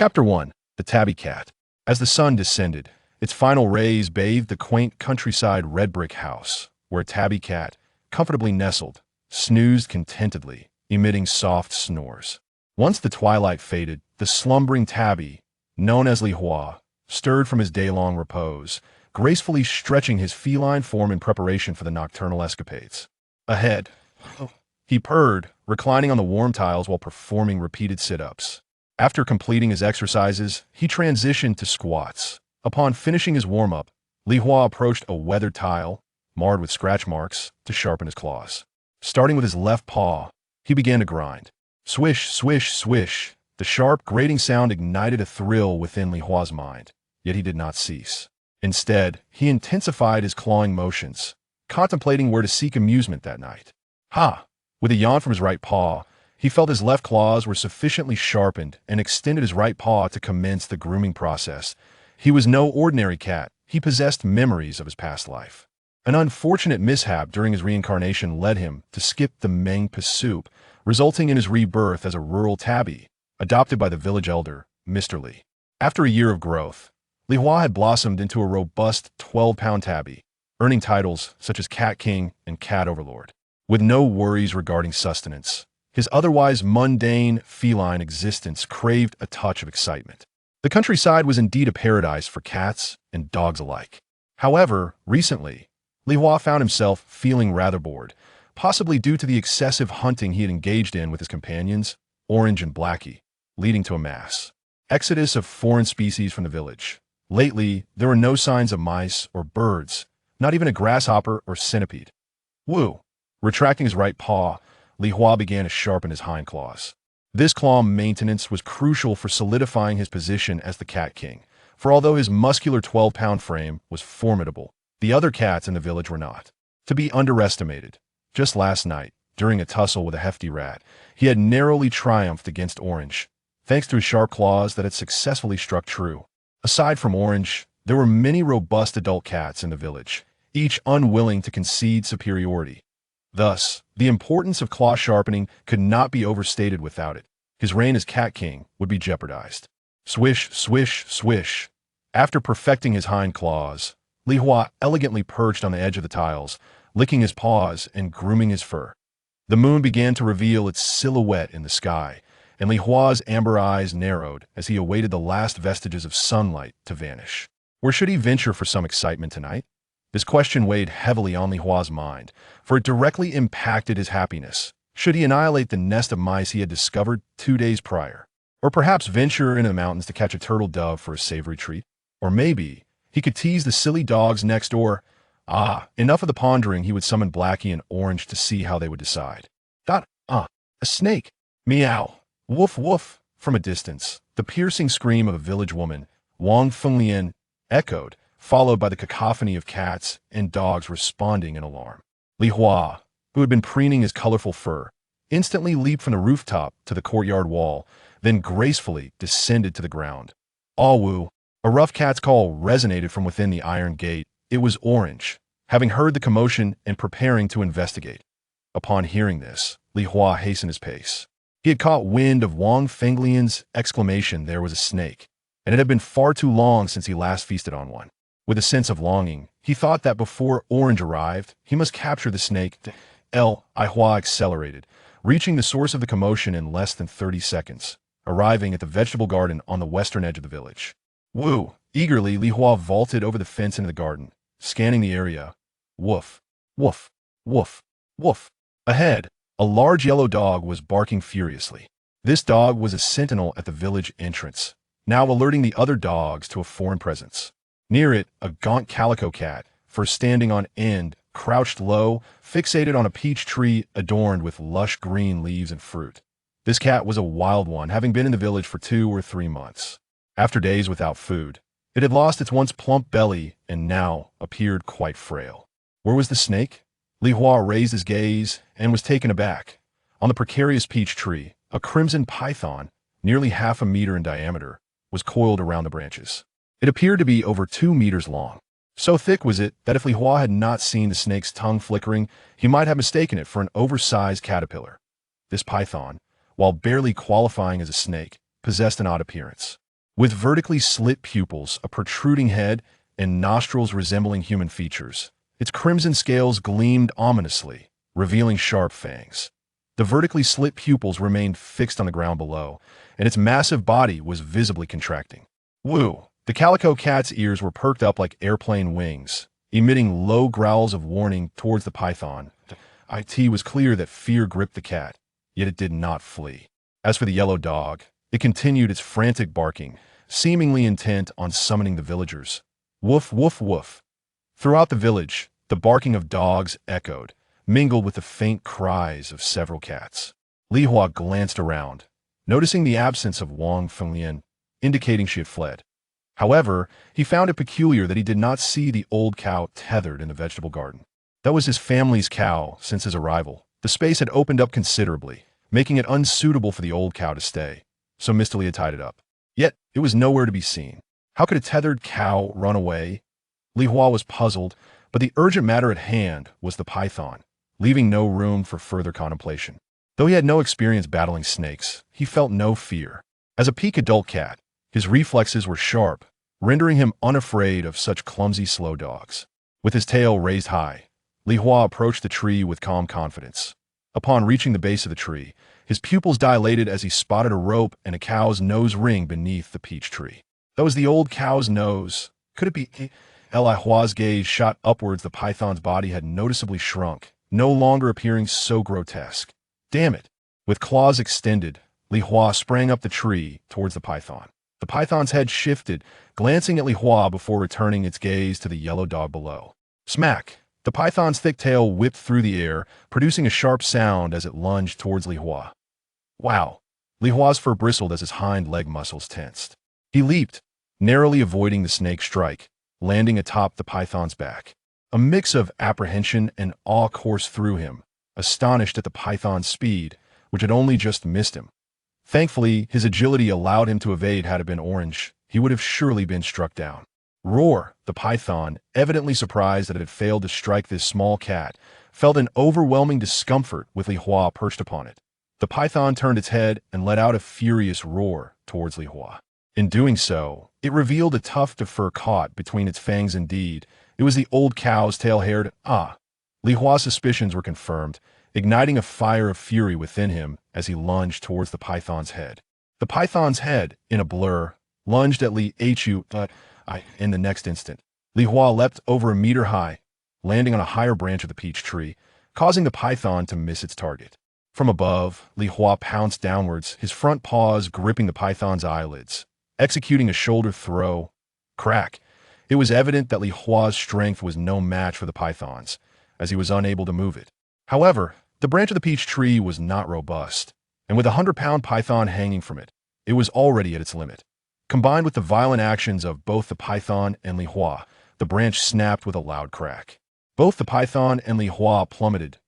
Chapter 1. The Tabby Cat. As the sun descended, its final rays bathed the quaint countryside red brick house, where a tabby cat, comfortably nestled, snoozed contentedly, emitting soft snores. Once the twilight faded, the slumbering tabby, known as Li Hua, stirred from his day-long repose, gracefully stretching his feline form in preparation for the nocturnal escapades. Ahead, he purred, reclining on the warm tiles while performing repeated sit-ups. After completing his exercises, he transitioned to squats. Upon finishing his warm-up, Li Hua approached a weathered tile, marred with scratch marks, to sharpen his claws. Starting with his left paw, he began to grind. Swish, swish, swish. The sharp, grating sound ignited a thrill within Li Hua's mind, yet he did not cease. Instead, he intensified his clawing motions, contemplating where to seek amusement that night. Ha! With a yawn from his right paw, he felt his left claws were sufficiently sharpened and extended his right paw to commence the grooming process. He was no ordinary cat. He possessed memories of his past life. An unfortunate mishap during his reincarnation led him to skip the Meng soup, resulting in his rebirth as a rural tabby, adopted by the village elder, Mr. Li. After a year of growth, Li Hua had blossomed into a robust 12-pound tabby, earning titles such as Cat King and Cat Overlord. With no worries regarding sustenance, his otherwise mundane, feline existence craved a touch of excitement. The countryside was indeed a paradise for cats and dogs alike. However, recently, Li Hua found himself feeling rather bored, possibly due to the excessive hunting he had engaged in with his companions, Orange and Blackie, leading to a mass exodus of foreign species from the village. Lately, there were no signs of mice or birds, not even a grasshopper or centipede. Woo! Retracting his right paw, Li Hua began to sharpen his hind claws. This claw maintenance was crucial for solidifying his position as the Cat King, for although his muscular 12-pound frame was formidable, the other cats in the village were not to be underestimated. Just last night, during a tussle with a hefty rat, he had narrowly triumphed against Orange, thanks to his sharp claws that had successfully struck true. Aside from Orange, there were many robust adult cats in the village, each unwilling to concede superiority. Thus, the importance of claw sharpening could not be overstated without it. His reign as Cat King would be jeopardized. Swish, swish, swish. After perfecting his hind claws, Li Hua elegantly perched on the edge of the tiles, licking his paws and grooming his fur. The moon began to reveal its silhouette in the sky, and Li Hua's amber eyes narrowed as he awaited the last vestiges of sunlight to vanish. Where should he venture for some excitement tonight? This question weighed heavily on Li Hua's mind, for it directly impacted his happiness. Should he annihilate the nest of mice he had discovered 2 days prior? Or perhaps venture into the mountains to catch a turtle dove for a savory treat? Or maybe he could tease the silly dogs next door. Enough of the pondering. He would summon Blackie and Orange to see how they would decide. A snake! Meow! Woof woof! From a distance, the piercing scream of a village woman, Wang Fenglian, echoed, followed by the cacophony of cats and dogs responding in alarm. Li Hua, who had been preening his colorful fur, instantly leaped from the rooftop to the courtyard wall, then gracefully descended to the ground. Awu! A rough cat's call resonated from within the iron gate. It was Orange, having heard the commotion and preparing to investigate. Upon hearing this, Li Hua hastened his pace. He had caught wind of Wang Fenglian's exclamation, "There was a snake," and it had been far too long since he last feasted on one. With a sense of longing, he thought that before Orange arrived, he must capture the snake. Li Hua accelerated, reaching the source of the commotion in less than 30 seconds, arriving at the vegetable garden on the western edge of the village. Woo! Eagerly, Li Hua vaulted over the fence into the garden, scanning the area. Woof, woof, woof, woof. Ahead, a large yellow dog was barking furiously. This dog was a sentinel at the village entrance, now alerting the other dogs to a foreign presence. Near it, a gaunt calico cat, fur standing on end, crouched low, fixated on a peach tree adorned with lush green leaves and fruit. This cat was a wild one, having been in the village for 2 or 3 months. After days without food, it had lost its once plump belly and now appeared quite frail. Where was the snake? Li Hua raised his gaze and was taken aback. On the precarious peach tree, a crimson python, nearly half a meter in diameter, was coiled around the branches. It appeared to be over 2 meters long. So thick was it that if Li Hua had not seen the snake's tongue flickering, he might have mistaken it for an oversized caterpillar. This python, while barely qualifying as a snake, possessed an odd appearance. with vertically slit pupils, a protruding head, and nostrils resembling human features. Its crimson scales gleamed ominously, revealing sharp fangs. The vertically slit pupils remained fixed on the ground below, and its massive body was visibly contracting. Woo! The calico cat's ears were perked up like airplane wings, emitting low growls of warning towards the python. It was clear that fear gripped the cat, yet it did not flee. As for the yellow dog, it continued its frantic barking, seemingly intent on summoning the villagers. Woof, woof, woof. Throughout the village, the barking of dogs echoed, mingled with the faint cries of several cats. Li Hua glanced around, noticing the absence of Wang Fenglian, indicating she had fled. However, he found it peculiar that he did not see the old cow tethered in the vegetable garden. That was his family's cow since his arrival. The space had opened up considerably, making it unsuitable for the old cow to stay, so Mr. Li had tied it up. Yet, it was nowhere to be seen. How could a tethered cow run away? Li Hua was puzzled, but the urgent matter at hand was the python, leaving no room for further contemplation. Though he had no experience battling snakes, he felt no fear. As a peak adult cat, his reflexes were sharp, rendering him unafraid of such clumsy, slow dogs. With his tail raised high, Li Hua approached the tree with calm confidence. Upon reaching the base of the tree, his pupils dilated as he spotted a rope and a cow's nose ring beneath the peach tree. That was the old cow's nose. Could it be? Li Hua's gaze shot upwards. The python's body had noticeably shrunk, no longer appearing so grotesque. Damn it! With claws extended, Li Hua sprang up the tree towards the python. The python's head shifted, glancing at Li Hua before returning its gaze to the yellow dog below. Smack! The python's thick tail whipped through the air, producing a sharp sound as it lunged towards Li Hua. Wow! Li Hua's fur bristled as his hind leg muscles tensed. He leaped, narrowly avoiding the snake's strike, landing atop the python's back. A mix of apprehension and awe coursed through him, astonished at the python's speed, which had only just missed him. Thankfully, his agility allowed him to evade. Had it been orange, he would have surely been struck down. Roar! The python, evidently surprised that it had failed to strike this small cat, felt an overwhelming discomfort with Li Hua perched upon it. The python turned its head and let out a furious roar towards Li Hua. In doing so, it revealed a tuft of fur caught between its fangs. Indeed, it was the old cow's tail-haired. Li Hua's suspicions were confirmed, igniting a fire of fury within him as he lunged towards the python's head. The python's head, in a blur, lunged at Li Hu, in the next instant. Li Hua leapt over a meter high, landing on a higher branch of the peach tree, causing the python to miss its target. From above, Li Hua pounced downwards, his front paws gripping the python's eyelids, executing a shoulder throw. Crack! It was evident that Li Hua's strength was no match for the python's, as he was unable to move it. However, the branch of the peach tree was not robust, and with a 100-pound python hanging from it, it was already at its limit. Combined with the violent actions of both the python and Li Hua, the branch snapped with a loud crack. Both the python and Li Hua plummeted.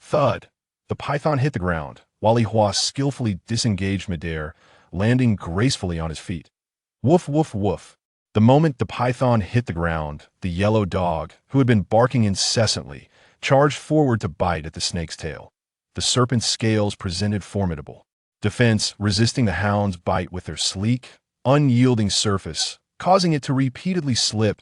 Thud! The python hit the ground, while Li Hua skillfully disengaged midair, landing gracefully on his feet. Woof, woof, woof. The moment the python hit the ground, the yellow dog, who had been barking incessantly, charged forward to bite at the snake's tail. The serpent's scales presented formidable defense, resisting the hound's bite with their sleek, unyielding surface, causing it to repeatedly slip.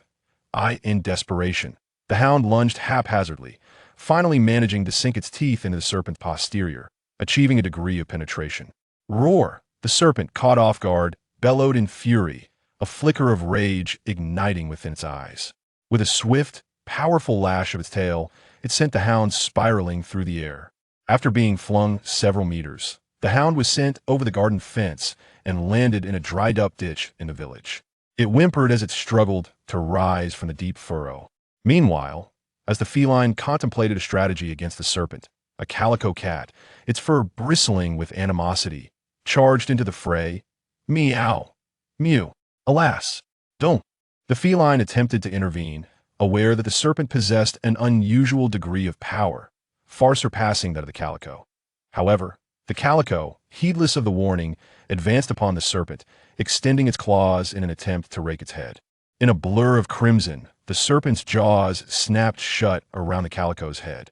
In desperation, the hound lunged haphazardly, finally managing to sink its teeth into the serpent's posterior, achieving a degree of penetration. Roar! The serpent, caught off guard, bellowed in fury, a flicker of rage igniting within its eyes. With a swift, powerful lash of its tail, it sent the hound spiraling through the air. After being flung several meters, the hound was sent over the garden fence and landed in a dried-up ditch in the village. It whimpered as it struggled to rise from the deep furrow. Meanwhile, as the feline contemplated a strategy against the serpent, a calico cat, its fur bristling with animosity, charged into the fray. Meow! Mew! Alas! Don't! The feline attempted to intervene, aware that the serpent possessed an unusual degree of power, far surpassing that of the calico. However, the calico, heedless of the warning, advanced upon the serpent, extending its claws in an attempt to rake its head. In a blur of crimson, the serpent's jaws snapped shut around the calico's head.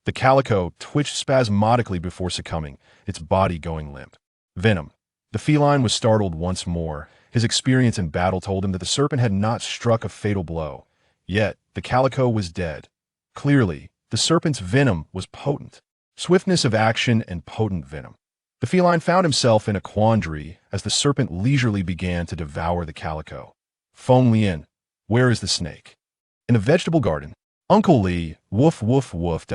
The calico twitched spasmodically before succumbing, its body going limp. Venom. The feline was startled once more, His experience in battle told him that the serpent had not struck a fatal blow. Yet, the calico was dead. Clearly, the serpent's venom was potent. Swiftness of action and potent venom. The feline found himself in a quandary as the serpent leisurely began to devour the calico. Feng Lian, where is the snake? In the vegetable garden. Uncle Li, woof woof woof,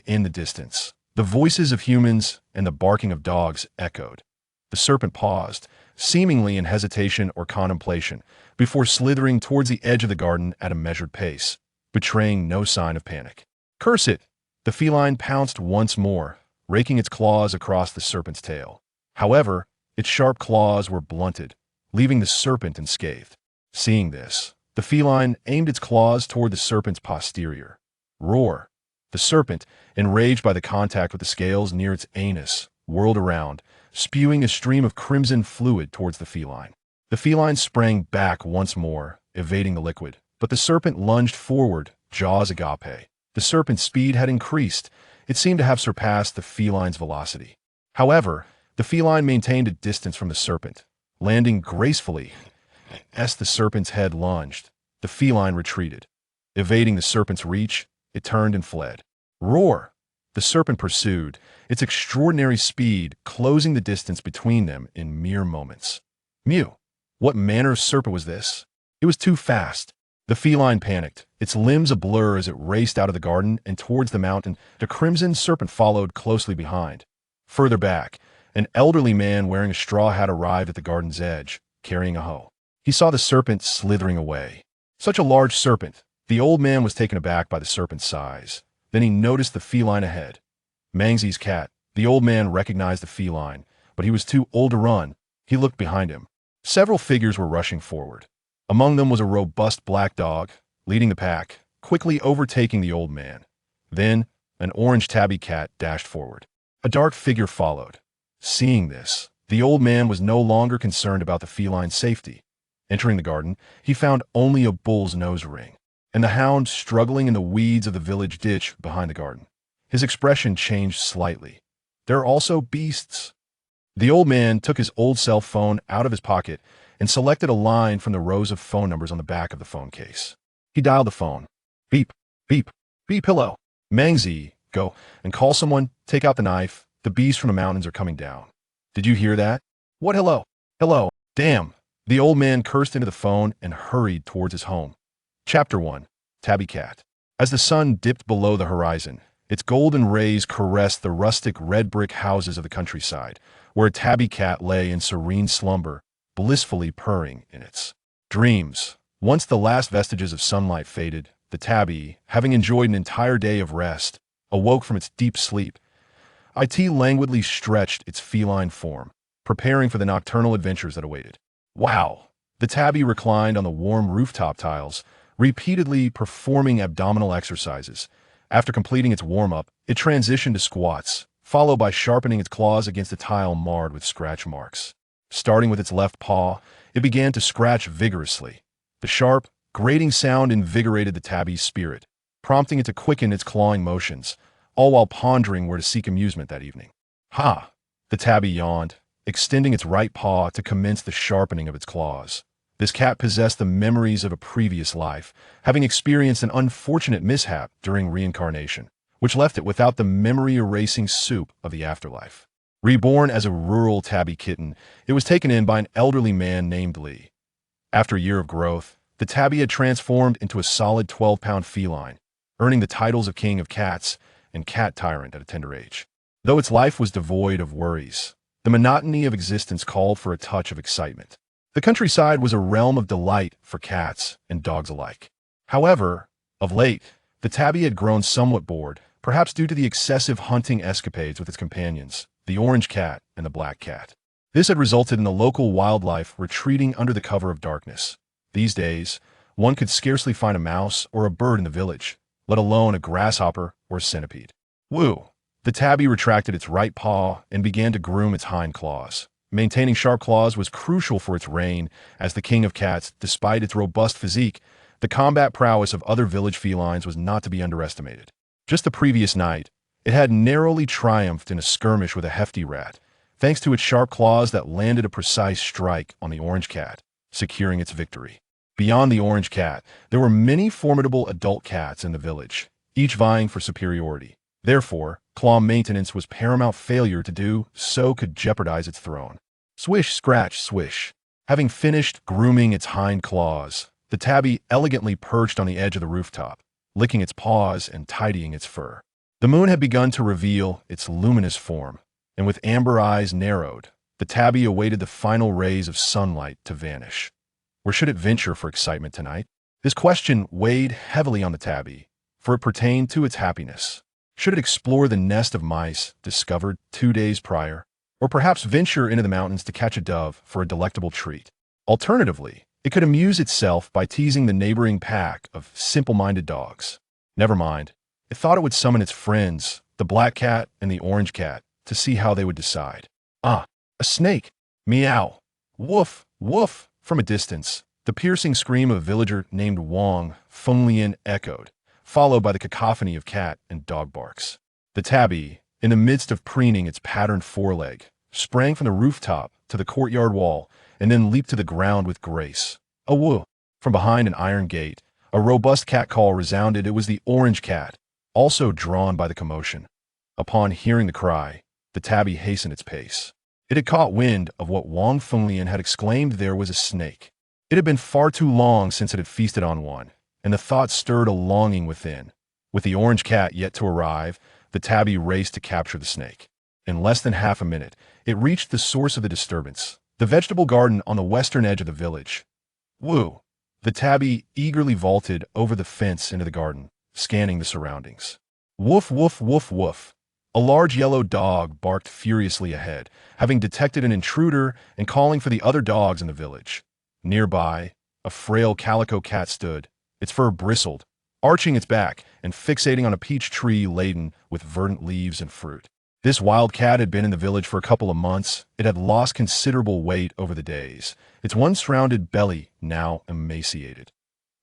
in the distance. The voices of humans and the barking of dogs echoed. The serpent paused, seemingly in hesitation or contemplation, before slithering towards the edge of the garden at a measured pace, betraying no sign of panic. Curse it! The feline pounced once more, raking its claws across the serpent's tail. However, its sharp claws were blunted, leaving the serpent unscathed. Seeing this, the feline aimed its claws toward the serpent's posterior. Roar! The serpent, enraged by the contact with the scales near its anus, whirled around, spewing a stream of crimson fluid towards the feline. The feline sprang back once more, evading the liquid, but the serpent lunged forward, jaws agape. The serpent's speed had increased. It seemed to have surpassed the feline's velocity. However, the feline maintained a distance from the serpent, landing gracefully. As the serpent's head lunged, the feline retreated. Evading the serpent's reach, it turned and fled. Roar! The serpent pursued, its extraordinary speed closing the distance between them in mere moments. Mew! What manner of serpent was this? It was too fast. The feline panicked, its limbs a blur as it raced out of the garden and towards the mountain. The crimson serpent followed closely behind. Further back, an elderly man wearing a straw hat arrived at the garden's edge, carrying a hoe. He saw the serpent slithering away. Such a large serpent! The old man was taken aback by the serpent's size. Then he noticed the feline ahead. Mangzi's cat. The old man recognized the feline, but he was too old to run. He looked behind him. Several figures were rushing forward. Among them was a robust black dog, leading the pack, quickly overtaking the old man. Then, an orange tabby cat dashed forward. A dark figure followed. Seeing this, the old man was no longer concerned about the feline's safety. Entering the garden, he found only a bull's nose ring, and the hound struggling in the weeds of the village ditch behind the garden. His expression changed slightly. There are also beasts. The old man took his old cell phone out of his pocket and selected a line from the rows of phone numbers on the back of the phone case. He dialed the phone. Beep, beep, beep, hello. Mangzi, go and call someone, take out the knife. The beasts from the mountains are coming down. Did you hear that? What, hello? Hello, damn. The old man cursed into the phone and hurried towards his home. Chapter 1. Tabby Cat. As the sun dipped below the horizon, its golden rays caressed the rustic red brick houses of the countryside, where a tabby cat lay in serene slumber, blissfully purring in its dreams. Once the last vestiges of sunlight faded, the tabby, having enjoyed an entire day of rest, awoke from its deep sleep. It languidly stretched its feline form, preparing for the nocturnal adventures that awaited. Wow! The tabby reclined on the warm rooftop tiles, repeatedly performing abdominal exercises. After completing its warm-up, it transitioned to squats, followed by sharpening its claws against a tile marred with scratch marks. Starting with its left paw, it began to scratch vigorously. The sharp, grating sound invigorated the tabby's spirit, prompting it to quicken its clawing motions, all while pondering where to seek amusement that evening. Ha! The tabby yawned, extending its right paw to commence the sharpening of its claws. This cat possessed the memories of a previous life, having experienced an unfortunate mishap during reincarnation, which left it without the memory-erasing soup of the afterlife. Reborn as a rural tabby kitten, it was taken in by an elderly man named Li. After a year of growth, the tabby had transformed into a solid 12-pound feline, earning the titles of king of cats and cat tyrant at a tender age. Though its life was devoid of worries, the monotony of existence called for a touch of excitement. The countryside was a realm of delight for cats and dogs alike. However, of late, the tabby had grown somewhat bored, perhaps due to the excessive hunting escapades with its companions, the orange cat and the black cat. This had resulted in the local wildlife retreating under the cover of darkness. These days, one could scarcely find a mouse or a bird in the village, let alone a grasshopper or a centipede. Woo! The tabby retracted its right paw and began to groom its hind claws. Maintaining sharp claws was crucial for its reign as the king of cats. Despite its robust physique, the combat prowess of other village felines was not to be underestimated. Just the previous night, it had narrowly triumphed in a skirmish with a hefty rat, thanks to its sharp claws that landed a precise strike on the orange cat, securing its victory. Beyond the orange cat, there were many formidable adult cats in the village, each vying for superiority. Therefore, claw maintenance was paramount. Failure to do so could jeopardize its throne. Swish, scratch, swish. Having finished grooming its hind claws, the tabby elegantly perched on the edge of the rooftop, licking its paws and tidying its fur. The moon had begun to reveal its luminous form, and with amber eyes narrowed, the tabby awaited the final rays of sunlight to vanish. Where should it venture for excitement tonight? This question weighed heavily on the tabby, for it pertained to its happiness. Should it explore the nest of mice discovered 2 days prior, or perhaps venture into the mountains to catch a dove for a delectable treat? Alternatively, it could amuse itself by teasing the neighboring pack of simple-minded dogs. Never mind, it thought it would summon its friends, the black cat and the orange cat, to see how they would decide. Ah, a snake! Meow! Woof! Woof! From a distance, the piercing scream of a villager named Wang Fenglian echoed, followed by the cacophony of cat and dog barks. The tabby, in the midst of preening its patterned foreleg, sprang from the rooftop to the courtyard wall and then leaped to the ground with grace. A woo! From behind an iron gate, a robust cat call resounded. It was the orange cat, also drawn by the commotion. Upon hearing the cry, the tabby hastened its pace. It had caught wind of what Wang Fenglian had exclaimed there was a snake. It had been far too long since it had feasted on one, and the thought stirred a longing within. With the orange cat yet to arrive, the tabby raced to capture the snake. In less than half a minute, it reached the source of the disturbance, the vegetable garden on the western edge of the village. Woo! The tabby eagerly vaulted over the fence into the garden, scanning the surroundings. Woof, woof, woof, woof. A large yellow dog barked furiously ahead, having detected an intruder and calling for the other dogs in the village. Nearby, a frail calico cat stood, its fur bristled, arching its back and fixating on a peach tree laden with verdant leaves and fruit. This wild cat had been in the village for a couple of months. It had lost considerable weight over the days, its once rounded belly now emaciated.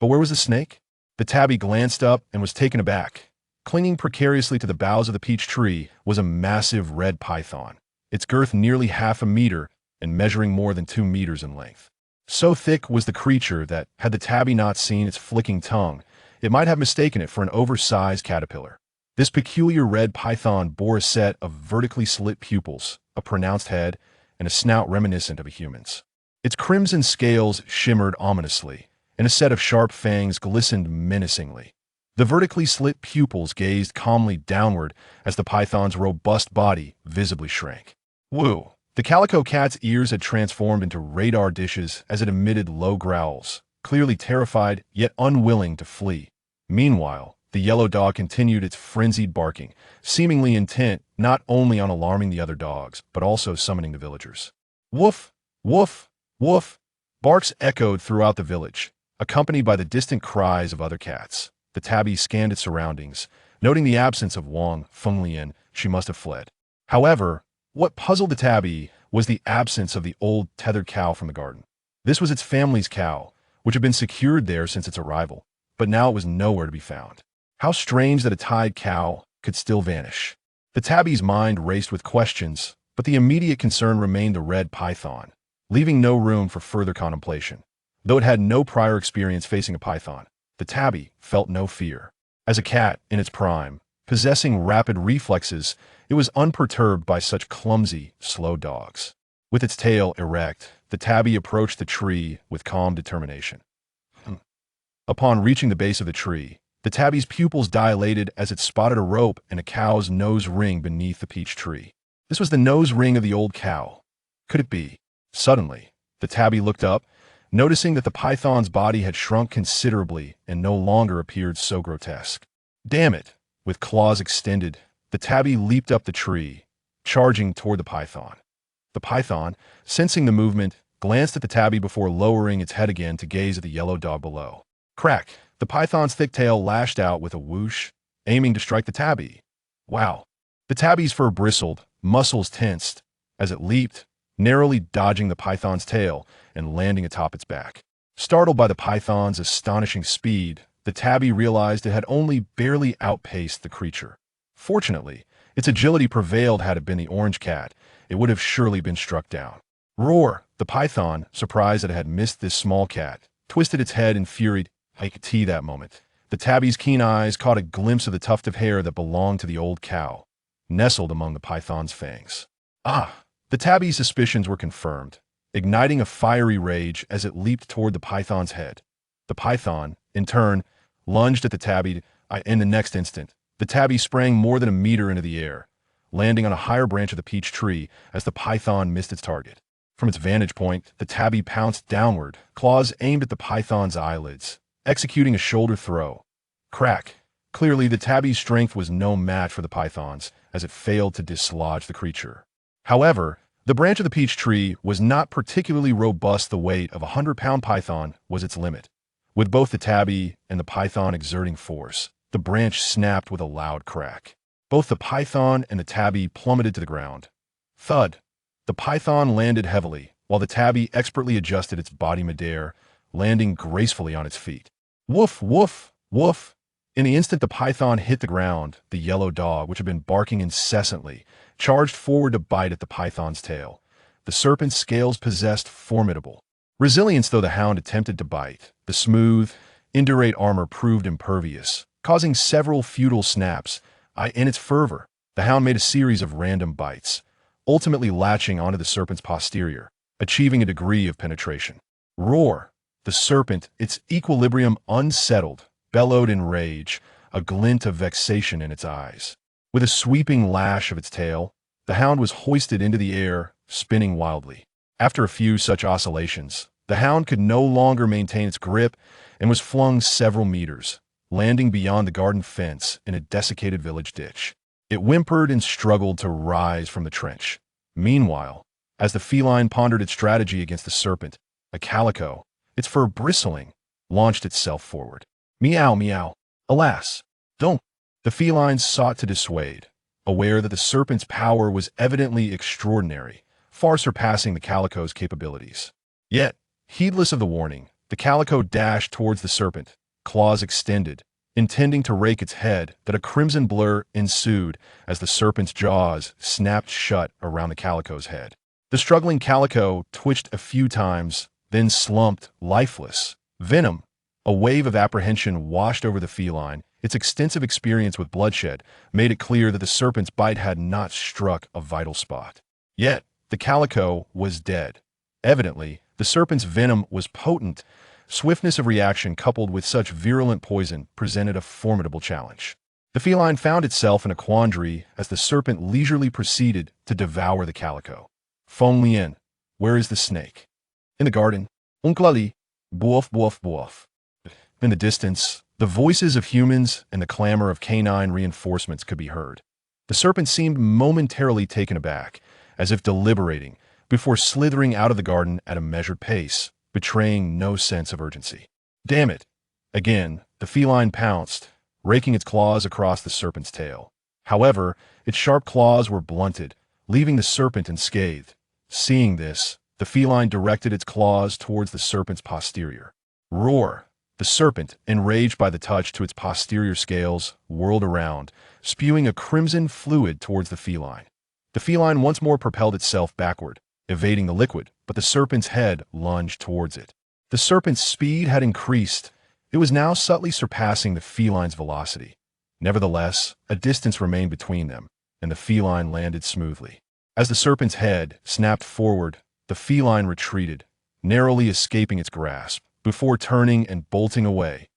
But where was the snake? The tabby glanced up and was taken aback. Clinging precariously to the boughs of the peach tree was a massive red python, its girth nearly half a meter and measuring more than 2 meters in length. So thick was the creature that, had the tabby not seen its flicking tongue, it might have mistaken it for an oversized caterpillar. This peculiar red python bore a set of vertically slit pupils, a pronounced head, and a snout reminiscent of a human's. Its crimson scales shimmered ominously, and a set of sharp fangs glistened menacingly. The vertically slit pupils gazed calmly downward as the python's robust body visibly shrank. Woo! The calico cat's ears had transformed into radar dishes as it emitted low growls, clearly terrified yet unwilling to flee. Meanwhile, the yellow dog continued its frenzied barking, seemingly intent not only on alarming the other dogs, but also summoning the villagers. Woof! Woof! Woof! Barks echoed throughout the village, accompanied by the distant cries of other cats. The tabby scanned its surroundings. Noting the absence of Wang Fenglian, she must have fled. However, what puzzled the tabby was the absence of the old tethered cow from the garden. This was its family's cow, which had been secured there since its arrival, but now it was nowhere to be found. How strange that a tied cow could still vanish. The tabby's mind raced with questions, but the immediate concern remained the red python, leaving no room for further contemplation. Though it had no prior experience facing a python, the tabby felt no fear. As a cat in its prime, possessing rapid reflexes, it was unperturbed by such clumsy, slow dogs. With its tail erect, the tabby approached the tree with calm determination. Upon reaching the base of the tree, the tabby's pupils dilated as it spotted a rope and a cow's nose ring beneath the peach tree. This was the nose ring of the old cow. Could it be? Suddenly, the tabby looked up, noticing that the python's body had shrunk considerably and no longer appeared so grotesque. Damn it! With claws extended, the tabby leaped up the tree, charging toward the python. The python, sensing the movement, glanced at the tabby before lowering its head again to gaze at the yellow dog below. Crack! The python's thick tail lashed out with a whoosh, aiming to strike the tabby. Wow! The tabby's fur bristled, muscles tensed, as it leaped, narrowly dodging the python's tail and landing atop its back. Startled by the python's astonishing speed, the tabby realized it had only barely outpaced the creature. Fortunately, its agility prevailed had it been the orange cat, it would have surely been struck down. Roar! The python, surprised that it had missed this small cat, twisted its head in fury. I could see that moment. The tabby's keen eyes caught a glimpse of the tuft of hair that belonged to the old cow, nestled among the python's fangs. Ah! The tabby's suspicions were confirmed, igniting a fiery rage as it leaped toward the python's head. The python, in turn, lunged at the tabby. In the next instant, the tabby sprang more than a meter into the air, landing on a higher branch of the peach tree as the python missed its target. From its vantage point, the tabby pounced downward, claws aimed at the python's eyelids, executing a shoulder throw. Crack! Clearly, the tabby's strength was no match for the python's, as it failed to dislodge the creature. However, the branch of the peach tree was not particularly robust. The weight of a 100-pound python was its limit. With both the tabby and the python exerting force, the branch snapped with a loud crack. Both the python and the tabby plummeted to the ground. Thud! The python landed heavily, while the tabby expertly adjusted its body midair, landing gracefully on its feet. Woof, woof, woof! In the instant the python hit the ground, the yellow dog, which had been barking incessantly, charged forward to bite at the python's tail. The serpent's scales possessed formidable resilience. Though the hound attempted to bite, the smooth, indurate armor proved impervious, causing several futile snaps. In its fervor, the hound made a series of random bites, ultimately latching onto the serpent's posterior, achieving a degree of penetration. Roar! The serpent, its equilibrium unsettled, bellowed in rage, a glint of vexation in its eyes. With a sweeping lash of its tail, the hound was hoisted into the air, spinning wildly. After a few such oscillations, the hound could no longer maintain its grip and was flung several meters, landing beyond the garden fence in a desiccated village ditch. It whimpered and struggled to rise from the trench. Meanwhile, as the feline pondered its strategy against the serpent, a calico, its fur bristling, launched itself forward. Meow, meow. Alas, don't. The feline sought to dissuade, aware that the serpent's power was evidently extraordinary, far surpassing the calico's capabilities. Yet, heedless of the warning, the calico dashed towards the serpent, claws extended, intending to rake its head. That a crimson blur ensued as the serpent's jaws snapped shut around the calico's head. The struggling calico twitched a few times, then slumped, lifeless. Venom! A wave of apprehension washed over the feline. Its extensive experience with bloodshed made it clear that the serpent's bite had not struck a vital spot. Yet, the calico was dead. Evidently, the serpent's venom was potent. Swiftness of reaction coupled with such virulent poison presented a formidable challenge. The feline found itself in a quandary as the serpent leisurely proceeded to devour the calico. Feng Lian, where is the snake? In the garden. Unklali, boof, boof, boof. In the distance, the voices of humans and the clamor of canine reinforcements could be heard. The serpent seemed momentarily taken aback, as if deliberating, before slithering out of the garden at a measured pace, betraying no sense of urgency. Damn it! Again, the feline pounced, raking its claws across the serpent's tail. However, its sharp claws were blunted, leaving the serpent unscathed. Seeing this, the feline directed its claws towards the serpent's posterior. Roar! The serpent, enraged by the touch to its posterior scales, whirled around, spewing a crimson fluid towards the feline. The feline once more propelled itself backward, evading the liquid, but the serpent's head lunged towards it. The serpent's speed had increased. It was now subtly surpassing the feline's velocity. Nevertheless, a distance remained between them, and the feline landed smoothly. As the serpent's head snapped forward, the feline retreated, narrowly escaping its grasp, before turning and bolting away.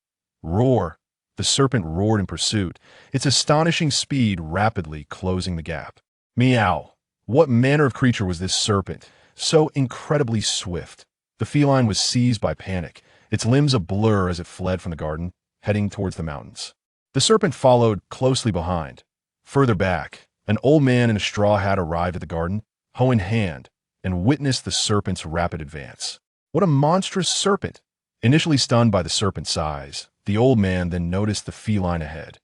Roar! The serpent roared in pursuit, its astonishing speed rapidly closing the gap. Meow! What manner of creature was this serpent, so incredibly swift? The feline was seized by panic, its limbs a blur as it fled from the garden, heading towards the mountains. The serpent followed closely behind. Further back, an old man in a straw hat arrived at the garden, hoe in hand, and witnessed the serpent's rapid advance. What a monstrous serpent! Initially stunned by the serpent's size, the old man then noticed the feline ahead.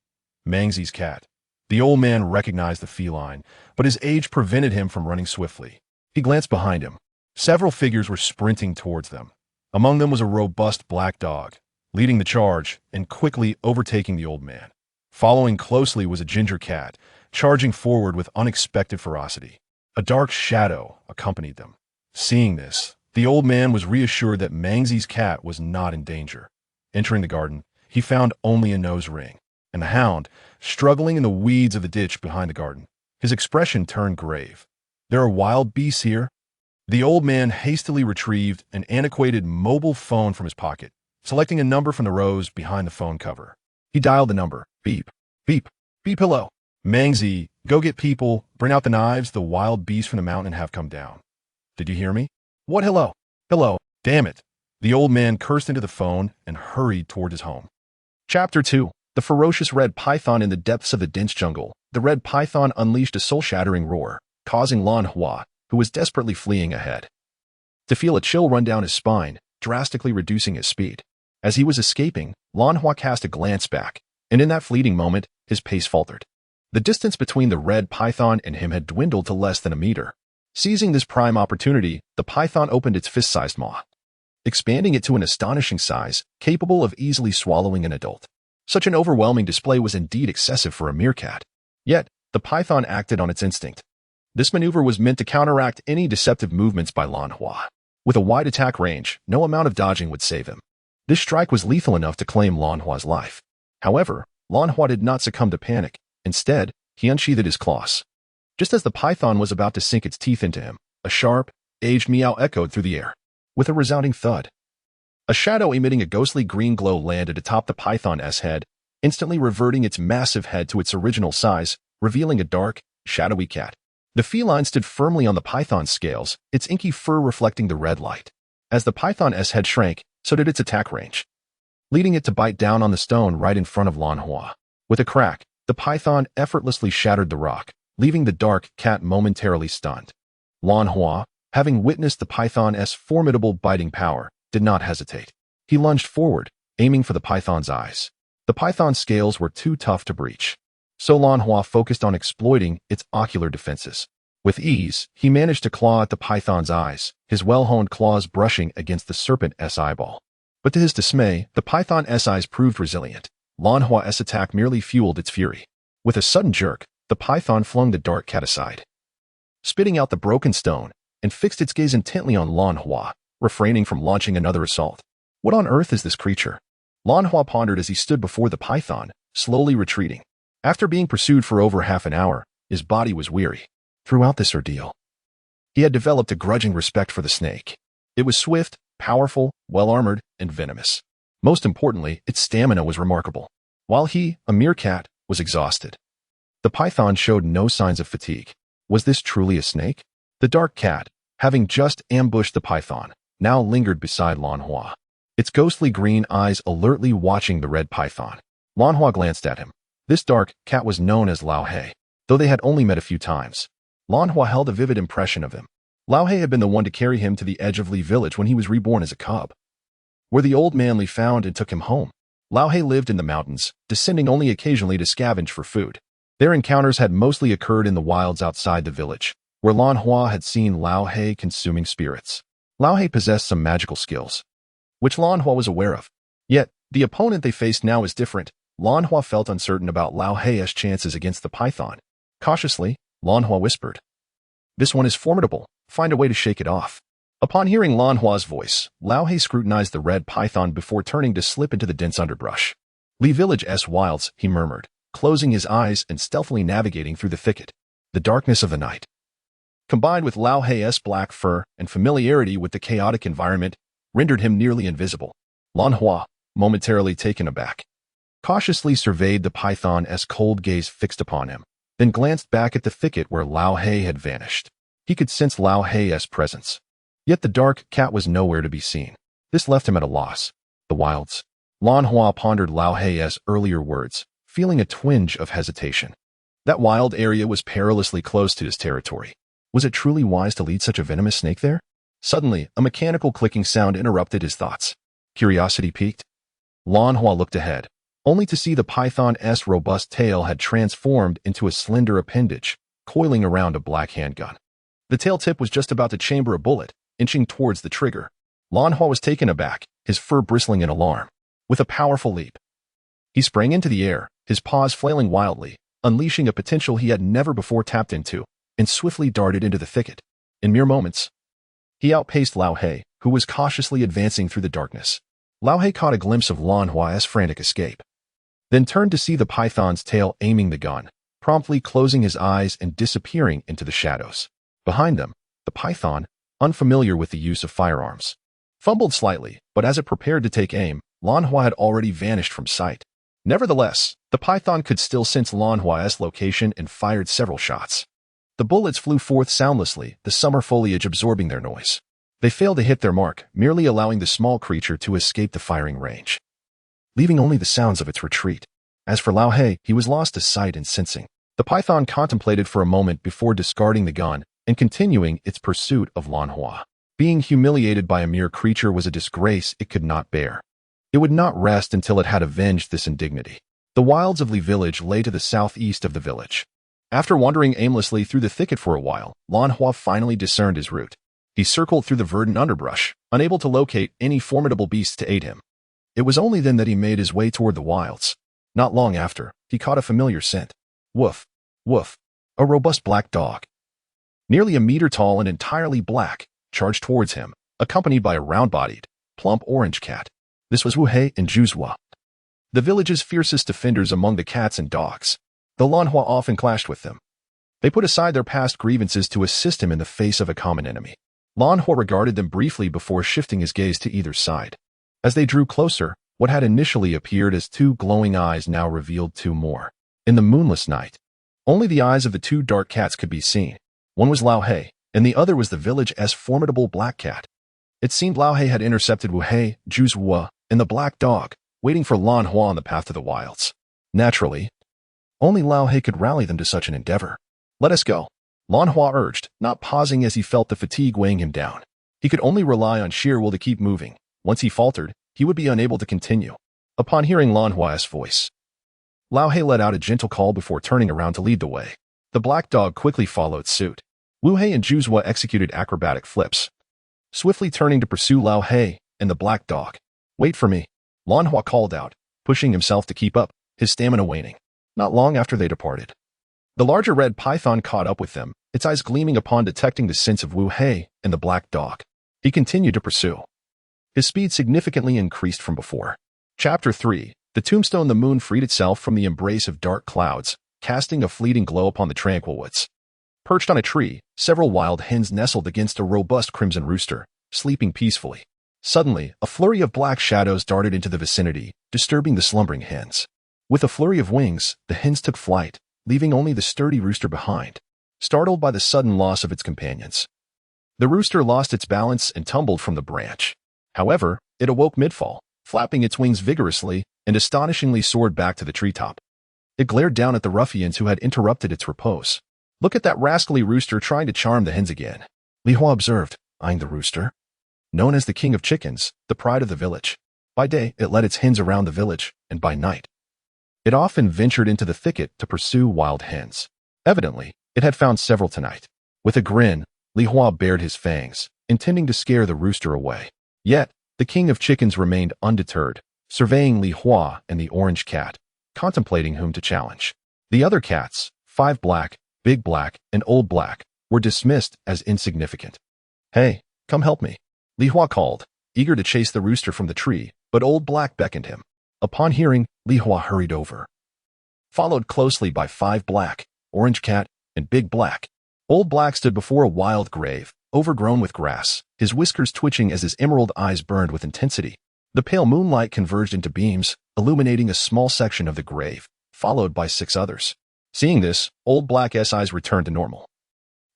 Mangsy's cat. The old man recognized the feline, but his age prevented him from running swiftly. He glanced behind him. Several figures were sprinting towards them. Among them was a robust black dog, leading the charge and quickly overtaking the old man. Following closely was a ginger cat, charging forward with unexpected ferocity. A dark shadow accompanied them. Seeing this, the old man was reassured that Mangsy's cat was not in danger. Entering the garden, he found only a nose ring, and the hound, struggling in the weeds of the ditch behind the garden. His expression turned grave. "There are wild beasts here?" The old man hastily retrieved an antiquated mobile phone from his pocket, selecting a number from the rows behind the phone cover. He dialed the number. Beep, beep, beep, hello. Mangsy, go get people, bring out the knives, the wild beasts from the mountain have come down. Did you hear me? What hello? Hello, damn it. The old man cursed into the phone and hurried toward his home. Chapter 2. The ferocious red python in the depths of the dense jungle. The red python unleashed a soul-shattering roar, causing Lan Hua, who was desperately fleeing ahead, to feel a chill run down his spine, drastically reducing his speed. As he was escaping, Lan Hua cast a glance back, and in that fleeting moment, his pace faltered. The distance between the red python and him had dwindled to less than a meter. Seizing this prime opportunity, the python opened its fist-sized maw, expanding it to an astonishing size, capable of easily swallowing an adult. Such an overwhelming display was indeed excessive for a meerkat. Yet, the python acted on its instinct. This maneuver was meant to counteract any deceptive movements by Lan Hua. With a wide attack range, no amount of dodging would save him. This strike was lethal enough to claim Lan Hua's life. However, Lan Hua did not succumb to panic. Instead, he unsheathed his claws. Just as the python was about to sink its teeth into him, a sharp, aged meow echoed through the air. With a resounding thud, a shadow emitting a ghostly green glow landed atop the python's head, instantly reverting its massive head to its original size, revealing a dark, shadowy cat. The feline stood firmly on the python's scales, its inky fur reflecting the red light. As the python's head shrank, so did its attack range, leading it to bite down on the stone right in front of Lan Hua. With a crack, the python effortlessly shattered the rock, leaving the dark cat momentarily stunned. Lan Hua, having witnessed the python's formidable biting power, did not hesitate. He lunged forward, aiming for the python's eyes. The python's scales were too tough to breach, so Lan Hua focused on exploiting its ocular defenses. With ease, he managed to claw at the python's eyes, his well-honed claws brushing against the serpent's eyeball. But to his dismay, the python's eyes proved resilient. Lan Hua's attack merely fueled its fury. With a sudden jerk, the python flung the dark cat aside, spitting out the broken stone, and fixed its gaze intently on Lan Hua, refraining from launching another assault. What on earth is this creature? Lan Hua pondered as he stood before the python, slowly retreating. After being pursued for over half an hour, his body was weary. Throughout this ordeal, he had developed a grudging respect for the snake. It was swift, powerful, well-armored, and venomous. Most importantly, its stamina was remarkable. While he, a meerkat, was exhausted, the python showed no signs of fatigue. Was this truly a snake? The dark cat, having just ambushed the python, now lingered beside Lan Hua, its ghostly green eyes alertly watching the red python. Lan Hua glanced at him. This dark cat was known as Lao He, though they had only met a few times. Lan Hua held a vivid impression of him. Lao He had been the one to carry him to the edge of Li village when he was reborn as a cub, where the old man Li found and took him home. Lao He lived in the mountains, descending only occasionally to scavenge for food. Their encounters had mostly occurred in the wilds outside the village, where Lan Hua had seen Lao He consuming spirits. Lao He possessed some magical skills, which Lan Hua was aware of. Yet, the opponent they faced now was different. Lan Hua felt uncertain about Lao He's chances against the python. Cautiously, Lan Hua whispered, "This one is formidable. Find a way to shake it off." Upon hearing Lan Hua's voice, Lao He scrutinized the red python before turning to slip into the dense underbrush. "Li village's wilds," he murmured, closing his eyes and stealthily navigating through the thicket. The darkness of the night, combined with Lao He's black fur and familiarity with the chaotic environment, rendered him nearly invisible. Lan Hua, momentarily taken aback, cautiously surveyed the python's cold gaze fixed upon him, then glanced back at the thicket where Lao He had vanished. He could sense Lao He's presence, yet the dark cat was nowhere to be seen. This left him at a loss. The wilds. Lan Hua pondered Lao He's earlier words, feeling a twinge of hesitation. That wild area was perilously close to his territory. Was it truly wise to lead such a venomous snake there? Suddenly, a mechanical clicking sound interrupted his thoughts. Curiosity piqued. Lan Hua looked ahead, only to see the python's robust tail had transformed into a slender appendage, coiling around a black handgun. The tail tip was just about to chamber a bullet, inching towards the trigger. Lan Hua was taken aback, his fur bristling in alarm. With a powerful leap, he sprang into the air, his paws flailing wildly, unleashing a potential he had never before tapped into. and swiftly darted into the thicket. In mere moments, he outpaced Lao He, who was cautiously advancing through the darkness. Lao He caught a glimpse of Lan Hua's frantic escape, then turned to see the python's tail aiming the gun, promptly closing his eyes and disappearing into the shadows. Behind them, the python, unfamiliar with the use of firearms, fumbled slightly, but as it prepared to take aim, Lan Hua had already vanished from sight. Nevertheless, the python could still sense Lan Hua's location and fired several shots. The bullets flew forth soundlessly, the summer foliage absorbing their noise. They failed to hit their mark, merely allowing the small creature to escape the firing range, leaving only the sounds of its retreat. As for Lao He, he was lost to sight and sensing. The python contemplated for a moment before discarding the gun and continuing its pursuit of Lan Hua. Being humiliated by a mere creature was a disgrace it could not bear. It would not rest until it had avenged this indignity. The wilds of Li Village lay to the southeast of the village. After wandering aimlessly through the thicket for a while, Lan Hua finally discerned his route. He circled through the verdant underbrush, unable to locate any formidable beasts to aid him. It was only then that he made his way toward the wilds. Not long after, he caught a familiar scent. Woof, woof. A robust black dog, nearly a meter tall and entirely black, charged towards him, accompanied by a round-bodied, plump orange cat. This was Wu He and Zhuzhua, the village's fiercest defenders among the cats and dogs. Though Lan Hua often clashed with them, they put aside their past grievances to assist him in the face of a common enemy. Lan Hua regarded them briefly before shifting his gaze to either side. As they drew closer, what had initially appeared as two glowing eyes now revealed two more. In the moonless night, only the eyes of the two dark cats could be seen. One was Lao He, and the other was the village's formidable black cat. It seemed Lao He had intercepted Wu He, Zhuzhua, and the black dog, waiting for Lan Hua on the path to the wilds. Naturally, only Lao He could rally them to such an endeavor. Let us go, Lan Hua urged, not pausing as he felt the fatigue weighing him down. He could only rely on sheer will to keep moving. Once he faltered, he would be unable to continue. Upon hearing Lan Hua's voice, Lao He let out a gentle call before turning around to lead the way. The black dog quickly followed suit. Wu He and Zhuzhua executed acrobatic flips, swiftly turning to pursue Lao He and the black dog. Wait for me, Lan Hua called out, pushing himself to keep up, his stamina waning. Not long after they departed, the larger red python caught up with them, its eyes gleaming upon detecting the scents of Wu He and the black dog. He continued to pursue. His speed significantly increased from before. Chapter 3. The tombstone. The moon freed itself from the embrace of dark clouds, casting a fleeting glow upon the tranquil woods. Perched on a tree, several wild hens nestled against a robust crimson rooster, sleeping peacefully. Suddenly, a flurry of black shadows darted into the vicinity, disturbing the slumbering hens. With a flurry of wings, the hens took flight, leaving only the sturdy rooster behind, startled by the sudden loss of its companions. The rooster lost its balance and tumbled from the branch. However, it awoke mid-fall, flapping its wings vigorously, and astonishingly soared back to the treetop. It glared down at the ruffians who had interrupted its repose. Look at that rascally rooster trying to charm the hens again, Li Hua observed, eyeing the rooster. Known as the king of chickens, the pride of the village. By day, it led its hens around the village, and by night, it often ventured into the thicket to pursue wild hens. Evidently, it had found several tonight. With a grin, Li Hua bared his fangs, intending to scare the rooster away. Yet, the king of chickens remained undeterred, surveying Li Hua and the orange cat, contemplating whom to challenge. The other cats, 5 Black, Big Black, and Old Black, were dismissed as insignificant. Hey, come help me, Li Hua called, eager to chase the rooster from the tree, but Old Black beckoned him. Upon hearing, Li Hua hurried over, followed closely by 5 Black, Orange Cat, and Big Black. Old Black stood before a wild grave, overgrown with grass, his whiskers twitching as his emerald eyes burned with intensity. The pale moonlight converged into beams, illuminating a small section of the grave, followed by 6 others. Seeing this, Old Black's eyes returned to normal,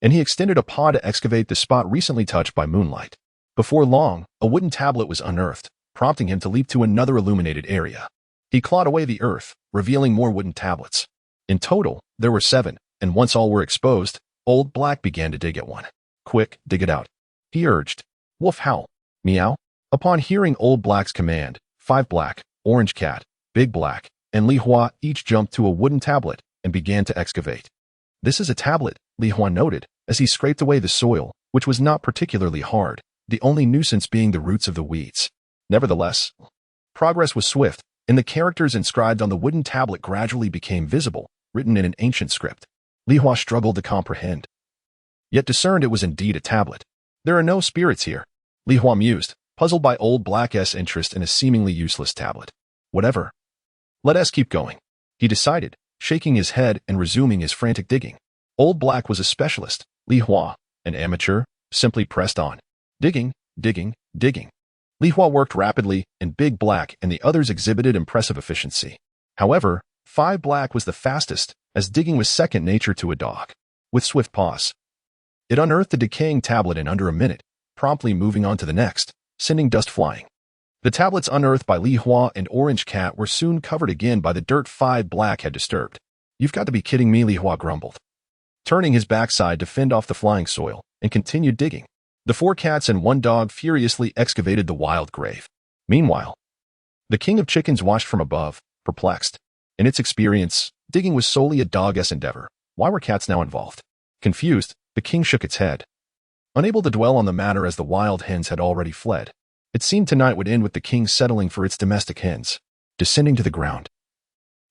and he extended a paw to excavate the spot recently touched by moonlight. Before long, a wooden tablet was unearthed, prompting him to leap to another illuminated area. He clawed away the earth, revealing more wooden tablets. In total, there were 7, and once all were exposed, Old Black began to dig at one. Quick, dig it out, he urged. Wolf howl. Meow. Upon hearing Old Black's command, 5 Black, Orange Cat, Big Black, and Li Hua each jumped to a wooden tablet and began to excavate. This is a tablet, Li Hua noted, as he scraped away the soil, which was not particularly hard, the only nuisance being the roots of the weeds. Nevertheless, progress was swift, and the characters inscribed on the wooden tablet gradually became visible, written in an ancient script. Li Hua struggled to comprehend. yet discerned it was indeed a tablet. There are no spirits here, Li Hua mused, puzzled by Old Black's interest in a seemingly useless tablet. Whatever. Let us keep going, he decided, shaking his head and resuming his frantic digging. Old Black was a specialist. Li Hua, an amateur, simply pressed on. Digging, digging, digging. Li Hua worked rapidly, and Big Black and the others exhibited impressive efficiency. However, Five Black was the fastest, as digging was second nature to a dog. With swift paws, it unearthed the decaying tablet in under a minute, promptly moving on to the next, sending dust flying. The tablets unearthed by Li Hua and Orange Cat were soon covered again by the dirt Five Black had disturbed. You've got to be kidding me, Li Hua grumbled, turning his backside to fend off the flying soil, and continued digging. The 4 cats and 1 dog furiously excavated the wild grave. Meanwhile, the King of Chickens watched from above, perplexed. In its experience, digging was solely a dog's endeavor. Why were cats now involved? Confused, the king shook its head, unable to dwell on the matter as the wild hens had already fled. It seemed tonight would end with the king settling for its domestic hens. Descending to the ground,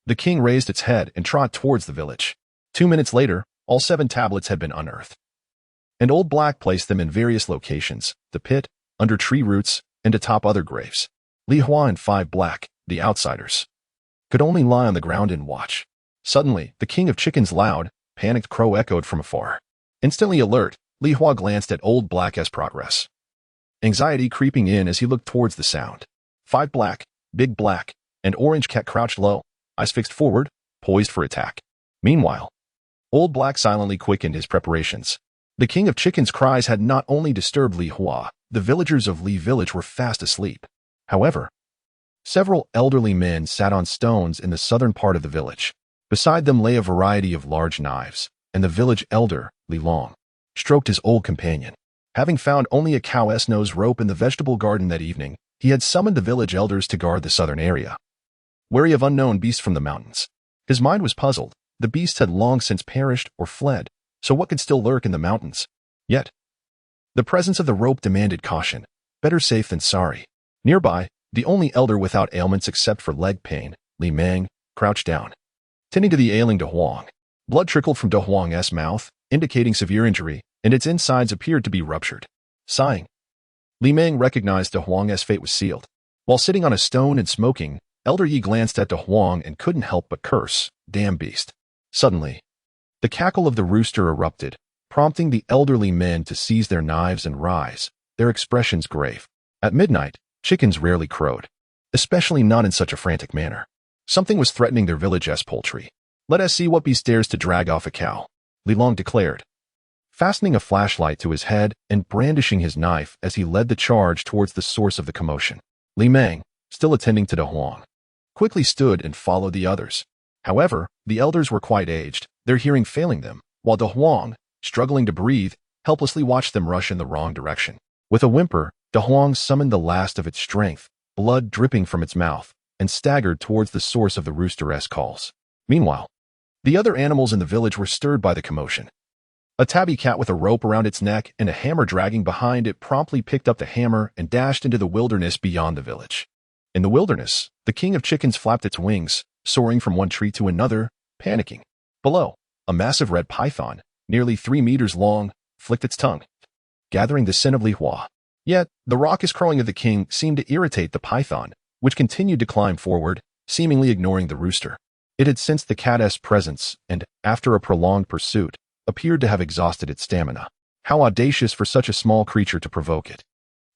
the king raised its head and trotted towards the village. 2 minutes later, all 7 tablets had been unearthed, and Old Black placed them in various locations, the pit, under tree roots, and atop other graves. Li Hua and Five Black, the outsiders, could only lie on the ground and watch. Suddenly, the King of Chickens' loud, panicked crow echoed from afar. Instantly alert, Li Hua glanced at Old Black's progress, anxiety creeping in as he looked towards the sound. Five Black, Big Black, and Orange Cat crouched low, eyes fixed forward, poised for attack. Meanwhile, Old Black silently quickened his preparations. The King of Chickens' cries had not only disturbed Li Hua, the villagers of Li Village were fast asleep. However, several elderly men sat on stones in the southern part of the village. Beside them lay a variety of large knives, and the village elder, Li Long, stroked his old companion. Having found only a cow's nose rope in the vegetable garden that evening, he had summoned the village elders to guard the southern area, wary of unknown beasts from the mountains. His mind was puzzled. The beasts had long since perished or fled, so what could still lurk in the mountains? Yet, the presence of the rope demanded caution. Better safe than sorry. Nearby, the only elder without ailments except for leg pain, Li Meng, crouched down, tending to the ailing De Huang. Blood trickled from De Huang's mouth, indicating severe injury, and its insides appeared to be ruptured. Sighing, Li Meng recognized De Huang's fate was sealed. While sitting on a stone and smoking, Elder Yi glanced at De Huang and couldn't help but curse, "Damn beast." Suddenly, the cackle of the rooster erupted, prompting the elderly men to seize their knives and rise, their expressions grave. At midnight, chickens rarely crowed, especially not in such a frantic manner. Something was threatening their village's poultry. "Let us see what beast dares to drag off a cow," Li Long declared, fastening a flashlight to his head and brandishing his knife as he led the charge towards the source of the commotion. Li Meng, still attending to De Huang, quickly stood and followed the others. However, the elders were quite aged, their hearing failing them, while De Huang, struggling to breathe, helplessly watched them rush in the wrong direction. With a whimper, De Huang summoned the last of its strength, blood dripping from its mouth, and staggered towards the source of the rooster's calls. Meanwhile, the other animals in the village were stirred by the commotion. A tabby cat with a rope around its neck and a hammer dragging behind it promptly picked up the hammer and dashed into the wilderness beyond the village. In the wilderness, the King of Chickens flapped its wings, soaring from one tree to another, panicking. Below, a massive red python, nearly 3 meters long, flicked its tongue, gathering the scent of Li Hua. Yet, the raucous crowing of the king seemed to irritate the python, which continued to climb forward, seemingly ignoring the rooster. It had sensed the cat's presence and, after a prolonged pursuit, appeared to have exhausted its stamina. How audacious for such a small creature to provoke it.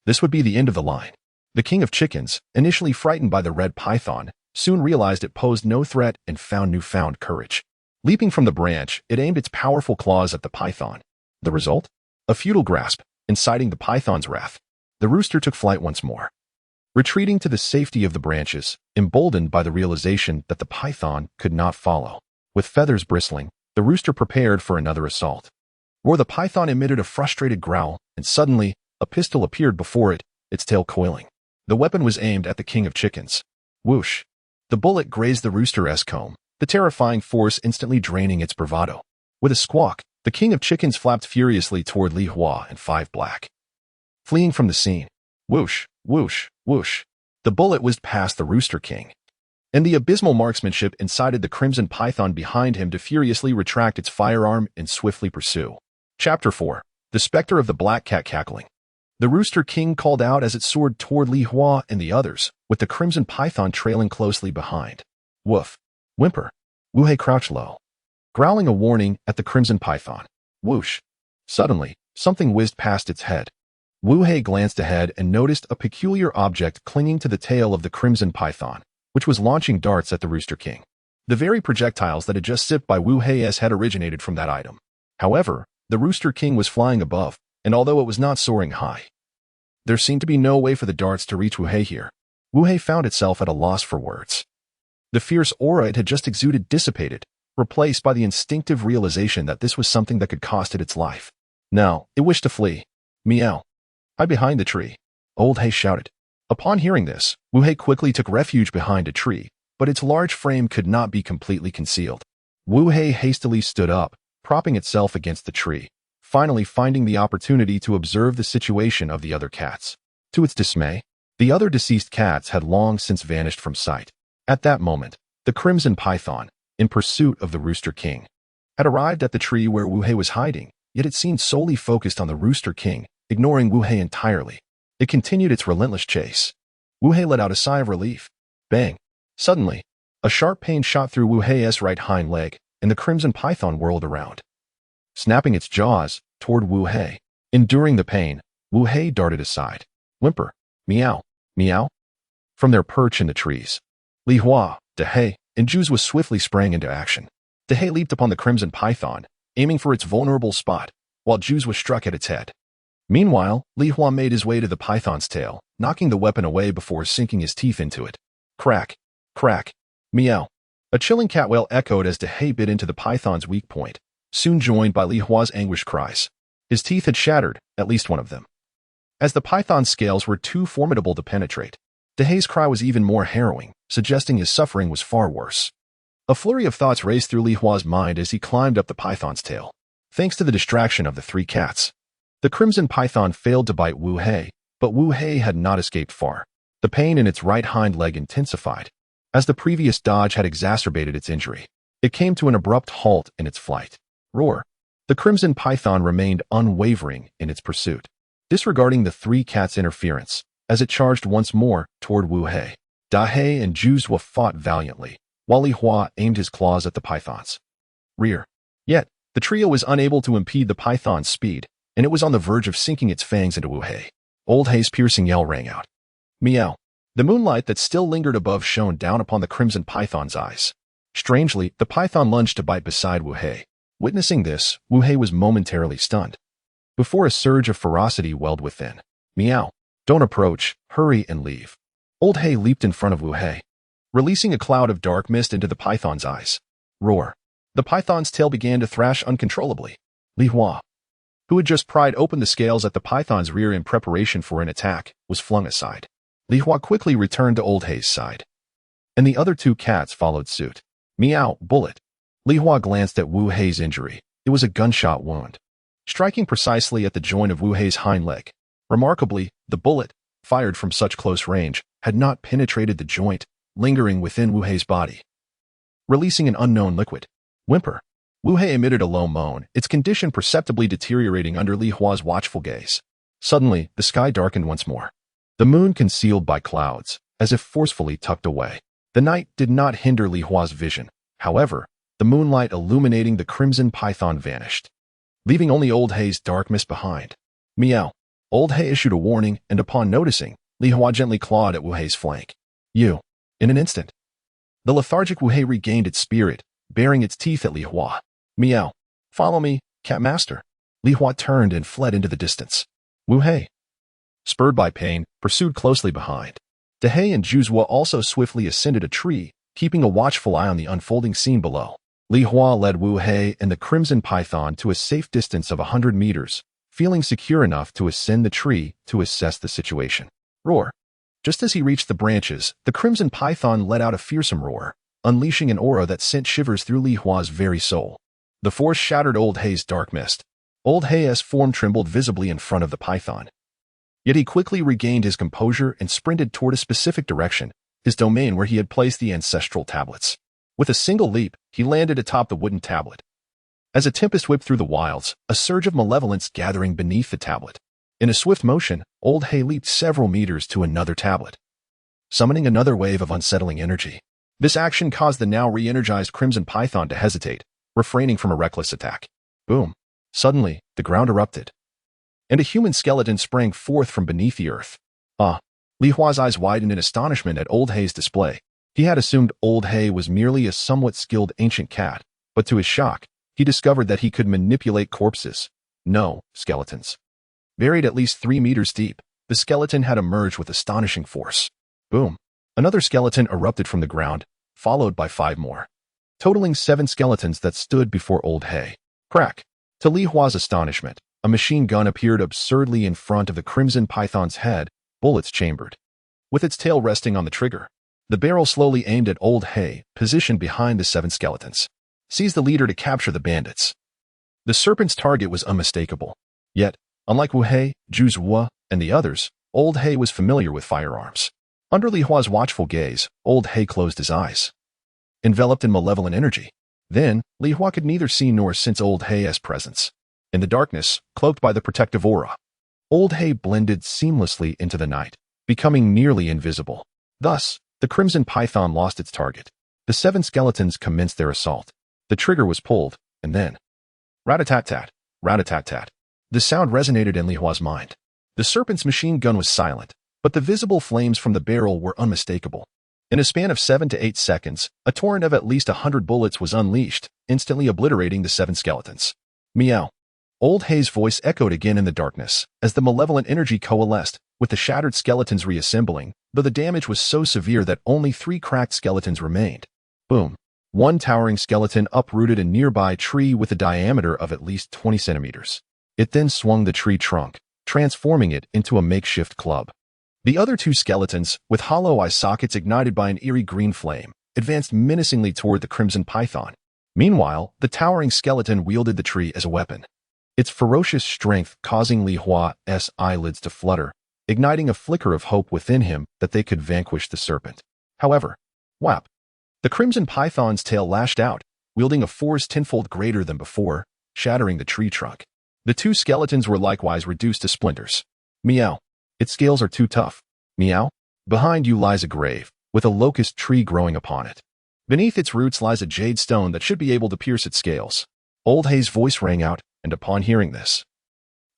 This would be the end of the line. The King of Chickens, initially frightened by the red python, soon realized it posed no threat and found newfound courage. Leaping from the branch, it aimed its powerful claws at the python. The result? A futile grasp, inciting the python's wrath. The rooster took flight once more, retreating to the safety of the branches, emboldened by the realization that the python could not follow. With feathers bristling, the rooster prepared for another assault. Roar the python emitted a frustrated growl, and suddenly, a pistol appeared before it, its tail coiling. The weapon was aimed at the King of Chickens. Whoosh! The bullet grazed the rooster's comb, the terrifying force instantly draining its bravado. With a squawk, the King of Chickens flapped furiously toward Li Hua and Five Black, fleeing from the scene. Whoosh, whoosh, whoosh. The bullet whizzed past the Rooster King, and the abysmal marksmanship incited the crimson python behind him to furiously retract its firearm and swiftly pursue. Chapter 4. The Spectre of the Black Cat Cackling. The Rooster King called out as it soared toward Li Hua and the others, with the crimson python trailing closely behind. Woof. Whimper. Wu Hei crouched low, growling a warning at the crimson python. Whoosh. Suddenly, something whizzed past its head. Wu Hei glanced ahead and noticed a peculiar object clinging to the tail of the crimson python, which was launching darts at the Rooster King. The very projectiles that had just zipped by Wu Hei's head originated from that item. However, the Rooster King was flying above, and although it was not soaring high, there seemed to be no way for the darts to reach Wu Hei here. Wu Hei found itself at a loss for words. The fierce aura it had just exuded dissipated, replaced by the instinctive realization that this was something that could cost it its life. Now, it wished to flee. Meow. Hide behind the tree. Old Hei shouted. Upon hearing this, Wu Hei quickly took refuge behind a tree, but its large frame could not be completely concealed. Wu Hei hastily stood up, propping itself against the tree, finally finding the opportunity to observe the situation of the other cats. To its dismay, the other deceased cats had long since vanished from sight. At that moment, the crimson python, in pursuit of the Rooster King, had arrived at the tree where Wu Hei was hiding, yet it seemed solely focused on the Rooster King, ignoring Wu Hei entirely. It continued its relentless chase. Wu Hei let out a sigh of relief. Bang! Suddenly, a sharp pain shot through Wu Hei's right hind leg, and the crimson python whirled around, snapping its jaws toward Wu Hei. Enduring the pain, Wu Hei darted aside. Whimper. Meow. Meow. From their perch in the trees, Li Hua, De Hei, and Juzwa swiftly sprang into action. De Hei leaped upon the crimson python, aiming for its vulnerable spot, while Juzwa struck at its head. Meanwhile, Li Hua made his way to the python's tail, knocking the weapon away before sinking his teeth into it. Crack. Crack. Meow. A chilling cat wail echoed as De Hei bit into the python's weak point, soon joined by Li Hua's anguished cries. His teeth had shattered, at least one of them, as the python's scales were too formidable to penetrate. De Hei's cry was even more harrowing, suggesting his suffering was far worse. A flurry of thoughts raced through Li Hua's mind as he climbed up the python's tail. Thanks to the distraction of the three cats, the crimson python failed to bite Wu Hei, but Wu Hei had not escaped far. The pain in its right hind leg intensified, as the previous dodge had exacerbated its injury. It came to an abrupt halt in its flight. Roar. The crimson python remained unwavering in its pursuit, disregarding the three cats' interference, as it charged once more toward Wu Hei. Da Hei and Juzwa fought valiantly, while Li Hua aimed his claws at the python's rear. Yet, the trio was unable to impede the python's speed, and it was on the verge of sinking its fangs into Wu Hei. Old Hei's piercing yell rang out. Meow. The moonlight that still lingered above shone down upon the crimson python's eyes. Strangely, the python lunged to bite beside Wu Hei. Witnessing this, Wu Hei was momentarily stunned, before a surge of ferocity welled within. Meow. Don't approach, hurry and leave. Old Hei leaped in front of Wu Hei, releasing a cloud of dark mist into the python's eyes. Roar. The python's tail began to thrash uncontrollably. Li Hua, who had just pried open the scales at the python's rear in preparation for an attack, was flung aside. Li Hua quickly returned to Old Hei's side, and the other two cats followed suit. Meow, bullet. Li Hua glanced at Wu Hei's injury. It was a gunshot wound, striking precisely at the joint of Wu Hei's hind leg. Remarkably, the bullet, fired from such close range, had not penetrated the joint, lingering within Wu Hei's body, releasing an unknown liquid. Whimper. Wu Hei emitted a low moan, its condition perceptibly deteriorating under Li Hua's watchful gaze. Suddenly, the sky darkened once more, the moon concealed by clouds, as if forcefully tucked away. The night did not hinder Li Hua's vision. However, the moonlight illuminating the crimson python vanished, leaving only Old Hei's dark mist behind. Meow. Old Hei issued a warning, and upon noticing, Li Hua gently clawed at Wu Hei's flank. You. In an instant, the lethargic Wu Hei regained its spirit, baring its teeth at Li Hua. Meow. Follow me, Cat Master. Li Hua turned and fled into the distance. Wu Hei, spurred by pain, pursued closely behind. De Hei and Juzwa also swiftly ascended a tree, keeping a watchful eye on the unfolding scene below. Li Hua led Wu Hei and the crimson python to a safe distance of 100 meters, feeling secure enough to ascend the tree to assess the situation. Roar. Just as he reached the branches, the crimson python let out a fearsome roar, unleashing an aura that sent shivers through Li Hua's very soul. The force shattered Old Hei's dark mist. Old Hei's form trembled visibly in front of the python. Yet he quickly regained his composure and sprinted toward a specific direction, his domain where he had placed the ancestral tablets. With a single leap, he landed atop the wooden tablet, As a tempest whipped through the wilds, a surge of malevolence gathering beneath the tablet. In a swift motion, Old Hay leaped several meters to another tablet, summoning another wave of unsettling energy. This action caused the now re-energized Crimson Python to hesitate, refraining from a reckless attack. Boom. Suddenly, the ground erupted, and a human skeleton sprang forth from beneath the earth. Li Hua's eyes widened in astonishment at Old Hay's display. He had assumed Old Hay was merely a somewhat skilled ancient cat, but to his shock, he discovered that he could manipulate corpses. No, skeletons. Buried at least 3 meters deep, the skeleton had emerged with astonishing force. Boom. Another skeleton erupted from the ground, followed by 5 more, totaling 7 skeletons that stood before Old Hay. Crack. To Li Hua's astonishment, a machine gun appeared absurdly in front of the Crimson Python's head, bullets chambered. With its tail resting on the trigger, the barrel slowly aimed at Old Hay, positioned behind the 7 skeletons. Seize the leader to capture the bandits. The serpent's target was unmistakable. Yet, unlike Wu Hei, Zhu Zuo, and the others, Old Hay was familiar with firearms. Under Li Hua's watchful gaze, Old Hay closed his eyes, enveloped in malevolent energy. Then, Li Hua could neither see nor sense Old Hei's presence. In the darkness, cloaked by the protective aura, Old Hay blended seamlessly into the night, becoming nearly invisible. Thus, the Crimson Python lost its target. The 7 skeletons commenced their assault. The trigger was pulled, and then, rat-a-tat-tat, rat-a-tat-tat. The sound resonated in Li Hua's mind. The serpent's machine gun was silent, but the visible flames from the barrel were unmistakable. In a span of 7 to 8 seconds, a torrent of at least 100 bullets was unleashed, instantly obliterating the 7 skeletons. Meow. Old Hay's voice echoed again in the darkness, as the malevolent energy coalesced, with the shattered skeletons reassembling, though the damage was so severe that only 3 cracked skeletons remained. Boom. One towering skeleton uprooted a nearby tree with a diameter of at least 20 centimeters. It then swung the tree trunk, transforming it into a makeshift club. The other 2 skeletons, with hollow eye sockets ignited by an eerie green flame, advanced menacingly toward the Crimson Python. Meanwhile, the towering skeleton wielded the tree as a weapon, its ferocious strength causing Li Hua's eyelids to flutter, igniting a flicker of hope within him that they could vanquish the serpent. However, whap! The Crimson Python's tail lashed out, wielding a force tenfold greater than before, shattering the tree trunk. The 2 skeletons were likewise reduced to splinters. Meow. Its scales are too tough. Meow. Behind you lies a grave, with a locust tree growing upon it. Beneath its roots lies a jade stone that should be able to pierce its scales. Old Hay's voice rang out, and upon hearing this,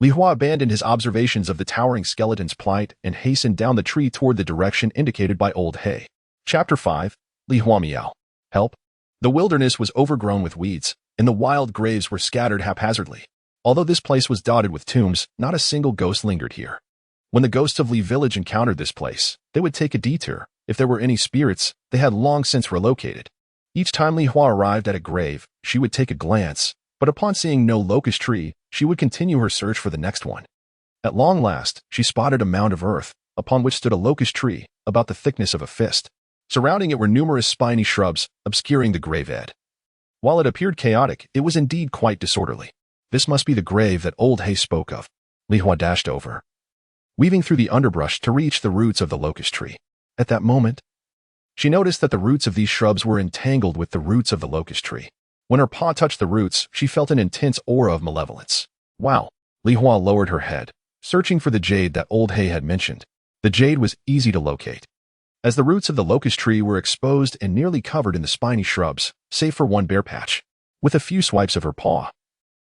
Li Hua abandoned his observations of the towering skeleton's plight and hastened down the tree toward the direction indicated by Old Hay. Chapter 5. Li Hua Meow. Help. The wilderness was overgrown with weeds, and the wild graves were scattered haphazardly. Although this place was dotted with tombs, not a single ghost lingered here. When the ghosts of Li Village encountered this place, they would take a detour. If there were any spirits, they had long since relocated. Each time Li Hua arrived at a grave, she would take a glance, but upon seeing no locust tree, she would continue her search for the next one. At long last, she spotted a mound of earth, upon which stood a locust tree, about the thickness of a fist. Surrounding it were numerous spiny shrubs, obscuring the grave bed. While it appeared chaotic, it was indeed quite disorderly. This must be the grave that Old Hay spoke of. Li Hua dashed over, weaving through the underbrush to reach the roots of the locust tree. At that moment, she noticed that the roots of these shrubs were entangled with the roots of the locust tree. When her paw touched the roots, she felt an intense aura of malevolence. Wow! Li Hua lowered her head, searching for the jade that Old Hay had mentioned. The jade was easy to locate, as the roots of the locust tree were exposed and nearly covered in the spiny shrubs, save for one bare patch. With a few swipes of her paw,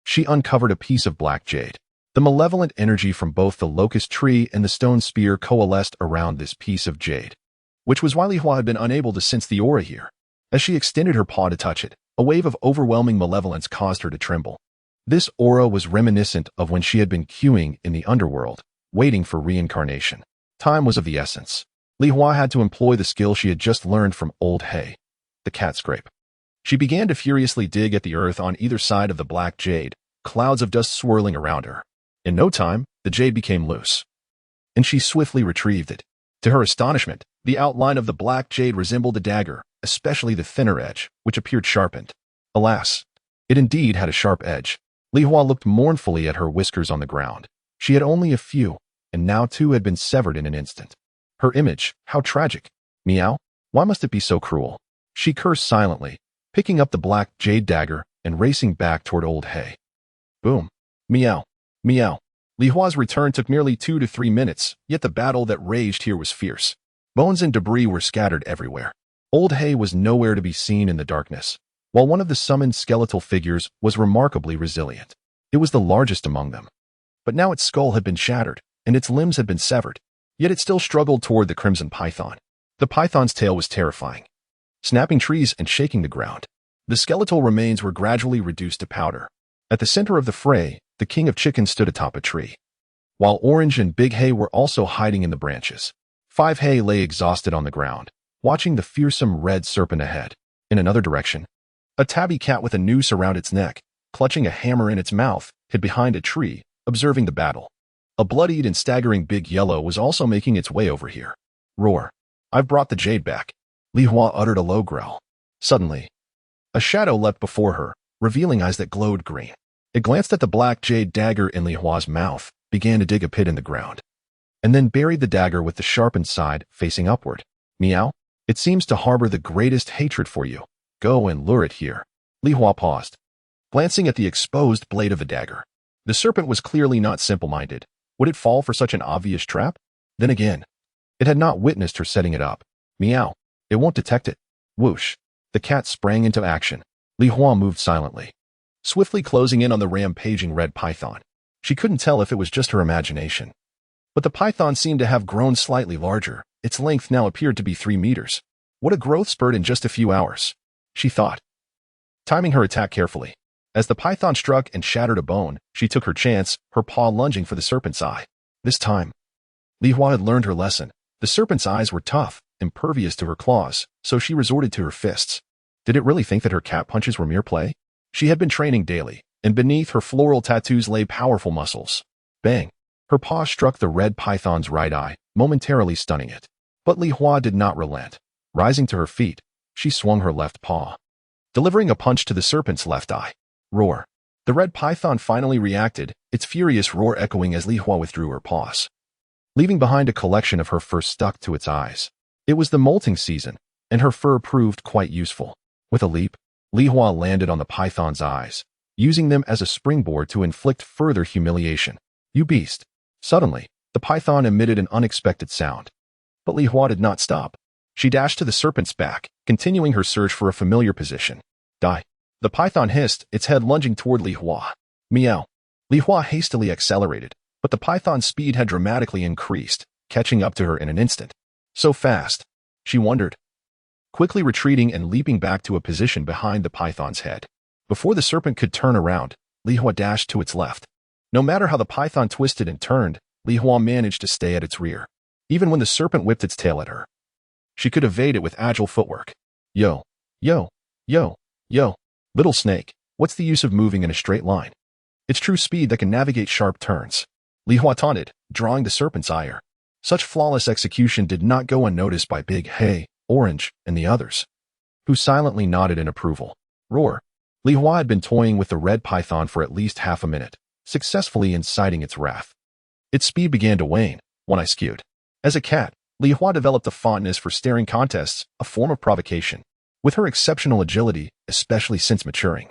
she uncovered a piece of black jade. The malevolent energy from both the locust tree and the stone spear coalesced around this piece of jade, which was why Li Hua had been unable to sense the aura here. As she extended her paw to touch it, a wave of overwhelming malevolence caused her to tremble. This aura was reminiscent of when she had been queuing in the underworld, waiting for reincarnation. Time was of the essence. Li Hua had to employ the skill she had just learned from Old Hay, the cat scrape. She began to furiously dig at the earth on either side of the black jade, clouds of dust swirling around her. In no time, the jade became loose, and she swiftly retrieved it. To her astonishment, the outline of the black jade resembled a dagger, especially the thinner edge, which appeared sharpened. Alas, it indeed had a sharp edge. Li Hua looked mournfully at her whiskers on the ground. She had only a few, and now 2 had been severed in an instant. Her image, how tragic. Meow, why must it be so cruel? She cursed silently, picking up the black jade dagger and racing back toward Old Hay. Boom. Meow. Meow. Li Hua's return took nearly 2 to 3 minutes, yet the battle that raged here was fierce. Bones and debris were scattered everywhere. Old Hay was nowhere to be seen in the darkness, while one of the summoned skeletal figures was remarkably resilient. It was the largest among them. But now its skull had been shattered, and its limbs had been severed, yet it still struggled toward the crimson python. The python's tail was terrifying, snapping trees and shaking the ground. The skeletal remains were gradually reduced to powder. At the center of the fray, the king of chickens stood atop a tree, while Orange and Big Hay were also hiding in the branches. 5 Hay lay exhausted on the ground, watching the fearsome red serpent ahead. In another direction, a tabby cat with a noose around its neck, clutching a hammer in its mouth, hid behind a tree, observing the battle. A bloodied and staggering Big Yellow was also making its way over here. Roar. I've brought the jade back. Li Hua uttered a low growl. Suddenly, a shadow leapt before her, revealing eyes that glowed green. It glanced at the black jade dagger in Li Hua's mouth, began to dig a pit in the ground, and then buried the dagger with the sharpened side facing upward. Meow. It seems to harbor the greatest hatred for you. Go and lure it here. Li Hua paused, glancing at the exposed blade of the dagger. The serpent was clearly not simple-minded. Would it fall for such an obvious trap? Then again, it had not witnessed her setting it up. Meow. It won't detect it. Whoosh. The cat sprang into action. Li Hua moved silently, swiftly closing in on the rampaging red python. She couldn't tell if it was just her imagination, but the python seemed to have grown slightly larger. Its length now appeared to be 3 meters. What a growth spurt in just a few hours, she thought, timing her attack carefully. As the python struck and shattered a bone, she took her chance, her paw lunging for the serpent's eye. This time, Li Hua had learned her lesson. The serpent's eyes were tough, impervious to her claws, so she resorted to her fists. Did it really think that her cat punches were mere play? She had been training daily, and beneath her floral tattoos lay powerful muscles. Bang! Her paw struck the red python's right eye, momentarily stunning it. But Li Hua did not relent. Rising to her feet, she swung her left paw, delivering a punch to the serpent's left eye. Roar. The red python finally reacted, its furious roar echoing as Li Hua withdrew her paws, leaving behind a collection of her fur stuck to its eyes. It was the molting season, and her fur proved quite useful. With a leap, Li Hua landed on the python's eyes, using them as a springboard to inflict further humiliation. You beast. Suddenly, the python emitted an unexpected sound. But Li Hua did not stop. She dashed to the serpent's back, continuing her search for a familiar position. Die. The python hissed, its head lunging toward Li Hua. Meow. Li Hua hastily accelerated, but the python's speed had dramatically increased, catching up to her in an instant. So fast, she wondered, quickly retreating and leaping back to a position behind the python's head. Before the serpent could turn around, Li Hua dashed to its left. No matter how the python twisted and turned, Li Hua managed to stay at its rear. Even when the serpent whipped its tail at her, she could evade it with agile footwork. Yo, yo, yo, yo. Little snake, what's the use of moving in a straight line? It's true speed that can navigate sharp turns. Li Hua taunted, drawing the serpent's ire. Such flawless execution did not go unnoticed by Big Hay, Orange, and the others, who silently nodded in approval. Roar. Li Hua had been toying with the red python for at least half a minute, successfully inciting its wrath. Its speed began to wane, one eye skewed. As a cat, Li Hua developed a fondness for staring contests, a form of provocation. With her exceptional agility, especially since maturing,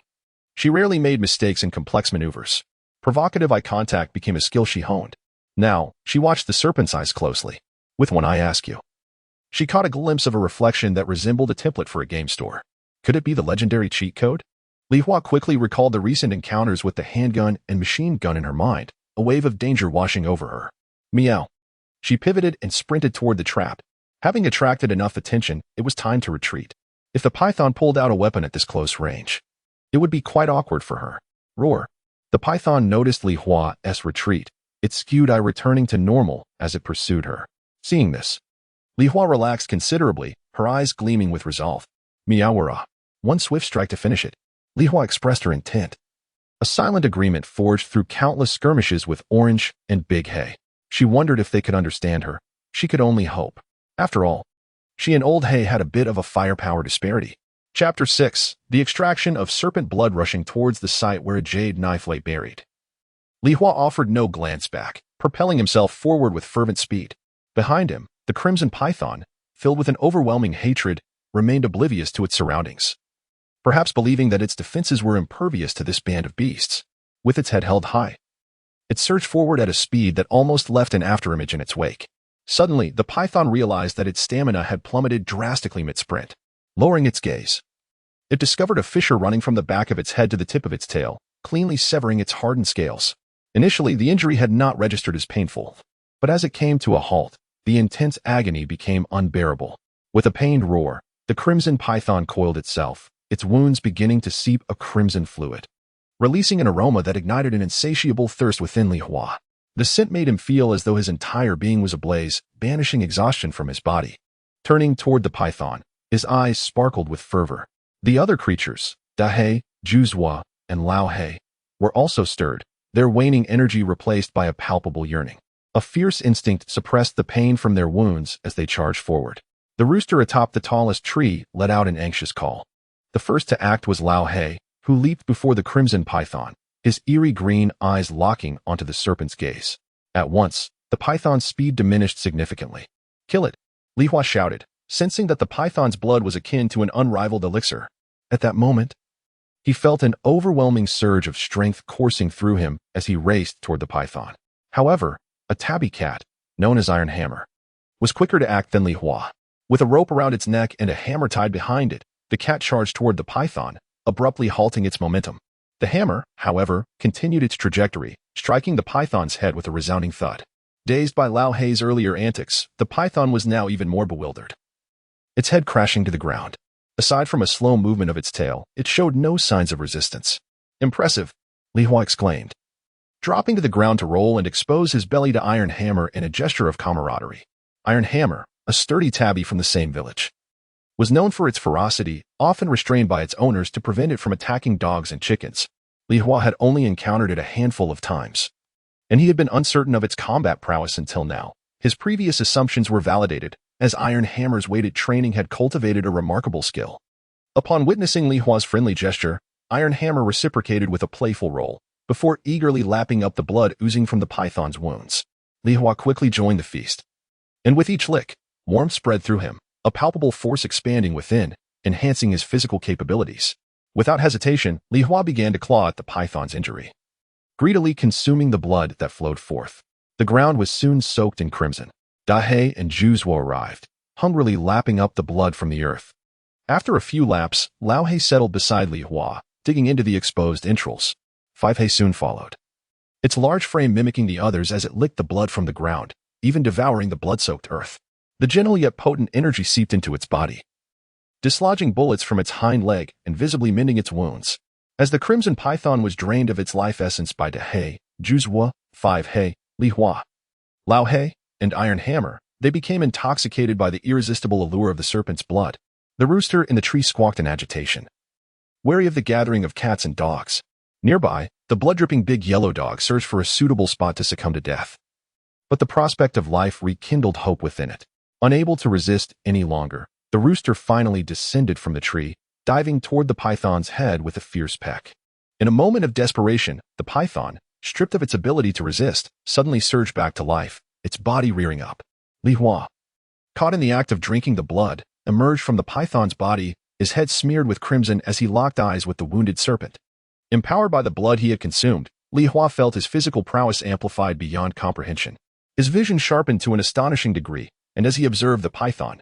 she rarely made mistakes in complex maneuvers. Provocative eye contact became a skill she honed. Now, she watched the serpent's eyes closely. With one eye askew, she caught a glimpse of a reflection that resembled a template for a game store. Could it be the legendary cheat code? Li Hua quickly recalled the recent encounters with the handgun and machine gun in her mind, a wave of danger washing over her. Meow. She pivoted and sprinted toward the trap. Having attracted enough attention, it was time to retreat. If the python pulled out a weapon at this close range, it would be quite awkward for her. Roar. The python noticed Li Hua's retreat, its skewed eye returning to normal as it pursued her. Seeing this, Li Hua relaxed considerably, her eyes gleaming with resolve. Meowera. One swift strike to finish it. Li Hua expressed her intent. A silent agreement forged through countless skirmishes with Orange and Big Hay. She wondered if they could understand her. She could only hope. After all, she and Old Hay had a bit of a firepower disparity. Chapter 6. The extraction of serpent blood rushing towards the site where a jade knife lay buried. Li Hua offered no glance back, propelling himself forward with fervent speed. Behind him, the crimson python, filled with an overwhelming hatred, remained oblivious to its surroundings. perhaps believing that its defenses were impervious to this band of beasts. With its head held high, it surged forward at a speed that almost left an afterimage in its wake. Suddenly, the python realized that its stamina had plummeted drastically mid-sprint. Lowering its gaze, it discovered a fissure running from the back of its head to the tip of its tail, cleanly severing its hardened scales. Initially, the injury had not registered as painful, but as it came to a halt, the intense agony became unbearable. With a pained roar, the crimson python coiled itself, its wounds beginning to seep a crimson fluid, releasing an aroma that ignited an insatiable thirst within Li Hua. The scent made him feel as though his entire being was ablaze, banishing exhaustion from his body. Turning toward the python, his eyes sparkled with fervor. The other creatures, Dahei, Juzhua, and Lao Hei, were also stirred, their waning energy replaced by a palpable yearning. A fierce instinct suppressed the pain from their wounds as they charged forward. The rooster atop the tallest tree let out an anxious call. The first to act was Lao Hei, who leaped before the crimson python, his eerie green eyes locking onto the serpent's gaze. At once, the python's speed diminished significantly. "Kill it," Li Hua shouted, sensing that the python's blood was akin to an unrivaled elixir. At that moment, he felt an overwhelming surge of strength coursing through him as he raced toward the python. However, a tabby cat, known as Iron Hammer, was quicker to act than Li Hua. With a rope around its neck and a hammer tied behind it, the cat charged toward the python, abruptly halting its momentum. The hammer, however, continued its trajectory, striking the python's head with a resounding thud. Dazed by Lao Hei's earlier antics, the python was now even more bewildered, its head crashing to the ground. Aside from a slow movement of its tail, it showed no signs of resistance. "Impressive," Li Hua exclaimed, dropping to the ground to roll and expose his belly to Iron Hammer in a gesture of camaraderie. Iron Hammer, a sturdy tabby from the same village, was known for its ferocity, often restrained by its owners to prevent it from attacking dogs and chickens. Li Hua had only encountered it a handful of times, and he had been uncertain of its combat prowess until now. His previous assumptions were validated, as Iron Hammer's weighted training had cultivated a remarkable skill. Upon witnessing Li Hua's friendly gesture, Iron Hammer reciprocated with a playful roll, before eagerly lapping up the blood oozing from the python's wounds. Li Hua quickly joined the feast, and with each lick, warmth spread through him, a palpable force expanding within, enhancing his physical capabilities. Without hesitation, Li Hua began to claw at the python's injury, greedily consuming the blood that flowed forth. The ground was soon soaked in crimson. Dahei and Juzhua arrived, hungrily lapping up the blood from the earth. After a few laps, Lao Hei settled beside Li Hua, digging into the exposed entrails. 5 Hei soon followed, its large frame mimicking the others as it licked the blood from the ground, even devouring the blood-soaked earth. The gentle yet potent energy seeped into its body, dislodging bullets from its hind leg and visibly mending its wounds. As the crimson python was drained of its life essence by Dahei, Juzhua, 5 Hei, Li Hua, Lao Hei, and Iron Hammer, they became intoxicated by the irresistible allure of the serpent's blood. The rooster in the tree squawked in agitation, wary of the gathering of cats and dogs. Nearby, the blood-dripping big yellow dog searched for a suitable spot to succumb to death. But the prospect of life rekindled hope within it. Unable to resist any longer, the rooster finally descended from the tree, diving toward the python's head with a fierce peck. In a moment of desperation, the python, stripped of its ability to resist, suddenly surged back to life, its body rearing up. Li Hua, caught in the act of drinking the blood, emerged from the python's body, his head smeared with crimson as he locked eyes with the wounded serpent. Empowered by the blood he had consumed, Li Hua felt his physical prowess amplified beyond comprehension. His vision sharpened to an astonishing degree, and as he observed the python,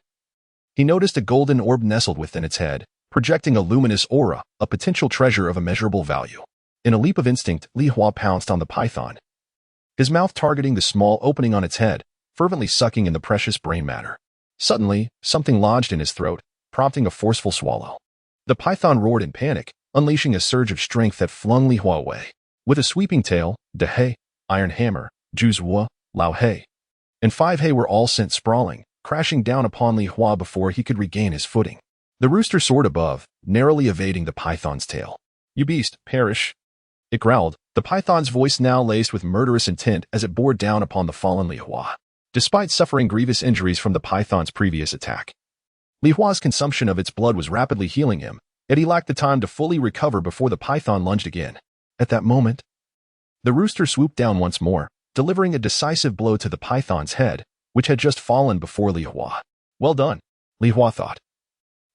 he noticed a golden orb nestled within its head, projecting a luminous aura, a potential treasure of immeasurable value. In a leap of instinct, Li Hua pounced on the python, his mouth targeting the small opening on its head, fervently sucking in the precious brain matter. Suddenly, something lodged in his throat, prompting a forceful swallow. The python roared in panic, unleashing a surge of strength that flung Li Hua away. With a sweeping tail, Dahei, Iron Hammer, Juzhua, Lao Hei, and 5 Hei were all sent sprawling, crashing down upon Li Hua before he could regain his footing. The rooster soared above, narrowly evading the python's tail. "You beast, perish!" it growled, the python's voice now laced with murderous intent as it bore down upon the fallen Li Hua. Despite suffering grievous injuries from the python's previous attack, Li Hua's consumption of its blood was rapidly healing him, yet he lacked the time to fully recover before the python lunged again. At that moment, the rooster swooped down once more, delivering a decisive blow to the python's head, which had just fallen before Li Hua. "Well done," Li Hua thought,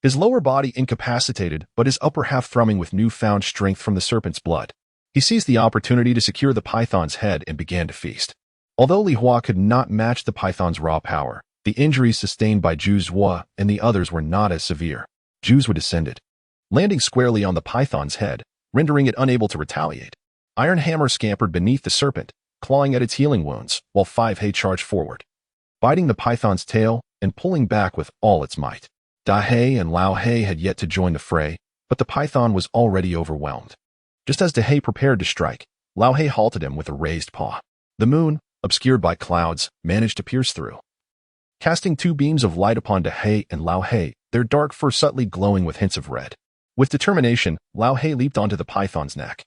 his lower body incapacitated but his upper half thrumming with newfound strength from the serpent's blood. He seized the opportunity to secure the python's head and began to feast. Although Li Hua could not match the python's raw power, the injuries sustained by Zhu Zhuo and the others were not as severe. Zhu Zhuo descended, landing squarely on the python's head, rendering it unable to retaliate. Iron Hammer scampered beneath the serpent, clawing at its healing wounds, while 5-He charged forward, biting the python's tail and pulling back with all its might. Da-He and Lao-He had yet to join the fray, but the python was already overwhelmed. Just as Da-He prepared to strike, Lao-He halted him with a raised paw. The moon, obscured by clouds, managed to pierce through, casting 2 beams of light upon Da-He and Lao-He, their dark fur subtly glowing with hints of red. With determination, Lao-He leaped onto the python's neck,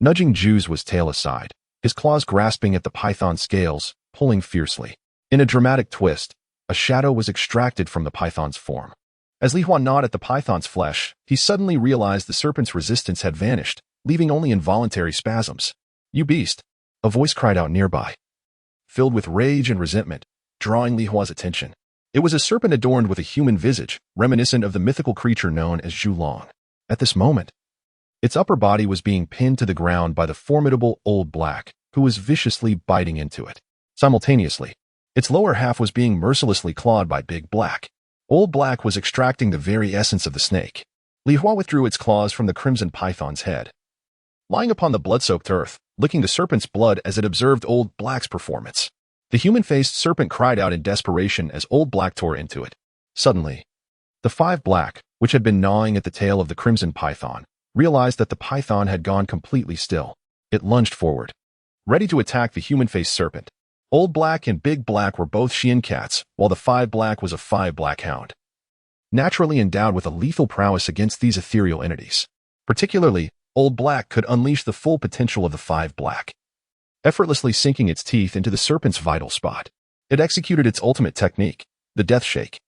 nudging Zhu Zhuo's tail aside, his claws grasping at the python's scales, pulling fiercely. In a dramatic twist, a shadow was extracted from the python's form. As Li Hua gnawed at the python's flesh, he suddenly realized the serpent's resistance had vanished, leaving only involuntary spasms. "You beast!" a voice cried out nearby, filled with rage and resentment, drawing Li Hua's attention. It was a serpent adorned with a human visage, reminiscent of the mythical creature known as Zhu Long. At this moment, its upper body was being pinned to the ground by the formidable Old Black, who was viciously biting into it. Simultaneously, its lower half was being mercilessly clawed by Big Black. Old Black was extracting the very essence of the snake. Li Hua withdrew its claws from the crimson python's head, lying upon the blood-soaked earth, licking the serpent's blood as it observed Old Black's performance. The human-faced serpent cried out in desperation as Old Black tore into it. Suddenly, the 5 Black, which had been gnawing at the tail of the crimson python, realized that the python had gone completely still. It lunged forward, ready to attack the human-faced serpent. Old Black and Big Black were both Xian cats, while the 5 Black was a 5 Black hound, naturally endowed with a lethal prowess against these ethereal entities. Particularly, Old Black could unleash the full potential of the 5 Black, effortlessly sinking its teeth into the serpent's vital spot. It executed its ultimate technique, the Death Shake.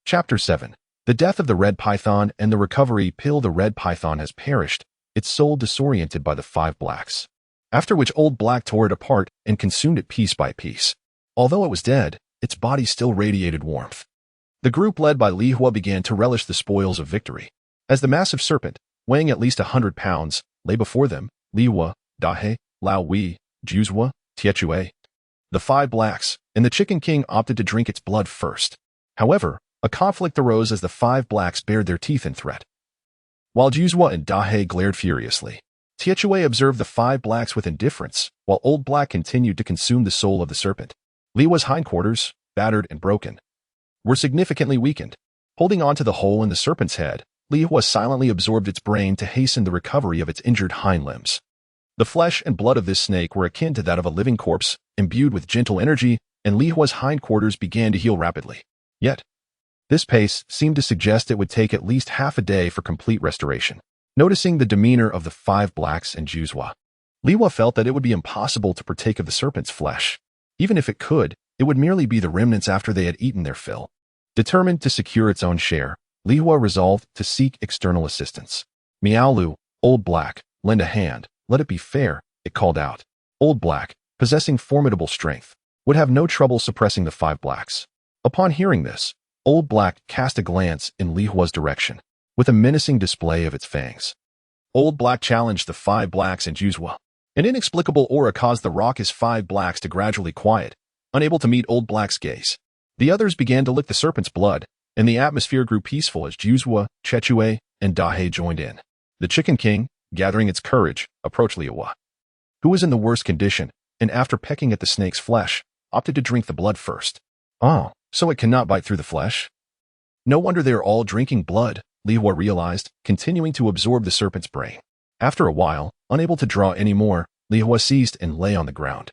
Chapter 7. The Death of the Red Python and the Recovery Pill. The Red Python has perished, its soul disoriented by the 5 Blacks, after which Old Black tore it apart and consumed it piece by piece. Although it was dead, its body still radiated warmth. The group led by Li Hua began to relish the spoils of victory. As the massive serpent, weighing at least 100 pounds, lay before them, Li Hua, Da-He, Lao Wei, Zhu Zhuo, Tiechue, the 5 Blacks, and the Chicken King opted to drink its blood first. However, a conflict arose as the 5 Blacks bared their teeth in threat. While Zhu Zhuo and Da-He glared furiously, Tiechue observed the 5 Blacks with indifference, while Old Black continued to consume the soul of the serpent. Li Hua's hindquarters, battered and broken, were significantly weakened. Holding on to the hole in the serpent's head, Li Hua silently absorbed its brain to hasten the recovery of its injured hind limbs. The flesh and blood of this snake were akin to that of a living corpse, imbued with gentle energy, and Li Hua's hindquarters began to heal rapidly. Yet, this pace seemed to suggest it would take at least half a day for complete restoration. Noticing the demeanor of the 5 Blacks and Zhu Zhuo, Li Hua felt that it would be impossible to partake of the serpent's flesh. Even if it could, it would merely be the remnants after they had eaten their fill. Determined to secure its own share, Li Hua resolved to seek external assistance. "Miaolu, Old Black, lend a hand. Let it be fair," it called out. Old Black, possessing formidable strength, would have no trouble suppressing the 5 Blacks. Upon hearing this, Old Black cast a glance in Li Hua's direction, with a menacing display of its fangs. Old Black challenged the 5 Blacks and Zhu Zhuo. An inexplicable aura caused the raucous 5 Blacks to gradually quiet, unable to meet Old Black's gaze. The others began to lick the serpent's blood, and the atmosphere grew peaceful as Zhu Zhuo, Tiechue, and Da-He joined in. The Chicken King, gathering its courage, approached Li Hua, who was in the worst condition, and after pecking at the snake's flesh, opted to drink the blood first. "Oh, so it cannot bite through the flesh? No wonder they are all drinking blood," Li Hua realized, continuing to absorb the serpent's brain. After a while, unable to draw any more, Li Hua ceased and lay on the ground,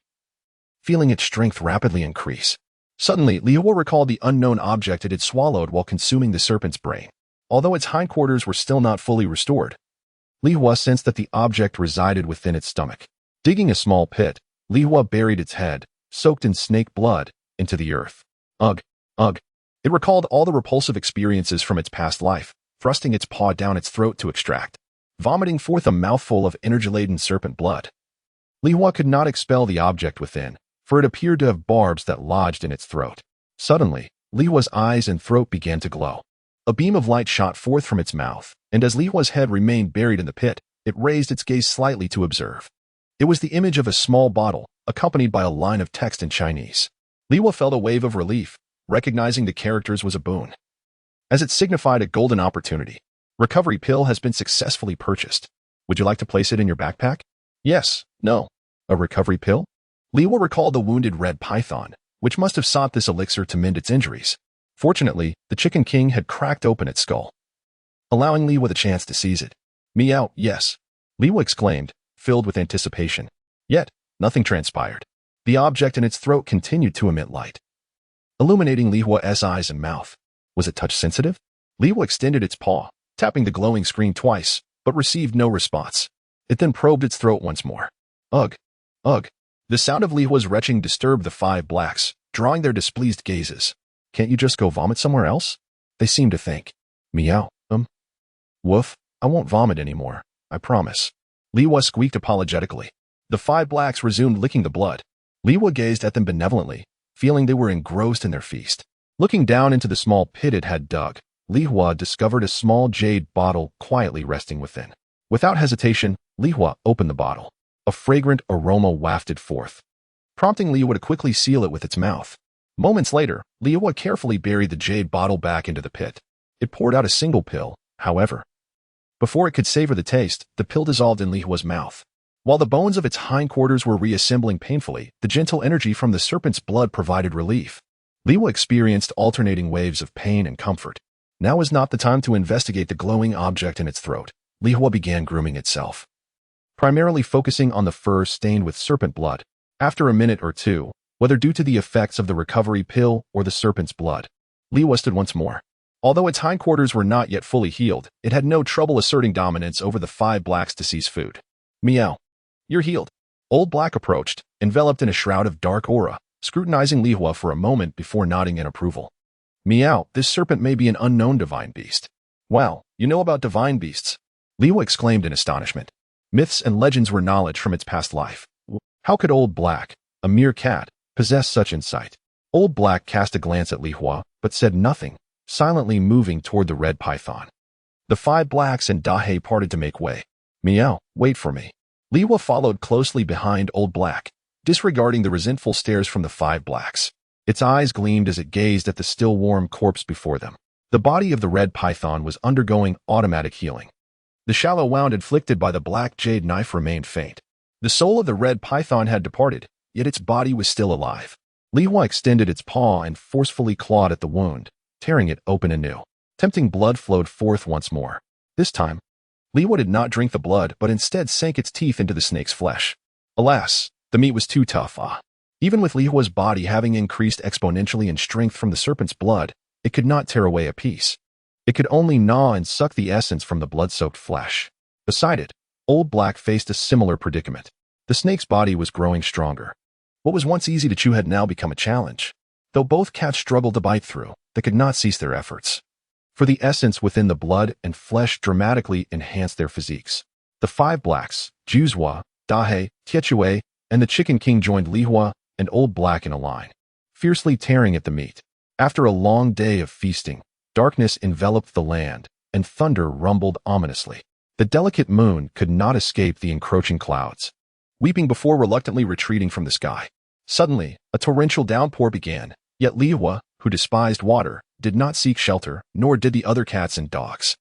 feeling its strength rapidly increase. Suddenly, Li Hua recalled the unknown object it had swallowed while consuming the serpent's brain. Although its hindquarters were still not fully restored, Li Hua sensed that the object resided within its stomach. Digging a small pit, Li Hua buried its head, soaked in snake blood, into the earth. Ugh, ugh. It recalled all the repulsive experiences from its past life, thrusting its paw down its throat to extract, vomiting forth a mouthful of energy-laden serpent blood. Li Hua could not expel the object within, for it appeared to have barbs that lodged in its throat. Suddenly, Li Hua's eyes and throat began to glow. A beam of light shot forth from its mouth, and as Li Hua's head remained buried in the pit, it raised its gaze slightly to observe. It was the image of a small bottle, accompanied by a line of text in Chinese. Li Hua felt a wave of relief, recognizing the characters was a boon, as it signified a golden opportunity. Recovery pill has been successfully purchased. Would you like to place it in your backpack? Yes, no. A recovery pill? Li Hua recalled the wounded red python, which must have sought this elixir to mend its injuries. Fortunately, the Chicken King had cracked open its skull, allowing Li Hua the chance to seize it. Meow, yes, Li Hua exclaimed, filled with anticipation. Yet, nothing transpired. The object in its throat continued to emit light, illuminating Li Hua's eyes and mouth. Was it touch-sensitive? Li Hua extended its paw, tapping the glowing screen twice, but received no response. It then probed its throat once more. Ugh! Ugh! The sound of Li Hua's retching disturbed the five blacks, drawing their displeased gazes. Can't you just go vomit somewhere else? They seemed to think. Meow, Woof, I won't vomit anymore, I promise. Li Hua squeaked apologetically. The five blacks resumed licking the blood. Li Hua gazed at them benevolently, feeling they were engrossed in their feast. Looking down into the small pit it had dug, Li Hua discovered a small jade bottle quietly resting within. Without hesitation, Li Hua opened the bottle. A fragrant aroma wafted forth, prompting Li Hua to quickly seal it with its mouth. Moments later, Li Hua carefully buried the jade bottle back into the pit. It poured out a single pill, however. Before it could savor the taste, the pill dissolved in Li Hua's mouth. While the bones of its hindquarters were reassembling painfully, the gentle energy from the serpent's blood provided relief. Li Hua experienced alternating waves of pain and comfort. Now was not the time to investigate the glowing object in its throat. Li Hua began grooming itself, primarily focusing on the fur stained with serpent blood. After a minute or two, whether due to the effects of the recovery pill or the serpent's blood, Li Hua stood once more. Although its hindquarters were not yet fully healed, it had no trouble asserting dominance over the five blacks to seize food. Meow. You're healed. Old Black approached, enveloped in a shroud of dark aura, scrutinizing Li Hua for a moment before nodding in approval. Meow, this serpent may be an unknown divine beast. Wow, you know about divine beasts? Li Hua exclaimed in astonishment. Myths and legends were knowledge from its past life. How could Old Black, a mere cat, possess such insight? Old Black cast a glance at Li Hua, but said nothing, silently moving toward the red python. The five blacks and Dahe parted to make way. Meow, wait for me. Li Hua followed closely behind Old Black, disregarding the resentful stares from the five blacks. Its eyes gleamed as it gazed at the still warm corpse before them. The body of the red python was undergoing automatic healing. The shallow wound inflicted by the black jade knife remained faint. The soul of the red python had departed, yet its body was still alive. Li Hua extended its paw and forcefully clawed at the wound, tearing it open anew. Tempting blood flowed forth once more. This time, Li Hua did not drink the blood, but instead sank its teeth into the snake's flesh. Alas, the meat was too tough. Even with Li Hua's body having increased exponentially in strength from the serpent's blood, it could not tear away a piece. It could only gnaw and suck the essence from the blood-soaked flesh. Beside it, Old Black faced a similar predicament. The snake's body was growing stronger. What was once easy to chew had now become a challenge. Though both cats struggled to bite through, they could not cease their efforts. For the essence within the blood and flesh dramatically enhanced their physiques. The five blacks, Juzhua, Dahe, Tietue, and the Chicken King joined Li Hua and Old Black in a line, fiercely tearing at the meat. After a long day of feasting, darkness enveloped the land, and thunder rumbled ominously. The delicate moon could not escape the encroaching clouds, weeping before reluctantly retreating from the sky. Suddenly, a torrential downpour began, yet Li Hua, who despised water, did not seek shelter, nor did the other cats and dogs.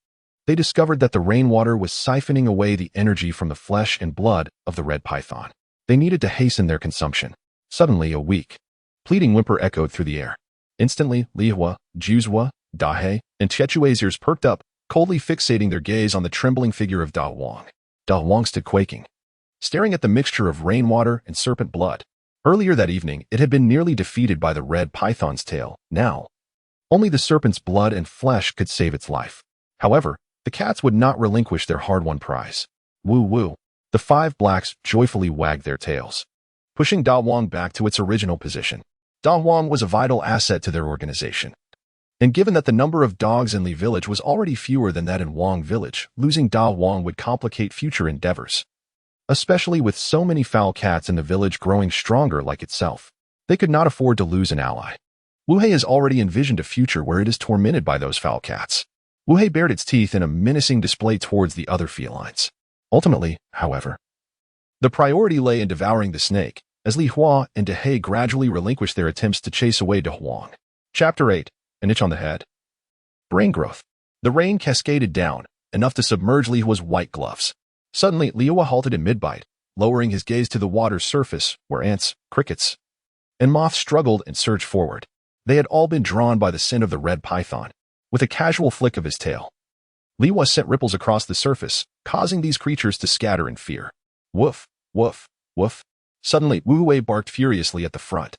They discovered that the rainwater was siphoning away the energy from the flesh and blood of the red python. They needed to hasten their consumption. Suddenly, a weak, pleading whimper echoed through the air. Instantly, Li Hua, Juzhua, Dahe, and Tietue's ears perked up, coldly fixating their gaze on the trembling figure of Da Wang. Da Wang stood quaking, staring at the mixture of rainwater and serpent blood. Earlier that evening, it had been nearly defeated by the red python's tail. Now, only the serpent's blood and flesh could save its life. However, the cats would not relinquish their hard-won prize. Woo woo. The five blacks joyfully wagged their tails, pushing Da Wang back to its original position. Da Wang was a vital asset to their organization. And given that the number of dogs in Li Village was already fewer than that in Wang Village, losing Da Wang would complicate future endeavors, especially with so many foul cats in the village growing stronger like itself. They could not afford to lose an ally. Wu Hei has already envisioned a future where it is tormented by those foul cats. Wu Hei bared its teeth in a menacing display towards the other felines. Ultimately, however, the priority lay in devouring the snake, as Li Hua and De Hei gradually relinquished their attempts to chase away De Huang. Chapter 8. An itch on the head. Brain growth. The rain cascaded down, enough to submerge Li Hua's white gloves. Suddenly, Li Hua halted in mid-bite, lowering his gaze to the water's surface, where ants, crickets, and moths struggled and surged forward. They had all been drawn by the scent of the red python. With a casual flick of his tail, Li Hua sent ripples across the surface, causing these creatures to scatter in fear. Woof, woof, woof. Suddenly, Wu Wei barked furiously at the front.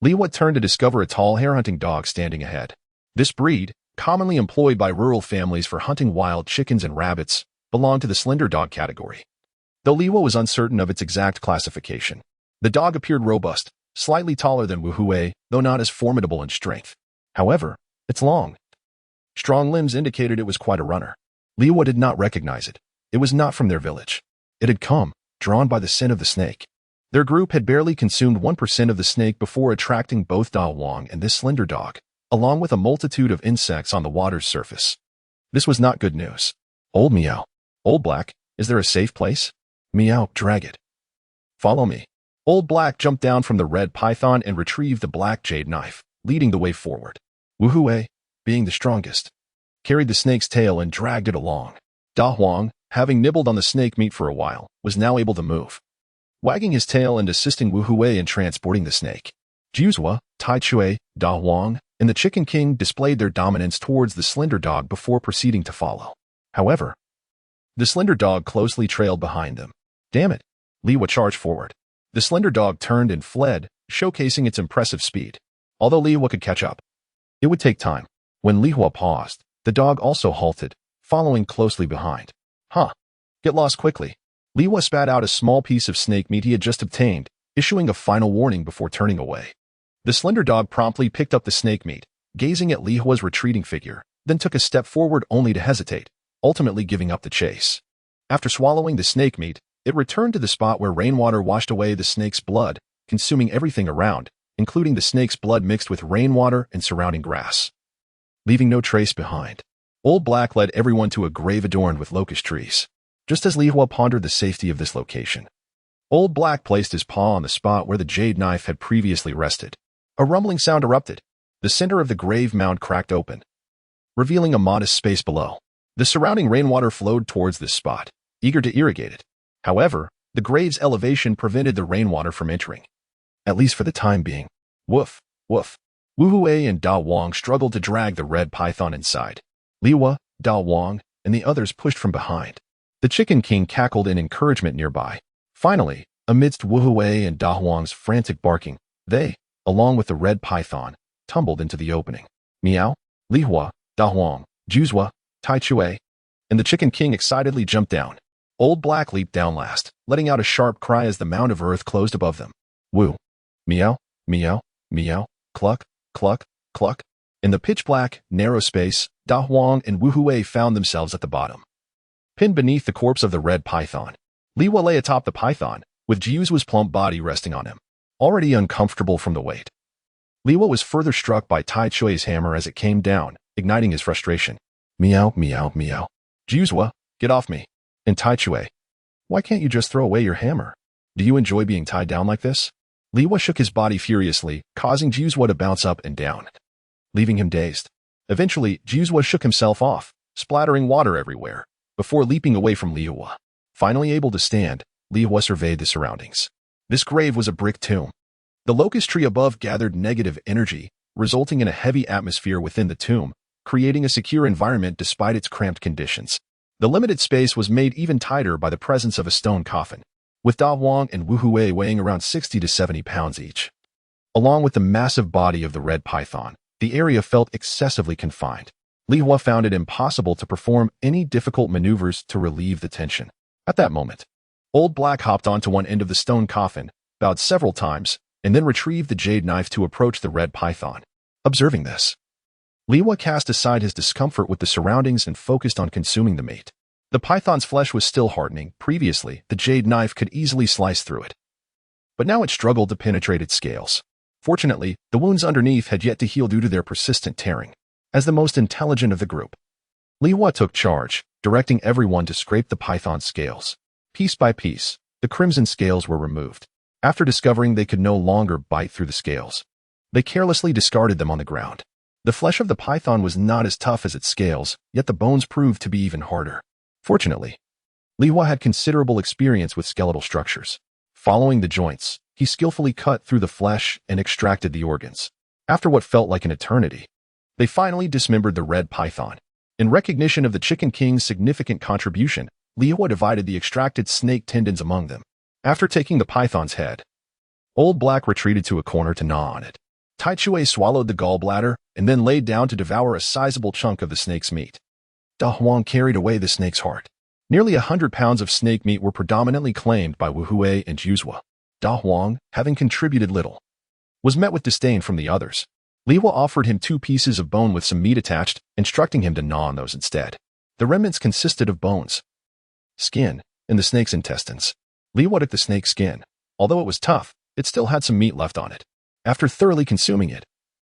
Li Hua turned to discover a tall hare-hunting dog standing ahead. This breed, commonly employed by rural families for hunting wild chickens and rabbits, belonged to the slender dog category. Though Li Hua was uncertain of its exact classification, the dog appeared robust, slightly taller than Wu Wei, though not as formidable in strength. However, its long, strong limbs indicated it was quite a runner. Li Hua did not recognize it. It was not from their village. It had come, drawn by the scent of the snake. Their group had barely consumed 1% of the snake before attracting both Da Wang and this slender dog, along with a multitude of insects on the water's surface. This was not good news. Old Meow. Old Black, is there a safe place? Meow, drag it. Follow me. Old Black jumped down from the red python and retrieved the black jade knife, leading the way forward. Wu Wei, being the strongest, carried the snake's tail and dragged it along. Da Huang, having nibbled on the snake meat for a while, was now able to move, wagging his tail and assisting Wu Wei in transporting the snake. Juzhua, Tai Chui, Da Huang, and the Chicken King displayed their dominance towards the slender dog before proceeding to follow. However, the slender dog closely trailed behind them. Damn it! Li Hua charged forward. The slender dog turned and fled, showcasing its impressive speed. Although Li Hua could catch up, it would take time. When Li Hua paused, the dog also halted, following closely behind. Huh. Get lost quickly. Li Hua spat out a small piece of snake meat he had just obtained, issuing a final warning before turning away. The slender dog promptly picked up the snake meat, gazing at Li Hua's retreating figure, then took a step forward only to hesitate, ultimately giving up the chase. After swallowing the snake meat, it returned to the spot where rainwater washed away the snake's blood, consuming everything around, including the snake's blood mixed with rainwater and surrounding grass, leaving no trace behind. Old Black led everyone to a grave adorned with locust trees. Just as Li Hua pondered the safety of this location, Old Black placed his paw on the spot where the jade knife had previously rested. A rumbling sound erupted. The center of the grave mound cracked open, revealing a modest space below. The surrounding rainwater flowed towards this spot, eager to irrigate it. However, the grave's elevation prevented the rainwater from entering, at least for the time being. Woof, woof. Wu Wei and Da Wang struggled to drag the red python inside. Li Hua, Da Wang, and the others pushed from behind. The Chicken King cackled in encouragement nearby. Finally, amidst Wu Wei and Da Wang's frantic barking, they, along with the red python, tumbled into the opening. Meow, Li Hua, Da Wang, Juzhua, Tai Chui, and the Chicken King excitedly jumped down. Old Black leaped down last, letting out a sharp cry as the mound of earth closed above them. Woo. Meow, meow, meow, cluck, cluck, cluck. In the pitch-black, narrow space, Da Huang and Wu Wei found themselves at the bottom, pinned beneath the corpse of the red python. Li Hua lay atop the python, with Juzhua's plump body resting on him, already uncomfortable from the weight. Li Hua was further struck by Tai Chui's hammer as it came down, igniting his frustration. Meow, meow, meow. Juzhua, get off me. And Tai Chui, why can't you just throw away your hammer? Do you enjoy being tied down like this? Li Hua shook his body furiously, causing Juzhua to bounce up and down, leaving him dazed. Eventually, Juzhua shook himself off, splattering water everywhere, before leaping away from Li Hua. Finally able to stand, Li Hua surveyed the surroundings. This grave was a brick tomb. The locust tree above gathered negative energy, resulting in a heavy atmosphere within the tomb, creating a secure environment despite its cramped conditions. The limited space was made even tighter by the presence of a stone coffin, with Da Wang and Wu Wei weighing around 60 to 70 pounds each. Along with the massive body of the red python, the area felt excessively confined. Li Hua found it impossible to perform any difficult maneuvers to relieve the tension. At that moment, Old Black hopped onto one end of the stone coffin, bowed several times, and then retrieved the jade knife to approach the red python. Observing this, Li Hua cast aside his discomfort with the surroundings and focused on consuming the meat. The python's flesh was still hardening. Previously, the jade knife could easily slice through it, but now it struggled to penetrate its scales. Fortunately, the wounds underneath had yet to heal due to their persistent tearing. As the most intelligent of the group, Li Hua took charge, directing everyone to scrape the python's scales. Piece by piece, the crimson scales were removed. After discovering they could no longer bite through the scales, they carelessly discarded them on the ground. The flesh of the python was not as tough as its scales, yet the bones proved to be even harder. Fortunately, Li Hua had considerable experience with skeletal structures. Following the joints, he skillfully cut through the flesh and extracted the organs. After what felt like an eternity, they finally dismembered the red python. In recognition of the Chicken King's significant contribution, Li Hua divided the extracted snake tendons among them. After taking the python's head, Old Black retreated to a corner to gnaw on it. Tai Chui swallowed the gallbladder and then laid down to devour a sizable chunk of the snake's meat. Da Huang carried away the snake's heart. Nearly 100 pounds of snake meat were predominantly claimed by Wu Hui and Juzhua. Da Huang, having contributed little, was met with disdain from the others. Li Hua offered him 2 pieces of bone with some meat attached, instructing him to gnaw on those instead. The remnants consisted of bones, skin, and the snake's intestines. Li Hua took the snake's skin. Although it was tough, it still had some meat left on it. After thoroughly consuming it,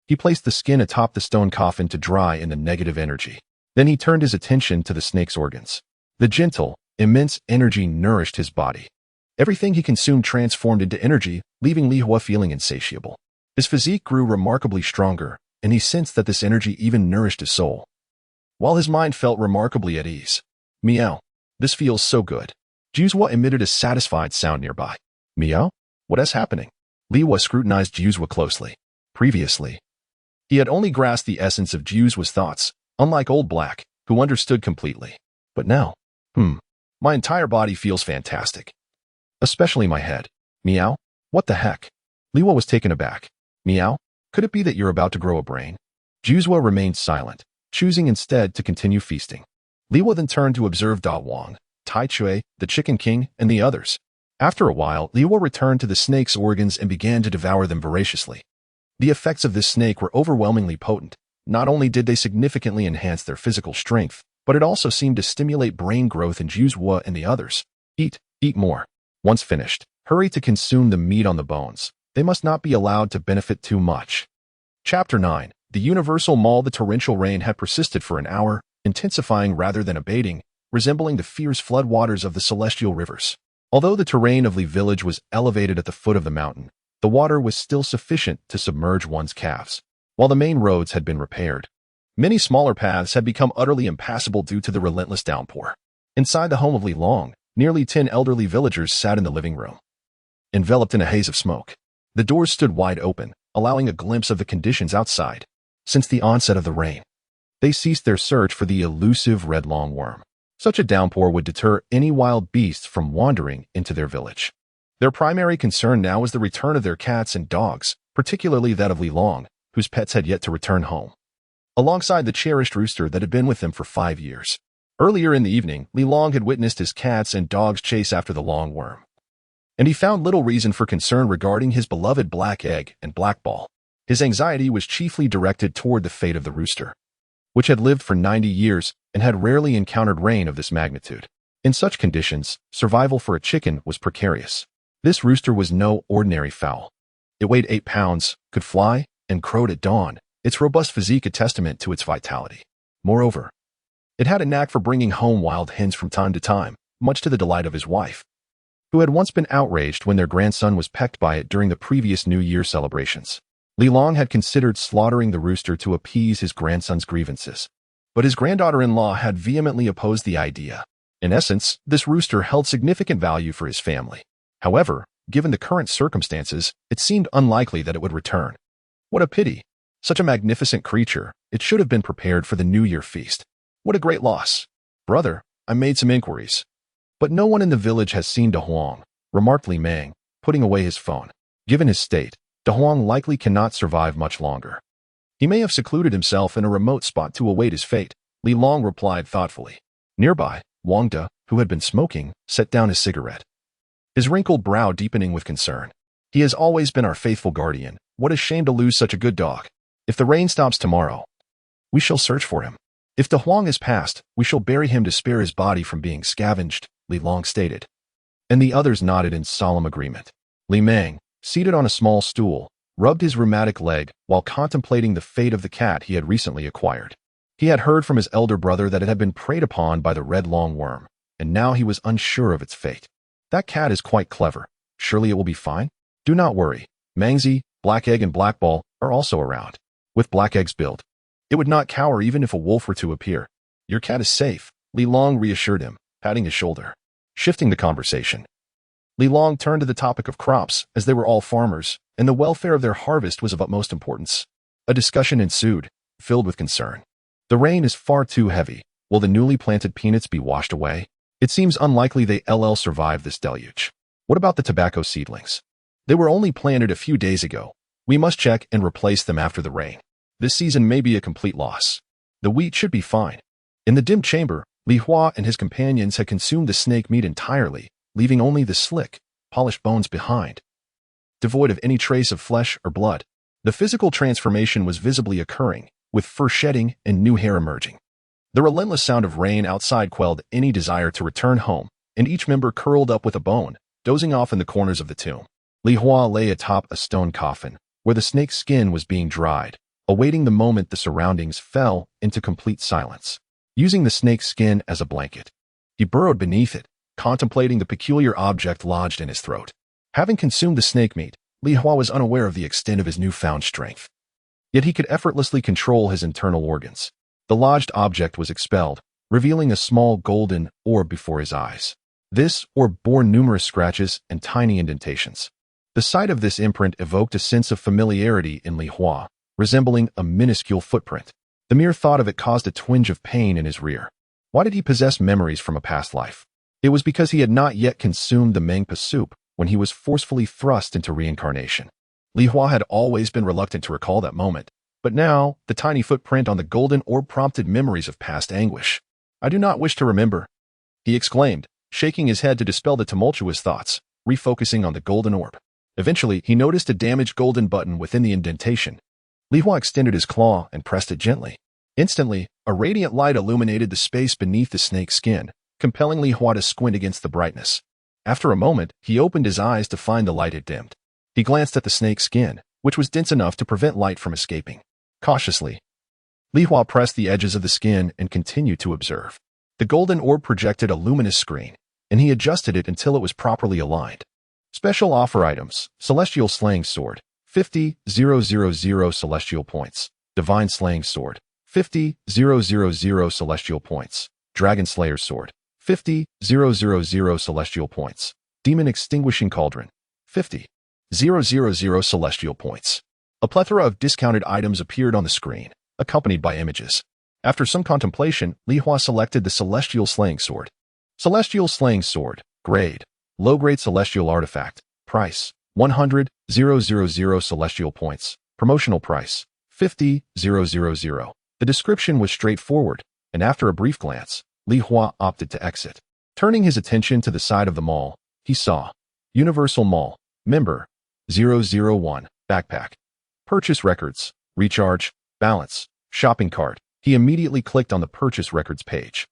he placed the skin atop the stone coffin to dry in the negative energy. Then he turned his attention to the snake's organs. The gentle, immense energy nourished his body. Everything he consumed transformed into energy, leaving Li Hua feeling insatiable. His physique grew remarkably stronger, and he sensed that this energy even nourished his soul, while his mind felt remarkably at ease. Meow. This feels so good. Juzhua emitted a satisfied sound nearby. Meow? What is happening? Li Hua scrutinized Juzhua closely. Previously, he had only grasped the essence of Juzhua's thoughts, unlike Old Black, who understood completely. But now, my entire body feels fantastic. Especially my head. Meow? What the heck? Li Hua was taken aback. Meow? Could it be that you're about to grow a brain? Juzhua remained silent, choosing instead to continue feasting. Li Hua then turned to observe Da Wang, Tai Chui, the Chicken King, and the others. After a while, Li Hua returned to the snake's organs and began to devour them voraciously. The effects of this snake were overwhelmingly potent. Not only did they significantly enhance their physical strength, but it also seemed to stimulate brain growth in Juzhua and the others. Eat more. Once finished, hurry to consume the meat on the bones. They must not be allowed to benefit too much. Chapter 9. The Universal Mall. The torrential rain had persisted for an hour, intensifying rather than abating, resembling the fierce floodwaters of the celestial rivers. Although the terrain of Li Village was elevated at the foot of the mountain, the water was still sufficient to submerge one's calves. While the main roads had been repaired, many smaller paths had become utterly impassable due to the relentless downpour. Inside the home of Li Long, nearly 10 elderly villagers sat in the living room, enveloped in a haze of smoke. The doors stood wide open, allowing a glimpse of the conditions outside. Since the onset of the rain, they ceased their search for the elusive red longworm. Such a downpour would deter any wild beasts from wandering into their village. Their primary concern now was the return of their cats and dogs, particularly that of Li Long, whose pets had yet to return home, alongside the cherished rooster that had been with them for 5 years. Earlier in the evening, Li Long had witnessed his cats and dogs chase after the longworm, and he found little reason for concern regarding his beloved black egg and black ball. His anxiety was chiefly directed toward the fate of the rooster, which had lived for 90 years and had rarely encountered rain of this magnitude. In such conditions, survival for a chicken was precarious. This rooster was no ordinary fowl. It weighed 8 pounds, could fly, and crowed at dawn, its robust physique a testament to its vitality. Moreover, it had a knack for bringing home wild hens from time to time, much to the delight of his wife, who had once been outraged when their grandson was pecked by it during the previous New Year celebrations. Li Long had considered slaughtering the rooster to appease his grandson's grievances, but his granddaughter-in-law had vehemently opposed the idea. In essence, this rooster held significant value for his family. However, given the current circumstances, it seemed unlikely that it would return. What a pity. Such a magnificent creature, it should have been prepared for the New Year feast. What a great loss. Brother, I made some inquiries, but no one in the village has seen Da Huang, remarked Li Mang, putting away his phone. Given his state, Da Huang likely cannot survive much longer. He may have secluded himself in a remote spot to await his fate, Li Long replied thoughtfully. Nearby, Wang De, who had been smoking, set down his cigarette, his wrinkled brow deepening with concern. He has always been our faithful guardian. What a shame to lose such a good dog. If the rain stops tomorrow, we shall search for him. If Da Huang is passed, we shall bury him to spare his body from being scavenged, Li Long stated. And the others nodded in solemn agreement. Li Mang, seated on a small stool, rubbed his rheumatic leg while contemplating the fate of the cat he had recently acquired. He had heard from his elder brother that it had been preyed upon by the red longworm, and now he was unsure of its fate. That cat is quite clever. Surely it will be fine? Do not worry. Mangzi, Black Egg, and Black Ball are also around. With Black Egg's build, it would not cower even if a wolf were to appear. Your cat is safe, Li Long reassured him, patting his shoulder. Shifting the conversation, Li Long turned to the topic of crops, as they were all farmers, and the welfare of their harvest was of utmost importance. A discussion ensued, filled with concern. The rain is far too heavy. Will the newly planted peanuts be washed away? It seems unlikely they'll survive this deluge. What about the tobacco seedlings? They were only planted a few days ago. We must check and replace them after the rain. This season may be a complete loss. The wheat should be fine. In the dim chamber, Li Hua and his companions had consumed the snake meat entirely, leaving only the slick, polished bones behind. Devoid of any trace of flesh or blood, the physical transformation was visibly occurring, with fur shedding and new hair emerging. The relentless sound of rain outside quelled any desire to return home, and each member curled up with a bone, dozing off in the corners of the tomb. Li Hua lay atop a stone coffin, where the snake's skin was being dried, awaiting the moment the surroundings fell into complete silence. Using the snake's skin as a blanket, he burrowed beneath it, contemplating the peculiar object lodged in his throat. Having consumed the snake meat, Li Hua was unaware of the extent of his newfound strength. Yet he could effortlessly control his internal organs. The lodged object was expelled, revealing a small golden orb before his eyes. This orb bore numerous scratches and tiny indentations. The sight of this imprint evoked a sense of familiarity in Li Hua, resembling a minuscule footprint. The mere thought of it caused a twinge of pain in his rear. Why did he possess memories from a past life? It was because he had not yet consumed the Mengpa soup when he was forcefully thrust into reincarnation. Li Hua had always been reluctant to recall that moment, but now the tiny footprint on the golden orb prompted memories of past anguish. I do not wish to remember, he exclaimed, shaking his head to dispel the tumultuous thoughts, refocusing on the golden orb. Eventually, he noticed a damaged golden button within the indentation. Li Hua extended his claw and pressed it gently. Instantly, a radiant light illuminated the space beneath the snake's skin, compelling Li Hua to squint against the brightness. After a moment, he opened his eyes to find the light had dimmed. He glanced at the snake's skin, which was dense enough to prevent light from escaping. Cautiously, Li Hua pressed the edges of the skin and continued to observe. The golden orb projected a luminous screen, and he adjusted it until it was properly aligned. Special offer items: Celestial Slaying Sword, 50,000 celestial points. Divine Slaying Sword, 50,000 celestial points. Dragon Slayer's Sword, 50,000 celestial points. Demon Extinguishing Cauldron, 50,000 celestial points. A plethora of discounted items appeared on the screen, accompanied by images. After some contemplation, Li Hua selected the Celestial Slaying Sword. Celestial Slaying Sword, Grade, Low-Grade Celestial Artifact, Price, 100,000 celestial points. Promotional price, 50,000. The description was straightforward, and after a brief glance, Li Hua opted to exit. Turning his attention to the side of the mall, he saw Universal Mall, Member, 001, Backpack. Purchase records, recharge, balance, shopping cart. He immediately clicked on the purchase records page.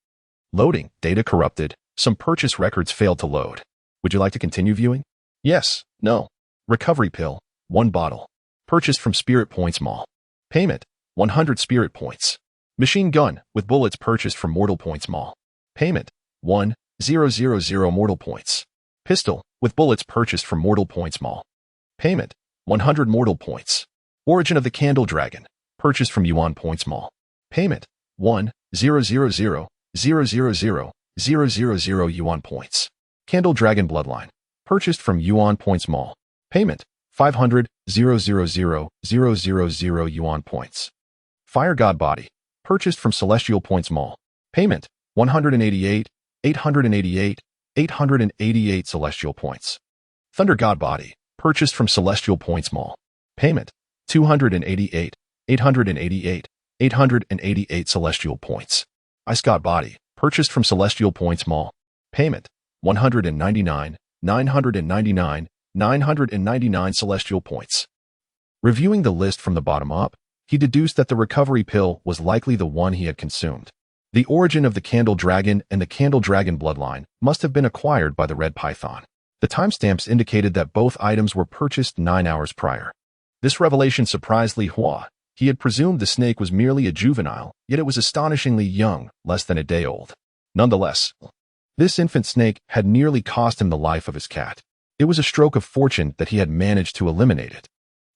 Loading, data corrupted, some purchase records failed to load. Would you like to continue viewing? Yes, no. Recovery pill, 1 bottle. Purchased from Spirit Points Mall. Payment, 100 Spirit Points. Machine gun with bullets purchased from Mortal Points Mall. Payment, 1,000 Mortal Points. Pistol with bullets purchased from Mortal Points Mall. Payment, 100 Mortal Points. Origin of the Candle Dragon, purchased from Yuan Points Mall. Payment, 1,000 Yuan Points. Candle Dragon Bloodline, purchased from Yuan Points Mall. Payment, 500,000 Yuan Points. Fire God Body, purchased from Celestial Points Mall. Payment, 888 Celestial Points. Thunder God Body, purchased from Celestial Points Mall. Payment, 888 Celestial Points. Ice God Body, purchased from Celestial Points Mall. Payment, 999 Celestial Points. Reviewing the list from the bottom up, he deduced that the recovery pill was likely the one he had consumed. The origin of the Candle Dragon and the Candle Dragon bloodline must have been acquired by the Red Python. The timestamps indicated that both items were purchased 9 hours prior. This revelation surprised Li Hua, He had presumed the snake was merely a juvenile, yet it was astonishingly young, less than a day old. Nonetheless, this infant snake had nearly cost him the life of his cat. It was a stroke of fortune that he had managed to eliminate it.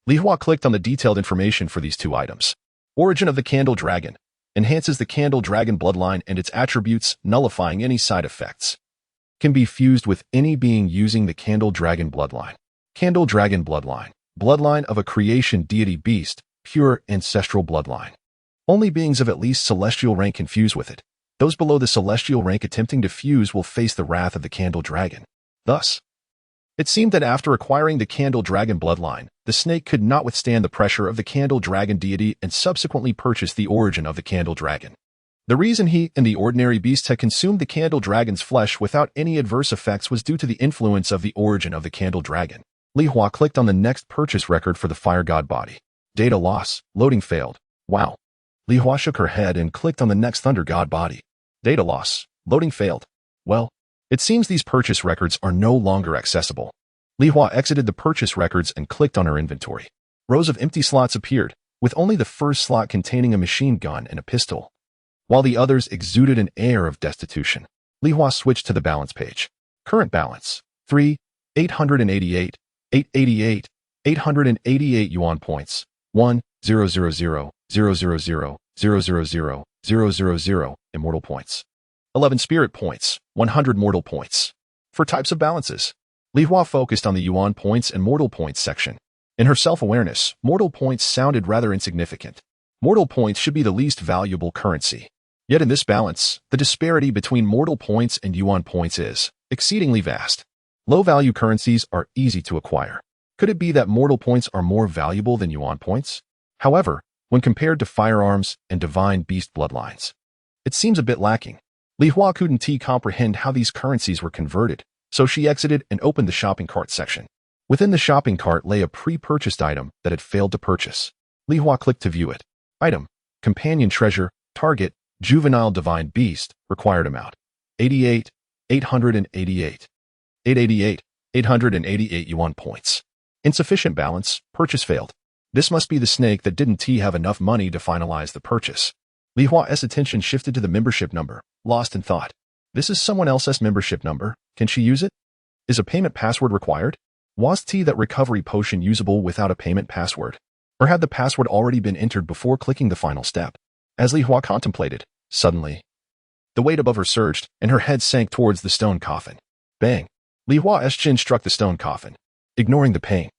Li Hua clicked on the detailed information for these two items. Origin of the Candle Dragon. Enhances the Candle Dragon bloodline and its attributes, nullifying any side effects. Can be fused with any being using the Candle Dragon bloodline. Candle Dragon bloodline. Bloodline of a creation deity beast, pure ancestral bloodline. Only beings of at least celestial rank can fuse with it. Those below the celestial rank attempting to fuse will face the wrath of the Candle Dragon. Thus, it seemed that after acquiring the Candle Dragon bloodline, the snake could not withstand the pressure of the Candle Dragon deity and subsequently purchased the origin of the Candle Dragon. The reason he and the ordinary beasts had consumed the Candle Dragon's flesh without any adverse effects was due to the influence of the origin of the Candle Dragon. Li Hua clicked on the next purchase record for the Fire God body. Data loss. Loading failed. Wow. Li Hua shook her head and clicked on the next Thunder God body. Data loss. Loading failed. Well, it seems these purchase records are no longer accessible. Li Hua exited the purchase records and clicked on her inventory. Rows of empty slots appeared, with only the first slot containing a machine gun and a pistol, while the others exuded an air of destitution. Li Hua switched to the balance page. Current balance: 888, 888 yuan points, 1,000,000,000,000 immortal points. 11 spirit points, 100 mortal points. For types of balances, Li Hua focused on the yuan points and mortal points section. In her self-awareness, mortal points sounded rather insignificant. Mortal points should be the least valuable currency. Yet in this balance, the disparity between mortal points and yuan points is exceedingly vast. Low-value currencies are easy to acquire. Could it be that mortal points are more valuable than yuan points? However, when compared to firearms and divine beast bloodlines, it seems a bit lacking. Li Hua couldn't comprehend how these currencies were converted, so she exited and opened the shopping cart section. Within the shopping cart lay a pre-purchased item that had failed to purchase. Li Hua clicked to view it. Item: Companion Treasure, Target, Juvenile Divine Beast, Required Amount: 88, 888. 888 yuan points. Insufficient balance, purchase failed. This must be the snake that didn't have enough money to finalize the purchase. Li Hua's attention shifted to the membership number, lost in thought. This is someone else's membership number. Can she use it? Is a payment password required? Was that recovery potion usable without a payment password? Or had the password already been entered before clicking the final step? As Li Hua contemplated, suddenly, the weight above her surged, and her head sank towards the stone coffin. Bang! Li Hua's chin struck the stone coffin. Ignoring the pain,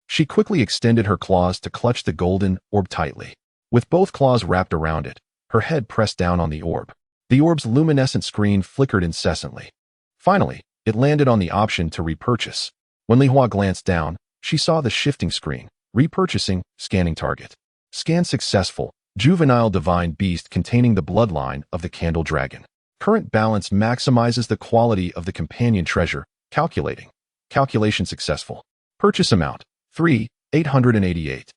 she quickly extended her claws to clutch the golden orb tightly. With both claws wrapped around it, her head pressed down on the orb. The orb's luminescent screen flickered incessantly. Finally, it landed on the option to repurchase. When Li Hua glanced down, she saw the shifting screen. Repurchasing, scanning target. Scan successful. Juvenile divine beast containing the bloodline of the Candle Dragon. Current balance maximizes the quality of the companion treasure. Calculating. Calculation successful. Purchase amount: 888.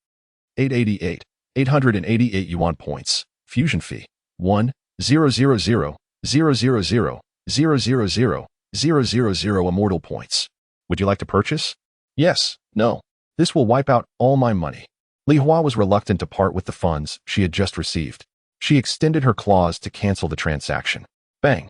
888 yuan points. Fusion fee: 1,000,000,000,000 immortal points. Would you like to purchase? Yes. No. This will wipe out all my money. Li Hua was reluctant to part with the funds she had just received. She extended her claws to cancel the transaction. Bang!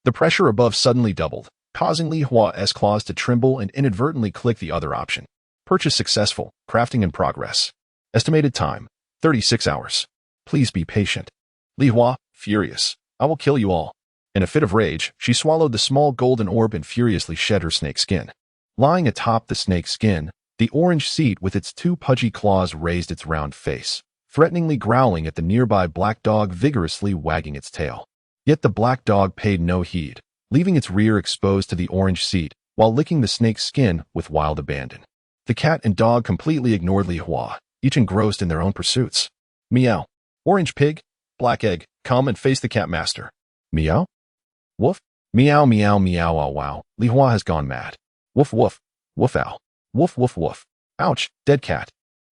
The pressure above suddenly doubled, causing Li Hua's claws to tremble and inadvertently click the other option. Purchase successful. Crafting in progress. Estimated time: 36 hours. Please be patient. Li Hua, furious. I will kill you all. In a fit of rage, she swallowed the small golden orb and furiously shed her snake skin. Lying atop the snake skin, the orange seat with its two pudgy claws raised its round face, threateningly growling at the nearby black dog vigorously wagging its tail. Yet the black dog paid no heed, leaving its rear exposed to the orange seat while licking the snake's skin with wild abandon. The cat and dog completely ignored Li Hua, each engrossed in their own pursuits. Meow. Orange pig. Black egg. Come and face the cat master. Meow. Woof. Meow meow meow ow wow. Li Hua has gone mad. Woof woof. Woof ow. Woof woof woof. Ouch, dead cat.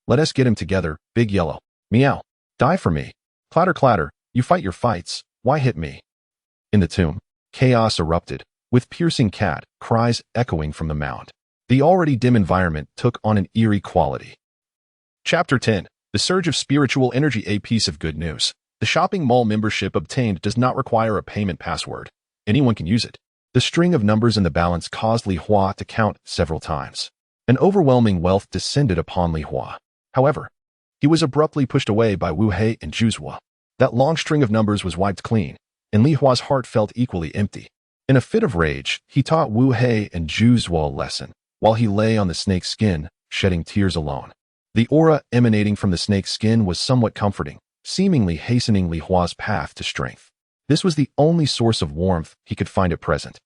Let us get him together, big yellow. Meow. Die for me. Clatter clatter, you fight your fights, why hit me? In the tomb, chaos erupted, with piercing cat cries echoing from the mound. The already dim environment took on an eerie quality. Chapter 10. The The surge of spiritual energy. A piece of good news. The shopping mall membership obtained does not require a payment password. Anyone can use it. The string of numbers in the balance caused Li Hua to count several times. An overwhelming wealth descended upon Li Hua. However, he was abruptly pushed away by Wu Hei and Zhu Zhuo. That long string of numbers was wiped clean, and Li Hua's heart felt equally empty. In a fit of rage, he taught Wu Hei and Zhu Zhuo a lesson, while he lay on the snake's skin, shedding tears alone. The aura emanating from the snake's skin was somewhat comforting, seemingly hastening Li Hua's path to strength. This was the only source of warmth he could find at present.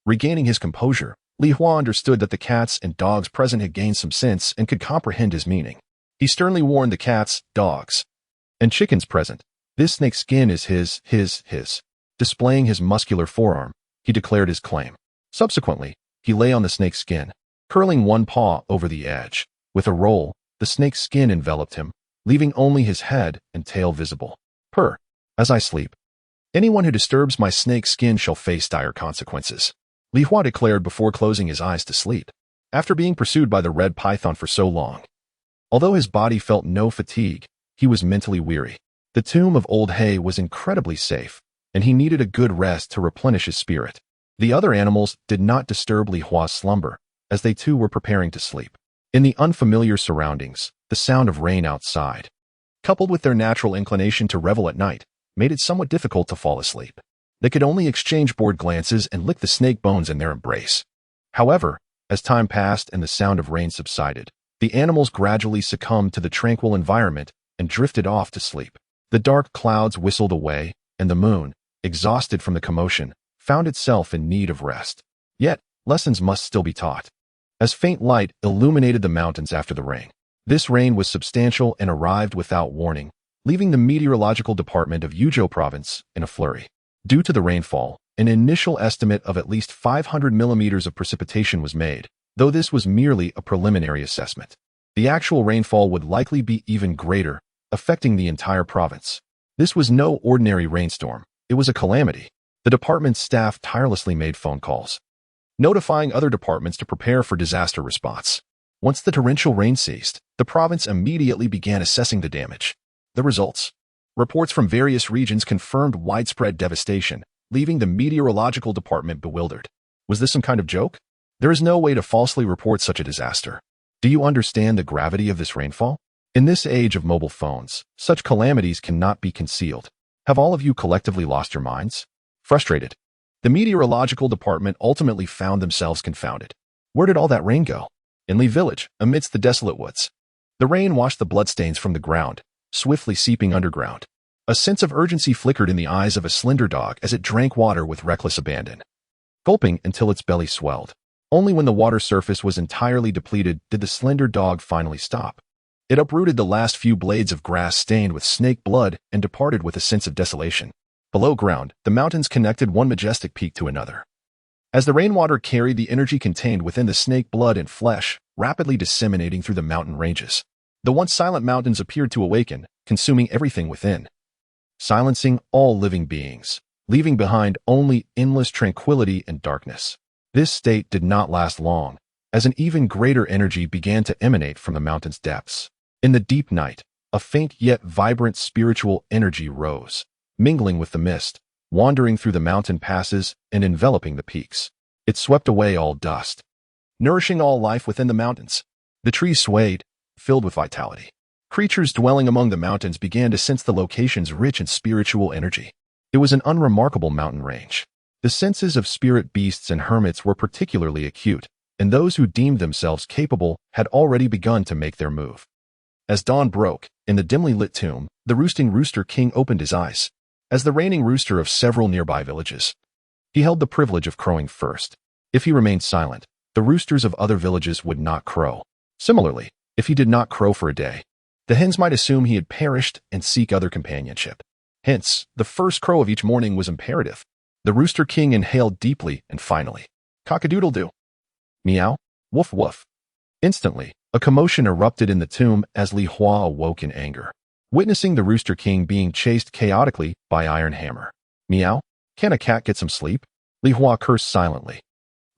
Regaining his composure, Li Hua understood that the cats and dogs present had gained some sense and could comprehend his meaning. He sternly warned the cats, dogs, and chickens present. This snake's skin is his. Displaying his muscular forearm, he declared his claim. Subsequently, he lay on the snake's skin, curling one paw over the edge. With a roll, the snake's skin enveloped him, leaving only his head and tail visible. Purr. As I sleep, anyone who disturbs my snake's skin shall face dire consequences, Li Hua declared before closing his eyes to sleep. After being pursued by the red python for so long, although his body felt no fatigue, he was mentally weary. The tomb of Old Hay was incredibly safe, and he needed a good rest to replenish his spirit. The other animals did not disturb Li Hua's slumber, as they too were preparing to sleep. In the unfamiliar surroundings, the sound of rain outside, coupled with their natural inclination to revel at night, made it somewhat difficult to fall asleep. They could only exchange bored glances and lick the snake bones in their embrace. However, as time passed and the sound of rain subsided, the animals gradually succumbed to the tranquil environment and drifted off to sleep. The dark clouds whistled away, and the moon, exhausted from the commotion, found itself in need of rest. Yet, lessons must still be taught. As faint light illuminated the mountains after the rain, this rain was substantial and arrived without warning, leaving the meteorological department of Yuzhou province in a flurry. Due to the rainfall, an initial estimate of at least 500 millimeters of precipitation was made, though this was merely a preliminary assessment. The actual rainfall would likely be even greater, affecting the entire province. This was no ordinary rainstorm, it was a calamity. The department's staff tirelessly made phone calls, notifying other departments to prepare for disaster response. Once the torrential rain ceased, the province immediately began assessing the damage. The results. Reports from various regions confirmed widespread devastation, leaving the meteorological department bewildered. Was this some kind of joke? There is no way to falsely report such a disaster. Do you understand the gravity of this rainfall? In this age of mobile phones, such calamities cannot be concealed. Have all of you collectively lost your minds? Frustrated, the meteorological department ultimately found themselves confounded. Where did all that rain go? In Li Village, amidst the desolate woods. The rain washed the bloodstains from the ground, swiftly seeping underground. A sense of urgency flickered in the eyes of a slender dog as it drank water with reckless abandon, gulping until its belly swelled. Only when the water surface was entirely depleted did the slender dog finally stop. It uprooted the last few blades of grass stained with snake blood and departed with a sense of desolation. Below ground, the mountains connected one majestic peak to another. As the rainwater carried the energy contained within the snake blood and flesh, rapidly disseminating through the mountain ranges. The once silent mountains appeared to awaken, consuming everything within, silencing all living beings, leaving behind only endless tranquility and darkness. This state did not last long, as an even greater energy began to emanate from the mountain's depths. In the deep night, a faint yet vibrant spiritual energy rose, mingling with the mist, wandering through the mountain passes and enveloping the peaks. It swept away all dust, nourishing all life within the mountains. The trees swayed, filled with vitality. Creatures dwelling among the mountains began to sense the location's rich and spiritual energy. It was an unremarkable mountain range. The senses of spirit beasts and hermits were particularly acute, and those who deemed themselves capable had already begun to make their move. As dawn broke, in the dimly lit tomb, the roosting rooster king opened his eyes. As the reigning rooster of several nearby villages, he held the privilege of crowing first. If he remained silent, the roosters of other villages would not crow. Similarly, if he did not crow for a day, the hens might assume he had perished and seek other companionship. Hence, the first crow of each morning was imperative. The rooster king inhaled deeply and finally, cock-a-doodle-doo. Meow, woof woof. Instantly, a commotion erupted in the tomb as Li Hua awoke in anger, witnessing the rooster king being chased chaotically by Iron Hammer. Meow, can a cat get some sleep? Li Hua cursed silently,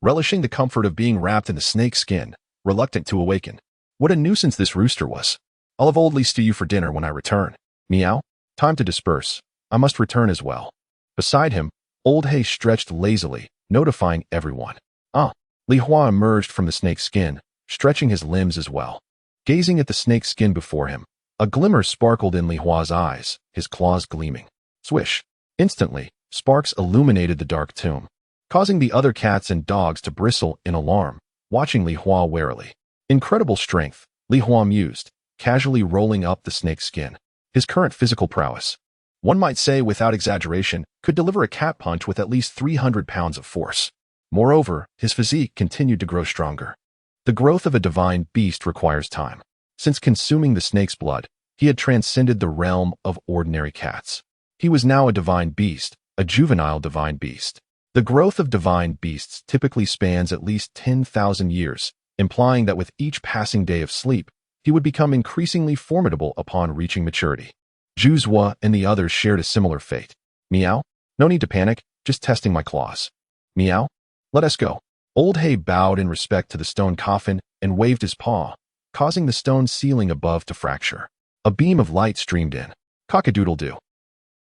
relishing the comfort of being wrapped in the snake skin, reluctant to awaken. What a nuisance this rooster was. I'll have Old Lee stew you for dinner when I return. Meow. Time to disperse. I must return as well. Beside him, Old Hay stretched lazily, notifying everyone. Li Hua emerged from the snake's skin, stretching his limbs as well. Gazing at the snake's skin before him, a glimmer sparkled in Li Hua's eyes, his claws gleaming. Swish. Instantly, sparks illuminated the dark tomb, causing the other cats and dogs to bristle in alarm, watching Li Hua warily. Incredible strength, Li Hua mused, casually rolling up the snake's skin. His current physical prowess, one might say without exaggeration, could deliver a cat punch with at least 300 pounds of force. Moreover, his physique continued to grow stronger. The growth of a divine beast requires time. Since consuming the snake's blood, he had transcended the realm of ordinary cats. He was now a divine beast, a juvenile divine beast. The growth of divine beasts typically spans at least 10,000 years, implying that with each passing day of sleep, he would become increasingly formidable upon reaching maturity. Zhu Zhuo and the others shared a similar fate. Meow. No need to panic, just testing my claws. Meow. Let us go. Old Hay bowed in respect to the stone coffin and waved his paw, causing the stone ceiling above to fracture. A beam of light streamed in. Cock-a-doodle-doo.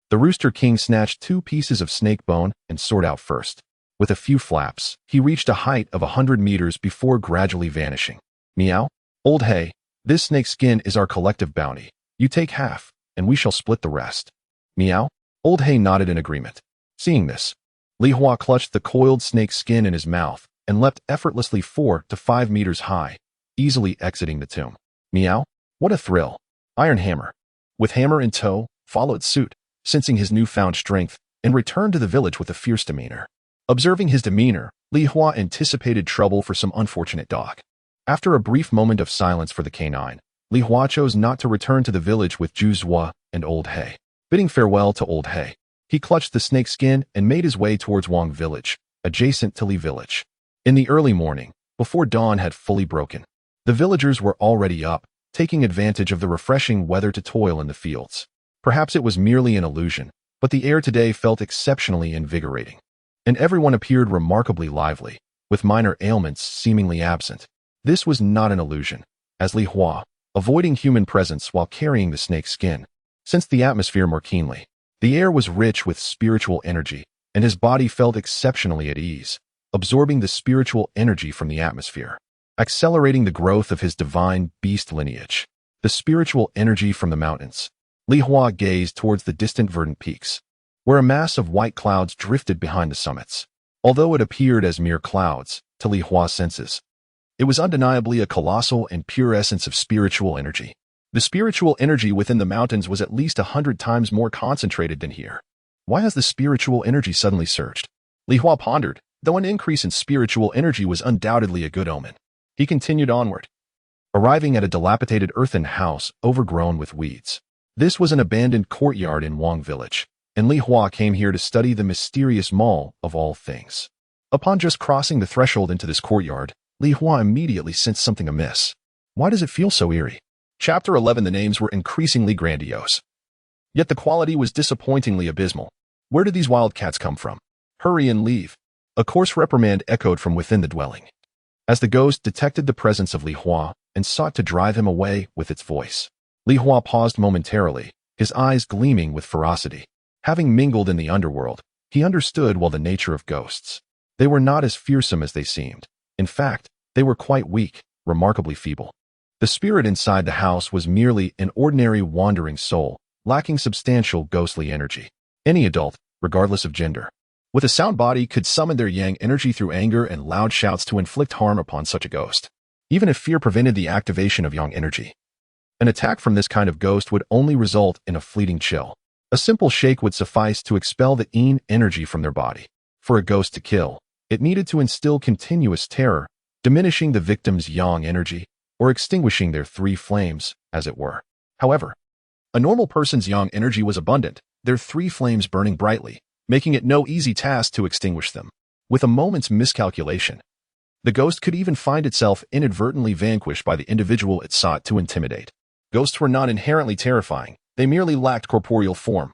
The Rooster King snatched 2 pieces of snake bone and soared out first. With a few flaps, he reached a height of 100 meters before gradually vanishing. Meow. Old Hay, this snake skin is our collective bounty. You take half, and we shall split the rest. Meow. Old Hay nodded in agreement. Seeing this, Li Hua clutched the coiled snake skin in his mouth and leapt effortlessly 4 to 5 meters high, easily exiting the tomb. Meow. What a thrill. Iron Hammer, with hammer in tow, followed suit, sensing his newfound strength, and returned to the village with a fierce demeanor. Observing his demeanor, Li Hua anticipated trouble for some unfortunate dog. After a brief moment of silence for the canine, Li Hua chose not to return to the village with Zhu Zhuo and Old Hay. Bidding farewell to Old Hay, he clutched the snake skin and made his way towards Wang Village, adjacent to Li Village. In the early morning, before dawn had fully broken, the villagers were already up, taking advantage of the refreshing weather to toil in the fields. Perhaps it was merely an illusion, but the air today felt exceptionally invigorating. And everyone appeared remarkably lively, with minor ailments seemingly absent. This was not an illusion, as Li Hua, avoiding human presence while carrying the snake's skin, sensed the atmosphere more keenly. The air was rich with spiritual energy, and his body felt exceptionally at ease, absorbing the spiritual energy from the atmosphere, accelerating the growth of his divine beast lineage. The spiritual energy from the mountains. Li Hua gazed towards the distant verdant peaks, where a mass of white clouds drifted behind the summits. Although it appeared as mere clouds, to Li Hua's senses, it was undeniably a colossal and pure essence of spiritual energy. The spiritual energy within the mountains was at least 100 times more concentrated than here. Why has the spiritual energy suddenly surged? Li Hua pondered, though an increase in spiritual energy was undoubtedly a good omen. He continued onward, arriving at a dilapidated earthen house overgrown with weeds. This was an abandoned courtyard in Wang Village, and Li Hua came here to study the mysterious mall of all things. Upon just crossing the threshold into this courtyard, Li Hua immediately sensed something amiss. Why does it feel so eerie? Chapter 11. The names were increasingly grandiose, yet the quality was disappointingly abysmal. Where did these wild cats come from? Hurry and leave. A coarse reprimand echoed from within the dwelling, as the ghost detected the presence of Li Hua and sought to drive him away with its voice. Li Hua paused momentarily, his eyes gleaming with ferocity. Having mingled in the underworld, he understood well the nature of ghosts. They were not as fearsome as they seemed. In fact, they were quite weak, remarkably feeble. The spirit inside the house was merely an ordinary wandering soul, lacking substantial ghostly energy. Any adult, regardless of gender, with a sound body could summon their yang energy through anger and loud shouts to inflict harm upon such a ghost, even if fear prevented the activation of yang energy. An attack from this kind of ghost would only result in a fleeting chill. A simple shake would suffice to expel the yin energy from their body. For a ghost to kill, it needed to instill continuous terror, diminishing the victim's yang energy, or extinguishing their 3 flames, as it were. However, a normal person's yang energy was abundant, their 3 flames burning brightly, making it no easy task to extinguish them. With a moment's miscalculation, the ghost could even find itself inadvertently vanquished by the individual it sought to intimidate. Ghosts were not inherently terrifying, they merely lacked corporeal form.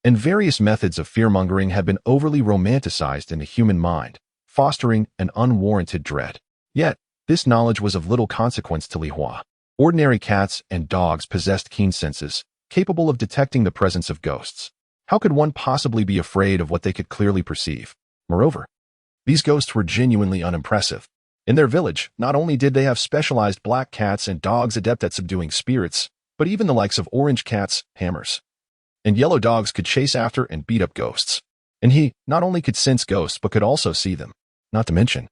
And various methods of fear-mongering have been overly romanticized in the human mind, fostering an unwarranted dread. Yet, this knowledge was of little consequence to Li Hua. Ordinary cats and dogs possessed keen senses, capable of detecting the presence of ghosts. How could one possibly be afraid of what they could clearly perceive? Moreover, these ghosts were genuinely unimpressive. In their village, not only did they have specialized black cats and dogs adept at subduing spirits, but even the likes of orange cats, hammers, and yellow dogs could chase after and beat up ghosts. And he not only could sense ghosts but could also see them. Not to mention,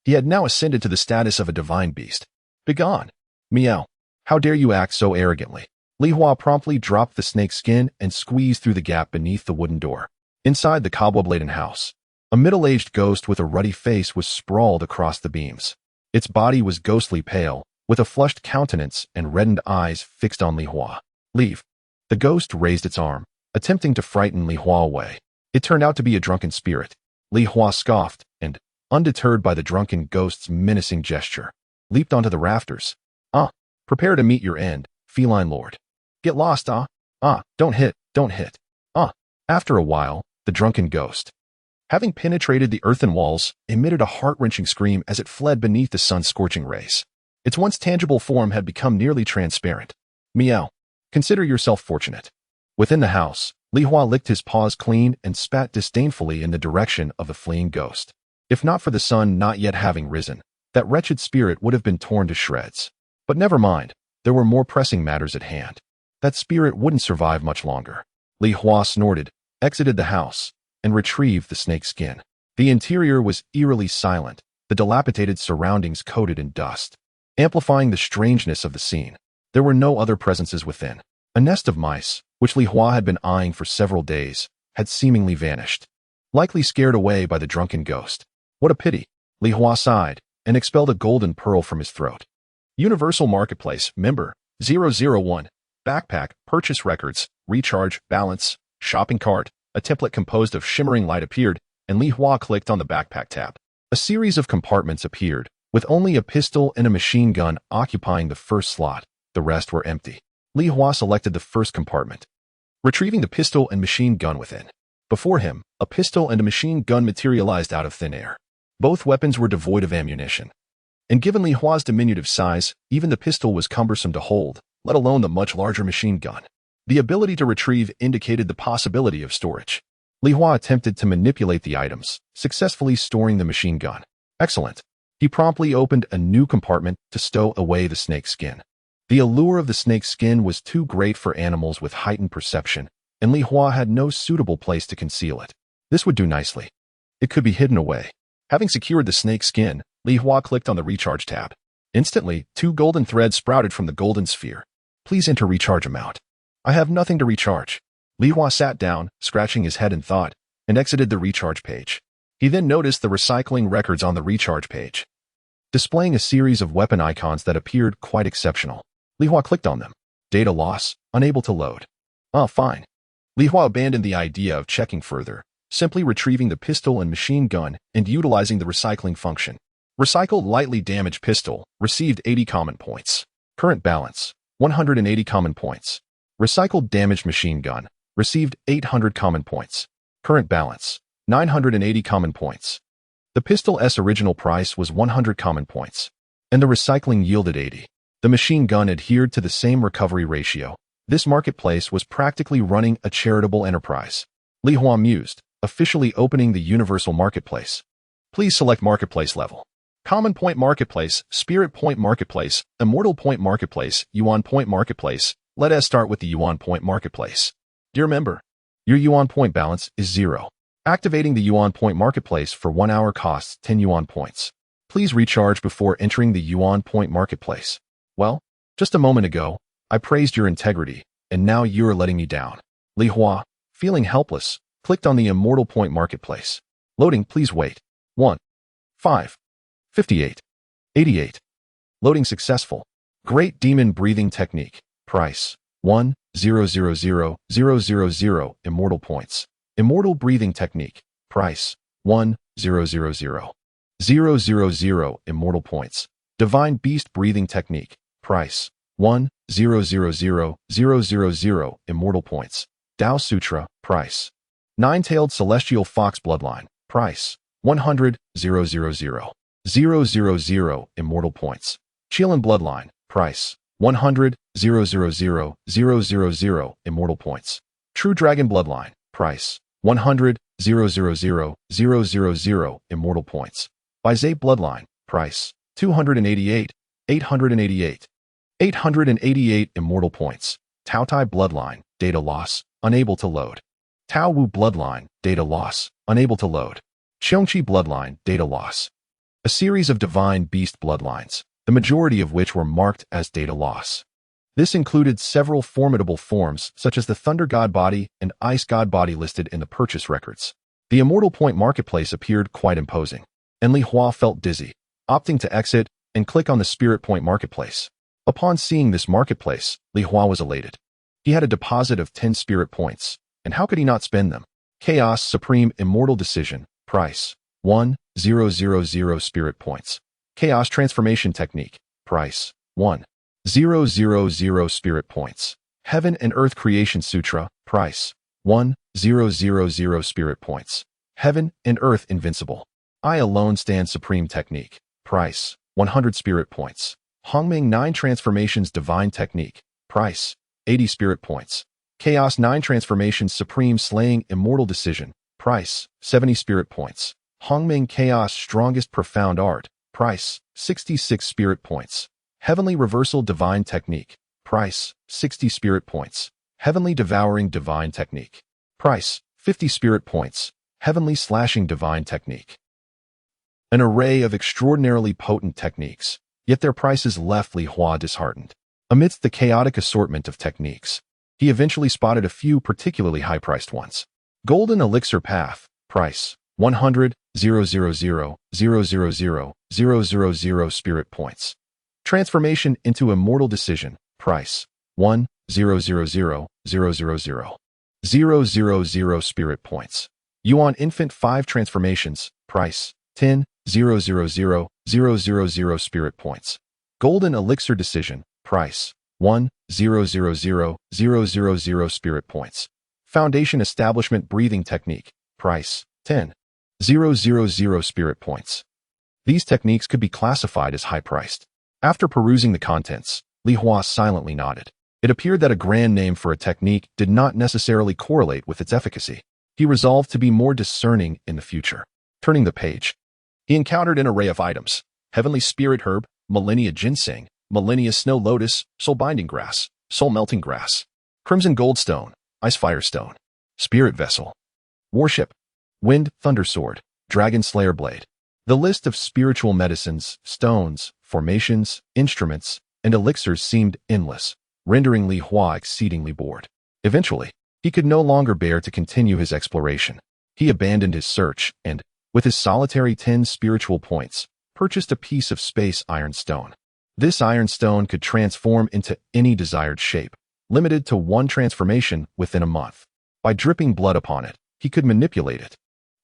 he had now ascended to the status of a divine beast. Begone! Meow. How dare you act so arrogantly? Li Hua promptly dropped the snake skin and squeezed through the gap beneath the wooden door. Inside the cobweb-laden house, a middle-aged ghost with a ruddy face was sprawled across the beams. Its body was ghostly pale, with a flushed countenance and reddened eyes fixed on Li Hua. Leave. The ghost raised its arm, attempting to frighten Li Hua away. It turned out to be a drunken spirit. Li Hua scoffed and, undeterred by the drunken ghost's menacing gesture, leaped onto the rafters. Prepare to meet your end, feline lord. Get lost, don't hit. After a while, the drunken ghost, having penetrated the earthen walls, emitted a heart-wrenching scream as it fled beneath the sun's scorching rays. Its once tangible form had become nearly transparent. Meow. Consider yourself fortunate. Within the house, Li Hua licked his paws clean and spat disdainfully in the direction of the fleeing ghost. If not for the sun not yet having risen, that wretched spirit would have been torn to shreds. But never mind, there were more pressing matters at hand. That spirit wouldn't survive much longer. Li Hua snorted, exited the house, and retrieved the snake skin. The interior was eerily silent, the dilapidated surroundings coated in dust, amplifying the strangeness of the scene. There were no other presences within. A nest of mice, which Li Hua had been eyeing for several days, had seemingly vanished, likely scared away by the drunken ghost. What a pity! Li Hua sighed and expelled a golden pearl from his throat. Universal Marketplace, member, 001, backpack, purchase records, recharge, balance, shopping cart. A template composed of shimmering light appeared, and Li Hua clicked on the backpack tab. A series of compartments appeared, with only a pistol and a machine gun occupying the first slot. The rest were empty. Li Hua selected the first compartment, retrieving the pistol and machine gun within. Before him, a pistol and a machine gun materialized out of thin air. Both weapons were devoid of ammunition. And given Li Hua's diminutive size, even the pistol was cumbersome to hold, let alone the much larger machine gun. The ability to retrieve indicated the possibility of storage. Li Hua attempted to manipulate the items, successfully storing the machine gun. Excellent. He promptly opened a new compartment to stow away the snake skin. The allure of the snake skin was too great for animals with heightened perception, and Li Hua had no suitable place to conceal it. This would do nicely. It could be hidden away. Having secured the snake skin, Li Hua clicked on the recharge tab. Instantly, 2 golden threads sprouted from the golden sphere. Please enter recharge amount. I have nothing to recharge. Li Hua sat down, scratching his head in thought, and exited the recharge page. He then noticed the recycling records on the recharge page, displaying a series of weapon icons that appeared quite exceptional. Li Hua clicked on them. Data loss, unable to load. Fine. Li Hua abandoned the idea of checking further, simply retrieving the pistol and machine gun and utilizing the recycling function. Recycled lightly damaged pistol received 80 common points. Current balance, 180 common points. Recycled damaged machine gun received 800 common points. Current balance, 980 common points. The pistol's original price was 100 common points, and the recycling yielded 80. The machine gun adhered to the same recovery ratio. This marketplace was practically running a charitable enterprise. Li Hua mused, officially opening the Universal Marketplace. Please select Marketplace level. Common Point Marketplace, Spirit Point Marketplace, Immortal Point Marketplace, Yuan Point Marketplace. Let us start with the Yuan Point Marketplace. Dear member, your Yuan Point balance is 0. Activating the Yuan Point Marketplace for 1 hour costs 10 Yuan Points. Please recharge before entering the Yuan Point Marketplace. Well, just a moment ago, I praised your integrity, and now you're letting me down. Li Hua, feeling helpless, clicked on the Immortal Point Marketplace. Loading, please wait. 1. 5. 58. 88. Loading successful. Great Demon Breathing Technique. Price, 1, 0, 0, 0, 0, 0, 0, Immortal Points. Immortal Breathing Technique. Price, 1, 0, 0, 0, 0, 0, 0, Immortal Points. Divine Beast Breathing Technique. Price, 1, 0, 0, 0, 0, 0, 0, Immortal Points. Tao Sutra. Price, 9-tailed Celestial Fox Bloodline. Price, 100, 0, 0, 0, 0, 0, 0, Immortal Points. Qilin Bloodline. Price, 100, 000, immortal points. True Dragon Bloodline, price, 100, 000, immortal points. Bizape Bloodline, price, 288, 888. 888 immortal points. Taotai Bloodline, data loss, unable to load. Tao Wu Bloodline, data loss, unable to load. Xiongqi Bloodline, data loss. A series of divine beast bloodlines, the majority of which were marked as data loss. This included several formidable forms such as the Thunder God Body and Ice God Body listed in the purchase records. The Immortal Point marketplace appeared quite imposing, and Li Hua felt dizzy, opting to exit and click on the Spirit Point marketplace. Upon seeing this marketplace, Li Hua was elated. He had a deposit of 10 Spirit Points, and how could he not spend them? Chaos Supreme Immortal Decision, price, 1,000 Spirit Points. Chaos Transformation Technique, price, 1,000 Spirit Points. Heaven and Earth Creation Sutra, price, 1,000 Spirit Points. Heaven and Earth Invincible. I Alone Stand Supreme Technique, price, 100 Spirit Points. Hongming 9 Transformations Divine Technique, price, 80 Spirit Points. Chaos 9 Transformations Supreme Slaying Immortal Decision, price, 70 Spirit Points. Hongming Chaos Strongest Profound Art, price, 66 Spirit Points. Heavenly Reversal Divine Technique, price, 60 Spirit Points. Heavenly Devouring Divine Technique, price, 50 Spirit Points. Heavenly Slashing Divine Technique. An array of extraordinarily potent techniques, yet their prices left Li Hua disheartened. Amidst the chaotic assortment of techniques, he eventually spotted a few particularly high-priced ones. Golden Elixir Path, price, 100, 000, Spirit Points. Transformation into Immortal Decision, price, 1,000, Spirit Points. Yuan Infant 5 Transformations, price, 10, 000, Spirit Points. Golden Elixir Decision, price, 1,000, Spirit Points. Foundation Establishment Breathing Technique, price, 10, 000 Spirit Points. These techniques could be classified as high-priced. After perusing the contents, Li Hua silently nodded. It appeared that a grand name for a technique did not necessarily correlate with its efficacy. He resolved to be more discerning in the future. Turning the page, he encountered an array of items: Heavenly Spirit Herb, Millennia Ginseng, Millennia Snow Lotus, Soul Binding Grass, Soul Melting Grass, Crimson Goldstone, Ice Fire Stone, Spirit Vessel, Warship, Wind Thunder Sword, Dragon Slayer Blade. The list of spiritual medicines, stones, formations, instruments, and elixirs seemed endless, rendering Li Hua exceedingly bored. Eventually, he could no longer bear to continue his exploration. He abandoned his search and, with his solitary 10 spiritual points, purchased a piece of space iron stone. This iron stone could transform into any desired shape, limited to 1 transformation within a month. By dripping blood upon it, he could manipulate it,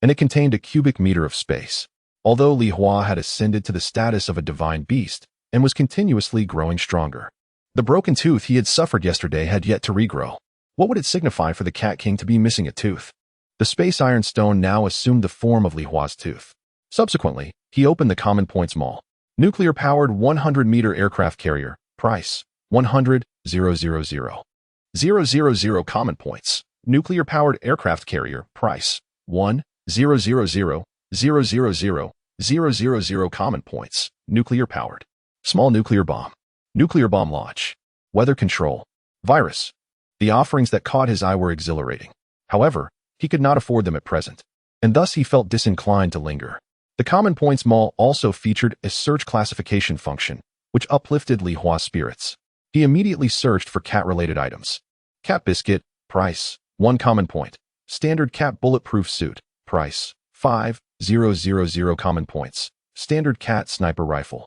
and it contained a cubic meter of space. Although Li Hua had ascended to the status of a divine beast and was continuously growing stronger, the broken tooth he had suffered yesterday had yet to regrow. What would it signify for the Cat King to be missing a tooth? The space iron stone now assumed the form of Li Hua's tooth. Subsequently, he opened the Common Points Mall. Nuclear-powered 100-meter aircraft carrier, price, 100, 000. Common Points. Nuclear-powered aircraft carrier, price, 1, 000, Common Points. Nuclear-powered. Small nuclear bomb. Nuclear bomb launch. Weather control. Virus. The offerings that caught his eye were exhilarating. However, he could not afford them at present, and thus he felt disinclined to linger. The Common Points Mall also featured a search classification function, which uplifted Li Hua's spirits. He immediately searched for cat-related items. Cat Biscuit, price, 1 common point. Standard Cat Bulletproof Suit, price, 5,000 common points. Standard Cat Sniper Rifle.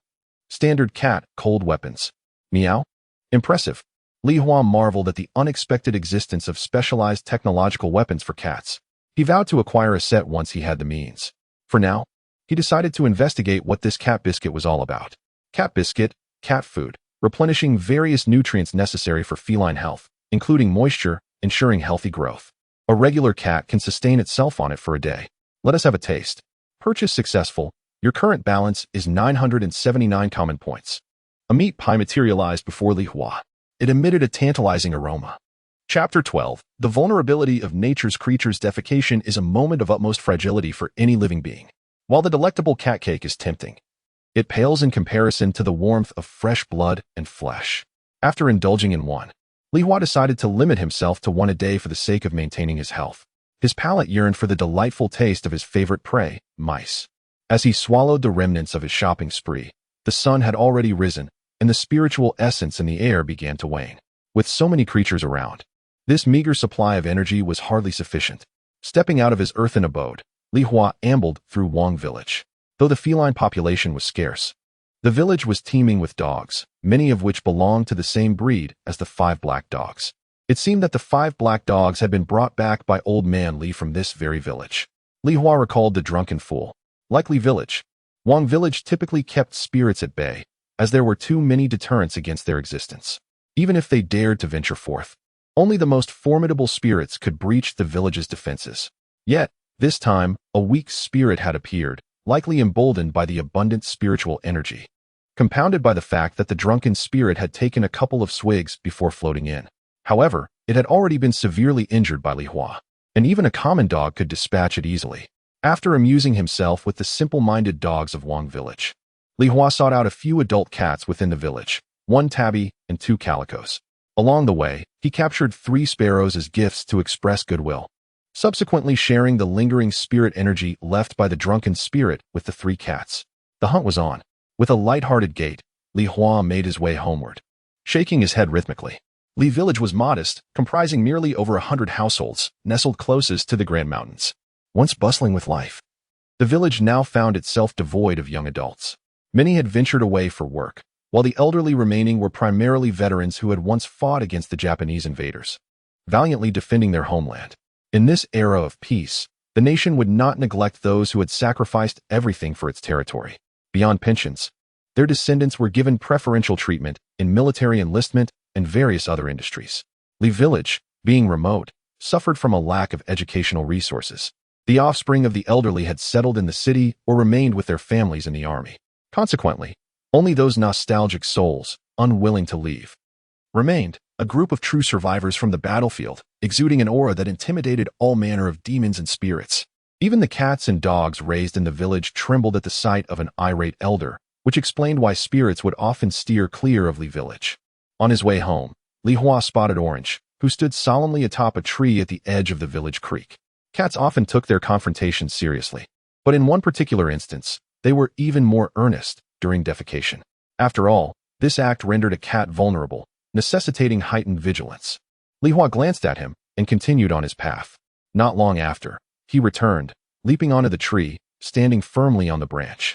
Standard Cat Cold Weapons. Meow? Impressive. Li Hua marveled at the unexpected existence of specialized technological weapons for cats. He vowed to acquire a set once he had the means. For now, he decided to investigate what this Cat Biscuit was all about. Cat Biscuit, cat food, replenishing various nutrients necessary for feline health, including moisture, ensuring healthy growth. A regular cat can sustain itself on it for a day. Let us have a taste. Purchase successful. Your current balance is 979 common points. A meat pie materialized before Li Hua. It emitted a tantalizing aroma. Chapter 12. The vulnerability of nature's creatures. Defecation is a moment of utmost fragility for any living being. While the delectable cat cake is tempting, it pales in comparison to the warmth of fresh blood and flesh. After indulging in one, Li Hua decided to limit himself to one a day for the sake of maintaining his health. His palate yearned for the delightful taste of his favorite prey, mice. As he swallowed the remnants of his shopping spree, the sun had already risen, and the spiritual essence in the air began to wane. With so many creatures around, this meager supply of energy was hardly sufficient. Stepping out of his earthen abode, Li Hua ambled through Wang Village. Though the feline population was scarce, the village was teeming with dogs, many of which belonged to the same breed as the 5 black dogs. It seemed that the 5 black dogs had been brought back by old man Li from this very village. Li Hua recalled the drunken fool. Like Li Village, Wang Village typically kept spirits at bay, as there were too many deterrents against their existence. Even if they dared to venture forth, only the most formidable spirits could breach the village's defenses. Yet, this time, a weak spirit had appeared, likely emboldened by the abundant spiritual energy, compounded by the fact that the drunken spirit had taken a couple of swigs before floating in. However, it had already been severely injured by Li Hua, and even a common dog could dispatch it easily. After amusing himself with the simple-minded dogs of Wang Village, Li Hua sought out a few adult cats within the village, 1 tabby and 2 calicos. Along the way, he captured 3 sparrows as gifts to express goodwill, subsequently sharing the lingering spirit energy left by the drunken spirit with the 3 cats. The hunt was on. With a light-hearted gait, Li Hua made his way homeward, shaking his head rhythmically. Li Village was modest, comprising merely over 100 households, nestled closest to the Grand Mountains. Once bustling with life, the village now found itself devoid of young adults. Many had ventured away for work, while the elderly remaining were primarily veterans who had once fought against the Japanese invaders, valiantly defending their homeland. In this era of peace, the nation would not neglect those who had sacrificed everything for its territory. Beyond pensions, their descendants were given preferential treatment in military enlistment and various other industries. Li Village, being remote, suffered from a lack of educational resources. The offspring of the elderly had settled in the city or remained with their families in the army. Consequently, only those nostalgic souls, unwilling to leave, remained, a group of true survivors from the battlefield, exuding an aura that intimidated all manner of demons and spirits. Even the cats and dogs raised in the village trembled at the sight of an irate elder, which explained why spirits would often steer clear of Li Village. On his way home, Li Hua spotted Orange, who stood solemnly atop a tree at the edge of the village creek. Cats often took their confrontations seriously, but in one particular instance, they were even more earnest during defecation. After all, this act rendered a cat vulnerable, necessitating heightened vigilance. Li Hua glanced at him and continued on his path. Not long after, he returned, leaping onto the tree, standing firmly on the branch,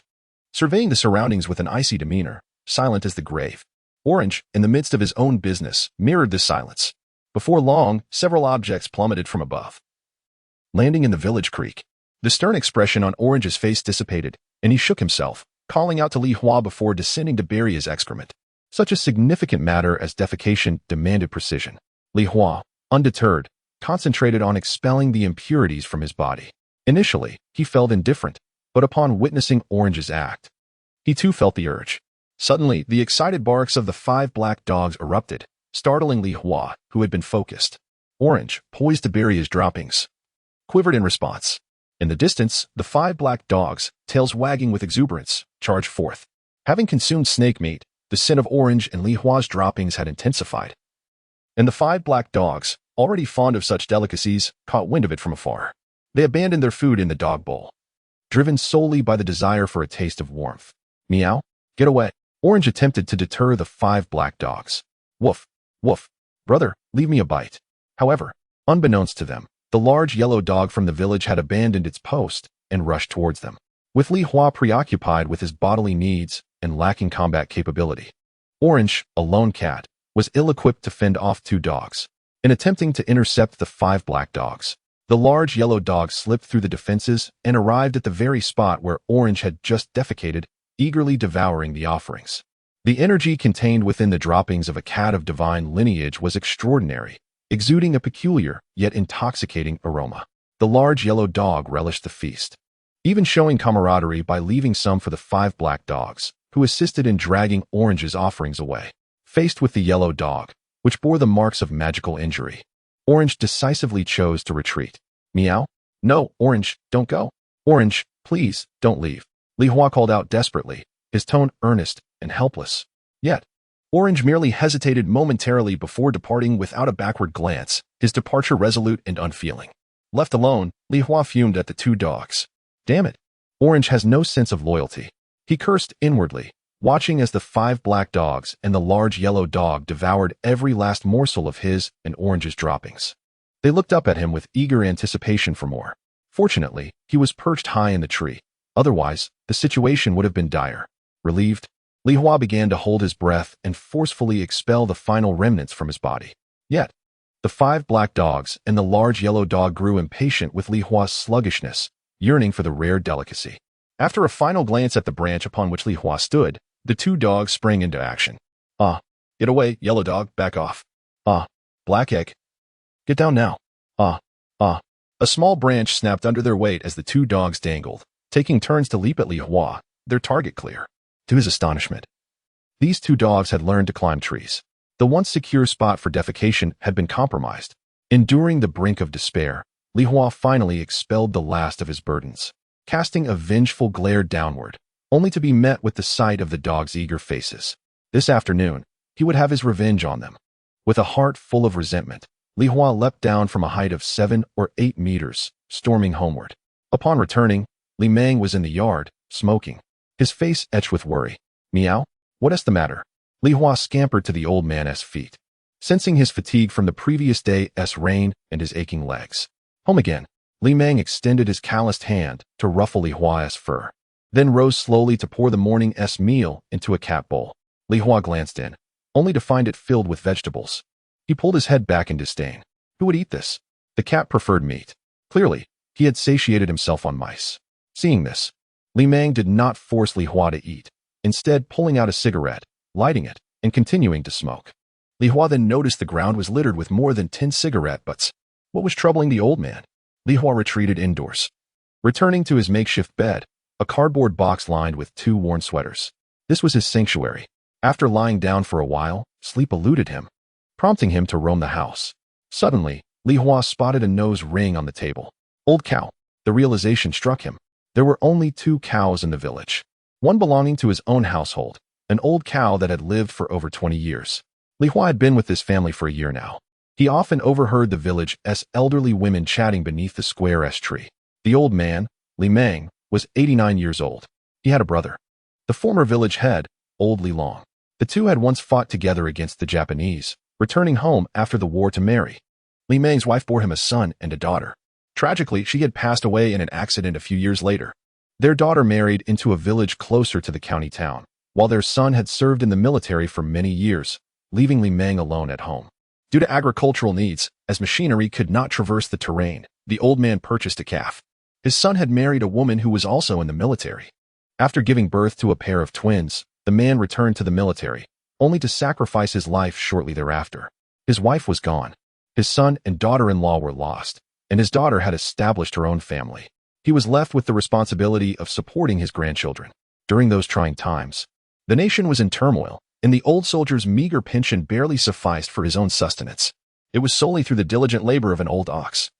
surveying the surroundings with an icy demeanor, silent as the grave. Orange, in the midst of his own business, mirrored this silence. Before long, several objects plummeted from above, landing in the village creek. The stern expression on Orange's face dissipated, and he shook himself, calling out to Li Hua before descending to bury his excrement. Such a significant matter as defecation demanded precision. Li Hua, undeterred, concentrated on expelling the impurities from his body. Initially, he felt indifferent, but upon witnessing Orange's act, he too felt the urge. Suddenly, the excited barks of the 5 black dogs erupted, startling Li Hua, who had been focused. Orange, poised to bury his droppings, quivered in response. In the distance, the 5 black dogs, tails wagging with exuberance, charged forth. Having consumed snake meat, the scent of Orange and Li Hua's droppings had intensified, and the 5 black dogs, already fond of such delicacies, caught wind of it from afar. They abandoned their food in the dog bowl, driven solely by the desire for a taste of warmth. Meow, get away. Orange attempted to deter the 5 black dogs. Woof, woof, brother, leave me a bite. However, unbeknownst to them, the large yellow dog from the village had abandoned its post and rushed towards them. With Li Hua preoccupied with his bodily needs and lacking combat capability, Orange, a lone cat, was ill-equipped to fend off 2 dogs. In attempting to intercept the 5 black dogs, the large yellow dog slipped through the defenses and arrived at the very spot where Orange had just defecated, eagerly devouring the offerings. The energy contained within the droppings of a cat of divine lineage was extraordinary, exuding a peculiar, yet intoxicating aroma. The large yellow dog relished the feast, even showing camaraderie by leaving some for the 5 black dogs, who assisted in dragging Orange's offerings away. Faced with the yellow dog, which bore the marks of magical injury, Orange decisively chose to retreat. Meow? No, Orange, don't go. Orange, please, don't leave. Li Hua called out desperately, his tone earnest and helpless. Yet, Orange merely hesitated momentarily before departing without a backward glance, his departure resolute and unfeeling. Left alone, Li Hua fumed at the two dogs. Damn it. Orange has no sense of loyalty. He cursed inwardly, watching as the 5 black dogs and the large yellow dog devoured every last morsel of his and Orange's droppings. They looked up at him with eager anticipation for more. Fortunately, he was perched high in the tree. Otherwise, the situation would have been dire. Relieved, Li Hua began to hold his breath and forcefully expel the final remnants from his body. Yet, the 5 black dogs and the large yellow dog grew impatient with Li Hua's sluggishness, yearning for the rare delicacy. After a final glance at the branch upon which Li Hua stood, the 2 dogs sprang into action. Get away, yellow dog, back off. Black egg. Get down now. A small branch snapped under their weight as the 2 dogs dangled, taking turns to leap at Li Hua, their target clear. To his astonishment, these 2 dogs had learned to climb trees. The once secure spot for defecation had been compromised. Enduring the brink of despair, Li Hua finally expelled the last of his burdens, casting a vengeful glare downward, only to be met with the sight of the dogs' eager faces. This afternoon, he would have his revenge on them. With a heart full of resentment, Li Hua leapt down from a height of 7 or 8 meters, storming homeward. Upon returning, Li Meng was in the yard, smoking, his face etched with worry. Meow? What is the matter? Li Hua scampered to the old man's feet, sensing his fatigue from the previous day's rain and his aching legs. Home again, Li Meng extended his calloused hand to ruffle Li Hua's fur, then rose slowly to pour the morning's meal into a cat bowl. Li Hua glanced in, only to find it filled with vegetables. He pulled his head back in disdain. Who would eat this? The cat preferred meat. Clearly, he had satiated himself on mice. Seeing this, Li Meng did not force Li Hua to eat, instead pulling out a cigarette, lighting it, and continuing to smoke. Li Hua then noticed the ground was littered with more than 10 cigarette butts. What was troubling the old man? Li Hua retreated indoors, returning to his makeshift bed, a cardboard box lined with 2 worn sweaters. This was his sanctuary. After lying down for a while, sleep eluded him, prompting him to roam the house. Suddenly, Li Hua spotted a nose ring on the table. Old cow. The realization struck him. There were only 2 cows in the village, one belonging to his own household, an old cow that had lived for over 20 years. Li Hua had been with this family for a year now. He often overheard the village's elderly women chatting beneath the square-s tree. The old man, Li Meng, was 89 years old. He had a brother, the former village head, old Li Long. The 2 had once fought together against the Japanese, returning home after the war to marry. Li Meng's wife bore him a son and a daughter. Tragically, she had passed away in an accident a few years later. Their daughter married into a village closer to the county town, while their son had served in the military for many years, leaving Li Meng alone at home. Due to agricultural needs, as machinery could not traverse the terrain, the old man purchased a calf. His son had married a woman who was also in the military. After giving birth to a pair of twins, the man returned to the military, only to sacrifice his life shortly thereafter. His wife was gone. His son and daughter-in-law were lost, and his daughter had established her own family. He was left with the responsibility of supporting his grandchildren. During those trying times, the nation was in turmoil, and the old soldier's meager pension barely sufficed for his own sustenance. It was solely through the diligent labor of an old ox,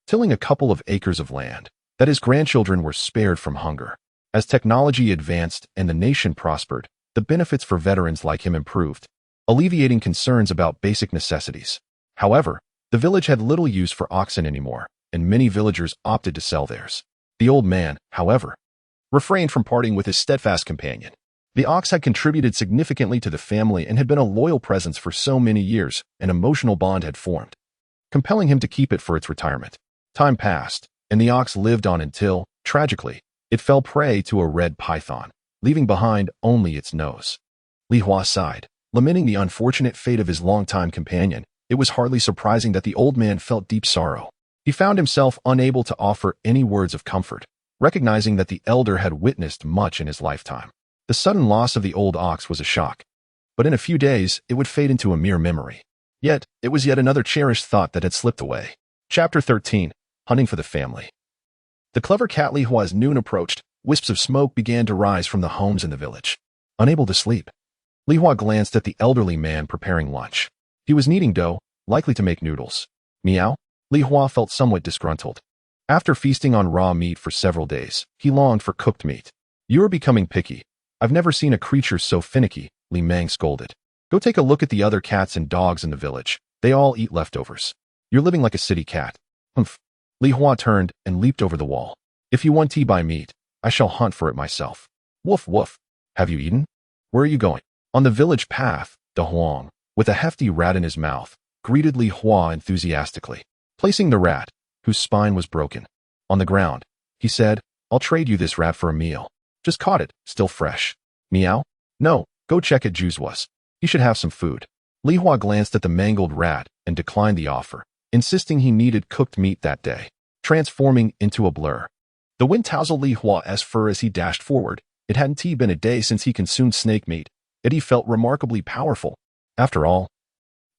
tilling a couple of acres of land, that his grandchildren were spared from hunger. As technology advanced and the nation prospered, the benefits for veterans like him improved, alleviating concerns about basic necessities. However, the village had little use for oxen anymore, and many villagers opted to sell theirs. The old man, however, refrained from parting with his steadfast companion. The ox had contributed significantly to the family and had been a loyal presence for so many years, an emotional bond had formed, compelling him to keep it for its retirement. Time passed, and the ox lived on until, tragically, it fell prey to a red python, leaving behind only its nose. Li Hua sighed, lamenting the unfortunate fate of his longtime companion. It was hardly surprising that the old man felt deep sorrow. He found himself unable to offer any words of comfort, recognizing that the elder had witnessed much in his lifetime. The sudden loss of the old ox was a shock, but in a few days it would fade into a mere memory. Yet, it was yet another cherished thought that had slipped away. Chapter 13. Hunting for the Family. The clever cat Li Hua's noon approached. Wisps of smoke began to rise from the homes in the village. unable to sleep. Li Hua glanced at the elderly man preparing lunch. He was kneading dough, likely to make noodles. Meow? Li Hua felt somewhat disgruntled. After feasting on raw meat for several days, he longed for cooked meat. You're becoming picky. I've never seen a creature so finicky, Li Mang scolded. Go take a look at the other cats and dogs in the village. They all eat leftovers. You're living like a city cat. Humph. Li Hua turned and leaped over the wall. If you want tea by meat, I shall hunt for it myself. Woof woof. Have you eaten? Where are you going? On the village path, De Huang, with a hefty rat in his mouth, greeted Li Hua enthusiastically. Placing the rat, whose spine was broken, on the ground, he said, I'll trade you this rat for a meal. Just caught it, still fresh. Meow? No, go check at Juzua's. He should have some food. Li Hua glanced at the mangled rat and declined the offer, insisting he needed cooked meat that day, transforming into a blur. The wind tousled Li Hua's fur as he dashed forward. It hadn't been a day since he consumed snake meat, yet he felt remarkably powerful. After all,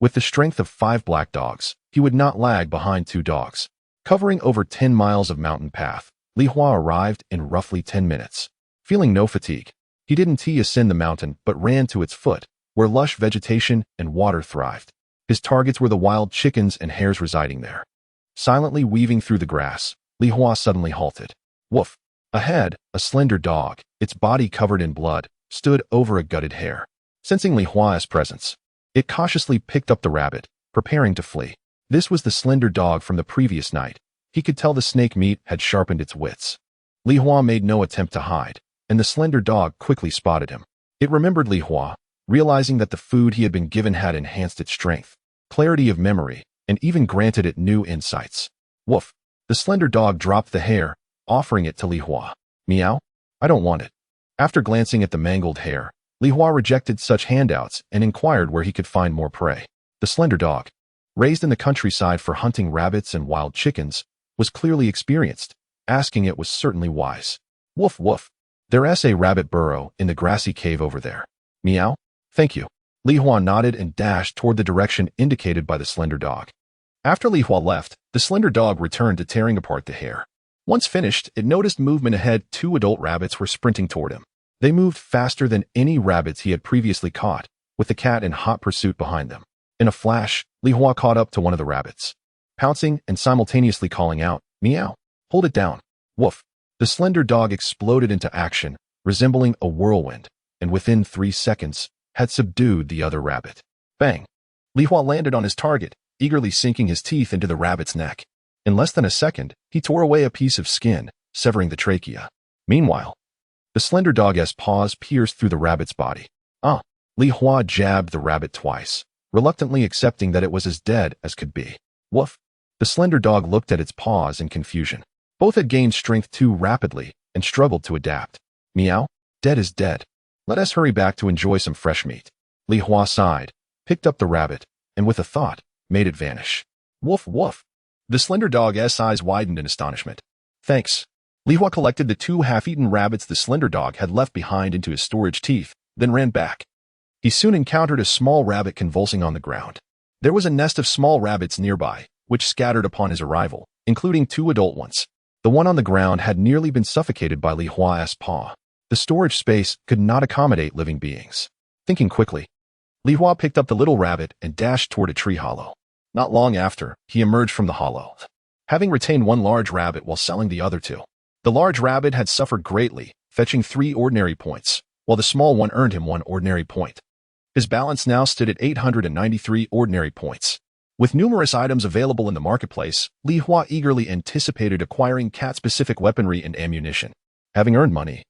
with the strength of 5 black dogs, he would not lag behind 2 dogs. Covering over 10 miles of mountain path, Li Hua arrived in roughly 10 minutes. Feeling no fatigue, he didn't ascend the mountain but ran to its foot, where lush vegetation and water thrived. His targets were the wild chickens and hares residing there. Silently weaving through the grass, Li Hua suddenly halted. Woof! Ahead, a slender dog, its body covered in blood, stood over a gutted hare. Sensing Li Hua's presence, it cautiously picked up the rabbit, preparing to flee. This was the slender dog from the previous night. He could tell the snake meat had sharpened its wits. Li Hua made no attempt to hide, and the slender dog quickly spotted him. It remembered Li Hua, realizing that the food he had been given had enhanced its strength, clarity of memory, and even granted it new insights. Woof! The slender dog dropped the hare, offering it to Li Hua. Meow? I don't want it. After glancing at the mangled hare, Li Hua rejected such handouts and inquired where he could find more prey. The slender dog, raised in the countryside for hunting rabbits and wild chickens, was clearly experienced. Asking it was certainly wise. Woof woof. There's a rabbit burrow in the grassy cave over there. Meow? Thank you. Li Hua nodded and dashed toward the direction indicated by the slender dog. After Li Hua left, the slender dog returned to tearing apart the hare. Once finished, it noticed movement ahead. 2 adult rabbits were sprinting toward him. They moved faster than any rabbits he had previously caught, with the cat in hot pursuit behind them. In a flash, Li Hua caught up to one of the rabbits, pouncing and simultaneously calling out, Meow! Hold it down! Woof! The slender dog exploded into action, resembling a whirlwind, and within 3 seconds, had subdued the other rabbit. Bang! Li Hua landed on his target, eagerly sinking his teeth into the rabbit's neck. In less than a second, he tore away a piece of skin, severing the trachea. Meanwhile, the slender dog's paws pierced through the rabbit's body. Li Hua jabbed the rabbit twice, reluctantly accepting that it was as dead as could be. Woof! The slender dog looked at its paws in confusion. Both had gained strength too rapidly and struggled to adapt. Meow? Dead is dead. Let us hurry back to enjoy some fresh meat. Li Hua sighed, picked up the rabbit, and with a thought, made it vanish. Woof woof! The slender dog's eyes widened in astonishment. Thanks. Li Hua collected the 2 half-eaten rabbits the slender dog had left behind into his storage teeth, then ran back. He soon encountered a small rabbit convulsing on the ground. There was a nest of small rabbits nearby, which scattered upon his arrival, including 2 adult ones. The one on the ground had nearly been suffocated by Li Hua's paw. The storage space could not accommodate living beings. Thinking quickly, Li Hua picked up the little rabbit and dashed toward a tree hollow. Not long after, he emerged from the hollow, having retained 1 large rabbit while selling the other 2. The large rabbit had suffered greatly, fetching 3 ordinary points, while the small one earned him 1 ordinary point. His balance now stood at 893 ordinary points. With numerous items available in the marketplace, Li Hua eagerly anticipated acquiring cat-specific weaponry and ammunition. Having earned money,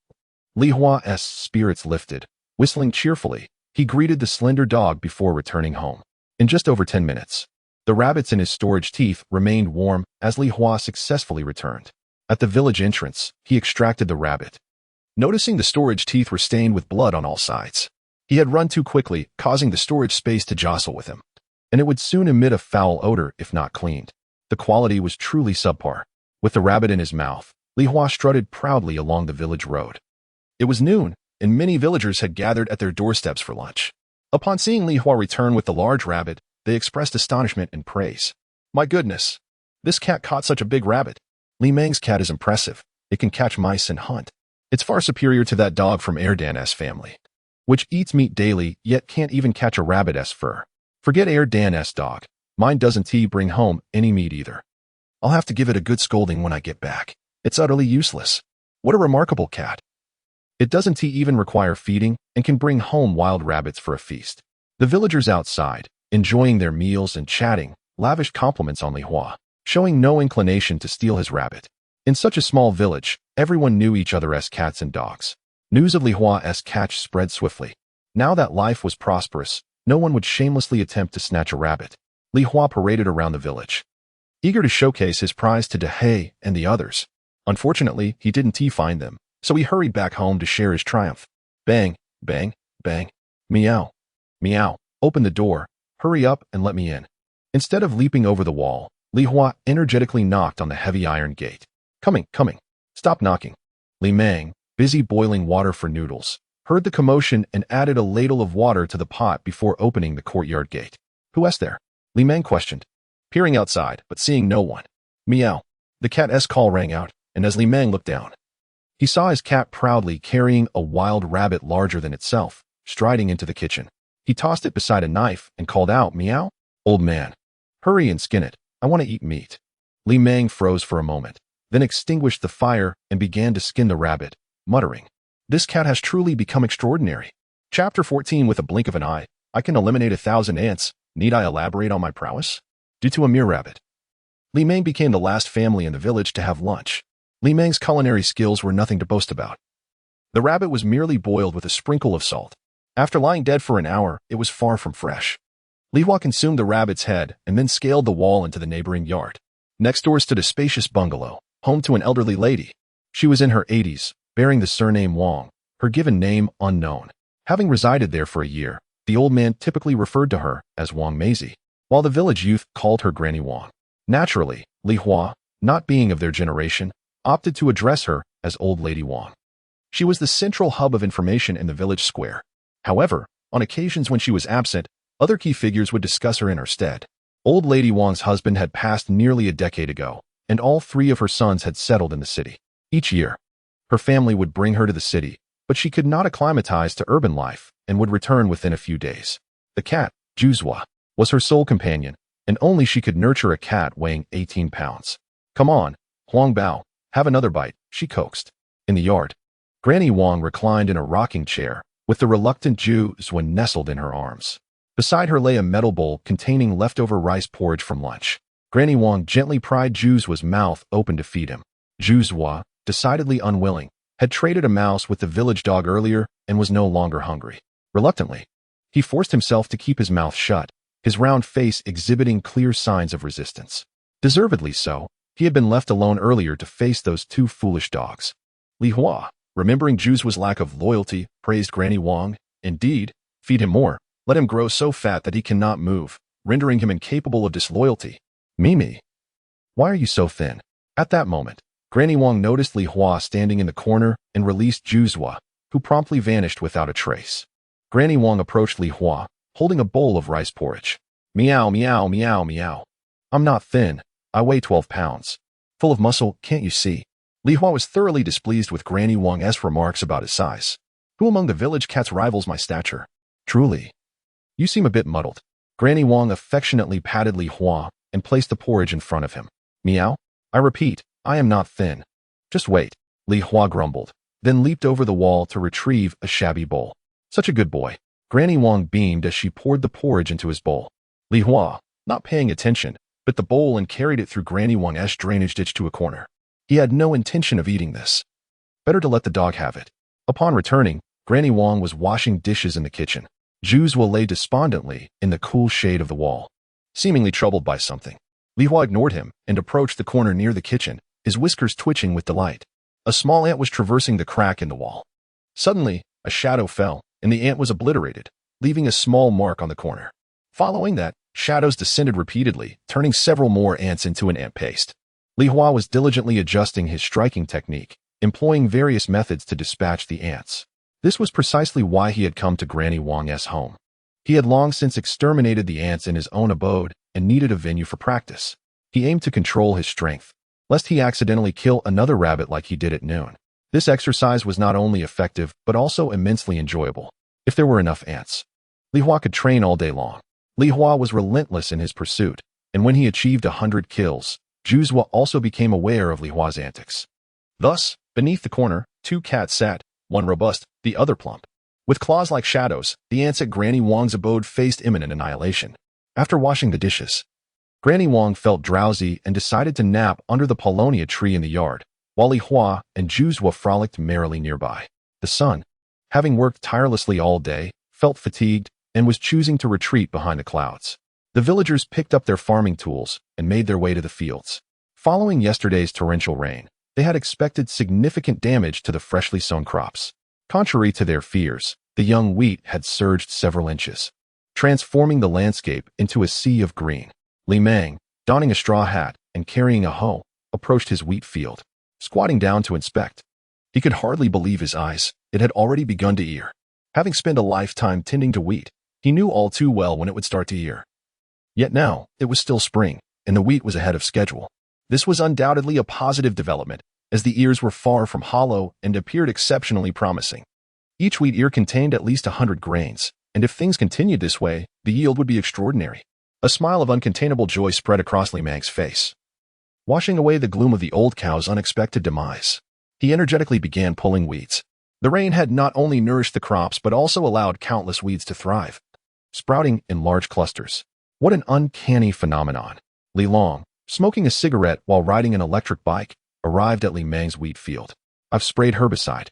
Li Hua's spirits lifted. Whistling cheerfully, he greeted the slender dog before returning home. In just over 10 minutes, the rabbits in his storage teeth remained warm as Li Hua successfully returned. At the village entrance, he extracted the rabbit. Noticing the storage teeth were stained with blood on all sides, he had run too quickly, causing the storage space to jostle with him, and it would soon emit a foul odor if not cleaned. The quality was truly subpar. With the rabbit in his mouth, Li Hua strutted proudly along the village road. It was noon, and many villagers had gathered at their doorsteps for lunch. Upon seeing Li Hua return with the large rabbit, they expressed astonishment and praise. My goodness! This cat caught such a big rabbit. Li Mang's cat is impressive. It can catch mice and hunt. It's far superior to that dog from Erdan's family. which eats meat daily yet can't even catch a rabbit's fur. Forget Air Dan's dog. Mine doesn't bring home any meat either. I'll have to give it a good scolding when I get back. It's utterly useless. What a remarkable cat. It doesn't even require feeding and can bring home wild rabbits for a feast. The villagers outside, enjoying their meals and chatting, lavished compliments on Li Hua, showing no inclination to steal his rabbit. In such a small village, everyone knew each other as cats and dogs. News of Li Hua's catch spread swiftly. Now that life was prosperous, no one would shamelessly attempt to snatch a rabbit. Li Hua paraded around the village, eager to showcase his prize to Dehei and the others. Unfortunately, he didn't find them, so he hurried back home to share his triumph. Bang, bang, bang. Meow. Meow. Open the door. Hurry up and let me in. Instead of leaping over the wall, Li Hua energetically knocked on the heavy iron gate. Coming. Stop knocking. Li Meng, busy boiling water for noodles, heard the commotion and added a ladle of water to the pot before opening the courtyard gate. Who's there? Li Meng questioned, peering outside but seeing no one. Meow. The cat's call rang out, and as Li Meng looked down, he saw his cat proudly carrying a wild rabbit larger than itself, striding into the kitchen. He tossed it beside a knife and called out, Meow. Old man, hurry and skin it. I want to eat meat. Li Meng froze for a moment, then extinguished the fire and began to skin the rabbit, muttering, This cat has truly become extraordinary. Chapter 14. With a blink of an eye, I can eliminate 1,000 ants. Need I elaborate on my prowess? Due to a mere rabbit, Li Meng became the last family in the village to have lunch. Li Meng's culinary skills were nothing to boast about. The rabbit was merely boiled with a sprinkle of salt. After lying dead for an hour, it was far from fresh. Li Hua consumed the rabbit's head and then scaled the wall into the neighboring yard. Next door stood a spacious bungalow, home to an elderly lady. She was in her 80s, bearing the surname Wang, her given name unknown. Having resided there for a year, the old man typically referred to her as Wang Maisie, while the village youth called her Granny Wang. Naturally, Li Hua, not being of their generation, opted to address her as Old Lady Wang. She was the central hub of information in the village square. However, on occasions when she was absent, other key figures would discuss her in her stead. Old Lady Wang's husband had passed nearly a decade ago, and all 3 of her sons had settled in the city. Each year, her family would bring her to the city, but she could not acclimatize to urban life and would return within a few days. The cat, Juzwa, was her sole companion, and only she could nurture a cat weighing 18 pounds. Come on, Huang Bao, have another bite, she coaxed. In the yard, Granny Wang reclined in a rocking chair, with the reluctant Juzwa nestled in her arms. Beside her lay a metal bowl containing leftover rice porridge from lunch. Granny Wang gently pried Juzwa's mouth open to feed him. Juzwa, decidedly unwilling, had traded a mouse with the village dog earlier and was no longer hungry. Reluctantly, he forced himself to keep his mouth shut, his round face exhibiting clear signs of resistance. Deservedly so, he had been left alone earlier to face those 2 foolish dogs. Li Hua, remembering Juzwa's lack of loyalty, praised Granny Wang. Indeed, feed him more, let him grow so fat that he cannot move, rendering him incapable of disloyalty. Mimi, why are you so thin? At that moment, Granny Wang noticed Li Hua standing in the corner and released Juzwa, who promptly vanished without a trace. Granny Wang approached Li Hua, holding a bowl of rice porridge. Meow, meow, meow, meow. I'm not thin. I weigh 12 pounds. Full of muscle, can't you see? Li Hua was thoroughly displeased with Granny Wang's remarks about his size. Who among the village cats rivals my stature? Truly. You seem a bit muddled. Granny Wang affectionately patted Li Hua and placed the porridge in front of him. Meow? I repeat, I am not thin. Just wait, Li Hua grumbled, then leaped over the wall to retrieve a shabby bowl. Such a good boy. Granny Wang beamed as she poured the porridge into his bowl. Li Hua, not paying attention, bit the bowl and carried it through Granny Wang's drainage ditch to a corner. He had no intention of eating this. Better to let the dog have it. Upon returning, Granny Wang was washing dishes in the kitchen. Juzwa lay despondently in the cool shade of the wall, seemingly troubled by something. Li Hua ignored him and approached the corner near the kitchen, his whiskers twitching with delight. A small ant was traversing the crack in the wall. Suddenly, a shadow fell, and the ant was obliterated, leaving a small mark on the corner. Following that, shadows descended repeatedly, turning several more ants into an ant paste. Li Hua was diligently adjusting his striking technique, employing various methods to dispatch the ants. This was precisely why he had come to Granny Wang's home. He had long since exterminated the ants in his own abode and needed a venue for practice. He aimed to control his strength, lest he accidentally kill another rabbit like he did at noon. This exercise was not only effective but also immensely enjoyable. If there were enough ants, Li Hua could train all day long. Li Hua was relentless in his pursuit, and when he achieved 100 kills, Zhu also became aware of Li Hua's antics. Thus, beneath the corner, 2 cats sat, one robust, the other plump. With claws like shadows, the ants at Granny Wang's abode faced imminent annihilation. After washing the dishes, Granny Wang felt drowsy and decided to nap under the paulownia tree in the yard, while Li Hua and Zhu frolicked merrily nearby. The sun, having worked tirelessly all day, felt fatigued and was choosing to retreat behind the clouds. The villagers picked up their farming tools and made their way to the fields. Following yesterday's torrential rain, they had expected significant damage to the freshly sown crops. Contrary to their fears, the young wheat had surged several inches, transforming the landscape into a sea of green. Li Meng, donning a straw hat and carrying a hoe, approached his wheat field, squatting down to inspect. He could hardly believe his eyes. It had already begun to ear. Having spent a lifetime tending to wheat, he knew all too well when it would start to ear. Yet now, it was still spring, and the wheat was ahead of schedule. This was undoubtedly a positive development, as the ears were far from hollow and appeared exceptionally promising. Each wheat ear contained at least 100 grains, and if things continued this way, the yield would be extraordinary. A smile of uncontainable joy spread across Li Meng's face, washing away the gloom of the old cow's unexpected demise. He energetically began pulling weeds. The rain had not only nourished the crops but also allowed countless weeds to thrive, sprouting in large clusters. What an uncanny phenomenon. Li Long, smoking a cigarette while riding an electric bike, arrived at Li Meng's wheat field. I've sprayed herbicide.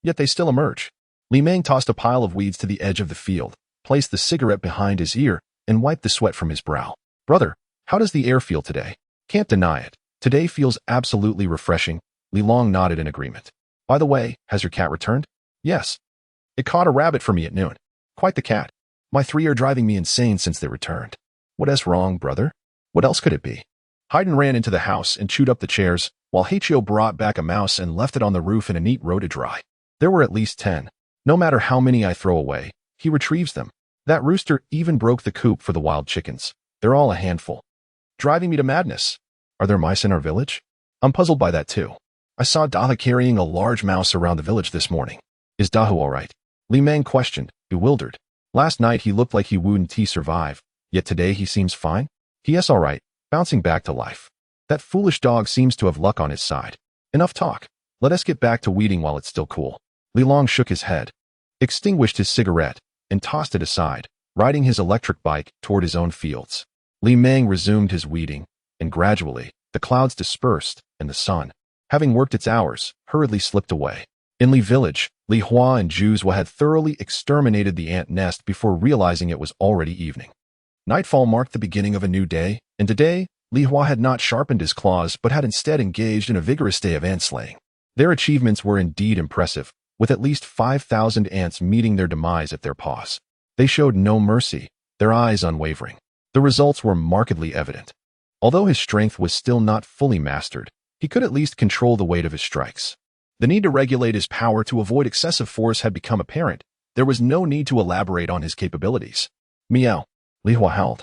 Yet they still emerge. Li Meng tossed a pile of weeds to the edge of the field, placed the cigarette behind his ear, and wiped the sweat from his brow. Brother, how does the air feel today? Can't deny it. Today feels absolutely refreshing. Li Long nodded in agreement. By the way, has your cat returned? Yes. It caught a rabbit for me at noon. Quite the cat. My 3 are driving me insane since they returned. What is wrong, brother? What else could it be? Haydn ran into the house and chewed up the chairs, while Hachio brought back a mouse and left it on the roof in a neat row to dry. There were at least 10. No matter how many I throw away, he retrieves them. That rooster even broke the coop for the wild chickens. They're all a handful, driving me to madness. Are there mice in our village? I'm puzzled by that too. I saw Daha carrying a large mouse around the village this morning. Is Dahu all right? Li Meng questioned, bewildered. Last night he looked like he wouldn't survive, yet today he seems fine? Yes, all right, bouncing back to life. That foolish dog seems to have luck on his side. Enough talk. Let us get back to weeding while it's still cool. Li Long shook his head, extinguished his cigarette, and tossed it aside, riding his electric bike toward his own fields. Li Meng resumed his weeding, and gradually, the clouds dispersed, and the sun, having worked its hours, hurriedly slipped away. In Li village, Li Hua and Zhu had thoroughly exterminated the ant nest before realizing it was already evening. Nightfall marked the beginning of a new day, and today, Li Hua had not sharpened his claws but had instead engaged in a vigorous day of ant slaying. Their achievements were indeed impressive, with at least 5,000 ants meeting their demise at their paws. They showed no mercy, their eyes unwavering. The results were markedly evident. Although his strength was still not fully mastered, he could at least control the weight of his strikes. The need to regulate his power to avoid excessive force had become apparent. There was no need to elaborate on his capabilities. Meow, Li Hua howled,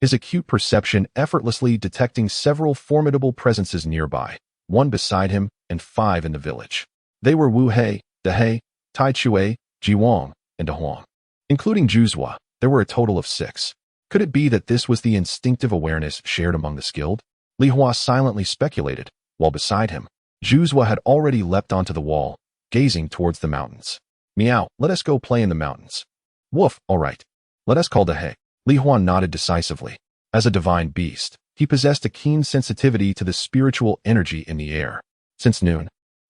his acute perception effortlessly detecting several formidable presences nearby, 1 beside him and 5 in the village. They were Wu Hei, Dehei, Tai Chue, Ji Wang, and De Huang. Including Zhu, there were a total of 6. Could it be that this was the instinctive awareness shared among the skilled? Li Hua silently speculated, while beside him, Zhu had already leapt onto the wall, gazing towards the mountains. Meow, let us go play in the mountains. Woof, all right. Let us call Dehei. Li Hua nodded decisively. As a divine beast, he possessed a keen sensitivity to the spiritual energy in the air. Since noon,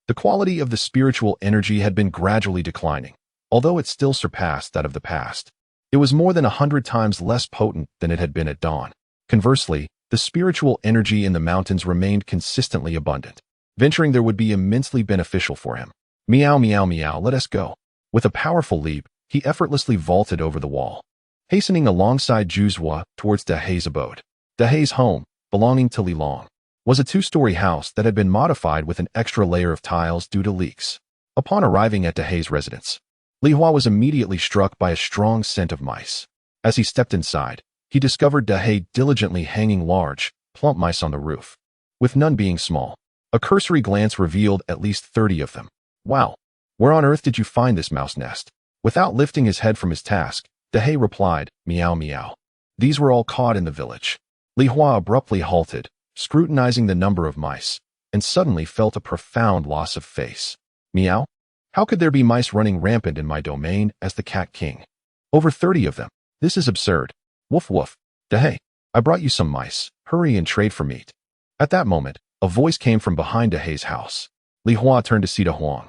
the quality of the spiritual energy had been gradually declining, although it still surpassed that of the past. It was more than 100 times less potent than it had been at dawn. Conversely, the spiritual energy in the mountains remained consistently abundant. Venturing there would be immensely beneficial for him. Meow, meow, meow, let us go. With a powerful leap, he effortlessly vaulted over the wall, hastening alongside Zhu towards Dehei's abode. Dehei's home, belonging to Li Long, was a 2-story house that had been modified with an extra layer of tiles due to leaks. Upon arriving at Dehei's residence, Li Hua was immediately struck by a strong scent of mice. As he stepped inside, he discovered Dehei diligently hanging large, plump mice on the roof, with none being small. A cursory glance revealed at least 30 of them. Wow, where on earth did you find this mouse nest? Without lifting his head from his task, Dehei replied, "Meow meow." These were all caught in the village. Li Hua abruptly halted, scrutinizing the number of mice, and suddenly felt a profound loss of face. Meow? How could there be mice running rampant in my domain as the Cat King? Over 30 of them. This is absurd. Woof woof. Dehei, I brought you some mice. Hurry and trade for meat. At that moment, a voice came from behind Dehei's house. Li Hua turned to see Da Huang,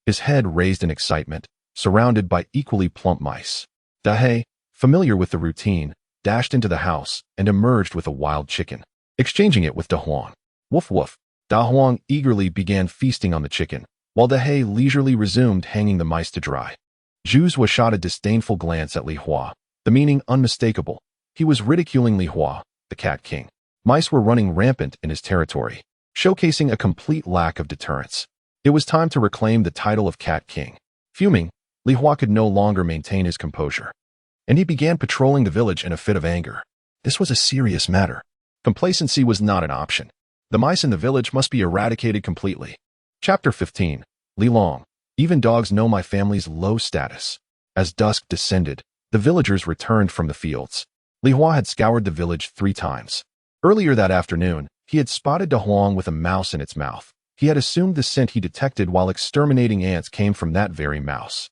his head raised in excitement, surrounded by equally plump mice. Dehei, familiar with the routine, dashed into the house and emerged with a wild chicken, exchanging it with Da Huang. Woof woof. Da Huang eagerly began feasting on the chicken, while Dehei leisurely resumed hanging the mice to dry. Zhu Zhuo shot a disdainful glance at Li Hua, the meaning unmistakable. He was ridiculing Li Hua, the Cat King. Mice were running rampant in his territory, showcasing a complete lack of deterrence. It was time to reclaim the title of Cat King. Fuming, Li Hua could no longer maintain his composure, and he began patrolling the village in a fit of anger. This was a serious matter. Complacency was not an option. The mice in the village must be eradicated completely. Chapter 15. Li Long. Even dogs know my family's low status. As dusk descended, the villagers returned from the fields. Li Hua had scoured the village 3 times. Earlier that afternoon, he had spotted Da Huang with a mouse in its mouth. He had assumed the scent he detected while exterminating ants came from that very mouse.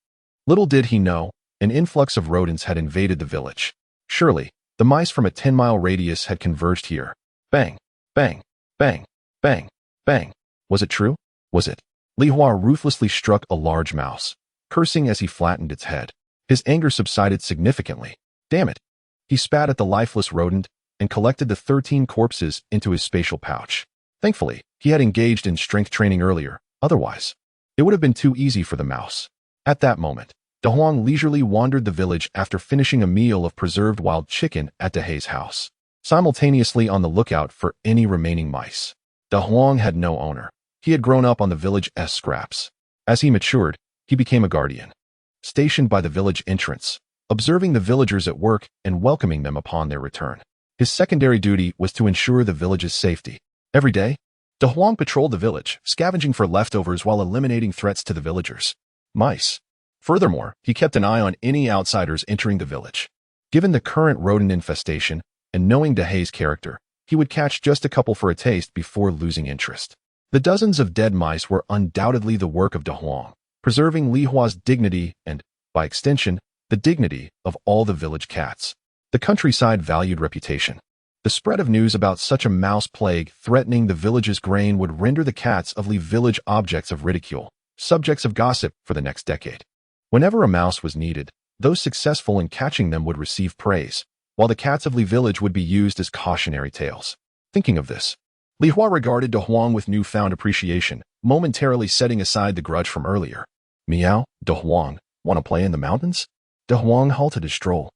Little did he know, an influx of rodents had invaded the village. Surely, the mice from a 10-mile radius had converged here. Bang, bang, bang, bang, bang. Was it true? Was it? Li Hua ruthlessly struck a large mouse, cursing as he flattened its head. His anger subsided significantly. Damn it. He spat at the lifeless rodent and collected the 13 corpses into his spatial pouch. Thankfully, he had engaged in strength training earlier. Otherwise, it would have been too easy for the mouse. At that moment, Da Huang leisurely wandered the village after finishing a meal of preserved wild chicken at Dehei's house, simultaneously on the lookout for any remaining mice. Da Huang had no owner. He had grown up on the village's scraps. As he matured, he became a guardian, stationed by the village entrance, observing the villagers at work and welcoming them upon their return. His secondary duty was to ensure the village's safety. Every day, Da Huang patrolled the village, scavenging for leftovers while eliminating threats to the villagers. Mice. Furthermore, he kept an eye on any outsiders entering the village. Given the current rodent infestation, and knowing Dehei's character, he would catch just a couple for a taste before losing interest. The dozens of dead mice were undoubtedly the work of Da Huang, preserving Li Hua's dignity and, by extension, the dignity of all the village cats. The countryside valued reputation. The spread of news about such a mouse plague threatening the village's grain would render the cats of Li village objects of ridicule, subjects of gossip for the next decade. Whenever a mouse was needed, those successful in catching them would receive praise, while the cats of Li village would be used as cautionary tales. Thinking of this, Li Hua regarded Da Huang with newfound appreciation, momentarily setting aside the grudge from earlier. Meow, Da Huang, want to play in the mountains? Da Huang halted his stroll.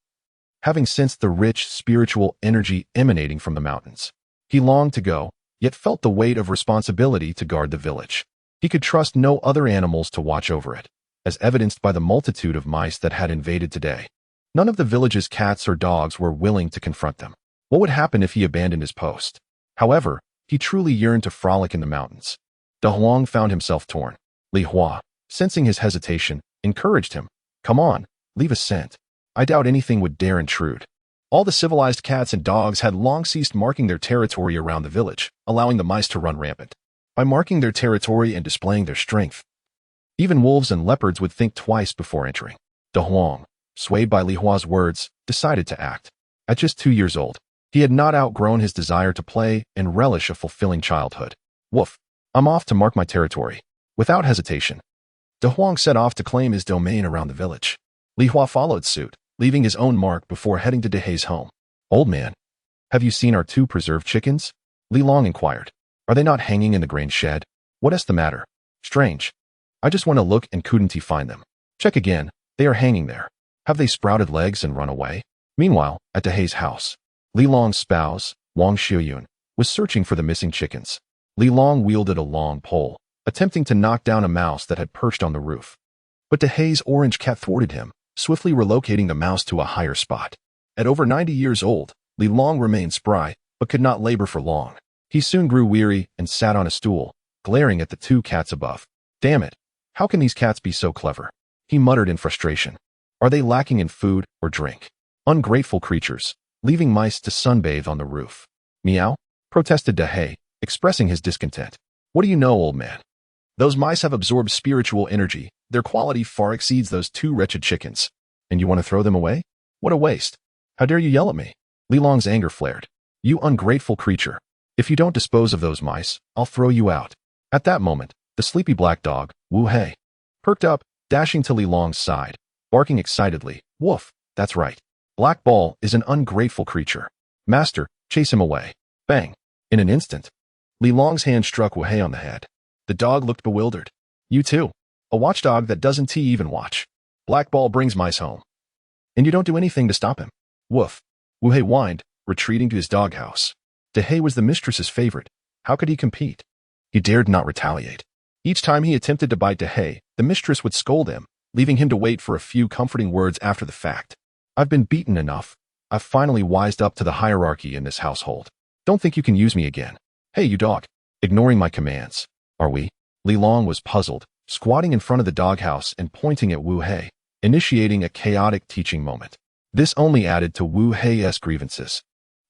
Having sensed the rich spiritual energy emanating from the mountains, he longed to go, yet felt the weight of responsibility to guard the village. He could trust no other animals to watch over it, as evidenced by the multitude of mice that had invaded today. None of the village's cats or dogs were willing to confront them. What would happen if he abandoned his post? However, he truly yearned to frolic in the mountains. Da Huang found himself torn. Li Hua, sensing his hesitation, encouraged him. Come on, leave a scent. I doubt anything would dare intrude. All the civilized cats and dogs had long ceased marking their territory around the village, allowing the mice to run rampant. By marking their territory and displaying their strength, even wolves and leopards would think twice before entering. Da Huang, swayed by Li Hua's words, decided to act. At just 2 years old, he had not outgrown his desire to play and relish a fulfilling childhood. Woof, I'm off to mark my territory. Without hesitation, Da Huang set off to claim his domain around the village. Li Hua followed suit, leaving his own mark before heading to Dehei's home. Old man, have you seen our 2 preserved chickens? Li Long inquired. Are they not hanging in the grain shed? What is the matter? Strange. I just want to look and couldn't he find them. Check again, they are hanging there. Have they sprouted legs and run away? Meanwhile, at Dehei's house, Li Long's spouse, Wang Xiuyun, was searching for the missing chickens. Li Long wielded a long pole, attempting to knock down a mouse that had perched on the roof. But Dehei's orange cat thwarted him, swiftly relocating the mouse to a higher spot. At over 90 years old, Li Long remained spry, but could not labor for long. He soon grew weary and sat on a stool, glaring at the 2 cats above. Damn it! How can these cats be so clever? He muttered in frustration. Are they lacking in food or drink? Ungrateful creatures, leaving mice to sunbathe on the roof. Meow, protested Dehei, expressing his discontent. What do you know, old man? Those mice have absorbed spiritual energy. Their quality far exceeds those two wretched chickens. And you want to throw them away? What a waste. How dare you yell at me? Li Long's anger flared. You ungrateful creature. If you don't dispose of those mice, I'll throw you out. At that moment, the sleepy black dog, Wu Hei, perked up, dashing to Li Long's side, barking excitedly. Woof, that's right. Black Ball is an ungrateful creature. Master, chase him away. Bang. In an instant, Li Long's hand struck Wu Hei on the head. The dog looked bewildered. You too. A watchdog that doesn't even watch. Black Ball brings mice home. And you don't do anything to stop him. Woof. Wu Hei whined, retreating to his doghouse. Dehei was the mistress's favorite. How could he compete? He dared not retaliate. Each time he attempted to bite Dehei, the mistress would scold him, leaving him to wait for a few comforting words after the fact. I've been beaten enough. I've finally wised up to the hierarchy in this household. Don't think you can use me again. Hey, you dog. Ignoring my commands. Are we? Li Long was puzzled, squatting in front of the doghouse and pointing at Wu Hei, initiating a chaotic teaching moment. This only added to Wu Hei's grievances.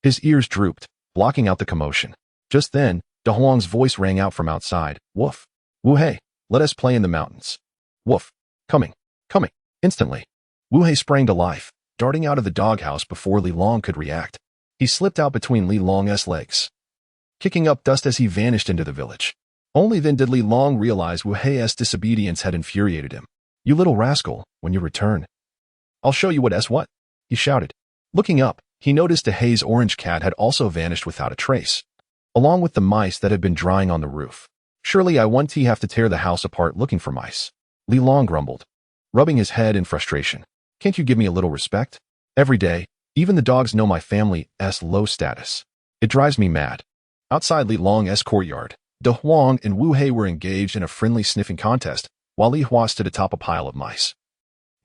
His ears drooped, blocking out the commotion. Just then, De Huang's voice rang out from outside. Woof. Wu Hei, let us play in the mountains. Woof. Coming. Coming. Instantly. Wu Hei sprang to life, darting out of the doghouse before Li Long could react. He slipped out between Li Long's legs, kicking up dust as he vanished into the village. Only then did Li Long realize Wu Hei's disobedience had infuriated him. You little rascal, when you return, I'll show you what, he shouted. Looking up, he noticed Dehei's orange cat had also vanished without a trace, along with the mice that had been drying on the roof. Surely I won't have to tear the house apart looking for mice. Li Long grumbled, rubbing his head in frustration. Can't you give me a little respect? Every day, even the dogs know my family's low status. It drives me mad. Outside Li Long's courtyard, De Huang and Wu Hei were engaged in a friendly sniffing contest, while Li Hua stood atop a pile of mice,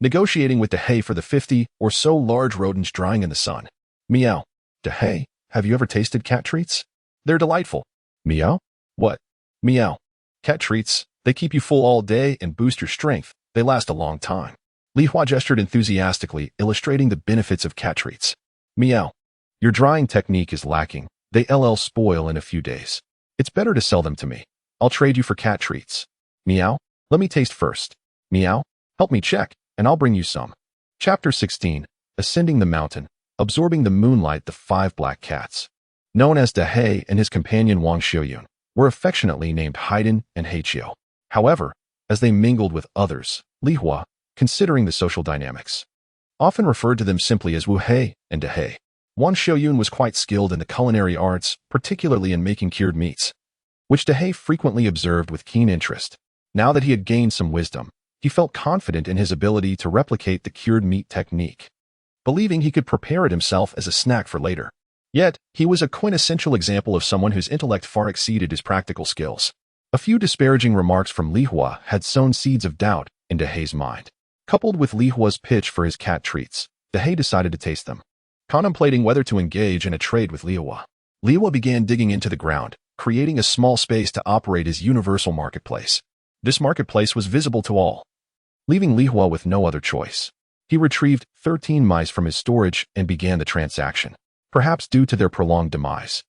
negotiating with Dehei for the 50 or so large rodents drying in the sun. Meow. Dehei, have you ever tasted cat treats? They're delightful. Meow? What? Meow. Cat treats, they keep you full all day and boost your strength. They last a long time. Li Hua gestured enthusiastically, illustrating the benefits of cat treats. Meow. Your drying technique is lacking. They spoil in a few days. It's better to sell them to me. I'll trade you for cat treats. Meow. Let me taste first. Meow. Help me check, and I'll bring you some. Chapter 16. Ascending the Mountain. Absorbing the moonlight. The 5 black cats, known as Dehei and his companion Wang Xiaoyun, were affectionately named Haiden and Heiqiu. However, as they mingled with others, Li Hua, considering the social dynamics, often referred to them simply as Wu Hei and Dehei. Wang Xiaoyun was quite skilled in the culinary arts, particularly in making cured meats, which Dehei frequently observed with keen interest. Now that he had gained some wisdom, he felt confident in his ability to replicate the cured meat technique, believing he could prepare it himself as a snack for later. Yet, he was a quintessential example of someone whose intellect far exceeded his practical skills. A few disparaging remarks from Li Hua had sown seeds of doubt in Dehei's mind. Coupled with Li Hua's pitch for his cat treats, Dehei decided to taste them. Contemplating whether to engage in a trade with Li Hua began digging into the ground, creating a small space to operate his universal marketplace. This marketplace was visible to all, leaving Li Hua with no other choice. He retrieved 13 mice from his storage and began the transaction. Perhaps due to their prolonged demise,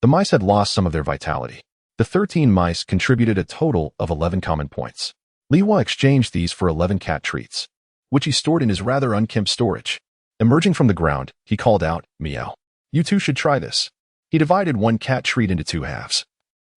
the mice had lost some of their vitality. The 13 mice contributed a total of 11 common points. Li Hua exchanged these for 11 cat treats, which he stored in his rather unkempt storage. Emerging from the ground, he called out, Meow. You two should try this. He divided 1 cat treat into 2 halves,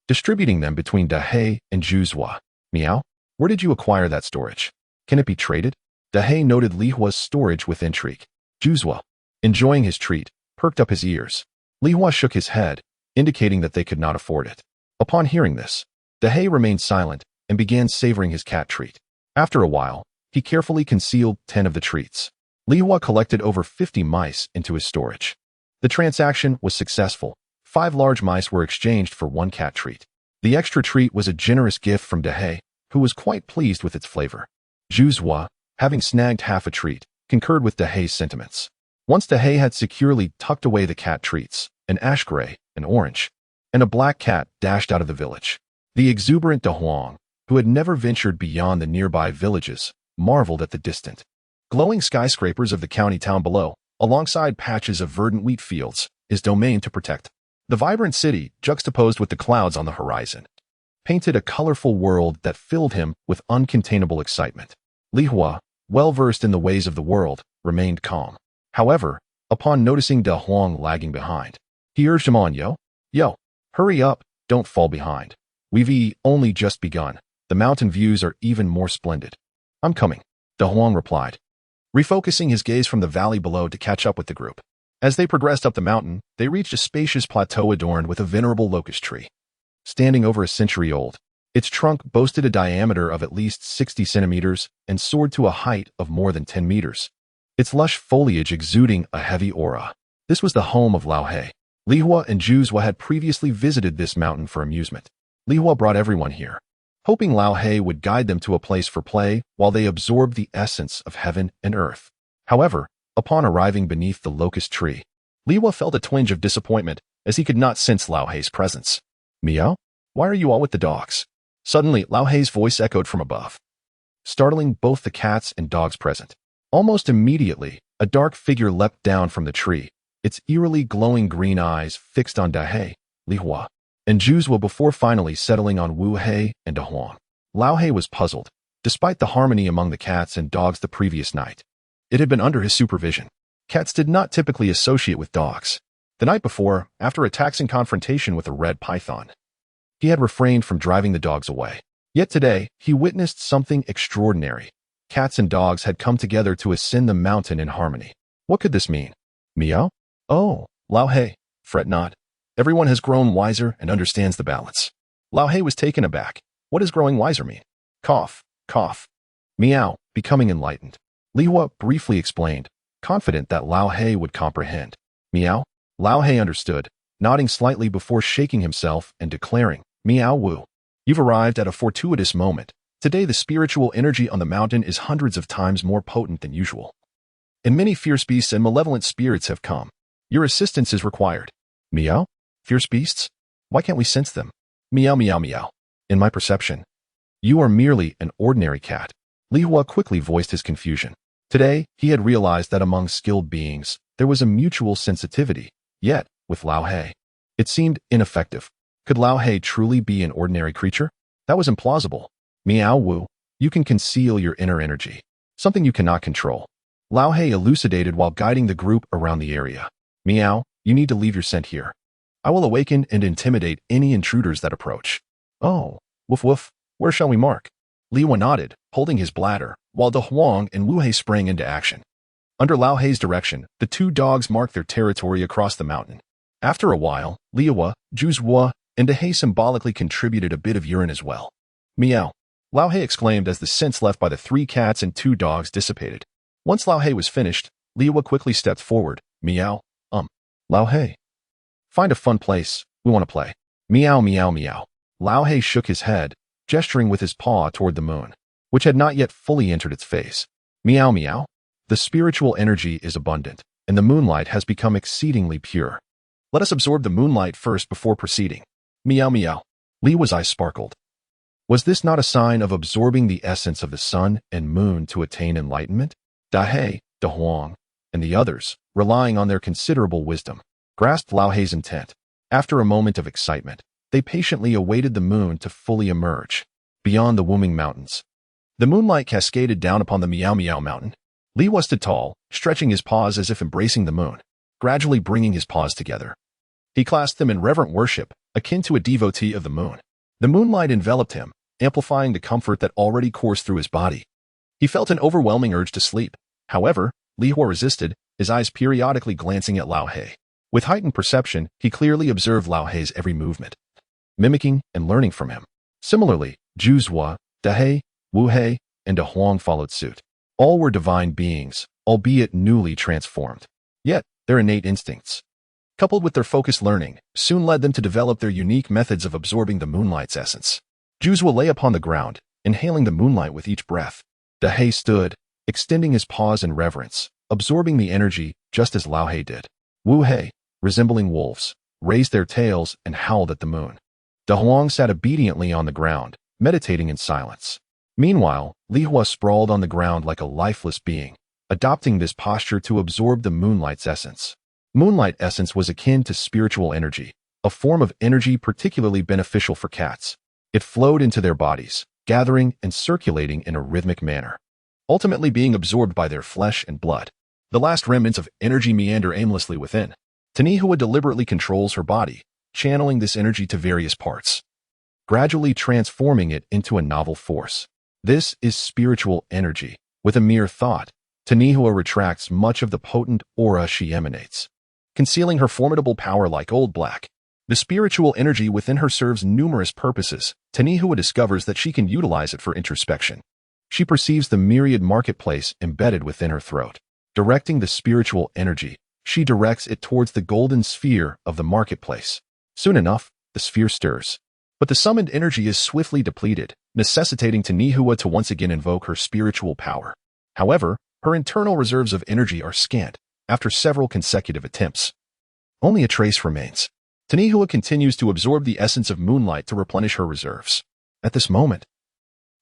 distributing them between Dehei and Zhuzhua. Meow, where did you acquire that storage? Can it be traded? Dehei noted Li Hua's storage with intrigue. Zhuzhua, enjoying his treat, perked up his ears. Li Hua shook his head, indicating that they could not afford it. Upon hearing this, Dehei remained silent and began savoring his cat treat. After a while, he carefully concealed 10 of the treats. Li Hua collected over 50 mice into his storage. The transaction was successful. 5 large mice were exchanged for 1 cat treat. The extra treat was a generous gift from Dehei, who was quite pleased with its flavor. Zhuzhua, having snagged half a treat, concurred with Dehei's sentiments. Once Dehei had securely tucked away the cat treats, an ash gray, an orange, and a black cat dashed out of the village. The exuberant De Huang, who had never ventured beyond the nearby villages, marveled at the distant, glowing skyscrapers of the county town below, alongside patches of verdant wheat fields, his domain to protect. The vibrant city, juxtaposed with the clouds on the horizon, painted a colorful world that filled him with uncontainable excitement. Li Hua, well-versed in the ways of the world, remained calm. However, upon noticing De Huang lagging behind, he urged him on, Yo, hurry up, don't fall behind. We've only just begun. The mountain views are even more splendid. I'm coming, De Huang replied, refocusing his gaze from the valley below to catch up with the group. As they progressed up the mountain, they reached a spacious plateau adorned with a venerable locust tree. Standing over a century old, its trunk boasted a diameter of at least 60 centimeters and soared to a height of more than 10 meters, its lush foliage exuding a heavy aura. This was the home of Lao He. Li Hua and Zhu had previously visited this mountain for amusement. Li Hua brought everyone here, hoping Lao He would guide them to a place for play while they absorbed the essence of heaven and earth. However, upon arriving beneath the locust tree, Li Hua felt a twinge of disappointment as he could not sense Lao He's presence. Meow? Why are you all with the dogs? Suddenly, Lao He's voice echoed from above, startling both the cats and dogs present. Almost immediately, a dark figure leapt down from the tree, its eerily glowing green eyes fixed on Dahe, Li Hua, and Zhu before finally settling on Wu He and De Huang. Lao He was puzzled, despite the harmony among the cats and dogs the previous night. It had been under his supervision. Cats did not typically associate with dogs. The night before, after a taxing confrontation with a red python, he had refrained from driving the dogs away. Yet today, he witnessed something extraordinary. Cats and dogs had come together to ascend the mountain in harmony. What could this mean? Meow? Oh, Lao He, fret not. Everyone has grown wiser and understands the balance. Lao He was taken aback. What does growing wiser mean? Cough, cough. Meow, becoming enlightened. Li Hua briefly explained, confident that Lao He would comprehend. Meow? Lao He understood, nodding slightly before shaking himself and declaring, Meow Wu. You've arrived at a fortuitous moment. Today the spiritual energy on the mountain is hundreds of times more potent than usual. And many fierce beasts and malevolent spirits have come. Your assistance is required. Meow? Fierce beasts? Why can't we sense them? Meow meow meow. In my perception, you are merely an ordinary cat. Li Hua quickly voiced his confusion. Today, he had realized that among skilled beings, there was a mutual sensitivity. Yet, with Lao He, it seemed ineffective. Could Lao He truly be an ordinary creature? That was implausible. Meow Wu, you can conceal your inner energy, something you cannot control. Lao He elucidated while guiding the group around the area. Meow, you need to leave your scent here. I will awaken and intimidate any intruders that approach. Oh, woof woof, where shall we mark? Li Hua nodded, holding his bladder, while De Huang and Wu He sprang into action. Under Lao He's direction, the two dogs marked their territory across the mountain. After a while, Li Hua, Zhu, and De He symbolically contributed a bit of urine as well. Meow. Lao He exclaimed as the scents left by the three cats and two dogs dissipated. Once Lao He was finished, Li Hua quickly stepped forward. Meow. Lao He. Find a fun place. We want to play. Meow meow meow. Lao He shook his head, gesturing with his paw toward the moon, which had not yet fully entered its phase. Meow meow. The spiritual energy is abundant, and the moonlight has become exceedingly pure. Let us absorb the moonlight first before proceeding. Meow meow. Li Hua's eyes sparkled. Was this not a sign of absorbing the essence of the sun and moon to attain enlightenment? Dahe, De Huang, and the others, relying on their considerable wisdom, grasped Lao He's intent. After a moment of excitement, they patiently awaited the moon to fully emerge. Beyond the Wuming Mountains, the moonlight cascaded down upon the Meow Meow Mountain. Li Hua stood tall, stretching his paws as if embracing the moon, gradually bringing his paws together. He clasped them in reverent worship, akin to a devotee of the moon. The moonlight enveloped him, amplifying the comfort that already coursed through his body. He felt an overwhelming urge to sleep. However, Li Hua resisted, his eyes periodically glancing at Lao He. With heightened perception, he clearly observed Lao He's every movement, mimicking and learning from him. Similarly, Zhu, Dahe, Wu He, and De Huang followed suit. All were divine beings, albeit newly transformed. Yet, their innate instincts, coupled with their focused learning, soon led them to develop their unique methods of absorbing the moonlight's essence. Zhu lay upon the ground, inhaling the moonlight with each breath. Dahe stood, extending his paws in reverence, absorbing the energy just as Lao He did. Wu He, resembling wolves, raised their tails and howled at the moon. De Huang sat obediently on the ground, meditating in silence. Meanwhile, Li Hua sprawled on the ground like a lifeless being, adopting this posture to absorb the moonlight's essence. Moonlight essence was akin to spiritual energy, a form of energy particularly beneficial for cats. It flowed into their bodies, gathering and circulating in a rhythmic manner, ultimately being absorbed by their flesh and blood. The last remnants of energy meander aimlessly within. Tanihua deliberately controls her body, channeling this energy to various parts, gradually transforming it into a novel force. This is spiritual energy. With a mere thought, Tanihua retracts much of the potent aura she emanates, concealing her formidable power like old black. The spiritual energy within her serves numerous purposes. Tanihua discovers that she can utilize it for introspection. She perceives the myriad marketplace embedded within her throat. Directing the spiritual energy, she directs it towards the golden sphere of the marketplace. Soon enough, the sphere stirs. But the summoned energy is swiftly depleted, necessitating Tanihua to once again invoke her spiritual power. However, her internal reserves of energy are scant. After several consecutive attempts, only a trace remains. Tanihua continues to absorb the essence of moonlight to replenish her reserves. At this moment,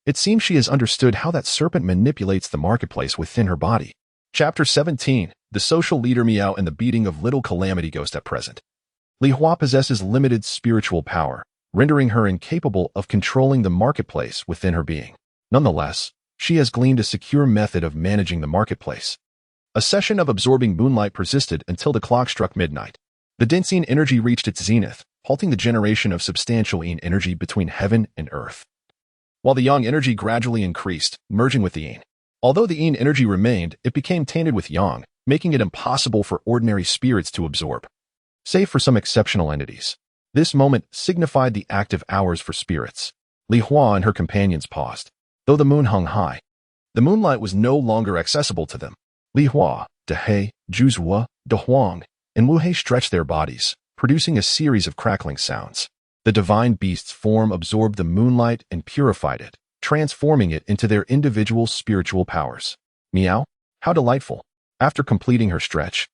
it seems she has understood how that serpent manipulates the marketplace within her body. Chapter 17. The Social Leader Meow and the Beating of Little Calamity Ghost. At present, Li Hua possesses limited spiritual power, rendering her incapable of controlling the marketplace within her being. Nonetheless, she has gleaned a secure method of managing the marketplace. A session of absorbing moonlight persisted until the clock struck midnight. The dense Yin energy reached its zenith, halting the generation of substantial Yin energy between heaven and earth, while the Yang energy gradually increased, merging with the Yin. Although the Yin energy remained, it became tainted with Yang, making it impossible for ordinary spirits to absorb, save for some exceptional entities. This moment signified the active hours for spirits. Li Hua and her companions paused. Though the moon hung high, the moonlight was no longer accessible to them. Li Hua, De He, Zhuzuo, De Huang, and Wu He stretched their bodies, producing a series of crackling sounds. The divine beast's form absorbed the moonlight and purified it, transforming it into their individual spiritual powers. Meow, how delightful. After completing her stretch,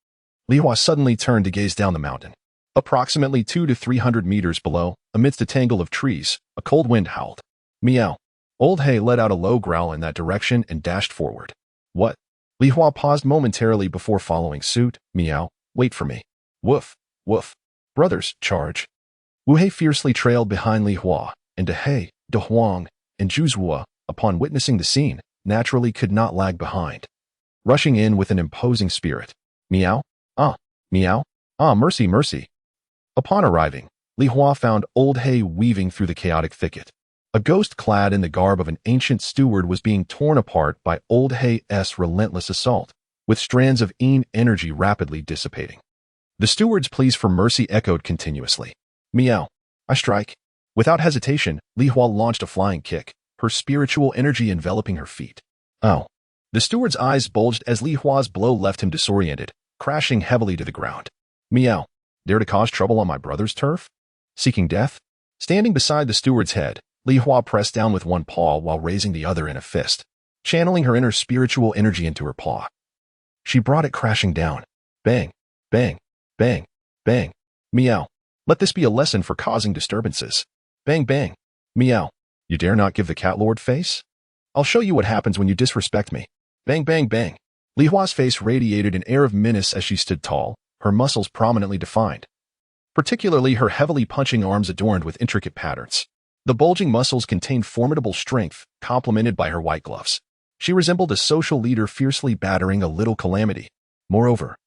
Li Hua suddenly turned to gaze down the mountain. Approximately 200 to 300 meters below, amidst a tangle of trees, a cold wind howled. Meow. Old He let out a low growl in that direction and dashed forward. What? Li Hua paused momentarily before following suit. Meow. Wait for me. Woof. Woof. Brothers, charge. Wu He fiercely trailed behind Li Hua, and De He, De Huang, and Zhuzuo, upon witnessing the scene, naturally could not lag behind, rushing in with an imposing spirit. Meow. Ah. Meow. Ah, mercy, mercy. Upon arriving, Li Hua found Old He weaving through the chaotic thicket. A ghost clad in the garb of an ancient steward was being torn apart by Old He's relentless assault, with strands of Yin energy rapidly dissipating. The steward's pleas for mercy echoed continuously. Meow. I strike. Without hesitation, Li Hua launched a flying kick, her spiritual energy enveloping her feet. Oh. The steward's eyes bulged as Li Hua's blow left him disoriented, crashing heavily to the ground. Meow. Dare to cause trouble on my brother's turf? Seeking death? Standing beside the steward's head, Li Hua pressed down with one paw while raising the other in a fist, channeling her inner spiritual energy into her paw. She brought it crashing down. Bang, bang, bang, bang. Meow. Let this be a lesson for causing disturbances. Bang, bang. Meow. You dare not give the cat lord face? I'll show you what happens when you disrespect me. Bang, bang, bang. Li Hua's face radiated an air of menace as she stood tall, her muscles prominently defined, particularly her heavily punching arms adorned with intricate patterns. The bulging muscles contained formidable strength, complemented by her white gloves. She resembled a social leader fiercely battering a little calamity. Moreover,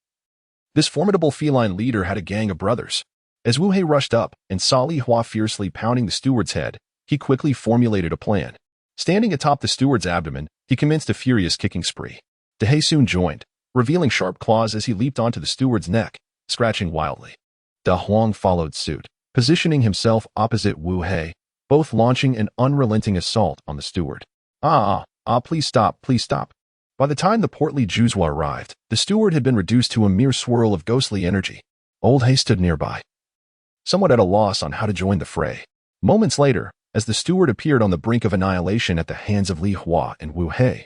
this formidable feline leader had a gang of brothers. As Wu He rushed up and saw Li Hua fiercely pounding the steward's head, he quickly formulated a plan. Standing atop the steward's abdomen, he commenced a furious kicking spree. De He soon joined, revealing sharp claws as he leaped onto the steward's neck, scratching wildly. De Huang followed suit, positioning himself opposite Wu He, both launching an unrelenting assault on the steward. Please stop, please stop. By the time the portly Zhuzuo arrived, the steward had been reduced to a mere swirl of ghostly energy. Old He stood nearby, somewhat at a loss on how to join the fray. Moments later, as the steward appeared on the brink of annihilation at the hands of Li Hua and Wu He,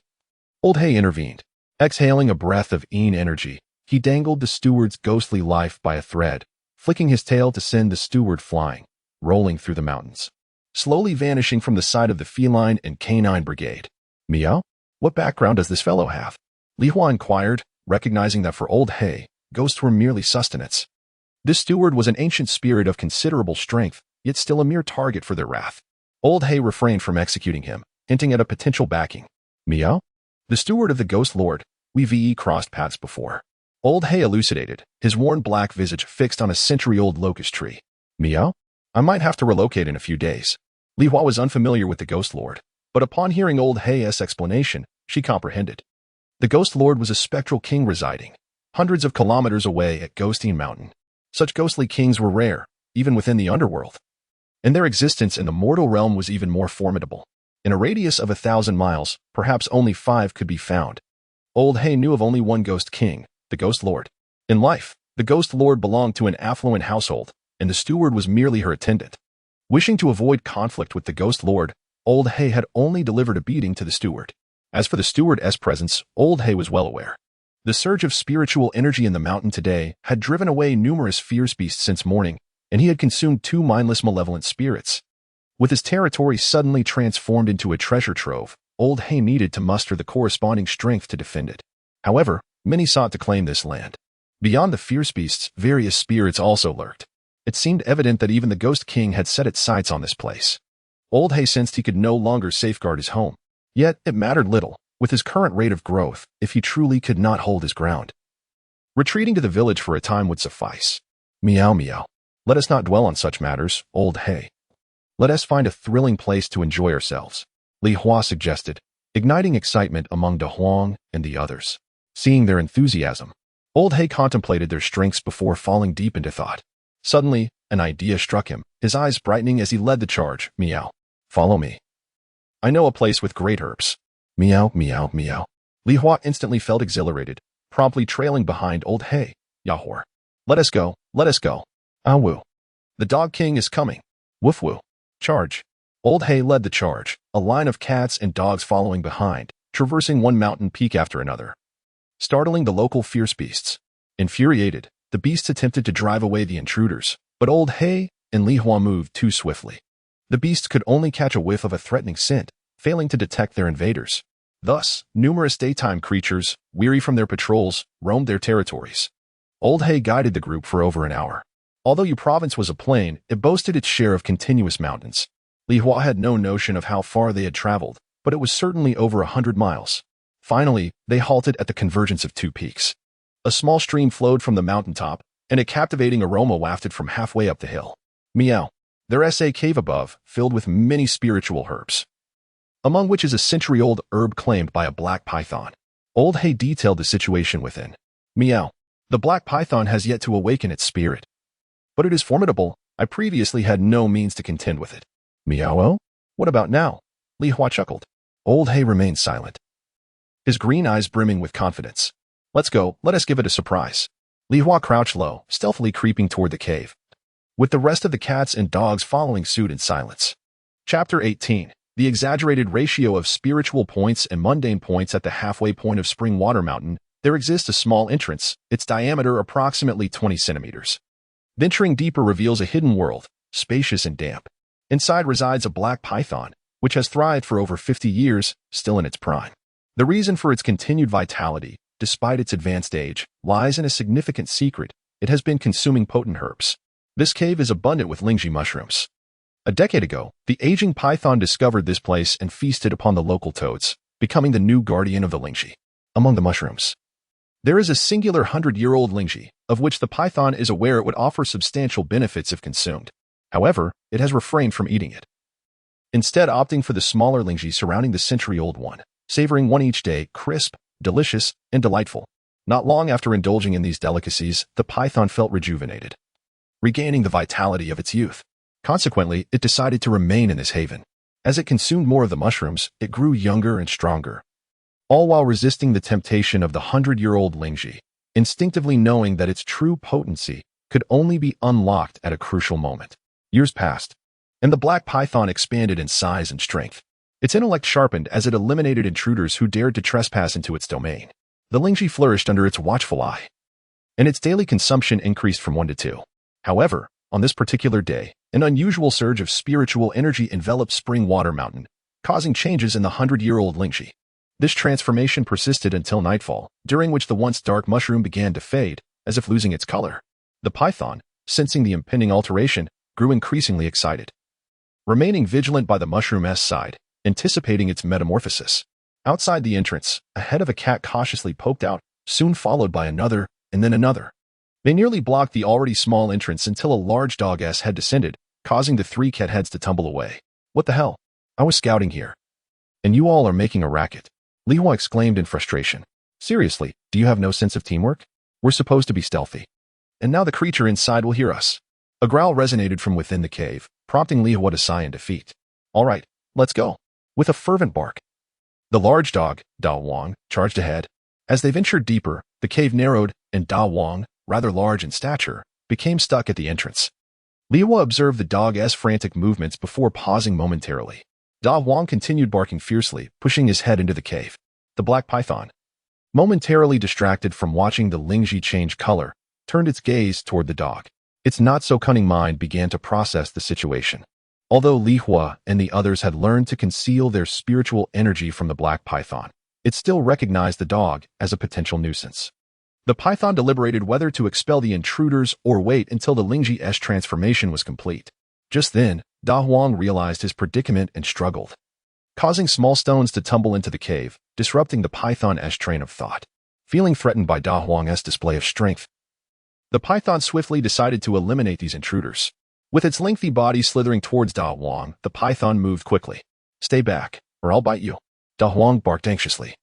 Old He intervened. Exhaling a breath of Yin energy, he dangled the steward's ghostly life by a thread, flicking his tail to send the steward flying, rolling through the mountains, slowly vanishing from the sight of the feline and canine brigade. Meow? What background does this fellow have? Li Hua inquired, recognizing that for Old He, ghosts were merely sustenance. This steward was an ancient spirit of considerable strength, yet still a mere target for their wrath. Old He refrained from executing him, hinting at a potential backing. Meow? The steward of the Ghost Lord, we crossed paths before. Old He elucidated, his worn black visage fixed on a century-old locust tree. Meow? I might have to relocate in a few days. Li Hua was unfamiliar with the Ghost Lord, but upon hearing Old He's explanation, she comprehended. The Ghost Lord was a spectral king residing hundreds of kilometers away at Ghostine Mountain. Such ghostly kings were rare, even within the underworld. And their existence in the mortal realm was even more formidable. In a radius of 1,000 miles, perhaps only 5 could be found. Old He knew of only one Ghost King, the Ghost Lord. In life, the Ghost Lord belonged to an affluent household, and the steward was merely her attendant. Wishing to avoid conflict with the Ghost Lord, Old He had only delivered a beating to the steward. As for the steward's presence, Old He was well aware. The surge of spiritual energy in the mountain today had driven away numerous fierce beasts since morning, and he had consumed 2 mindless malevolent spirits. With his territory suddenly transformed into a treasure trove, Old He needed to muster the corresponding strength to defend it. However, many sought to claim this land. Beyond the fierce beasts, various spirits also lurked. It seemed evident that even the Ghost King had set its sights on this place. Old He sensed he could no longer safeguard his home. Yet, it mattered little, with his current rate of growth, if he truly could not hold his ground. Retreating to the village for a time would suffice. Meow meow. Let us not dwell on such matters, Old He. Let us find a thrilling place to enjoy ourselves, Li Hua suggested, igniting excitement among De Huang and the others. Seeing their enthusiasm, Old He contemplated their strengths before falling deep into thought. Suddenly, an idea struck him, his eyes brightening as he led the charge. Meow. Follow me. I know a place with great herbs. Meow, meow, meow. Li Hua instantly felt exhilarated, promptly trailing behind Old He. Yahor. Let us go, let us go. Ah woo. The Dog King is coming. Woof woo. Charge. Old He led the charge, a line of cats and dogs following behind, traversing one mountain peak after another, startling the local fierce beasts. Infuriated, the beasts attempted to drive away the intruders, but Old He and Li Hua moved too swiftly. The beasts could only catch a whiff of a threatening scent, failing to detect their invaders. Thus, numerous daytime creatures, weary from their patrols, roamed their territories. Old He guided the group for over an hour. Although Yu Province was a plain, it boasted its share of continuous mountains. Li Hua had no notion of how far they had traveled, but it was certainly over 100 miles. Finally, they halted at the convergence of 2 peaks. A small stream flowed from the mountaintop, and a captivating aroma wafted from halfway up the hill. Meow. There's a cave above, filled with many spiritual herbs, among which is a century-old herb claimed by a black python. Old He detailed the situation within. Meow. The black python has yet to awaken its spirit, but it is formidable. I previously had no means to contend with it. Meow. What about now? Li Hua chuckled. Old He remained silent, his green eyes brimming with confidence. Let's go, let us give it a surprise. Li Hua crouched low, stealthily creeping toward the cave, with the rest of the cats and dogs following suit in silence. Chapter 18. The exaggerated ratio of spiritual points and mundane points at the halfway point of Spring Water Mountain. There exists a small entrance, its diameter approximately 20 centimeters. Venturing deeper reveals a hidden world, spacious and damp. Inside resides a black python, which has thrived for over 50 years, still in its prime. The reason for its continued vitality, despite its advanced age, lies in a significant secret. It has been consuming potent herbs. This cave is abundant with lingji mushrooms. A decade ago, the aging python discovered this place and feasted upon the local toads, becoming the new guardian of the lingji. Among the mushrooms, there is a singular 100-year-old lingji, of which the python is aware it would offer substantial benefits if consumed. However, it has refrained from eating it, instead opting for the smaller lingji surrounding the century-old one, savoring one each day, crisp, delicious, and delightful. Not long after indulging in these delicacies, the python felt rejuvenated, regaining the vitality of its youth. Consequently, it decided to remain in this haven. As it consumed more of the mushrooms, it grew younger and stronger, all while resisting the temptation of the 100-year-old lingji, instinctively knowing that its true potency could only be unlocked at a crucial moment. Years passed, and the black python expanded in size and strength. Its intellect sharpened as it eliminated intruders who dared to trespass into its domain. The lingji flourished under its watchful eye, and its daily consumption increased from 1 to 2. However, on this particular day, an unusual surge of spiritual energy enveloped Spring Water Mountain, causing changes in the 100-year-old lingji. This transformation persisted until nightfall, during which the once dark mushroom began to fade, as if losing its color. The python, sensing the impending alteration, grew increasingly excited. Remaining vigilant by the mushroom's side, anticipating its metamorphosis. Outside the entrance, a head of a cat cautiously poked out, soon followed by another, and then another. They nearly blocked the already small entrance until a large dog's head descended, causing the three cat heads to tumble away. What the hell? I was scouting here. And you all are making a racket. Li Hua exclaimed in frustration. Seriously, do you have no sense of teamwork? We're supposed to be stealthy. And now the creature inside will hear us. A growl resonated from within the cave, prompting Li Hua to sigh in defeat. All right, let's go. With a fervent bark, the large dog, Da Wang, charged ahead. As they ventured deeper, the cave narrowed, and Da Wang, rather large in stature, became stuck at the entrance. Li Hua observed the dog's frantic movements before pausing momentarily. Da Wang continued barking fiercely, pushing his head into the cave. The black python, momentarily distracted from watching the Lingji change color, turned its gaze toward the dog. Its not-so-cunning mind began to process the situation. Although Li Hua and the others had learned to conceal their spiritual energy from the black python, it still recognized the dog as a potential nuisance. The python deliberated whether to expel the intruders or wait until the Lingji's transformation was complete. Just then, Da Huang realized his predicament and struggled, causing small stones to tumble into the cave, disrupting the python's train of thought. Feeling threatened by Da Huang's display of strength, the python swiftly decided to eliminate these intruders. With its lengthy body slithering towards Da Huang, the python moved quickly. Stay back, or I'll bite you, Da Huang barked anxiously,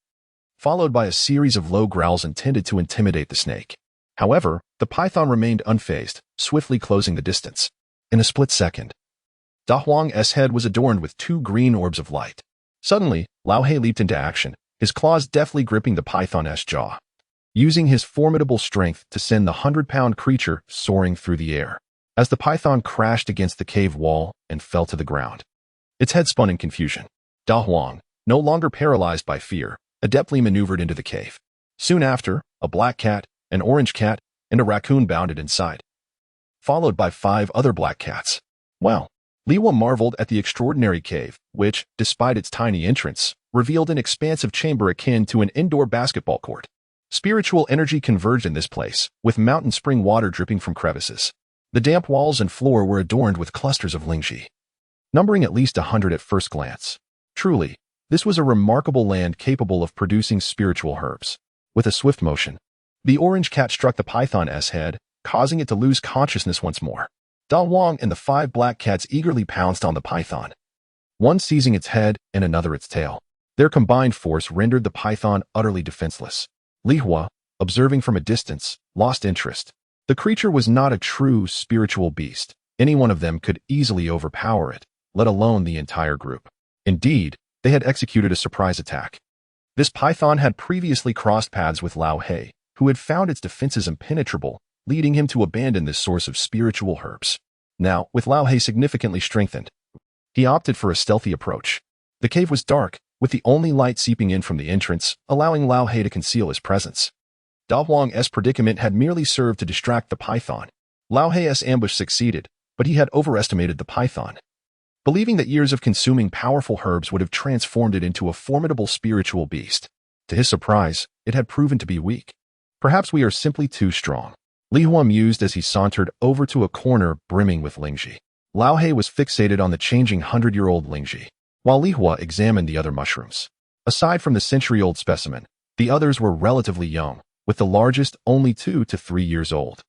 followed by a series of low growls intended to intimidate the snake. However, the python remained unfazed, swiftly closing the distance. In a split second, Da Huang's head was adorned with two green orbs of light. Suddenly, Lao He leaped into action, his claws deftly gripping the python's jaw, using his formidable strength to send the 100-pound creature soaring through the air. As the python crashed against the cave wall and fell to the ground, its head spun in confusion. Da Huang, no longer paralyzed by fear, adeptly maneuvered into the cave. Soon after, a black cat, an orange cat, and a raccoon bounded inside, followed by 5 other black cats. Wow! Li Hua marveled at the extraordinary cave, which, despite its tiny entrance, revealed an expansive chamber akin to an indoor basketball court. Spiritual energy converged in this place, with mountain spring water dripping from crevices. The damp walls and floor were adorned with clusters of Lingji, numbering at least 100 at first glance. Truly, this was a remarkable land capable of producing spiritual herbs. With a swift motion, the orange cat struck the python's head, causing it to lose consciousness once more. Da Huang and the 5 black cats eagerly pounced on the python, one seizing its head and another its tail. Their combined force rendered the python utterly defenseless. Li Hua, observing from a distance, lost interest. The creature was not a true spiritual beast. Any one of them could easily overpower it, let alone the entire group. Indeed, they had executed a surprise attack. This python had previously crossed paths with Lao He, who had found its defenses impenetrable, leading him to abandon this source of spiritual herbs. Now, with Lao He significantly strengthened, he opted for a stealthy approach. The cave was dark, with the only light seeping in from the entrance, allowing Lao He to conceal his presence. Da Huang's predicament had merely served to distract the python. Lao He's ambush succeeded, but he had overestimated the python, believing that years of consuming powerful herbs would have transformed it into a formidable spiritual beast. To his surprise, it had proven to be weak. Perhaps we are simply too strong, Li Hua mused as he sauntered over to a corner brimming with Lingji. Lao He was fixated on the changing 100-year-old Lingji, while Li Hua examined the other mushrooms. Aside from the century-old specimen, the others were relatively young, with the largest only 2 to 3 years old.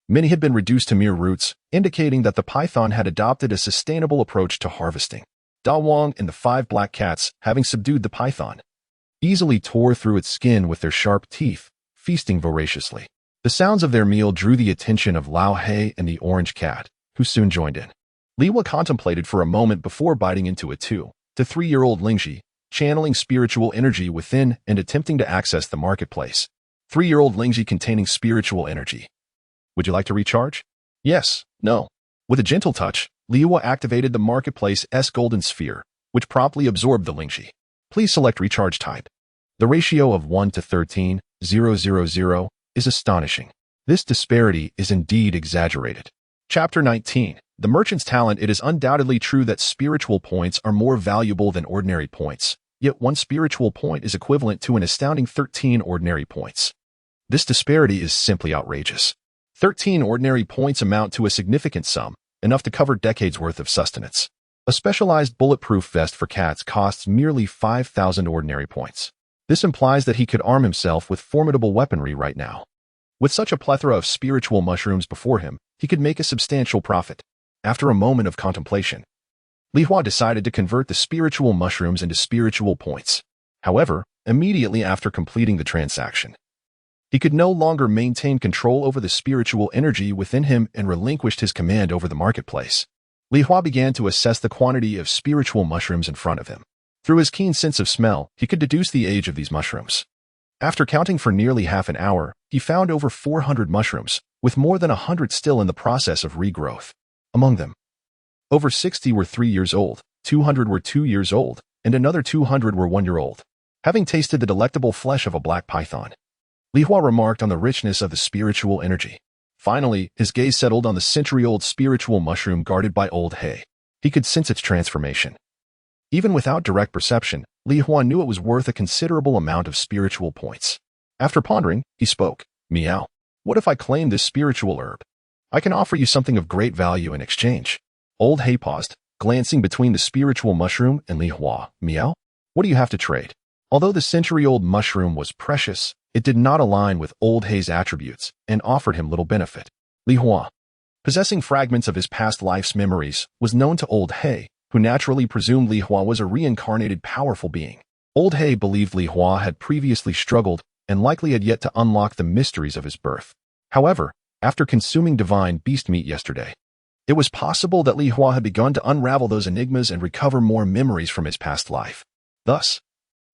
Many had been reduced to mere roots, indicating that the python had adopted a sustainable approach to harvesting. Da Wang and the 5 black cats, having subdued the python, easily tore through its skin with their sharp teeth, feasting voraciously. The sounds of their meal drew the attention of Lao He and the orange cat, who soon joined in. Li Hua contemplated for a moment before biting into a 2 to 3-year-old Lingji, channeling spiritual energy within and attempting to access the marketplace. 3-year-old Lingji containing spiritual energy. Would you like to recharge? Yes, no. With a gentle touch, Li Hua activated the marketplace's golden sphere, which promptly absorbed the Lingji. Please select recharge type. The ratio of 1 to 13,000 is astonishing. This disparity is indeed exaggerated. Chapter 19. The Merchant's Talent. It is undoubtedly true that spiritual points are more valuable than ordinary points, Yet one spiritual point is equivalent to an astounding 13 ordinary points. This disparity is simply outrageous. 13 ordinary points amount to a significant sum, enough to cover decades' worth of sustenance. A specialized bulletproof vest for cats costs merely 5,000 ordinary points. This implies that he could arm himself with formidable weaponry right now. With such a plethora of spiritual mushrooms before him, he could make a substantial profit. After a moment of contemplation, Li Hua decided to convert the spiritual mushrooms into spiritual points. However, immediately after completing the transaction, he could no longer maintain control over the spiritual energy within him and relinquished his command over the marketplace. Li Hua began to assess the quantity of spiritual mushrooms in front of him. Through his keen sense of smell, he could deduce the age of these mushrooms. After counting for nearly half an hour, he found over 400 mushrooms, with more than 100 still in the process of regrowth. Among them, over 60 were 3 years old, 200 were 2 years old, and another 200 were 1 year old. Having tasted the delectable flesh of a black python, Li Hua remarked on the richness of the spiritual energy. Finally, his gaze settled on the century-old spiritual mushroom guarded by Old Hay. He could sense its transformation. Even without direct perception, Li Hua knew it was worth a considerable amount of spiritual points. After pondering, he spoke. Meow. What if I claim this spiritual herb? I can offer you something of great value in exchange. Old Hay paused, glancing between the spiritual mushroom and Li Hua. Meow? What do you have to trade? Although the century-old mushroom was precious, it did not align with Old Hay's attributes and offered him little benefit. Li Hua, possessing fragments of his past life's memories, was known to Old Hay, who naturally presumed Li Hua was a reincarnated powerful being. Old Hay believed Li Hua had previously struggled and likely had yet to unlock the mysteries of his birth. However, after consuming divine beast meat yesterday, it was possible that Li Hua had begun to unravel those enigmas and recover more memories from his past life. Thus,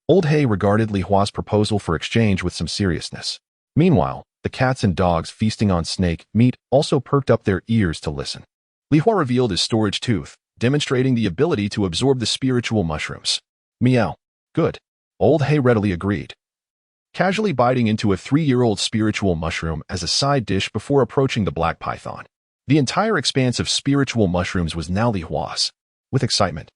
Old Hay regarded Li Hua's proposal for exchange with some seriousness. Meanwhile, the cats and dogs feasting on snake meat also perked up their ears to listen. Li Hua revealed his storage tooth, demonstrating the ability to absorb the spiritual mushrooms. Meow. Good. Old Hay readily agreed, casually biting into a 3-year-old spiritual mushroom as a side dish before approaching the black python. The entire expanse of spiritual mushrooms was now Li Hua's. With excitement,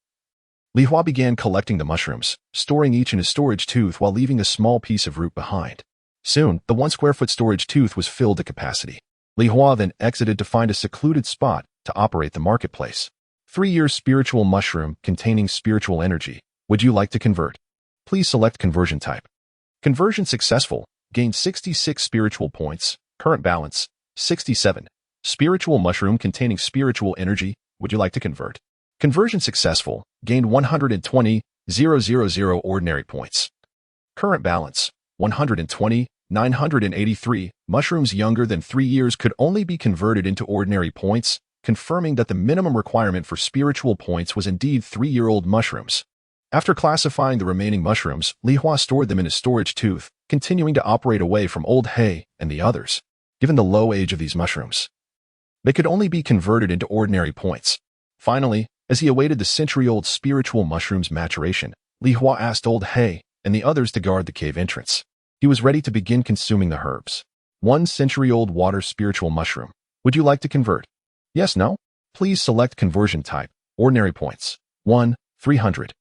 Li Hua began collecting the mushrooms, storing each in his storage tooth while leaving a small piece of root behind. Soon, the 1-square-foot storage tooth was filled to capacity. Li Hua then exited to find a secluded spot to operate the marketplace. 3-year spiritual mushroom containing spiritual energy. Would you like to convert? Please select conversion type. Conversion successful. Gain 66 spiritual points. Current balance, 67. Spiritual mushroom containing spiritual energy. Would you like to convert? Conversion successful. Gained 120,000 ordinary points. Current balance, 120,983. Mushrooms younger than 3 years could only be converted into ordinary points, confirming that the minimum requirement for spiritual points was indeed 3-year-old mushrooms. After classifying the remaining mushrooms, Li Hua stored them in his storage tooth, continuing to operate away from Old Hay and the others. Given the low age of these mushrooms, they could only be converted into ordinary points. Finally, as he awaited the century-old spiritual mushroom's maturation, Li Hua asked Old Hay and the others to guard the cave entrance. He was ready to begin consuming the herbs. 1 century-old water spiritual mushroom. Would you like to convert? Yes, no? Please select conversion type. Ordinary points. 1, 300.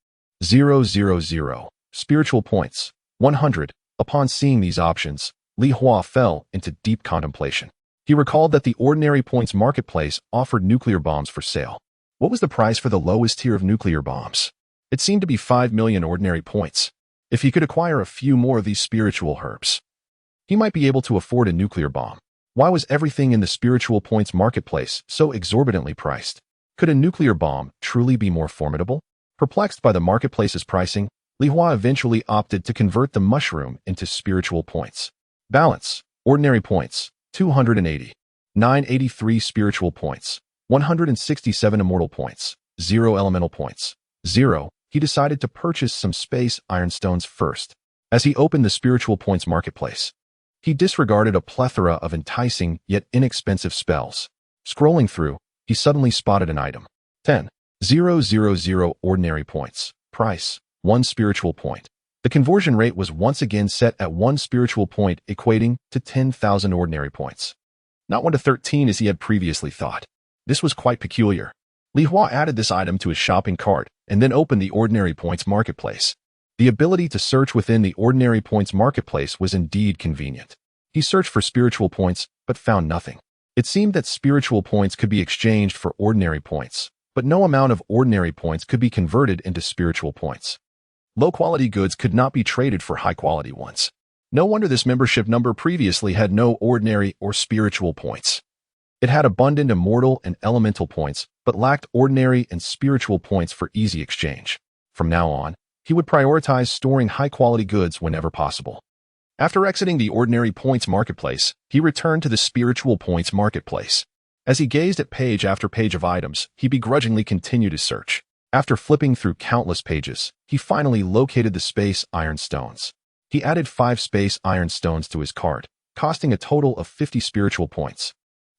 000. Spiritual points. 100. Upon seeing these options, Li Hua fell into deep contemplation. He recalled that the ordinary points marketplace offered nuclear bombs for sale. What was the price for the lowest tier of nuclear bombs? It seemed to be 5 million ordinary points. If he could acquire a few more of these spiritual herbs, he might be able to afford a nuclear bomb. Why was everything in the spiritual points marketplace so exorbitantly priced? Could a nuclear bomb truly be more formidable? Perplexed by the marketplace's pricing, Li Hua eventually opted to convert the mushroom into spiritual points. Balance, ordinary points, 280. 983 spiritual points. 167 immortal points, 0 elemental points, 0. He decided to purchase some space ironstones first. As he opened the spiritual points marketplace, he disregarded a plethora of enticing yet inexpensive spells. Scrolling through, he suddenly spotted an item. 10,000 ordinary points. Price, 1 spiritual point. The conversion rate was once again set at 1 spiritual point, equating to 10,000 ordinary points. Not 1 to 13 as he had previously thought. This was quite peculiar. Li Hua added this item to his shopping cart and then opened the ordinary points marketplace. The ability to search within the ordinary points marketplace was indeed convenient. He searched for spiritual points, but found nothing. It seemed that spiritual points could be exchanged for ordinary points, but no amount of ordinary points could be converted into spiritual points. Low-quality goods could not be traded for high-quality ones. No wonder this membership number previously had no ordinary or spiritual points. It had abundant immortal and elemental points, but lacked ordinary and spiritual points for easy exchange. From now on, he would prioritize storing high-quality goods whenever possible. After exiting the ordinary points marketplace, he returned to the spiritual points marketplace. As he gazed at page after page of items, he begrudgingly continued his search. After flipping through countless pages, he finally located the space iron stones. He added 5 space iron stones to his cart, costing a total of 50 spiritual points,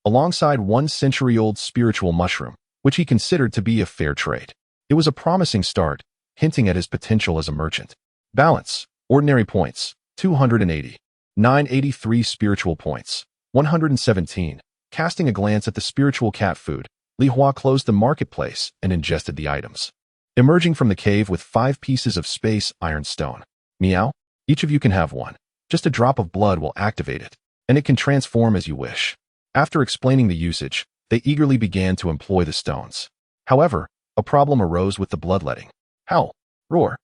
alongside 1 century-old spiritual mushroom, which he considered to be a fair trade. It was a promising start, hinting at his potential as a merchant. Balance: ordinary points, 280. 983 spiritual points, 117. Casting a glance at the spiritual cat food, Li Hua closed the marketplace and ingested the items. Emerging from the cave with 5 pieces of space iron stone. Meow. Each of you can have one. Just a drop of blood will activate it, and it can transform as you wish. After explaining the usage, they eagerly began to employ the stones. However, a problem arose with the bloodletting. Howl. Roar.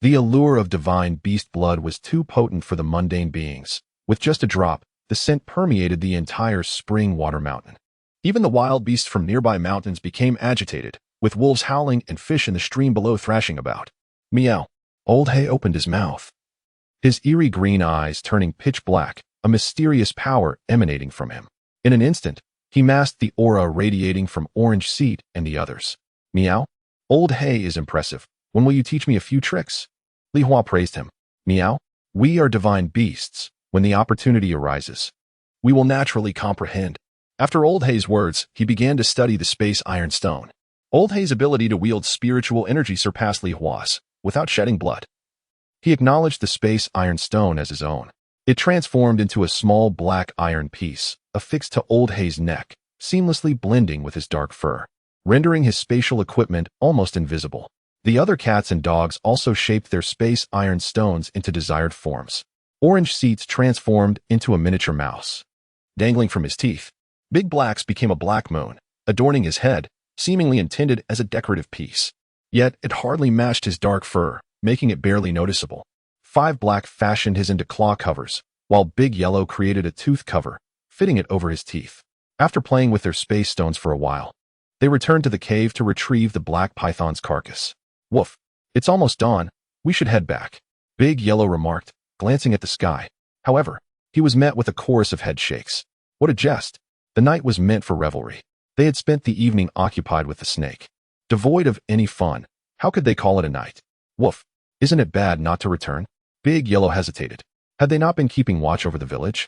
The allure of divine beast blood was too potent for the mundane beings. With just a drop, the scent permeated the entire spring water mountain. Even the wild beasts from nearby mountains became agitated, with wolves howling and fish in the stream below thrashing about. Meow. Old Hay opened his mouth, his eerie green eyes turning pitch black, a mysterious power emanating from him. In an instant, he masked the aura radiating from Orange Seat and the others. Meow. Old Hay is impressive. When will you teach me a few tricks? Li Hua praised him. Meow. We are divine beasts. When the opportunity arises, we will naturally comprehend. After Old Hay's words, he began to study the space iron stone. Old Hay's ability to wield spiritual energy surpassed Li Hua's, without shedding blood. He acknowledged the space iron stone as his own. It transformed into a small black iron piece, affixed to Old Hay's neck, seamlessly blending with his dark fur, rendering his spatial equipment almost invisible. The other cats and dogs also shaped their space iron stones into desired forms. Orange Seats transformed into a miniature mouse, dangling from his teeth. Big Blacks became a black moon, adorning his head, seemingly intended as a decorative piece. Yet it hardly matched his dark fur, making it barely noticeable. 5 Black fashioned his into claw covers, while Big Yellow created a tooth cover, fitting it over his teeth. After playing with their space stones for a while, they returned to the cave to retrieve the black python's carcass. Woof. It's almost dawn. We should head back, Big Yellow remarked, glancing at the sky. However, he was met with a chorus of head shakes. What a jest. The night was meant for revelry. They had spent the evening occupied with the snake. Devoid of any fun, how could they call it a night? Woof. Isn't it bad not to return? Big Yellow hesitated. Had they not been keeping watch over the village?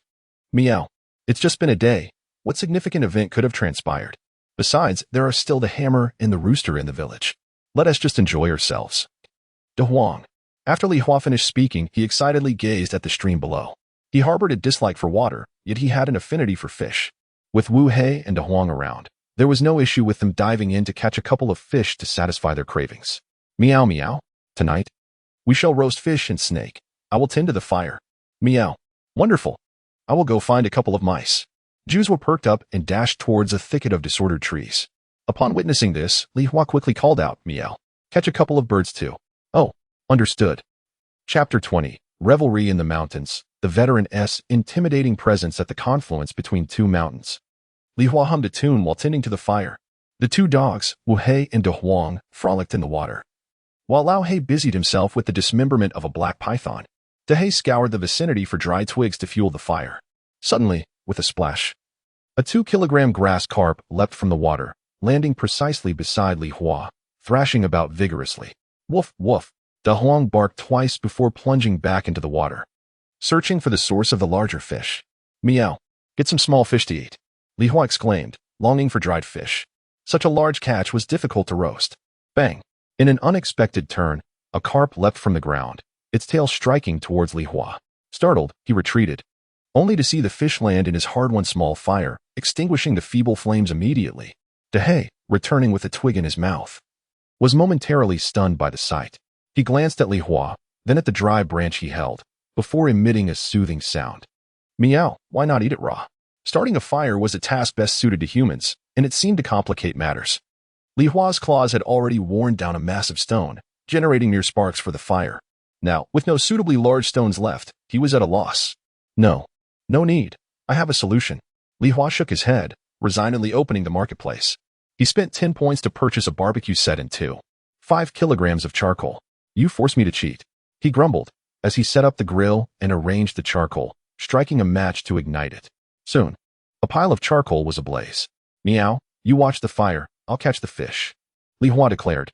Meow. It's just been a day. What significant event could have transpired? Besides, there are still the hammer and the rooster in the village. Let us just enjoy ourselves. De Huang. After Li Hua finished speaking, he excitedly gazed at the stream below. He harbored a dislike for water, yet he had an affinity for fish. With Wu Hei and De Huang around, there was no issue with them diving in to catch a couple of fish to satisfy their cravings. Meow meow. Tonight, we shall roast fish and snake. I will tend to the fire. Meow. Wonderful. I will go find a couple of mice. Jews were perked up and dashed towards a thicket of disordered trees. Upon witnessing this, Li Hua quickly called out, Meow. Catch a couple of birds too. Oh, understood. Chapter 20. Revelry in the Mountains. The veteran's intimidating presence at the confluence between 2 mountains. Li Hua hummed a tune while tending to the fire. The 2 dogs, Wu Hei and De Huang, frolicked in the water, while Lao Hei busied himself with the dismemberment of a black python. De Hei scoured the vicinity for dry twigs to fuel the fire. Suddenly, with a splash, a 2-kilogram grass carp leapt from the water, landing precisely beside Li Hua, thrashing about vigorously. Woof, woof. De Huang barked twice before plunging back into the water, searching for the source of the larger fish. Meow. Get some small fish to eat, Li Hua exclaimed, longing for dried fish. Such a large catch was difficult to roast. Bang. In an unexpected turn, a carp leapt from the ground, its tail striking towards Li Hua. Startled, he retreated, only to see the fish land in his hard-won small fire, extinguishing the feeble flames immediately. De Hei, returning with a twig in his mouth, was momentarily stunned by the sight. He glanced at Li Hua, then at the dry branch he held, before emitting a soothing sound. Meow, why not eat it raw? Starting a fire was a task best suited to humans, and it seemed to complicate matters. Li Hua's claws had already worn down a massive stone, generating mere sparks for the fire. Now, with no suitably large stones left, he was at a loss. No need. I have a solution. Li Hua shook his head, resignedly opening the marketplace. He spent 10 points to purchase a barbecue set and 5 kilograms of charcoal. You forced me to cheat, he grumbled, as he set up the grill and arranged the charcoal, striking a match to ignite it. Soon, a pile of charcoal was ablaze. Meow, you watch the fire, I'll catch the fish, Li Hua declared,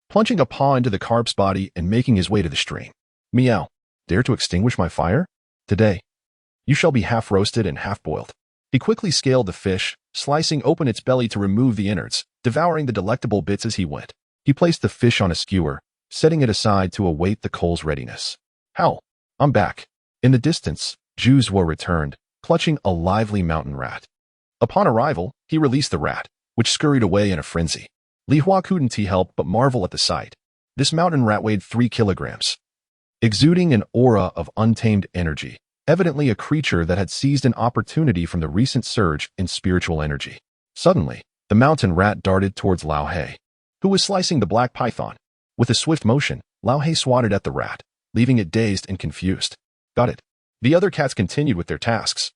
plunging a paw into the carp's body and making his way to the stream. Meow, dare to extinguish my fire? Today, you shall be half roasted and half boiled. He quickly scaled the fish, slicing open its belly to remove the innards, devouring the delectable bits as he went. He placed the fish on a skewer, setting it aside to await the coal's readiness. Howl, I'm back. In the distance, Juzwa returned, clutching a lively mountain rat. Upon arrival, he released the rat, which scurried away in a frenzy. Li Hua couldn't help but marvel at the sight. This mountain rat weighed 3 kilograms. Exuding an aura of untamed energy, evidently a creature that had seized an opportunity from the recent surge in spiritual energy. Suddenly, the mountain rat darted towards Lao He, who was slicing the black python. With a swift motion, Lao He swatted at the rat, leaving it dazed and confused. Got it. The other cats continued with their tasks.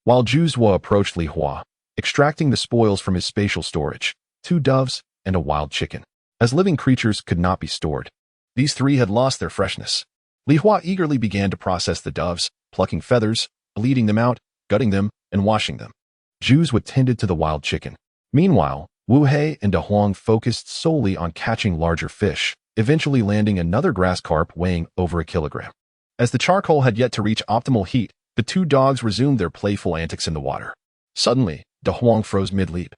While Juzwa approached Li Hua, extracting the spoils from his spatial storage, 2 doves and a wild chicken. As living creatures could not be stored, these 3 had lost their freshness. Li Hua eagerly began to process the doves, plucking feathers, bleeding them out, gutting them, and washing them. Juzwa tended to the wild chicken. Meanwhile, Wu He and De Huang focused solely on catching larger fish, eventually landing another grass carp weighing over a kilogram. As the charcoal had yet to reach optimal heat, the 2 dogs resumed their playful antics in the water. Suddenly, De Huang froze mid-leap,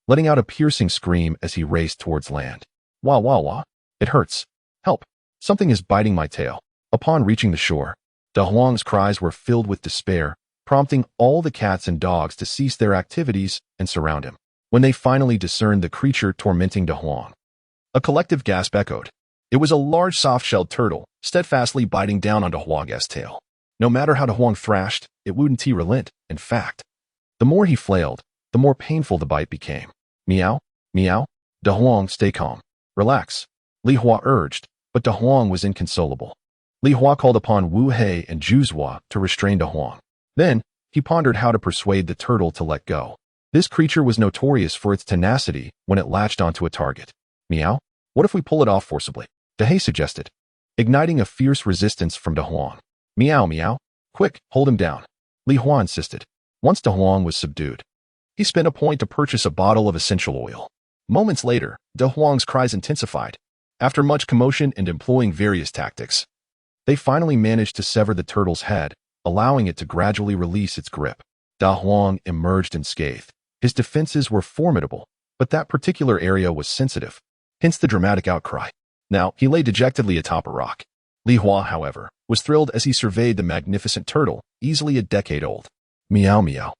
letting out a piercing scream as he raced towards land. Wah wah wah. It hurts. Help. Something is biting my tail. Upon reaching the shore, De Huang's cries were filled with despair, prompting all the cats and dogs to cease their activities and surround him. When they finally discerned the creature tormenting De Huang, a collective gasp echoed. It was a large soft-shelled turtle, steadfastly biting down on De Huang's tail. No matter how De Huang thrashed, it wouldn't relent. In fact, the more he flailed, the more painful the bite became. Meow, meow. De Huang, stay calm. Relax, Li Hua urged, but De Huang was inconsolable. Li Hua called upon Wu He and Juzwa to restrain De Huang. Then, he pondered how to persuade the turtle to let go. This creature was notorious for its tenacity when it latched onto a target. Meow? What if we pull it off forcibly? De He suggested, igniting a fierce resistance from De Huang. Meow meow. Quick, hold him down, Li Hua insisted. Once De Huang was subdued, he spent a point to purchase a bottle of essential oil. Moments later, De Huang's cries intensified. After much commotion and employing various tactics, they finally managed to sever the turtle's head, allowing it to gradually release its grip. De Huang emerged unscathed. His defenses were formidable, but that particular area was sensitive, hence the dramatic outcry. Now, he lay dejectedly atop a rock. Li Hua, however, was thrilled as he surveyed the magnificent turtle, easily a decade old. Meow meow.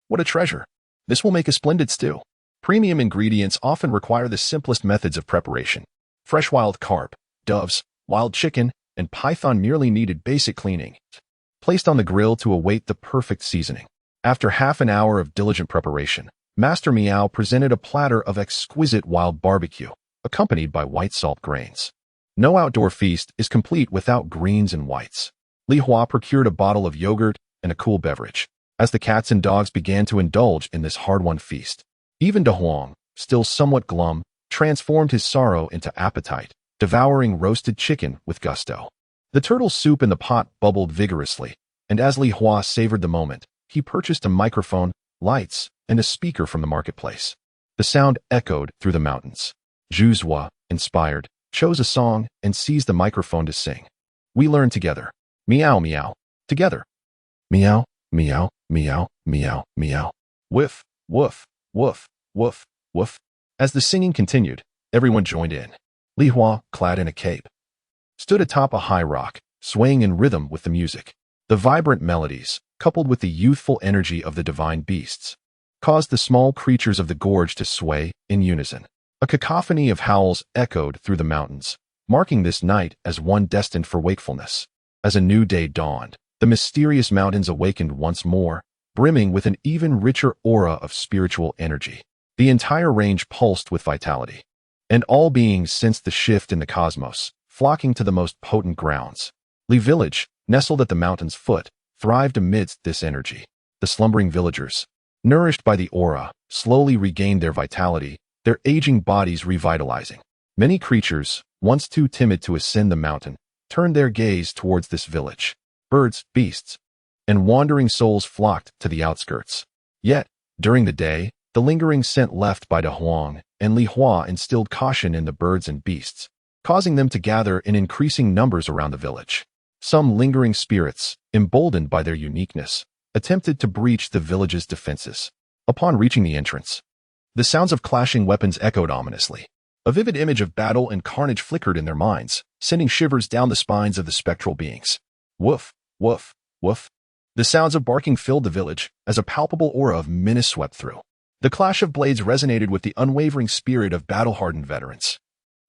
What a treasure. This will make a splendid stew. Premium ingredients often require the simplest methods of preparation. Fresh wild carp, doves, wild chicken, and python merely needed basic cleaning, placed on the grill to await the perfect seasoning. After half an hour of diligent preparation, Master Meow presented a platter of exquisite wild barbecue, accompanied by white salt grains. No outdoor feast is complete without greens and whites. Li Hua procured a bottle of yogurt and a cool beverage. As the cats and dogs began to indulge in this hard-won feast, even De Huang, still somewhat glum, transformed his sorrow into appetite, devouring roasted chicken with gusto. The turtle soup in the pot bubbled vigorously, and as Li Hua savored the moment, he purchased a microphone, lights, and a speaker from the marketplace. The sound echoed through the mountains. Juzwa, inspired, chose a song and seized the microphone to sing. We learn together. Meow meow. Together. Meow, meow, meow, meow, meow. Whiff, woof, woof, woof, woof. As the singing continued, everyone joined in. Li Hua, clad in a cape, stood atop a high rock, swaying in rhythm with the music. The vibrant melodies, coupled with the youthful energy of the divine beasts, caused the small creatures of the gorge to sway in unison. A cacophony of howls echoed through the mountains, marking this night as one destined for wakefulness. As a new day dawned, the mysterious mountains awakened once more, brimming with an even richer aura of spiritual energy. The entire range pulsed with vitality, and all beings sensed the shift in the cosmos, flocking to the most potent grounds. Li Village, nestled at the mountain's foot, thrived amidst this energy. The slumbering villagers, nourished by the aura, slowly regained their vitality, their aging bodies revitalizing. Many creatures, once too timid to ascend the mountain, turned their gaze towards this village. Birds, beasts, and wandering souls flocked to the outskirts. Yet, during the day, the lingering scent left by De Huang and Li Hua instilled caution in the birds and beasts, causing them to gather in increasing numbers around the village. Some lingering spirits, emboldened by their uniqueness, attempted to breach the village's defenses. Upon reaching the entrance, the sounds of clashing weapons echoed ominously. A vivid image of battle and carnage flickered in their minds, sending shivers down the spines of the spectral beings. Woof, woof, woof. The sounds of barking filled the village as a palpable aura of menace swept through. The clash of blades resonated with the unwavering spirit of battle-hardened veterans,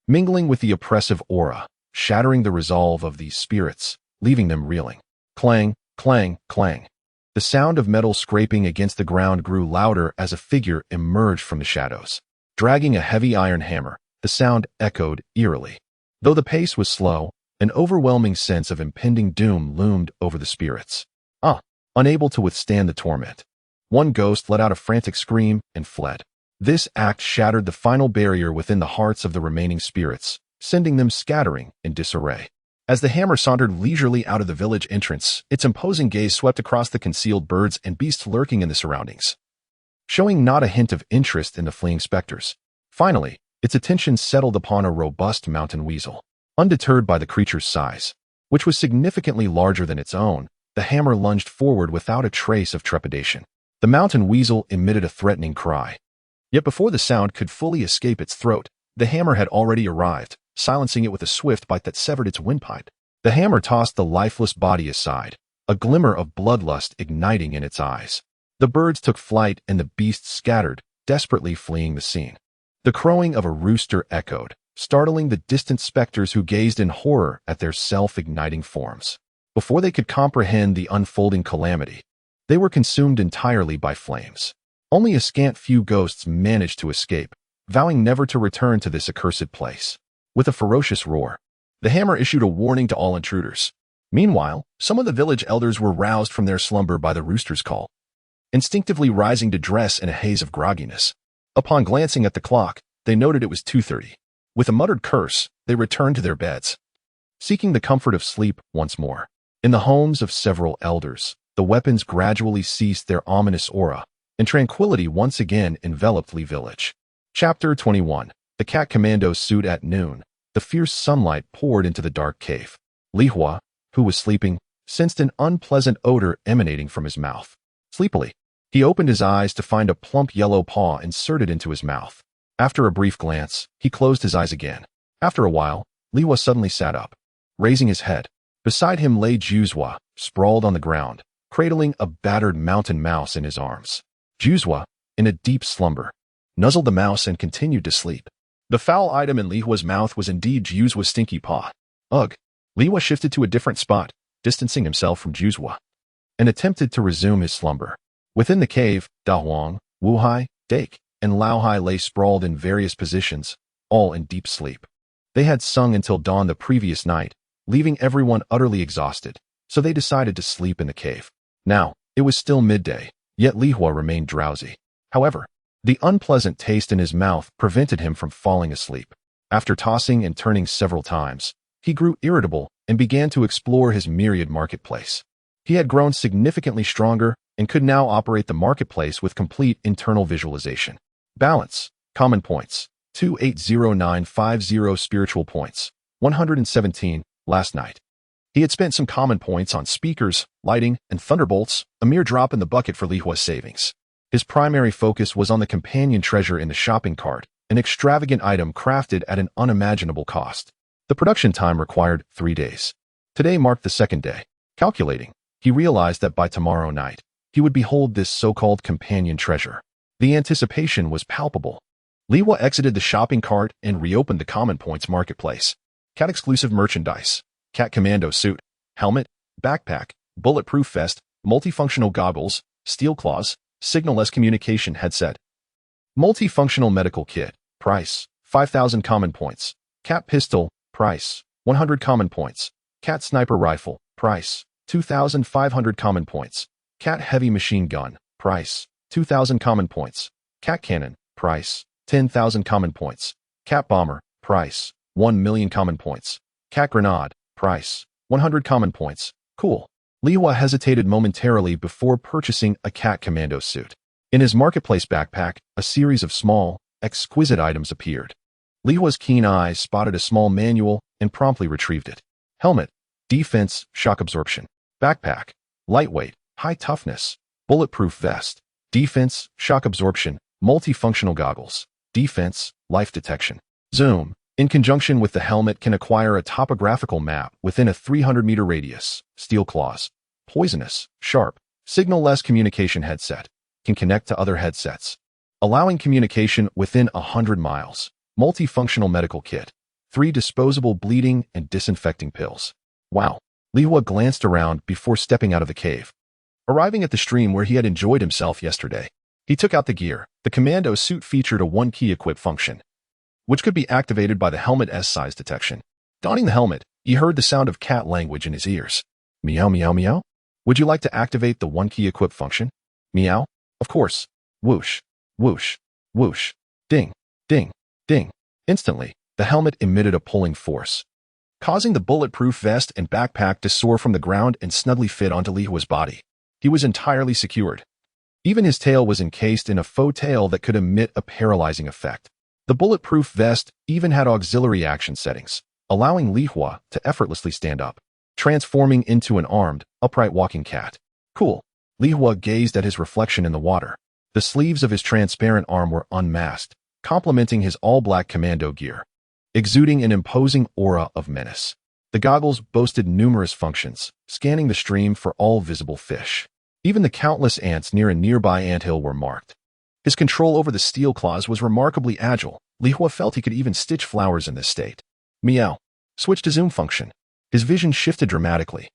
mingling with the oppressive aura, shattering the resolve of these spirits, leaving them reeling. Clang, clang, clang. The sound of metal scraping against the ground grew louder as a figure emerged from the shadows. Dragging a heavy iron hammer, the sound echoed eerily. Though the pace was slow, an overwhelming sense of impending doom loomed over the spirits. Unable to withstand the torment, one ghost let out a frantic scream and fled. This act shattered the final barrier within the hearts of the remaining spirits, sending them scattering in disarray. As the hammer sauntered leisurely out of the village entrance, its imposing gaze swept across the concealed birds and beasts lurking in the surroundings, showing not a hint of interest in the fleeing specters. Finally, its attention settled upon a robust mountain weasel. Undeterred by the creature's size, which was significantly larger than its own, the hammer lunged forward without a trace of trepidation. The mountain weasel emitted a threatening cry. Yet before the sound could fully escape its throat, the hammer had already arrived, silencing it with a swift bite that severed its windpipe. The hammer tossed the lifeless body aside, a glimmer of bloodlust igniting in its eyes. The birds took flight and the beasts scattered, desperately fleeing the scene. The crowing of a rooster echoed, startling the distant specters who gazed in horror at their self-igniting forms. Before they could comprehend the unfolding calamity, they were consumed entirely by flames. Only a scant few ghosts managed to escape, vowing never to return to this accursed place. With a ferocious roar, the hammer issued a warning to all intruders. Meanwhile, some of the village elders were roused from their slumber by the rooster's call, instinctively rising to dress in a haze of grogginess. Upon glancing at the clock, they noted it was 2:30. With a muttered curse, they returned to their beds, seeking the comfort of sleep once more. In the homes of several elders, the weapons gradually ceased their ominous aura, and tranquility once again enveloped Li Village. Chapter 21. The cat commandos suit at noon. The fierce sunlight poured into the dark cave. Li Hua, who was sleeping, sensed an unpleasant odor emanating from his mouth. Sleepily, he opened his eyes to find a plump yellow paw inserted into his mouth. After a brief glance, he closed his eyes again. After a while, Li Hua suddenly sat up, raising his head. Beside him lay Juzhua, sprawled on the ground, cradling a battered mountain mouse in his arms. Juzhua, in a deep slumber, nuzzled the mouse and continued to sleep. The foul item in Li Hua's mouth was indeed Juzhua's stinky paw. Ugh! Li Hua shifted to a different spot, distancing himself from Juzhua, and attempted to resume his slumber. Within the cave, Da Huang, Wu Hai, Dake, and Lao Hai lay sprawled in various positions, all in deep sleep. They had sung until dawn the previous night, leaving everyone utterly exhausted, so they decided to sleep in the cave. Now, it was still midday, yet Li Hua remained drowsy. However, the unpleasant taste in his mouth prevented him from falling asleep. After tossing and turning several times, he grew irritable and began to explore his myriad marketplace. He had grown significantly stronger and could now operate the marketplace with complete internal visualization. Balance, common points, 280950 spiritual points, 117, last night. He had spent some common points on speakers, lighting, and thunderbolts, a mere drop in the bucket for Li Hua's savings. His primary focus was on the companion treasure in the shopping cart, an extravagant item crafted at an unimaginable cost. The production time required 3 days. Today marked the second day. Calculating, he realized that by tomorrow night, he would behold this so-called companion treasure. The anticipation was palpable. Li Hua exited the shopping cart and reopened the common points marketplace. Cat-exclusive merchandise. Cat commando suit, helmet, backpack, bulletproof vest, multifunctional goggles, steel claws, signal-less communication headset. Multifunctional medical kit. Price, 5,000 common points. Cat pistol. Price, 100 common points. Cat sniper rifle. Price, 2,500 common points. Cat heavy machine gun. Price, 2,000 common points. Cat cannon. Price, 10,000 common points. Cat bomber. Price, 1,000,000 common points. Cat grenade. Price, 100 common points. Cool. Lihua hesitated momentarily before purchasing a cat commando suit. In his marketplace backpack, a series of small, exquisite items appeared. Lihua's keen eyes spotted a small manual and promptly retrieved it. Helmet, defense, shock absorption. Backpack, lightweight, high toughness. Bulletproof vest, defense, shock absorption. Multifunctional goggles, defense, life detection. Zoom, in conjunction with the helmet, can acquire a topographical map within a 300-meter radius. Steel claws, poisonous, sharp, signal-less communication headset, can connect to other headsets, allowing communication within 100 miles. Multifunctional medical kit, 3 disposable bleeding and disinfecting pills. Wow. Lihua glanced around before stepping out of the cave. Arriving at the stream where he had enjoyed himself yesterday, he took out the gear. The commando suit featured a one-key equip function, which could be activated by the helmet's size detection. Donning the helmet, he heard the sound of cat language in his ears. Meow, meow, meow. Would you like to activate the one-key equip function? Meow. Of course. Whoosh, whoosh, whoosh. Ding, ding, ding. Instantly, the helmet emitted a pulling force, causing the bulletproof vest and backpack to soar from the ground and snugly fit onto Lihua's body. He was entirely secured. Even his tail was encased in a faux tail that could emit a paralyzing effect. The bulletproof vest even had auxiliary action settings, allowing Lihua to effortlessly stand up, transforming into an armed, upright walking cat. Cool. Lihua gazed at his reflection in the water. The sleeves of his transparent arm were unmasked, complementing his all-black commando gear, exuding an imposing aura of menace. The goggles boasted numerous functions, scanning the stream for all visible fish. Even the countless ants near a nearby anthill were marked. His control over the steel claws was remarkably agile. Lihua felt he could even stitch flowers in this state. Meow. Switch to zoom function. His vision shifted dramatically,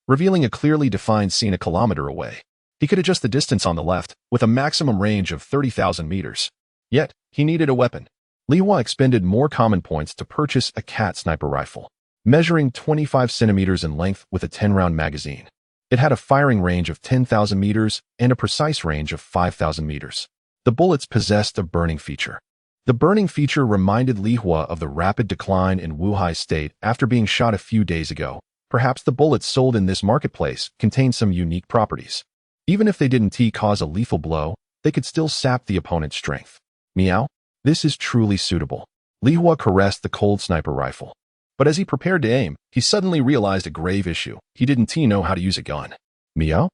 revealing a clearly defined scene a kilometer away. He could adjust the distance on the left, with a maximum range of 30,000 meters. Yet, he needed a weapon. Lihua expended more common points to purchase a cat sniper rifle, measuring 25 centimeters in length with a 10-round magazine. It had a firing range of 10,000 meters and a precise range of 5,000 meters. The bullets possessed a burning feature. The burning feature reminded Lihua of the rapid decline in Wuhai's state after being shot a few days ago. Perhaps the bullets sold in this marketplace contained some unique properties. Even if they didn't cause a lethal blow, they could still sap the opponent's strength. Meow. This is truly suitable. Lihua caressed the cold sniper rifle. But as he prepared to aim, he suddenly realized a grave issue. He didn't know how to use a gun. Meow?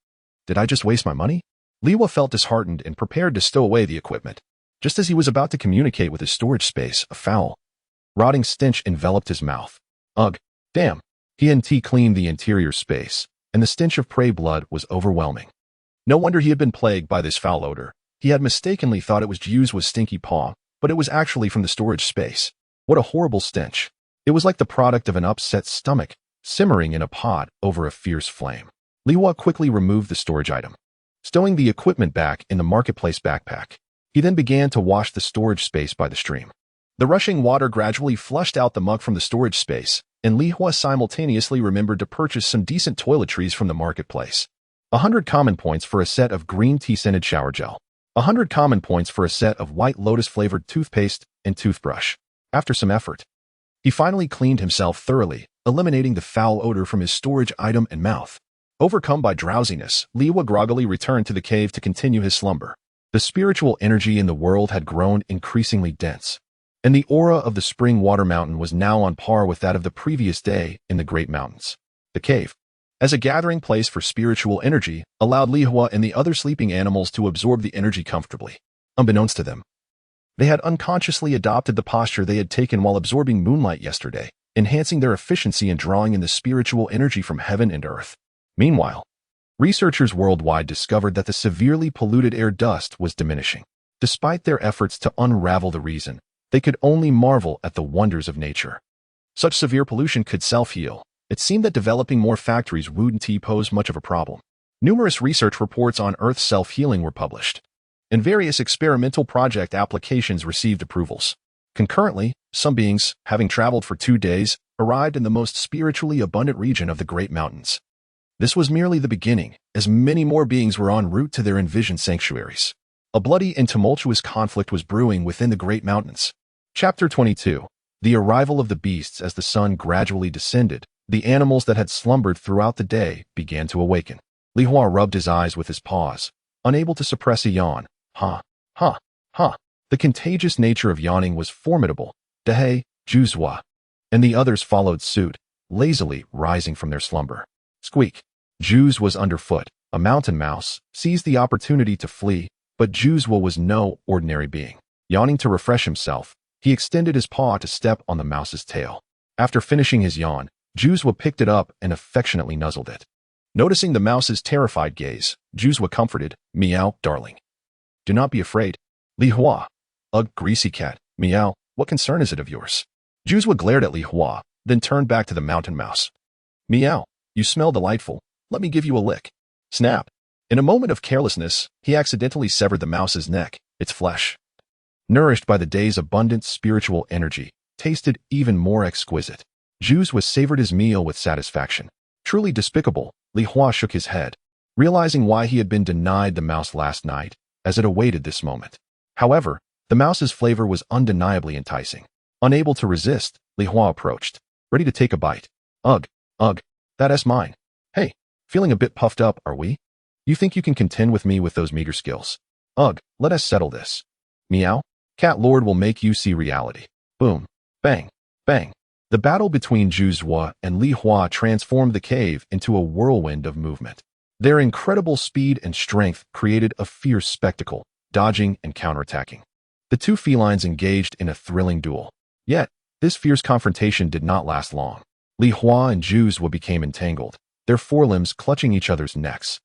Did I just waste my money? Lihua felt disheartened and prepared to stow away the equipment. Just as he was about to communicate with his storage space, a foul, rotting stench enveloped his mouth. Ugh, damn. He hadn't cleaned the interior space, and the stench of prey blood was overwhelming. No wonder he had been plagued by this foul odor. He had mistakenly thought it was Jiu's stinky paw, but it was actually from the storage space. What a horrible stench. It was like the product of an upset stomach, simmering in a pot over a fierce flame. Lihua quickly removed the storage item, stowing the equipment back in the marketplace backpack. He then began to wash the storage space by the stream. The rushing water gradually flushed out the muck from the storage space, and Lihua simultaneously remembered to purchase some decent toiletries from the marketplace. 100 common points for a set of green tea-scented shower gel. 100 common points for a set of white lotus-flavored toothpaste and toothbrush. After some effort, he finally cleaned himself thoroughly, eliminating the foul odor from his storage item and mouth. Overcome by drowsiness, Lihua groggily returned to the cave to continue his slumber. The spiritual energy in the world had grown increasingly dense, and the aura of the spring water mountain was now on par with that of the previous day in the Great Mountains. The cave, as a gathering place for spiritual energy, allowed Lihua and the other sleeping animals to absorb the energy comfortably. Unbeknownst to them, they had unconsciously adopted the posture they had taken while absorbing moonlight yesterday, enhancing their efficiency in drawing in the spiritual energy from heaven and earth. Meanwhile, researchers worldwide discovered that the severely polluted air dust was diminishing. Despite their efforts to unravel the reason, they could only marvel at the wonders of nature. Such severe pollution could self-heal. It seemed that developing more factories wouldn't pose much of a problem. Numerous research reports on Earth's self-healing were published, and various experimental project applications received approvals. Concurrently, some beings, having traveled for 2 days, arrived in the most spiritually abundant region of the Great Mountains. This was merely the beginning, as many more beings were en route to their envisioned sanctuaries. A bloody and tumultuous conflict was brewing within the Great Mountains. Chapter 22. The arrival of the beasts. As the sun gradually descended, the animals that had slumbered throughout the day began to awaken. Li Hua rubbed his eyes with his paws, unable to suppress a yawn. Ha, ha, ha. The contagious nature of yawning was formidable. Dehei, Juzhua, and the others followed suit, lazily rising from their slumber. Squeak. Juz was underfoot. A mountain mouse seized the opportunity to flee, but Juzhua was no ordinary being. Yawning to refresh himself, he extended his paw to step on the mouse's tail. After finishing his yawn, Juzhua picked it up and affectionately nuzzled it. Noticing the mouse's terrified gaze, Juzhua comforted, "Meow, darling. Do not be afraid." Li Hua. "Ugh, greasy cat. Meow, what concern is it of yours?" Juzhua glared at Li Hua, then turned back to the mountain mouse. "Meow, you smell delightful. Let me give you a lick." Snap. In a moment of carelessness, he accidentally severed the mouse's neck. Its flesh, nourished by the day's abundant spiritual energy, tasted even more exquisite. Juzhua savored his meal with satisfaction. Truly despicable, Li Hua shook his head, realizing why he had been denied the mouse last night, as it awaited this moment. However, the mouse's flavor was undeniably enticing. Unable to resist, Li Hua approached, ready to take a bite. Ugh, that's mine. Hey, feeling a bit puffed up, are we? You think you can contend with me with those meager skills? Ugh, let us settle this. Meow, Cat Lord will make you see reality. Boom, bang, bang. The battle between Juzhua and Li Hua transformed the cave into a whirlwind of movement. Their incredible speed and strength created a fierce spectacle, dodging and counterattacking. The two felines engaged in a thrilling duel. Yet, this fierce confrontation did not last long. Li Hua and Juzhua became entangled, their forelimbs clutching each other's necks,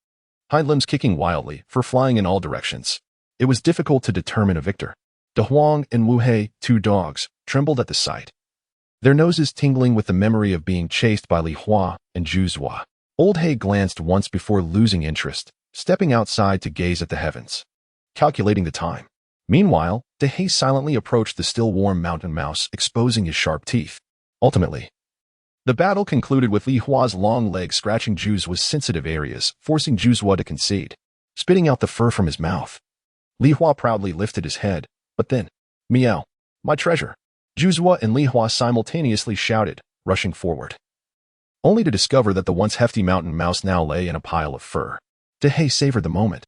hind limbs kicking wildly, fur flying in all directions. It was difficult to determine a victor. De Huang and Wu Hei, 2 dogs, trembled at the sight, their noses tingling with the memory of being chased by Li Hua and Juzhua. Old Hei glanced once before losing interest, stepping outside to gaze at the heavens, calculating the time. Meanwhile, De Hei silently approached the still warm mountain mouse, exposing his sharp teeth. Ultimately, the battle concluded with Li Hua's long legs scratching Juzhua's sensitive areas, forcing Juzhua to concede, spitting out the fur from his mouth. Li Hua proudly lifted his head, but then, "Meow, my treasure." Juzhua and Li Hua simultaneously shouted, rushing forward, only to discover that the once hefty mountain mouse now lay in a pile of fur. De Hei savored the moment,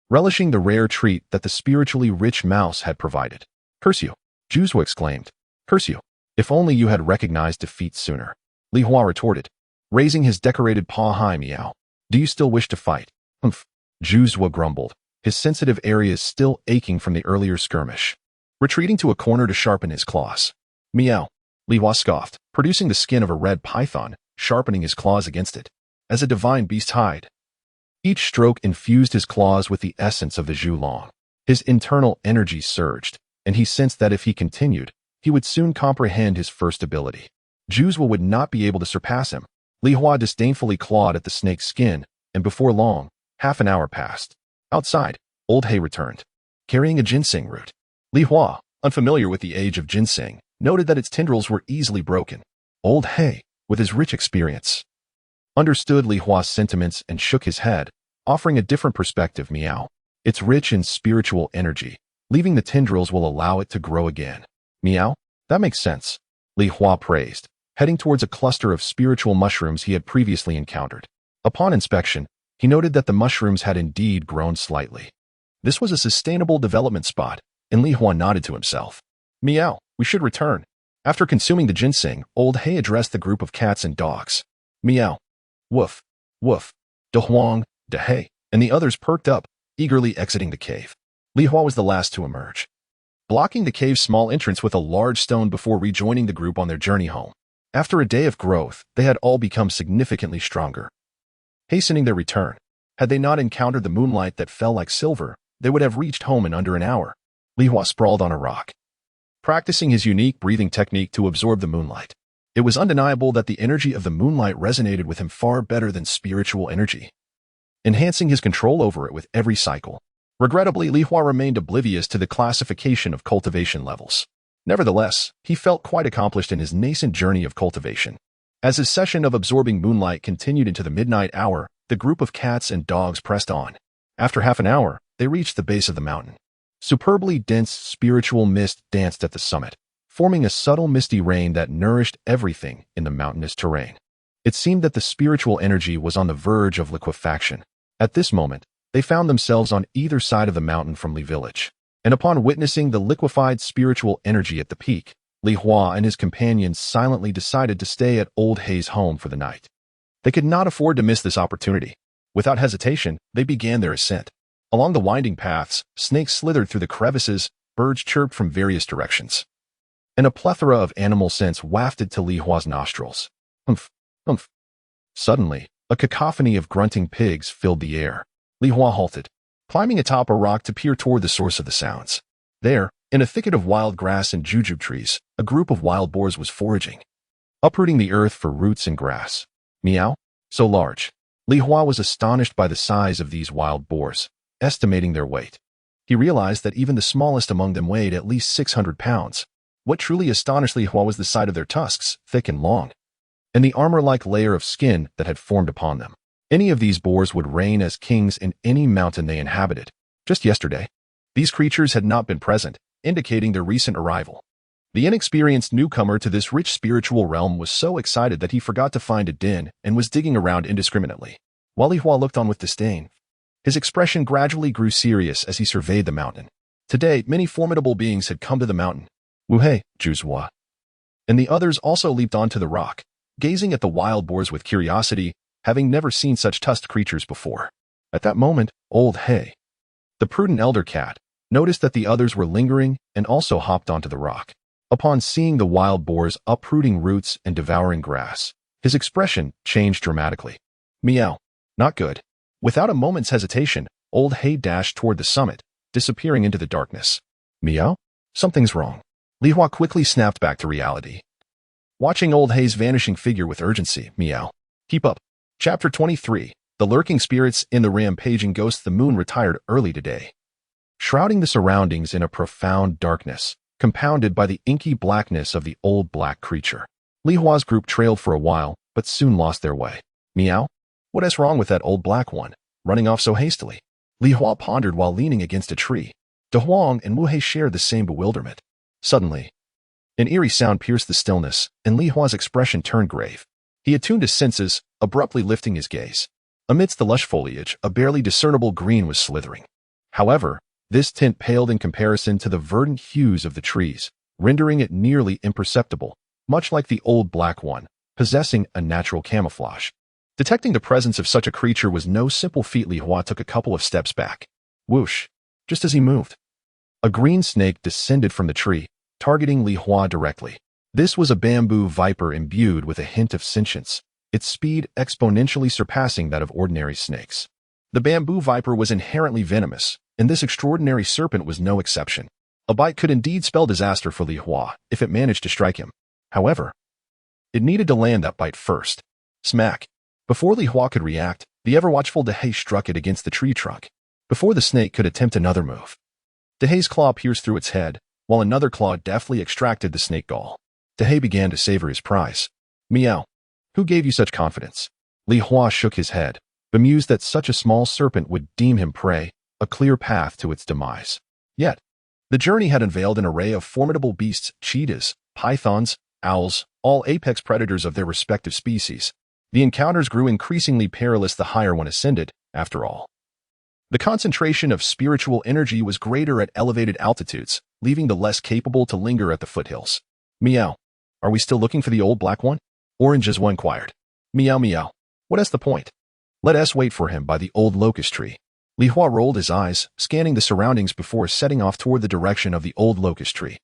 relishing the rare treat that the spiritually rich mouse had provided. "Curse you," Juzhua exclaimed. "Curse you. If only you had recognized defeat sooner." Li Hua retorted, raising his decorated paw high. "Meow. Do you still wish to fight?" "Humph," Juzhua grumbled, his sensitive areas still aching from the earlier skirmish, retreating to a corner to sharpen his claws. "Meow," Li Hua scoffed, producing the skin of a red python, sharpening his claws against it, as a divine beast hide. Each stroke infused his claws with the essence of the Zhulong. His internal energy surged, and he sensed that if he continued, he would soon comprehend his first ability. Juzhua would not be able to surpass him. Li Hua disdainfully clawed at the snake's skin, and before long, half an hour passed. Outside, Old Hei returned, carrying a ginseng root. Li Hua, unfamiliar with the age of ginseng, noted that its tendrils were easily broken. Old Hei, with his rich experience, understood Li Hua's sentiments and shook his head, offering a different perspective. "Meow. It's rich in spiritual energy. Leaving the tendrils will allow it to grow again." "Meow, that makes sense," Li Hua praised, heading towards a cluster of spiritual mushrooms he had previously encountered. Upon inspection, he noted that the mushrooms had indeed grown slightly. This was a sustainable development spot, and Li Hua nodded to himself. "Meow, we should return." After consuming the ginseng, Old Hei addressed the group of cats and dogs. "Meow. Woof, woof." De Huang, De Hei, and the others perked up, eagerly exiting the cave. Li Hua was the last to emerge, blocking the cave's small entrance with a large stone before rejoining the group on their journey home. After a day of growth, they had all become significantly stronger, hastening their return. Had they not encountered the moonlight that fell like silver, they would have reached home in under an hour. Li Hua sprawled on a rock, practicing his unique breathing technique to absorb the moonlight. It was undeniable that the energy of the moonlight resonated with him far better than spiritual energy, enhancing his control over it with every cycle. Regrettably, Li Hua remained oblivious to the classification of cultivation levels. Nevertheless, he felt quite accomplished in his nascent journey of cultivation. As his session of absorbing moonlight continued into the midnight hour, the group of cats and dogs pressed on. After half an hour, they reached the base of the mountain. Superbly dense spiritual mist danced at the summit, forming a subtle misty rain that nourished everything in the mountainous terrain. It seemed that the spiritual energy was on the verge of liquefaction. At this moment, they found themselves on either side of the mountain from Li Village. And upon witnessing the liquefied spiritual energy at the peak, Li Hua and his companions silently decided to stay at Old Hei's home for the night. They could not afford to miss this opportunity. Without hesitation, they began their ascent. Along the winding paths, snakes slithered through the crevices, birds chirped from various directions, and a plethora of animal scents wafted to Li Hua's nostrils. Humph, humph. Suddenly, a cacophony of grunting pigs filled the air. Li Hua halted, climbing atop a rock to peer toward the source of the sounds. There, in a thicket of wild grass and jujube trees, a group of wild boars was foraging, uprooting the earth for roots and grass. Meow? So large. Li Hua was astonished by the size of these wild boars, estimating their weight. He realized that even the smallest among them weighed at least 600 pounds. What truly astonished Li Hua was the sight of their tusks, thick and long, and the armor-like layer of skin that had formed upon them. Any of these boars would reign as kings in any mountain they inhabited. Just yesterday, these creatures had not been present, indicating their recent arrival. The inexperienced newcomer to this rich spiritual realm was so excited that he forgot to find a den and was digging around indiscriminately. While Li Hua looked on with disdain, his expression gradually grew serious as he surveyed the mountain. Today, many formidable beings had come to the mountain. Wu Hei, Zhuzhua, and the others also leaped onto the rock, gazing at the wild boars with curiosity, having never seen such tusked creatures before. At that moment, Old Hei, the prudent elder cat, noticed that the others were lingering and also hopped onto the rock. Upon seeing the wild boars uprooting roots and devouring grass, his expression changed dramatically. Meow. Not good. Without a moment's hesitation, Old Hei dashed toward the summit, disappearing into the darkness. Meow? Something's wrong. Li Hua quickly snapped back to reality, watching Old Hei's vanishing figure with urgency. Meow. Keep up. Chapter 23. The lurking spirits in the rampaging ghost. The moon retired early today, shrouding the surroundings in a profound darkness, compounded by the inky blackness of the old black creature. Li Hua's group trailed for a while, but soon lost their way. Meow? What is wrong with that old black one, running off so hastily? Li Hua pondered while leaning against a tree. De Huang and Wu Hei shared the same bewilderment. Suddenly, an eerie sound pierced the stillness, and Li Hua's expression turned grave. He attuned his senses, abruptly lifting his gaze. Amidst the lush foliage, a barely discernible green was slithering. However, this tint paled in comparison to the verdant hues of the trees, rendering it nearly imperceptible, much like the old black one, possessing a natural camouflage. Detecting the presence of such a creature was no simple feat. Li Hua took a couple of steps back. Whoosh! Just as he moved, a green snake descended from the tree, targeting Li Hua directly. This was a bamboo viper imbued with a hint of sentience, its speed exponentially surpassing that of ordinary snakes. The bamboo viper was inherently venomous, and this extraordinary serpent was no exception. A bite could indeed spell disaster for Li Hua if it managed to strike him. However, it needed to land that bite first. Smack! Before Li Hua could react, the ever-watchful De Hei struck it against the tree trunk. Before the snake could attempt another move, De Hei's claw pierced through its head, while another claw deftly extracted the snake gall. De Hei began to savor his prize. Meow. Who gave you such confidence? Li Hua shook his head, bemused that such a small serpent would deem him prey, a clear path to its demise. Yet, the journey had unveiled an array of formidable beasts, cheetahs, pythons, owls, all apex predators of their respective species. The encounters grew increasingly perilous the higher one ascended, after all. The concentration of spiritual energy was greater at elevated altitudes, leaving the less capable to linger at the foothills. Meow. Are we still looking for the old black one? Orange as one inquired. Meow meow. What is the point? Let us wait for him by the old locust tree. Li Hua rolled his eyes, scanning the surroundings before setting off toward the direction of the old locust tree.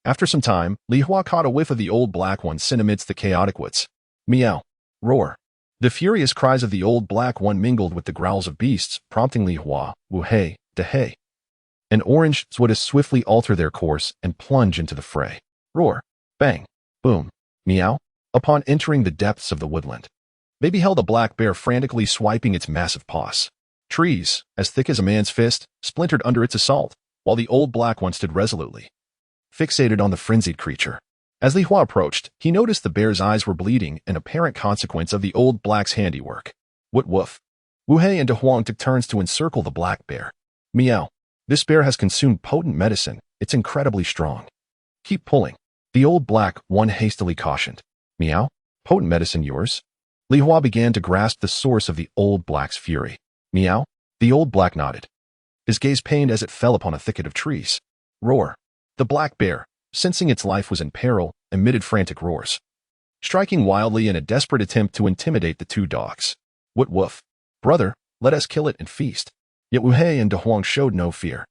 After some time, Li Hua caught a whiff of the old black one sent amidst the chaotic woods. Meow. Roar. The furious cries of the old black one mingled with the growls of beasts, prompting Li Hua, Wu Hei, De Hei, and Orange would swiftly alter their course and plunge into the fray. Roar. Bang. Boom. Meow. Upon entering the depths of the woodland, they beheld a black bear frantically swiping its massive paws. Trees, as thick as a man's fist, splintered under its assault, while the old black one stood resolutely, fixated on the frenzied creature. As Li Hua approached, he noticed the bear's eyes were bleeding, an apparent consequence of the old black's handiwork. What woof! Wu Hei and De Huang took turns to encircle the black bear. Meow. This bear has consumed potent medicine. It's incredibly strong. Keep pulling. The old black one hastily cautioned. Meow. Potent medicine yours? Li Hua began to grasp the source of the old black's fury. Meow. The old black nodded, his gaze pained as it fell upon a thicket of trees. Roar. The black bear, sensing its life was in peril, emitted frantic roars, striking wildly in a desperate attempt to intimidate the two dogs. What woof! Brother, let us kill it and feast. Yet Wu Hei and De Huang showed no fear.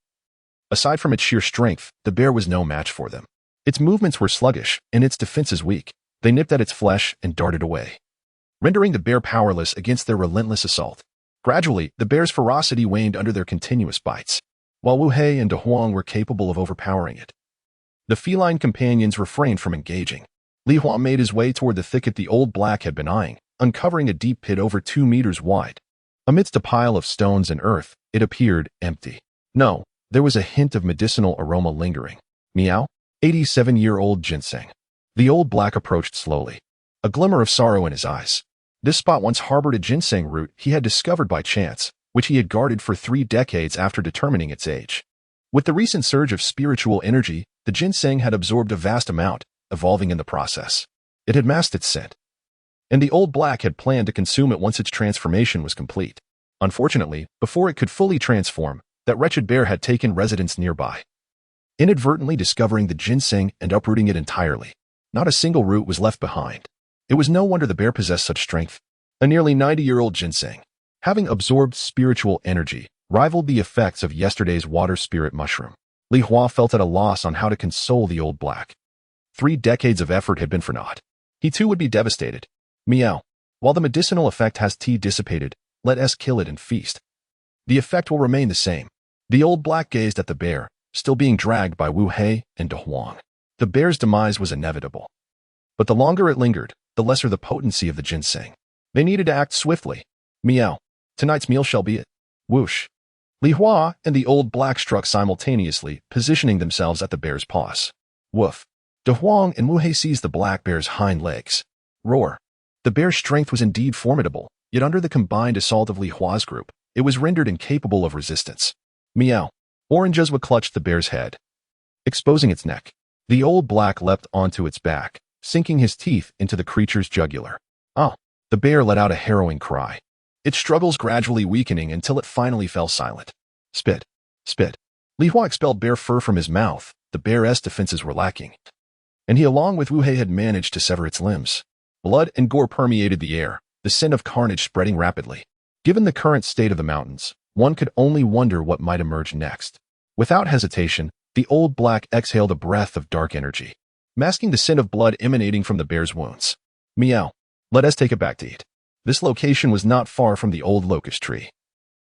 Aside from its sheer strength, the bear was no match for them. Its movements were sluggish, and its defenses weak. They nipped at its flesh and darted away, rendering the bear powerless against their relentless assault. Gradually, the bear's ferocity waned under their continuous bites, while Wu Hei and De Huang were capable of overpowering it. The feline companions refrained from engaging. Li Hua made his way toward the thicket the old black had been eyeing, uncovering a deep pit over 2 meters wide. Amidst a pile of stones and earth, it appeared empty. No, there was a hint of medicinal aroma lingering. Meow. 87-year-old ginseng. The old black approached slowly, a glimmer of sorrow in his eyes. This spot once harbored a ginseng root he had discovered by chance, which he had guarded for 3 decades after determining its age. With the recent surge of spiritual energy, the ginseng had absorbed a vast amount, evolving in the process. It had masked its scent, and the old black had planned to consume it once its transformation was complete. Unfortunately, before it could fully transform, that wretched bear had taken residence nearby, inadvertently discovering the ginseng and uprooting it entirely. Not a single root was left behind. It was no wonder the bear possessed such strength. A nearly 90-year-old ginseng, having absorbed spiritual energy, rivaled the effects of yesterday's water spirit mushroom. Li Hua felt at a loss on how to console the old black. 3 decades of effort had been for naught. He too would be devastated. Meow. While the medicinal effect has dissipated, let us kill it and feast. The effect will remain the same. The old black gazed at the bear, still being dragged by Wu Hei and De Huang. The bear's demise was inevitable. But the longer it lingered, the lesser the potency of the ginseng. They needed to act swiftly. Meow. Tonight's meal shall be it. Whoosh. Li Hua and the old black struck simultaneously, positioning themselves at the bear's paws. Woof. De Huang and Wu Hei seized the black bear's hind legs. Roar. The bear's strength was indeed formidable, yet under the combined assault of Li Hua's group, it was rendered incapable of resistance. Meow. Orangewa clutched the bear's head, exposing its neck. The old black leapt onto its back, sinking his teeth into the creature's jugular. Ah! The bear let out a harrowing cry, its struggles gradually weakening until it finally fell silent. Spit. Spit. Li Hua expelled bear fur from his mouth. The bear's defenses were lacking, and he along with Wu Hei had managed to sever its limbs. Blood and gore permeated the air, the scent of carnage spreading rapidly. Given the current state of the mountains, one could only wonder what might emerge next. Without hesitation, the old black exhaled a breath of dark energy, masking the scent of blood emanating from the bear's wounds. Meow. Let us take it back to eat. This location was not far from the old locust tree,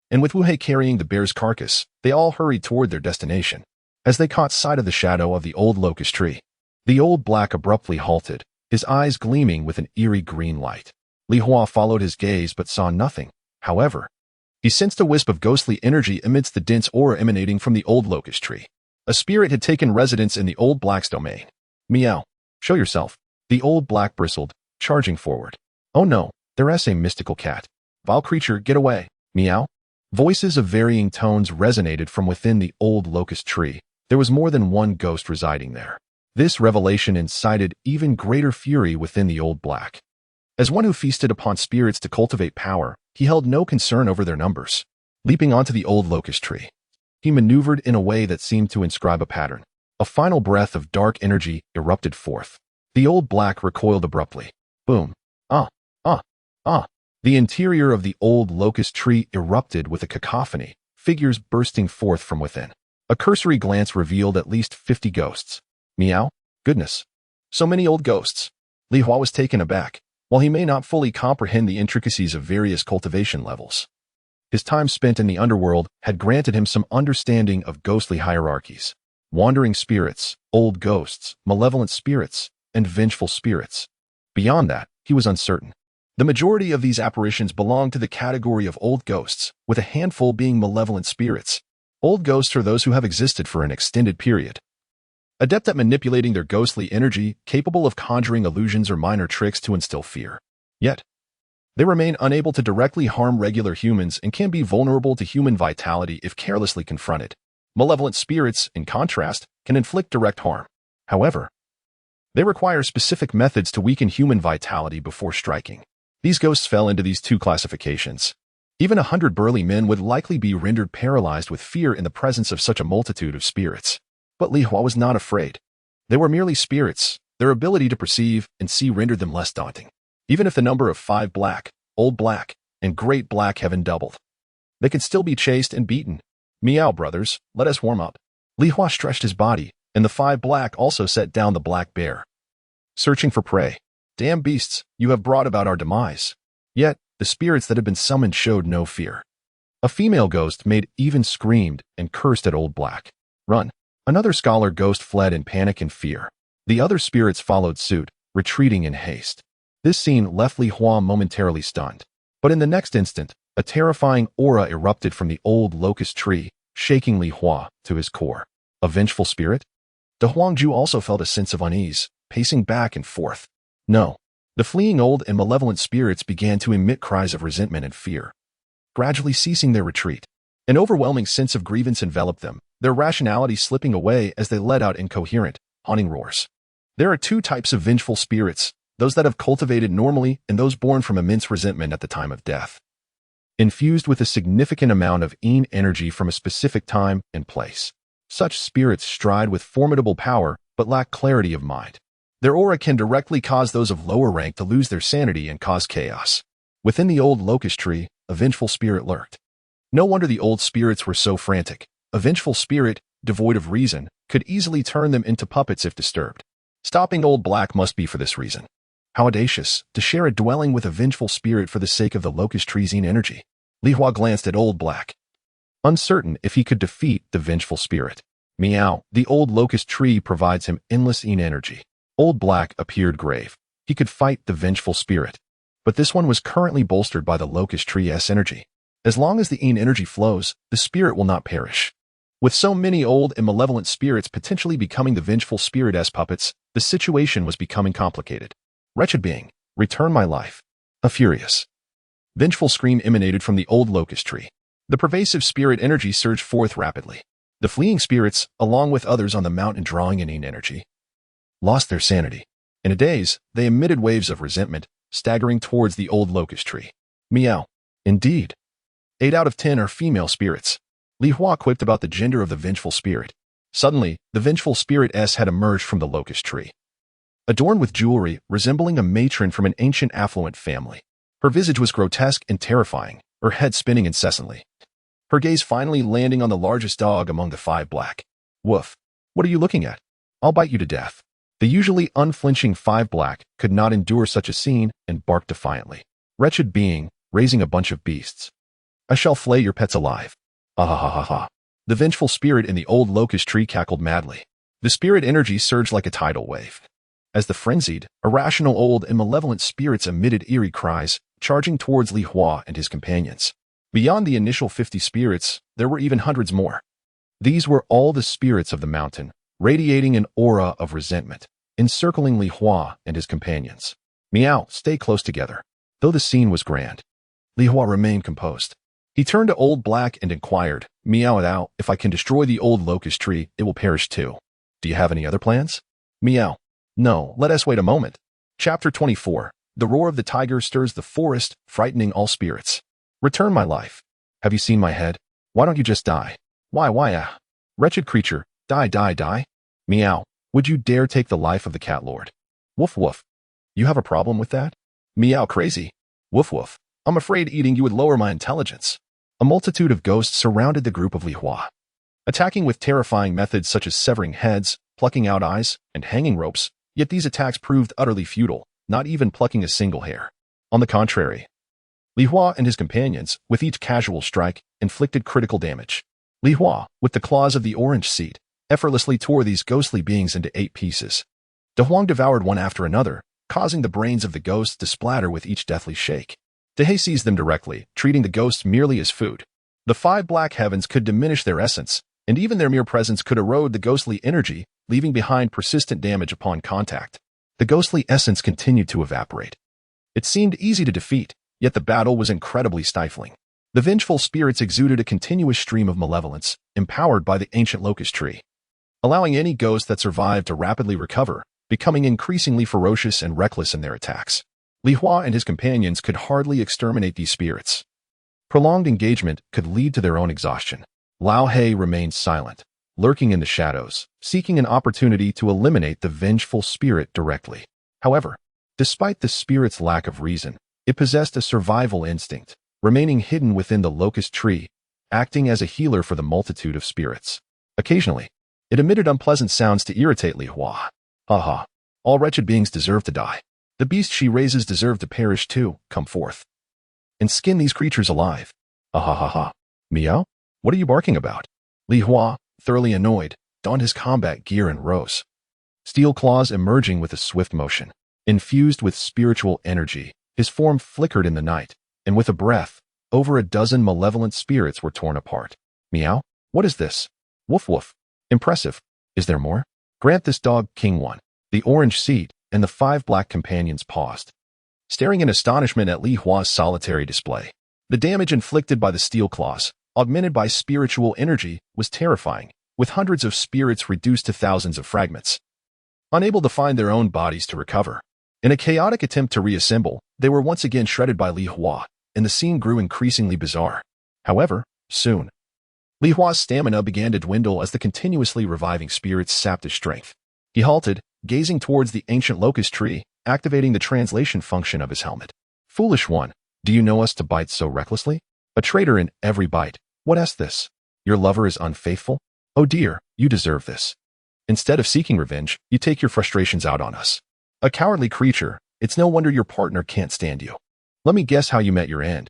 and with Wu Hei carrying the bear's carcass, they all hurried toward their destination. As they caught sight of the shadow of the old locust tree, the old black abruptly halted, his eyes gleaming with an eerie green light. Li Hua followed his gaze but saw nothing. However, he sensed a wisp of ghostly energy amidst the dense aura emanating from the old locust tree. A spirit had taken residence in the old black's domain. Meow. Show yourself. The old black bristled, charging forward. Oh no, there's a mystical cat. Vile creature, get away. Meow. Voices of varying tones resonated from within the old locust tree. There was more than one ghost residing there. This revelation incited even greater fury within the old black. As one who feasted upon spirits to cultivate power, he held no concern over their numbers. Leaping onto the old locust tree, he maneuvered in a way that seemed to inscribe a pattern. A final breath of dark energy erupted forth. The old black recoiled abruptly. Boom. Ah. Ah. Ah. The interior of the old locust tree erupted with a cacophony, figures bursting forth from within. A cursory glance revealed at least 50 ghosts. Meow. Goodness. So many old ghosts. Li Hua was taken aback. While he may not fully comprehend the intricacies of various cultivation levels, his time spent in the underworld had granted him some understanding of ghostly hierarchies. Wandering spirits, old ghosts, malevolent spirits, and vengeful spirits. Beyond that, he was uncertain. The majority of these apparitions belong to the category of old ghosts, with a handful being malevolent spirits. Old ghosts are those who have existed for an extended period, adept at manipulating their ghostly energy, capable of conjuring illusions or minor tricks to instill fear. Yet, they remain unable to directly harm regular humans and can be vulnerable to human vitality if carelessly confronted. Malevolent spirits, in contrast, can inflict direct harm. However, they require specific methods to weaken human vitality before striking. These ghosts fell into these two classifications. Even 100 burly men would likely be rendered paralyzed with fear in the presence of such a multitude of spirits. But Li Hua was not afraid. They were merely spirits. Their ability to perceive and see rendered them less daunting. Even if the number of 5 black, old black, and great black heaven doubled, they could still be chased and beaten. Meow, brothers, let us warm up. Li Hua stretched his body, and the 5 black also set down the black bear, searching for prey. Damn beasts, you have brought about our demise. Yet, the spirits that had been summoned showed no fear. A female ghost made even screamed and cursed at old black. Run. Another scholar ghost fled in panic and fear. The other spirits followed suit, retreating in haste. This scene left Li Hua momentarily stunned. But in the next instant, a terrifying aura erupted from the old locust tree, shaking Li Hua to his core. A vengeful spirit? De Huangju also felt a sense of unease, pacing back and forth. No. The fleeing old and malevolent spirits began to emit cries of resentment and fear, gradually ceasing their retreat. An overwhelming sense of grievance enveloped them, their rationality slipping away as they let out incoherent, haunting roars. There are 2 types of vengeful spirits, those that have cultivated normally and those born from immense resentment at the time of death, infused with a significant amount of yin energy from a specific time and place. Such spirits stride with formidable power but lack clarity of mind. Their aura can directly cause those of lower rank to lose their sanity and cause chaos. Within the old locust tree, a vengeful spirit lurked. No wonder the old spirits were so frantic. A vengeful spirit, devoid of reason, could easily turn them into puppets if disturbed. Stopping old black must be for this reason. How audacious, to share a dwelling with a vengeful spirit for the sake of the locust tree's yin energy. Li Hua glanced at old black, uncertain if he could defeat the vengeful spirit. Meow, the old locust tree provides him endless yin energy. Old black appeared grave. He could fight the vengeful spirit. But this one was currently bolstered by the locust tree's energy. As long as the yin energy flows, the spirit will not perish. With so many old and malevolent spirits potentially becoming the vengeful spirit's puppets, the situation was becoming complicated. Wretched being, return my life. A furious, vengeful scream emanated from the old locust tree. The pervasive spirit energy surged forth rapidly. The fleeing spirits, along with others on the mountain drawing in yin energy, lost their sanity. In a daze, they emitted waves of resentment, staggering towards the old locust tree. Meow. Indeed. 8 out of 10 are female spirits. Li Hua quipped about the gender of the vengeful spirit. Suddenly, the vengeful spirit S had emerged from the locust tree, adorned with jewelry resembling a matron from an ancient affluent family. Her visage was grotesque and terrifying, her head spinning incessantly. Her gaze finally landing on the largest dog among the 5 black. Woof. What are you looking at? I'll bite you to death. The usually unflinching 5 black could not endure such a scene and barked defiantly. Wretched being, raising a bunch of beasts. I shall flay your pets alive. Ah ha ha ha ha. The vengeful spirit in the old locust tree cackled madly. The spirit energy surged like a tidal wave, as the frenzied, irrational old and malevolent spirits emitted eerie cries, charging towards Li Hua and his companions. Beyond the initial 50 spirits, there were even hundreds more. These were all the spirits of the mountain, radiating an aura of resentment, encircling Li Hua and his companions. Meow, stay close together. Though the scene was grand, Li Hua remained composed. He turned to Old Black and inquired, Meow Thou, if I can destroy the old locust tree, it will perish too. Do you have any other plans? Meow. No, let us wait a moment. Chapter 24. The roar of the tiger stirs the forest, frightening all spirits. Return my life. Have you seen my head? Why don't you just die? Why, Wretched creature, die. Meow. Would you dare take the life of the cat lord? Woof woof. You have a problem with that? Meow crazy. Woof woof. I'm afraid eating you would lower my intelligence. A multitude of ghosts surrounded the group of Li Hua, attacking with terrifying methods such as severing heads, plucking out eyes, and hanging ropes, yet these attacks proved utterly futile, not even plucking a single hair. On the contrary, Li Hua and his companions, with each casual strike, inflicted critical damage. Li Hua, with the claws of the orange seed, effortlessly tore these ghostly beings into 8 pieces. De Huang devoured one after another, causing the brains of the ghosts to splatter with each deathly shake. Dehei seized them directly, treating the ghosts merely as food. The 5 black heavens could diminish their essence, and even their mere presence could erode the ghostly energy, leaving behind persistent damage upon contact. The ghostly essence continued to evaporate. It seemed easy to defeat, yet the battle was incredibly stifling. The vengeful spirits exuded a continuous stream of malevolence, empowered by the ancient locust tree, allowing any ghost that survived to rapidly recover, becoming increasingly ferocious and reckless in their attacks. Li Hua and his companions could hardly exterminate these spirits. Prolonged engagement could lead to their own exhaustion. Lao He remained silent, lurking in the shadows, seeking an opportunity to eliminate the vengeful spirit directly. However, despite the spirit's lack of reason, it possessed a survival instinct, remaining hidden within the locust tree, acting as a healer for the multitude of spirits. Occasionally, it emitted unpleasant sounds to irritate Li Hua. Ha ha. All wretched beings deserve to die. The beasts she raises deserve to perish too. Come forth and skin these creatures alive. Ha ha ha ha. Meow? What are you barking about? Li Hua, thoroughly annoyed, donned his combat gear and rose. Steel claws emerging with a swift motion. Infused with spiritual energy, his form flickered in the night, and with a breath, over a dozen malevolent spirits were torn apart. Meow? What is this? Woof woof. Impressive. Is there more? Grant this dog King 1. The orange seat and the 5 black companions paused, staring in astonishment at Li Hua's solitary display. The damage inflicted by the steel claws, augmented by spiritual energy, was terrifying, with hundreds of spirits reduced to thousands of fragments, unable to find their own bodies to recover. In a chaotic attempt to reassemble, they were once again shredded by Li Hua, and the scene grew increasingly bizarre. However, soon, Li Hua's stamina began to dwindle as the continuously reviving spirits sapped his strength. He halted, gazing towards the ancient locust tree, activating the translation function of his helmet. Foolish one, do you know us to bite so recklessly? A traitor in every bite. What is this? Your lover is unfaithful? Oh dear, you deserve this. Instead of seeking revenge, you take your frustrations out on us. A cowardly creature, it's no wonder your partner can't stand you. Let me guess how you met your end.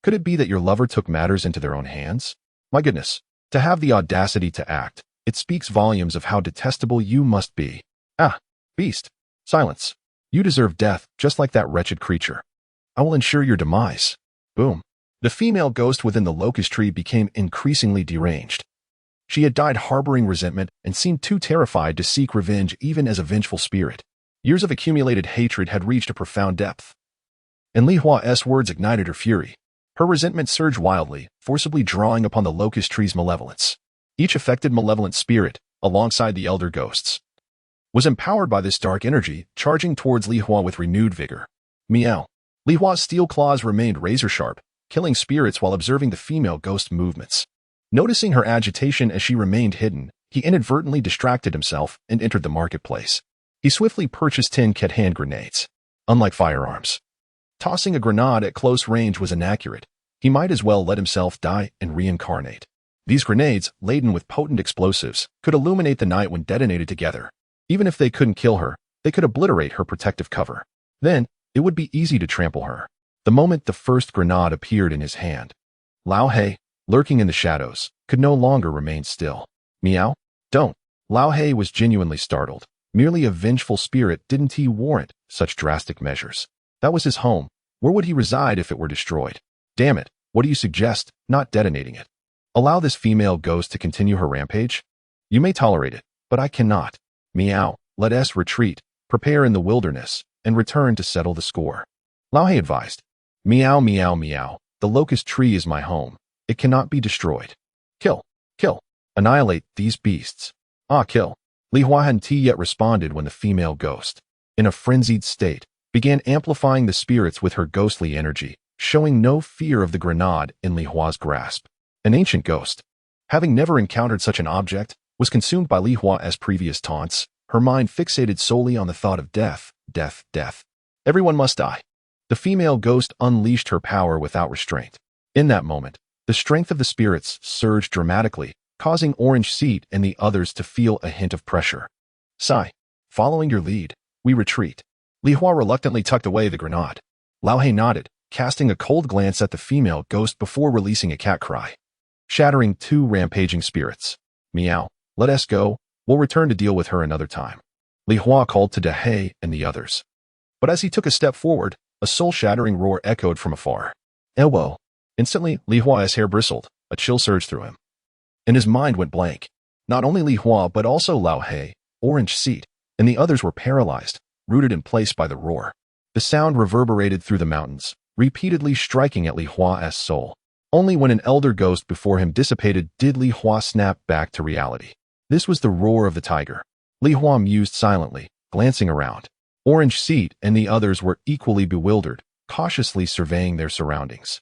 Could it be that your lover took matters into their own hands? My goodness, to have the audacity to act, it speaks volumes of how detestable you must be. Ah, beast, silence. You deserve death, just like that wretched creature. I will ensure your demise. Boom. The female ghost within the locust tree became increasingly deranged. She had died harboring resentment and seemed too terrified to seek revenge even as a vengeful spirit. Years of accumulated hatred had reached a profound depth, and Li Hua's words ignited her fury. Her resentment surged wildly, forcibly drawing upon the locust tree's malevolence. Each affected malevolent spirit, alongside the elder ghosts, was empowered by this dark energy, charging towards Li Hua with renewed vigor. Meow. Li Hua's steel claws remained razor-sharp, killing spirits while observing the female ghost movements. Noticing her agitation as she remained hidden, he inadvertently distracted himself and entered the marketplace. He swiftly purchased 10 hand grenades. Unlike firearms, tossing a grenade at close range was inaccurate. He might as well let himself die and reincarnate. These grenades, laden with potent explosives, could illuminate the night when detonated together. Even if they couldn't kill her, they could obliterate her protective cover. Then, it would be easy to trample her. The moment the first grenade appeared in his hand, Lao He, lurking in the shadows, could no longer remain still. Meow? Don't. Lao He was genuinely startled. Merely a vengeful spirit, didn't he warrant such drastic measures? That was his home. Where would he reside if it were destroyed? Damn it, what do you suggest? Not detonating it. Allow this female ghost to continue her rampage? You may tolerate it, but I cannot. Meow, let us retreat, prepare in the wilderness, and return to settle the score. Lao He advised. Meow meow meow, the locust tree is my home. It cannot be destroyed. Kill, kill, annihilate these beasts. Ah, kill. Li Hua hadn't yet responded when the female ghost, in a frenzied state, began amplifying the spirits with her ghostly energy, showing no fear of the grenade in Li Hua's grasp. An ancient ghost, having never encountered such an object, was consumed by Li Hua's previous taunts, her mind fixated solely on the thought of death, death, death. Everyone must die. The female ghost unleashed her power without restraint. In that moment, the strength of the spirits surged dramatically, causing Orange Seat and the others to feel a hint of pressure. Sigh. Following your lead, we retreat. Li Hua reluctantly tucked away the grenade. Lao He nodded, casting a cold glance at the female ghost before releasing a cat cry, shattering 2 rampaging spirits. Meow. Let us go. We'll return to deal with her another time. Li Hua called to Dehei and the others. But as he took a step forward, a soul-shattering roar echoed from afar. Elbow! Instantly, Li Hua's hair bristled, a chill surged through him. And his mind went blank. Not only Li Hua but also Lao He, Orange Seat, and the others were paralyzed, rooted in place by the roar. The sound reverberated through the mountains, repeatedly striking at Li Hua's soul. Only when an elder ghost before him dissipated did Li Hua snap back to reality. This was the roar of the tiger. Li Hua mused silently, glancing around. Orange Seat and the others were equally bewildered, cautiously surveying their surroundings.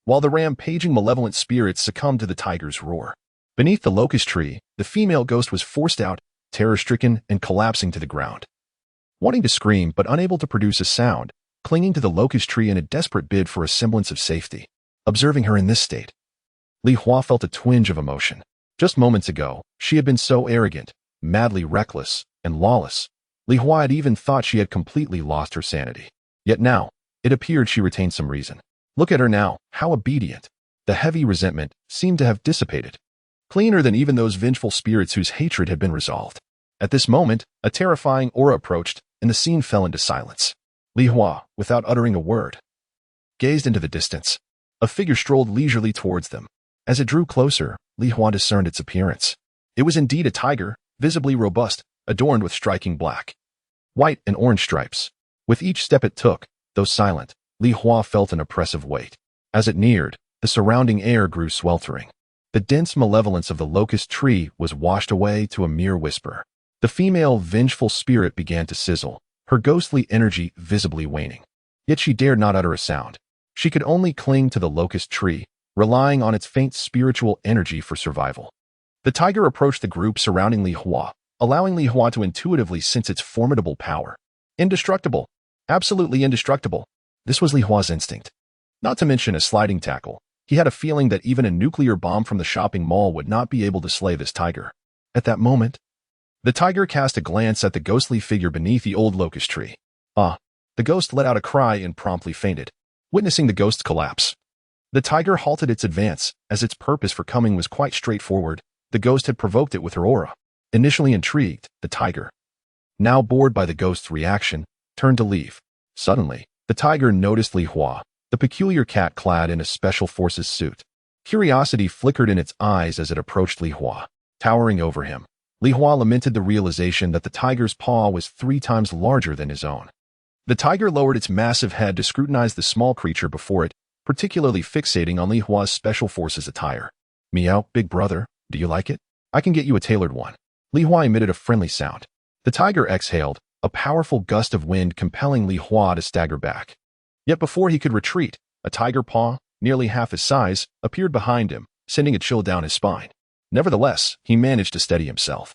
While the rampaging malevolent spirits succumbed to the tiger's roar. Beneath the locust tree, the female ghost was forced out, terror-stricken and collapsing to the ground. Wanting to scream but unable to produce a sound, clinging to the locust tree in a desperate bid for a semblance of safety. Observing her in this state, Li Hua felt a twinge of emotion. Just moments ago, she had been so arrogant, madly reckless, and lawless. Li Hua had even thought she had completely lost her sanity. Yet now, it appeared she retained some reason. Look at her now, how obedient. The heavy resentment seemed to have dissipated. Cleaner than even those vengeful spirits whose hatred had been resolved. At this moment, a terrifying aura approached, and the scene fell into silence. Li Hua, without uttering a word, gazed into the distance. A figure strolled leisurely towards them. As it drew closer, Li Hua discerned its appearance. It was indeed a tiger, visibly robust, adorned with striking black, white, and orange stripes. With each step it took, though silent, Li Hua felt an oppressive weight. As it neared, the surrounding air grew sweltering. The dense malevolence of the locust tree was washed away to a mere whisper. The female vengeful spirit began to sizzle, her ghostly energy visibly waning. Yet she dared not utter a sound. She could only cling to the locust tree, relying on its faint spiritual energy for survival. The tiger approached the group surrounding Li Hua, allowing Li Hua to intuitively sense its formidable power. Indestructible. Absolutely indestructible. This was Li Hua's instinct. Not to mention a sliding tackle. He had a feeling that even a nuclear bomb from the shopping mall would not be able to slay this tiger. At that moment, the tiger cast a glance at the ghostly figure beneath the old locust tree. The ghost let out a cry and promptly fainted. Witnessing the ghost's collapse, the tiger halted its advance, as its purpose for coming was quite straightforward. The ghost had provoked it with her aura. Initially intrigued, the tiger, now bored by the ghost's reaction, turned to leave. Suddenly, the tiger noticed Li Hua, the peculiar cat clad in a special forces suit. Curiosity flickered in its eyes as it approached Li Hua. Towering over him, Li Hua lamented the realization that the tiger's paw was 3 times larger than his own. The tiger lowered its massive head to scrutinize the small creature before it, particularly fixating on Li Hua's special forces attire. Meow, big brother, do you like it? I can get you a tailored one. Li Hua emitted a friendly sound. The tiger exhaled, a powerful gust of wind compelling Li Hua to stagger back. Yet before he could retreat, a tiger paw, nearly half his size, appeared behind him, sending a chill down his spine. Nevertheless, he managed to steady himself.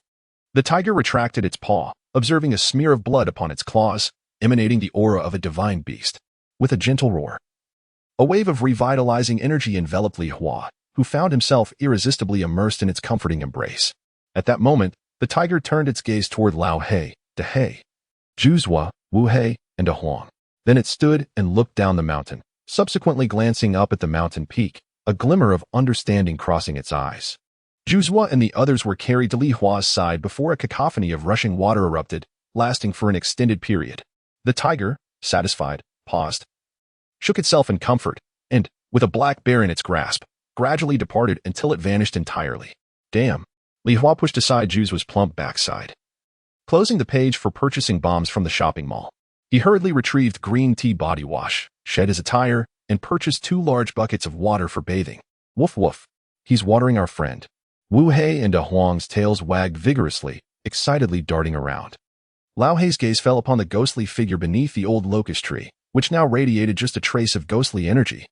The tiger retracted its paw, observing a smear of blood upon its claws, emanating the aura of a divine beast. With a gentle roar, a wave of revitalizing energy enveloped Li Hua, who found himself irresistibly immersed in its comforting embrace. At that moment, the tiger turned its gaze toward Lao He, De He, Juzhua, Wu He, and De Huang. Then it stood and looked down the mountain, subsequently glancing up at the mountain peak, a glimmer of understanding crossing its eyes. Juzhua and the others were carried to Li Hua's side before a cacophony of rushing water erupted, lasting for an extended period. The tiger, satisfied, paused, shook itself in comfort, and, with a black bear in its grasp, gradually departed until it vanished entirely. Damn. Li Hua pushed aside Juzhua's plump backside, closing the page for purchasing bombs from the shopping mall. He hurriedly retrieved green tea body wash, shed his attire, and purchased 2 large buckets of water for bathing. Woof woof. He's watering our friend. Wu He and De Huang's tails wagged vigorously, excitedly darting around. Lao Hei's gaze fell upon the ghostly figure beneath the old locust tree, which now radiated just a trace of ghostly energy.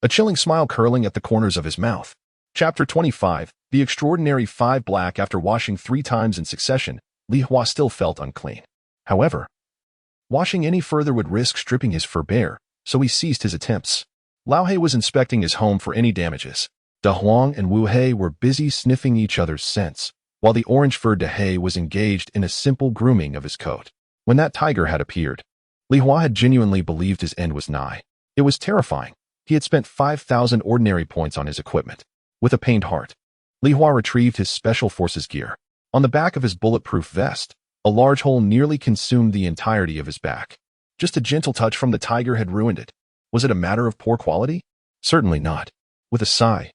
A chilling smile curling at the corners of his mouth. Chapter 25, The Extraordinary 5. Black. After washing 3 times in succession, Li Hua still felt unclean. However, washing any further would risk stripping his fur bare, so he ceased his attempts. Lao He was inspecting his home for any damages. De Huang and Wu He were busy sniffing each other's scents, while the orange-furred De He was engaged in a simple grooming of his coat. When that tiger had appeared, Li Hua had genuinely believed his end was nigh. It was terrifying. He had spent 5,000 ordinary points on his equipment. With a pained heart, Li Hua retrieved his special forces gear. On the back of his bulletproof vest, a large hole nearly consumed the entirety of his back. Just a gentle touch from the tiger had ruined it. Was it a matter of poor quality? Certainly not. With a sigh,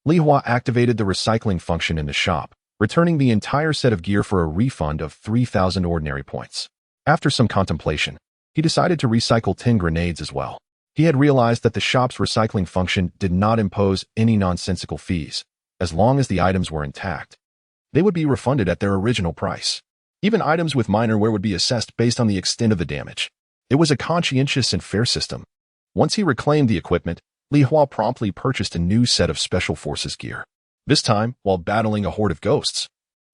Li Hua activated the recycling function in the shop, returning the entire set of gear for a refund of 3,000 ordinary points. After some contemplation, he decided to recycle 10 grenades as well. He had realized that the shop's recycling function did not impose any nonsensical fees. As long as the items were intact, they would be refunded at their original price. Even items with minor wear would be assessed based on the extent of the damage. It was a conscientious and fair system. Once he reclaimed the equipment, Li Hua promptly purchased a new set of Special Forces gear. This time, while battling a horde of ghosts,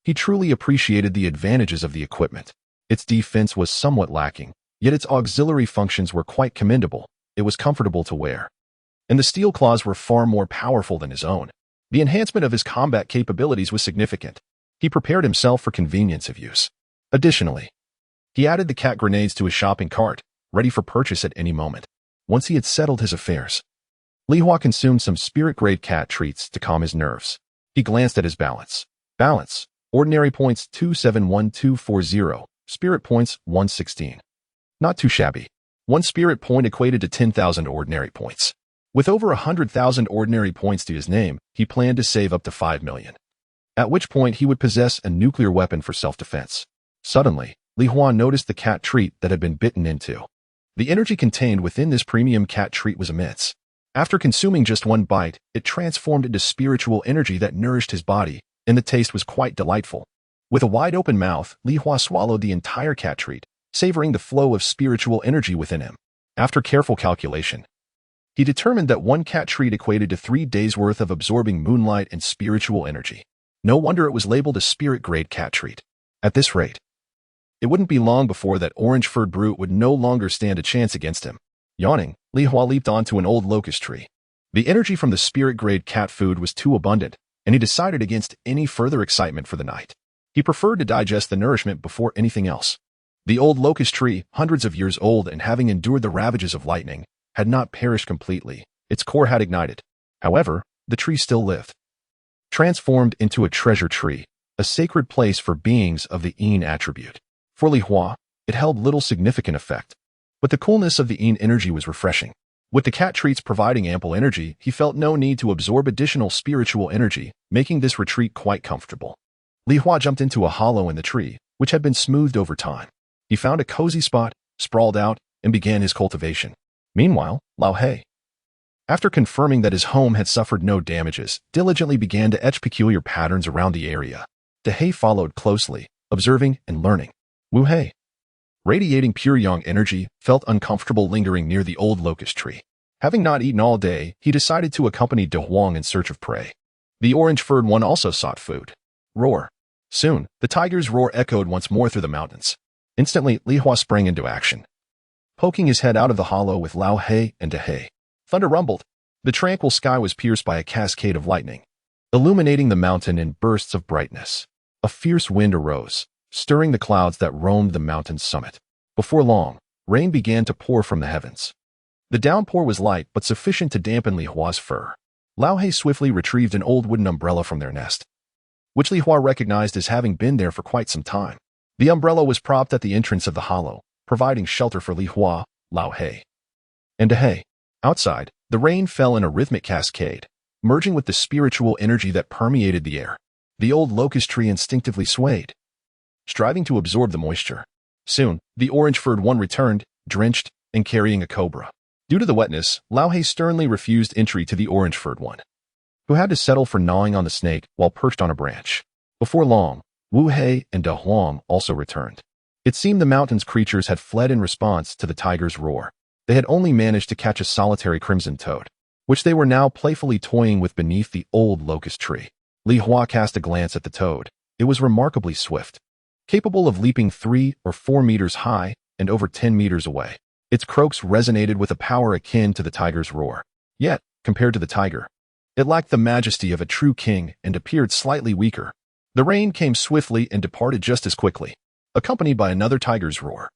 he truly appreciated the advantages of the equipment. Its defense was somewhat lacking, yet its auxiliary functions were quite commendable. It was comfortable to wear, and the steel claws were far more powerful than his own. The enhancement of his combat capabilities was significant. He prepared himself for convenience of use. Additionally, he added the cat grenades to his shopping cart, ready for purchase at any moment. Once he had settled his affairs, Li Hua consumed some spirit-grade cat treats to calm his nerves. He glanced at his balance. Balance: ordinary points 271240, spirit points 116. Not too shabby. One spirit point equated to 10,000 ordinary points. With over 100,000 ordinary points to his name, he planned to save up to 5 million. At which point he would possess a nuclear weapon for self-defense. Suddenly, Li Hua noticed the cat treat that had been bitten into. The energy contained within this premium cat treat was immense. After consuming just one bite, it transformed into spiritual energy that nourished his body, and the taste was quite delightful. With a wide-open mouth, Li Hua swallowed the entire cat treat, savoring the flow of spiritual energy within him. After careful calculation, he determined that one cat treat equated to 3 days' worth of absorbing moonlight and spiritual energy. No wonder it was labeled a spirit-grade cat treat. At this rate, it wouldn't be long before that orange-furred brute would no longer stand a chance against him. Yawning, Li Hua leaped onto an old locust tree. The energy from the spirit-grade cat food was too abundant, and he decided against any further excitement for the night. He preferred to digest the nourishment before anything else. The old locust tree, hundreds of years old and having endured the ravages of lightning, had not perished completely. Its core had ignited. However, the tree still lived. Transformed into a treasure tree, a sacred place for beings of the Yin attribute. For Li Hua, it held little significant effect. But the coolness of the Yin energy was refreshing. With the cat treats providing ample energy, he felt no need to absorb additional spiritual energy, making this retreat quite comfortable. Li Hua jumped into a hollow in the tree, which had been smoothed over time. He found a cozy spot, sprawled out, and began his cultivation. Meanwhile, Lao He, after confirming that his home had suffered no damages, diligently began to etch peculiar patterns around the area. De He followed closely, observing and learning. Wu He, radiating pure yang energy, felt uncomfortable lingering near the old locust tree. Having not eaten all day, he decided to accompany De Huang in search of prey. The orange-furred one also sought food. Roar. Soon, the tiger's roar echoed once more through the mountains. Instantly, Li Hua sprang into action, poking his head out of the hollow with Lao He and De He. Thunder rumbled. The tranquil sky was pierced by a cascade of lightning, illuminating the mountain in bursts of brightness. A fierce wind arose, stirring the clouds that roamed the mountain's summit. Before long, rain began to pour from the heavens. The downpour was light but sufficient to dampen Li Hua's fur. Lao He swiftly retrieved an old wooden umbrella from their nest, which Li Hua recognized as having been there for quite some time. The umbrella was propped at the entrance of the hollow, providing shelter for Li Hua, Lao He, and De He. Outside, the rain fell in a rhythmic cascade, merging with the spiritual energy that permeated the air. The old locust tree instinctively swayed, striving to absorb the moisture. Soon, the orange-furred one returned, drenched and carrying a cobra. Due to the wetness, Lao He sternly refused entry to the orange-furred one, who had to settle for gnawing on the snake while perched on a branch. Before long, Wu He and De Huang also returned. It seemed the mountain's creatures had fled in response to the tiger's roar. They had only managed to catch a solitary crimson toad, which they were now playfully toying with beneath the old locust tree. Li Hua cast a glance at the toad. It was remarkably swift, capable of leaping 3 or 4 meters high and over 10 meters away. Its croaks resonated with a power akin to the tiger's roar. Yet, compared to the tiger, it lacked the majesty of a true king and appeared slightly weaker. The rain came swiftly and departed just as quickly, accompanied by another tiger's roar.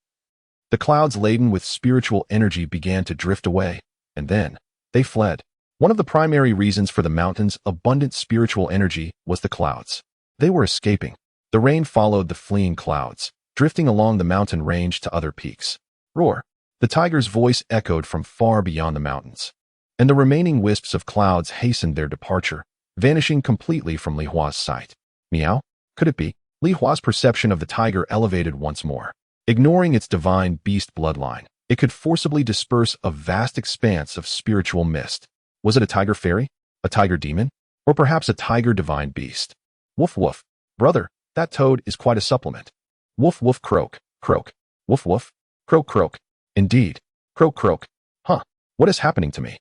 The clouds laden with spiritual energy began to drift away, and then they fled. One of the primary reasons for the mountain's abundant spiritual energy was the clouds. They were escaping. The rain followed the fleeing clouds, drifting along the mountain range to other peaks. Roar. The tiger's voice echoed from far beyond the mountains, and the remaining wisps of clouds hastened their departure, vanishing completely from Li Hua's sight. Meow? Could it be? Li Hua's perception of the tiger elevated once more. Ignoring its divine beast bloodline, it could forcibly disperse a vast expanse of spiritual mist. Was it a tiger fairy? A tiger demon? Or perhaps a tiger divine beast? Woof woof. Brother, that toad is quite a supplement. Woof woof croak, croak. Woof woof. Croak croak. Indeed. Croak croak. Huh. What is happening to me?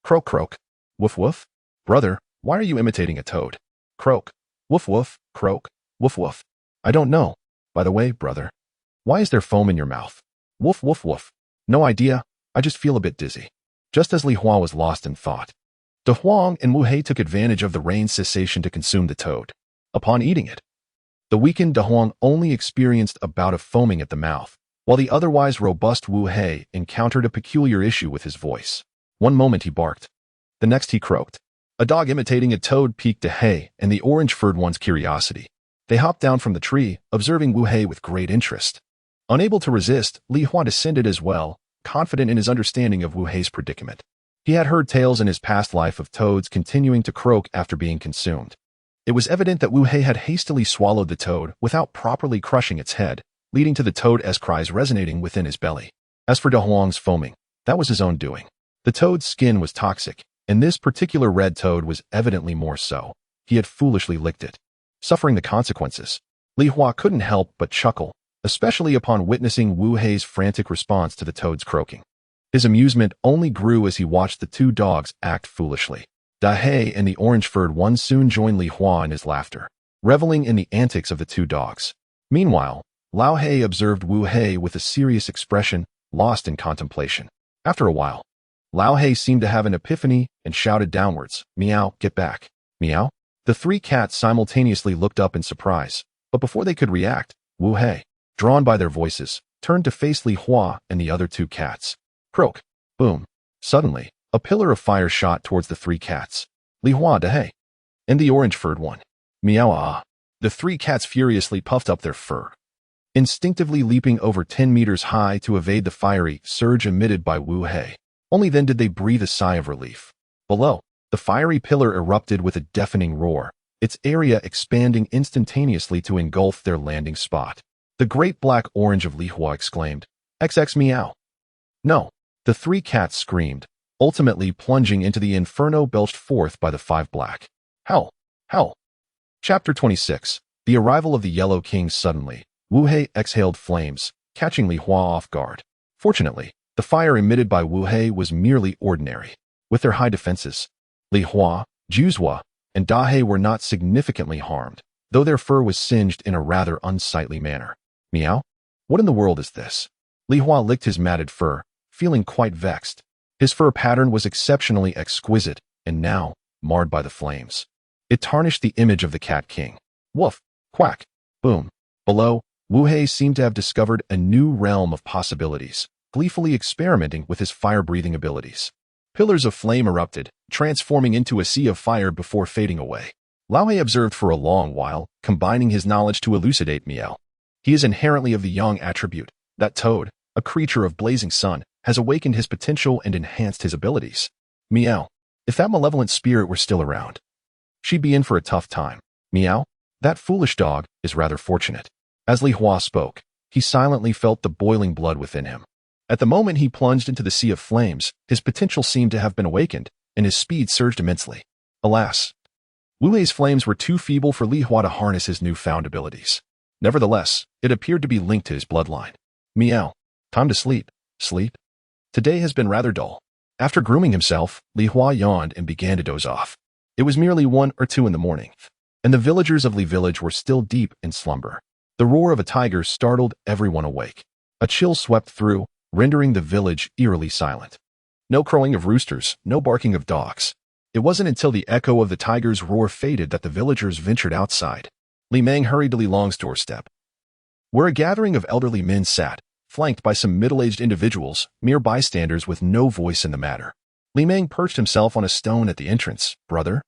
Croak croak. Woof woof. Brother, why are you imitating a toad? Croak. Woof woof. Croak. Woof woof. I don't know. By the way, brother, why is there foam in your mouth? Woof woof woof. No idea. I just feel a bit dizzy. Just as Li Hua was lost in thought, De Huang and Wu Hei took advantage of the rain's cessation to consume the toad. Upon eating it, the weakened De Huang only experienced a bout of foaming at the mouth, while the otherwise robust Wu Hei encountered a peculiar issue with his voice. One moment he barked. The next he croaked. A dog imitating a toad piqued De Hei and the orange-furred one's curiosity. They hopped down from the tree, observing Wu Hei with great interest. Unable to resist, Li Hua descended as well, confident in his understanding of Wu Hei's predicament. He had heard tales in his past life of toads continuing to croak after being consumed. It was evident that Wu Hei had hastily swallowed the toad without properly crushing its head, leading to the toad's cries resonating within his belly. As for De Huang's foaming, that was his own doing. The toad's skin was toxic, and this particular red toad was evidently more so. He had foolishly licked it, suffering the consequences. Li Hua couldn't help but chuckle, especially upon witnessing Wu Hei's frantic response to the toad's croaking. His amusement only grew as he watched the two dogs act foolishly. Da Hei and the orange-furred one soon joined Li Hua in his laughter, reveling in the antics of the two dogs. Meanwhile, Lao Hei observed Wu Hei with a serious expression, lost in contemplation. After a while, Lao Hei seemed to have an epiphany and shouted downwards, "Meow, get back." Meow? The three cats simultaneously looked up in surprise, but before they could react, Wu Hei, drawn by their voices, turned to face Li Hua and the other two cats. Croak. Boom. Suddenly, a pillar of fire shot towards the three cats. Li Hua, Da Hei, and the orange-furred one. Meow ah. The three cats furiously puffed up their fur, instinctively leaping over 10 meters high to evade the fiery surge emitted by Wu Hei. Only then did they breathe a sigh of relief. Below, the fiery pillar erupted with a deafening roar, its area expanding instantaneously to engulf their landing spot. The great black orange of Li Hua exclaimed, XX meow. No. The three cats screamed, ultimately plunging into the inferno belched forth by the five black. Hell! Hell! Chapter 26. The arrival of the Yellow King. Suddenly, Wu Hei exhaled flames, catching Li Hua off guard. Fortunately, the fire emitted by Wu Hei was merely ordinary. With their high defenses, Li Hua, Juzhua, and Da Hei were not significantly harmed, though their fur was singed in a rather unsightly manner. Meow? What in the world is this? Li Hua licked his matted fur, feeling quite vexed. His fur pattern was exceptionally exquisite, and now, marred by the flames, it tarnished the image of the Cat King. Woof! Quack! Boom! Below, Wu Hei seemed to have discovered a new realm of possibilities, gleefully experimenting with his fire-breathing abilities. Pillars of flame erupted, transforming into a sea of fire before fading away. Lao Hei observed for a long while, combining his knowledge to elucidate Miao. He is inherently of the yang attribute. That toad, a creature of blazing sun, has awakened his potential and enhanced his abilities. Meow. If that malevolent spirit were still around, she'd be in for a tough time. Meow. That foolish dog is rather fortunate. As Li Hua spoke, he silently felt the boiling blood within him. At the moment he plunged into the sea of flames, his potential seemed to have been awakened, and his speed surged immensely. Alas, Wu Hei's flames were too feeble for Li Hua to harness his newfound abilities. Nevertheless, it appeared to be linked to his bloodline. Meow. Time to sleep. Sleep? Today has been rather dull. After grooming himself, Li Hua yawned and began to doze off. It was merely 1 or 2 in the morning, and the villagers of Li Village were still deep in slumber. The roar of a tiger startled everyone awake. A chill swept through, rendering the village eerily silent. No crowing of roosters, no barking of dogs. It wasn't until the echo of the tiger's roar faded that the villagers ventured outside. Li Meng hurried to Li Long's doorstep, where a gathering of elderly men sat, flanked by some middle-aged individuals, mere bystanders with no voice in the matter. Li Meng perched himself on a stone at the entrance. Brother?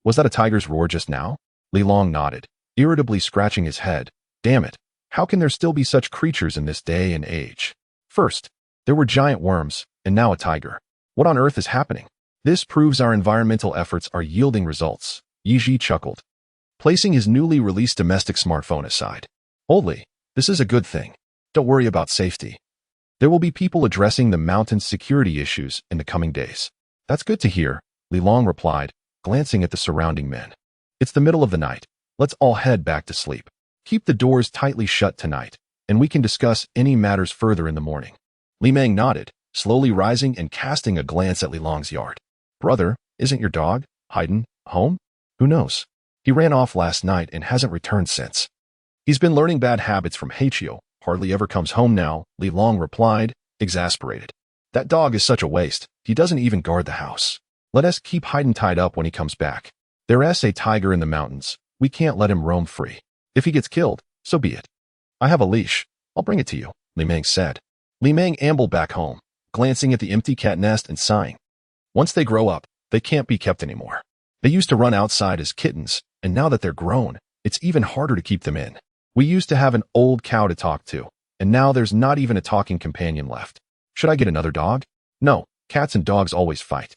Was that a tiger's roar just now? Li Long nodded, irritably scratching his head. Damn it, how can there still be such creatures in this day and age? First, There were giant worms, and now a tiger. What on earth is happening? This proves our environmental efforts are yielding results, Yi chuckled, placing his newly released domestic smartphone aside. Holy, this is a good thing. Don't worry about safety. There will be people addressing the mountain's security issues in the coming days. That's good to hear, Li Long replied, glancing at the surrounding men. It's the middle of the night. Let's all head back to sleep. Keep the doors tightly shut tonight, and we can discuss any matters further in the morning. Li Meng nodded, slowly rising and casting a glance at Li Long's yard. Brother, isn't your dog, Haydn, home? Who knows? He ran off last night and hasn't returned since. He's been learning bad habits from Hachio, hardly ever comes home now, Li Long replied, exasperated. That dog is such a waste, he doesn't even guard the house. Let us keep Haydn tied up when he comes back. There's a tiger in the mountains, we can't let him roam free. If he gets killed, so be it. I have a leash, I'll bring it to you, Li Meng said. Li Meng ambled back home, glancing at the empty cat nest and sighing. Once they grow up, they can't be kept anymore. They used to run outside as kittens, and now that they're grown, it's even harder to keep them in. We used to have an old cow to talk to, and now there's not even a talking companion left. Should I get another dog? No, cats and dogs always fight.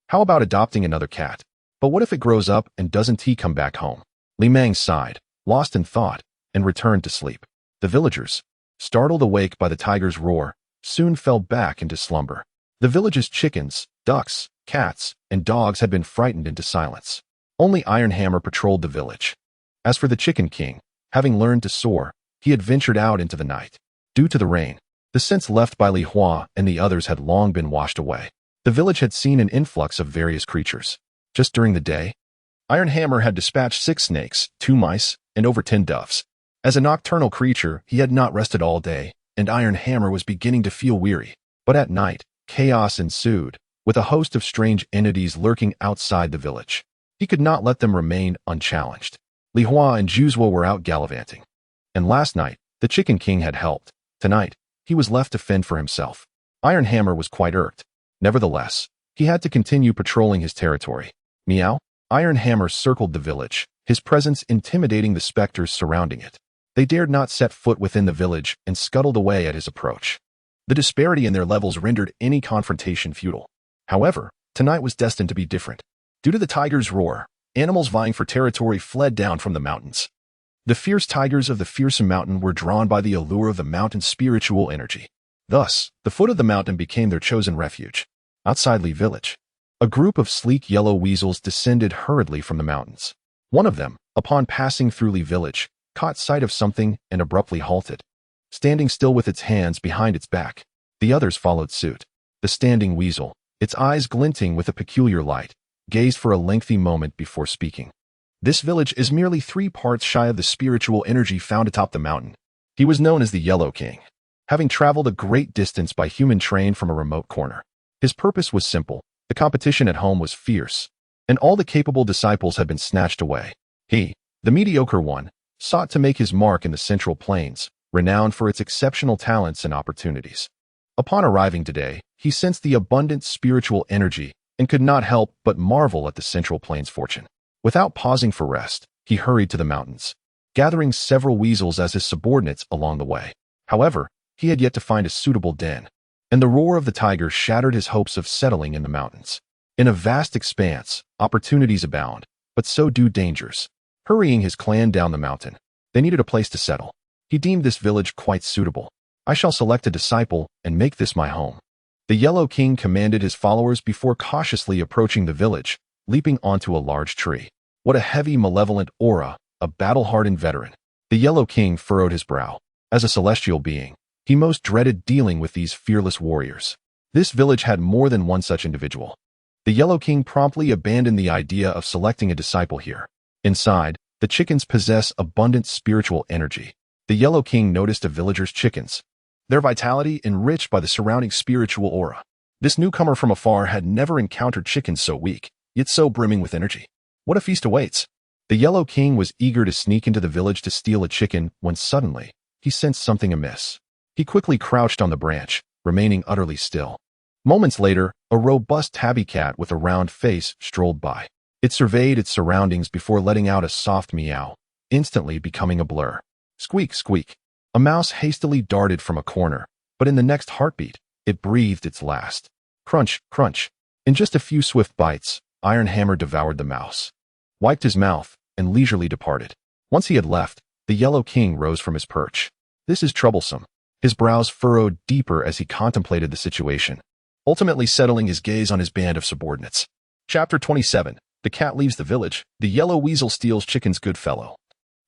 How about adopting another cat? But what if it grows up and doesn't he come back home? Li Meng sighed, lost in thought, and returned to sleep. The villagers, startled awake by the tiger's roar, soon fell back into slumber. The village's chickens, ducks, cats, and dogs had been frightened into silence. Only Iron Hammer patrolled the village. As for the Chicken King, having learned to soar, he had ventured out into the night. Due to the rain, the scents left by Li Hua and the others had long been washed away. The village had seen an influx of various creatures. Just during the day, Iron Hammer had dispatched 6 snakes, 2 mice, and over 10 doves. As a nocturnal creature, he had not rested all day, and Iron Hammer was beginning to feel weary. But at night, chaos ensued, with a host of strange entities lurking outside the village. He could not let them remain unchallenged. Li Hua and Juzwa were out gallivanting. And last night, the Chicken King had helped. Tonight, he was left to fend for himself. Iron Hammer was quite irked. Nevertheless, he had to continue patrolling his territory. Meow. Iron Hammer circled the village, his presence intimidating the specters surrounding it. They dared not set foot within the village and scuttled away at his approach. The disparity in their levels rendered any confrontation futile. However, tonight was destined to be different. Due to the tiger's roar, animals vying for territory fled down from the mountains. The fierce tigers of the fearsome mountain were drawn by the allure of the mountain's spiritual energy. Thus, the foot of the mountain became their chosen refuge. Outside Li Village, a group of sleek yellow weasels descended hurriedly from the mountains. One of them, upon passing through Li Village, caught sight of something and abruptly halted, standing still with its hands behind its back. The others followed suit. The standing weasel, its eyes glinting with a peculiar light, gazed for a lengthy moment before speaking. This village is merely 3 parts shy of the spiritual energy found atop the mountain. He was known as the Yellow King, having traveled a great distance by human train from a remote corner. His purpose was simple. The competition at home was fierce, and all the capable disciples had been snatched away. He, the mediocre one, sought to make his mark in the Central Plains, renowned for its exceptional talents and opportunities. Upon arriving today, he sensed the abundant spiritual energy and could not help but marvel at the Central Plains' fortune. Without pausing for rest, he hurried to the mountains, gathering several weasels as his subordinates along the way. However, he had yet to find a suitable den, and the roar of the tiger shattered his hopes of settling in the mountains. In a vast expanse, opportunities abound, but so do dangers. Hurrying his clan down the mountain, they needed a place to settle. He deemed this village quite suitable. I shall select a disciple and make this my home. The Yellow King commanded his followers before cautiously approaching the village, leaping onto a large tree. What a heavy, malevolent aura, a battle-hardened veteran. The Yellow King furrowed his brow. As a celestial being, he most dreaded dealing with these fearless warriors. This village had more than one such individual. The Yellow King promptly abandoned the idea of selecting a disciple here. Inside, the chickens possess abundant spiritual energy. The Yellow King noticed a villager's chickens, their vitality enriched by the surrounding spiritual aura. This newcomer from afar had never encountered chickens so weak, yet so brimming with energy. What a feast awaits! The Yellow King was eager to sneak into the village to steal a chicken when suddenly, he sensed something amiss. He quickly crouched on the branch, remaining utterly still. Moments later, a robust tabby cat with a round face strolled by. It surveyed its surroundings before letting out a soft meow, instantly becoming a blur. Squeak, squeak. A mouse hastily darted from a corner, but in the next heartbeat, It breathed its last. Crunch, crunch. In just a few swift bites, Iron Hammer devoured the mouse, wiped his mouth, and leisurely departed. Once he had left, the Yellow King rose from his perch. This is troublesome. His brows furrowed deeper as he contemplated the situation, ultimately settling his gaze on his band of subordinates. Chapter 27. The cat leaves the village. The yellow weasel steals chicken's good fellow.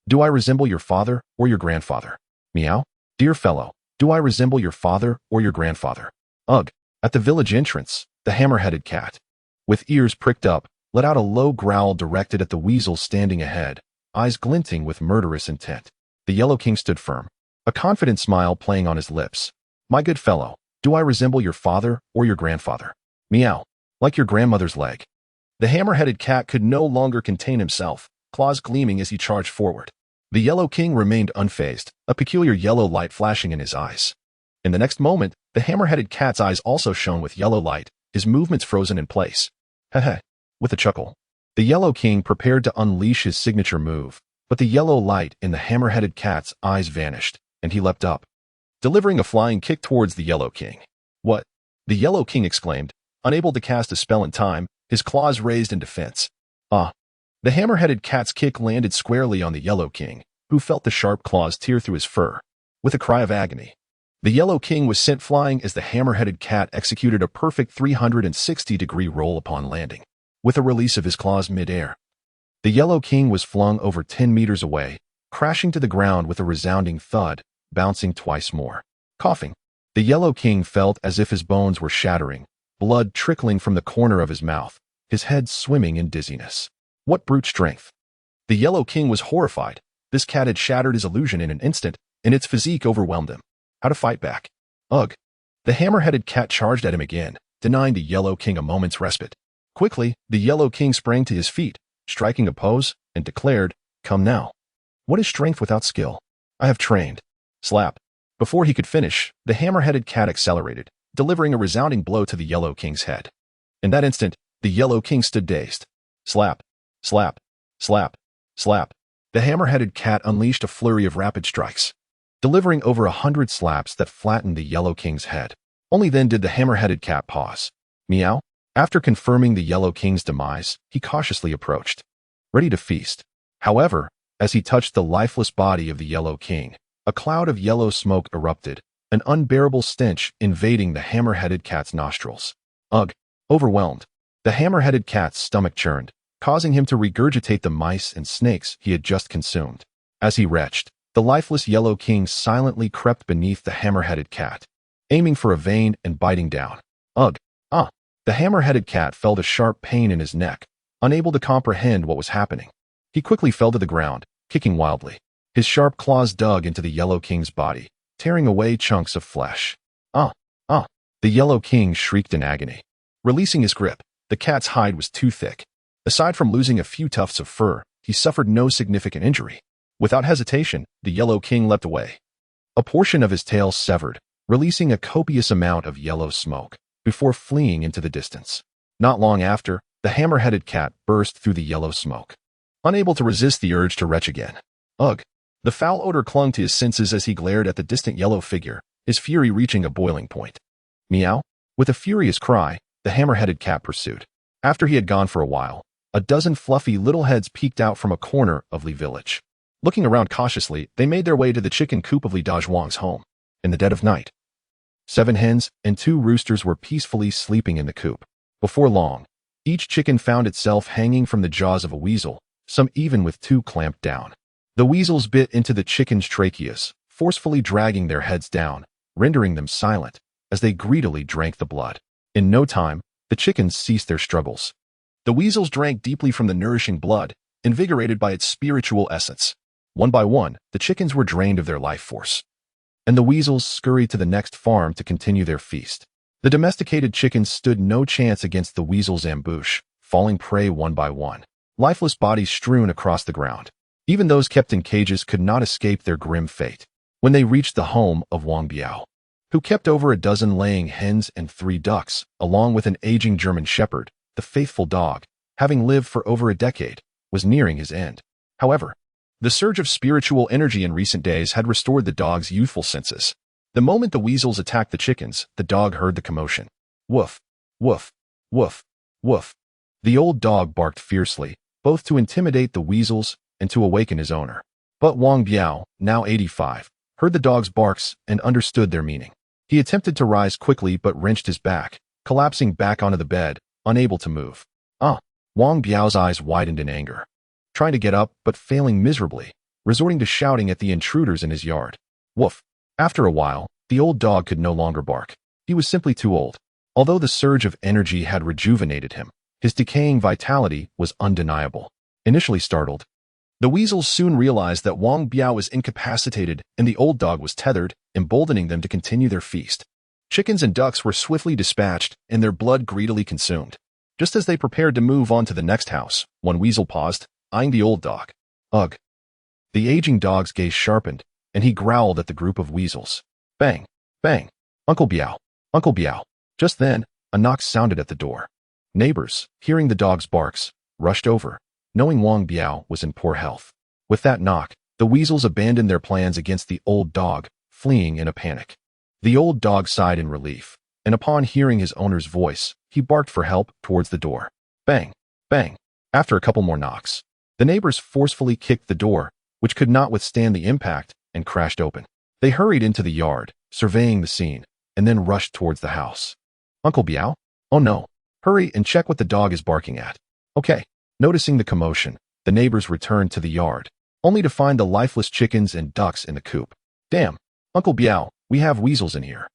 Do I resemble your father or your grandfather? Meow. Dear fellow, do I resemble your father or your grandfather? Ugh. At the village entrance, the hammer-headed cat, with ears pricked up, let out a low growl directed at the weasel standing ahead, eyes glinting with murderous intent. The Yellow King stood firm, a confident smile playing on his lips. My good fellow, do I resemble your father or your grandfather? Meow. Like your grandmother's leg. The hammer-headed cat could no longer contain himself, claws gleaming as he charged forward. The Yellow King remained unfazed, a peculiar yellow light flashing in his eyes. In the next moment, the hammer-headed cat's eyes also shone with yellow light, his movements frozen in place. Heh. With a chuckle, the Yellow King prepared to unleash his signature move, but the yellow light in the hammer-headed cat's eyes vanished, and he leapt up, delivering a flying kick towards the Yellow King. What? The Yellow King exclaimed, unable to cast a spell in time, his claws raised in defense. Ah! The hammer-headed cat's kick landed squarely on the Yellow King, who felt the sharp claws tear through his fur. With a cry of agony, the Yellow King was sent flying as the hammer-headed cat executed a perfect 360-degree roll upon landing, with a release of his claws mid-air. The Yellow King was flung over 10 meters away, crashing to the ground with a resounding thud, bouncing twice more. Coughing, the Yellow King felt as if his bones were shattering, blood trickling from the corner of his mouth, his head swimming in dizziness. What brute strength! The Yellow King was horrified. This cat had shattered his illusion in an instant, and its physique overwhelmed him. How to fight back? Ugh! The hammer-headed cat charged at him again, denying the Yellow King a moment's respite. Quickly, the Yellow King sprang to his feet, striking a pose, and declared, Come now. What is strength without skill? I have trained. Slap. Before he could finish, the hammer-headed cat accelerated, delivering a resounding blow to the Yellow King's head. In that instant, the Yellow King stood dazed. Slap. Slap. Slap. Slap. The hammer-headed cat unleashed a flurry of rapid strikes, delivering over 100 slaps that flattened the Yellow King's head. Only then did the hammer-headed cat pause. Meow. After confirming the Yellow King's demise, he cautiously approached, ready to feast. However, as he touched the lifeless body of the Yellow King, a cloud of yellow smoke erupted, an unbearable stench invading the hammer-headed cat's nostrils. Ugh! Overwhelmed, the hammer-headed cat's stomach churned, causing him to regurgitate the mice and snakes he had just consumed. As he retched, the lifeless Yellow King silently crept beneath the hammer-headed cat, aiming for a vein and biting down. Ugh! Ah! The hammer-headed cat felt a sharp pain in his neck, unable to comprehend what was happening. He quickly fell to the ground, kicking wildly. His sharp claws dug into the Yellow King's body, tearing away chunks of flesh. Ah! Ah! The Yellow King shrieked in agony. Releasing his grip, the cat's hide was too thick. Aside from losing a few tufts of fur, he suffered no significant injury. Without hesitation, the Yellow King leapt away. A portion of his tail severed, releasing a copious amount of yellow smoke, before fleeing into the distance. Not long after, the hammer-headed cat burst through the yellow smoke, unable to resist the urge to retch again. Ugh! The foul odor clung to his senses as he glared at the distant yellow figure, his fury reaching a boiling point. Meow! With a furious cry, the hammer-headed cat pursued. After he had gone for a while, a dozen fluffy little heads peeked out from a corner of Li Village. Looking around cautiously, they made their way to the chicken coop of Li Dazhuang's home. In the dead of night, 7 hens and 2 roosters were peacefully sleeping in the coop. Before long, each chicken found itself hanging from the jaws of a weasel, some even with 2 clamped down. The weasels bit into the chicken's tracheas, forcefully dragging their heads down, rendering them silent, as they greedily drank the blood. In no time, the chickens ceased their struggles. The weasels drank deeply from the nourishing blood, invigorated by its spiritual essence. One by one, the chickens were drained of their life force, and the weasels scurried to the next farm to continue their feast. The domesticated chickens stood no chance against the weasels' ambush, falling prey one by one, lifeless bodies strewn across the ground. Even those kept in cages could not escape their grim fate. When they reached the home of Wang Biao, who kept over a dozen laying hens and 3 ducks, along with an aging German shepherd, the faithful dog, having lived for over a decade, was nearing his end. However, the surge of spiritual energy in recent days had restored the dog's youthful senses. The moment the weasels attacked the chickens, the dog heard the commotion. Woof, woof, woof, woof. The old dog barked fiercely, both to intimidate the weasels and to awaken his owner. But Wang Biao, now 85, heard the dog's barks and understood their meaning. He attempted to rise quickly but wrenched his back, collapsing back onto the bed, unable to move. Wang Biao's eyes widened in anger, trying to get up but failing miserably, resorting to shouting at the intruders in his yard. Woof. After a while, the old dog could no longer bark. He was simply too old. Although the surge of energy had rejuvenated him, his decaying vitality was undeniable. Initially startled, the weasels soon realized that Wang Biao was incapacitated and the old dog was tethered, emboldening them to continue their feast. Chickens and ducks were swiftly dispatched and their blood greedily consumed. Just as they prepared to move on to the next house, one weasel paused, eyeing the old dog. Ugh. The aging dog's gaze sharpened, and he growled at the group of weasels. Bang! Bang! Uncle Biao! Uncle Biao! Just then, a knock sounded at the door. Neighbors, hearing the dog's barks, rushed over, knowing Wang Biao was in poor health. With that knock, the weasels abandoned their plans against the old dog, fleeing in a panic. The old dog sighed in relief, and upon hearing his owner's voice, he barked for help towards the door. Bang! Bang! After a couple more knocks, the neighbors forcefully kicked the door, which could not withstand the impact, and crashed open. They hurried into the yard, surveying the scene, and then rushed towards the house. Uncle Biao? Oh no. Hurry and check what the dog is barking at. Okay. Noticing the commotion, the neighbors returned to the yard, only to find the lifeless chickens and ducks in the coop. Damn. Uncle Biao, we have weasels in here.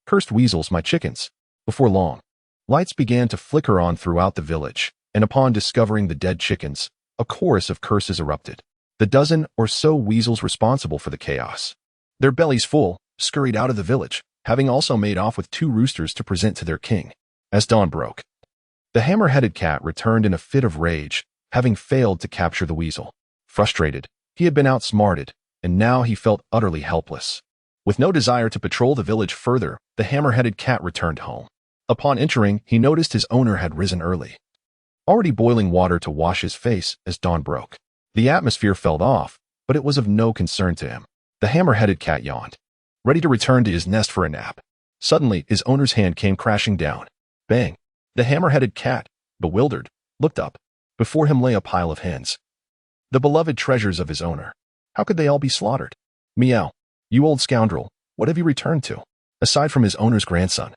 Cursed weasels, my chickens. Before long, lights began to flicker on throughout the village, and upon discovering the dead chickens, a chorus of curses erupted. The dozen or so weasels responsible for the chaos, their bellies full, scurried out of the village, having also made off with 2 roosters to present to their king. As dawn broke, the hammer-headed cat returned in a fit of rage, having failed to capture the weasel. Frustrated, he had been outsmarted, and now he felt utterly helpless. With no desire to patrol the village further, the hammer-headed cat returned home. Upon entering, he noticed his owner had risen early, already boiling water to wash his face as dawn broke. The atmosphere felt off, but it was of no concern to him. The hammer-headed cat yawned, ready to return to his nest for a nap. Suddenly, his owner's hand came crashing down. Bang! The hammer-headed cat, bewildered, looked up. Before him lay a pile of hens, the beloved treasures of his owner. How could they all be slaughtered? Meow. You old scoundrel, what have you returned to? Aside from his owner's grandson.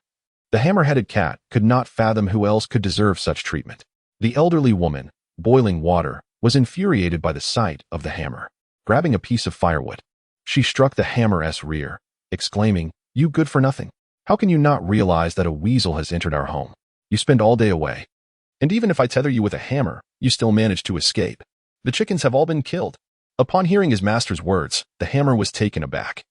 The hammer-headed cat could not fathom who else could deserve such treatment. The elderly woman, boiling water, was infuriated by the sight of the hammer. Grabbing a piece of firewood, she struck the hammer's rear, exclaiming, You good for nothing. How can you not realize that a weasel has entered our home? You spend all day away. And even if I tether you with a hammer, you still manage to escape. The chickens have all been killed. Upon hearing his master's words, the hammer was taken aback,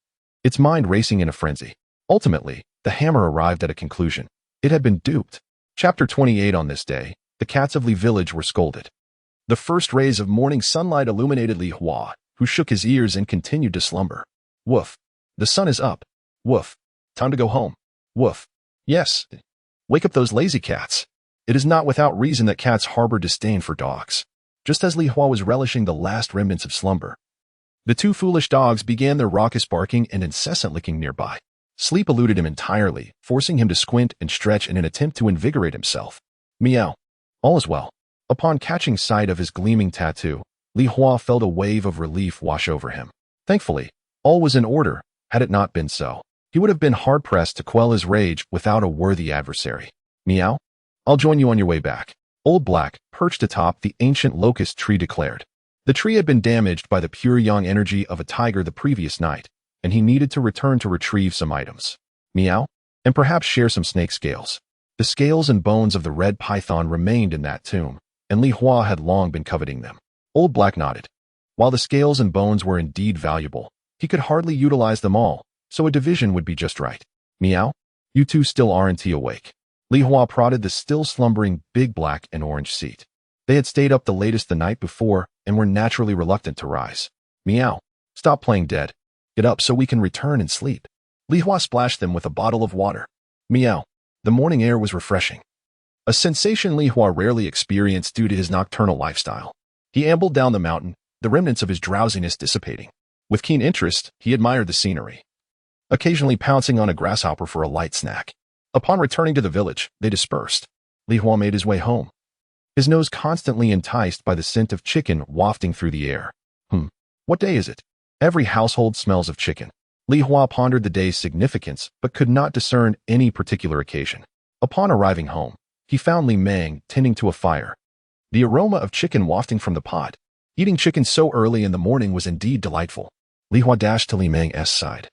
its mind racing in a frenzy. Ultimately, the hammer arrived at a conclusion. It had been duped. Chapter 28. On this day, the cats of Li village were scolded. The first rays of morning sunlight illuminated Li Hua, who shook his ears and continued to slumber. Woof. The sun is up. Woof. Time to go home. Woof. Yes. Wake up those lazy cats. It is not without reason that cats harbor disdain for dogs. Just as Li Hua was relishing the last remnants of slumber, the 2 foolish dogs began their raucous barking and incessant licking nearby. Sleep eluded him entirely, forcing him to squint and stretch in an attempt to invigorate himself. Meow. All is well. Upon catching sight of his gleaming tattoo, Li Hua felt a wave of relief wash over him. Thankfully, all was in order. Had it not been so, he would have been hard-pressed to quell his rage without a worthy adversary. Meow. I'll join you on your way back. Old Black, perched atop the ancient locust tree, declared. The tree had been damaged by the pure yang energy of a tiger the previous night, and he needed to return to retrieve some items. Meow. And perhaps share some snake scales. The scales and bones of the red python remained in that tomb, and Li Hua had long been coveting them. Old Black nodded. While the scales and bones were indeed valuable, he could hardly utilize them all, so a division would be just right. Meow. You 2 still aren't awake. Li Hua prodded the still slumbering big black and orange seat. They had stayed up the latest the night before and were naturally reluctant to rise. Meow. Stop playing dead. Get up so we can return and sleep. Li Hua splashed them with a bottle of water. Meow. The morning air was refreshing, a sensation Li Hua rarely experienced due to his nocturnal lifestyle. He ambled down the mountain, the remnants of his drowsiness dissipating. With keen interest, he admired the scenery. occasionally pouncing on a grasshopper for a light snack. Upon returning to the village, they dispersed. Li Hua made his way home, his nose constantly enticed by the scent of chicken wafting through the air. What day is it? Every household smells of chicken. Li Hua pondered the day's significance, but could not discern any particular occasion. Upon arriving home, he found Li Meng tending to a fire, the aroma of chicken wafting from the pot. Eating chicken so early in the morning was indeed delightful. Li Hua dashed to Li Meng's side,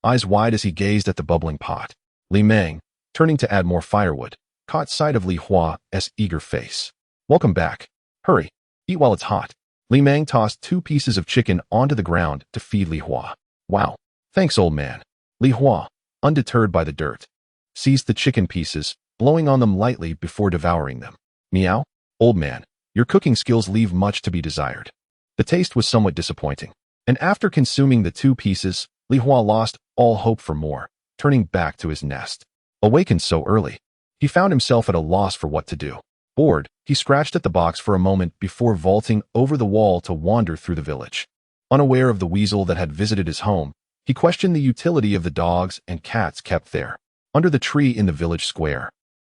eyes wide as he gazed at the bubbling pot. Li Meng, turning to add more firewood, caught sight of Li Hua's eager face. "Welcome back. Hurry, eat while it's hot." Li Meng tossed 2 pieces of chicken onto the ground to feed Li Hua. "Wow, thanks, old man." Li Hua, undeterred by the dirt, seized the chicken pieces, blowing on them lightly before devouring them. "Meow, old man, your cooking skills leave much to be desired." The taste was somewhat disappointing, and after consuming the 2 pieces, Li Hua lost all hope for more, turning back to his nest. Awakened so early, he found himself at a loss for what to do. Bored, he scratched at the box for a moment before vaulting over the wall to wander through the village. Unaware of the weasel that had visited his home, he questioned the utility of the dogs and cats kept there, under the tree in the village square.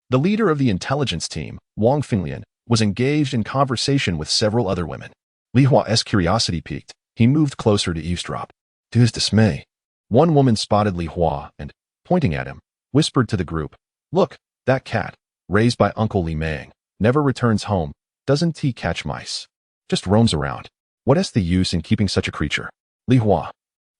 The leader of the intelligence team, Wang Finglian, was engaged in conversation with several other women. Li Hua's curiosity piqued. He moved closer to eavesdrop. To his dismay, one woman spotted Li Hua and, pointing at him, whispered to the group, "Look, that cat, raised by Uncle Li Meng, never returns home, doesn't he catch mice? Just roams around. What's the use in keeping such a creature?" "Li Hua,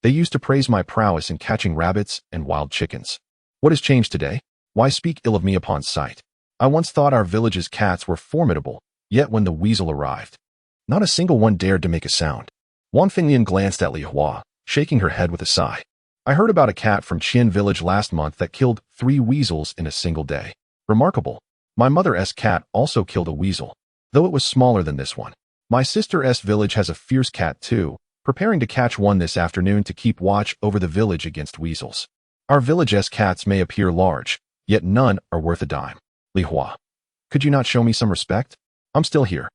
they used to praise my prowess in catching rabbits and wild chickens. What has changed today? Why speak ill of me upon sight? I once thought our village's cats were formidable, yet when the weasel arrived, not a single one dared to make a sound." Wang Finglian glanced at Li Hua, shaking her head with a sigh. "I heard about a cat from Qian village last month that killed 3 weasels in a single day. Remarkable. My mother's cat also killed a weasel, though it was smaller than this one. My sister's village has a fierce cat too, preparing to catch one this afternoon to keep watch over the village against weasels. Our village's cats may appear large, yet none are worth a dime." "Li Hua, could you not show me some respect? I'm still here.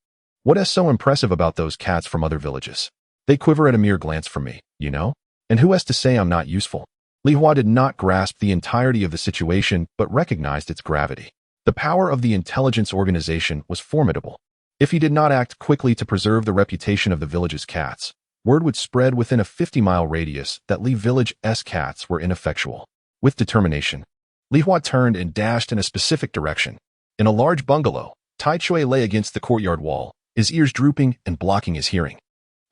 What is so impressive about those cats from other villages? They quiver at a mere glance from me, you know? And who has to say I'm not useful?" Li Hua did not grasp the entirety of the situation, but recognized its gravity. The power of the intelligence organization was formidable. If he did not act quickly to preserve the reputation of the village's cats, word would spread within a 50-mile radius that Li village's cats were ineffectual. With determination, Li Hua turned and dashed in a specific direction. In a large bungalow, Tai Chui lay against the courtyard wall, his ears drooping and blocking his hearing.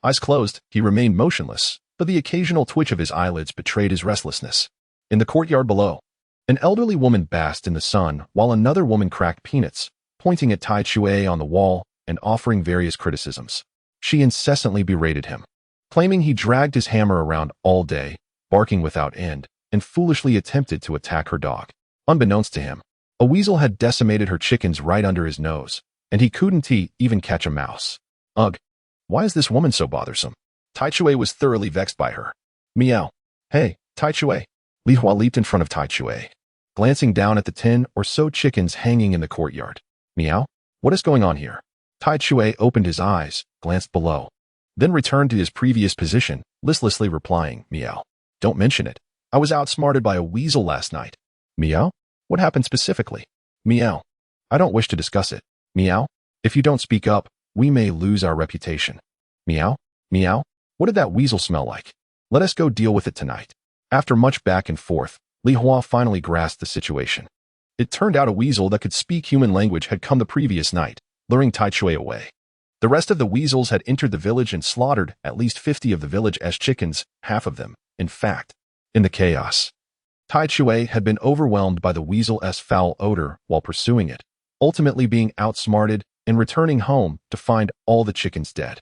Eyes closed, he remained motionless, but the occasional twitch of his eyelids betrayed his restlessness. In the courtyard below, an elderly woman basked in the sun while another woman cracked peanuts, pointing at Tai Chui on the wall and offering various criticisms. She incessantly berated him, claiming he dragged his hammer around all day, barking without end, and foolishly attempted to attack her dog. Unbeknownst to him, a weasel had decimated her chickens right under his nose, and he couldn't even catch a mouse. Ugh, why is this woman so bothersome? Tai Chui was thoroughly vexed by her. "Meow. Hey, Tai Chui." Li Hua leaped in front of Tai Chui, glancing down at the 10 or so chickens hanging in the courtyard. "Meow? What is going on here?" Tai Chui opened his eyes, glanced below, then returned to his previous position, listlessly replying, "Meow. Don't mention it. I was outsmarted by a weasel last night." "Meow? What happened specifically?" "Meow. I don't wish to discuss it." "Meow. If you don't speak up, we may lose our reputation." "Meow. Meow. What did that weasel smell like? Let us go deal with it tonight." After much back and forth, Li Hua finally grasped the situation. It turned out a weasel that could speak human language had come the previous night, luring Tai Chui away. The rest of the weasels had entered the village and slaughtered at least 50 of the village's chickens, half of them, in fact. In the chaos, Tai Chui had been overwhelmed by the weasel's foul odor while pursuing it, ultimately being outsmarted and returning home to find all the chickens dead.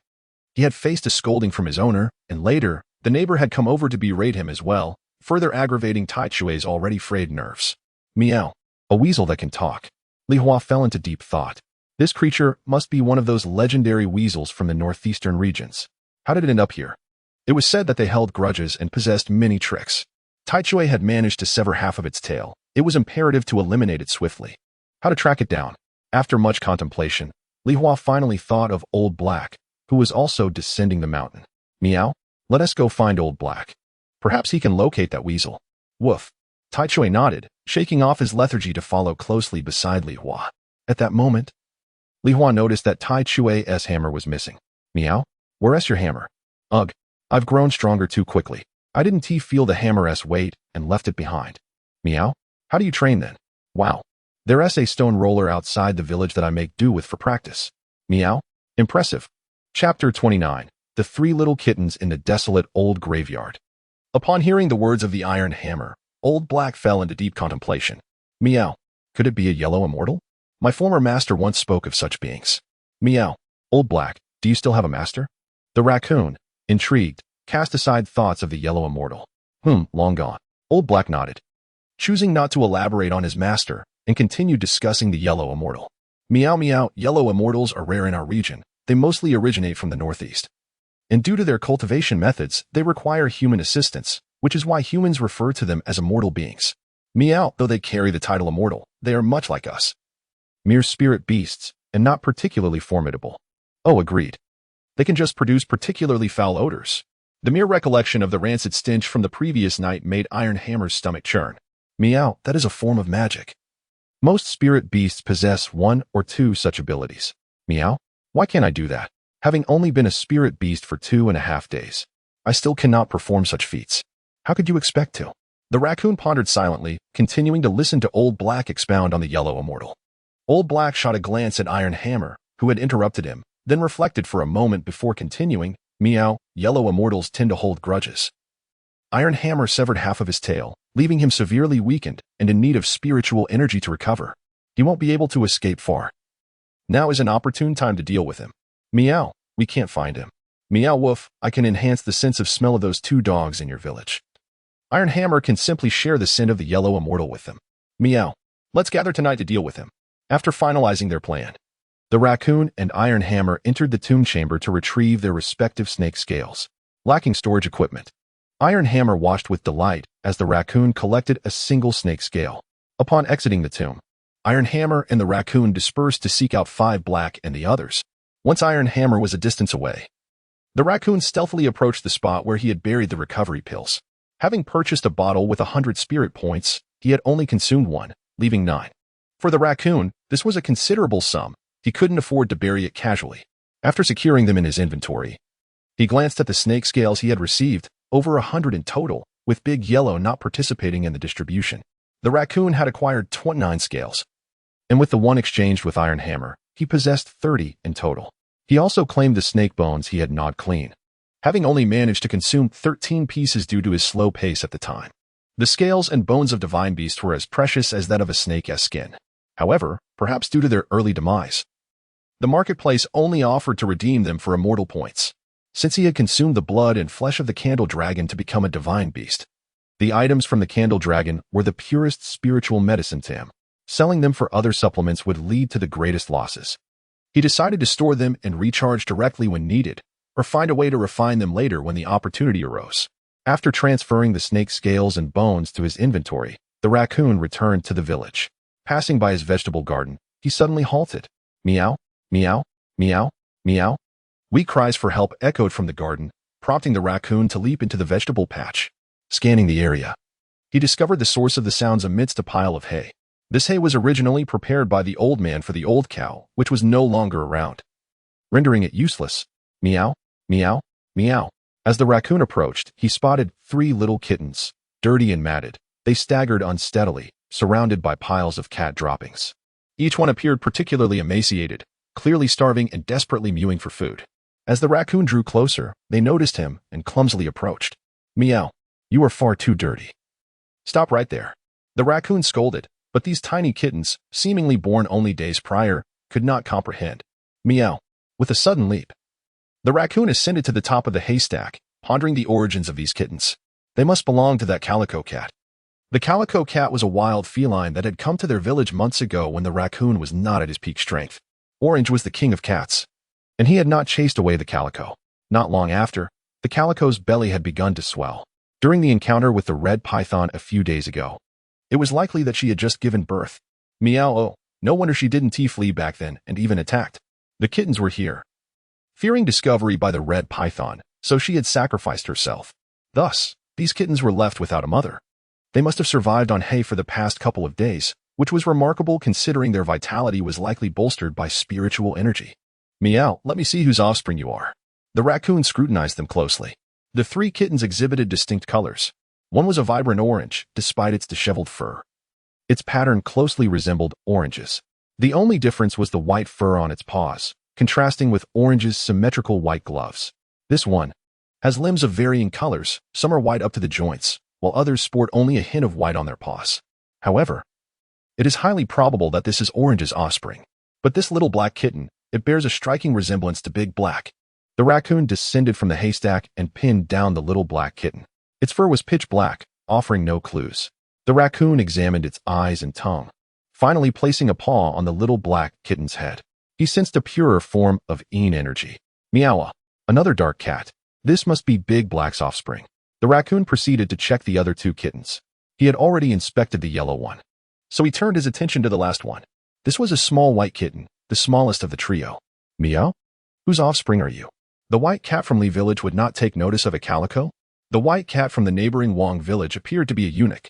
He had faced a scolding from his owner, and later, the neighbor had come over to berate him as well, further aggravating Tai Chui's already frayed nerves. Meow. A weasel that can talk. Li Hua fell into deep thought. This creature must be one of those legendary weasels from the northeastern regions. How did it end up here? It was said that they held grudges and possessed many tricks. Tai Chui had managed to sever half of its tail. It was imperative to eliminate it swiftly. How to track it down? After much contemplation, Li Hua finally thought of Old Black, who was also descending the mountain. Meow. Let us go find Old Black. Perhaps he can locate that weasel. Woof. Tai Chui nodded, shaking off his lethargy to follow closely beside Li Hua. At that moment, Li Hua noticed that Tai Chui's hammer was missing. Meow? Where's your hammer? Ugh. I've grown stronger too quickly. I didn't feel the hammer's weight and left it behind. Meow? How do you train then? Wow. There's a stone roller outside the village that I make do with for practice. Meow? Impressive. Chapter 29. The Three Little Kittens in the Desolate Old Graveyard. Upon hearing the words of the iron hammer, Old Black fell into deep contemplation. Meow. Could it be a yellow immortal? My former master once spoke of such beings. Meow. Old Black, do you still have a master? The raccoon, intrigued, cast aside thoughts of the yellow immortal. Long gone. Old Black nodded, choosing not to elaborate on his master, and continued discussing the yellow immortal. Meow meow, yellow immortals are rare in our region. They mostly originate from the northeast. And due to their cultivation methods, they require human assistance, which is why humans refer to them as immortal beings. Meow, though they carry the title immortal, they are much like us. Mere spirit beasts, and not particularly formidable. Oh, agreed. They can just produce particularly foul odors. The mere recollection of the rancid stench from the previous night made Iron Hammer's stomach churn. Meow, that is a form of magic. Most spirit beasts possess one or two such abilities. Meow, why can't I do that? Having only been a spirit beast for 2.5 days, I still cannot perform such feats. How could you expect to? The raccoon pondered silently, continuing to listen to Old Black expound on the yellow immortal. Old Black shot a glance at Iron Hammer, who had interrupted him, then reflected for a moment before continuing. Meow, yellow immortals tend to hold grudges. Iron Hammer severed half of his tail, leaving him severely weakened and in need of spiritual energy to recover. He won't be able to escape far. Now is an opportune time to deal with him. Meow, we can't find him. Meow woof, I can enhance the sense of smell of those 2 dogs in your village. Iron Hammer can simply share the scent of the yellow immortal with them. Meow, let's gather tonight to deal with him. After finalizing their plan, the raccoon and Iron Hammer entered the tomb chamber to retrieve their respective snake scales. Lacking storage equipment, Iron Hammer watched with delight as the raccoon collected a single snake scale. Upon exiting the tomb, Iron Hammer and the raccoon dispersed to seek out Five Black and the others. Once Iron Hammer was a distance away, the raccoon stealthily approached the spot where he had buried the recovery pills. Having purchased a bottle with 100 spirit points, he had only consumed 1, leaving 9. For the raccoon, this was a considerable sum. He couldn't afford to bury it casually. After securing them in his inventory, he glanced at the snake scales he had received, over 100 in total, with Big Yellow not participating in the distribution. The raccoon had acquired 29 scales, and with the 1 exchanged with Iron Hammer, he possessed 30 in total. He also claimed the snake bones he had gnawed clean, having only managed to consume 13 pieces due to his slow pace at the time. The scales and bones of Divine Beast were as precious as that of a snake's skin. However, perhaps due to their early demise, the marketplace only offered to redeem them for immortal points. Since he had consumed the blood and flesh of the Candle Dragon to become a Divine Beast, the items from the Candle Dragon were the purest spiritual medicine to him. Selling them for other supplements would lead to the greatest losses. He decided to store them and recharge directly when needed, or find a way to refine them later when the opportunity arose. After transferring the snake scales and bones to his inventory, the raccoon returned to the village. Passing by his vegetable garden, he suddenly halted. Meow, meow, meow, meow. Weak cries for help echoed from the garden, prompting the raccoon to leap into the vegetable patch. Scanning the area, he discovered the source of the sounds amidst a pile of hay. This hay was originally prepared by the old man for the old cow, which was no longer around, rendering it useless. Meow, meow, meow. As the raccoon approached, he spotted 3 little kittens, dirty and matted. They staggered unsteadily, surrounded by piles of cat droppings. Each one appeared particularly emaciated, clearly starving and desperately mewing for food. As the raccoon drew closer, they noticed him and clumsily approached. Meow, you are far too dirty. Stop right there. The raccoon scolded, but these tiny kittens, seemingly born only days prior, could not comprehend. Meow. With a sudden leap, the raccoon ascended to the top of the haystack, pondering the origins of these kittens. They must belong to that calico cat. The calico cat was a wild feline that had come to their village months ago when the raccoon was not at his peak strength. Orange was the king of cats, and he had not chased away the calico. Not long after, the calico's belly had begun to swell. During the encounter with the red python a few days ago, it was likely that she had just given birth. Meow, oh, no wonder she didn't flee back then and even attacked. The kittens were here, fearing discovery by the red python, so she had sacrificed herself. Thus, These kittens were left without a mother. They must have survived on hay for the past couple of days, which was remarkable considering their vitality was likely bolstered by spiritual energy. Meow, let me see whose offspring you are. The raccoon scrutinized them closely. The 3 kittens exhibited distinct colors. One was a vibrant orange, despite its disheveled fur. Its pattern closely resembled oranges. The only difference was the white fur on its paws, contrasting with Orange's symmetrical white gloves. This one has limbs of varying colors. Some are white up to the joints, while others sport only a hint of white on their paws. However, it is highly probable that this is Orange's offspring. But this little black kitten, it bears a striking resemblance to Big Black. The raccoon descended from the haystack and pinned down the little black kitten. Its fur was pitch black, offering no clues. The raccoon examined its eyes and tongue, finally placing a paw on the little black kitten's head. He sensed a purer form of Een energy. Meow, another dark cat. This must be Big Black's offspring. The raccoon proceeded to check the other 2 kittens. He had already inspected the yellow one, so he turned his attention to the last one. This was a small white kitten, the smallest of the trio. Meow? Whose offspring are you? The white cat from Lee village would not take notice of a calico? The white cat from the neighboring Wong village appeared to be a eunuch.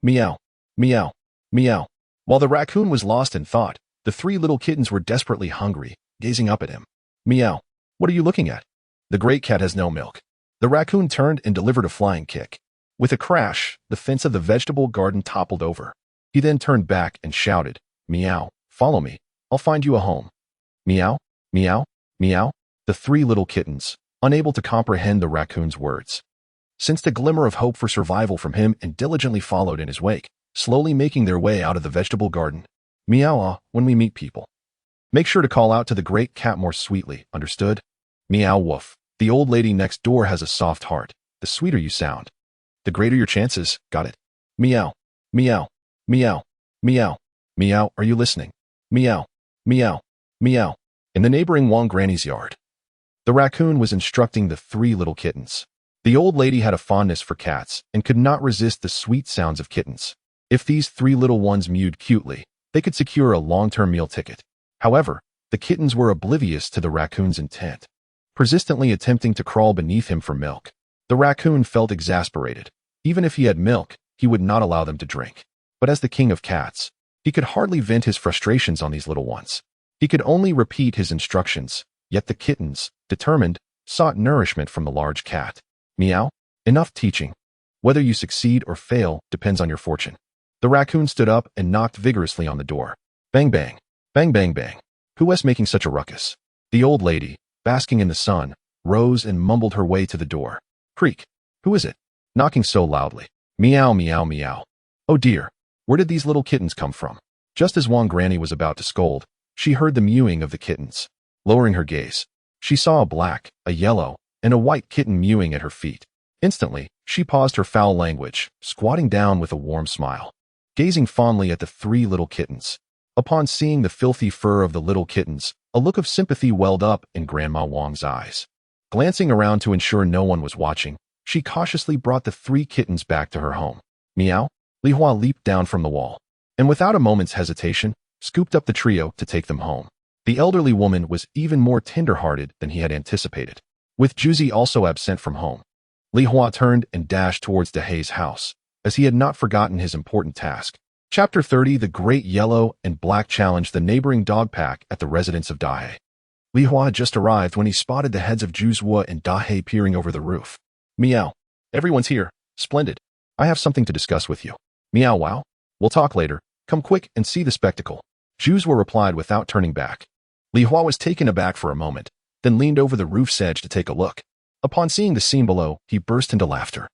Meow, meow, meow. While the raccoon was lost in thought, the 3 little kittens were desperately hungry, gazing up at him. Meow, what are you looking at? The great cat has no milk. The raccoon turned and delivered a flying kick. With a crash, the fence of the vegetable garden toppled over. He then turned back and shouted, Meow, follow me. I'll find you a home. Meow, meow, meow. The 3 little kittens, unable to comprehend the raccoon's words, sensed a glimmer of hope for survival from him and diligently followed in his wake, slowly making their way out of the vegetable garden. Meow, when we meet people, make sure to call out to the great cat more sweetly, understood? Meow woof. The old lady next door has a soft heart. The sweeter you sound, the greater your chances, got it? Meow, meow, meow, meow, meow, are you listening? Meow, meow, meow. In the neighboring Wong granny's yard, the raccoon was instructing the 3 little kittens. The old lady had a fondness for cats and could not resist the sweet sounds of kittens. If these 3 little ones mewed cutely, they could secure a long-term meal ticket. However, the kittens were oblivious to the raccoon's intent, persistently attempting to crawl beneath him for milk. The raccoon felt exasperated. Even if he had milk, he would not allow them to drink. But as the king of cats, he could hardly vent his frustrations on these little ones. He could only repeat his instructions, yet the kittens, determined, sought nourishment from the large cat. Meow, enough teaching. Whether you succeed or fail depends on your fortune. The raccoon stood up and knocked vigorously on the door. Bang bang, bang bang bang. Who is making such a ruckus? The old lady, basking in the sun, rose and mumbled her way to the door. Creak. Who is it? Knocking so loudly. Meow meow meow. Oh dear, where did these little kittens come from? Just as Wong Granny was about to scold, she heard the mewing of the kittens. Lowering her gaze, she saw a black, a yellow, and a white kitten mewing at her feet. Instantly, she paused her foul language, squatting down with a warm smile, gazing fondly at the 3 little kittens. Upon seeing the filthy fur of the little kittens, a look of sympathy welled up in Grandma Wong's eyes. Glancing around to ensure no one was watching, she cautiously brought the 3 kittens back to her home. Meow, Li Hua leaped down from the wall, and without a moment's hesitation, scooped up the trio to take them home. The elderly woman was even more tender-hearted than he had anticipated. With Juzi also absent from home, Li Hua turned and dashed towards Dahei's house, as he had not forgotten his important task. Chapter 30 The Great Yellow and Black challenged the neighboring dog pack at the residence of Dahei. Li Hua had just arrived when he spotted the heads of Juzhua and Dahei peering over the roof. Meow. Everyone's here. Splendid. I have something to discuss with you. Meow wow. We'll talk later. Come quick and see the spectacle. Juzhua replied without turning back. Li Hua was taken aback for a moment, then leaned over the roof's edge to take a look. Upon seeing the scene below, he burst into laughter.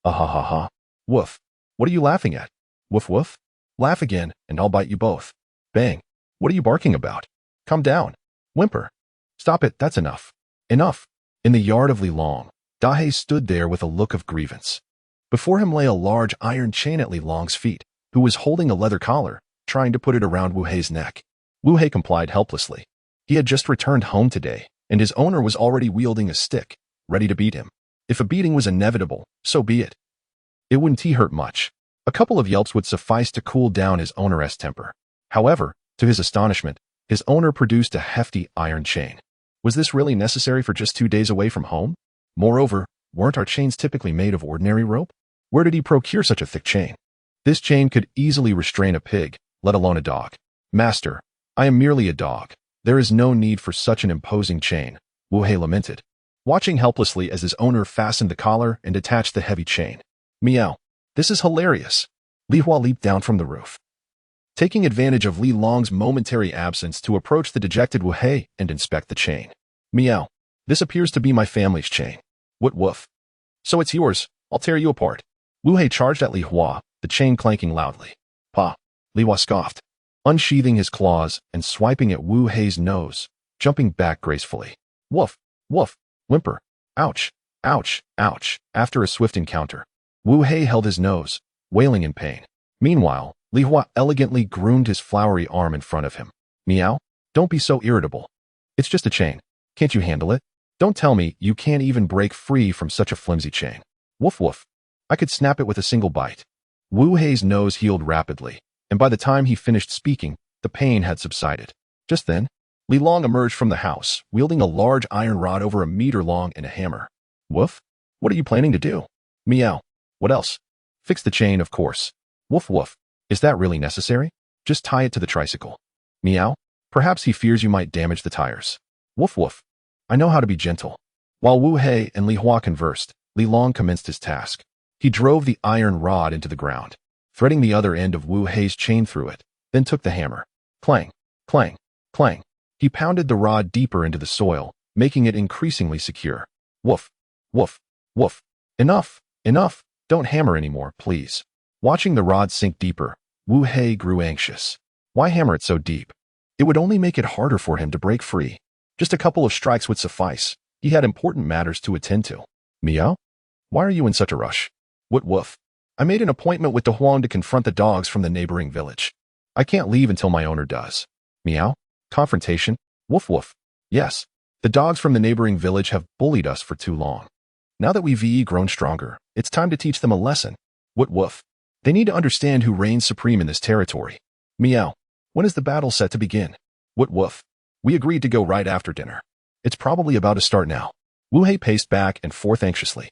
Ah ha ha ha. Woof. What are you laughing at? Woof woof. Laugh again, and I'll bite you both. Bang. What are you barking about? Calm down. Whimper. Stop it, that's enough. Enough. In the yard of Li Long, Dahei stood there with a look of grievance. Before him lay a large iron chain at Li Long's feet, who was holding a leather collar, trying to put it around Wu Hei's neck. Wu Hei complied helplessly. He had just returned home today, and his owner was already wielding a stick, ready to beat him. If a beating was inevitable, so be it. It wouldn't hurt much. A couple of yelps would suffice to cool down his owner's temper. However, to his astonishment, his owner produced a hefty iron chain. Was this really necessary for just 2 days away from home? Moreover, weren't our chains typically made of ordinary rope? Where did he procure such a thick chain? This chain could easily restrain a pig, let alone a dog. Master, I am merely a dog. There is no need for such an imposing chain, Wu Hei lamented, watching helplessly as his owner fastened the collar and detached the heavy chain. Meow. This is hilarious. Li Hua leaped down from the roof, taking advantage of Li Long's momentary absence to approach the dejected Wu Hei and inspect the chain. Meow. This appears to be my family's chain. What woof. So it's yours. I'll tear you apart. Wu Hei charged at Li Hua, the chain clanking loudly. Pa. Li Hua scoffed, unsheathing his claws and swiping at Wu Hei's nose, jumping back gracefully. Woof. Woof. Whimper. Ouch. Ouch. Ouch. After a swift encounter, Wu Hei held his nose, wailing in pain. Meanwhile, Li Hua elegantly groomed his flowery arm in front of him. Meow. Don't be so irritable. It's just a chain. Can't you handle it? Don't tell me you can't even break free from such a flimsy chain. Woof woof. I could snap it with a single bite. Wu Hei's nose healed rapidly, and by the time he finished speaking, the pain had subsided. Just then, Li Long emerged from the house, wielding a large iron rod over a meter long and a hammer. Woof? What are you planning to do? Meow. What else? Fix the chain, of course. Woof woof. Is that really necessary? Just tie it to the tricycle. Meow. Perhaps he fears you might damage the tires. Woof woof. I know how to be gentle. While Wu Hei and Li Hua conversed, Li Long commenced his task. He drove the iron rod into the ground, threading the other end of Wu Hei's chain through it, then took the hammer. Clang, clang, clang. He pounded the rod deeper into the soil, making it increasingly secure. Woof, woof, woof. Enough, enough. Don't hammer anymore, please. Watching the rod sink deeper, Wu Hei grew anxious. Why hammer it so deep? It would only make it harder for him to break free. Just a couple of strikes would suffice. He had important matters to attend to. Meow? Why are you in such a rush? What woof? I made an appointment with De Huang to confront the dogs from the neighboring village. I can't leave until my owner does. Meow? Confrontation? Woof woof. Yes. The dogs from the neighboring village have bullied us for too long. Now that we've grown stronger, it's time to teach them a lesson. What woof? They need to understand who reigns supreme in this territory. Meow. When is the battle set to begin? What woof? We agreed to go right after dinner. It's probably about to start now. Wu Hei paced back and forth anxiously.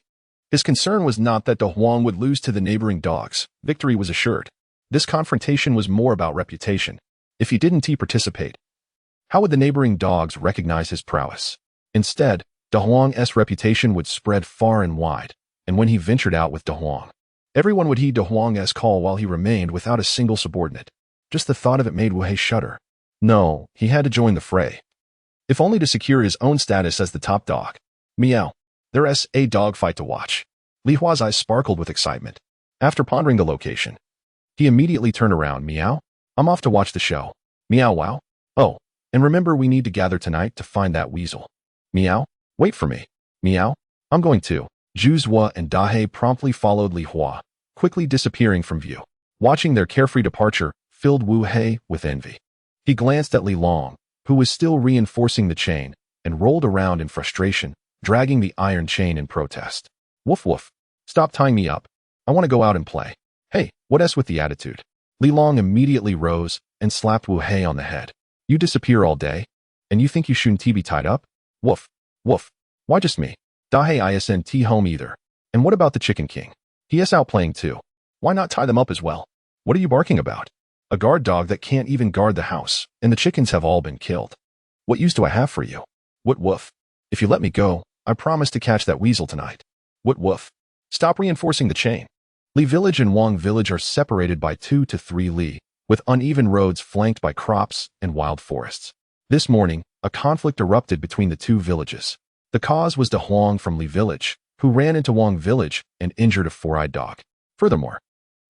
His concern was not that De Huang would lose to the neighboring dogs. Victory was assured. This confrontation was more about reputation. If he didn't participate, how would the neighboring dogs recognize his prowess? Instead, De Huang's reputation would spread far and wide, and when he ventured out with De Huang, everyone would heed De Huang's call while he remained without a single subordinate. Just the thought of it made Wu Hei shudder. No, he had to join the fray, if only to secure his own status as the top dog. Meow. There's a dogfight to watch. Li Hua's eyes sparkled with excitement. After pondering the location, he immediately turned around. Meow. I'm off to watch the show. Meow wow. Oh, and remember we need to gather tonight to find that weasel. Meow. Wait for me. Meow. I'm going too. Zhu Zhuo and Da Hei promptly followed Li Hua, quickly disappearing from view. Watching their carefree departure filled Wu Hei with envy. He glanced at Li Long, who was still reinforcing the chain, and rolled around in frustration, dragging the iron chain in protest. Woof woof. Stop tying me up. I want to go out and play. Hey, what's with the attitude? Li Long immediately rose and slapped Wu Hei on the head. You disappear all day, and you think you shouldn't be tied up? Woof. Woof. Why just me? Da Hei isn't home either. And what about the Chicken King? He is out playing too. Why not tie them up as well? What are you barking about? A guard dog that can't even guard the house, and the chickens have all been killed. What use do I have for you? What woof? If you let me go, I promise to catch that weasel tonight. What woof? Stop reinforcing the chain. Li Village and Wang Village are separated by 2 to 3 li, with uneven roads flanked by crops and wild forests. This morning, a conflict erupted between the two villages. The cause was De Huang from Li Village, who ran into Wang Village and injured a 4-eyed dog. Furthermore,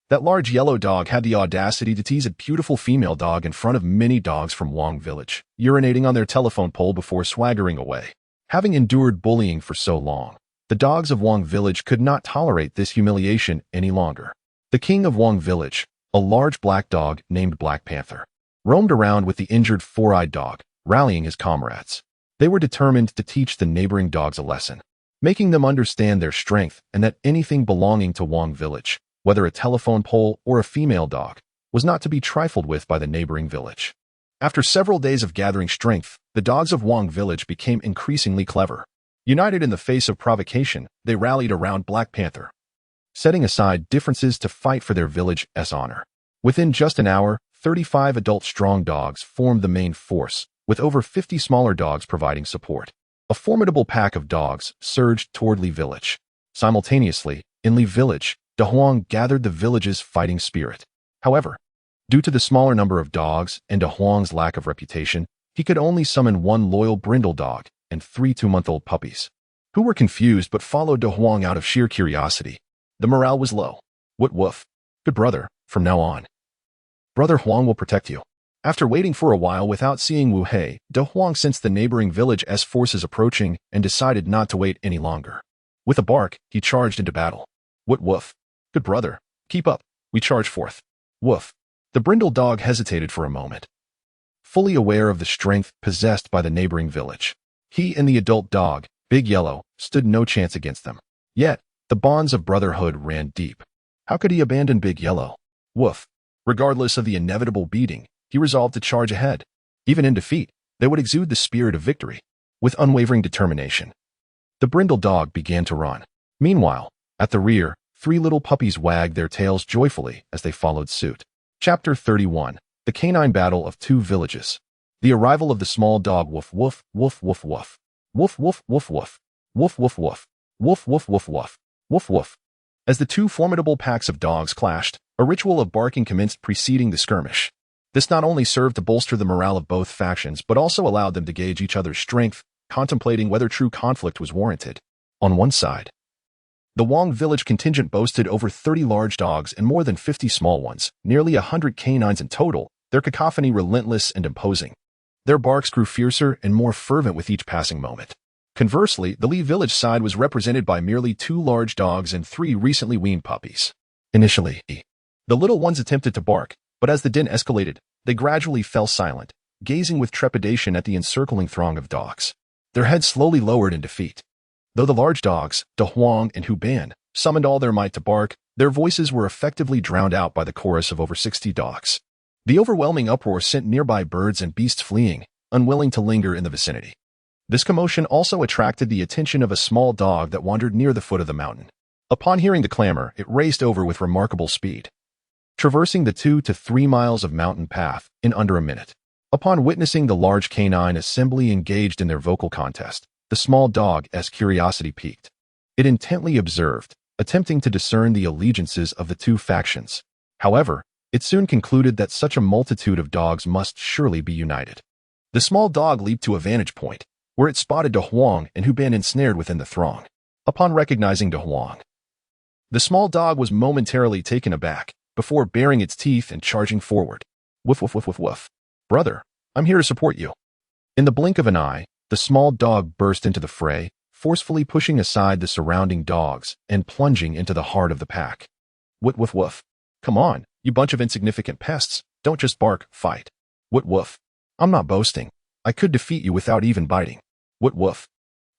that large yellow dog had the audacity to tease a beautiful female dog in front of many dogs from Wang Village, urinating on their telephone pole before swaggering away. Having endured bullying for so long, the dogs of Wang Village could not tolerate this humiliation any longer. The king of Wang Village, a large black dog named Black Panther, roamed around with the injured 4-eyed dog, rallying his comrades. They were determined to teach the neighboring dogs a lesson, making them understand their strength and that anything belonging to Wang Village, whether a telephone pole or a female dog, was not to be trifled with by the neighboring village. After several days of gathering strength, the dogs of Wang Village became increasingly clever. United in the face of provocation, they rallied around Black Panther, setting aside differences to fight for their village's honor. Within just an hour, 35 adult-strong dogs formed the main force, with over 50 smaller dogs providing support. A formidable pack of dogs surged toward Li Village. Simultaneously, in Li Village, De Huang gathered the village's fighting spirit. However, due to the smaller number of dogs and De Huang's lack of reputation, he could only summon one loyal brindle dog and 3 two-month-old puppies, who were confused but followed De Huang out of sheer curiosity. The morale was low. Woof woof. Good brother, from now on, Brother Huang will protect you. After waiting for a while without seeing Wu Hei, De Huang sensed the neighboring village's forces approaching and decided not to wait any longer. With a bark, he charged into battle. Woof woof. Good brother, keep up. We charge forth. Woof. The brindle dog hesitated for a moment, fully aware of the strength possessed by the neighboring village. He and the adult dog, Big Yellow, stood no chance against them. Yet, the bonds of brotherhood ran deep. How could he abandon Big Yellow? Woof. Regardless of the inevitable beating, he resolved to charge ahead. Even in defeat, they would exude the spirit of victory. With unwavering determination, the brindle dog began to run. Meanwhile, at the rear, 3 little puppies wagged their tails joyfully as they followed suit. Chapter 31. The Canine Battle of 2 Villages. The arrival of the small dog woof woof woof woof woof. Woof woof woof woof. Woof woof woof. Woof woof woof woof. Woof woof. As the 2 formidable packs of dogs clashed, a ritual of barking commenced preceding the skirmish. This not only served to bolster the morale of both factions, but also allowed them to gauge each other's strength, contemplating whether true conflict was warranted. On one side, the Wang village contingent boasted over 30 large dogs and more than 50 small ones, nearly 100 canines in total, their cacophony relentless and imposing. Their barks grew fiercer and more fervent with each passing moment. Conversely, the Li village side was represented by merely 2 large dogs and 3 recently weaned puppies. Initially, the little ones attempted to bark, but as the din escalated, they gradually fell silent, gazing with trepidation at the encircling throng of dogs. Their heads slowly lowered in defeat. Though the large dogs, De Huang and Hu Ban, summoned all their might to bark, their voices were effectively drowned out by the chorus of over 60 dogs. The overwhelming uproar sent nearby birds and beasts fleeing, unwilling to linger in the vicinity. This commotion also attracted the attention of a small dog that wandered near the foot of the mountain. Upon hearing the clamor, it raced over with remarkable speed, traversing the 2 to 3 miles of mountain path in under a minute. Upon witnessing the large canine assembly engaged in their vocal contest, the small dog's curiosity piqued. It intently observed, attempting to discern the allegiances of the 2 factions. However, it soon concluded that such a multitude of dogs must surely be united. The small dog leaped to a vantage point, where it spotted De Huang and Hu Ban ensnared within the throng. Upon recognizing De Huang, the small dog was momentarily taken aback, before baring its teeth and charging forward. Woof woof woof woof woof. Brother, I'm here to support you. In the blink of an eye, the small dog burst into the fray, forcefully pushing aside the surrounding dogs and plunging into the heart of the pack. Woof woof woof. Come on, you bunch of insignificant pests. Don't just bark, fight. Woof woof. I'm not boasting. I could defeat you without even biting. Woof woof.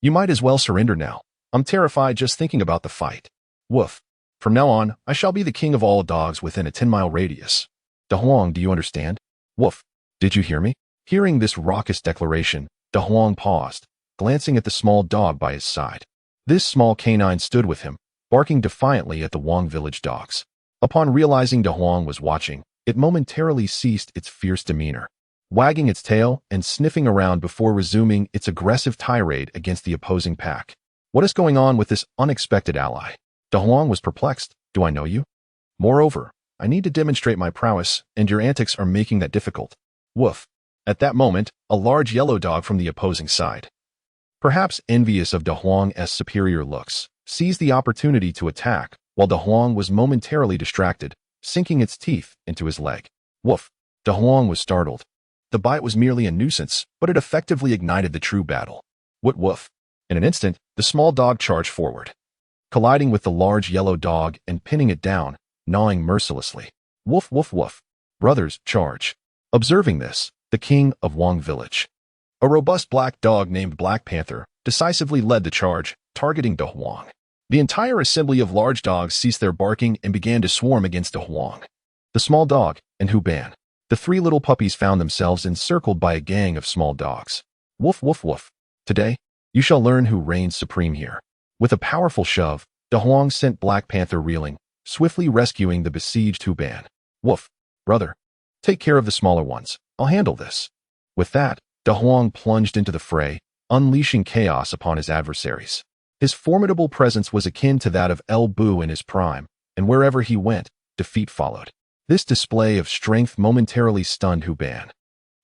You might as well surrender now. I'm terrified just thinking about the fight. Woof. From now on, I shall be the king of all dogs within a 10-mile radius. De Huang, do you understand? Woof. Did you hear me? Hearing this raucous declaration, De Huang paused, glancing at the small dog by his side. This small canine stood with him, barking defiantly at the Wang village dogs. Upon realizing De Huang was watching, it momentarily ceased its fierce demeanor, wagging its tail and sniffing around before resuming its aggressive tirade against the opposing pack. What is going on with this unexpected ally? De Huang was perplexed. Do I know you? Moreover, I need to demonstrate my prowess, and your antics are making that difficult. Woof. At that moment, a large yellow dog from the opposing side, perhaps envious of De Huang's superior looks, seized the opportunity to attack, while De Huang was momentarily distracted, sinking its teeth into his leg. Woof. De Huang was startled. The bite was merely a nuisance, but it effectively ignited the true battle. Woof woof. In an instant, the small dog charged forward, colliding with the large yellow dog and pinning it down, gnawing mercilessly. Woof woof woof. Brothers, charge. Observing this, the king of Wang village, a robust black dog named Black Panther, decisively led the charge, targeting De Huang. The entire assembly of large dogs ceased their barking and began to swarm against De Huang. The small dog and Hu Ban, the 3 little puppies, found themselves encircled by a gang of small dogs. Woof woof woof. Today, You shall learn who reigns supreme here. With a powerful shove, De Huang sent Black Panther reeling, swiftly rescuing the besieged Huban. Woof, brother. Take care of the smaller ones. I'll handle this. With that, De Huang plunged into the fray, unleashing chaos upon his adversaries. His formidable presence was akin to that of El Bu in his prime, and wherever he went, defeat followed. This display of strength momentarily stunned Huban,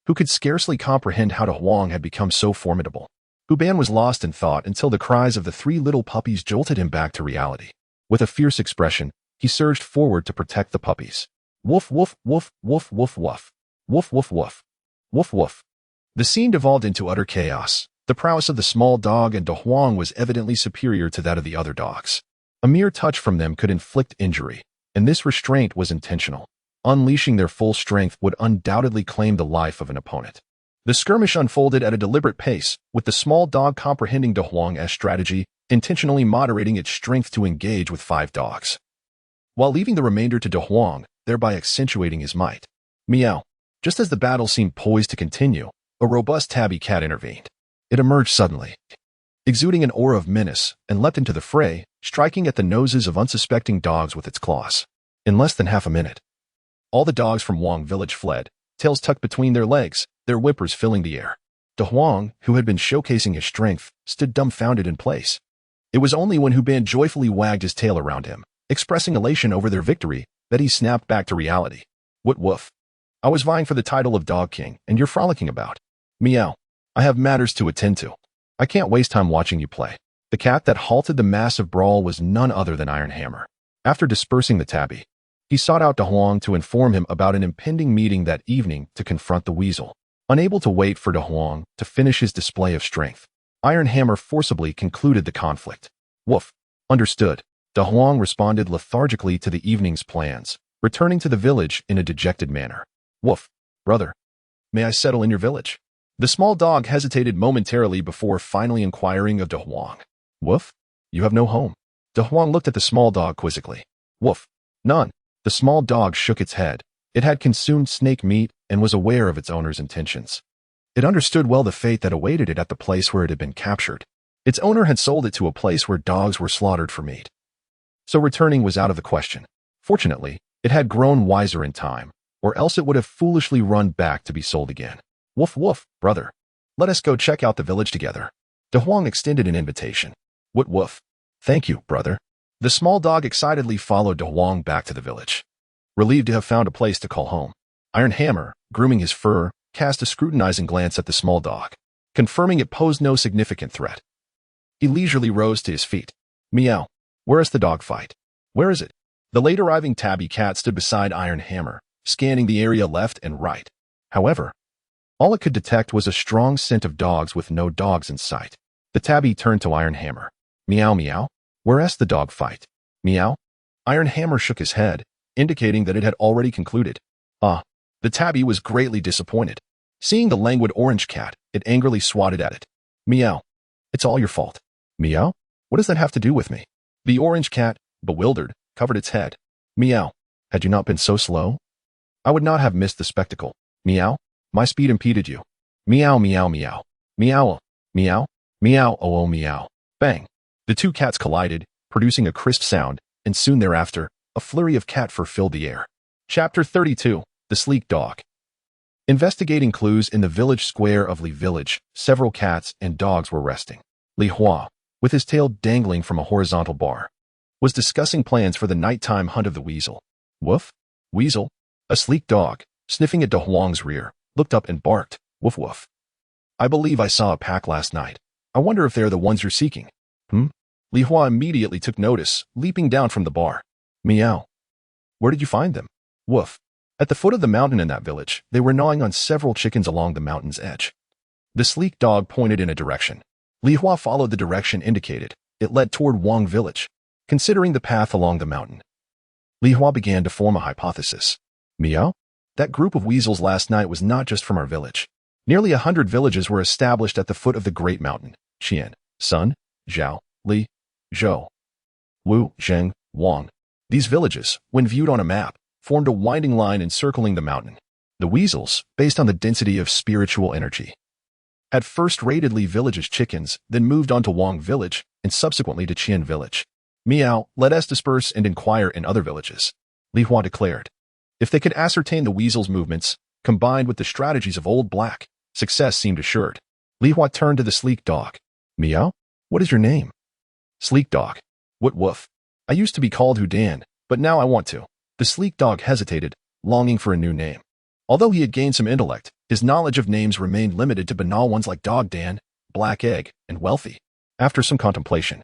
who could scarcely comprehend how De Huang had become so formidable. Huban was lost in thought until the cries of the three little puppies jolted him back to reality. With a fierce expression, he surged forward to protect the puppies. Woof, woof, woof, woof, woof, woof. Woof, woof, woof. Woof, woof. The scene devolved into utter chaos. The prowess of the small dog and De Huang was evidently superior to that of the other dogs. A mere touch from them could inflict injury, and this restraint was intentional. Unleashing their full strength would undoubtedly claim the life of an opponent. The skirmish unfolded at a deliberate pace, with the small dog comprehending De Huang's strategy, intentionally moderating its strength to engage with 5 dogs, while leaving the remainder to De Huang, thereby accentuating his might. Meow. Just as the battle seemed poised to continue, a robust tabby cat intervened. It emerged suddenly, exuding an aura of menace, and leapt into the fray, striking at the noses of unsuspecting dogs with its claws. In less than half a minute, all the dogs from Wang village fled, tails tucked between their legs, their whimpers filling the air. De Huang, who had been showcasing his strength, stood dumbfounded in place. It was only when Huban joyfully wagged his tail around him, expressing elation over their victory, that he snapped back to reality. What woof? I was vying for the title of Dog King, and you're frolicking about. Meow. I have matters to attend to. I can't waste time watching you play. The cat that halted the massive brawl was none other than Iron Hammer. After dispersing the tabby, he sought out De Huang to inform him about an impending meeting that evening to confront the weasel. Unable to wait for De Huang to finish his display of strength, Iron Hammer forcibly concluded the conflict. Woof. Understood. De Huang responded lethargically to the evening's plans, returning to the village in a dejected manner. Woof. Brother. May I settle in your village? The small dog hesitated momentarily before finally inquiring of De Huang. Woof? You have no home. De Huang looked at the small dog quizzically. Woof. None. The small dog shook its head. It had consumed snake meat and was aware of its owner's intentions. It understood well the fate that awaited it at the place where it had been captured. Its owner had sold it to a place where dogs were slaughtered for meat, so returning was out of the question. Fortunately, it had grown wiser in time, or else it would have foolishly run back to be sold again. Woof woof, brother. Let us go check out the village together. De Huang extended an invitation. What woof? Thank you, brother. The small dog excitedly followed De Huang back to the village, relieved to have found a place to call home. Iron Hammer, grooming his fur, cast a scrutinizing glance at the small dog, confirming it posed no significant threat. He leisurely rose to his feet. Meow. Where is the dog fight? Where is it? The late-arriving tabby cat stood beside Iron Hammer, scanning the area left and right. However, all it could detect was a strong scent of dogs with no dogs in sight. The tabby turned to Iron Hammer. Meow meow. Where is the dog fight? Meow. Iron Hammer shook his head, indicating that it had already concluded. The tabby was greatly disappointed. Seeing the languid orange cat, it angrily swatted at it. Meow. It's all your fault. Meow? What does that have to do with me? The orange cat, bewildered, covered its head. Meow. Had you not been so slow, I would not have missed the spectacle. Meow. My speed impeded you. Meow meow meow. Meow. Meow. Meow oh meow. Bang. The two cats collided, producing a crisp sound, and soon thereafter, a flurry of cat fur filled the air. Chapter 32. The Sleek Dog. Investigating clues in the village square of Li Village, several cats and dogs were resting. Li Hua, with his tail dangling from a horizontal bar, was discussing plans for the nighttime hunt of the weasel. Woof? Weasel, a sleek dog, sniffing at De Huang's rear, looked up and barked. Woof woof. I believe I saw a pack last night. I wonder if they're the ones you're seeking. Li Hua immediately took notice, leaping down from the bar. Meow. Where did you find them? Woof. At the foot of the mountain in that village, they were gnawing on several chickens along the mountain's edge. The sleek dog pointed in a direction. Li Hua followed the direction indicated. It led toward Wang village. Considering the path along the mountain, Li Hua began to form a hypothesis. Meow? That group of weasels last night was not just from our village. Nearly 100 villages were established at the foot of the great mountain. Qian, Sun, Zhao, Li, Zhou, Wu, Zheng, Wang. These villages, when viewed on a map, formed a winding line encircling the mountain. The weasels, based on the density of spiritual energy, had first raided Li Village's chickens, then moved on to Wang Village, and subsequently to Qian Village. Meow, let us disperse and inquire in other villages, Li Hua declared. If they could ascertain the weasel's movements, combined with the strategies of Old Black, success seemed assured. Li Hua turned to the sleek dog. Meow? What is your name? Sleek dog. What woof? I used to be called Hudan, but now I want to. The sleek dog hesitated, longing for a new name. Although he had gained some intellect, his knowledge of names remained limited to banal ones like Dog Dan, Black Egg, and Wealthy. After some contemplation,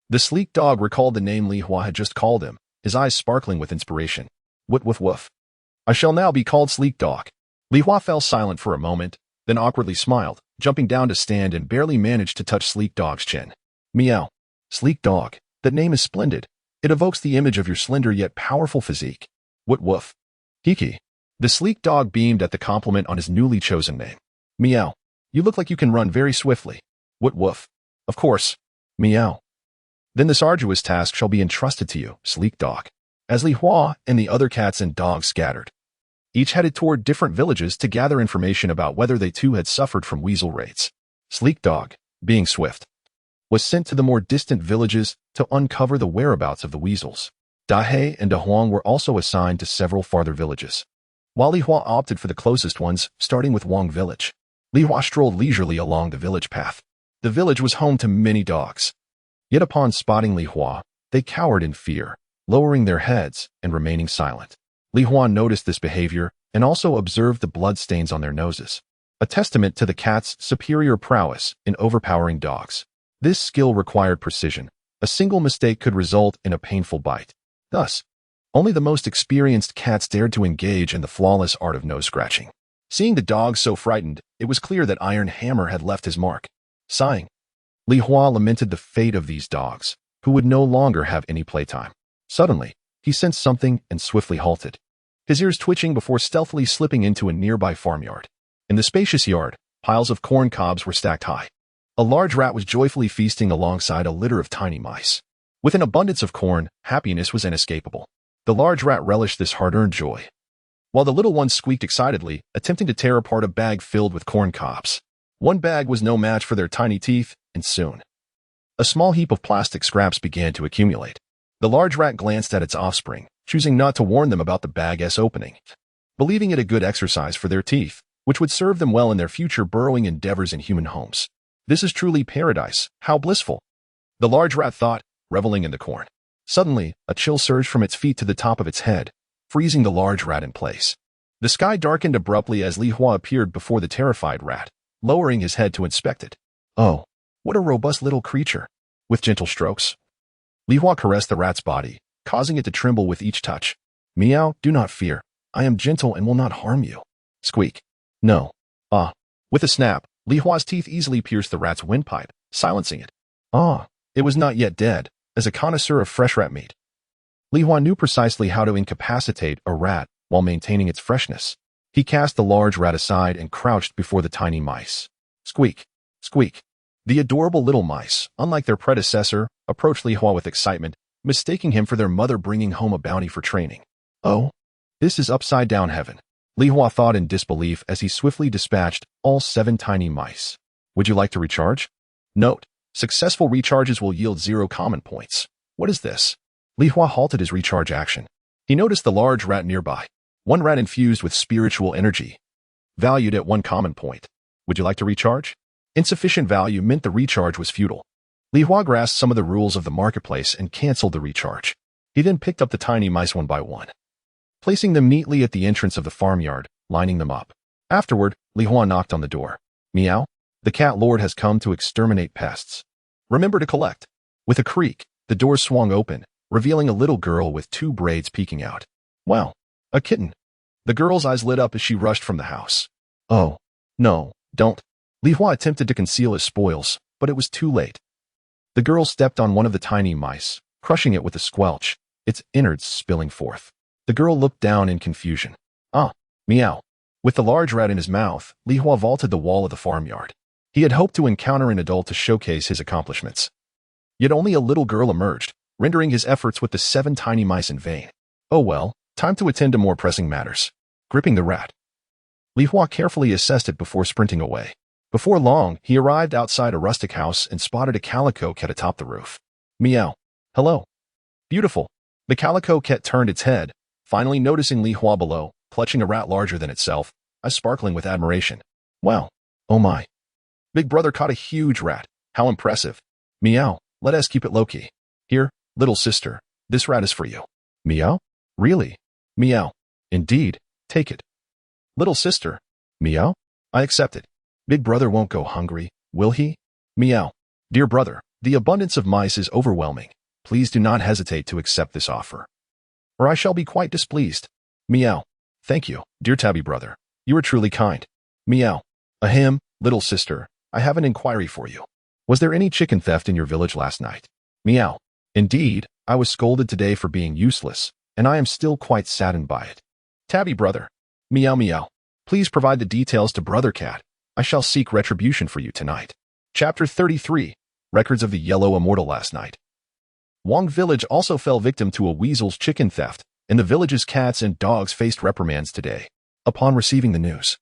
the sleek dog recalled the name Li Hua had just called him, his eyes sparkling with inspiration. What woof woof? I shall now be called Sleek Dog. Li Hua fell silent for a moment, then awkwardly smiled, jumping down to stand and barely managed to touch Sleek Dog's chin. Meow. Sleek Dog, that name is splendid. It evokes the image of your slender yet powerful physique. What woof? Kiki. The sleek dog beamed at the compliment on his newly chosen name. Meow. You look like you can run very swiftly. What woof? Of course. Meow. Then this arduous task shall be entrusted to you, Sleek Dog. As Li Hua and the other cats and dogs scattered, each headed toward different villages to gather information about whether they too had suffered from weasel raids. Sleek Dog, being swift, was sent to the more distant villages to uncover the whereabouts of the weasels. Dahe and Dahuang were also assigned to several farther villages, while Li Hua opted for the closest ones, starting with Wang Village. Li Hua strolled leisurely along the village path. The village was home to many dogs. Yet upon spotting Li Hua, they cowered in fear, lowering their heads and remaining silent. Li Hua noticed this behavior and also observed the bloodstains on their noses, a testament to the cat's superior prowess in overpowering dogs. This skill required precision. A single mistake could result in a painful bite. Thus, only the most experienced cats dared to engage in the flawless art of nose scratching. Seeing the dogs so frightened, it was clear that Iron Hammer had left his mark. Sighing, Li Hua lamented the fate of these dogs, who would no longer have any playtime. Suddenly, he sensed something and swiftly halted, his ears twitching before stealthily slipping into a nearby farmyard. In the spacious yard, piles of corn cobs were stacked high. A large rat was joyfully feasting alongside a litter of tiny mice. With an abundance of corn, happiness was inescapable. The large rat relished this hard-earned joy, while the little ones squeaked excitedly, attempting to tear apart a bag filled with corn cobs. One bag was no match for their tiny teeth, and soon, a small heap of plastic scraps began to accumulate. The large rat glanced at its offspring, choosing not to warn them about the bag's opening, believing it a good exercise for their teeth, which would serve them well in their future burrowing endeavors in human homes. This is truly paradise. How blissful, the large rat thought, reveling in the corn. Suddenly, a chill surged from its feet to the top of its head, freezing the large rat in place. The sky darkened abruptly as Li Hua appeared before the terrified rat, lowering his head to inspect it. Oh, what a robust little creature. With gentle strokes, Li Hua caressed the rat's body, causing it to tremble with each touch. Meow, do not fear. I am gentle and will not harm you. Squeak. No. Ah. With a snap, Li Hua's teeth easily pierced the rat's windpipe, silencing it. Ah. It was not yet dead. As a connoisseur of fresh rat meat, Li Hua knew precisely how to incapacitate a rat while maintaining its freshness. He cast the large rat aside and crouched before the tiny mice. Squeak. Squeak. The adorable little mice, unlike their predecessor, approached Li Hua with excitement, mistaking him for their mother bringing home a bounty for training. Oh, this is upside-down heaven, Li Hua thought in disbelief as he swiftly dispatched all 7 tiny mice. Would you like to recharge? Note: successful recharges will yield 0 common points. What is this? Li Hua halted his recharge action. He noticed the large rat nearby. One rat infused with spiritual energy, valued at 1 common point. Would you like to recharge? Insufficient value meant the recharge was futile. Li Hua grasped some of the rules of the marketplace and canceled the recharge. He then picked up the tiny mice one by one, placing them neatly at the entrance of the farmyard, lining them up. Afterward, Li Hua knocked on the door. Meow. The cat lord has come to exterminate pests. Remember to collect. With a creak, the door swung open, revealing a little girl with 2 braids peeking out. Wow, a kitten. The girl's eyes lit up as she rushed from the house. Oh, no, don't. Li Hua attempted to conceal his spoils, but it was too late. The girl stepped on one of the tiny mice, crushing it with a squelch, its innards spilling forth. The girl looked down in confusion. Ah, meow. With the large rat in his mouth, Li Hua vaulted the wall of the farmyard. He had hoped to encounter an adult to showcase his accomplishments. Yet only a little girl emerged, rendering his efforts with the 7 tiny mice in vain. Oh well, time to attend to more pressing matters. Gripping the rat, Li Hua carefully assessed it before sprinting away. Before long, he arrived outside a rustic house and spotted a calico cat atop the roof. Meow. Hello. Beautiful. The calico cat turned its head, finally noticing Li Hua below, clutching a rat larger than itself, eyes sparkling with admiration. Wow. Oh my. Big brother caught a huge rat. How impressive. Meow. Let us keep it low-key. Here, little sister, this rat is for you. Meow? Really? Meow. Indeed. Take it. Little sister. Meow? I accept it. Big brother won't go hungry, will he? Meow. Dear brother, the abundance of mice is overwhelming. Please do not hesitate to accept this offer, or I shall be quite displeased. Meow. Thank you, dear tabby brother. You are truly kind. Meow. Ahem, little sister, I have an inquiry for you. Was there any chicken theft in your village last night? Meow. Indeed, I was scolded today for being useless, and I am still quite saddened by it. Tabby brother. Meow meow. Please provide the details to Brother Cat. I shall seek retribution for you tonight. Chapter 33. Records of the Yellow Immortal last night. Wong Village also fell victim to a weasel's chicken theft, and the village's cats and dogs faced reprimands today. Upon receiving the news,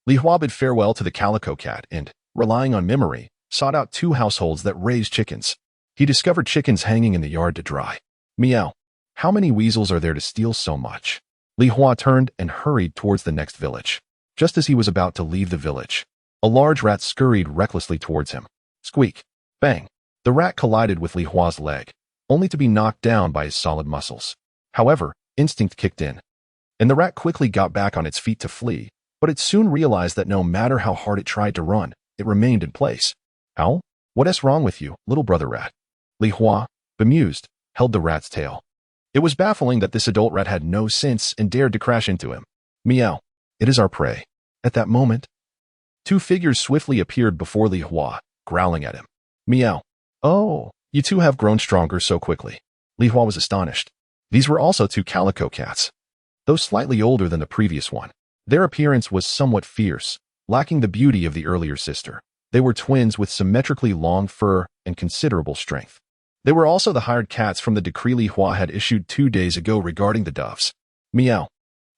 Li Hua bid farewell to the calico cat and, relying on memory, sought out 2 households that raised chickens. He discovered chickens hanging in the yard to dry. Meow. How many weasels are there to steal so much? Li Hua turned and hurried towards the next village. Just as he was about to leave the village, a large rat scurried recklessly towards him. Squeak. Bang. The rat collided with Li Hua's leg, only to be knocked down by his solid muscles. However, instinct kicked in, and the rat quickly got back on its feet to flee, but it soon realized that no matter how hard it tried to run, it remained in place. Owl? What's wrong with you, little brother rat? Li Hua, bemused, held the rat's tail. It was baffling that this adult rat had no sense and dared to crash into him. Meow. It is our prey. At that moment, 2 figures swiftly appeared before Li Hua, growling at him. Meow. Oh, you 2 have grown stronger so quickly. Li Hua was astonished. These were also 2 calico cats, though slightly older than the previous one. Their appearance was somewhat fierce, lacking the beauty of the earlier sister. They were twins with symmetrically long fur and considerable strength. They were also the hired cats from the decree Li Hua had issued 2 days ago regarding the doves. Meow.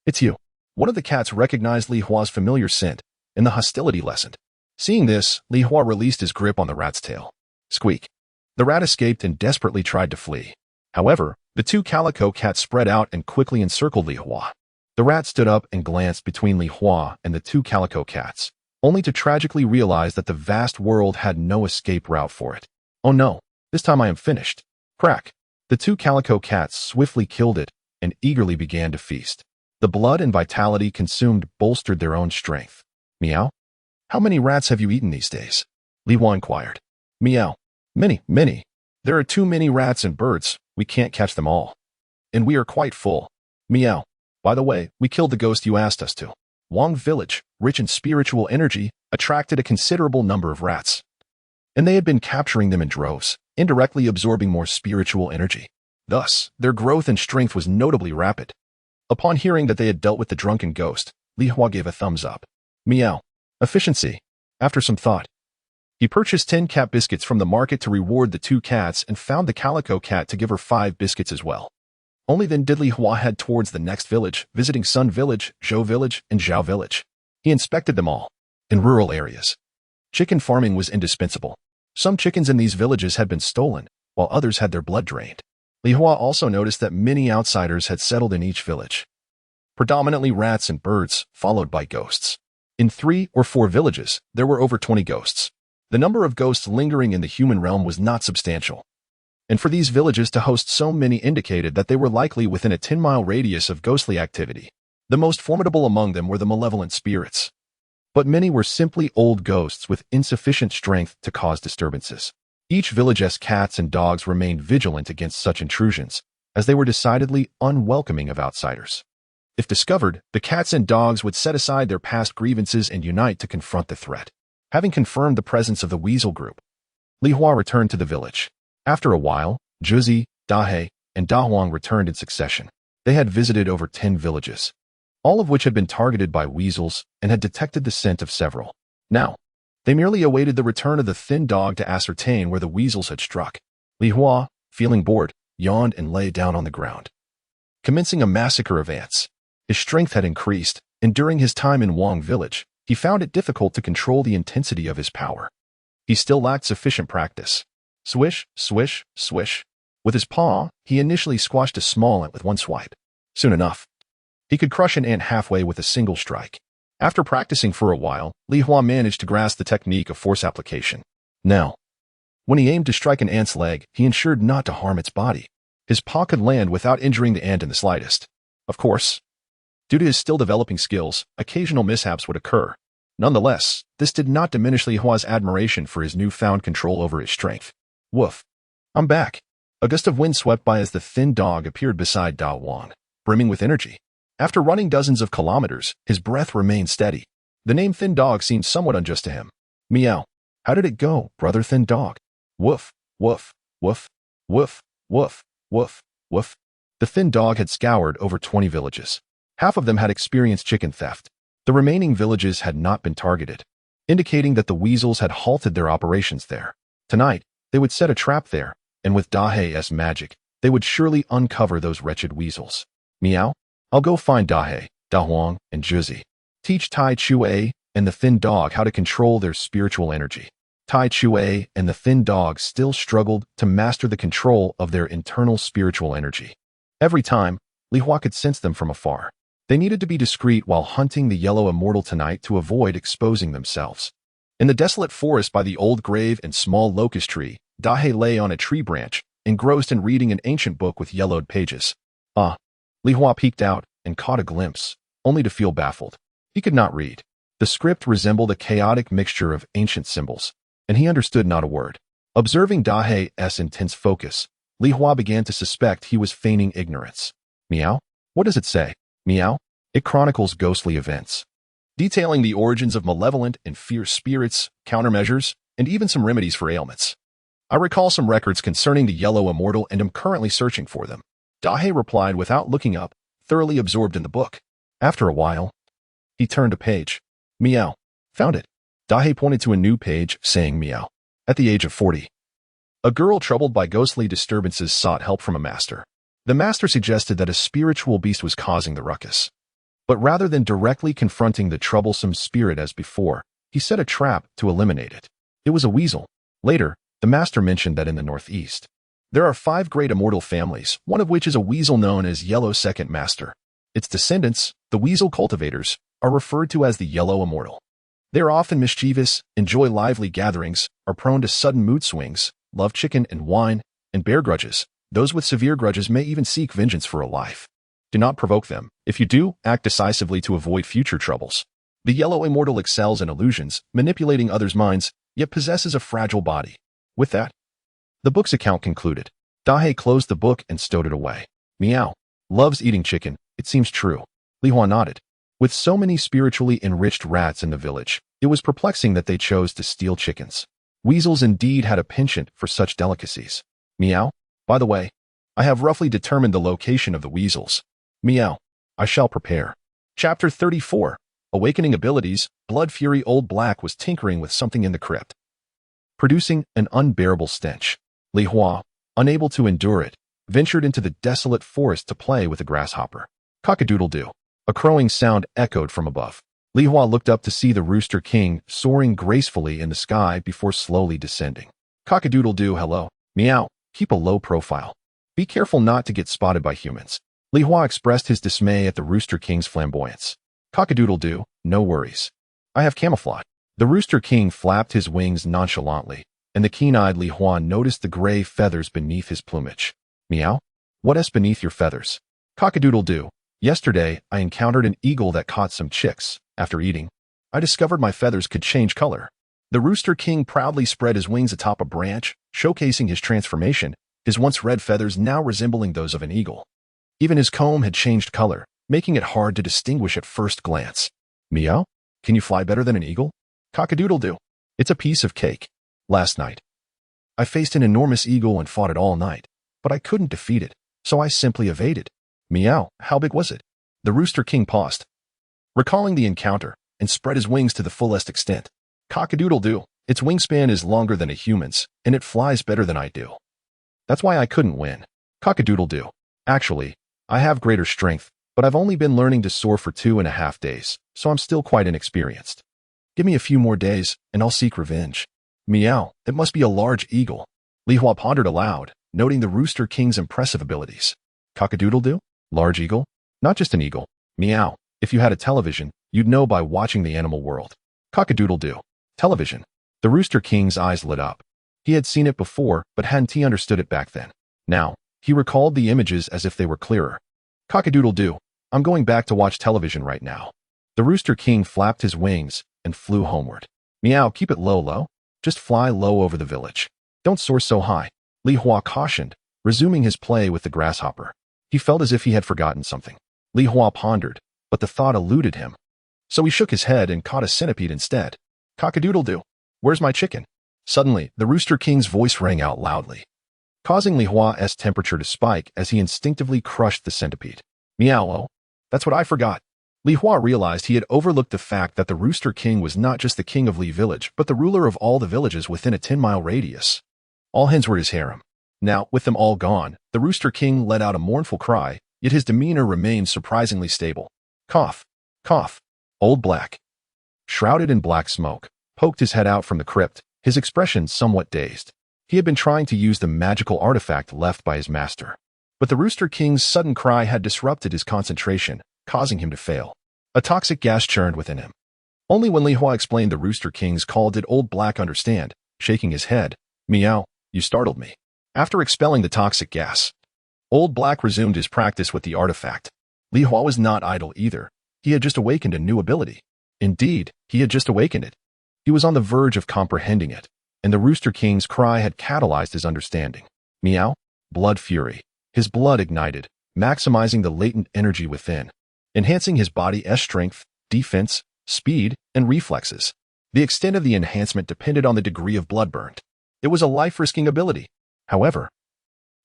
It's you. One of the cats recognized Li Hua's familiar scent, and the hostility lessened. Seeing this, Li Hua released his grip on the rat's tail. Squeak. The rat escaped and desperately tried to flee. However, the 2 calico cats spread out and quickly encircled Li Hua. The rat stood up and glanced between Li Hua and the 2 calico cats, only to tragically realize that the vast world had no escape route for it. Oh no, this time I am finished. Crack. The 2 calico cats swiftly killed it and eagerly began to feast. The blood and vitality consumed bolstered their own strength. Meow. How many rats have you eaten these days? Li Hua inquired. Meow. Many. There are too many rats and birds. We can't catch them all. And we are quite full. Meow. By the way, we killed the ghost you asked us to. Wong Village, rich in spiritual energy, attracted a considerable number of rats, and they had been capturing them in droves, indirectly absorbing more spiritual energy. Thus, their growth and strength was notably rapid. Upon hearing that they had dealt with the drunken ghost, Li Hua gave a thumbs up. Meow. Efficiency. After some thought, he purchased 10 cat biscuits from the market to reward the 2 cats and found the calico cat to give her 5 biscuits as well. Only then did Li Hua head towards the next village, visiting Sun Village, Zhou Village, and Zhao Village. He inspected them all. In rural areas, chicken farming was indispensable. Some chickens in these villages had been stolen, while others had their blood drained. Li Hua also noticed that many outsiders had settled in each village. Predominantly rats and birds, followed by ghosts. In 3 or 4 villages, there were over 20 ghosts. The number of ghosts lingering in the human realm was not substantial, and for these villages to host so many indicated that they were likely within a 10-mile radius of ghostly activity. The most formidable among them were the malevolent spirits, but many were simply old ghosts with insufficient strength to cause disturbances. Each village's cats and dogs remained vigilant against such intrusions, as they were decidedly unwelcoming of outsiders. If discovered, the cats and dogs would set aside their past grievances and unite to confront the threat. Having confirmed the presence of the weasel group, Li Hua returned to the village. After a while, Zhuzi, Dahe, and Dahuang returned in succession. They had visited over 10 villages, all of which had been targeted by weasels and had detected the scent of several. Now, they merely awaited the return of the thin dog to ascertain where the weasels had struck. Li Hua, feeling bored, yawned and lay down on the ground, commencing a massacre of ants. His strength had increased, and during his time in Wong Village, he found it difficult to control the intensity of his power. He still lacked sufficient practice. Swish, swish, swish. With his paw, he initially squashed a small ant with one swipe. Soon enough, he could crush an ant halfway with a single strike. After practicing for a while, Li Hua managed to grasp the technique of force application. Now, when he aimed to strike an ant's leg, he ensured not to harm its body. His paw could land without injuring the ant in the slightest. Of course, due to his still developing skills, occasional mishaps would occur. Nonetheless, this did not diminish Li Hua's admiration for his newfound control over his strength. Woof. I'm back. A gust of wind swept by as the thin dog appeared beside Da Wang, brimming with energy. After running dozens of kilometers, his breath remained steady. The name Thin Dog seemed somewhat unjust to him. Meow. How did it go, brother Thin Dog? Woof, woof, woof, woof, woof, woof, woof. The thin dog had scoured over 20 villages. Half of them had experienced chicken theft. The remaining villages had not been targeted, indicating that the weasels had halted their operations there. Tonight, they would set a trap there, and with Dahe's magic, they would surely uncover those wretched weasels. Meow. I'll go find Dahe, Da Huang, and Zhuzi. Teach Tai Chue and the thin dog how to control their spiritual energy. Tai Chue and the thin dog still struggled to master the control of their internal spiritual energy. Every time, Li Hua could sense them from afar. They needed to be discreet while hunting the yellow immortal tonight to avoid exposing themselves. In the desolate forest by the old grave and small locust tree, Dahe lay on a tree branch, engrossed in reading an ancient book with yellowed pages. Li Hua peeked out and caught a glimpse, only to feel baffled. He could not read. The script resembled a chaotic mixture of ancient symbols, and he understood not a word. Observing Dahe's intense focus, Li Hua began to suspect he was feigning ignorance. Meow? What does it say? Meow? It chronicles ghostly events, detailing the origins of malevolent and fierce spirits, countermeasures, and even some remedies for ailments. I recall some records concerning the yellow immortal and am currently searching for them. Dahe replied without looking up, thoroughly absorbed in the book. After a while, he turned a page. Meow. Found it. Dahe pointed to a new page, saying meow. At the age of 40, a girl troubled by ghostly disturbances sought help from a master. The master suggested that a spiritual beast was causing the ruckus. But rather than directly confronting the troublesome spirit as before, he set a trap to eliminate it. It was a weasel. Later, the master mentioned that in the northeast, there are 5 great immortal families, one of which is a weasel known as Yellow Second Master. Its descendants, the weasel cultivators, are referred to as the Yellow Immortal. They are often mischievous, enjoy lively gatherings, are prone to sudden mood swings, love chicken and wine, and bear grudges. Those with severe grudges may even seek vengeance for a life. Do not provoke them. If you do, act decisively to avoid future troubles. The Yellow Immortal excels in illusions, manipulating others' minds, yet possesses a fragile body. With that, the book's account concluded. Dahe closed the book and stowed it away. Meow. Loves eating chicken. It seems true. Li Hua nodded. With so many spiritually enriched rats in the village, it was perplexing that they chose to steal chickens. Weasels indeed had a penchant for such delicacies. Meow. By the way, I have roughly determined the location of the weasels. Meow. I shall prepare. Chapter 34. Awakening Abilities. Blood Fury Old Black was tinkering with something in the crypt, producing an unbearable stench. Li Hua, unable to endure it, ventured into the desolate forest to play with a grasshopper. Cock-a-doodle-doo. A crowing sound echoed from above. Li Hua looked up to see the Rooster King soaring gracefully in the sky before slowly descending. Cock-a-doodle-doo, hello. Meow. Keep a low profile. Be careful not to get spotted by humans. Li Hua expressed his dismay at the Rooster King's flamboyance. Cock-a-doodle-doo, no worries. I have camouflage. The Rooster King flapped his wings nonchalantly, and the keen-eyed Li Hua noticed the gray feathers beneath his plumage. Meow? What is beneath your feathers? Cock-a-doodle-doo. Yesterday, I encountered an eagle that caught some chicks. After eating, I discovered my feathers could change color. The Rooster King proudly spread his wings atop a branch, showcasing his transformation, his once red feathers now resembling those of an eagle. Even his comb had changed color, making it hard to distinguish at first glance. Meow? Can you fly better than an eagle? Cock-a-doodle-doo. It's a piece of cake. Last night, I faced an enormous eagle and fought it all night, but I couldn't defeat it, so I simply evaded. Meow, how big was it? The Rooster King paused, recalling the encounter, and spread his wings to the fullest extent. Cock-a-doodle-doo. Its wingspan is longer than a human's, and it flies better than I do. That's why I couldn't win. Cock-a-doodle-doo. Actually, I have greater strength, but I've only been learning to soar for 2.5 days, so I'm still quite inexperienced. Give me a few more days, and I'll seek revenge. Meow, it must be a large eagle. Li Hua pondered aloud, noting the Rooster King's impressive abilities. Cock-a-doodle-doo? Large eagle? Not just an eagle. Meow, if you had a television, you'd know by watching the animal world. Cock-a-doodle-doo. Television. The Rooster King's eyes lit up. He had seen it before, but hadn't he understood it back then. Now, he recalled the images as if they were clearer. Cock-a-doodle-doo. I'm going back to watch television right now. The Rooster King flapped his wings and flew homeward. Meow, keep it low. Just fly low over the village. Don't soar so high. Li Hua cautioned, resuming his play with the grasshopper. He felt as if he had forgotten something. Li Hua pondered, but the thought eluded him. So he shook his head and caught a centipede instead. Cock-a-doodle-doo. Where's my chicken? Suddenly, the Rooster King's voice rang out loudly, causing Li Hua's temperature to spike as he instinctively crushed the centipede. Meow, that's what I forgot. Li Hua realized he had overlooked the fact that the Rooster King was not just the king of Li Village, but the ruler of all the villages within a 10-mile radius. All hens were his harem. Now, with them all gone, the Rooster King let out a mournful cry, yet his demeanor remained surprisingly stable. Cough. Cough. Old Black, shrouded in black smoke, poked his head out from the crypt, his expression somewhat dazed. He had been trying to use the magical artifact left by his master. But the Rooster King's sudden cry had disrupted his concentration, causing him to fail. A toxic gas churned within him. Only when Li Hua explained the Rooster King's call did Old Black understand, shaking his head. Meow, you startled me. After expelling the toxic gas, Old Black resumed his practice with the artifact. Li Hua was not idle either. He had just awakened a new ability. Indeed, he had just awakened it. He was on the verge of comprehending it, and the Rooster King's cry had catalyzed his understanding. Meow, blood fury. His blood ignited, maximizing the latent energy within, enhancing his body's strength, defense, speed, and reflexes. The extent of the enhancement depended on the degree of blood burned. It was a life-risking ability. However,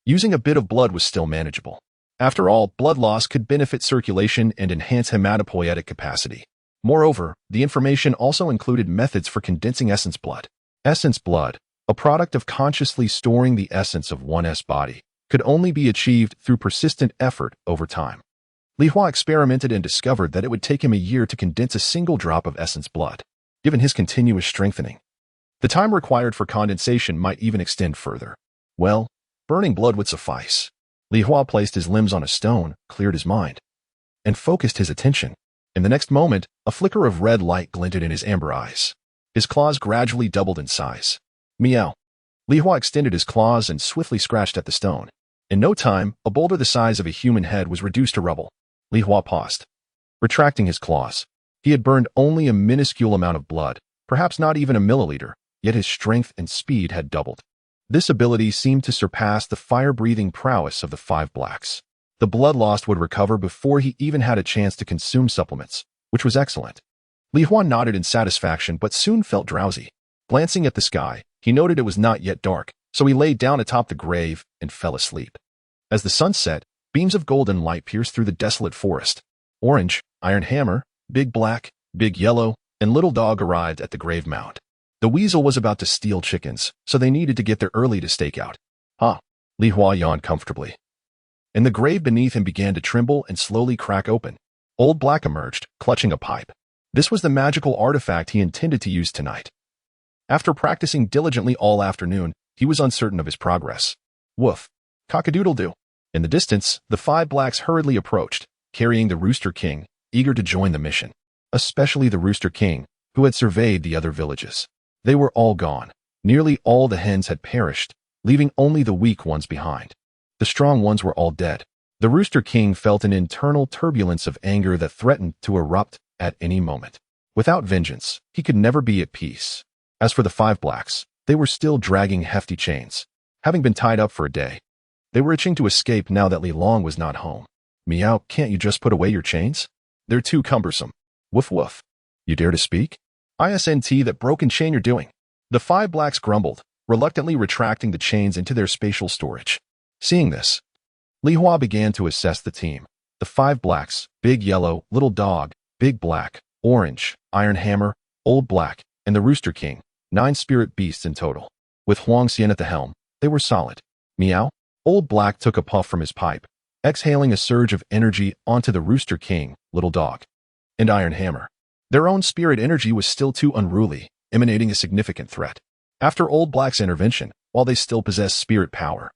using a bit of blood was still manageable. After all, blood loss could benefit circulation and enhance hematopoietic capacity. Moreover, the information also included methods for condensing essence blood. Essence blood, a product of consciously storing the essence of one's body, could only be achieved through persistent effort over time. Li Hua experimented and discovered that it would take him a year to condense a single drop of essence blood. Given his continuous strengthening, the time required for condensation might even extend further. Well, burning blood would suffice. Li Hua placed his limbs on a stone, cleared his mind, and focused his attention. In the next moment, a flicker of red light glinted in his amber eyes. His claws gradually doubled in size. Meow. Li Hua extended his claws and swiftly scratched at the stone. In no time, a boulder the size of a human head was reduced to rubble. Li Hua paused, retracting his claws. He had burned only a minuscule amount of blood, perhaps not even a milliliter, yet his strength and speed had doubled. This ability seemed to surpass the fire-breathing prowess of the Five Blacks. The blood lost would recover before he even had a chance to consume supplements, which was excellent. Li Hua nodded in satisfaction but soon felt drowsy. Glancing at the sky, he noted it was not yet dark, so he lay down atop the grave and fell asleep. As the sun set, beams of golden light pierced through the desolate forest. Orange, Iron Hammer, Big Black, Big Yellow, and Little Dog arrived at the grave mound. The weasel was about to steal chickens, so they needed to get there early to stake out. Li Hua yawned comfortably, and the grave beneath him began to tremble and slowly crack open. Old Black emerged, clutching a pipe. This was the magical artifact he intended to use tonight. After practicing diligently all afternoon, he was uncertain of his progress. Woof. Cock-a-doodle-doo. In the distance, the Five Blacks hurriedly approached, carrying the Rooster King, eager to join the mission. Especially the Rooster King, who had surveyed the other villages. They were all gone. Nearly all the hens had perished, leaving only the weak ones behind. The strong ones were all dead. The Rooster King felt an internal turbulence of anger that threatened to erupt at any moment. Without vengeance, he could never be at peace. As for the Five Blacks, they were still dragging hefty chains, having been tied up for a day. They were itching to escape now that Li Long was not home. Meow, can't you just put away your chains? They're too cumbersome. Woof woof. You dare to speak? ISNT, that broken chain you're doing. The Five Blacks grumbled, reluctantly retracting the chains into their spatial storage. Seeing this, Li Hua began to assess the team. The Five Blacks, Big Yellow, Little Dog, Big Black, Orange, Iron Hammer, Old Black, and the Rooster King, 9 spirit beasts in total. With Huang Xian at the helm, they were solid. Meow. Old Black took a puff from his pipe, exhaling a surge of energy onto the Rooster King, Little Dog, and Iron Hammer. Their own spirit energy was still too unruly, emanating a significant threat. After Old Black's intervention, while they still possessed spirit power,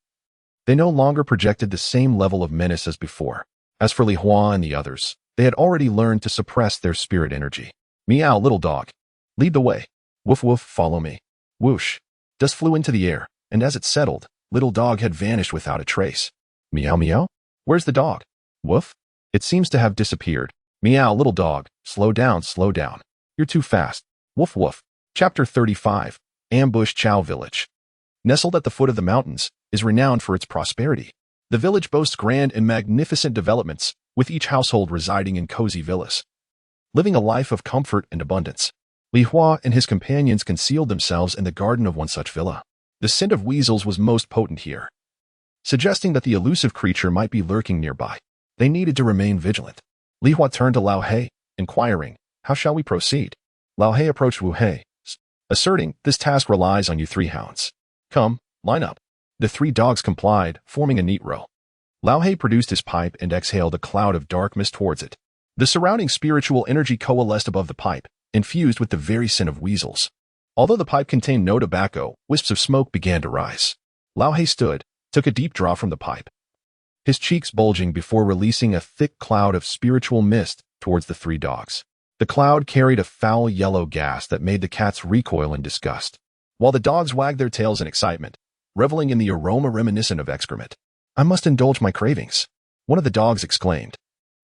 they no longer projected the same level of menace as before. As for Li Hua and the others, they had already learned to suppress their spirit energy. Meow, little dog. Lead the way. Woof woof, follow me. Whoosh. Dust flew into the air, and as it settled, little dog had vanished without a trace. Meow meow? Where's the dog? Woof? It seems to have disappeared. Meow, little dog. Slow down, slow down. You're too fast. Woof woof. Chapter 35. Ambush Chow Village. Nestled at the foot of the mountains, is renowned for its prosperity. The village boasts grand and magnificent developments, with each household residing in cozy villas, living a life of comfort and abundance. Li Hua and his companions concealed themselves in the garden of one such villa. The scent of weasels was most potent here, suggesting that the elusive creature might be lurking nearby. They needed to remain vigilant. Li Hua turned to Lao He, inquiring, "How shall we proceed?" Lao He approached Wu He, asserting, "This task relies on you three hounds. Come, line up." The three dogs complied, forming a neat row. Lao He produced his pipe and exhaled a cloud of dark mist towards it. The surrounding spiritual energy coalesced above the pipe, infused with the very scent of weasels. Although the pipe contained no tobacco, wisps of smoke began to rise. Lao He stood, took a deep draw from the pipe, his cheeks bulging before releasing a thick cloud of spiritual mist towards the three dogs. The cloud carried a foul yellow gas that made the cats recoil in disgust, while the dogs wagged their tails in excitement, reveling in the aroma reminiscent of excrement. "I must indulge my cravings," one of the dogs exclaimed,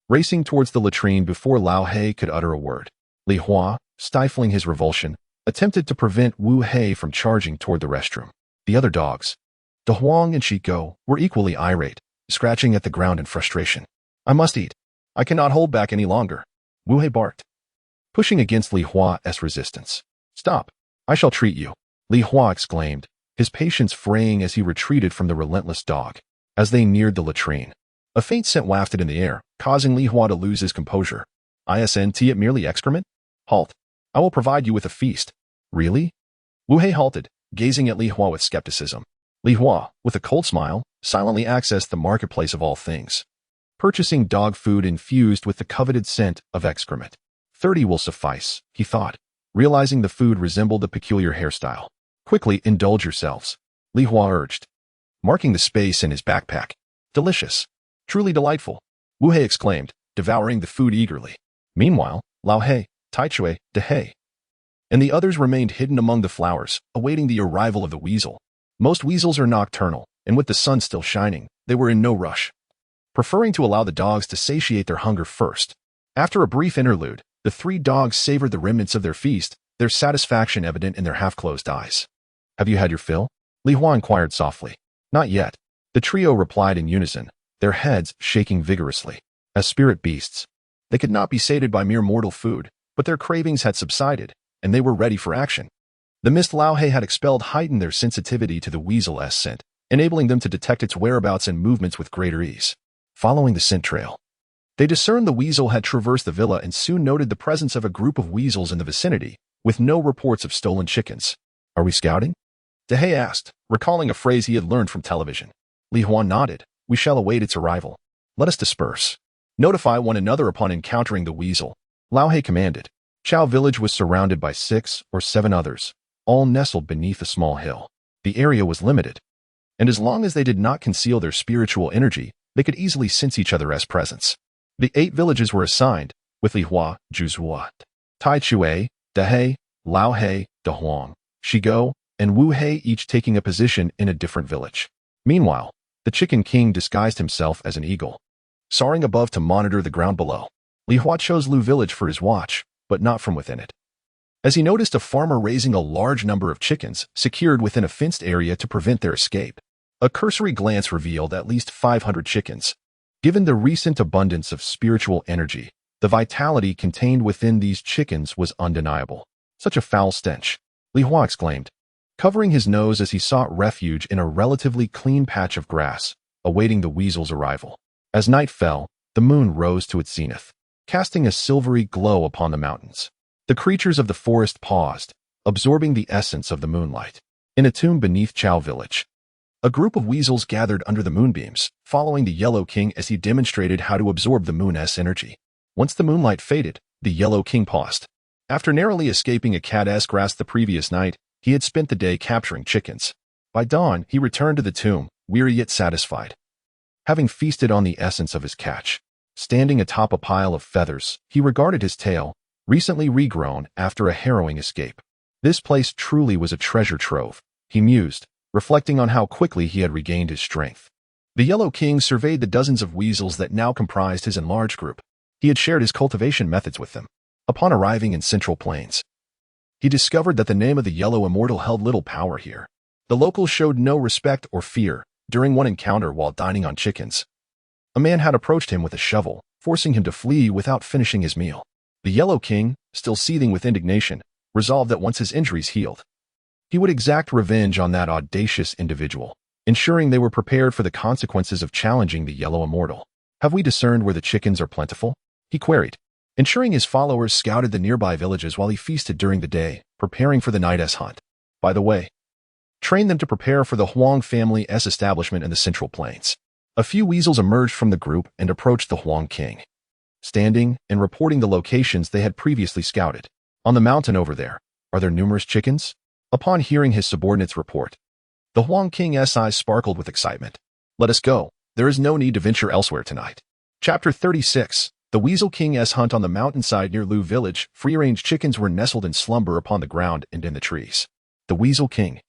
racing towards the latrine before Lao He could utter a word. Li Hua, stifling his revulsion, attempted to prevent Wu He from charging toward the restroom. The other dogs, De Huang and Shiko, were equally irate, scratching at the ground in frustration. "I must eat. I cannot hold back any longer," Wu He barked, pushing against Li Hua's resistance. "Stop. I shall treat you," Li Hua exclaimed, his patience fraying as he retreated from the relentless dog. As they neared the latrine, a faint scent wafted in the air, causing Li Hua to lose his composure. "Isn't it merely excrement? Halt. I will provide you with a feast." "Really?" Wu He halted, gazing at Li Hua with skepticism. Li Hua, with a cold smile, silently accessed the marketplace of all things, purchasing dog food infused with the coveted scent of excrement. 30 will suffice, he thought, realizing the food resembled a peculiar hairstyle. "Quickly indulge yourselves," Li Hua urged, marking the space in his backpack. "Delicious. Truly delightful," Wu He exclaimed, devouring the food eagerly. Meanwhile, Lao He, Tai Chui, De He, and the others remained hidden among the flowers, awaiting the arrival of the weasel. Most weasels are nocturnal, and with the sun still shining, they were in no rush, preferring to allow the dogs to satiate their hunger first. After a brief interlude, the three dogs savored the remnants of their feast, their satisfaction evident in their half-closed eyes. "Have you had your fill?" Li Hua inquired softly. "Not yet," the trio replied in unison, their heads shaking vigorously. As spirit beasts, they could not be sated by mere mortal food, but their cravings had subsided, and they were ready for action. The mist Lao He had expelled heightened their sensitivity to the weasel's scent, enabling them to detect its whereabouts and movements with greater ease. Following the scent trail, they discerned the weasel had traversed the villa and soon noted the presence of a group of weasels in the vicinity, with no reports of stolen chickens. "Are we scouting?" De He asked, recalling a phrase he had learned from television. Li Hua nodded. "We shall await its arrival. Let us disperse. Notify one another upon encountering the weasel," Lao He commanded. Chow Village was surrounded by 6 or 7 others, all nestled beneath a small hill. The area was limited, and as long as they did not conceal their spiritual energy, they could easily sense each other's presence. The 8 villages were assigned, with Li Hua, Zhuzuo, Tai Chui, De He, Lao He, De Huang, Shigo, and Wu He each taking a position in a different village. Meanwhile, the Chicken King disguised himself as an eagle, soaring above to monitor the ground below. Li Hua chose Lu Village for his watch, but not from within it, as he noticed a farmer raising a large number of chickens secured within a fenced area to prevent their escape. A cursory glance revealed at least 500 chickens. Given the recent abundance of spiritual energy, the vitality contained within these chickens was undeniable. "Such a foul stench," Li Hua exclaimed, covering his nose as he sought refuge in a relatively clean patch of grass, awaiting the weasel's arrival. As night fell, the moon rose to its zenith, casting a silvery glow upon the mountains. The creatures of the forest paused, absorbing the essence of the moonlight. In a tomb beneath Chow Village, a group of weasels gathered under the moonbeams, following the Yellow King as he demonstrated how to absorb the moon's energy. Once the moonlight faded, the Yellow King paused, After narrowly escaping a cat-esque grasp the previous night, he had spent the day capturing chickens. By dawn, he returned to the tomb, weary yet satisfied. Having feasted on the essence of his catch, standing atop a pile of feathers, he regarded his tail, recently regrown after a harrowing escape. This place truly was a treasure trove, he mused, reflecting on how quickly he had regained his strength. The Yellow King surveyed the dozens of weasels that now comprised his enlarged group. He had shared his cultivation methods with them. Upon arriving in Central Plains, he discovered that the name of the Yellow Immortal held little power here. The locals showed no respect or fear. During one encounter while dining on chickens, a man had approached him with a shovel, forcing him to flee without finishing his meal. The Yellow King, still seething with indignation, resolved that once his injuries healed, he would exact revenge on that audacious individual, ensuring they were prepared for the consequences of challenging the Yellow Immortal. "Have we discerned where the chickens are plentiful?" he queried, ensuring his followers scouted the nearby villages while he feasted during the day, preparing for the night's hunt. By the way, train them to prepare for the Huang family's establishment in the Central Plains. A few weasels emerged from the group and approached the Huang King, standing and reporting the locations they had previously scouted. "On the mountain over there, are there numerous chickens?" Upon hearing his subordinate's report, the Huang King's eyes sparkled with excitement. "Let us go. There is no need to venture elsewhere tonight." Chapter 36. The Weasel King's hunt. On the mountainside near Lu village, free-range chickens were nestled in slumber upon the ground and in the trees. The Weasel King,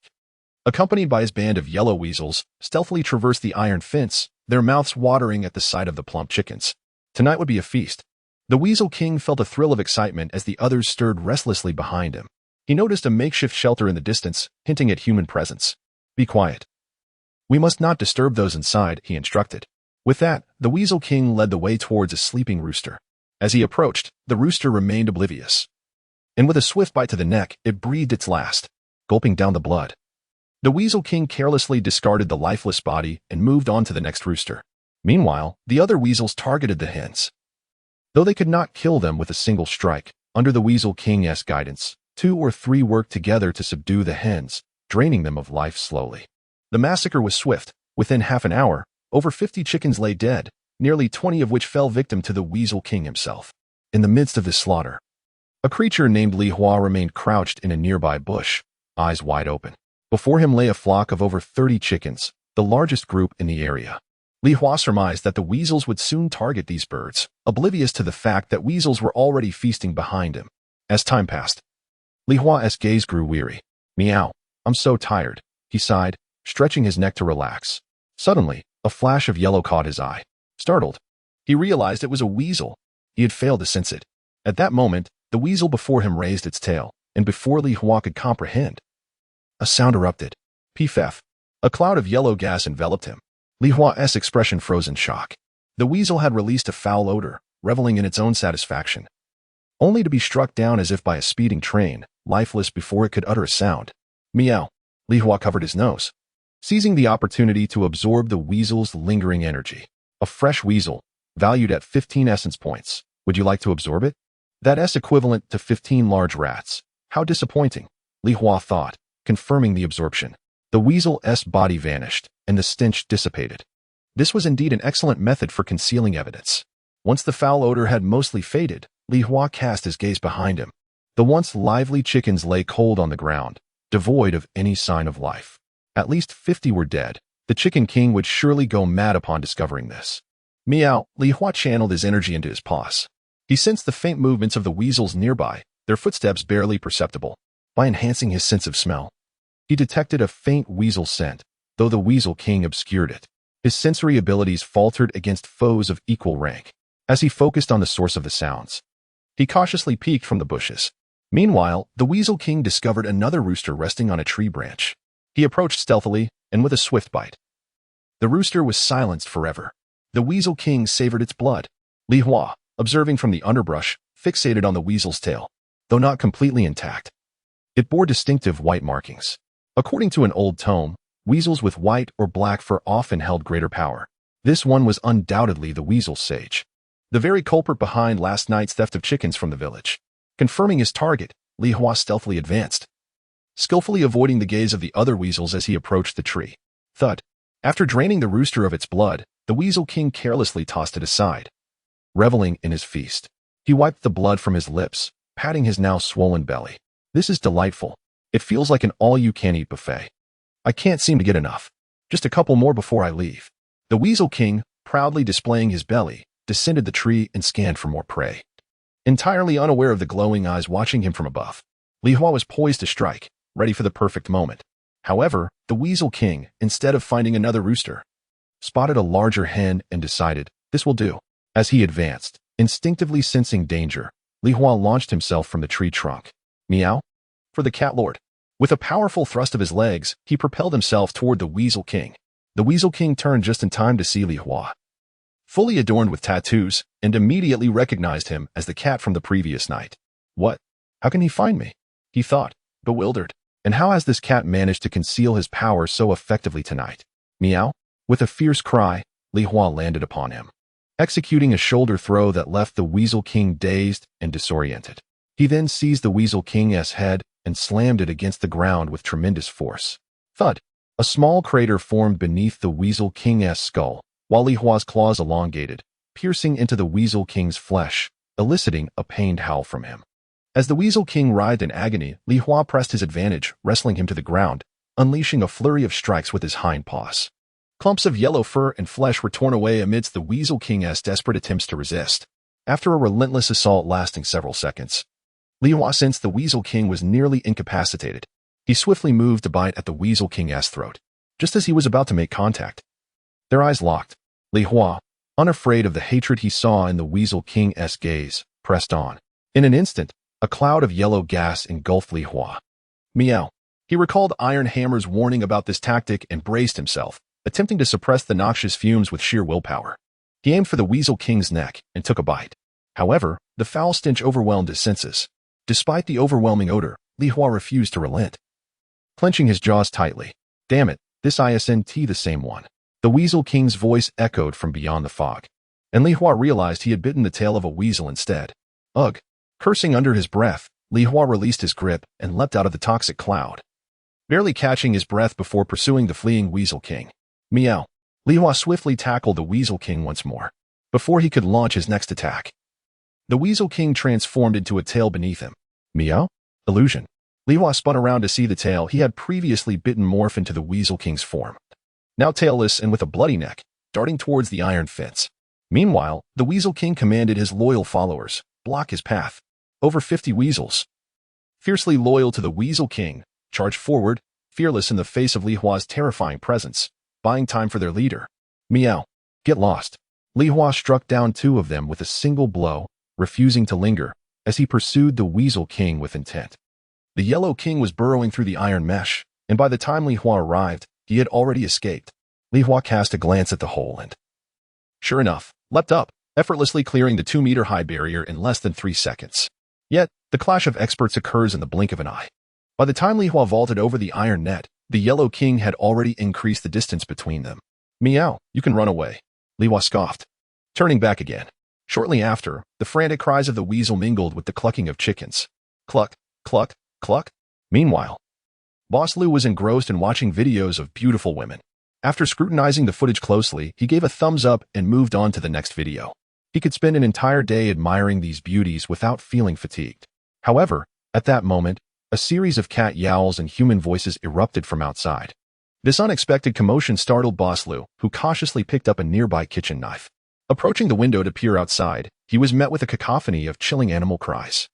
accompanied by his band of yellow weasels, stealthily traversed the iron fence, their mouths watering at the sight of the plump chickens. Tonight would be a feast. The Weasel King felt a thrill of excitement as the others stirred restlessly behind him. He noticed a makeshift shelter in the distance, hinting at human presence. "Be quiet. We must not disturb those inside," he instructed. With that, the Weasel King led the way towards a sleeping rooster. As he approached, the rooster remained oblivious, and with a swift bite to the neck, it breathed its last, gulping down the blood. The Weasel King carelessly discarded the lifeless body and moved on to the next rooster. Meanwhile, the other weasels targeted the hens. Though they could not kill them with a single strike, under the Weasel King's guidance, 2 or 3 worked together to subdue the hens, draining them of life slowly. The massacre was swift. Within half an hour, over 50 chickens lay dead, nearly 20 of which fell victim to the Weasel King himself. In the midst of this slaughter, a creature named Li Hua remained crouched in a nearby bush, eyes wide open. Before him lay a flock of over 30 chickens, the largest group in the area. Li Hua surmised that the weasels would soon target these birds, oblivious to the fact that weasels were already feasting behind him. As time passed, Li Hua's gaze grew weary. "Meow, I'm so tired," he sighed, stretching his neck to relax. Suddenly, a flash of yellow caught his eye. Startled, he realized it was a weasel. He had failed to sense it. At that moment, the weasel before him raised its tail, and before Li Hua could comprehend, a sound erupted. Piff. A cloud of yellow gas enveloped him. Li Hua's expression froze in shock. The weasel had released a foul odor, reveling in its own satisfaction, only to be struck down as if by a speeding train, lifeless before it could utter a sound. "Meow." Li Hua covered his nose, seizing the opportunity to absorb the weasel's lingering energy. "A fresh weasel, valued at 15 essence points. Would you like to absorb it?" That's equivalent to 15 large rats. How disappointing, Li Hua thought, confirming the absorption. The weasel's body vanished, and the stench dissipated. This was indeed an excellent method for concealing evidence. Once the foul odor had mostly faded, Li Hua cast his gaze behind him. The once lively chickens lay cold on the ground, devoid of any sign of life. At least 50 were dead. The Chicken King would surely go mad upon discovering this. Meow. Li Hua channeled his energy into his paws. He sensed the faint movements of the weasels nearby, their footsteps barely perceptible. By enhancing his sense of smell, he detected a faint weasel scent, though the Weasel King obscured it. His sensory abilities faltered against foes of equal rank. As he focused on the source of the sounds, he cautiously peeked from the bushes. Meanwhile, the Weasel King discovered another rooster resting on a tree branch. He approached stealthily, and with a swift bite, the rooster was silenced forever. The Weasel King savored its blood. Li Hua, observing from the underbrush, fixated on the weasel's tail. Though not completely intact, it bore distinctive white markings. According to an old tome, weasels with white or black fur often held greater power. This one was undoubtedly the weasel sage, the very culprit behind last night's theft of chickens from the village. Confirming his target, Li Hua stealthily advanced, skillfully avoiding the gaze of the other weasels as he approached the tree. Thud. After draining the rooster of its blood, the Weasel King carelessly tossed it aside. Reveling in his feast, he wiped the blood from his lips, patting his now swollen belly. This is delightful. It feels like an all-you-can-eat buffet. I can't seem to get enough. Just a couple more before I leave. The Weasel King, proudly displaying his belly, descended the tree and scanned for more prey. Entirely unaware of the glowing eyes watching him from above, Li Hua was poised to strike, ready for the perfect moment. However, the Weasel King, instead of finding another rooster, spotted a larger hen and decided, this will do. As he advanced, instinctively sensing danger, Li Hua launched himself from the tree trunk. Meow? For the cat lord. With a powerful thrust of his legs, he propelled himself toward the Weasel King. The Weasel King turned just in time to see Li Hua, fully adorned with tattoos, and immediately recognized him as the cat from the previous night. What? How can he find me? He thought, bewildered. And how has this cat managed to conceal his power so effectively tonight? Meow? With a fierce cry, Li Hua landed upon him, executing a shoulder throw that left the Weasel King dazed and disoriented. He then seized the Weasel King's head and slammed it against the ground with tremendous force. Thud! A small crater formed beneath the Weasel King's skull, while Li Hua's claws elongated, piercing into the Weasel King's flesh, eliciting a pained howl from him. As the Weasel King writhed in agony, Li Hua pressed his advantage, wrestling him to the ground, unleashing a flurry of strikes with his hind paws. Clumps of yellow fur and flesh were torn away amidst the Weasel King's desperate attempts to resist. After a relentless assault lasting several seconds, Li Hua sensed the Weasel King was nearly incapacitated. He swiftly moved to bite at the Weasel King's throat. Just as he was about to make contact, their eyes locked. Li Hua, unafraid of the hatred he saw in the Weasel King's gaze, pressed on. In an instant, a cloud of yellow gas engulfed Li Hua. Meow. He recalled Iron Hammer's warning about this tactic and braced himself, attempting to suppress the noxious fumes with sheer willpower. He aimed for the Weasel King's neck and took a bite. However, the foul stench overwhelmed his senses. Despite the overwhelming odor, Li Hua refused to relent, clenching his jaws tightly. Damn it, this isn't the same one. The Weasel King's voice echoed from beyond the fog, and Li Hua realized he had bitten the tail of a weasel instead. Ugh! Cursing under his breath, Li Hua released his grip and leapt out of the toxic cloud, barely catching his breath before pursuing the fleeing Weasel King. Meow. Li Hua swiftly tackled the Weasel King once more, before he could launch his next attack. The Weasel King transformed into a tail beneath him. Meow? Illusion. Li Hua spun around to see the tail he had previously bitten morph into the Weasel King's form, now tailless and with a bloody neck, darting towards the iron fence. Meanwhile, the Weasel King commanded his loyal followers, block his path. Over 50 weasels, fiercely loyal to the Weasel King, charged forward, fearless in the face of Li Hua's terrifying presence, buying time for their leader. Meow. Get lost. Li Hua struck down 2 of them with a single blow, refusing to linger, as he pursued the Weasel King with intent. The Yellow King was burrowing through the iron mesh, and by the time Li Hua arrived, he had already escaped. Li Hua cast a glance at the hole and, sure enough, leapt up, effortlessly clearing the 2-meter-high barrier in less than 3 seconds. Yet, the clash of experts occurs in the blink of an eye. By the time Li Hua vaulted over the iron net, the Yellow King had already increased the distance between them. Meow, you can run away. Li Hua scoffed, turning back again. Shortly after, the frantic cries of the weasel mingled with the clucking of chickens. Cluck, cluck, cluck. Meanwhile, Boss Lu was engrossed in watching videos of beautiful women. After scrutinizing the footage closely, he gave a thumbs up and moved on to the next video. He could spend an entire day admiring these beauties without feeling fatigued. However, at that moment, a series of cat yowls and human voices erupted from outside. This unexpected commotion startled Boss Lu, who cautiously picked up a nearby kitchen knife. Approaching the window to peer outside, he was met with a cacophony of chilling animal cries.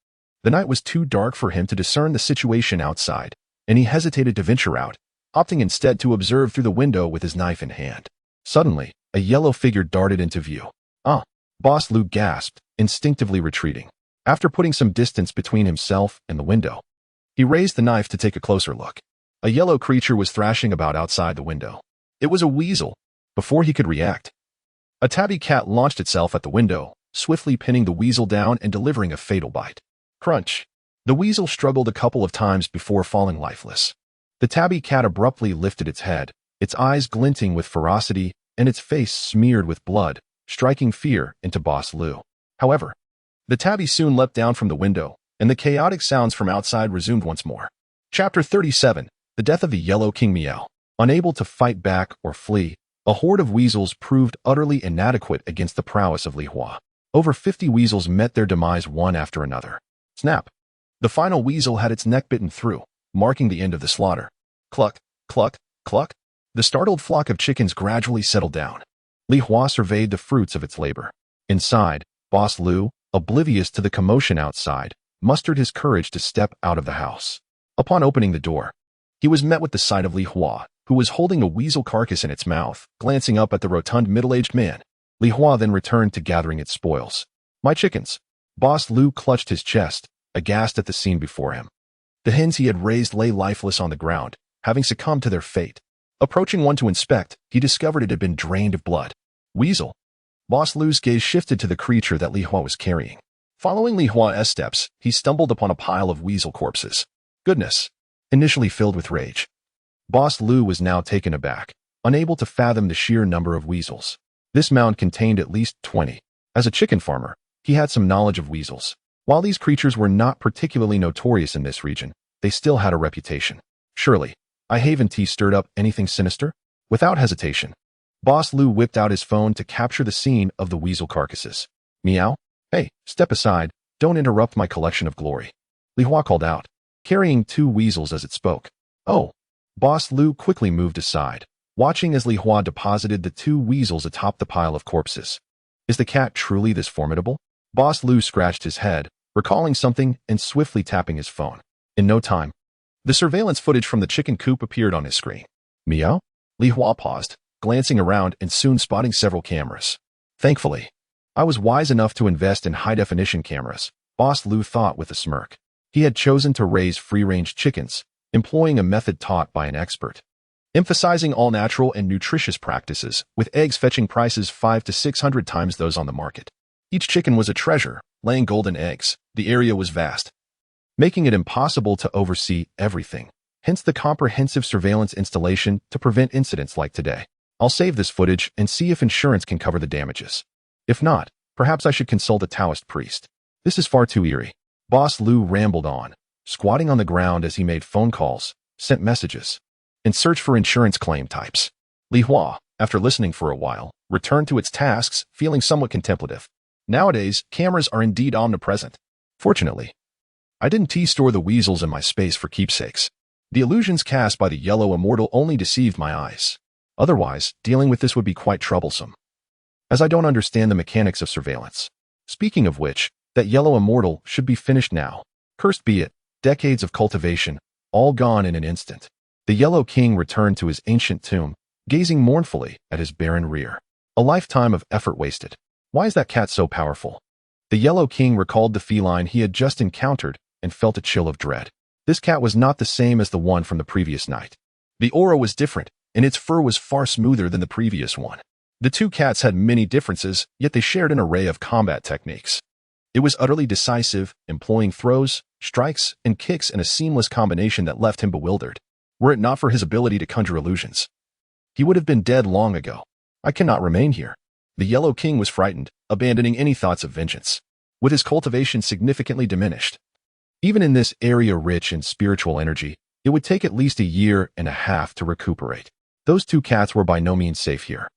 The night was too dark for him to discern the situation outside, and he hesitated to venture out, opting instead to observe through the window with his knife in hand. Suddenly, a yellow figure darted into view. Ah! Boss Lu gasped, instinctively retreating. After putting some distance between himself and the window, he raised the knife to take a closer look. A yellow creature was thrashing about outside the window. It was a weasel. Before he could react, a tabby cat launched itself at the window, swiftly pinning the weasel down and delivering a fatal bite. Crunch. The weasel struggled a couple of times before falling lifeless. The tabby cat abruptly lifted its head, its eyes glinting with ferocity and its face smeared with blood, striking fear into Boss Lu. However, the tabby soon leapt down from the window, and the chaotic sounds from outside resumed once more. Chapter 37. The Death of the Yellow King. Meow. Unable to fight back or flee, a horde of weasels proved utterly inadequate against the prowess of Li Hua. Over 50 weasels met their demise one after another. Snap. The final weasel had its neck bitten through, marking the end of the slaughter. Cluck, cluck, cluck. The startled flock of chickens gradually settled down. Li Hua surveyed the fruits of its labor. Inside, Boss Lu, oblivious to the commotion outside, mustered his courage to step out of the house. Upon opening the door, he was met with the sight of Li Hua, who was holding a weasel carcass in its mouth, glancing up at the rotund middle-aged man. Li Hua then returned to gathering its spoils. My chickens. Boss Lu clutched his chest, aghast at the scene before him. The hens he had raised lay lifeless on the ground, having succumbed to their fate. Approaching one to inspect, he discovered it had been drained of blood. Weasel. Boss Lu's gaze shifted to the creature that Li Hua was carrying. Following Li Hua's steps, he stumbled upon a pile of weasel corpses. Goodness. Initially filled with rage, Boss Lu was now taken aback, unable to fathom the sheer number of weasels. This mound contained at least 20. As a chicken farmer, he had some knowledge of weasels. While these creatures were not particularly notorious in this region, they still had a reputation. Surely, Haven Tea stirred up anything sinister? Without hesitation, Boss Lu whipped out his phone to capture the scene of the weasel carcasses. Meow? Hey, step aside, don't interrupt my collection of glory. Li Hua called out, carrying 2 weasels as it spoke. Oh. Boss Lu quickly moved aside, watching as Li Hua deposited the 2 weasels atop the pile of corpses. Is the cat truly this formidable? Boss Lu scratched his head, recalling something and swiftly tapping his phone. In no time, the surveillance footage from the chicken coop appeared on his screen. Meow? Li Hua paused, glancing around and soon spotting several cameras. Thankfully, I was wise enough to invest in high-definition cameras, Boss Lu thought with a smirk. He had chosen to raise free-range chickens, employing a method taught by an expert, emphasizing all natural and nutritious practices, with eggs fetching prices 500 to 600 times those on the market. Each chicken was a treasure, laying golden eggs. The area was vast, making it impossible to oversee everything, hence the comprehensive surveillance installation to prevent incidents like today. I'll save this footage and see if insurance can cover the damages. If not, perhaps I should consult a Taoist priest. This is far too eerie. Boss Lu rambled on, squatting on the ground as he made phone calls, sent messages, and searched for insurance claim types. Li Hua, after listening for a while, returned to its tasks, feeling somewhat contemplative. Nowadays, cameras are indeed omnipresent. Fortunately, I didn't store the weasels in my space for keepsakes. The illusions cast by the yellow immortal only deceived my eyes. Otherwise, dealing with this would be quite troublesome, as I don't understand the mechanics of surveillance. Speaking of which, that yellow immortal should be finished now. Cursed be it, decades of cultivation, all gone in an instant. The Yellow King returned to his ancient tomb, gazing mournfully at his barren rear. A lifetime of effort wasted. Why is that cat so powerful? The Yellow King recalled the feline he had just encountered and felt a chill of dread. This cat was not the same as the one from the previous night. The aura was different, and its fur was far smoother than the previous one. The 2 cats had many differences, yet they shared an array of combat techniques. It was utterly decisive, employing throws, strikes, and kicks in a seamless combination that left him bewildered. Were it not for his ability to conjure illusions, he would have been dead long ago. I cannot remain here. The Yellow King was frightened, abandoning any thoughts of vengeance, with his cultivation significantly diminished. Even in this area rich in spiritual energy, it would take at least 1.5 years to recuperate. Those 2 cats were by no means safe here.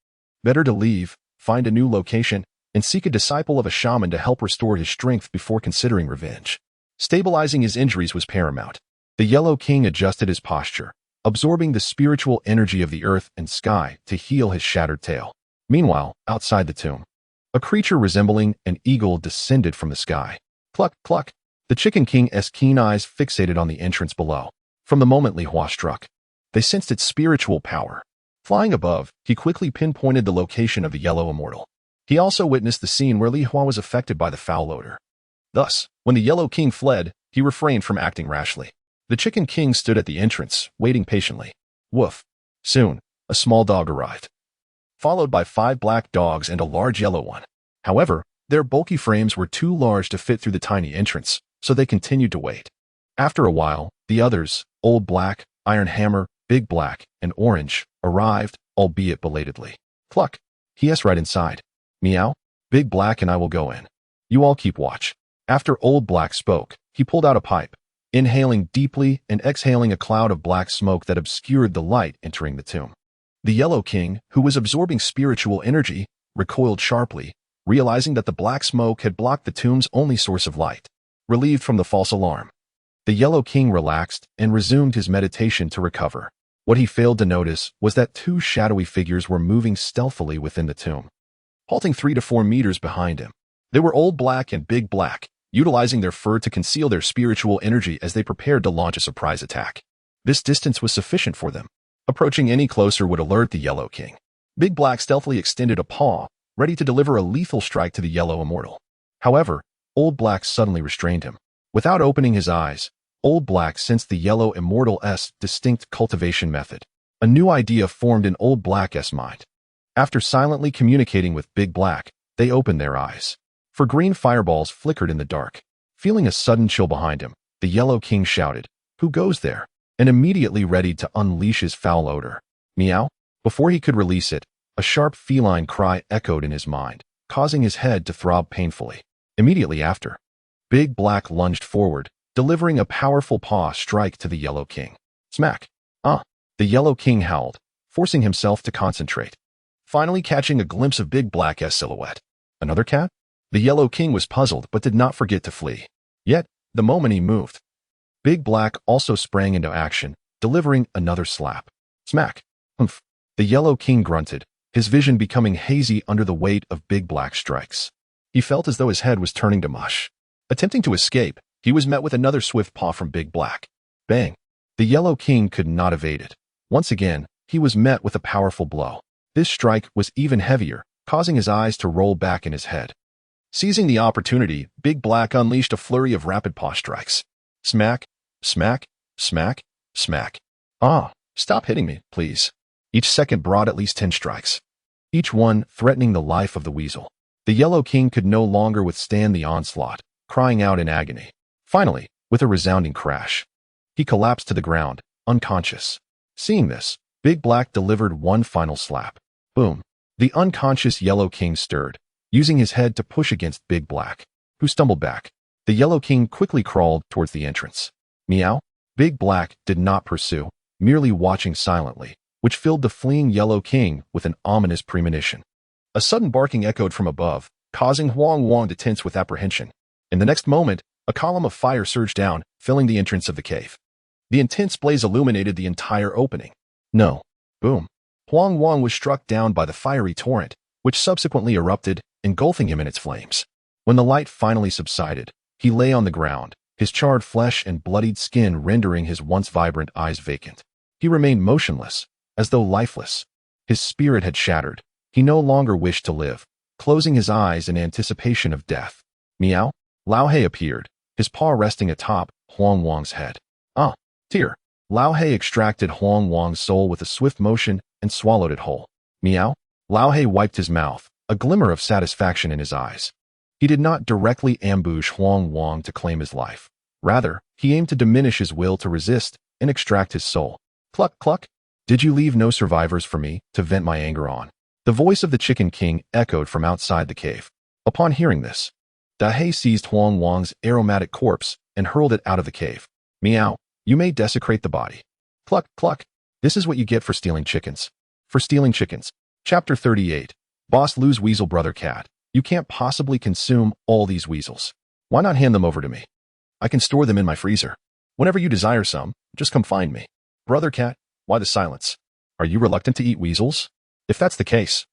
Better to leave, find a new location, and seek a disciple of a shaman to help restore his strength before considering revenge. Stabilizing his injuries was paramount. The Yellow King adjusted his posture, absorbing the spiritual energy of the earth and sky to heal his shattered tail. Meanwhile, outside the tomb, a creature resembling an eagle descended from the sky. Cluck, cluck. The Chicken King's keen eyes fixated on the entrance below. From the moment Li Hua struck, they sensed its spiritual power. Flying above, he quickly pinpointed the location of the Yellow Immortal. He also witnessed the scene where Li Hua was affected by the foul odor. Thus, when the Yellow King fled, he refrained from acting rashly. The Chicken King stood at the entrance, waiting patiently. Woof. Soon, a small dog arrived, followed by 5 black dogs and a large yellow one. However, their bulky frames were too large to fit through the tiny entrance, so they continued to wait. After a while, the others, Old Black, Iron Hammer, Big Black, and Orange, arrived, albeit belatedly. Cluck. He right inside. Meow. Big Black and I will go in. You all keep watch. After Old Black spoke, he pulled out a pipe, inhaling deeply and exhaling a cloud of black smoke that obscured the light entering the tomb. The Yellow King, who was absorbing spiritual energy, recoiled sharply, realizing that the black smoke had blocked the tomb's only source of light. Relieved from the false alarm, The Yellow King relaxed and resumed his meditation to recover. What he failed to notice was that two shadowy figures were moving stealthily within the tomb, halting 3 to 4 meters behind him. They were Old Black and Big Black, utilizing their fur to conceal their spiritual energy as they prepared to launch a surprise attack. This distance was sufficient for them. Approaching any closer would alert the Yellow King. Big Black stealthily extended a paw, ready to deliver a lethal strike to the Yellow Immortal. However, Old Black suddenly restrained him. Without opening his eyes, Old Black sensed the Yellow Immortal's distinct cultivation method. A new idea formed in Old Black's mind. After silently communicating with Big Black, they opened their eyes. For green fireballs flickered in the dark. Feeling a sudden chill behind him, the Yellow King shouted, "Who goes there?" and immediately readied to unleash his foul odor. Meow? Before he could release it, a sharp feline cry echoed in his mind, causing his head to throb painfully. Immediately after, Big Black lunged forward, delivering a powerful paw strike to the Yellow King. Smack! The Yellow King howled, forcing himself to concentrate, finally catching a glimpse of Big Black's silhouette. Another cat? The Yellow King was puzzled but did not forget to flee. Yet, the moment he moved, Big Black also sprang into action, delivering another slap. Smack! Humph! The Yellow King grunted, his vision becoming hazy under the weight of Big Black's strikes. He felt as though his head was turning to mush. Attempting to escape, he was met with another swift paw from Big Black. Bang! The Yellow King could not evade it. Once again, he was met with a powerful blow. This strike was even heavier, causing his eyes to roll back in his head. Seizing the opportunity, Big Black unleashed a flurry of rapid paw strikes. Smack! Smack! Smack! Smack! Stop hitting me, please. Each second brought at least 10 strikes, each one threatening the life of the weasel. The Yellow King could no longer withstand the onslaught, crying out in agony. Finally, with a resounding crash, he collapsed to the ground, unconscious. Seeing this, Big Black delivered one final slap. Boom! The unconscious Yellow King stirred, using his head to push against Big Black, who stumbled back. The Yellow King quickly crawled towards the entrance. Meow? Big Black did not pursue, merely watching silently, which filled the fleeing Yellow King with an ominous premonition. A sudden barking echoed from above, causing Huang Wang to tense with apprehension. In the next moment, a column of fire surged down, filling the entrance of the cave. The intense blaze illuminated the entire opening. No. Boom. Huang Wang was struck down by the fiery torrent, which subsequently erupted, engulfing him in its flames. When the light finally subsided, he lay on the ground, his charred flesh and bloodied skin rendering his once vibrant eyes vacant. He remained motionless, as though lifeless. His spirit had shattered. He no longer wished to live, closing his eyes in anticipation of death. Meow? Lao He appeared, his paw resting atop Huang Wang's head. Tear. Lao He extracted Huang Wang's soul with a swift motion and swallowed it whole. Meow? Lao He wiped his mouth, a glimmer of satisfaction in his eyes. He did not directly ambush Huang Wang to claim his life. Rather, he aimed to diminish his will to resist and extract his soul. Cluck, cluck. Did you leave no survivors for me to vent my anger on? The voice of the Chicken King echoed from outside the cave. Upon hearing this, Da He seized Huang Wang's aromatic corpse and hurled it out of the cave. Meow. You may desecrate the body. Cluck, cluck. This is what you get for stealing chickens. For stealing chickens. Chapter 38. Boss Lou's Weasel Brother Cat. You can't possibly consume all these weasels. Why not hand them over to me? I can store them in my freezer. Whenever you desire some, just come find me. Brother Cat, why the silence? Are you reluctant to eat weasels? If that's the case,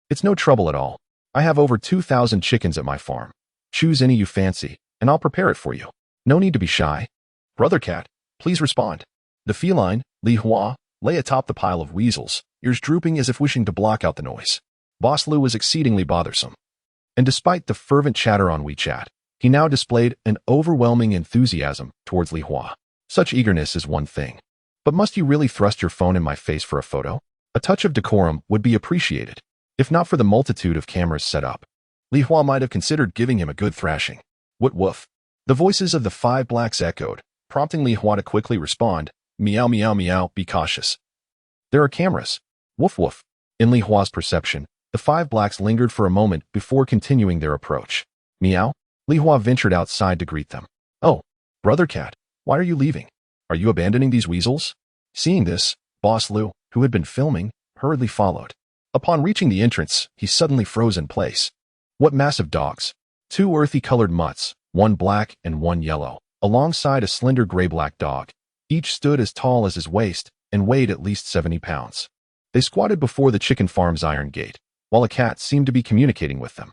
it's no trouble at all. I have over 2,000 chickens at my farm. Choose any you fancy, and I'll prepare it for you. No need to be shy. Brother Cat, please respond. The feline, Li Hua, lay atop the pile of weasels, ears drooping as if wishing to block out the noise. Boss Lou was exceedingly bothersome. And despite the fervent chatter on WeChat, he now displayed an overwhelming enthusiasm towards Li Hua. Such eagerness is one thing. But must you really thrust your phone in my face for a photo? A touch of decorum would be appreciated. If not for the multitude of cameras set up, Li Hua might have considered giving him a good thrashing. What woof? The voices of the 5 blacks echoed, prompting Li Hua to quickly respond, meow meow meow, be cautious. There are cameras. Woof woof. In Li Hua's perception, the 5 blacks lingered for a moment before continuing their approach. Meow? Li Hua ventured outside to greet them. Oh, Brother Cat, why are you leaving? Are you abandoning these weasels? Seeing this, Boss Lou, who had been filming, hurriedly followed. Upon reaching the entrance, he suddenly froze in place. What massive dogs! 2 earthy-colored mutts, 1 black and 1 yellow, alongside a slender gray-black dog. Each stood as tall as his waist and weighed at least 70 pounds. They squatted before the chicken farm's iron gate, while a cat seemed to be communicating with them.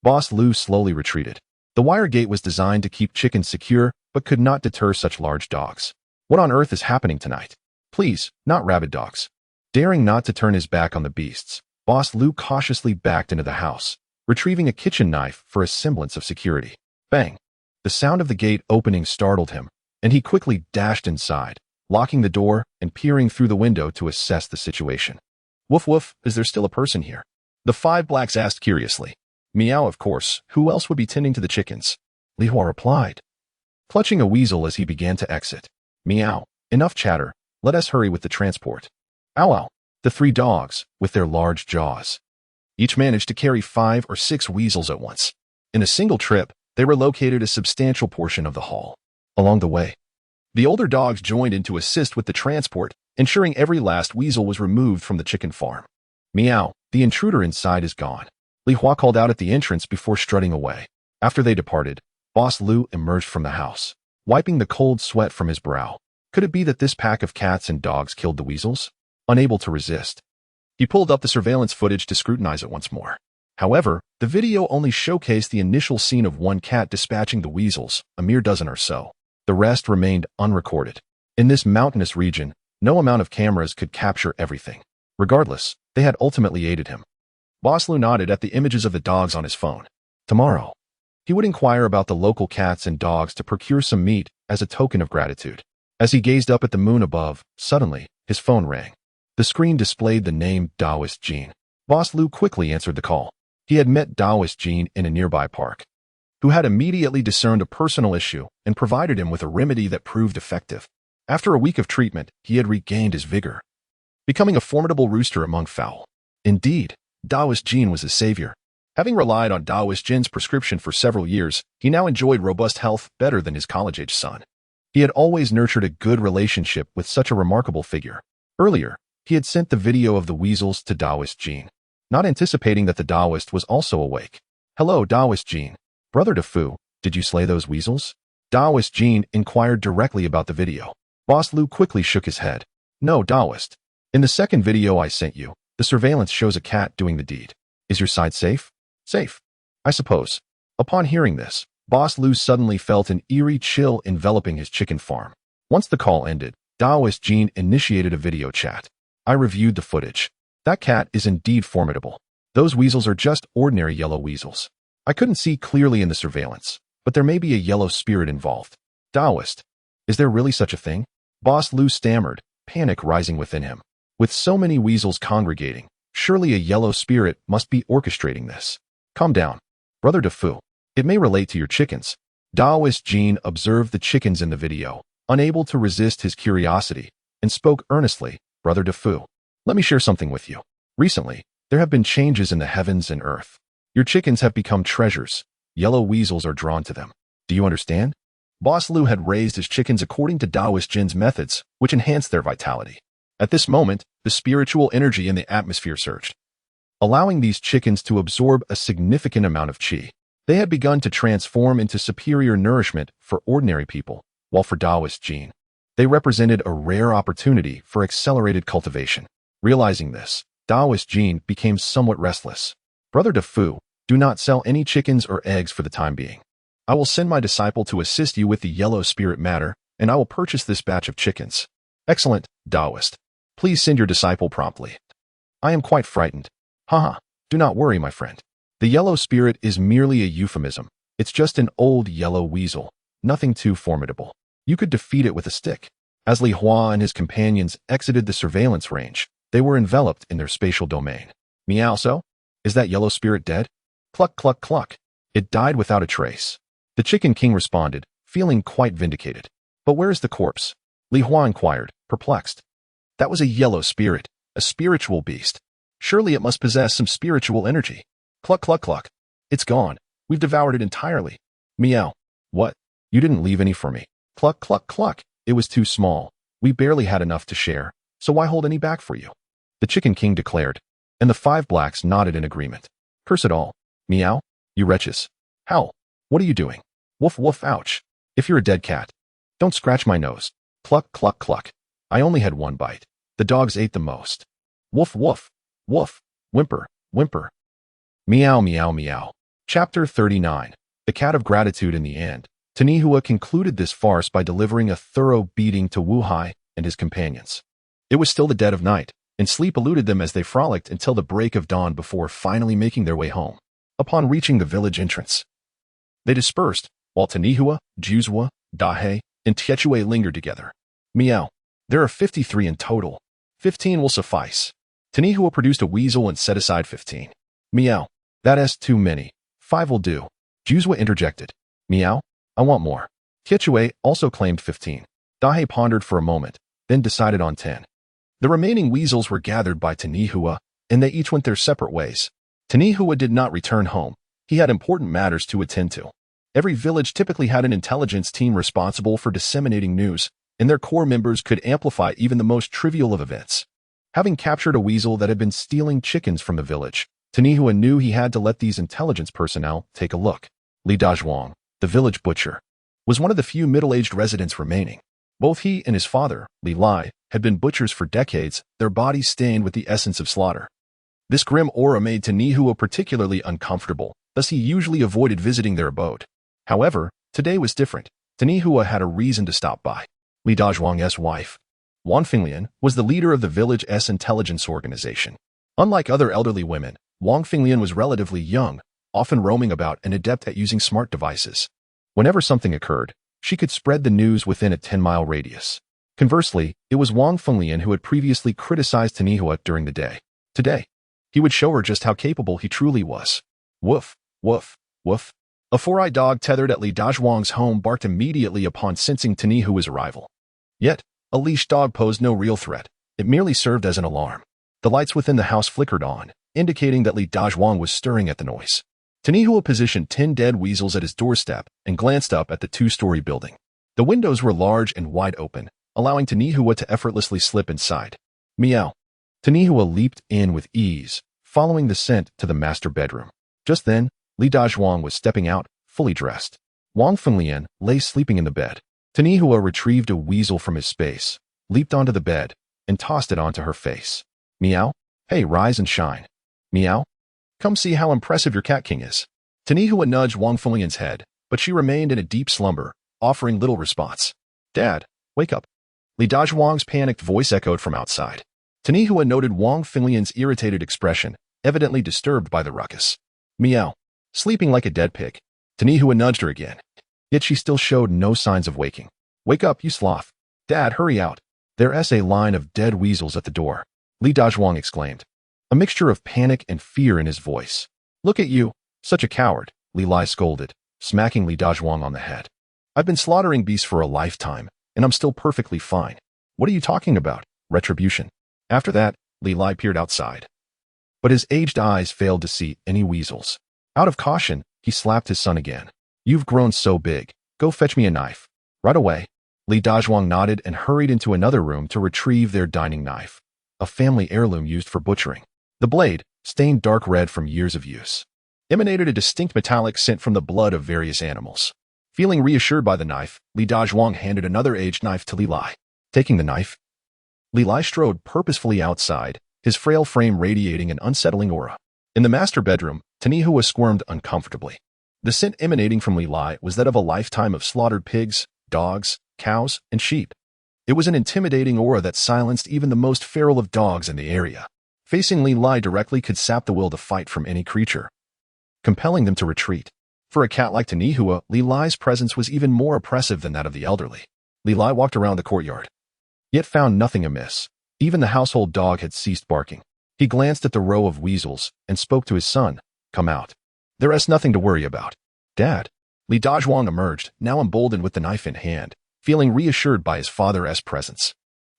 Boss Lou slowly retreated. The wire gate was designed to keep chickens secure, but could not deter such large dogs. What on earth is happening tonight? Please, not rabid dogs. Daring not to turn his back on the beasts, Boss Lou cautiously backed into the house, retrieving a kitchen knife for a semblance of security. Bang! The sound of the gate opening startled him, and he quickly dashed inside, locking the door and peering through the window to assess the situation. Woof woof, is there still a person here? The 5 blacks asked curiously. Meow, of course. Who else would be tending to the chickens? Li Hua replied, clutching a weasel as he began to exit. Meow. Enough chatter. Let us hurry with the transport. Ow ow. The 3 dogs, with their large jaws, each managed to carry 5 or 6 weasels at once. In a single trip, they relocated a substantial portion of the haul. Along the way, the older dogs joined in to assist with the transport, ensuring every last weasel was removed from the chicken farm. Meow. The intruder inside is gone. Li Hua called out at the entrance before strutting away. After they departed, Boss Lou emerged from the house, wiping the cold sweat from his brow. Could it be that this pack of cats and dogs killed the weasels? Unable to resist, he pulled up the surveillance footage to scrutinize it once more. However, the video only showcased the initial scene of one cat dispatching the weasels, a mere dozen or so. The rest remained unrecorded. In this mountainous region, no amount of cameras could capture everything. Regardless, they had ultimately aided him. Boss Lou nodded at the images of the dogs on his phone. Tomorrow, he would inquire about the local cats and dogs to procure some meat as a token of gratitude. As he gazed up at the moon above, suddenly, his phone rang. The screen displayed the name Taoist Jean. Boss Lou quickly answered the call. He had met Taoist Jean in a nearby park, who had immediately discerned a personal issue and provided him with a remedy that proved effective. After a week of treatment, he had regained his vigor, becoming a formidable rooster among fowl. Indeed, Taoist Jean was his savior. Having relied on Taoist Jin's prescription for several years, he now enjoyed robust health better than his college-age son. He had always nurtured a good relationship with such a remarkable figure. Earlier, he had sent the video of the weasels to Taoist Jean, not anticipating that the Taoist was also awake. Hello, Taoist Jean. Brother DeFu, did you slay those weasels? Taoist Jean inquired directly about the video. Boss Lou quickly shook his head. No, Taoist. In the second video I sent you, the surveillance shows a cat doing the deed. Is your side safe? Safe, I suppose. Upon hearing this, Boss Lou suddenly felt an eerie chill enveloping his chicken farm. Once the call ended, Taoist Jean initiated a video chat. I reviewed the footage. That cat is indeed formidable. Those weasels are just ordinary yellow weasels. I couldn't see clearly in the surveillance, but there may be a yellow spirit involved. Taoist, is there really such a thing? Boss Lou stammered, panic rising within him. With so many weasels congregating, surely a yellow spirit must be orchestrating this. Calm down, Brother DeFu. It may relate to your chickens. Taoist Jean observed the chickens in the video, unable to resist his curiosity, and spoke earnestly. Brother DeFu, let me share something with you. Recently, there have been changes in the heavens and earth. Your chickens have become treasures. Yellow weasels are drawn to them. Do you understand? Boss Lou had raised his chickens according to Taoist Jin's methods, which enhanced their vitality. At this moment, the spiritual energy in the atmosphere surged, allowing these chickens to absorb a significant amount of qi. They had begun to transform into superior nourishment for ordinary people, while for Taoist Jean, they represented a rare opportunity for accelerated cultivation. Realizing this, Taoist Jean became somewhat restless. Brother DeFu, do not sell any chickens or eggs for the time being. I will send my disciple to assist you with the yellow spirit matter, and I will purchase this batch of chickens. Excellent, Taoist. Please send your disciple promptly. I am quite frightened. Haha, do not worry, my friend. The yellow spirit is merely a euphemism. It's just an old yellow weasel, nothing too formidable. You could defeat it with a stick. As Li Hua and his companions exited the surveillance range, they were enveloped in their spatial domain. Meow, so? Is that yellow spirit dead? Cluck, cluck, cluck. It died without a trace. The Chicken King responded, feeling quite vindicated. But where is the corpse? Li Hua inquired, perplexed. That was a yellow spirit, a spiritual beast. Surely it must possess some spiritual energy. Cluck, cluck, cluck. It's gone. We've devoured it entirely. Meow. What? You didn't leave any for me. Cluck, cluck, cluck. It was too small. We barely had enough to share, so why hold any back for you? The Chicken King declared, and the 5 blacks nodded in agreement. Curse it all. Meow. You wretches. Howl. What are you doing? Woof, woof, ouch. If you're a dead cat, don't scratch my nose. Cluck, cluck, cluck. I only had one bite. The dogs ate the most. Woof, woof, woof, whimper, whimper. Meow, meow, meow. Chapter 39. The Cat of Gratitude. In the end, Tanihua concluded this farce by delivering a thorough beating to Wu Hai and his companions. It was still the dead of night, and sleep eluded them as they frolicked until the break of dawn before finally making their way home. Upon reaching the village entrance, they dispersed, while Tanihua, Juzua, Dahe, and Tietue lingered together. Meow. There are 53 in total. 15 will suffice. Tanihua produced a weasel and set aside 15. Meow. That is too many. 5 will do. Juzua interjected. Meow. I want more. Tietue also claimed 15. Dahe pondered for a moment, then decided on 10. The remaining weasels were gathered by Tanihua, and they each went their separate ways. Tanihua did not return home. He had important matters to attend to. Every village typically had an intelligence team responsible for disseminating news, and their core members could amplify even the most trivial of events. Having captured a weasel that had been stealing chickens from the village, Tanihua knew he had to let these intelligence personnel take a look. Li Dazhuang, the village butcher, was one of the few middle-aged residents remaining. Both he and his father, Li Lai, had been butchers for decades, their bodies stained with the essence of slaughter. This grim aura made Tanihua particularly uncomfortable, thus he usually avoided visiting their abode. However, today was different. Tanihua had a reason to stop by. Li Dazhuang's wife, Wang Finglian, was the leader of the village's intelligence organization. Unlike other elderly women, Wang Finglian was relatively young, often roaming about and adept at using smart devices. Whenever something occurred, she could spread the news within a 10-mile radius. Conversely, it was Wang Finglian who had previously criticized Tanihua during the day. Today, he would show her just how capable he truly was. Woof, woof, woof. A four-eyed dog tethered at Li Dazhuang's home barked immediately upon sensing Tanihua's arrival. Yet, a leashed dog posed no real threat. It merely served as an alarm. The lights within the house flickered on, indicating that Li Dazhuang was stirring at the noise. Tanihua positioned 10 dead weasels at his doorstep and glanced up at the 2-story building. The windows were large and wide open, allowing Tanihua to effortlessly slip inside. Meow. Tanihua leaped in with ease, following the scent to the master bedroom. Just then, Li Dazhuang was stepping out, fully dressed. Wang Finglian lay sleeping in the bed. Tanihua retrieved a weasel from his space, leaped onto the bed, and tossed it onto her face. Meow. Hey, rise and shine. Meow. Come see how impressive your cat king is. Tanihua nudged Wang Finglian's head, but she remained in a deep slumber, offering little response. Dad, wake up. Li Dazhuang's panicked voice echoed from outside. Tanihua noted Wang Finglian's irritated expression, evidently disturbed by the ruckus. Meow. Sleeping like a dead pig. Tanihua nudged her again, yet she still showed no signs of waking. Wake up, you sloth. Dad, hurry out. There's a line of dead weasels at the door. Li Dazhuang exclaimed, a mixture of panic and fear in his voice. Look at you, such a coward, Li Lai scolded, smacking Li Dazhuang on the head. I've been slaughtering beasts for a lifetime, and I'm still perfectly fine. What are you talking about? Retribution. After that, Li Lai peered outside. But his aged eyes failed to see any weasels. Out of caution, he slapped his son again. You've grown so big. Go fetch me a knife. Right away. Li Dazhuang nodded and hurried into another room to retrieve their dining knife, a family heirloom used for butchering. The blade, stained dark red from years of use, emanated a distinct metallic scent from the blood of various animals. Feeling reassured by the knife, Li Dazhuang handed another aged knife to Li Lai. Taking the knife, Li Lai strode purposefully outside, his frail frame radiating an unsettling aura. In the master bedroom, Tanihua squirmed uncomfortably. The scent emanating from Li Lai was that of a lifetime of slaughtered pigs, dogs, cows, and sheep. It was an intimidating aura that silenced even the most feral of dogs in the area. Facing Li Lai directly could sap the will to fight from any creature, compelling them to retreat. For a cat like Tanihua, Li Lai's presence was even more oppressive than that of the elderly. Li Lai walked around the courtyard, yet found nothing amiss. Even the household dog had ceased barking. He glanced at the row of weasels and spoke to his son. Come out. There is nothing to worry about. Dad. Li Dazhuang emerged, now emboldened with the knife in hand, feeling reassured by his father's presence.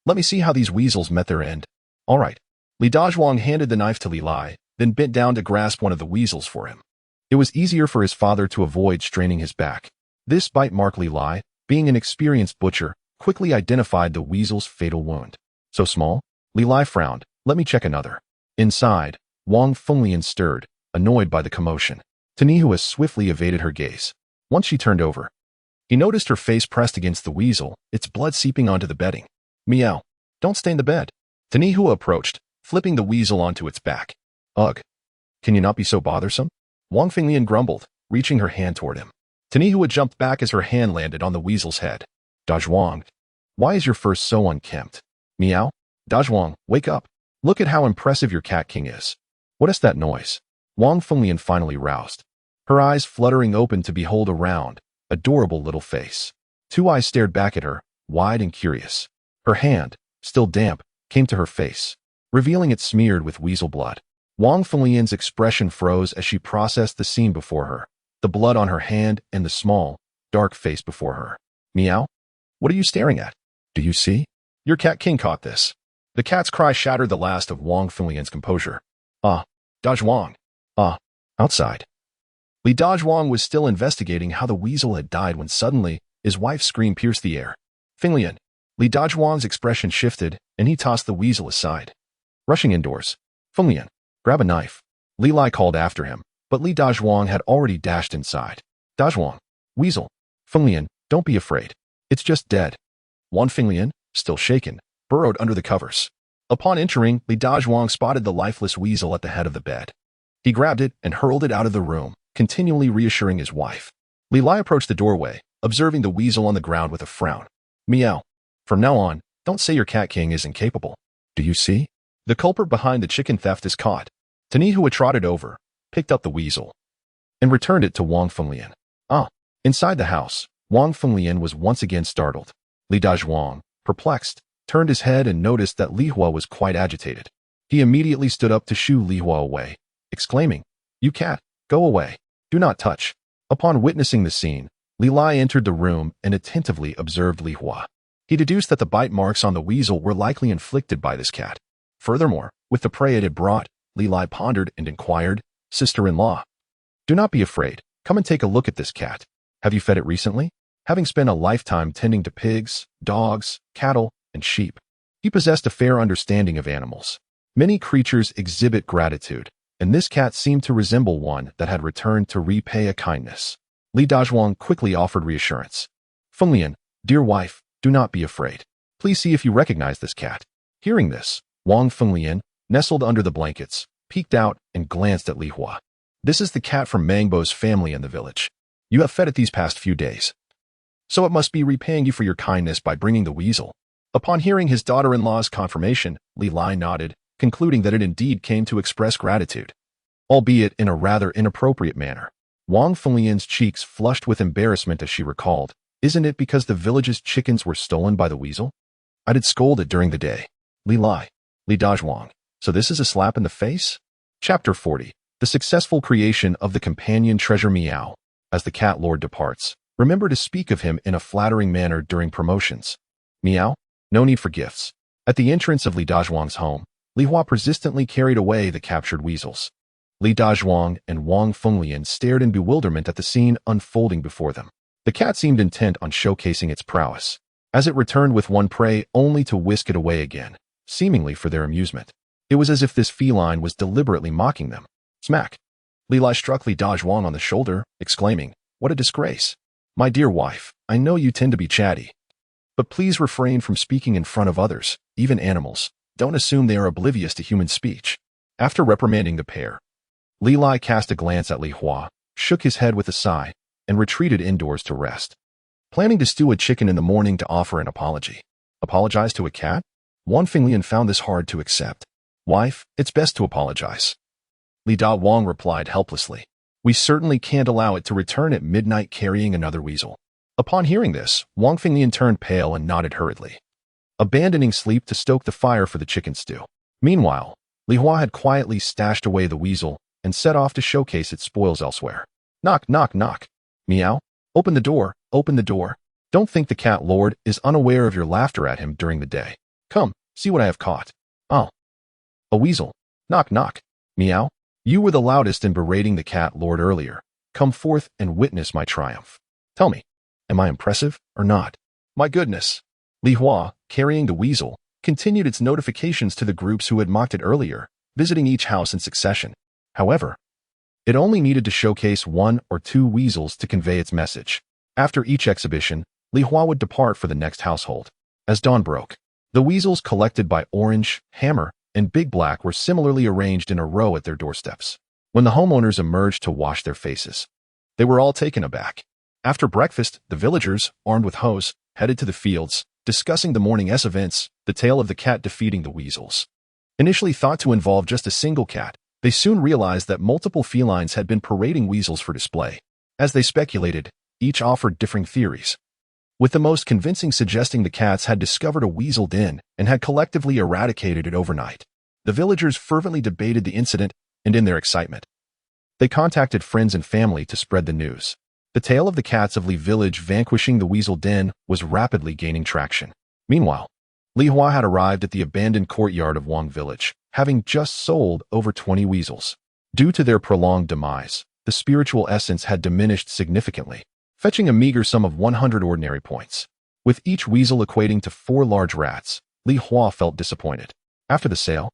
Let me see how these weasels met their end. All right. Li Dazhuang handed the knife to Li Lai, then bent down to grasp one of the weasels for him. It was easier for his father to avoid straining his back. This bite marked Li Lai, being an experienced butcher, quickly identified the weasel's fatal wound. So small? Li Lai frowned. Let me check another. Inside, Wang Finglian stirred, annoyed by the commotion. Tanihua swiftly evaded her gaze. Once she turned over, He noticed her face pressed against the weasel, its blood seeping onto the bedding. Meow. Don't stain the bed. Tanihua approached, flipping the weasel onto its back. Ugh. Can you not be so bothersome? Wang Finglian grumbled, reaching her hand toward him. Tanihua jumped back as her hand landed on the weasel's head. Dazhuang. Why is your fur so unkempt? Meow. Dazhuang, wake up. Look at how impressive your cat king is. What is that noise? Wang Finglian finally roused. Her eyes fluttering open to behold a round, adorable little face. Two eyes stared back at her, wide and curious. Her hand, still damp, came to her face, revealing it smeared with weasel blood. Wang Finglian's expression froze as she processed the scene before her, the blood on her hand and the small, dark face before her. Meow? What are you staring at? Do you see? Your cat king caught this. The cat's cry shattered the last of Wang Finglian's composure. Dazhuang. Outside. Li Dazhuang was still investigating how the weasel had died when suddenly, his wife's scream pierced the air. Finglian. Li Dazhuang's expression shifted, and he tossed the weasel aside. Rushing indoors. Finglian. Grab a knife. Li Lai called after him, but Li Dazhuang had already dashed inside. Dazhuang. Weasel. Finglian, don't be afraid. It's just dead. Wang Finglian, still shaken, burrowed under the covers. Upon entering, Li Dazhuang spotted the lifeless weasel at the head of the bed. He grabbed it and hurled it out of the room, continually reassuring his wife. Li Lai approached the doorway, observing the weasel on the ground with a frown. Meow. From now on, don't say your cat king is incapable. Do you see? The culprit behind the chicken theft is caught. Tanihua trotted over, picked up the weasel, and returned it to Wang Finglian. Inside the house, Wang Finglian was once again startled. Li Dazhuang, perplexed, turned his head and noticed that Li Hua was quite agitated. He immediately stood up to shoo Li Hua away, exclaiming, You cat, go away. Do not touch. Upon witnessing the scene, Li Lai entered the room and attentively observed Li Hua. He deduced that the bite marks on the weasel were likely inflicted by this cat. Furthermore, with the prey it had brought, Li Lai pondered and inquired, Sister-in-law. Do not be afraid. Come and take a look at this cat. Have you fed it recently? Having spent a lifetime tending to pigs, dogs, cattle, and sheep, he possessed a fair understanding of animals. Many creatures exhibit gratitude, and this cat seemed to resemble one that had returned to repay a kindness. Li Dazhuang quickly offered reassurance. Finglian, dear wife, do not be afraid. Please see if you recognize this cat. Hearing this, Wang Finglian, nestled under the blankets, peeked out and glanced at Li Hua. This is the cat from Mangbo's family in the village. You have fed it these past few days, so it must be repaying you for your kindness by bringing the weasel. Upon hearing his daughter-in-law's confirmation, Li Lai nodded, concluding that it indeed came to express gratitude, albeit in a rather inappropriate manner. Wang Finglian's cheeks flushed with embarrassment as she recalled, Isn't it because the village's chickens were stolen by the weasel? I did scold it during the day. Li Lai. Li Dazhuang. So this is a slap in the face? Chapter 40. The successful creation of the companion treasure Meow. As the cat lord departs, remember to speak of him in a flattering manner during promotions. Meow. No need for gifts. At the entrance of Li Dazhuang's home, Li Hua persistently carried away the captured weasels. Li Dazhuang and Wang Finglian stared in bewilderment at the scene unfolding before them. The cat seemed intent on showcasing its prowess, as it returned with one prey only to whisk it away again, seemingly for their amusement. It was as if this feline was deliberately mocking them. Smack. Li Lai struck Li Dazhuang on the shoulder, exclaiming, What a disgrace. My dear wife, I know you tend to be chatty, but please refrain from speaking in front of others, even animals. Don't assume they are oblivious to human speech. After reprimanding the pair, Li Lai cast a glance at Li Hua, shook his head with a sigh, and retreated indoors to rest. Planning to stew a chicken in the morning to offer an apology. Apologize to a cat? Wang Finglian found this hard to accept. Wife, it's best to apologize. Li Dazhuang replied helplessly. We certainly can't allow it to return at midnight carrying another weasel. Upon hearing this, Wang Finglian turned pale and nodded hurriedly, abandoning sleep to stoke the fire for the chicken stew. Meanwhile, Li Hua had quietly stashed away the weasel and set off to showcase its spoils elsewhere. Knock, knock, knock. Meow. Open the door, open the door. Don't think the cat lord is unaware of your laughter at him during the day. Come, see what I have caught. Oh. A weasel. Knock, knock. Meow. You were the loudest in berating the cat lord earlier. Come forth and witness my triumph. Tell me, am I impressive or not? My goodness. Li Hua, carrying the weasel, continued its notifications to the groups who had mocked it earlier, visiting each house in succession. However, it only needed to showcase one or two weasels to convey its message. After each exhibition, Li Hua would depart for the next household. As dawn broke, the weasels collected by Orange, Hammer, and Big Black were similarly arranged in a row at their doorsteps. When the homeowners emerged to wash their faces, they were all taken aback. After breakfast, the villagers, armed with hoes, headed to the fields, discussing the morning's events, the tale of the cat defeating the weasels. Initially thought to involve just a single cat, they soon realized that multiple felines had been parading weasels for display. As they speculated, each offered differing theories, with the most convincing suggesting the cats had discovered a weasel den and had collectively eradicated it overnight. The villagers fervently debated the incident, and in their excitement, they contacted friends and family to spread the news. The tale of the cats of Li Village vanquishing the weasel den was rapidly gaining traction. Meanwhile, Li Hua had arrived at the abandoned courtyard of Wang Village, having just sold over 20 weasels. Due to their prolonged demise, the spiritual essence had diminished significantly, fetching a meager sum of 100 ordinary points. With each weasel equating to 4 large rats, Li Hua felt disappointed. After the sale,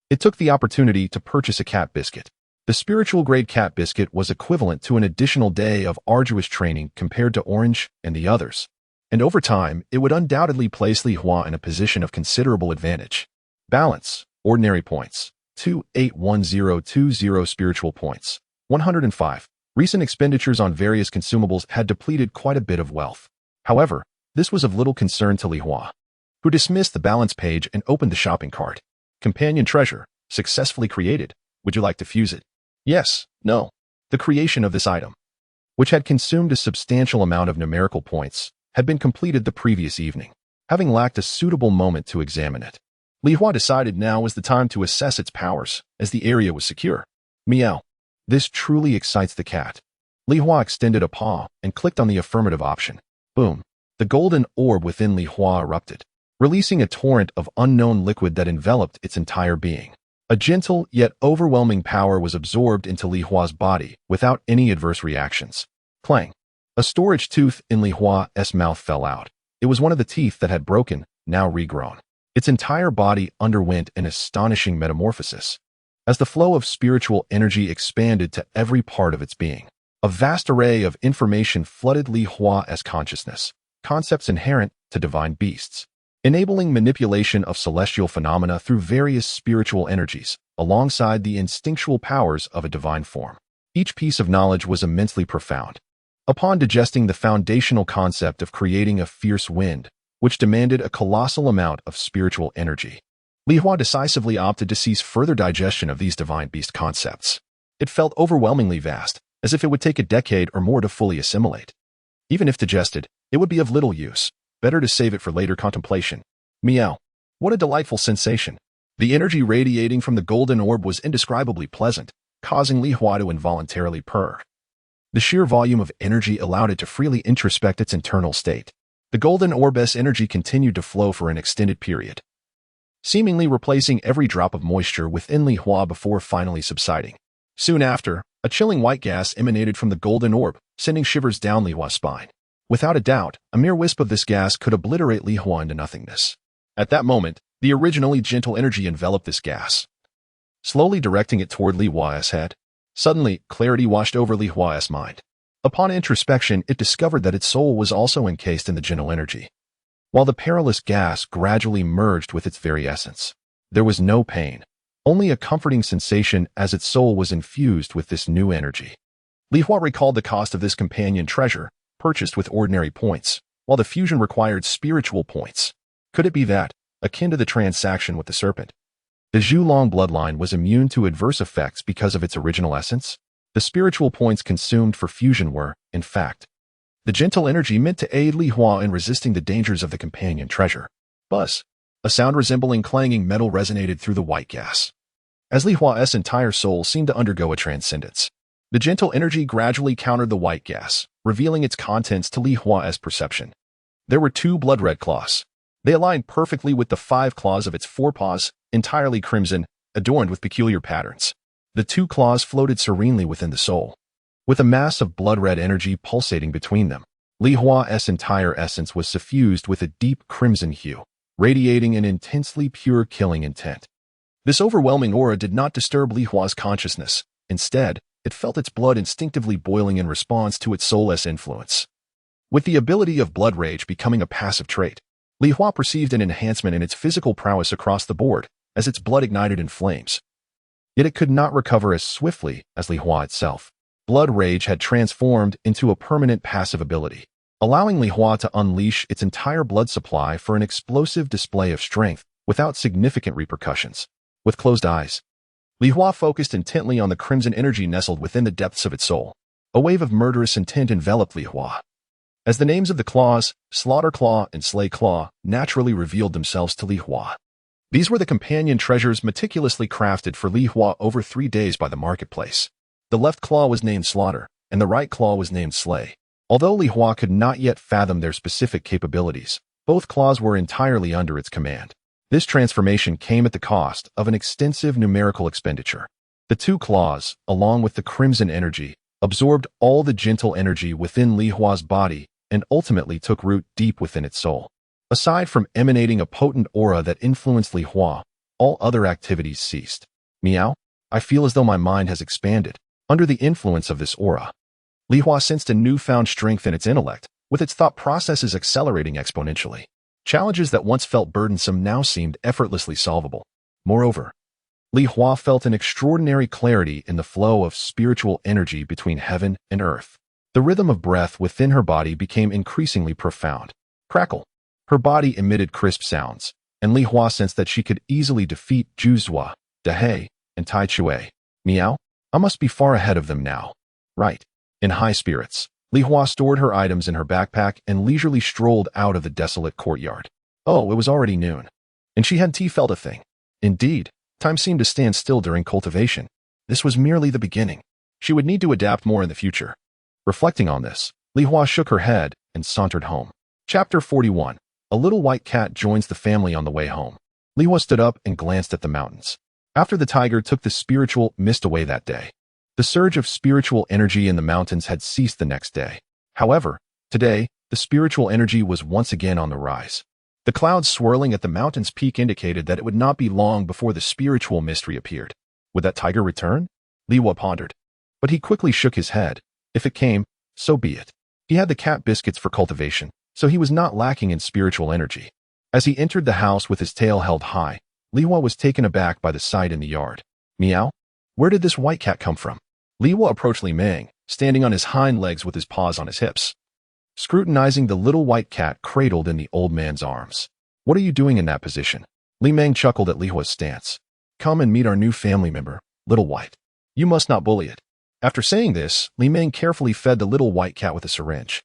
it took the opportunity to purchase a cat biscuit. The spiritual-grade cat biscuit was equivalent to an additional day of arduous training compared to Orange and the others, and over time, it would undoubtedly place Li Hua in a position of considerable advantage. Balance, ordinary points, 281020 spiritual points, 105. Recent expenditures on various consumables had depleted quite a bit of wealth. However, this was of little concern to Li Hua, who dismissed the balance page and opened the shopping cart. Companion treasure, successfully created. Would you like to fuse it? Yes, no. The creation of this item, which had consumed a substantial amount of numerical points, had been completed the previous evening. Having lacked a suitable moment to examine it, Li Hua decided now was the time to assess its powers, as the area was secure. Meow. This truly excites the cat. Li Hua extended a paw and clicked on the affirmative option. Boom. The golden orb within Li Hua erupted, releasing a torrent of unknown liquid that enveloped its entire being. A gentle yet overwhelming power was absorbed into Li Hua's body without any adverse reactions. Clang. A storage tooth in Li Hua's mouth fell out. It was one of the teeth that had broken, now regrown. Its entire body underwent an astonishing metamorphosis, as the flow of spiritual energy expanded to every part of its being. A vast array of information flooded Li Hua's consciousness, concepts inherent to divine beasts, enabling manipulation of celestial phenomena through various spiritual energies, alongside the instinctual powers of a divine form. Each piece of knowledge was immensely profound. Upon digesting the foundational concept of creating a fierce wind, which demanded a colossal amount of spiritual energy, Li Hua decisively opted to cease further digestion of these divine beast concepts. It felt overwhelmingly vast, as if it would take a decade or more to fully assimilate. Even if digested, it would be of little use. Better to save it for later contemplation. Meow. What a delightful sensation. The energy radiating from the golden orb was indescribably pleasant, causing Li Hua to involuntarily purr. The sheer volume of energy allowed it to freely introspect its internal state. The golden orb's energy continued to flow for an extended period, seemingly replacing every drop of moisture within Li Hua before finally subsiding. Soon after, a chilling white gas emanated from the golden orb, sending shivers down Li Hua's spine. Without a doubt, a mere wisp of this gas could obliterate Li Hua into nothingness. At that moment, the originally gentle energy enveloped this gas, slowly directing it toward Li Hua's head. Suddenly, clarity washed over Li Hua's mind. Upon introspection, it discovered that its soul was also encased in the gentle energy. While the perilous gas gradually merged with its very essence, there was no pain, only a comforting sensation as its soul was infused with this new energy. Li Hua recalled the cost of this companion treasure, purchased with ordinary points, while the fusion required spiritual points. Could it be that, akin to the transaction with the serpent, the Zhulong bloodline was immune to adverse effects because of its original essence? The spiritual points consumed for fusion were, in fact, the gentle energy meant to aid Li Hua in resisting the dangers of the companion treasure. Buzz. A sound resembling clanging metal resonated through the white gas, as Li Hua's entire soul seemed to undergo a transcendence. The gentle energy gradually countered the white gas, revealing its contents to Li Hua's perception. There were 2 blood-red claws. They aligned perfectly with the 5 claws of its forepaws, entirely crimson, adorned with peculiar patterns. The 2 claws floated serenely within the soul, with a mass of blood-red energy pulsating between them. Li Hua's entire essence was suffused with a deep crimson hue, radiating an intensely pure killing intent. This overwhelming aura did not disturb Li Hua's consciousness. Instead, it felt its blood instinctively boiling in response to its soulless influence. With the ability of blood rage becoming a passive trait, Li Hua perceived an enhancement in its physical prowess across the board as its blood ignited in flames. Yet it could not recover as swiftly as Li Hua itself. Blood rage had transformed into a permanent passive ability, allowing Li Hua to unleash its entire blood supply for an explosive display of strength without significant repercussions. With closed eyes, Li Hua focused intently on the crimson energy nestled within the depths of its soul. A wave of murderous intent enveloped Li Hua. As the names of the claws, Slaughter Claw and Slay Claw, naturally revealed themselves to Li Hua. These were the companion treasures meticulously crafted for Li Hua over 3 days by the marketplace. The left claw was named Slaughter, and the right claw was named Slay. Although Li Hua could not yet fathom their specific capabilities, both claws were entirely under its command. This transformation came at the cost of an extensive numerical expenditure. The 2 claws, along with the crimson energy, absorbed all the gentle energy within Li Hua's body and ultimately took root deep within its soul. Aside from emanating a potent aura that influenced Li Hua, all other activities ceased. Meow, I feel as though my mind has expanded. Under the influence of this aura, Li Hua sensed a newfound strength in its intellect, with its thought processes accelerating exponentially. Challenges that once felt burdensome now seemed effortlessly solvable. Moreover, Li Hua felt an extraordinary clarity in the flow of spiritual energy between heaven and earth. The rhythm of breath within her body became increasingly profound. Crackle. Her body emitted crisp sounds, and Li Hua sensed that she could easily defeat Juzhua, Dehei, and Tai Chui. Meow. I must be far ahead of them now. Right. In high spirits, Li Hua stored her items in her backpack and leisurely strolled out of the desolate courtyard. Oh, it was already noon, and she hadn't felt a thing. Indeed, time seemed to stand still during cultivation. This was merely the beginning. She would need to adapt more in the future. Reflecting on this, Li Hua shook her head and sauntered home. Chapter 41. A little white cat joins the family on the way home. Li Hua stood up and glanced at the mountains. After the tiger took the spiritual mist away that day, the surge of spiritual energy in the mountains had ceased the next day. However, today, the spiritual energy was once again on the rise. The clouds swirling at the mountain's peak indicated that it would not be long before the spiritual mist reappeared. Would that tiger return? Li Hua pondered. But he quickly shook his head. If it came, so be it. He had the cat biscuits for cultivation, so he was not lacking in spiritual energy. As he entered the house with his tail held high, Li Hua was taken aback by the sight in the yard. Meow? Where did this white cat come from? Li Hua approached Li Meng, standing on his hind legs with his paws on his hips, scrutinizing the little white cat cradled in the old man's arms. What are you doing in that position? Li Meng chuckled at Li Hua's stance. Come and meet our new family member, Little White. You must not bully it. After saying this, Li Meng carefully fed the little white cat with a syringe.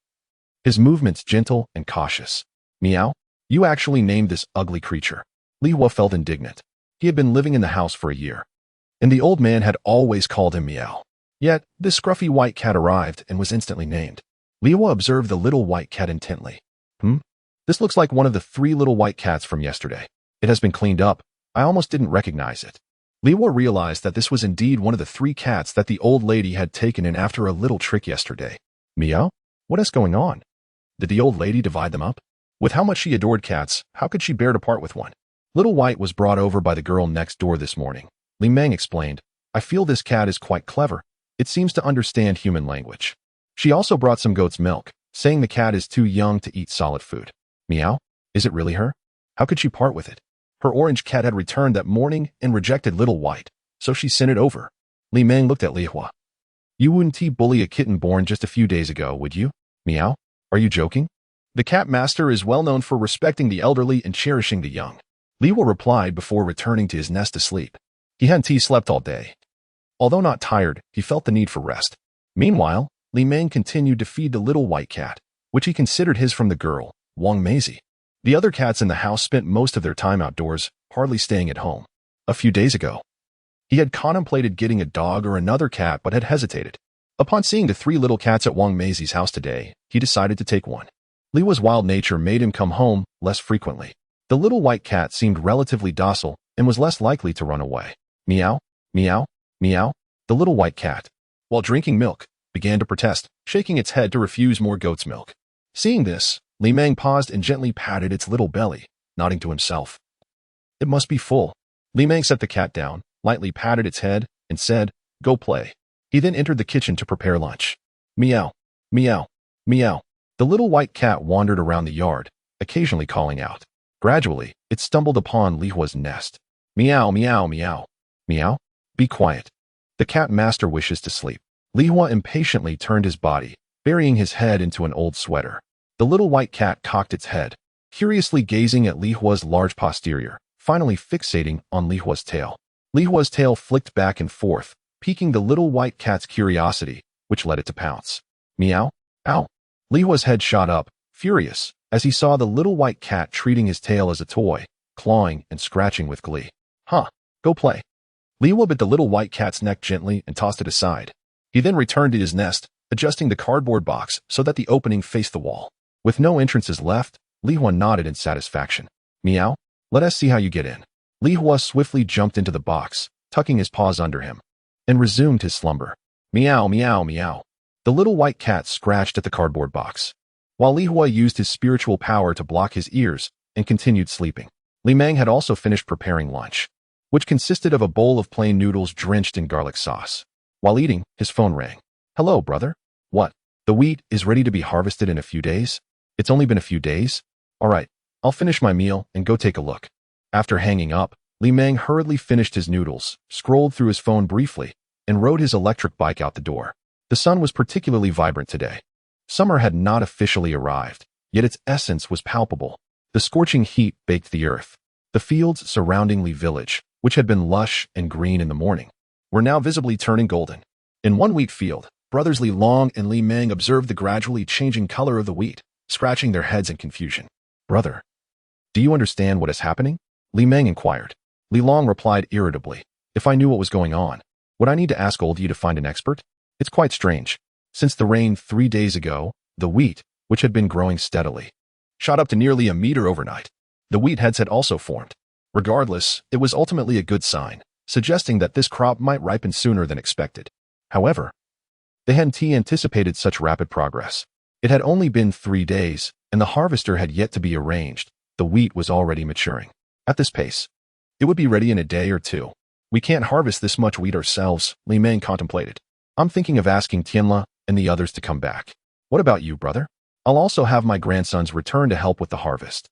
His movements gentle and cautious. Meow? You actually named this ugly creature. Li Hua felt indignant. He had been living in the house for a year, and the old man had always called him Meow. Yet, this scruffy white cat arrived and was instantly named. Li Hua observed the little white cat intently. This looks like one of the 3 little white cats from yesterday. It has been cleaned up. I almost didn't recognize it. Li Hua realized that this was indeed one of the 3 cats that the old lady had taken in after a little trick yesterday. Meow? What is going on? Did the old lady divide them up? With how much she adored cats, how could she bear to part with one? Little White was brought over by the girl next door this morning. Li Meng explained, I feel this cat is quite clever. It seems to understand human language. She also brought some goat's milk, saying the cat is too young to eat solid food. Meow? Is it really her? How could she part with it? Her orange cat had returned that morning and rejected Little White, so she sent it over. Li Meng looked at Li Hua. You wouldn't bully a kitten born just a few days ago, would you? Meow? Are you joking? The cat master is well known for respecting the elderly and cherishing the young. Li Hua replied before returning to his nest to sleep. He hadn't slept all day. Although not tired, he felt the need for rest. Meanwhile, Li Meng continued to feed the little white cat, which he considered his from the girl, Wang Maisie. The other cats in the house spent most of their time outdoors, hardly staying at home. A few days ago, he had contemplated getting a dog or another cat but had hesitated. Upon seeing the 3 little cats at Wang Maisie's house today, he decided to take one. Li Hua's wild nature made him come home less frequently. The little white cat seemed relatively docile and was less likely to run away. Meow, meow, meow. The little white cat, while drinking milk, began to protest, shaking its head to refuse more goat's milk. Seeing this, Li Meng paused and gently patted its little belly, nodding to himself. It must be full. Li Meng set the cat down, lightly patted its head, and said, Go play. He then entered the kitchen to prepare lunch. Meow, meow, meow. The The little white cat wandered around the yard, occasionally calling out. Gradually, it stumbled upon Li Hua's nest. Meow, meow, meow. Meow? Be quiet. The cat master wishes to sleep. Li Hua impatiently turned his body, burying his head into an old sweater. The little white cat cocked its head, curiously gazing at Li Hua's large posterior, finally fixating on Li Hua's tail. Li Hua's tail flicked back and forth, piquing the little white cat's curiosity, which led it to pounce. Meow? Ow! Li Hua's head shot up, furious, as he saw the little white cat treating his tail as a toy, clawing and scratching with glee. Huh, go play. Li Hua bit the little white cat's neck gently and tossed it aside. He then returned to his nest, adjusting the cardboard box so that the opening faced the wall. With no entrances left, Li Hua nodded in satisfaction. Meow? Let us see how you get in. Li Hua swiftly jumped into the box, tucking his paws under him, and resumed his slumber. Meow, meow, meow. The little white cat scratched at the cardboard box, while Li Hua used his spiritual power to block his ears and continued sleeping. Li Meng had also finished preparing lunch, which consisted of a bowl of plain noodles drenched in garlic sauce. While eating, his phone rang. Hello, brother. What? The wheat is ready to be harvested in a few days? It's only been a few days? All right, I'll finish my meal and go take a look. After hanging up, Li Meng hurriedly finished his noodles, scrolled through his phone briefly, and rode his electric bike out the door. The sun was particularly vibrant today. Summer had not officially arrived, yet its essence was palpable. The scorching heat baked the earth. The fields surrounding Li Village, which had been lush and green in the morning, were now visibly turning golden. In one wheat field, brothers Li Long and Li Meng observed the gradually changing color of the wheat, scratching their heads in confusion. Brother, do you understand what is happening? Li Meng inquired. Li Long replied irritably. If I knew what was going on, would I need to ask old you to find an expert? It's quite strange. Since the rain 3 days ago, the wheat, which had been growing steadily, shot up to nearly a meter overnight. The wheat heads had also formed. Regardless, it was ultimately a good sign, suggesting that this crop might ripen sooner than expected. However, they hadn't anticipated such rapid progress. It had only been 3 days, and the harvester had yet to be arranged. The wheat was already maturing. At this pace, it would be ready in a day or two. We can't harvest this much wheat ourselves, Li Meng contemplated. I'm thinking of asking Tianla and the others to come back. What about you, brother? I'll also have my grandsons return to help with the harvest.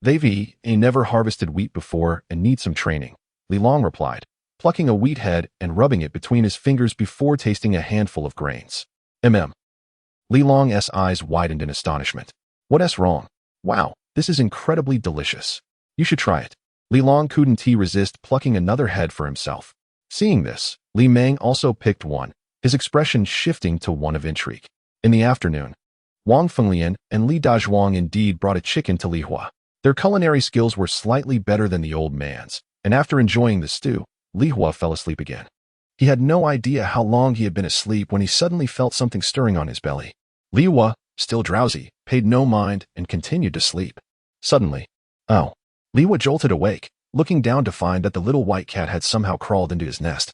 They've never harvested wheat before and need some training, Li Long replied, plucking a wheat head and rubbing it between his fingers before tasting a handful of grains. Li Long's eyes widened in astonishment. What's wrong? Wow, this is incredibly delicious. You should try it. Li Long couldn't resist plucking another head for himself. Seeing this, Li Meng also picked one, his expression shifting to one of intrigue. In the afternoon, Wang Fenglian and Li Dazhuang indeed brought a chicken to Li Hua. Their culinary skills were slightly better than the old man's, and after enjoying the stew, Li Hua fell asleep again. He had no idea how long he had been asleep when he suddenly felt something stirring on his belly. Li Hua, still drowsy, paid no mind and continued to sleep. Suddenly, Li Hua jolted awake, looking down to find that the little white cat had somehow crawled into his nest.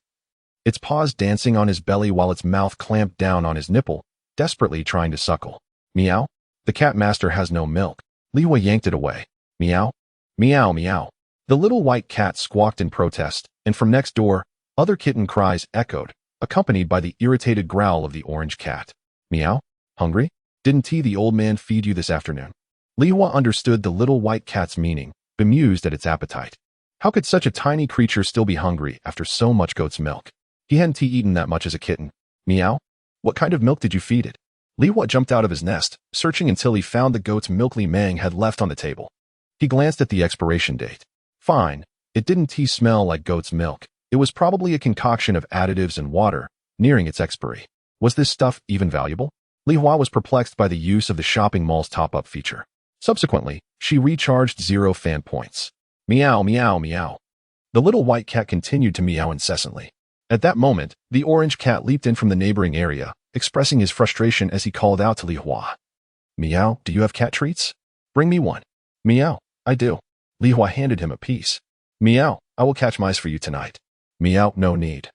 Its paws dancing on his belly while its mouth clamped down on his nipple, desperately trying to suckle. Meow? The cat master has no milk. Li Hua yanked it away. Meow? Meow, meow. The little white cat squawked in protest, and from next door, other kitten cries echoed, accompanied by the irritated growl of the orange cat. Meow? Hungry? Didn't the old man feed you this afternoon? Li Hua understood the little white cat's meaning, bemused at its appetite. How could such a tiny creature still be hungry after so much goat's milk? He hadn't eaten that much as a kitten. Meow? What kind of milk did you feed it? Li Hua jumped out of his nest, searching until he found the goat's milk Li Meng had left on the table. He glanced at the expiration date. Fine, it didn't smell like goat's milk. It was probably a concoction of additives and water, nearing its expiry. Was this stuff even valuable? Li Hua was perplexed by the use of the shopping mall's top-up feature. Subsequently, she recharged 0 fan points. Meow, meow, meow. The little white cat continued to meow incessantly. At that moment, the orange cat leaped in from the neighboring area, expressing his frustration as he called out to Li Hua. Meow, do you have cat treats? Bring me one. Meow, I do. Li Hua handed him a piece. Meow, I will catch mice for you tonight. Meow, no need.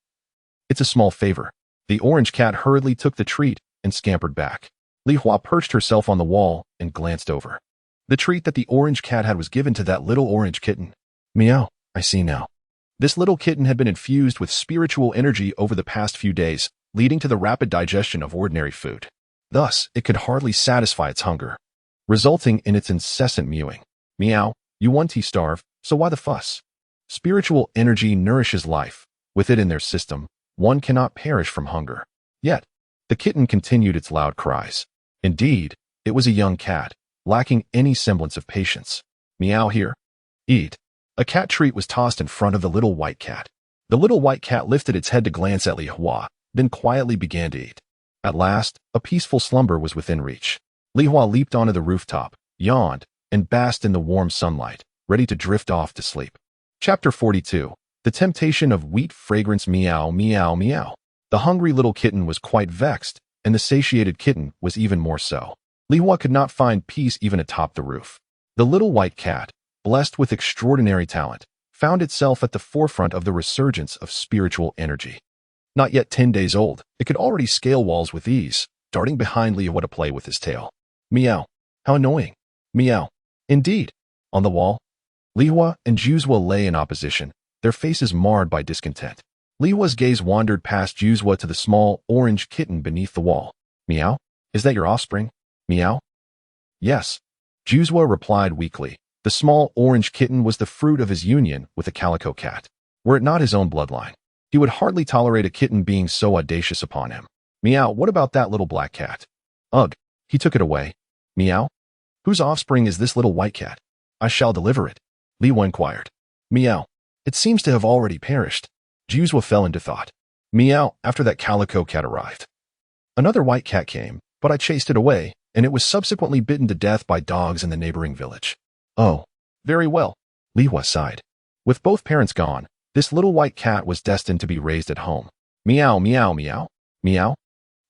It's a small favor. The orange cat hurriedly took the treat and scampered back. Li Hua perched herself on the wall and glanced over. The treat that the orange cat had was given to that little orange kitten. Meow, I see now. This little kitten had been infused with spiritual energy over the past few days, leading to the rapid digestion of ordinary food. Thus, it could hardly satisfy its hunger, resulting in its incessant mewing. Meow, you want to starve, so why the fuss? Spiritual energy nourishes life. With it in their system, one cannot perish from hunger. Yet, the kitten continued its loud cries. Indeed, it was a young cat, lacking any semblance of patience. Meow here. Eat. A cat treat was tossed in front of the little white cat. The little white cat lifted its head to glance at Li Hua, then quietly began to eat. At last, a peaceful slumber was within reach. Li Hua leaped onto the rooftop, yawned, and basked in the warm sunlight, ready to drift off to sleep. Chapter 42. The Temptation of Wheat Fragrance. Meow, meow, meow. The hungry little kitten was quite vexed, and the satiated kitten was even more so. Li Hua could not find peace even atop the roof. The little white cat, blessed with extraordinary talent, found itself at the forefront of the resurgence of spiritual energy. Not yet 10 days old, it could already scale walls with ease, darting behind Li Hua to play with his tail. Meow. How annoying. Meow. Indeed. On the wall, Li Hua and Juzua lay in opposition, their faces marred by discontent. Li Hua's gaze wandered past Juzua to the small, orange kitten beneath the wall. Meow? Is that your offspring? Meow? Yes. Juzua replied weakly. The small, orange kitten was the fruit of his union with a calico cat. Were it not his own bloodline, he would hardly tolerate a kitten being so audacious upon him. Meow, what about that little black cat? Ugh, he took it away. Meow? Whose offspring is this little white cat? I shall deliver it. Li Hua inquired. Meow. It seems to have already perished. Juzua fell into thought. Meow, after that calico cat arrived. Another white cat came, but I chased it away, and it was subsequently bitten to death by dogs in the neighboring village. Oh, very well. Li Hua sighed. With both parents gone, this little white cat was destined to be raised at home. Meow, meow, meow. Meow.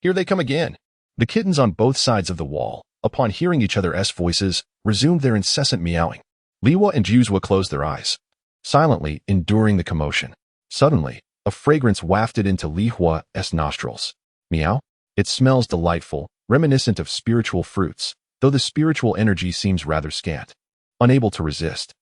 Here they come again. The kittens on both sides of the wall, upon hearing each other's voices, resumed their incessant meowing. Li Hua and Juzua closed their eyes, silently enduring the commotion. Suddenly, a fragrance wafted into Li Hua's nostrils. Meow. It smells delightful, reminiscent of spiritual fruits, though the spiritual energy seems rather scant. Unable to resist,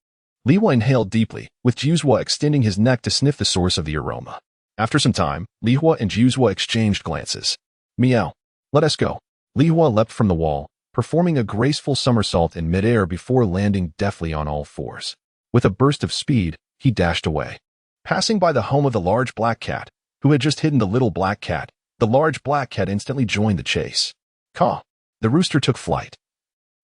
Li Hua inhaled deeply, with Juzua extending his neck to sniff the source of the aroma. After some time, Li Hua and Juzua exchanged glances. Meow. Let us go. Li Hua leapt from the wall, performing a graceful somersault in midair before landing deftly on all fours. With a burst of speed, he dashed away. Passing by the home of the large black cat, who had just hidden the little black cat, the large black cat instantly joined the chase. Caw! The rooster took flight.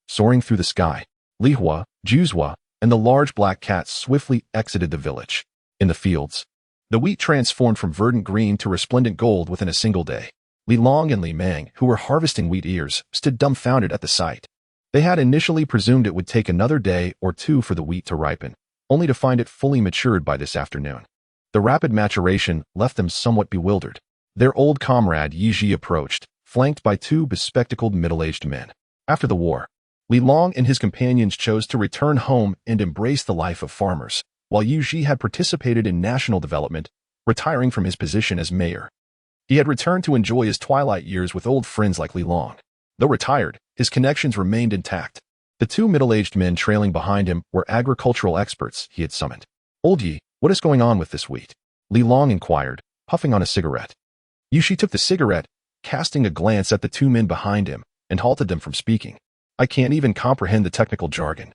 Soaring through the sky, Li Hua, Juzua, and the large black cat swiftly exited the village. In the fields, the wheat transformed from verdant green to resplendent gold within a single day. Li Long and Li Mang, who were harvesting wheat ears, stood dumbfounded at the sight. They had initially presumed it would take another day or two for the wheat to ripen, only to find it fully matured by this afternoon. The rapid maturation left them somewhat bewildered. Their old comrade Yi Ji approached, flanked by two bespectacled middle-aged men. After the war, Li Long and his companions chose to return home and embrace the life of farmers, while Yi Ji had participated in national development, retiring from his position as mayor. He had returned to enjoy his twilight years with old friends like Li Long. Though retired, his connections remained intact. The two middle-aged men trailing behind him were agricultural experts he had summoned. Old Yi, what is going on with this wheat? Li Long inquired, puffing on a cigarette. Yi Ji took the cigarette, casting a glance at the two men behind him, and halted them from speaking. I can't even comprehend the technical jargon.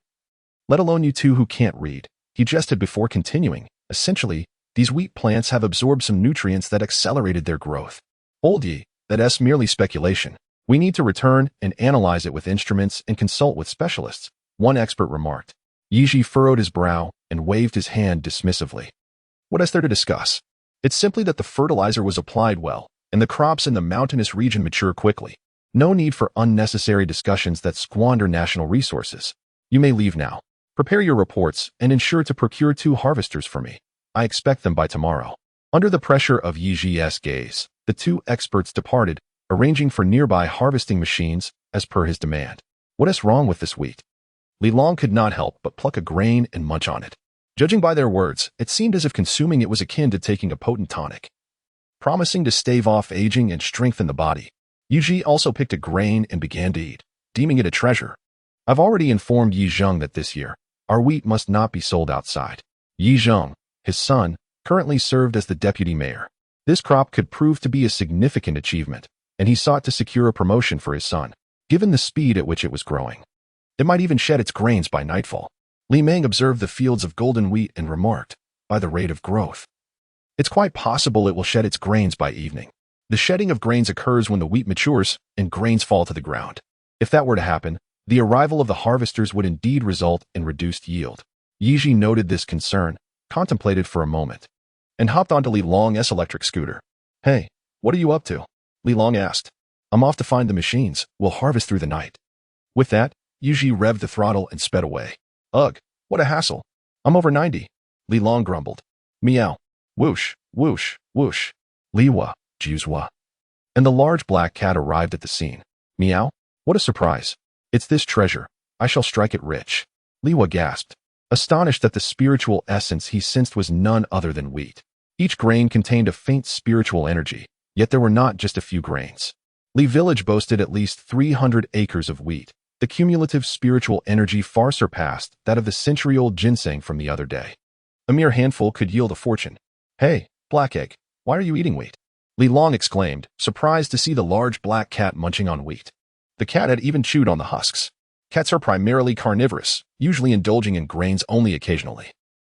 Let alone you two who can't read. He jested before continuing. Essentially, these wheat plants have absorbed some nutrients that accelerated their growth. Old Yi, that's merely speculation. We need to return and analyze it with instruments and consult with specialists, one expert remarked. Yi Ji furrowed his brow and waved his hand dismissively. What is there to discuss? It's simply that the fertilizer was applied well, and the crops in the mountainous region mature quickly. No need for unnecessary discussions that squander national resources. You may leave now. Prepare your reports and ensure to procure 2 harvesters for me. I expect them by tomorrow. Under the pressure of Yi Ji's gaze, the 2 experts departed, arranging for nearby harvesting machines as per his demand. What is wrong with this wheat? Li Long could not help but pluck a grain and munch on it. Judging by their words, it seemed as if consuming it was akin to taking a potent tonic, promising to stave off aging and strengthen the body. Yi Ji also picked a grain and began to eat, deeming it a treasure. I've already informed Yi Zheng that this year, our wheat must not be sold outside. Yi Zheng, his son, currently served as the deputy mayor. This crop could prove to be a significant achievement. and he sought to secure a promotion for his son, given the speed at which it was growing. It might even shed its grains by nightfall. Li Meng observed the fields of golden wheat and remarked, by the rate of growth, it's quite possible it will shed its grains by evening. The shedding of grains occurs when the wheat matures and grains fall to the ground. If that were to happen, the arrival of the harvesters would indeed result in reduced yield. Yiji noted this concern, contemplated for a moment, and hopped onto Li Long's electric scooter. Hey, what are you up to? Li Long asked. I'm off to find the machines. We'll harvest through the night. With that, Yiji revved the throttle and sped away. Ugh, what a hassle. I'm over 90. Li Long grumbled. Meow. Whoosh, whoosh, whoosh. Liwa, Juzwa. And the large black cat arrived at the scene. Meow. What a surprise. It's this treasure. I shall strike it rich. Liwa gasped, astonished that the spiritual essence he sensed was none other than wheat. Each grain contained a faint spiritual energy, yet there were not just a few grains. Li village boasted at least 300 acres of wheat. The cumulative spiritual energy far surpassed that of the century-old ginseng from the other day. A mere handful could yield a fortune. Hey, Black Egg, why are you eating wheat? Li Long exclaimed, surprised to see the large black cat munching on wheat. The cat had even chewed on the husks. Cats are primarily carnivorous, usually indulging in grains only occasionally.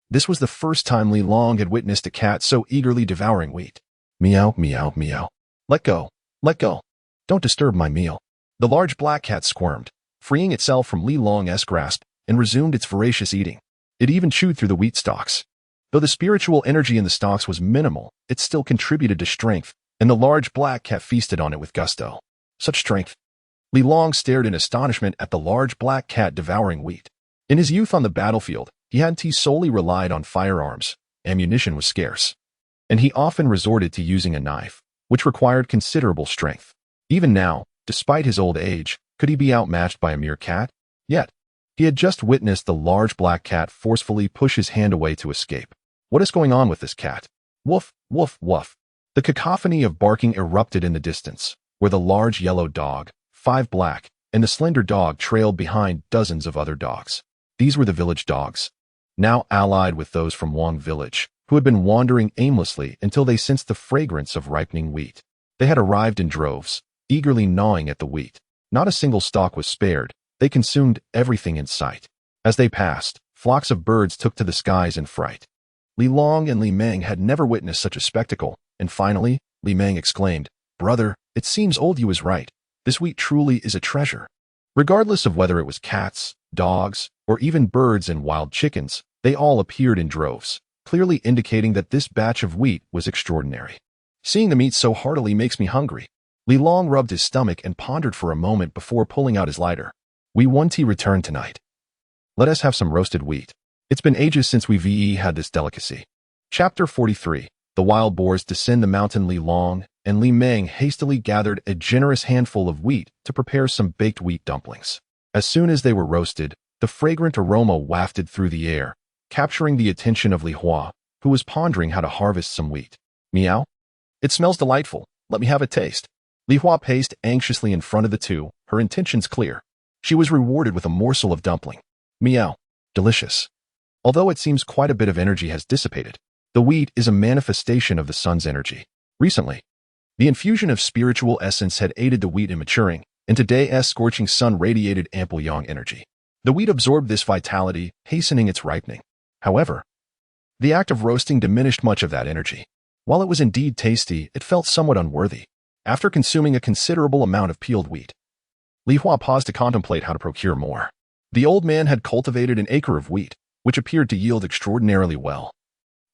This was the first time Li Long had witnessed a cat so eagerly devouring wheat. Meow, meow, meow. Let go. Let go. Don't disturb my meal. The large black cat squirmed, freeing itself from Li Long's grasp, and resumed its voracious eating. It even chewed through the wheat stalks. Though the spiritual energy in the stalks was minimal, it still contributed to strength, and the large black cat feasted on it with gusto. Such strength. Li Long stared in astonishment at the large black cat devouring wheat. In his youth on the battlefield, he hadn't solely relied on firearms. Ammunition was scarce, and he often resorted to using a knife, which required considerable strength. Even now, despite his old age, could he be outmatched by a mere cat? Yet, he had just witnessed the large black cat forcefully push his hand away to escape. What is going on with this cat? Woof, woof, woof. The cacophony of barking erupted in the distance, where the large yellow dog, 5 black, and the slender dog trailed behind dozens of other dogs. These were the village dogs, now allied with those from Wang village, who had been wandering aimlessly until they sensed the fragrance of ripening wheat. They had arrived in droves, eagerly gnawing at the wheat. Not a single stalk was spared. They consumed everything in sight. As they passed, flocks of birds took to the skies in fright. Li Long and Li Meng had never witnessed such a spectacle, and finally, Li Meng exclaimed, Brother, it seems old you is right. This wheat truly is a treasure. Regardless of whether it was cats, dogs, or even birds and wild chickens, they all appeared in droves, clearly indicating that this batch of wheat was extraordinary. Seeing the meat so heartily makes me hungry. Li Long rubbed his stomach and pondered for a moment before pulling out his lighter. We want to return tonight. Let us have some roasted wheat. It's been ages since we've had this delicacy. Chapter 43. The wild boars descend the mountain. Li Long and Li Meng hastily gathered a generous handful of wheat to prepare some baked wheat dumplings. As soon as they were roasted, the fragrant aroma wafted through the air, capturing the attention of Li Hua, who was pondering how to harvest some wheat. Meow? It smells delightful. Let me have a taste. Li Hua paced anxiously in front of the two, her intentions clear. She was rewarded with a morsel of dumpling. Meow. Delicious. Although it seems quite a bit of energy has dissipated, the wheat is a manifestation of the sun's energy. Recently, the infusion of spiritual essence had aided the wheat in maturing, and today's scorching sun radiated ample yang energy. The wheat absorbed this vitality, hastening its ripening. However, the act of roasting diminished much of that energy. While it was indeed tasty, it felt somewhat unworthy. After consuming a considerable amount of peeled wheat, Li Hua paused to contemplate how to procure more. The old man had cultivated an acre of wheat, which appeared to yield extraordinarily well,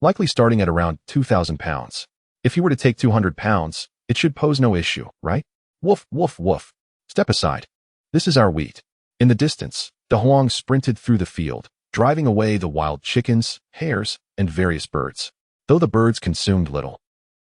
likely starting at around 2,000 pounds. If he were to take 200 pounds, it should pose no issue, right? Woof, woof, woof. Step aside. This is our wheat. In the distance, De Huang sprinted through the field, driving away the wild chickens, hares, and various birds. Though the birds consumed little,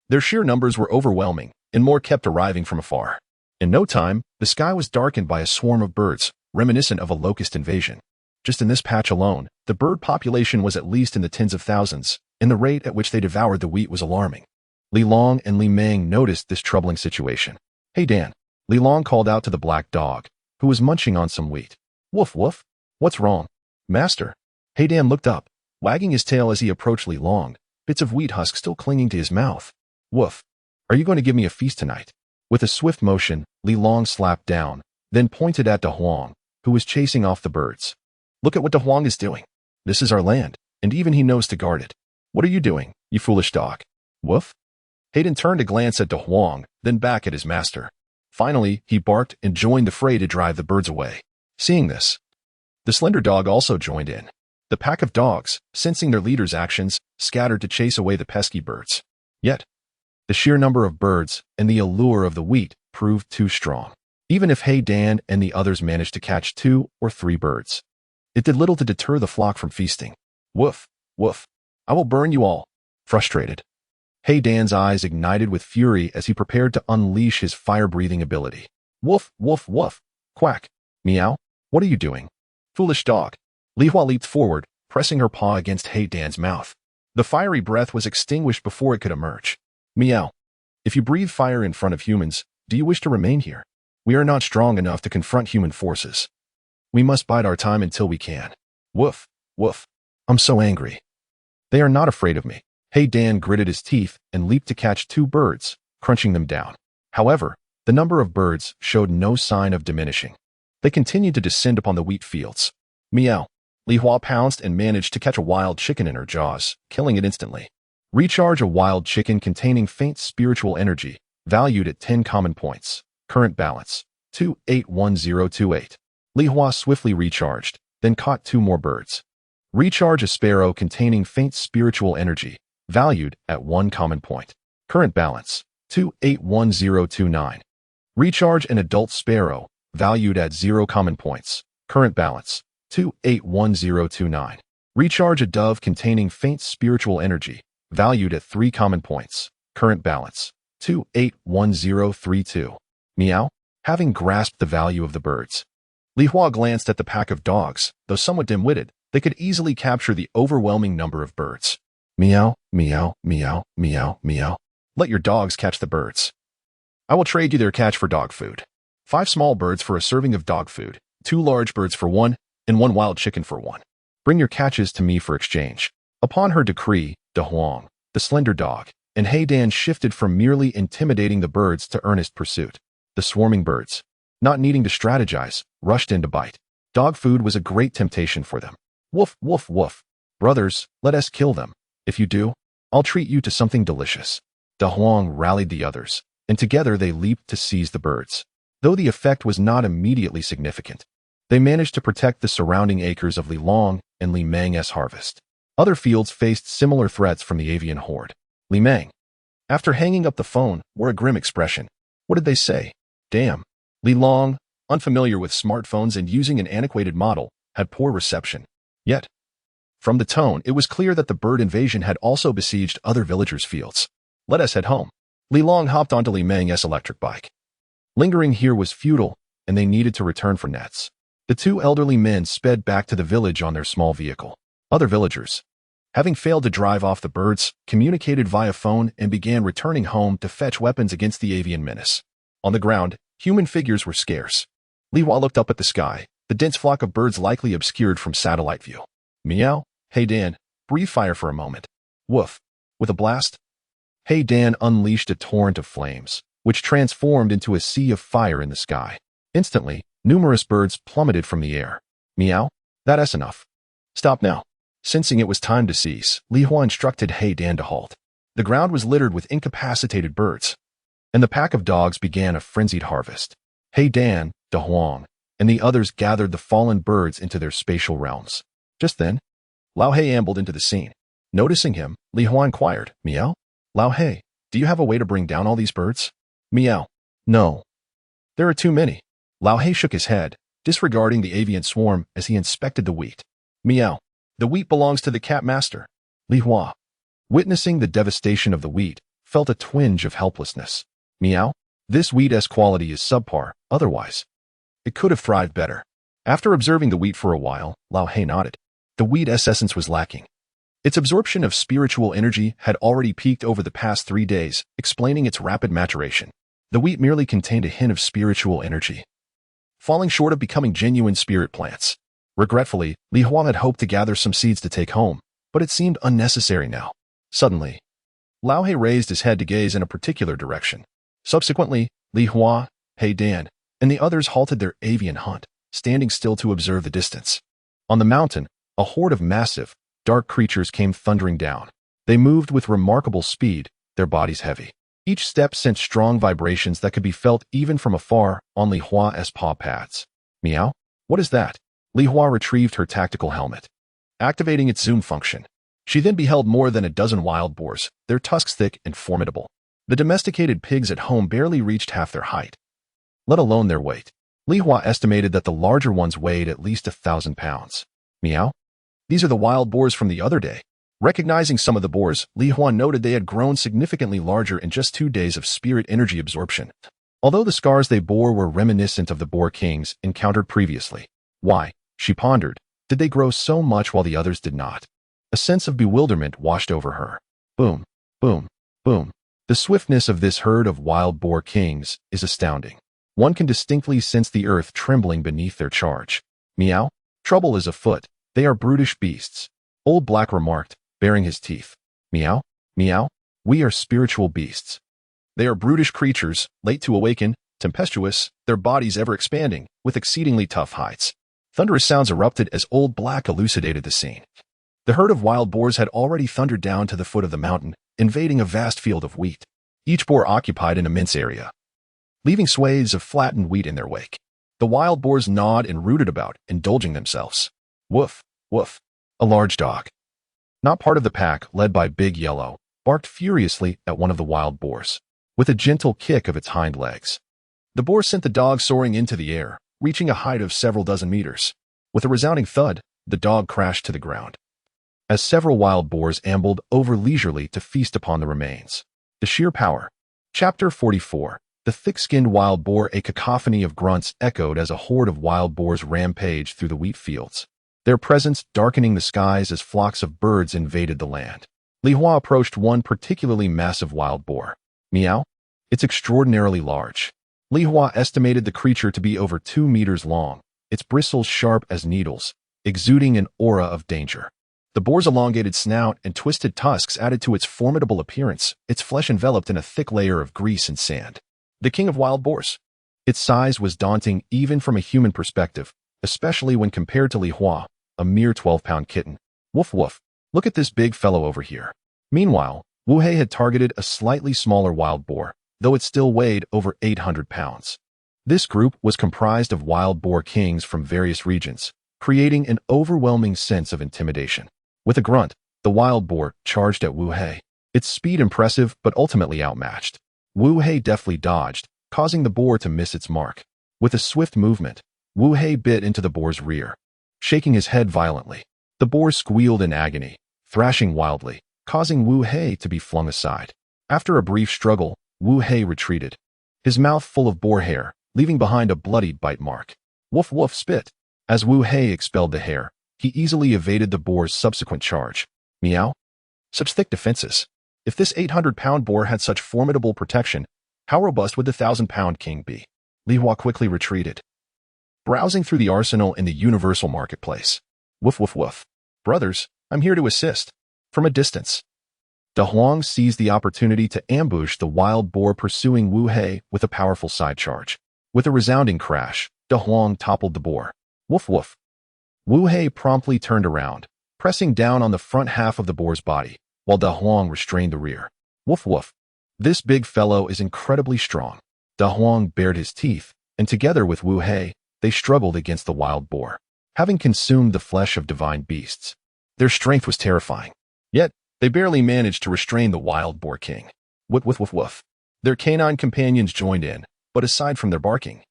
their sheer numbers were overwhelming, and more kept arriving from afar. In no time, the sky was darkened by a swarm of birds, reminiscent of a locust invasion. Just in this patch alone, the bird population was at least in the tens of thousands, and the rate at which they devoured the wheat was alarming. Li Long and Li Meng noticed this troubling situation. Hey Dan, Li Long called out to the black dog, who was munching on some wheat. Woof woof. What's wrong? Master. Hey Dan looked up, wagging his tail as he approached Li Long, bits of wheat husk still clinging to his mouth. Woof. Are you going to give me a feast tonight? With a swift motion, Li Long slapped down, then pointed at De Huang, who was chasing off the birds. Look at what De Huang is doing. This is our land, and even he knows to guard it. What are you doing, you foolish dog? Woof? Hayden turned to glance at De Huang, then back at his master. Finally, he barked and joined the fray to drive the birds away. Seeing this, the slender dog also joined in. The pack of dogs, sensing their leader's actions, scattered to chase away the pesky birds. Yet, the sheer number of birds and the allure of the wheat proved too strong. Even if Hey Dan and the others managed to catch 2 or 3 birds, it did little to deter the flock from feasting. Woof, woof, I will burn you all. Frustrated, Hey Dan's eyes ignited with fury as he prepared to unleash his fire-breathing ability. Woof, woof, woof, quack, meow, what are you doing? Foolish dog. Li Hua leaped forward, pressing her paw against Hey Dan's mouth. The fiery breath was extinguished before it could emerge. Meow. If you breathe fire in front of humans, do you wish to remain here? We are not strong enough to confront human forces. We must bide our time until we can. Woof, woof. I'm so angry. They are not afraid of me. Hey Dan gritted his teeth and leaped to catch 2 birds, crunching them down. However, the number of birds showed no sign of diminishing. They continued to descend upon the wheat fields. Meow. Li Hua pounced and managed to catch a wild chicken in her jaws, killing it instantly. Recharge a wild chicken containing faint spiritual energy, valued at 10 common points. Current balance, 281028. Li Hua swiftly recharged, then caught 2 more birds. Recharge a sparrow containing faint spiritual energy, valued at 1 common point. Current balance, 281029. Recharge an adult sparrow, valued at 0 common points. Current balance, 281029. Recharge a dove containing faint spiritual energy, valued at 3 common points. Current balance, 281032. Meow. Having grasped the value of the birds, Li Hua glanced at the pack of dogs. Though somewhat dim-witted, they could easily capture the overwhelming number of birds. Meow, meow, meow, meow, meow. Let your dogs catch the birds. I will trade you their catch for dog food. 5 small birds for a serving of dog food, 2 large birds for 1, and 1 wild chicken for 1. Bring your catches to me for exchange. Upon her decree, De Huang, the slender dog, and Hey Dan shifted from merely intimidating the birds to earnest pursuit. The swarming birds, not needing to strategize, rushed in to bite. Dog food was a great temptation for them. Woof, woof, woof. Brothers, let us kill them. If you do, I'll treat you to something delicious. De Huang rallied the others, and together they leaped to seize the birds. Though the effect was not immediately significant, they managed to protect the surrounding acres of Li Long and Li Mang's harvest. Other fields faced similar threats from the avian horde. Li Mang, after hanging up the phone, wore a grim expression. What did they say? Damn. Li Long, unfamiliar with smartphones and using an antiquated model, had poor reception. Yet, from the tone, it was clear that the bird invasion had also besieged other villagers' fields. Let us head home. Li Long hopped onto Li Mang's electric bike. Lingering here was futile, and they needed to return for nets. The 2 elderly men sped back to the village on their small vehicle. Other villagers, having failed to drive off the birds, communicated via phone and began returning home to fetch weapons against the avian menace. On the ground, human figures were scarce. Li Hua looked up at the sky, the dense flock of birds likely obscured from satellite view. Meow. Hey Dan, breathe fire for a moment. Woof. With a blast, Hey Dan unleashed a torrent of flames, which transformed into a sea of fire in the sky. Instantly, numerous birds plummeted from the air. Meow. That's enough. Stop now. Sensing it was time to cease, Li Hua instructed Hey Dan to halt. The ground was littered with incapacitated birds, and the pack of dogs began a frenzied harvest. Hey Dan, De Huang, and the others gathered the fallen birds into their spatial realms. Just then, Lao He ambled into the scene. Noticing him, Li Hua inquired, Meow? Lao He, do you have a way to bring down all these birds? Meow. No. There are too many. Lao He shook his head, disregarding the avian swarm as he inspected the wheat. Meow. The wheat belongs to the cat master. Li Hua, witnessing the devastation of the wheat, felt a twinge of helplessness. Meow. This wheat's quality is subpar, otherwise it could have thrived better. After observing the wheat for a while, Lao He nodded. The wheat's essence was lacking. Its absorption of spiritual energy had already peaked over the past 3 days, explaining its rapid maturation. The wheat merely contained a hint of spiritual energy, falling short of becoming genuine spirit plants. Regretfully, Li Hua had hoped to gather some seeds to take home, but it seemed unnecessary now. Suddenly, Lao He raised his head to gaze in a particular direction. Subsequently, Li Hua, He Dan, and the others halted their avian hunt, standing still to observe the distance. On the mountain, a horde of massive, dark creatures came thundering down. They moved with remarkable speed, their bodies heavy. Each step sent strong vibrations that could be felt even from afar on Li Hua's paw pads. Meow? What is that? Li Hua retrieved her tactical helmet, activating its zoom function. She then beheld more than a dozen wild boars, their tusks thick and formidable. The domesticated pigs at home barely reached half their height, let alone their weight. Li Hua estimated that the larger ones weighed at least 1,000 pounds. Meow? These are the wild boars from the other day. Recognizing some of the boars, Li Hua noted they had grown significantly larger in just 2 days of spirit energy absorption. Although the scars they bore were reminiscent of the boar kings encountered previously. Why, she pondered, did they grow so much while the others did not? A sense of bewilderment washed over her. Boom, boom, boom. The swiftness of this herd of wild boar kings is astounding. One can distinctly sense the earth trembling beneath their charge. Meow? Trouble is afoot. They are brutish beasts. Old Black remarked, baring his teeth. Meow? Meow? We are spiritual beasts. They are brutish creatures, late to awaken, tempestuous, their bodies ever expanding, with exceedingly tough hides. Thunderous sounds erupted as Old Black elucidated the scene. The herd of wild boars had already thundered down to the foot of the mountain, invading a vast field of wheat. Each boar occupied an immense area, leaving swathes of flattened wheat in their wake. The wild boars gnawed and rooted about, indulging themselves. Woof, woof. A large dog, not part of the pack, led by Big Yellow, barked furiously at one of the wild boars, with a gentle kick of its hind legs. The boar sent the dog soaring into the air, reaching a height of several dozen meters. With a resounding thud, the dog crashed to the ground, as several wild boars ambled over leisurely to feast upon the remains. The sheer power. Chapter 44. The thick-skinned wild boar. A cacophony of grunts echoed as a horde of wild boars rampaged through the wheat fields, their presence darkening the skies as flocks of birds invaded the land. Li Hua approached one particularly massive wild boar. Meow? It's extraordinarily large. Li Hua estimated the creature to be over 2 meters long, its bristles sharp as needles, exuding an aura of danger. The boar's elongated snout and twisted tusks added to its formidable appearance, its flesh enveloped in a thick layer of grease and sand. The king of wild boars. Its size was daunting even from a human perspective, especially when compared to Li Hua, a mere 12-pound kitten. Woof woof. Look at this big fellow over here. Meanwhile, Wu Hei had targeted a slightly smaller wild boar, though it still weighed over 800 pounds. This group was comprised of wild boar kings from various regions, creating an overwhelming sense of intimidation. With a grunt, the wild boar charged at Wu Hei, its speed impressive but ultimately outmatched. Wu Hei deftly dodged, causing the boar to miss its mark. With a swift movement, Wu Hei bit into the boar's rear, shaking his head violently. The boar squealed in agony, thrashing wildly, causing Wu Hei to be flung aside. After a brief struggle, Wu Hei retreated, his mouth full of boar hair, leaving behind a bloody bite mark. Woof woof spit. As Wu Hei expelled the hair, he easily evaded the boar's subsequent charge. Meow? Such thick defenses. If this 800-pound boar had such formidable protection, how robust would the 1,000-pound king be? Li Hua quickly retreated, browsing through the arsenal in the universal marketplace. Woof woof woof. Brothers, I'm here to assist. From a distance, Da Huang seized the opportunity to ambush the wild boar pursuing Wu Hei with a powerful side charge. With a resounding crash, Da Huang toppled the boar. Woof woof. Wu Hei promptly turned around, pressing down on the front half of the boar's body, while Da Huang restrained the rear. Woof woof. This big fellow is incredibly strong. Da Huang bared his teeth, and together with Wu Hei, they struggled against the wild boar, having consumed the flesh of divine beasts. Their strength was terrifying. Yet, they barely managed to restrain the wild boar king. Woof woof woof woof. Their canine companions joined in, but aside from their barking,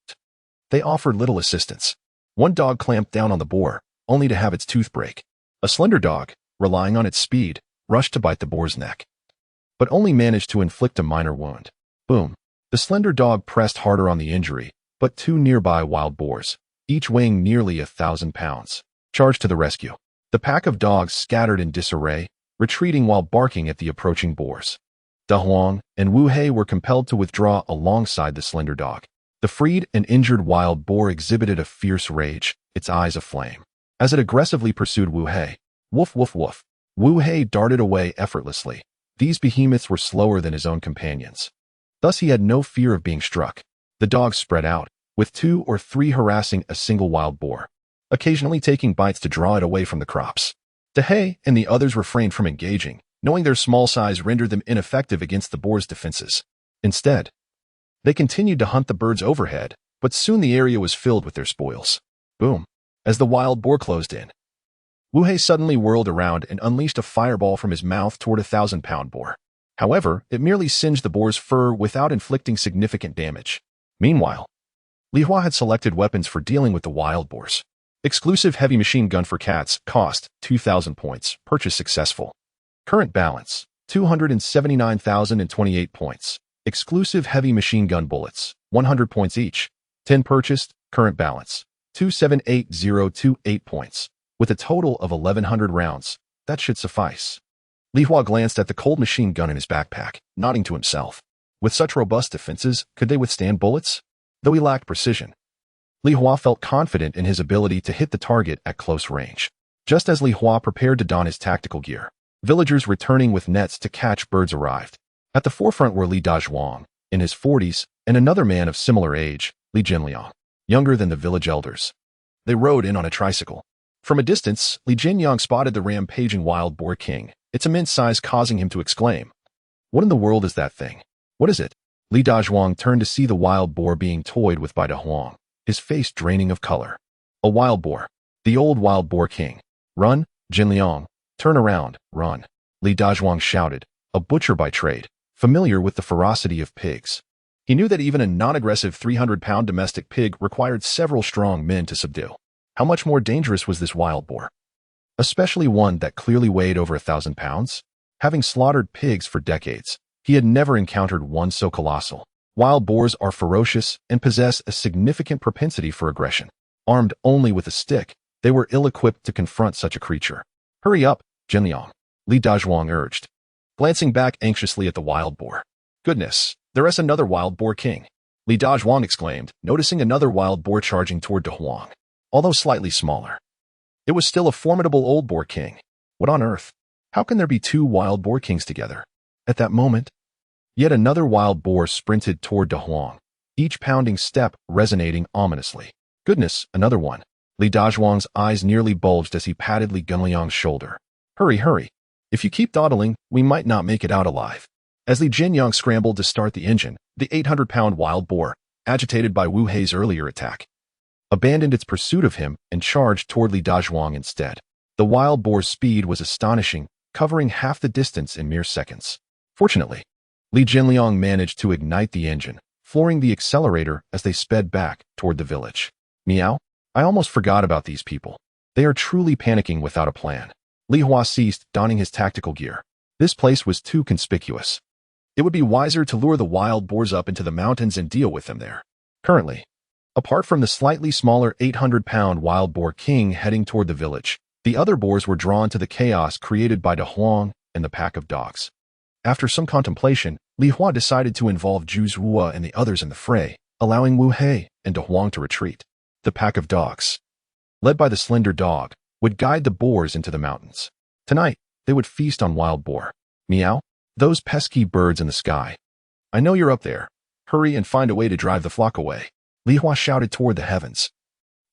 they offered little assistance. One dog clamped down on the boar, only to have its tooth break. A slender dog, relying on its speed, rushed to bite the boar's neck, but only managed to inflict a minor wound. Boom. The slender dog pressed harder on the injury, but 2 nearby wild boars, each weighing nearly 1,000 pounds, charged to the rescue. The pack of dogs scattered in disarray, retreating while barking at the approaching boars. Da Huang and Wu Hei were compelled to withdraw alongside the slender dog. The freed and injured wild boar exhibited a fierce rage, its eyes aflame, as it aggressively pursued Wu Hei. Woof woof woof. Wu Hei darted away effortlessly. These behemoths were slower than his own companions. Thus he had no fear of being struck. The dogs spread out, with 2 or 3 harassing a single wild boar, occasionally taking bites to draw it away from the crops. Dehei and the others refrained from engaging, knowing their small size rendered them ineffective against the boar's defenses. Instead, they continued to hunt the birds overhead, but soon the area was filled with their spoils. Boom! As the wild boar closed in, Wu Hei suddenly whirled around and unleashed a fireball from his mouth toward a 1,000-pound boar. However, it merely singed the boar's fur without inflicting significant damage. Meanwhile, Li Hua had selected weapons for dealing with the wild boars. Exclusive heavy machine gun for cats, cost 2,000 points, purchase successful. Current balance, 279,028 points. Exclusive heavy machine gun bullets, 100 points each. 10 purchased, current balance, 278,028 points. With a total of 1,100 rounds, that should suffice. Li Hua glanced at the cold machine gun in his backpack, nodding to himself. With such robust defenses, could they withstand bullets? Though he lacked precision, Li Hua felt confident in his ability to hit the target at close range. Just as Li Hua prepared to don his tactical gear, villagers returning with nets to catch birds arrived. At the forefront were Li Dazhuang, in his 40s, and another man of similar age, Li Jinliang, younger than the village elders. They rode in on a tricycle. From a distance, Li Jinyang spotted the rampaging wild boar king, its immense size causing him to exclaim, "What in the world is that thing? What is it?" Li Dazhuang turned to see the wild boar being toyed with by De Huang, his face draining of color. A wild boar. The old wild boar king. "Run, Jinliang. Turn around, run," Li Dazhuang shouted, a butcher by trade, familiar with the ferocity of pigs. He knew that even a non-aggressive 300-pound domestic pig required several strong men to subdue. How much more dangerous was this wild boar? Especially one that clearly weighed over 1,000 pounds? Having slaughtered pigs for decades, he had never encountered one so colossal. Wild boars are ferocious and possess a significant propensity for aggression. Armed only with a stick, they were ill-equipped to confront such a creature. "Hurry up, Jinliang," Li Dazhuang urged, glancing back anxiously at the wild boar. "Goodness, there is another wild boar king," Li Dazhuang exclaimed, noticing another wild boar charging toward De Huang. Although slightly smaller, it was still a formidable old boar king. What on earth? How can there be 2 wild boar kings together? At that moment, yet another wild boar sprinted toward De Huang, each pounding step resonating ominously. "Goodness, another one." Li Dazhuang's eyes nearly bulged as he patted Li Jinliang's shoulder. "Hurry, hurry. If you keep dawdling, we might not make it out alive." As Li Jinyang scrambled to start the engine, the 800-pound wild boar, agitated by Wu Hei's earlier attack, abandoned its pursuit of him and charged toward Li Dazhuang instead. The wild boar's speed was astonishing, covering half the distance in mere seconds. Fortunately, Li Jinliang managed to ignite the engine, flooring the accelerator as they sped back toward the village. "Meow, I almost forgot about these people. They are truly panicking without a plan." Li Hua ceased donning his tactical gear. This place was too conspicuous. It would be wiser to lure the wild boars up into the mountains and deal with them there. Currently, apart from the slightly smaller 800-pound wild boar king heading toward the village, the other boars were drawn to the chaos created by De Huang and the pack of dogs. After some contemplation, Li Hua decided to involve Zhu Zhuo and the others in the fray, allowing Wu Hei and De Huang to retreat. The pack of dogs, led by the slender dog, would guide the boars into the mountains. Tonight, they would feast on wild boar. "Meow, those pesky birds in the sky. I know you're up there. Hurry and find a way to drive the flock away," Li Hua shouted toward the heavens,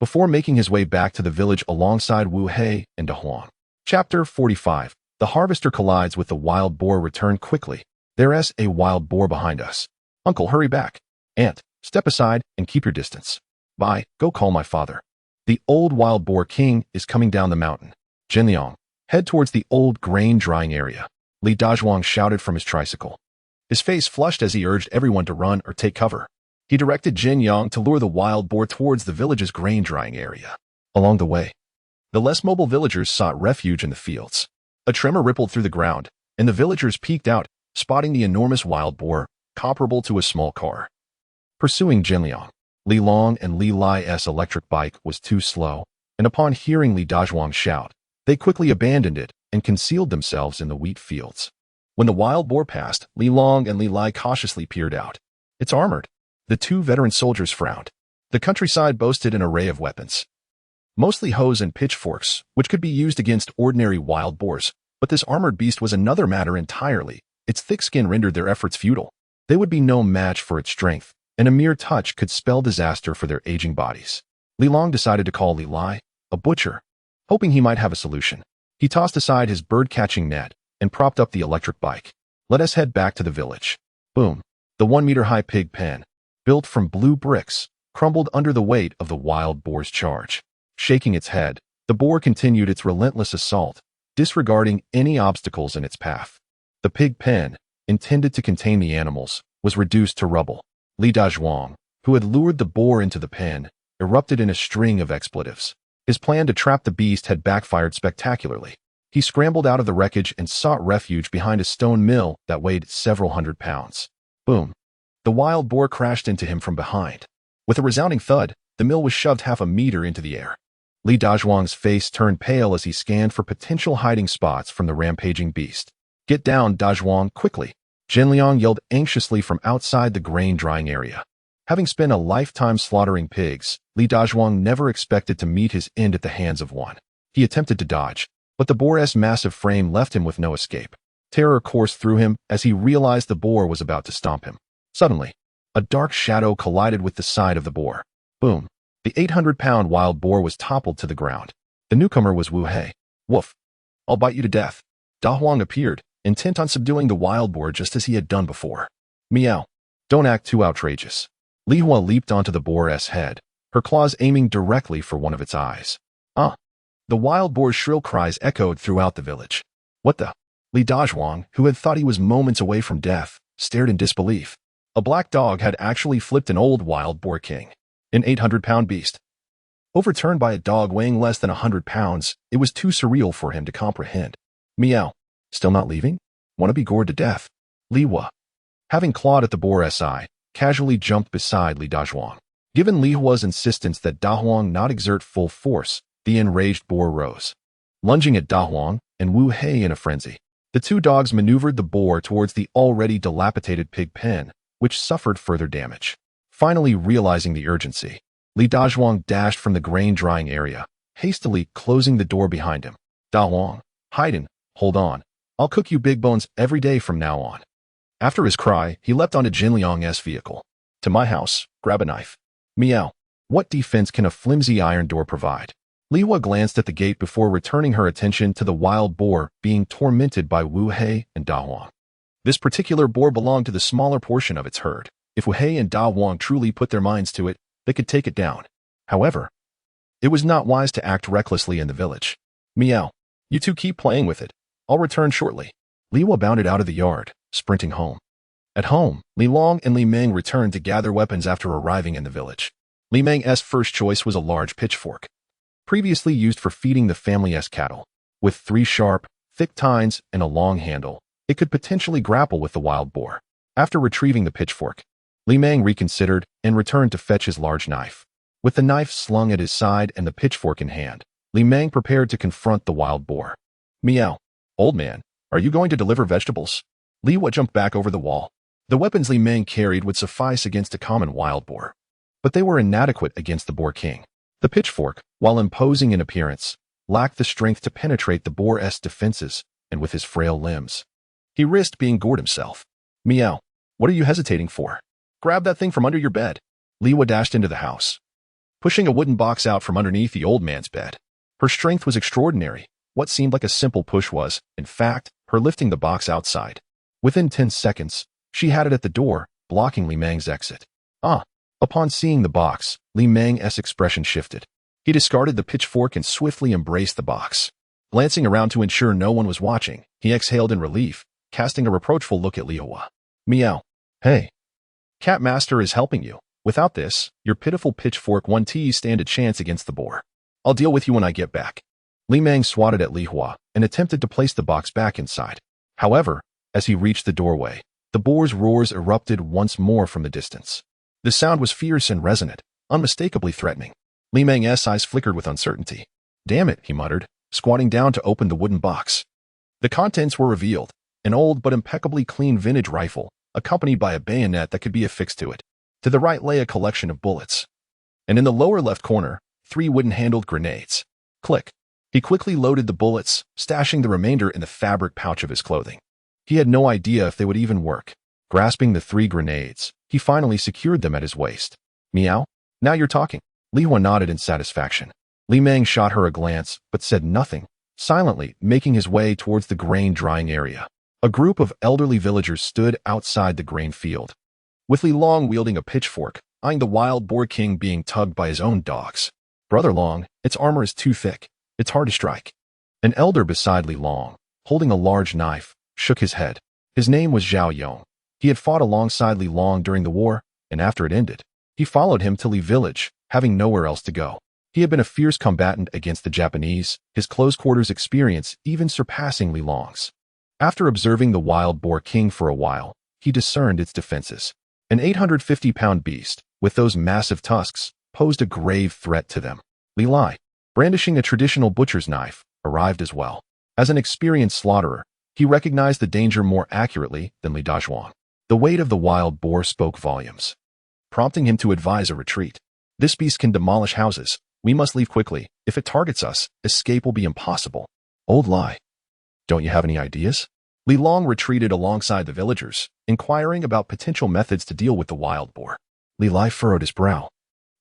before making his way back to the village alongside Wu Hei and De Huang. Chapter 45. The harvester collides with the wild boar. Return quickly. There's a wild boar behind us. Uncle, hurry back. Aunt, step aside and keep your distance. Bye, go call my father. The old wild boar king is coming down the mountain. Jinliang, head towards the old grain drying area, Li Dazhuang shouted from his tricycle. His face flushed as he urged everyone to run or take cover. He directed Jinyang to lure the wild boar towards the village's grain drying area. Along the way, the less mobile villagers sought refuge in the fields. A tremor rippled through the ground, and the villagers peeked out, spotting the enormous wild boar, comparable to a small car. Pursuing Jinliang, Li Long and Li Lai's electric bike was too slow, and upon hearing Li Dazhuang shout, they quickly abandoned it and concealed themselves in the wheat fields. When the wild boar passed, Li Long and Li Lai cautiously peered out. "It's armored." The 2 veteran soldiers frowned. The countryside boasted an array of weapons, mostly hoes and pitchforks, which could be used against ordinary wild boars, but this armored beast was another matter entirely. Its thick skin rendered their efforts futile. They would be no match for its strength, and a mere touch could spell disaster for their aging bodies. Li Long decided to call Li Lai, a butcher, hoping he might have a solution. He tossed aside his bird-catching net and propped up the electric bike. Let us head back to the village. Boom. The 1-meter-high pig pen, built from blue bricks, crumbled under the weight of the wild boar's charge. Shaking its head, the boar continued its relentless assault, disregarding any obstacles in its path. The pig pen, intended to contain the animals, was reduced to rubble. Li Dazhuang, who had lured the boar into the pen, erupted in a string of expletives. His plan to trap the beast had backfired spectacularly. He scrambled out of the wreckage and sought refuge behind a stone mill that weighed several hundred pounds. Boom. The wild boar crashed into him from behind. With a resounding thud, the mill was shoved half a meter into the air. Li Dazhuang's face turned pale as he scanned for potential hiding spots from the rampaging beast. Get down, Dazhuang, quickly. Zhenliang yelled anxiously from outside the grain-drying area. Having spent a lifetime slaughtering pigs, Li Dazhuang never expected to meet his end at the hands of one. He attempted to dodge, but the boar's massive frame left him with no escape. Terror coursed through him as he realized the boar was about to stomp him. Suddenly, a dark shadow collided with the side of the boar. Boom. The 800-pound wild boar was toppled to the ground. The newcomer was Wu Hei. Woof. I'll bite you to death. Da Huang appeared, intent on subduing the wild boar just as he had done before. Meow. Don't act too outrageous. Li Hua leaped onto the boar's head, her claws aiming directly for one of its eyes. Ah! The wild boar's shrill cries echoed throughout the village. What the? Li Dazhuang, who had thought he was moments away from death, stared in disbelief. A black dog had actually flipped an old wild boar king, an 800-pound beast. Overturned by a dog weighing less than 100 pounds, it was too surreal for him to comprehend. Meow. Still not leaving? Want to be gored to death? Li Hua, having clawed at the boar's eye, casually jumped beside Li Dazhuang. Given Li Hua's insistence that Da Huang not exert full force, the enraged boar rose. Lunging at Da Huang and Wu Hei in a frenzy, the two dogs maneuvered the boar towards the already dilapidated pig pen, which suffered further damage. Finally realizing the urgency, Li Dazhuang dashed from the grain-drying area, hastily closing the door behind him. Da Huang, Haiden, hold on. I'll cook you big bones every day from now on. After his cry, he leapt onto Jinliang's vehicle. To my house, grab a knife. Meow. What defense can a flimsy iron door provide? Li Hua glanced at the gate before returning her attention to the wild boar being tormented by Wu Hei and Da Huang. This particular boar belonged to the smaller portion of its herd. If Wu Hei and Da Huang truly put their minds to it, they could take it down. However, it was not wise to act recklessly in the village. Meow. You two keep playing with it. I'll return shortly. Li Hua bounded out of the yard, sprinting home. At home, Li Long and Li Meng returned to gather weapons after arriving in the village. Li Meng's first choice was a large pitchfork, previously used for feeding the family's cattle. With 3 sharp, thick tines and a long handle, it could potentially grapple with the wild boar. After retrieving the pitchfork, Li Meng reconsidered and returned to fetch his large knife. With the knife slung at his side and the pitchfork in hand, Li Meng prepared to confront the wild boar. Meow. Old man, are you going to deliver vegetables? Li Hua jumped back over the wall. The weapons Li Meng carried would suffice against a common wild boar, but they were inadequate against the boar king. The pitchfork, while imposing in appearance, lacked the strength to penetrate the boar's defenses, and with his frail limbs, he risked being gored himself. Meow. What are you hesitating for? Grab that thing from under your bed. Li Hua dashed into the house, pushing a wooden box out from underneath the old man's bed. Her strength was extraordinary. What seemed like a simple push was, in fact, her lifting the box outside. Within 10 seconds, she had it at the door, blocking Li Meng's exit. Ah! Upon seeing the box, Li Meng's expression shifted. He discarded the pitchfork and swiftly embraced the box. Glancing around to ensure no one was watching, he exhaled in relief, casting a reproachful look at Li Hua. Meow. Hey. Cat Master is helping you. Without this, your pitiful pitchfork won't stand a chance against the boar. I'll deal with you when I get back. Li Meng swatted at Li Hua and attempted to place the box back inside. However, as he reached the doorway, the boar's roars erupted once more from the distance. The sound was fierce and resonant, unmistakably threatening. Li Meng's eyes flickered with uncertainty. Damn it, he muttered, squatting down to open the wooden box. The contents were revealed, an old but impeccably clean vintage rifle, accompanied by a bayonet that could be affixed to it. To the right lay a collection of bullets. And in the lower left corner, 3 wooden-handled grenades. Click. He quickly loaded the bullets, stashing the remainder in the fabric pouch of his clothing. He had no idea if they would even work. Grasping the 3 grenades, he finally secured them at his waist. Meow? Now you're talking. Li Hua nodded in satisfaction. Li Meng shot her a glance, but said nothing, silently making his way towards the grain drying area. A group of elderly villagers stood outside the grain field, with Li Long wielding a pitchfork, eyeing the wild boar king being tugged by his own dogs. Brother Long, its armor is too thick. It's hard to strike. An elder beside Li Long, holding a large knife, shook his head. His name was Zhao Yong. He had fought alongside Li Long during the war, and after it ended, he followed him to Li village, having nowhere else to go. He had been a fierce combatant against the Japanese, his close-quarters experience even surpassing Li Long's. After observing the wild boar king for a while, he discerned its defenses. An 850-pound beast, with those massive tusks, posed a grave threat to them. Li Lai, brandishing a traditional butcher's knife, arrived as well. As an experienced slaughterer, he recognized the danger more accurately than Li Dazhuang. The weight of the wild boar spoke volumes, prompting him to advise a retreat. This beast can demolish houses. We must leave quickly. If it targets us, escape will be impossible. Old Lai, don't you have any ideas? Li Long retreated alongside the villagers, inquiring about potential methods to deal with the wild boar. Li Lai furrowed his brow,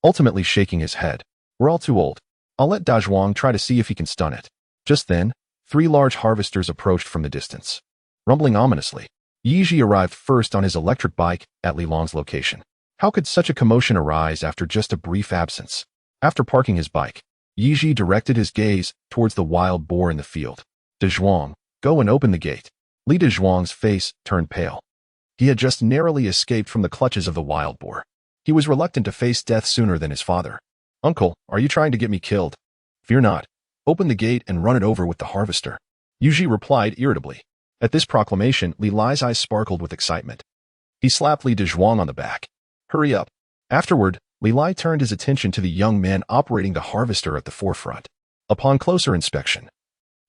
ultimately shaking his head. We're all too old. I'll let Dazhuang try to see if he can stun it. Just then, 3 large harvesters approached from the distance. Rumbling ominously, Yiji arrived first on his electric bike at Li Long's location. How could such a commotion arise after just a brief absence? After parking his bike, Yiji directed his gaze towards the wild boar in the field. Dazhuang, go and open the gate. Li Dazhuang's face turned pale. He had just narrowly escaped from the clutches of the wild boar. He was reluctant to face death sooner than his father. Uncle, are you trying to get me killed? Fear not. Open the gate and run it over with the harvester. Yiji replied irritably. At this proclamation, Li Lai's eyes sparkled with excitement. He slapped Li Dazhuang on the back. Hurry up. Afterward, Li Lai turned his attention to the young man operating the harvester at the forefront. Upon closer inspection,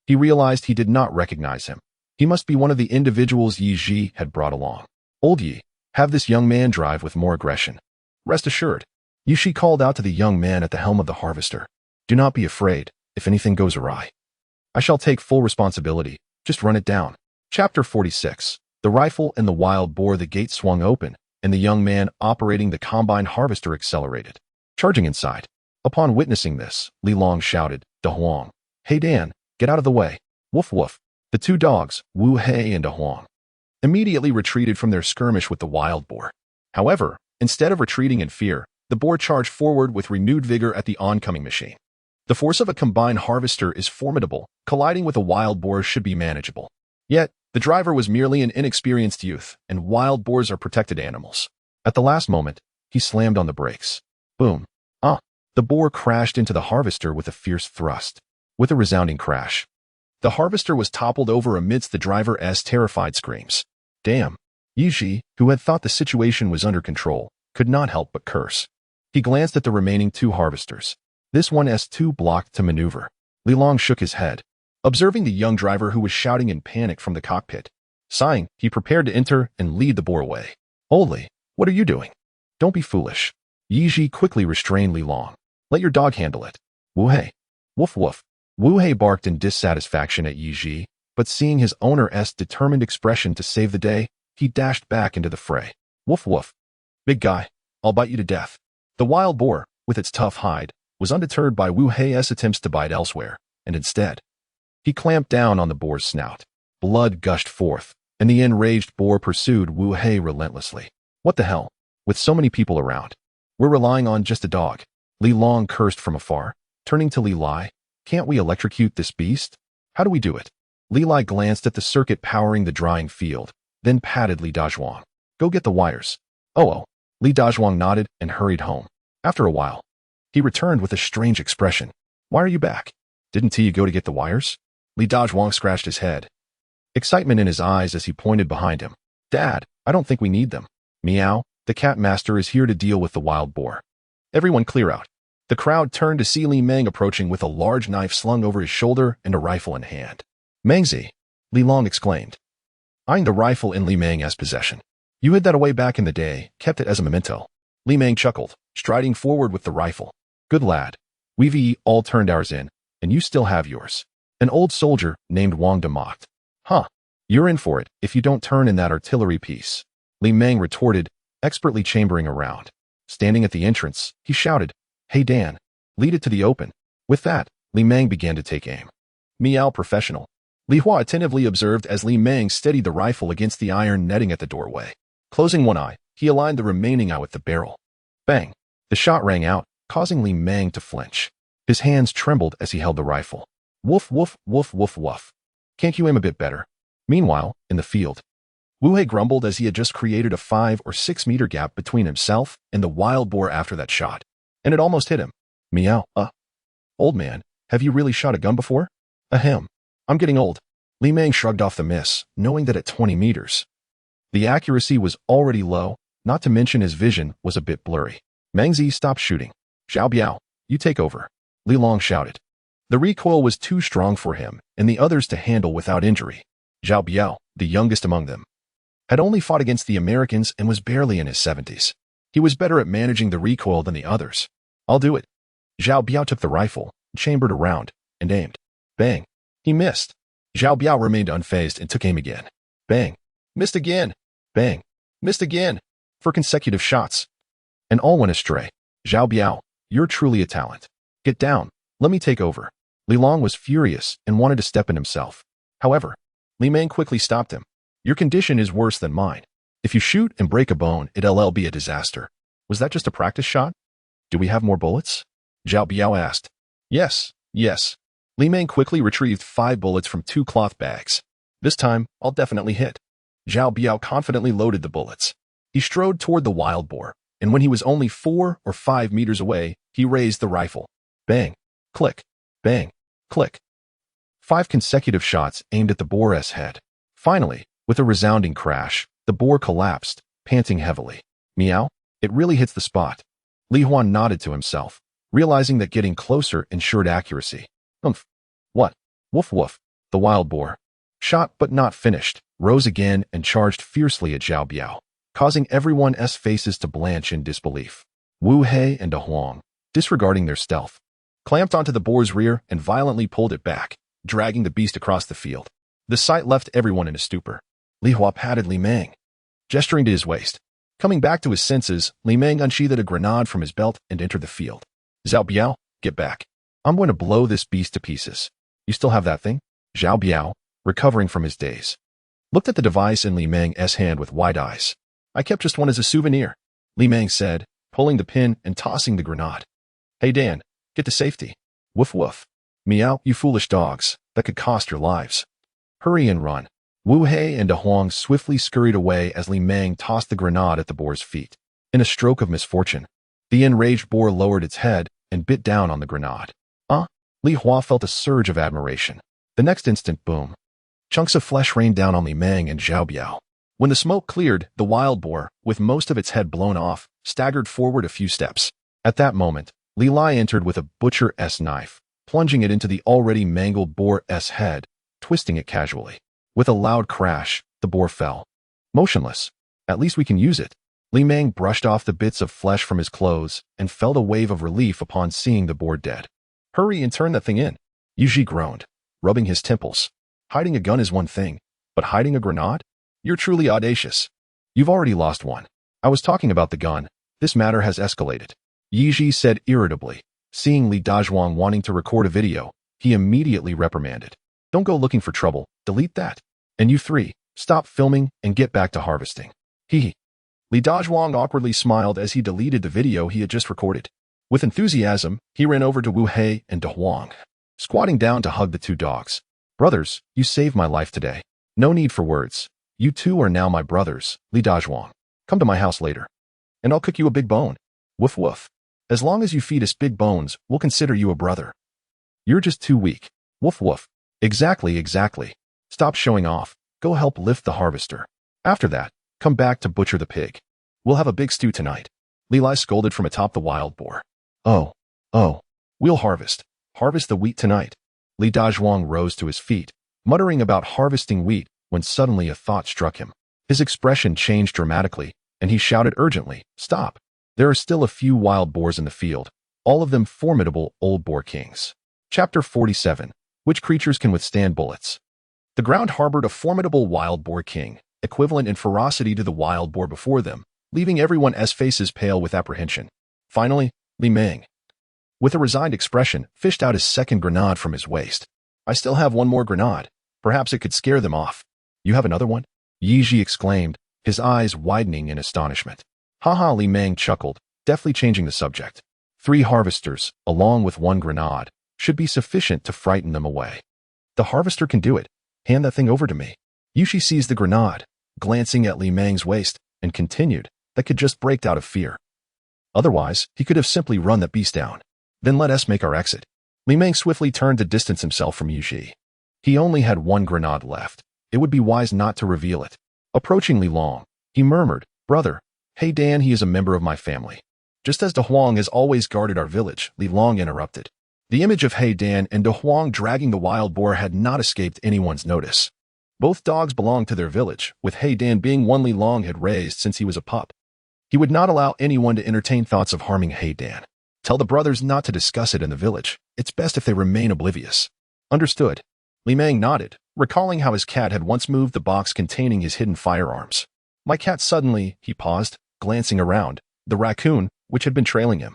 he realized he did not recognize him. He must be one of the individuals Yi Ji had brought along. Old Yi, have this young man drive with more aggression. Rest assured, Yi Shi called out to the young man at the helm of the harvester. Do not be afraid, if anything goes awry. I shall take full responsibility, just run it down. Chapter 46. The rifle and the wild boar. The gate swung open, and the young man operating the combine harvester accelerated, charging inside. Upon witnessing this, Li Long shouted, Da Huang, hey Dan, get out of the way. Woof woof. The 2 dogs, Wu Hei and Da Huang, immediately retreated from their skirmish with the wild boar. However, instead of retreating in fear, the boar charged forward with renewed vigor at the oncoming machine. The force of a combined harvester is formidable. Colliding with a wild boar should be manageable. Yet, the driver was merely an inexperienced youth, and wild boars are protected animals. At the last moment, he slammed on the brakes. Boom. The boar crashed into the harvester with a fierce thrust. With a resounding crash, the harvester was toppled over amidst the driver's terrified screams. Damn. Yiji, who had thought the situation was under control, could not help but curse. He glanced at the remaining 2 harvesters. This one's too blocked to maneuver. Li Long shook his head, observing the young driver who was shouting in panic from the cockpit. Sighing, he prepared to enter and lead the boar away. Oli, what are you doing? Don't be foolish. Yiji quickly restrained Li Long. Let your dog handle it. Wu Hei. Woof woof. Wu Hei barked in dissatisfaction at Yiji, but seeing his owner's determined expression to save the day, he dashed back into the fray. Woof woof. Big guy, I'll bite you to death. The wild boar, with its tough hide, was undeterred by Wu Hei's attempts to bite elsewhere, and instead, he clamped down on the boar's snout. Blood gushed forth, and the enraged boar pursued Wu Hei relentlessly. What the hell? With so many people around, we're relying on just a dog. Li Long cursed from afar, turning to Li Lai. Can't we electrocute this beast? How do we do it? Li Lai glanced at the circuit powering the drying field, then patted Li Dazhuang. Go get the wires. Oh. Li Dazhuang nodded and hurried home. After a while, he returned with a strange expression. Why are you back? Didn't Tia go to get the wires? Li Dazhuang scratched his head, excitement in his eyes as he pointed behind him. Dad, I don't think we need them. Meow, the cat master is here to deal with the wild boar. Everyone clear out. The crowd turned to see Li Meng approaching with a large knife slung over his shoulder and a rifle in hand. Mengzi, Li Long exclaimed, eyeing the rifle in Li Meng's possession. You hid that away back in the day, kept it as a memento. Li Meng chuckled, striding forward with the rifle. Good lad. We've all turned ours in, and you still have yours. An old soldier named Wang De mocked. Huh. You're in for it if you don't turn in that artillery piece. Li Meng retorted, expertly chambering around. Standing at the entrance, he shouted, "Hey Dan, lead it to the open." With that, Li Meng began to take aim. Meow professional. Li Hua attentively observed as Li Meng steadied the rifle against the iron netting at the doorway. Closing one eye, he aligned the remaining eye with the barrel. Bang! The shot rang out, causing Li Meng to flinch. His hands trembled as he held the rifle. Woof, woof, woof, woof, woof. Can't you aim a bit better? Meanwhile, in the field, Wu Hei grumbled as he had just created a 5 or 6 meter gap between himself and the wild boar after that shot, and it almost hit him. Meow, old man, have you really shot a gun before? Ahem. I'm getting old. Li Meng shrugged off the miss, knowing that at 20 meters, the accuracy was already low, not to mention his vision was a bit blurry. Mengzi stopped shooting. Xiao Biao, you take over. Li Long shouted. The recoil was too strong for him and the others to handle without injury. Xiao Biao, the youngest among them, had only fought against the Americans and was barely in his 70s. He was better at managing the recoil than the others. I'll do it. Xiao Biao took the rifle, chambered around, and aimed. Bang. He missed. Xiao Biao remained unfazed and took aim again. Bang. Missed again. Bang. Missed again. 4 consecutive shots. And all went astray. Xiao Biao, you're truly a talent. Get down. Let me take over. Li Long was furious and wanted to step in himself. However, Li Meng quickly stopped him. Your condition is worse than mine. If you shoot and break a bone, it'll be a disaster. Was that just a practice shot? Do we have more bullets? Xiao Biao asked. Yes. Li Meng quickly retrieved 5 bullets from 2 cloth bags. This time, I'll definitely hit. Xiao Biao confidently loaded the bullets. He strode toward the wild boar, and when he was only 4 or 5 meters away, he raised the rifle. Bang, click, bang, click. 5 consecutive shots aimed at the boar's head. Finally, with a resounding crash, the boar collapsed, panting heavily. Meow, it really hits the spot. Li Huan nodded to himself, realizing that getting closer ensured accuracy. Umph. What? Woof woof. The wild boar, shot but not finished, rose again and charged fiercely at Xiao Biao, causing everyone's faces to blanch in disbelief. Wu Hei and De Huang, disregarding their stealth, clamped onto the boar's rear and violently pulled it back, dragging the beast across the field. The sight left everyone in a stupor. Li Hua patted Li Meng, gesturing to his waist. Coming back to his senses, Li Meng unsheathed a grenade from his belt and entered the field. Xiao Biao, get back. I'm going to blow this beast to pieces. You still have that thing? Xiao Biao, recovering from his daze, looked at the device in Li Meng's hand with wide eyes. I kept just one as a souvenir, Li Meng said, pulling the pin and tossing the grenade. Hey Dan, get to safety. Woof woof. Meow, you foolish dogs, that could cost your lives. Hurry and run. Wu Hei and De Huang swiftly scurried away as Li Meng tossed the grenade at the boar's feet. In a stroke of misfortune, the enraged boar lowered its head and bit down on the grenade. Li Hua felt a surge of admiration. The next instant, boom. Chunks of flesh rained down on Li Meng and Xiao Biao. When the smoke cleared, the wild boar, with most of its head blown off, staggered forward a few steps. At that moment, Li Lai entered with a butcher's knife, plunging it into the already mangled boar's head, twisting it casually. With a loud crash, the boar fell. Motionless. At least we can use it. Li Meng brushed off the bits of flesh from his clothes and felt a wave of relief upon seeing the boar dead. Hurry and turn that thing in. Yu Ji groaned, rubbing his temples. Hiding a gun is one thing, but hiding a grenade? You're truly audacious. You've already lost one. I was talking about the gun. This matter has escalated. Yi Ji said irritably. Seeing Li Dazhuang wanting to record a video, he immediately reprimanded. Don't go looking for trouble. Delete that. And you 3, stop filming and get back to harvesting. Hee. Li Dazhuang awkwardly smiled as he deleted the video he had just recorded. With enthusiasm, he ran over to Wu Hei and De Huang, squatting down to hug the 2 dogs. Brothers, you saved my life today. No need for words. You 2 are now my brothers, Li Dazhuang. Come to my house later, and I'll cook you a big bone. Woof woof. As long as you feed us big bones, we'll consider you a brother. You're just too weak. Woof woof. Exactly. Stop showing off. Go help lift the harvester. After that, come back to butcher the pig. We'll have a big stew tonight. Li Lai scolded from atop the wild boar. Oh. We'll harvest the wheat tonight. Li Dazhuang rose to his feet, muttering about harvesting wheat when suddenly a thought struck him. His expression changed dramatically, and he shouted urgently, Stop! There are still a few wild boars in the field, all of them formidable old boar kings. Chapter 47. Which creatures can withstand bullets? The ground harbored a formidable wild boar king, equivalent in ferocity to the wild boar before them, leaving everyone's faces pale with apprehension. Finally, Li Meng, with a resigned expression, fished out his second grenade from his waist. I still have one more grenade. Perhaps it could scare them off. You have another one? Yi Ji exclaimed, his eyes widening in astonishment. Haha, Li Meng chuckled, deftly changing the subject. 3 harvesters, along with 1 grenade, should be sufficient to frighten them away. The harvester can do it. Hand that thing over to me. Yushi seized the grenade, glancing at Li Meng's waist, and continued, that could just break out of fear. Otherwise, he could have simply run that beast down. Then let us make our exit. Li Meng swiftly turned to distance himself from Yuji. He only had 1 grenade left. It would be wise not to reveal it. Approaching Li Long, he murmured, Brother, hey Dan, he is a member of my family. Just as De Huang has always guarded our village, Li Long interrupted. The image of He Dan and De Huang dragging the wild boar had not escaped anyone's notice. Both dogs belonged to their village, with He Dan being one Li Long had raised since he was a pup. He would not allow anyone to entertain thoughts of harming He Dan. Tell the brothers not to discuss it in the village. It's best if they remain oblivious. Understood. Li Meng nodded, recalling how his cat had once moved the box containing his hidden firearms. My cat suddenly, he paused, glancing around. The raccoon, which had been trailing him,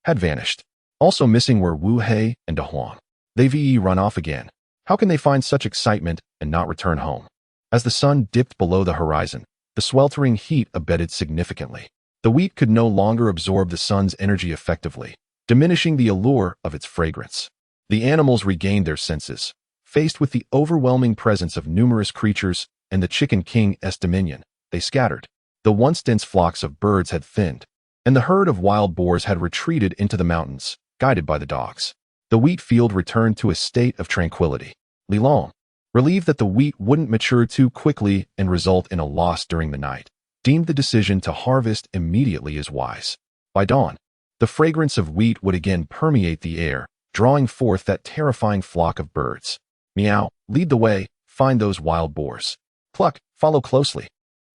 had vanished. Also missing were Wu Hei and De Huang. They've run off again. How can they find such excitement and not return home? As the sun dipped below the horizon, the sweltering heat abated significantly. The wheat could no longer absorb the sun's energy effectively, diminishing the allure of its fragrance. The animals regained their senses. Faced with the overwhelming presence of numerous creatures and the Chicken King's dominion, they scattered. The once dense flocks of birds had thinned, and the herd of wild boars had retreated into the mountains, guided by the dogs. The wheat field returned to a state of tranquility. Li Long, relieved that the wheat wouldn't mature too quickly and result in a loss during the night, deemed the decision to harvest immediately as wise. By dawn, the fragrance of wheat would again permeate the air, drawing forth that terrifying flock of birds. Meow, lead the way, find those wild boars. Pluck, follow closely.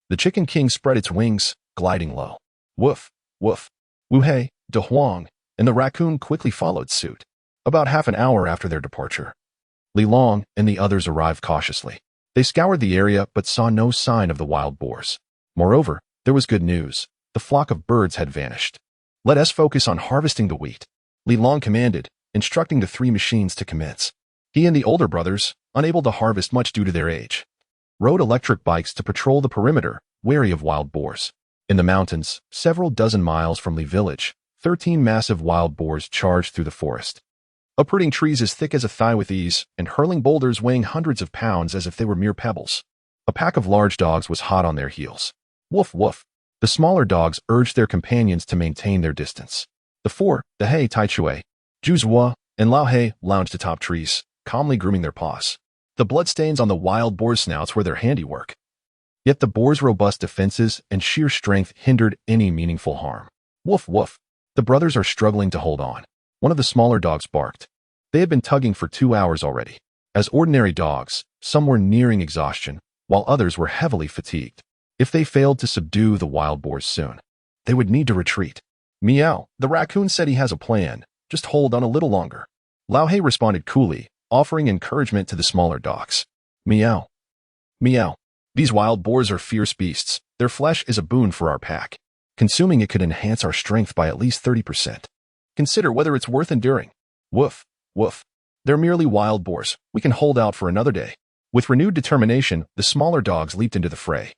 The Chicken King spread its wings, gliding low. Woof, woof. Wu Hei, De Huang, and the raccoon quickly followed suit. About half an hour after their departure, Li Long and the others arrived cautiously. They scoured the area but saw no sign of the wild boars. Moreover, there was good news. The flock of birds had vanished. Let us focus on harvesting the wheat, Li Long commanded, instructing the 3 machines to commence. He and the older brothers, unable to harvest much due to their age, rode electric bikes to patrol the perimeter, wary of wild boars. In the mountains, several dozen miles from Li Village, 13 massive wild boars charged through the forest, uprooting trees as thick as a thigh with ease and hurling boulders weighing hundreds of pounds as if they were mere pebbles. A pack of large dogs was hot on their heels. Woof woof. The smaller dogs urged their companions to maintain their distance. The 4, the He Taichue, Zhuzhua, and Lao He lounged atop trees, calmly grooming their paws. The bloodstains on the wild boars' snouts were their handiwork. Yet the boars' robust defenses and sheer strength hindered any meaningful harm. Woof woof. The brothers are struggling to hold on. One of the smaller dogs barked. They had been tugging for 2 hours already. As ordinary dogs, some were nearing exhaustion, while others were heavily fatigued. If they failed to subdue the wild boars soon, they would need to retreat. Meow, the raccoon said he has a plan. Just hold on a little longer. Lao He responded coolly, offering encouragement to the smaller dogs. Meow. Meow. These wild boars are fierce beasts. Their flesh is a boon for our pack. Consuming it could enhance our strength by at least 30%. Consider whether it's worth enduring. Woof, woof. They're merely wild boars. We can hold out for another day. With renewed determination, the smaller dogs leaped into the fray,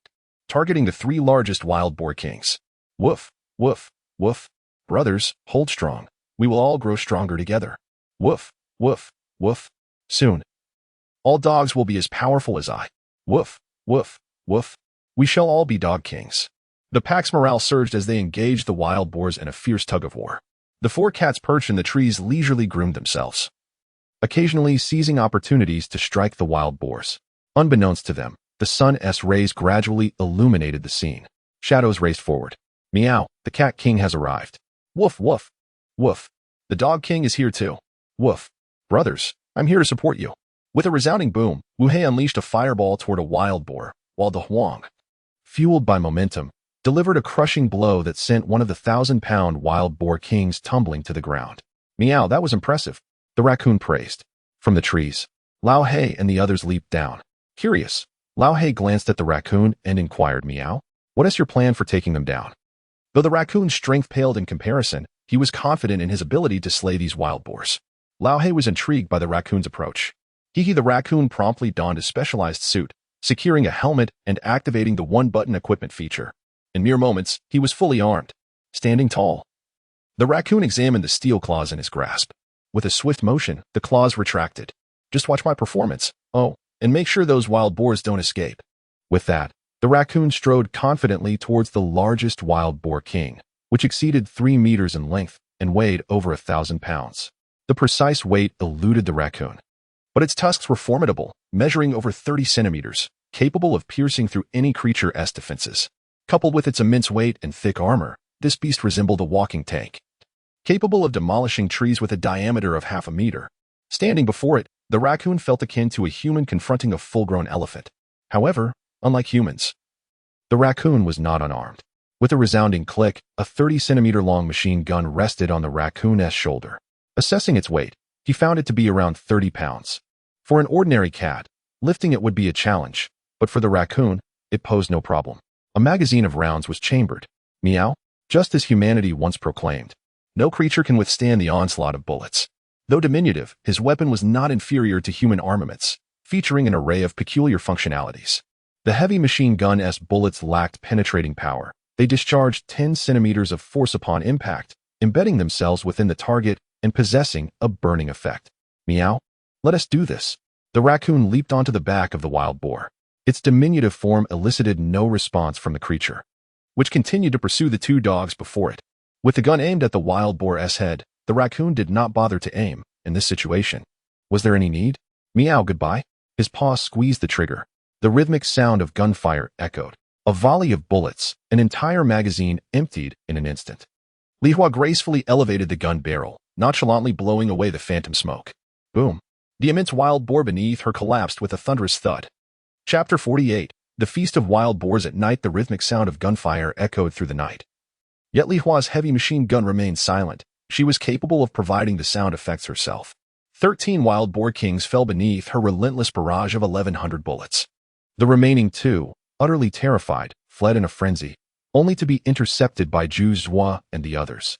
targeting the 3 largest wild boar kings. Woof, woof, woof. Brothers, hold strong. We will all grow stronger together. Woof, woof, woof. Soon, all dogs will be as powerful as I. Woof, woof, woof. We shall all be dog kings. The pack's morale surged as they engaged the wild boars in a fierce tug-of-war. The 4 cats perched in the trees leisurely groomed themselves, occasionally seizing opportunities to strike the wild boars. Unbeknownst to them, the sun's rays gradually illuminated the scene. Shadows raced forward. Meow, the cat king has arrived. Woof, woof, woof. The dog king is here too. Woof. Brothers, I'm here to support you. With a resounding boom, Wu Hei unleashed a fireball toward a wild boar, while De Huang, fueled by momentum, delivered a crushing blow that sent one of the 1,000-pound wild boar kings tumbling to the ground. Meow, that was impressive, the raccoon praised. From the trees, Lao He and the others leaped down. Curious, Lao He glanced at the raccoon and inquired, Meow, what is your plan for taking them down? Though the raccoon's strength paled in comparison, he was confident in his ability to slay these wild boars. Lao He was intrigued by the raccoon's approach. The raccoon promptly donned a specialized suit, securing a helmet and activating the one-button equipment feature. In mere moments, he was fully armed, standing tall. The raccoon examined the steel claws in his grasp. With a swift motion, the claws retracted. Just watch my performance. Oh, and make sure those wild boars don't escape. With that, the raccoon strode confidently towards the largest wild boar king, which exceeded 3 meters in length and weighed over 1,000 pounds. The precise weight eluded the raccoon, but its tusks were formidable, measuring over 30 centimeters, capable of piercing through any creature's defenses. Coupled with its immense weight and thick armor, this beast resembled a walking tank, capable of demolishing trees with a diameter of half a meter. Standing before it, the raccoon felt akin to a human confronting a full-grown elephant. However, unlike humans, the raccoon was not unarmed. With a resounding click, a 30-centimeter-long machine gun rested on the raccoon's shoulder. Assessing its weight, he found it to be around 30 pounds. For an ordinary cat, lifting it would be a challenge, but for the raccoon, it posed no problem. A magazine of rounds was chambered. Meow, just as humanity once proclaimed. No creature can withstand the onslaught of bullets. Though diminutive, his weapon was not inferior to human armaments, featuring an array of peculiar functionalities. The heavy machine gun's bullets lacked penetrating power. They discharged 10 centimeters of force upon impact, embedding themselves within the target and possessing a burning effect. Meow, let us do this. The raccoon leaped onto the back of the wild boar. Its diminutive form elicited no response from the creature, which continued to pursue the two dogs before it. With the gun aimed at the wild boar's head, the raccoon did not bother to aim. In this situation, was there any need? Meow, goodbye. His paw squeezed the trigger. The rhythmic sound of gunfire echoed. A volley of bullets, an entire magazine emptied in an instant. Li Hua gracefully elevated the gun barrel, nonchalantly blowing away the phantom smoke. Boom. The immense wild boar beneath her collapsed with a thunderous thud. Chapter 48. The Feast of Wild Boars. At night, the rhythmic sound of gunfire echoed through the night. Yet Li Hua's heavy machine gun remained silent. She was capable of providing the sound effects herself. 13 wild boar kings fell beneath her relentless barrage of 1,100 bullets. The remaining 2, utterly terrified, fled in a frenzy, only to be intercepted by Zhu Zhua and the others.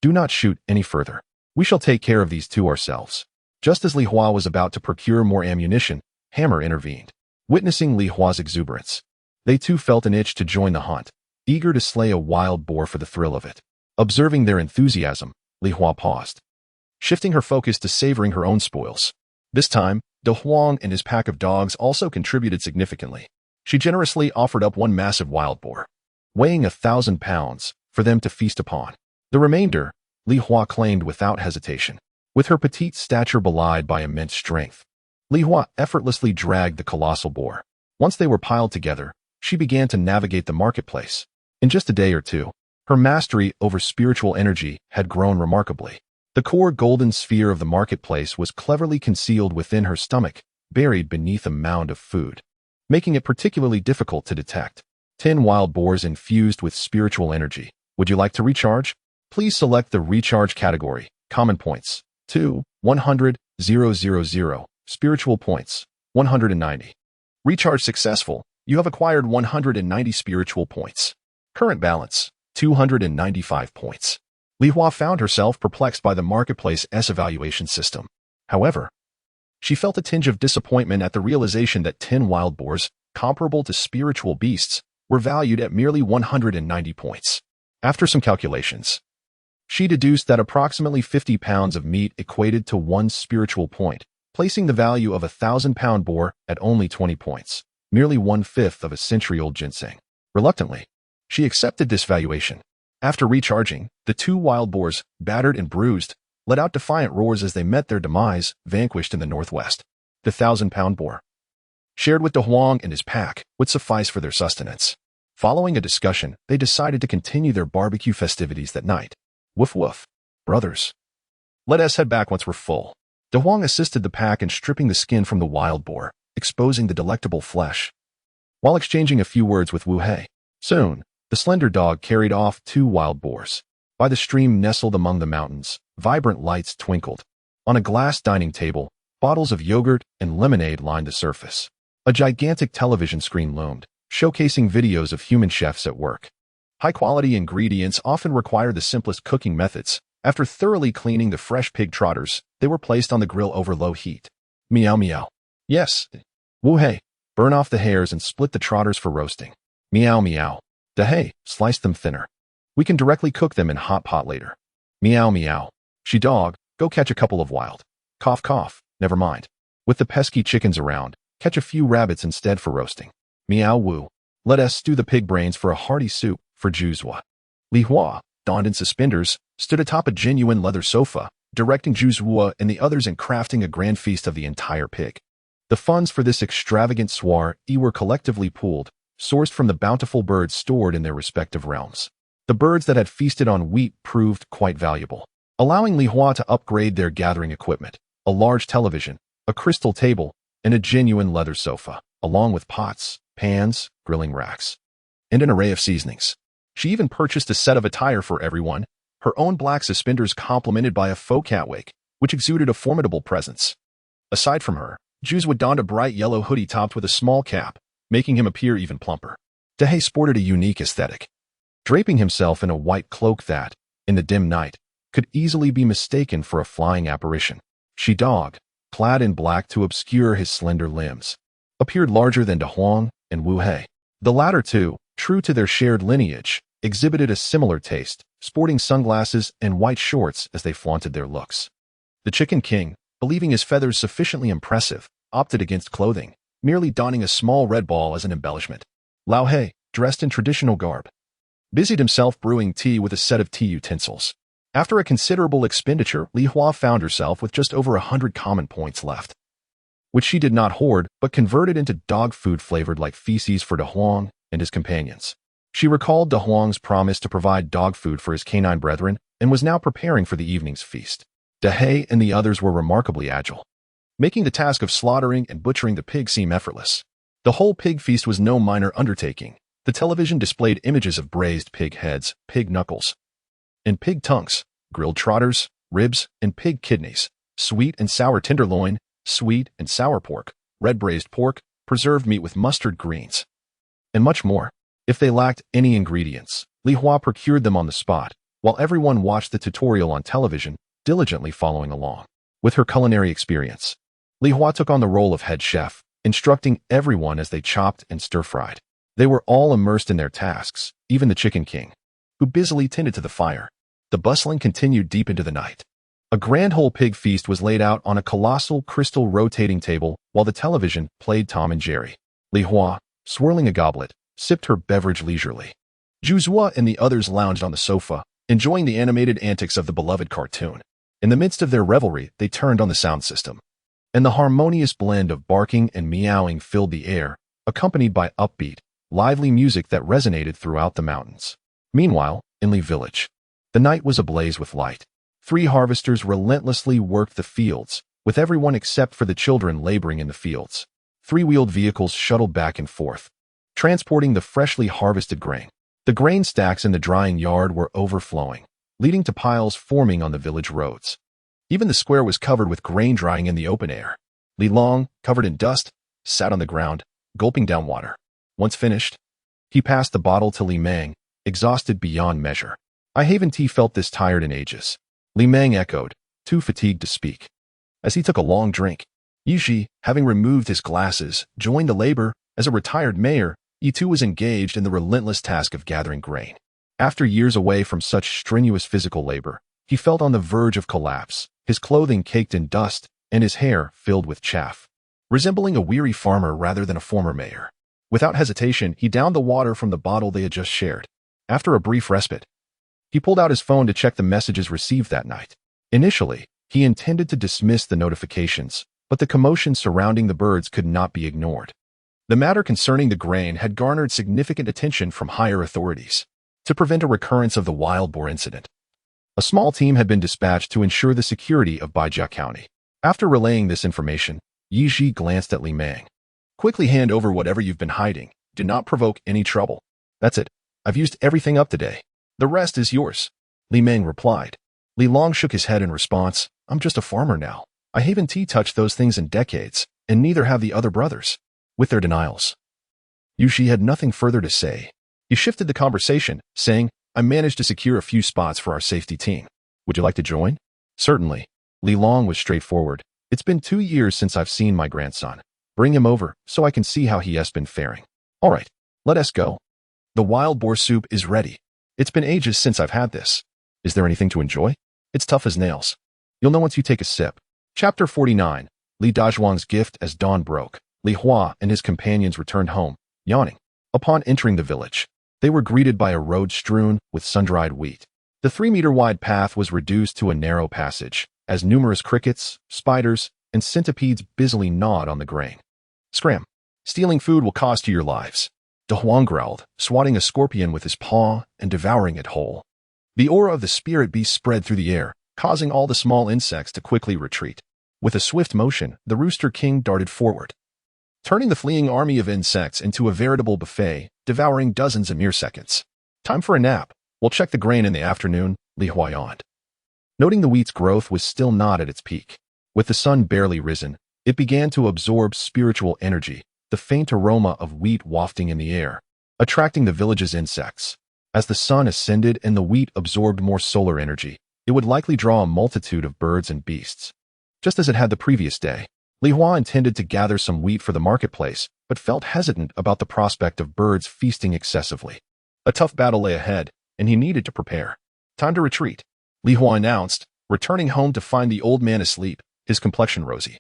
Do not shoot any further. We shall take care of these 2 ourselves. Just as Li Hua was about to procure more ammunition, Hammer intervened. Witnessing Li Hua's exuberance, they too felt an itch to join the hunt, eager to slay a wild boar for the thrill of it. Observing their enthusiasm, Li Hua paused, shifting her focus to savoring her own spoils. This time, De Huang and his pack of dogs also contributed significantly. She generously offered up 1 massive wild boar, weighing 1,000 pounds, for them to feast upon. The remainder, Li Hua claimed without hesitation. With her petite stature belied by immense strength, Li Hua effortlessly dragged the colossal boar. Once they were piled together, she began to navigate the marketplace. In just a day or two, her mastery over spiritual energy had grown remarkably. The core golden sphere of the marketplace was cleverly concealed within her stomach, buried beneath a mound of food, making it particularly difficult to detect. 10 wild boars infused with spiritual energy. Would you like to recharge? Please select the recharge category. Common points, 2, 100, 000. Spiritual points, 190. Recharge successful. You have acquired 190 spiritual points. Current balance, 295 points. Li Hua found herself perplexed by the marketplace's evaluation system. However, she felt a tinge of disappointment at the realization that 10 wild boars, comparable to spiritual beasts, were valued at merely 190 points. After some calculations, she deduced that approximately 50 pounds of meat equated to 1 spiritual point, placing the value of a 1,000-pound boar at only 20 points, merely 1/5 of a century-old ginseng. Reluctantly, she accepted this valuation. After recharging, the 2 wild boars, battered and bruised, let out defiant roars as they met their demise, vanquished in the northwest. The 1,000-pound boar, shared with De Huang and his pack, would suffice for their sustenance. Following a discussion, they decided to continue their barbecue festivities that night. Woof woof. Brothers, let us head back once we're full. De Huang assisted the pack in stripping the skin from the wild boar, exposing the delectable flesh, while exchanging a few words with Wu Hei. Soon, the slender dog carried off 2 wild boars. By the stream nestled among the mountains, vibrant lights twinkled. On a glass dining table, bottles of yogurt and lemonade lined the surface. A gigantic television screen loomed, showcasing videos of human chefs at work. High-quality ingredients often require the simplest cooking methods. After thoroughly cleaning the fresh pig trotters, they were placed on the grill over low heat. Meow meow. Yes. Woo hey. Burn off the hairs and split the trotters for roasting. Meow meow. Da hey. Slice them thinner. We can directly cook them in hot pot later. Meow meow. She dog. Go catch a couple of wild. Cough cough. Never mind. With the pesky chickens around, catch a few rabbits instead for roasting. Meow woo. Let us stew the pig brains for a hearty soup for Juzwa. Li Hua, donned in suspenders, stood atop a genuine leather sofa, directing Juzwa and the others in crafting a grand feast of the entire pig. The funds for this extravagant soiree were collectively pooled, sourced from the bountiful birds stored in their respective realms. The birds that had feasted on wheat proved quite valuable, allowing Li Hua to upgrade their gathering equipment, a large television, a crystal table, and a genuine leather sofa, along with pots, pans, grilling racks, and an array of seasonings. She even purchased a set of attire for everyone, her own black suspenders complemented by a faux cat wig, which exuded a formidable presence. Aside from her, Juzwa donned a bright yellow hoodie topped with a small cap, making him appear even plumper. Dahe sported a unique aesthetic, draping himself in a white cloak that, in the dim night, could easily be mistaken for a flying apparition. She dog, clad in black to obscure his slender limbs, appeared larger than Da Huang and Wu Hei. The latter two, true to their shared lineage, exhibited a similar taste, sporting sunglasses and white shorts as they flaunted their looks. The Chicken King, believing his feathers sufficiently impressive, opted against clothing, merely donning a small red ball as an embellishment. Lao Hei, dressed in traditional garb, busied himself brewing tea with a set of tea utensils. After a considerable expenditure, Li Hua found herself with just over 100 common points left, which she did not hoard but converted into dog food flavored like feces for Da Huang and his companions. She recalled Da Huang's promise to provide dog food for his canine brethren and was now preparing for the evening's feast. Da Hei and the others were remarkably agile, making the task of slaughtering and butchering the pig seem effortless. The whole pig feast was no minor undertaking. The television displayed images of braised pig heads, pig knuckles, and pig tongues, grilled trotters, ribs, and pig kidneys, sweet and sour tenderloin, sweet and sour pork, red braised pork, preserved meat with mustard greens, and much more. If they lacked any ingredients, Li Hua procured them on the spot, while everyone watched the tutorial on television, diligently following along. With her culinary experience, Li Hua took on the role of head chef, instructing everyone as they chopped and stir-fried. They were all immersed in their tasks, even the Chicken King, who busily tended to the fire. The bustling continued deep into the night. A grand whole pig feast was laid out on a colossal crystal rotating table while the television played Tom and Jerry. Li Hua, swirling a goblet, sipped her beverage leisurely. Juzwa and the others lounged on the sofa, enjoying the animated antics of the beloved cartoon. In the midst of their revelry, they turned on the sound system, and the harmonious blend of barking and meowing filled the air, accompanied by upbeat, lively music that resonated throughout the mountains. Meanwhile, in Li Village, the night was ablaze with light. 3 harvesters relentlessly worked the fields, with everyone except for the children laboring in the fields. 3-wheeled vehicles shuttled back and forth, transporting the freshly harvested grain. The grain stacks in the drying yard were overflowing, leading to piles forming on the village roads. Even the square was covered with grain drying in the open air. Li Long, covered in dust, sat on the ground, gulping down water. Once finished, he passed the bottle to Li Meng, exhausted beyond measure. I haven't felt this tired in ages. Li Meng echoed, too fatigued to speak. As he took a long drink, Yi, having removed his glasses, joined the labor. As a retired mayor, Yi too was engaged in the relentless task of gathering grain. After years away from such strenuous physical labor, he felt on the verge of collapse, his clothing caked in dust and his hair filled with chaff. Resembling a weary farmer rather than a former mayor, without hesitation, he downed the water from the bottle they had just shared. After a brief respite, he pulled out his phone to check the messages received that night. Initially, he intended to dismiss the notifications, but the commotion surrounding the birds could not be ignored. The matter concerning the grain had garnered significant attention from higher authorities. To prevent a recurrence of the wild boar incident, a small team had been dispatched to ensure the security of Baijia County. After relaying this information, Yi glanced at Li Meng. Quickly hand over whatever you've been hiding. Do not provoke any trouble. That's it. I've used everything up today. The rest is yours. Li Meng replied. Li Long shook his head in response. I'm just a farmer now. I haven't touched those things in decades, and neither have the other brothers. with their denials. Yu Shi had nothing further to say. He shifted the conversation, saying, I managed to secure a few spots for our safety team. Would you like to join? Certainly. Li Long was straightforward. It's been 2 years since I've seen my grandson. Bring him over so I can see how he has been faring. All right, let us go. The wild boar soup is ready. It's been ages since I've had this. Is there anything to enjoy? It's tough as nails. You'll know once you take a sip. Chapter 49. Li Dazhuang's gift. As dawn broke, Li Hua and his companions returned home, yawning. Upon entering the village, they were greeted by a road strewn with sun-dried wheat. The 3-meter-wide path was reduced to a narrow passage, as numerous crickets, spiders, and centipedes busily gnawed on the grain. Scram! Stealing food will cost you your lives. De Huang growled, swatting a scorpion with his paw and devouring it whole. The aura of the spirit beast spread through the air, causing all the small insects to quickly retreat. With a swift motion, the Rooster King darted forward, turning the fleeing army of insects into a veritable buffet, devouring dozens in mere seconds. Time for a nap. We'll check the grain in the afternoon, Li Hua yawned. Noting the wheat's growth was still not at its peak. With the sun barely risen, it began to absorb spiritual energy, the faint aroma of wheat wafting in the air, attracting the village's insects. As the sun ascended and the wheat absorbed more solar energy, it would likely draw a multitude of birds and beasts. Just as it had the previous day, Li Hua intended to gather some wheat for the marketplace, but felt hesitant about the prospect of birds feasting excessively. A tough battle lay ahead, and he needed to prepare. Time to retreat, Li Hua announced, returning home to find the old man asleep, his complexion rosy.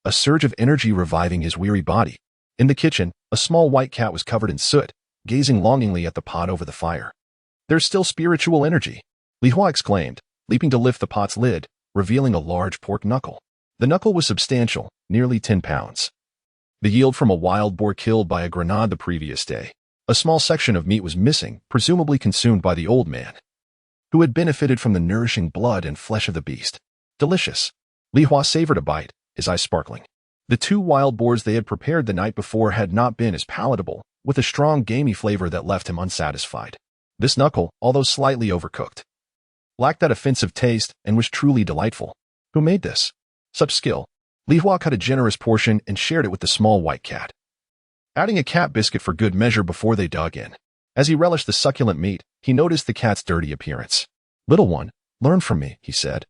A surge of energy reviving his weary body. In the kitchen, a small white cat was covered in soot, gazing longingly at the pot over the fire. There's still spiritual energy, Li Hua exclaimed, leaping to lift the pot's lid, revealing a large pork knuckle. The knuckle was substantial, nearly 10 pounds. The yield from a wild boar killed by a grenade the previous day. A small section of meat was missing, presumably consumed by the old man, who had benefited from the nourishing blood and flesh of the beast. Delicious. Li Hua savored a bite, his eyes sparkling. The 2 wild boars they had prepared the night before had not been as palatable, with a strong gamey flavor that left him unsatisfied. This knuckle, although slightly overcooked, lacked that offensive taste and was truly delightful. Who made this? Such skill. Li Hua cut a generous portion and shared it with the small white cat, adding a cat biscuit for good measure before they dug in. As he relished the succulent meat, he noticed the cat's dirty appearance. Little one, learn from me, he said,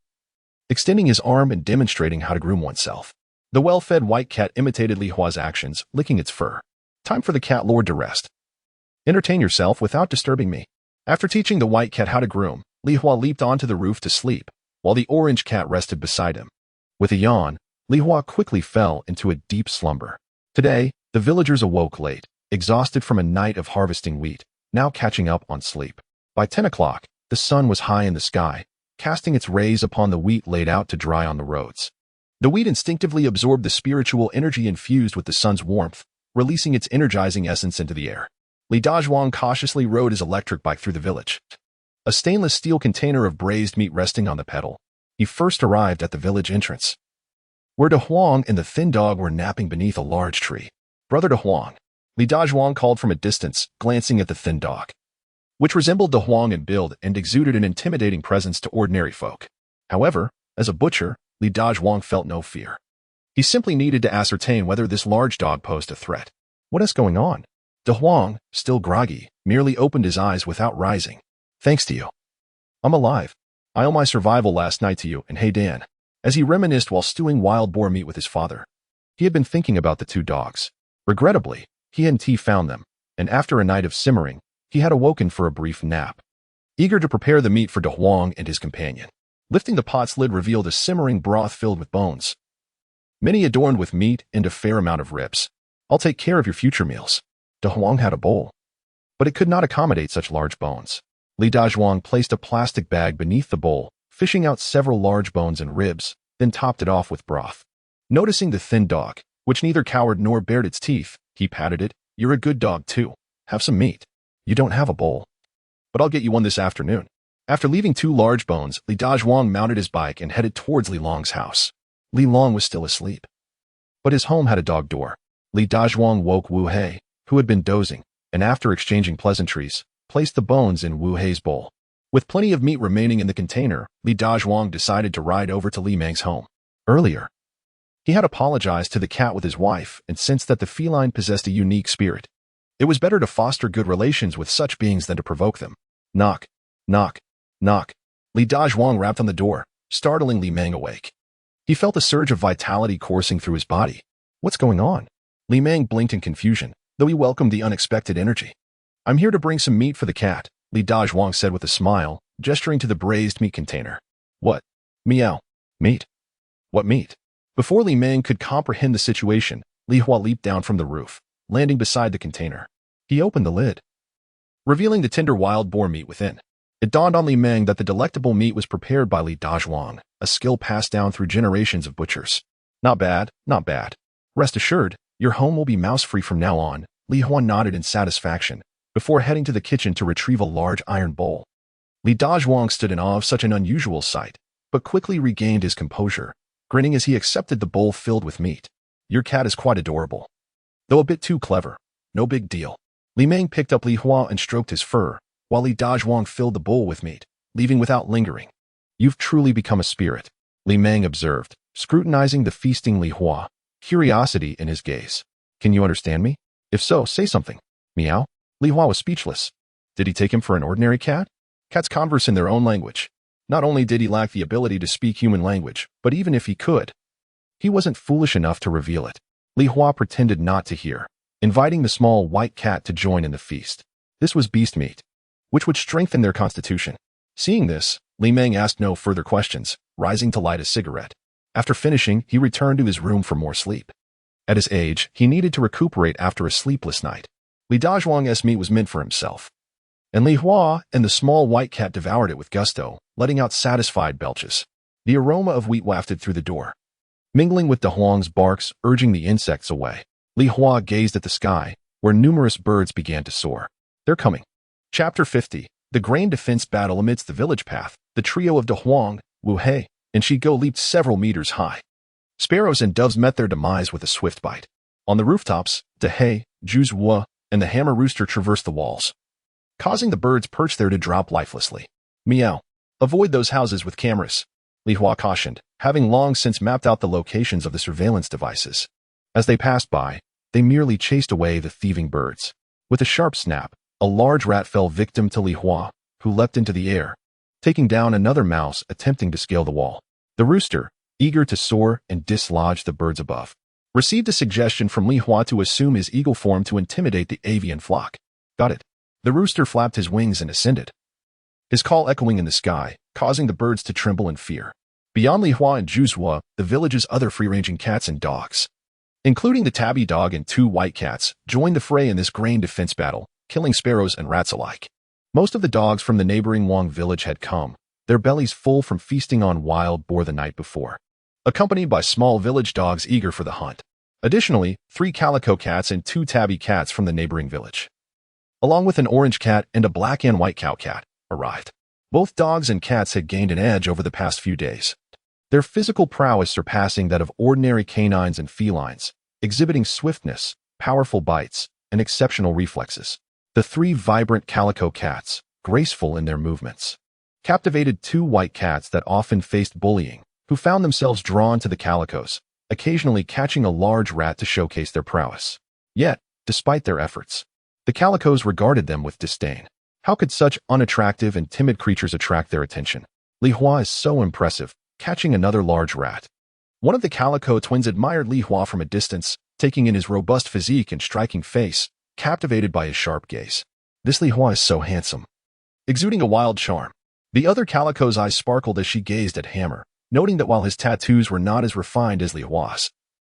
extending his arm and demonstrating how to groom oneself. The well-fed white cat imitated Li Hua's actions, licking its fur. Time for the cat lord to rest. Entertain yourself without disturbing me. After teaching the white cat how to groom, Li Hua leaped onto the roof to sleep, while the orange cat rested beside him. With a yawn, Li Hua quickly fell into a deep slumber. Today, the villagers awoke late, exhausted from a night of harvesting wheat, now catching up on sleep. By 10 o'clock, the sun was high in the sky, casting its rays upon the wheat laid out to dry on the roads. The wheat instinctively absorbed the spiritual energy infused with the sun's warmth, releasing its energizing essence into the air. Li Dazhuang cautiously rode his electric bike through the village, a stainless steel container of braised meat resting on the pedal. He first arrived at the village entrance, where De Huang and the thin dog were napping beneath a large tree. Brother De Huang, Li Dazhuang called from a distance, glancing at the thin dog, which resembled De Huang in build and exuded an intimidating presence to ordinary folk. However, as a butcher, Li Dazhuang felt no fear. He simply needed to ascertain whether this large dog posed a threat. What is going on? De Huang, still groggy, merely opened his eyes without rising. Thanks to you, I'm alive. I owe my survival last night to you and Hey Dan. As he reminisced while stewing wild boar meat with his father, he had been thinking about the 2 dogs. Regrettably, he and T found them, and after a night of simmering, he had awoken for a brief nap, eager to prepare the meat for De Huang and his companion. Lifting the pot's lid revealed a simmering broth filled with bones, many adorned with meat and a fair amount of ribs. I'll take care of your future meals. De Huang had a bowl, but it could not accommodate such large bones. Li Dazhuang placed a plastic bag beneath the bowl, fishing out several large bones and ribs, then topped it off with broth. Noticing the thin dog, which neither cowered nor bared its teeth, he patted it. You're a good dog too. Have some meat. You don't have a bowl, but I'll get you one this afternoon. After leaving 2 large bones, Li Dazhuang mounted his bike and headed towards Li Long's house. Li Long was still asleep, but his home had a dog door. Li Dazhuang woke Wu Hei, who had been dozing, and after exchanging pleasantries, placed the bones in Wu Hei's bowl. With plenty of meat remaining in the container, Li Dazhuang decided to ride over to Li Mang's home. Earlier, He had apologized to the cat with his wife and sensed that the feline possessed a unique spirit. It was better to foster good relations with such beings than to provoke them. Knock, knock, knock. Li Dazhuang rapped on the door, startling Li Meng awake. He felt a surge of vitality coursing through his body. What's going on? Li Meng blinked in confusion, though he welcomed the unexpected energy. I'm here to bring some meat for the cat, Li Dazhuang said with a smile, gesturing to the braised meat container. What? Meow. Meat? What meat? Before Li Meng could comprehend the situation, Li Hua leaped down from the roof, landing beside the container. He opened the lid, revealing the tender wild boar meat within. It dawned on Li Meng that the delectable meat was prepared by Li Dazhuang, a skill passed down through generations of butchers. Not bad, not bad. Rest assured, your home will be mouse-free from now on, Li Hua nodded in satisfaction, before heading to the kitchen to retrieve a large iron bowl. Li Dazhuang stood in awe of such an unusual sight, but quickly regained his composure, grinning as he accepted the bowl filled with meat. Your cat is quite adorable. Though a bit too clever. No big deal. Li Meng picked up Li Hua and stroked his fur, while Li Dazhuang filled the bowl with meat, leaving without lingering. You've truly become a spirit, Li Meng observed, scrutinizing the feasting Li Hua, curiosity in his gaze. Can you understand me? If so, say something. Meow? Li Hua was speechless. Did he take him for an ordinary cat? Cats converse in their own language. Not only did he lack the ability to speak human language, but even if he could, he wasn't foolish enough to reveal it. Li Hua pretended not to hear, inviting the small white cat to join in the feast. This was beast meat, which would strengthen their constitution. Seeing this, Li Meng asked no further questions, rising to light a cigarette. After finishing, he returned to his room for more sleep. At his age, he needed to recuperate after a sleepless night. Li Dazhuang's meat was meant for himself, and Li Hua and the small white cat devoured it with gusto, letting out satisfied belches. The aroma of wheat wafted through the door, mingling with De Huang's barks, urging the insects away. Li Hua gazed at the sky, where numerous birds began to soar. They're coming. Chapter 50. The Grain Defense Battle amidst the village path. The trio of De Huang, Wu Hei, and Shi Go leaped several meters high. Sparrows and doves met their demise with a swift bite. On the rooftops, De Hei, Zhu Zhuo, and the hammer rooster traversed the walls, causing the birds perched there to drop lifelessly. Meow. Avoid those houses with cameras, Li Hua cautioned, having long since mapped out the locations of the surveillance devices. As they passed by, they merely chased away the thieving birds. With a sharp snap, a large rat fell victim to Li Hua, who leapt into the air, taking down another mouse attempting to scale the wall. The rooster, eager to soar and dislodge the birds above, received a suggestion from Li Hua to assume his eagle form to intimidate the avian flock. Got it. The rooster flapped his wings and ascended, his call echoing in the sky, causing the birds to tremble in fear. Beyond Li Hua and Zhu Zhuo, the village's other free-ranging cats and dogs, including the tabby dog and 2 white cats, joined the fray in this grain defense battle, killing sparrows and rats alike. Most of the dogs from the neighboring Wang village had come, their bellies full from feasting on wild boar the night before, accompanied by small village dogs eager for the hunt. Additionally, 3 calico cats and 2 tabby cats from the neighboring village, along with an orange cat and a black and white cow cat, arrived. Both dogs and cats had gained an edge over the past few days, their physical prowess surpassing that of ordinary canines and felines, exhibiting swiftness, powerful bites, and exceptional reflexes. The 3 vibrant calico cats, graceful in their movements, captivated 2 white cats that often faced bullying, who found themselves drawn to the calicos, occasionally catching a large rat to showcase their prowess. Yet, despite their efforts, the calicos regarded them with disdain. How could such unattractive and timid creatures attract their attention? Li Hua is so impressive, catching another large rat. One of the calico twins admired Li Hua from a distance, taking in his robust physique and striking face, captivated by his sharp gaze. This Li Hua is so handsome, exuding a wild charm. The other calico's eyes sparkled as she gazed at Hammer, noting that while his tattoos were not as refined as Li Hua's,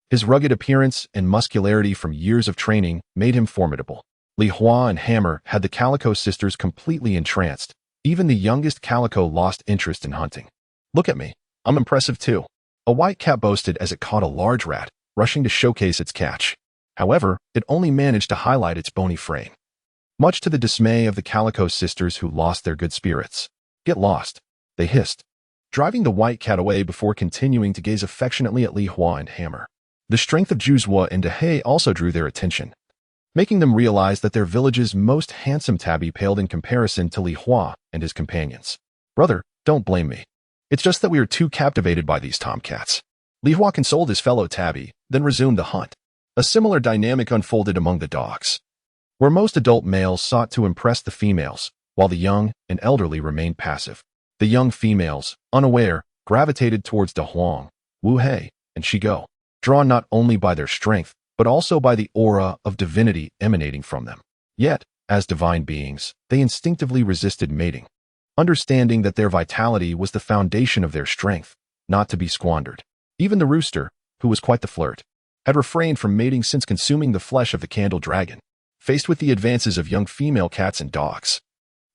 his rugged appearance and muscularity from years of training made him formidable. Li Hua and Hammer had the Calico sisters completely entranced. Even the youngest Calico lost interest in hunting. Look at me. I'm impressive too, a white cat boasted as it caught a large rat, rushing to showcase its catch. However, it only managed to highlight its bony frame, much to the dismay of the Calico sisters who lost their good spirits. Get lost, they hissed, driving the white cat away before continuing to gaze affectionately at Li Hua and Hammer. The strength of Zhu Zhuo and De Hei also drew their attention, making them realize that their village's most handsome tabby paled in comparison to Li Hua and his companions. Brother, don't blame me. It's just that we are too captivated by these tomcats. Li Hua consoled his fellow tabby, then resumed the hunt. A similar dynamic unfolded among the dogs, where most adult males sought to impress the females, while the young and elderly remained passive. The young females, unaware, gravitated towards De Huang, Wu Hei, and Shigo, drawn not only by their strength, but also by the aura of divinity emanating from them. Yet, as divine beings, they instinctively resisted mating, understanding that their vitality was the foundation of their strength, not to be squandered. Even the rooster, who was quite the flirt, had refrained from mating since consuming the flesh of the candle dragon. Faced with the advances of young female cats and dogs,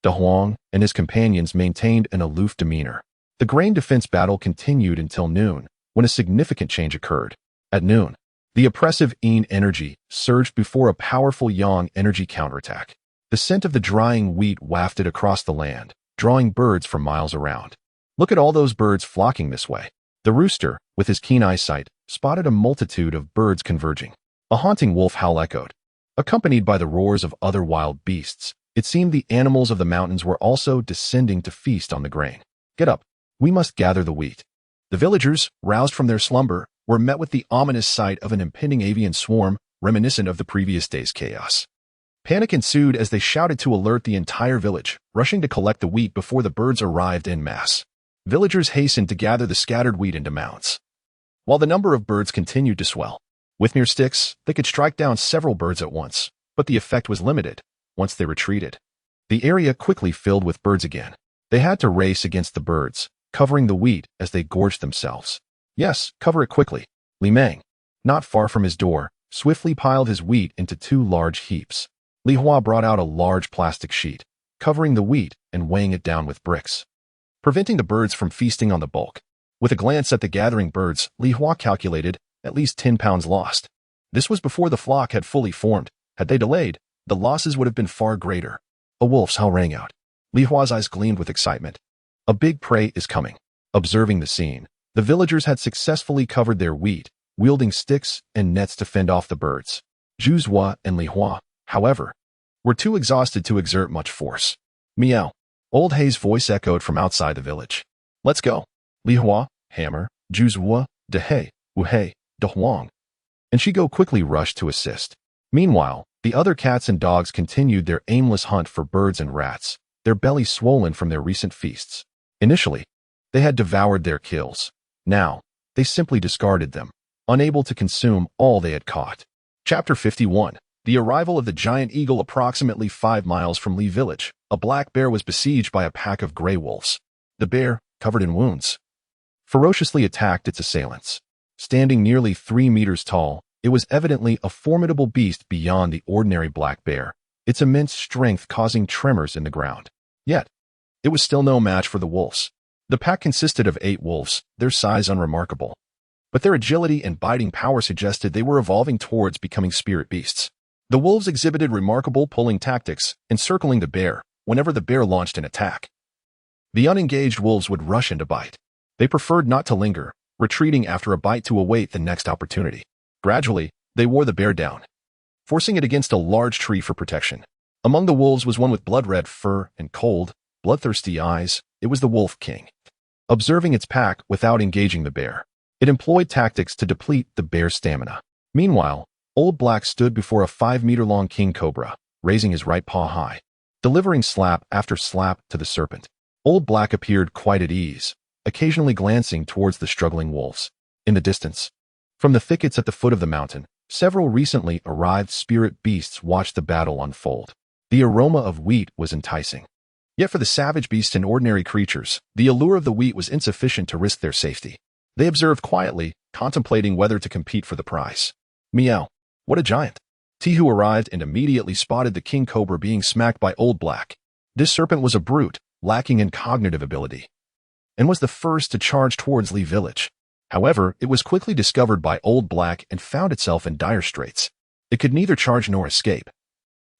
De Huang and his companions maintained an aloof demeanor. The grain defense battle continued until noon, when a significant change occurred. At noon, the oppressive Yin energy surged before a powerful Yang energy counterattack. The scent of the drying wheat wafted across the land, drawing birds for miles around. Look at all those birds flocking this way. The rooster, with his keen eyesight, spotted a multitude of birds converging. A haunting wolf howl echoed, accompanied by the roars of other wild beasts. It seemed the animals of the mountains were also descending to feast on the grain. Get up, we must gather the wheat. The villagers, roused from their slumber, were met with the ominous sight of an impending avian swarm, reminiscent of the previous day's chaos. Panic ensued as they shouted to alert the entire village, rushing to collect the wheat before the birds arrived en masse. Villagers hastened to gather the scattered wheat into mounds, while the number of birds continued to swell. With mere sticks, they could strike down several birds at once, but the effect was limited. Once they retreated, the area quickly filled with birds again. They had to race against the birds, covering the wheat as they gorged themselves. Yes, cover it quickly. Li Meng, not far from his door, swiftly piled his wheat into 2 large heaps. Li Hua brought out a large plastic sheet, covering the wheat and weighing it down with bricks, preventing the birds from feasting on the bulk. With a glance at the gathering birds, Li Hua calculated at least 10 pounds lost. This was before the flock had fully formed. Had they delayed, the losses would have been far greater. A wolf's howl rang out. Li Hua's eyes gleamed with excitement. A big prey is coming. Observing the scene, the villagers had successfully covered their wheat, wielding sticks and nets to fend off the birds. Zhu Zhua and Li Hua, however, were too exhausted to exert much force. Meow. Old Hei's voice echoed from outside the village. Let's go. Li Hua, Hammer, Zhu Zhua, De Hei, Wu Hei, De Huang, and Shigo quickly rushed to assist. Meanwhile, the other cats and dogs continued their aimless hunt for birds and rats, their bellies swollen from their recent feasts. Initially, they had devoured their kills. Now, they simply discarded them, unable to consume all they had caught. Chapter 51. The arrival of the giant eagle. Approximately 5 miles from Li Village, a black bear was besieged by a pack of gray wolves. The bear, covered in wounds, ferociously attacked its assailants. Standing nearly 3 meters tall, it was evidently a formidable beast beyond the ordinary black bear, its immense strength causing tremors in the ground. Yet, it was still no match for the wolves. The pack consisted of 8 wolves, their size unremarkable, but their agility and biting power suggested they were evolving towards becoming spirit beasts. The wolves exhibited remarkable pulling tactics, encircling the bear whenever the bear launched an attack. The unengaged wolves would rush in to bite. They preferred not to linger, retreating after a bite to await the next opportunity. Gradually, they wore the bear down, forcing it against a large tree for protection. Among the wolves was one with blood-red fur and cold, bloodthirsty eyes. It was the Wolf King. Observing its pack without engaging the bear, it employed tactics to deplete the bear's stamina. Meanwhile, Old Black stood before a 5-meter-long king cobra, raising his right paw high, delivering slap after slap to the serpent. Old Black appeared quite at ease, occasionally glancing towards the struggling wolves. In the distance, from the thickets at the foot of the mountain, several recently arrived spirit beasts watched the battle unfold. The aroma of wheat was enticing. Yet for the savage beasts and ordinary creatures, the allure of the wheat was insufficient to risk their safety. They observed quietly, contemplating whether to compete for the prize. Meow. What a giant. Tihu arrived and immediately spotted the king cobra being smacked by Old Black. This serpent was a brute, lacking in cognitive ability, and was the first to charge towards Li Village. However, it was quickly discovered by Old Black and found itself in dire straits. It could neither charge nor escape,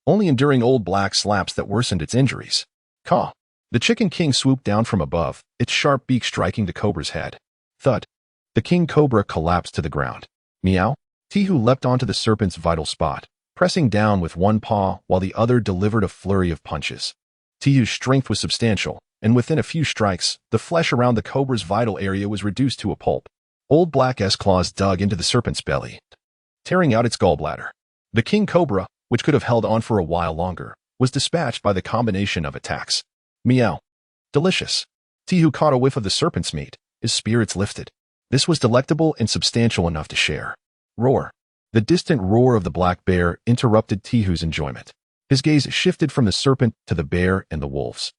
only enduring Old Black's slaps that worsened its injuries. Caw! The Chicken King swooped down from above, its sharp beak striking the cobra's head. Thud! The king cobra collapsed to the ground. Meow! Tihu leapt onto the serpent's vital spot, pressing down with one paw while the other delivered a flurry of punches. Tihu's strength was substantial, and within a few strikes, the flesh around the cobra's vital area was reduced to a pulp. Old Black's claws dug into the serpent's belly, tearing out its gallbladder. The king cobra, which could have held on for a while longer, was dispatched by the combination of attacks. Meow. Delicious. Tihu caught a whiff of the serpent's meat, his spirits lifted. This was delectable and substantial enough to share. Roar. The distant roar of the black bear interrupted Tihu's enjoyment. His gaze shifted from the serpent to the bear and the wolves,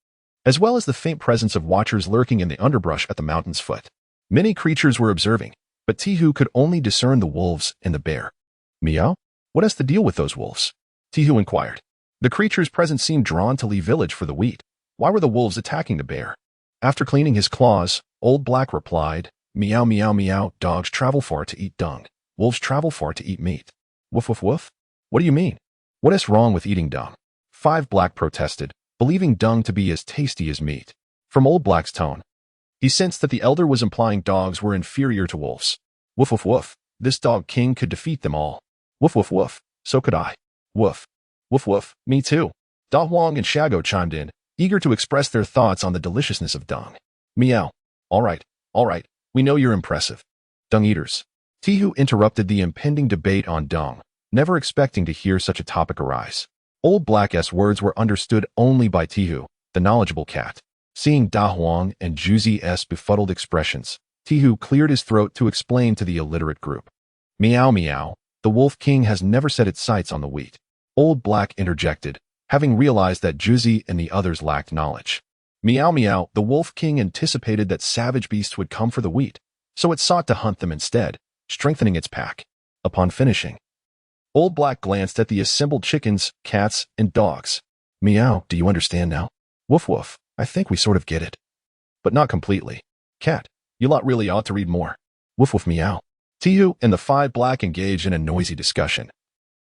as well as the faint presence of watchers lurking in the underbrush at the mountain's foot. Many creatures were observing, but Tihu could only discern the wolves and the bear. Meow? What has to deal with those wolves? Tihu inquired. The creatures present seemed drawn to Lee village for the wheat. Why were the wolves attacking the bear? After cleaning his claws, Old Black replied, Meow, meow, meow, dogs travel far to eat dung. Wolves travel far to eat meat. Woof, woof, woof? What do you mean? What is wrong with eating dung? 5 Black protested, believing dung to be as tasty as meat. From Old Black's tone, he sensed that the elder was implying dogs were inferior to wolves. Woof, woof, woof. This dog king could defeat them all. Woof, woof, woof. So could I. Woof. Woof, woof. Me too. Da Huang and Shago chimed in, eager to express their thoughts on the deliciousness of dung. Meow. All right. We know you're impressive. Dung eaters. Tihu interrupted the impending debate on dung, never expecting to hear such a topic arise. Old Black's words were understood only by Tihu, the knowledgeable cat. Seeing Da Huang and Juzi's befuddled expressions, Tihu cleared his throat to explain to the illiterate group. Meow, meow. The Wolf King has never set its sights on the wheat. Old Black interjected, having realized that Juzi and the others lacked knowledge. Meow, meow. The Wolf King anticipated that savage beasts would come for the wheat, so it sought to hunt them instead, strengthening its pack. Upon finishing, Old Black glanced at the assembled chickens, cats, and dogs. Meow, do you understand now? Woof, woof. I think we sort of get it. But not completely. Cat, you lot really ought to read more. Woof, woof, meow. Tihu and the 5 Black engaged in a noisy discussion,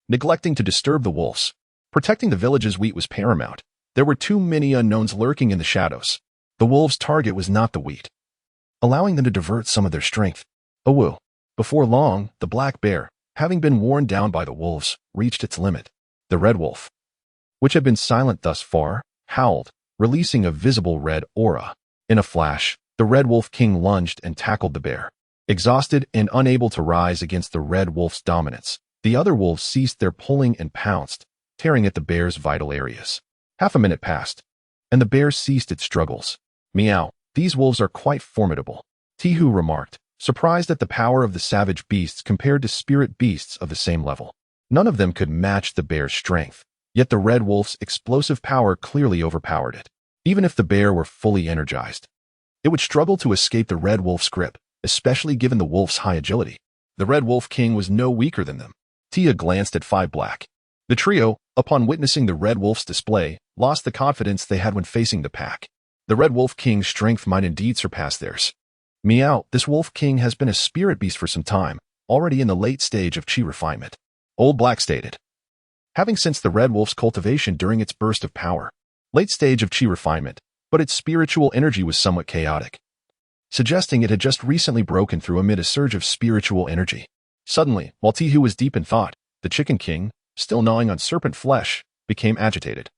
neglecting to disturb the wolves. Protecting the village's wheat was paramount. There were too many unknowns lurking in the shadows. The wolves' target was not the wheat, allowing them to divert some of their strength. Awoo. Before long, the black bear, having been worn down by the wolves, reached its limit. The red wolf, which had been silent thus far, howled, releasing a visible red aura. In a flash, the Red Wolf King lunged and tackled the bear. Exhausted and unable to rise against the red wolf's dominance, the other wolves ceased their pulling and pounced, tearing at the bear's vital areas. Half a minute passed, and the bear ceased its struggles. Meow, these wolves are quite formidable, Tihu remarked, surprised at the power of the savage beasts compared to spirit beasts of the same level. None of them could match the bear's strength, yet the red wolf's explosive power clearly overpowered it. Even if the bear were fully energized, it would struggle to escape the red wolf's grip, especially given the wolf's high agility. The Red Wolf King was no weaker than them. Tia glanced at 5 Black. The trio, upon witnessing the Red Wolf's display, lost the confidence they had when facing the pack. The Red Wolf King's strength might indeed surpass theirs. Meow, this Wolf King has been a spirit beast for some time, already in the late stage of chi refinement. Old Black stated, having sensed the Red Wolf's cultivation during its burst of power. Late stage of chi refinement, but its spiritual energy was somewhat chaotic, suggesting it had just recently broken through amid a surge of spiritual energy. Suddenly, while Tihu was deep in thought, the Chicken King, still gnawing on serpent flesh, became agitated.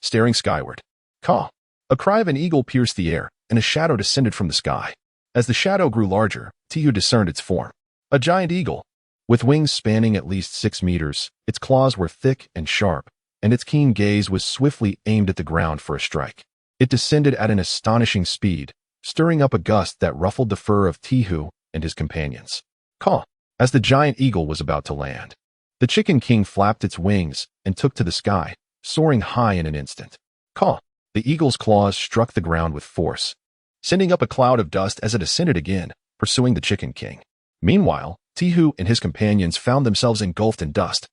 Staring skyward. Caw! A cry of an eagle pierced the air, and a shadow descended from the sky. As the shadow grew larger, Tihu discerned its form. A giant eagle. With wings spanning at least 6 meters, its claws were thick and sharp, and its keen gaze was swiftly aimed at the ground for a strike. It descended at an astonishing speed, stirring up a gust that ruffled the fur of Tihu and his companions. Caw! As the giant eagle was about to land, the Chicken King flapped its wings and took to the sky, soaring high in an instant. Caw! The eagle's claws struck the ground with force, sending up a cloud of dust as it ascended again, pursuing the Chicken King. Meanwhile, Tihu and his companions found themselves engulfed in dust,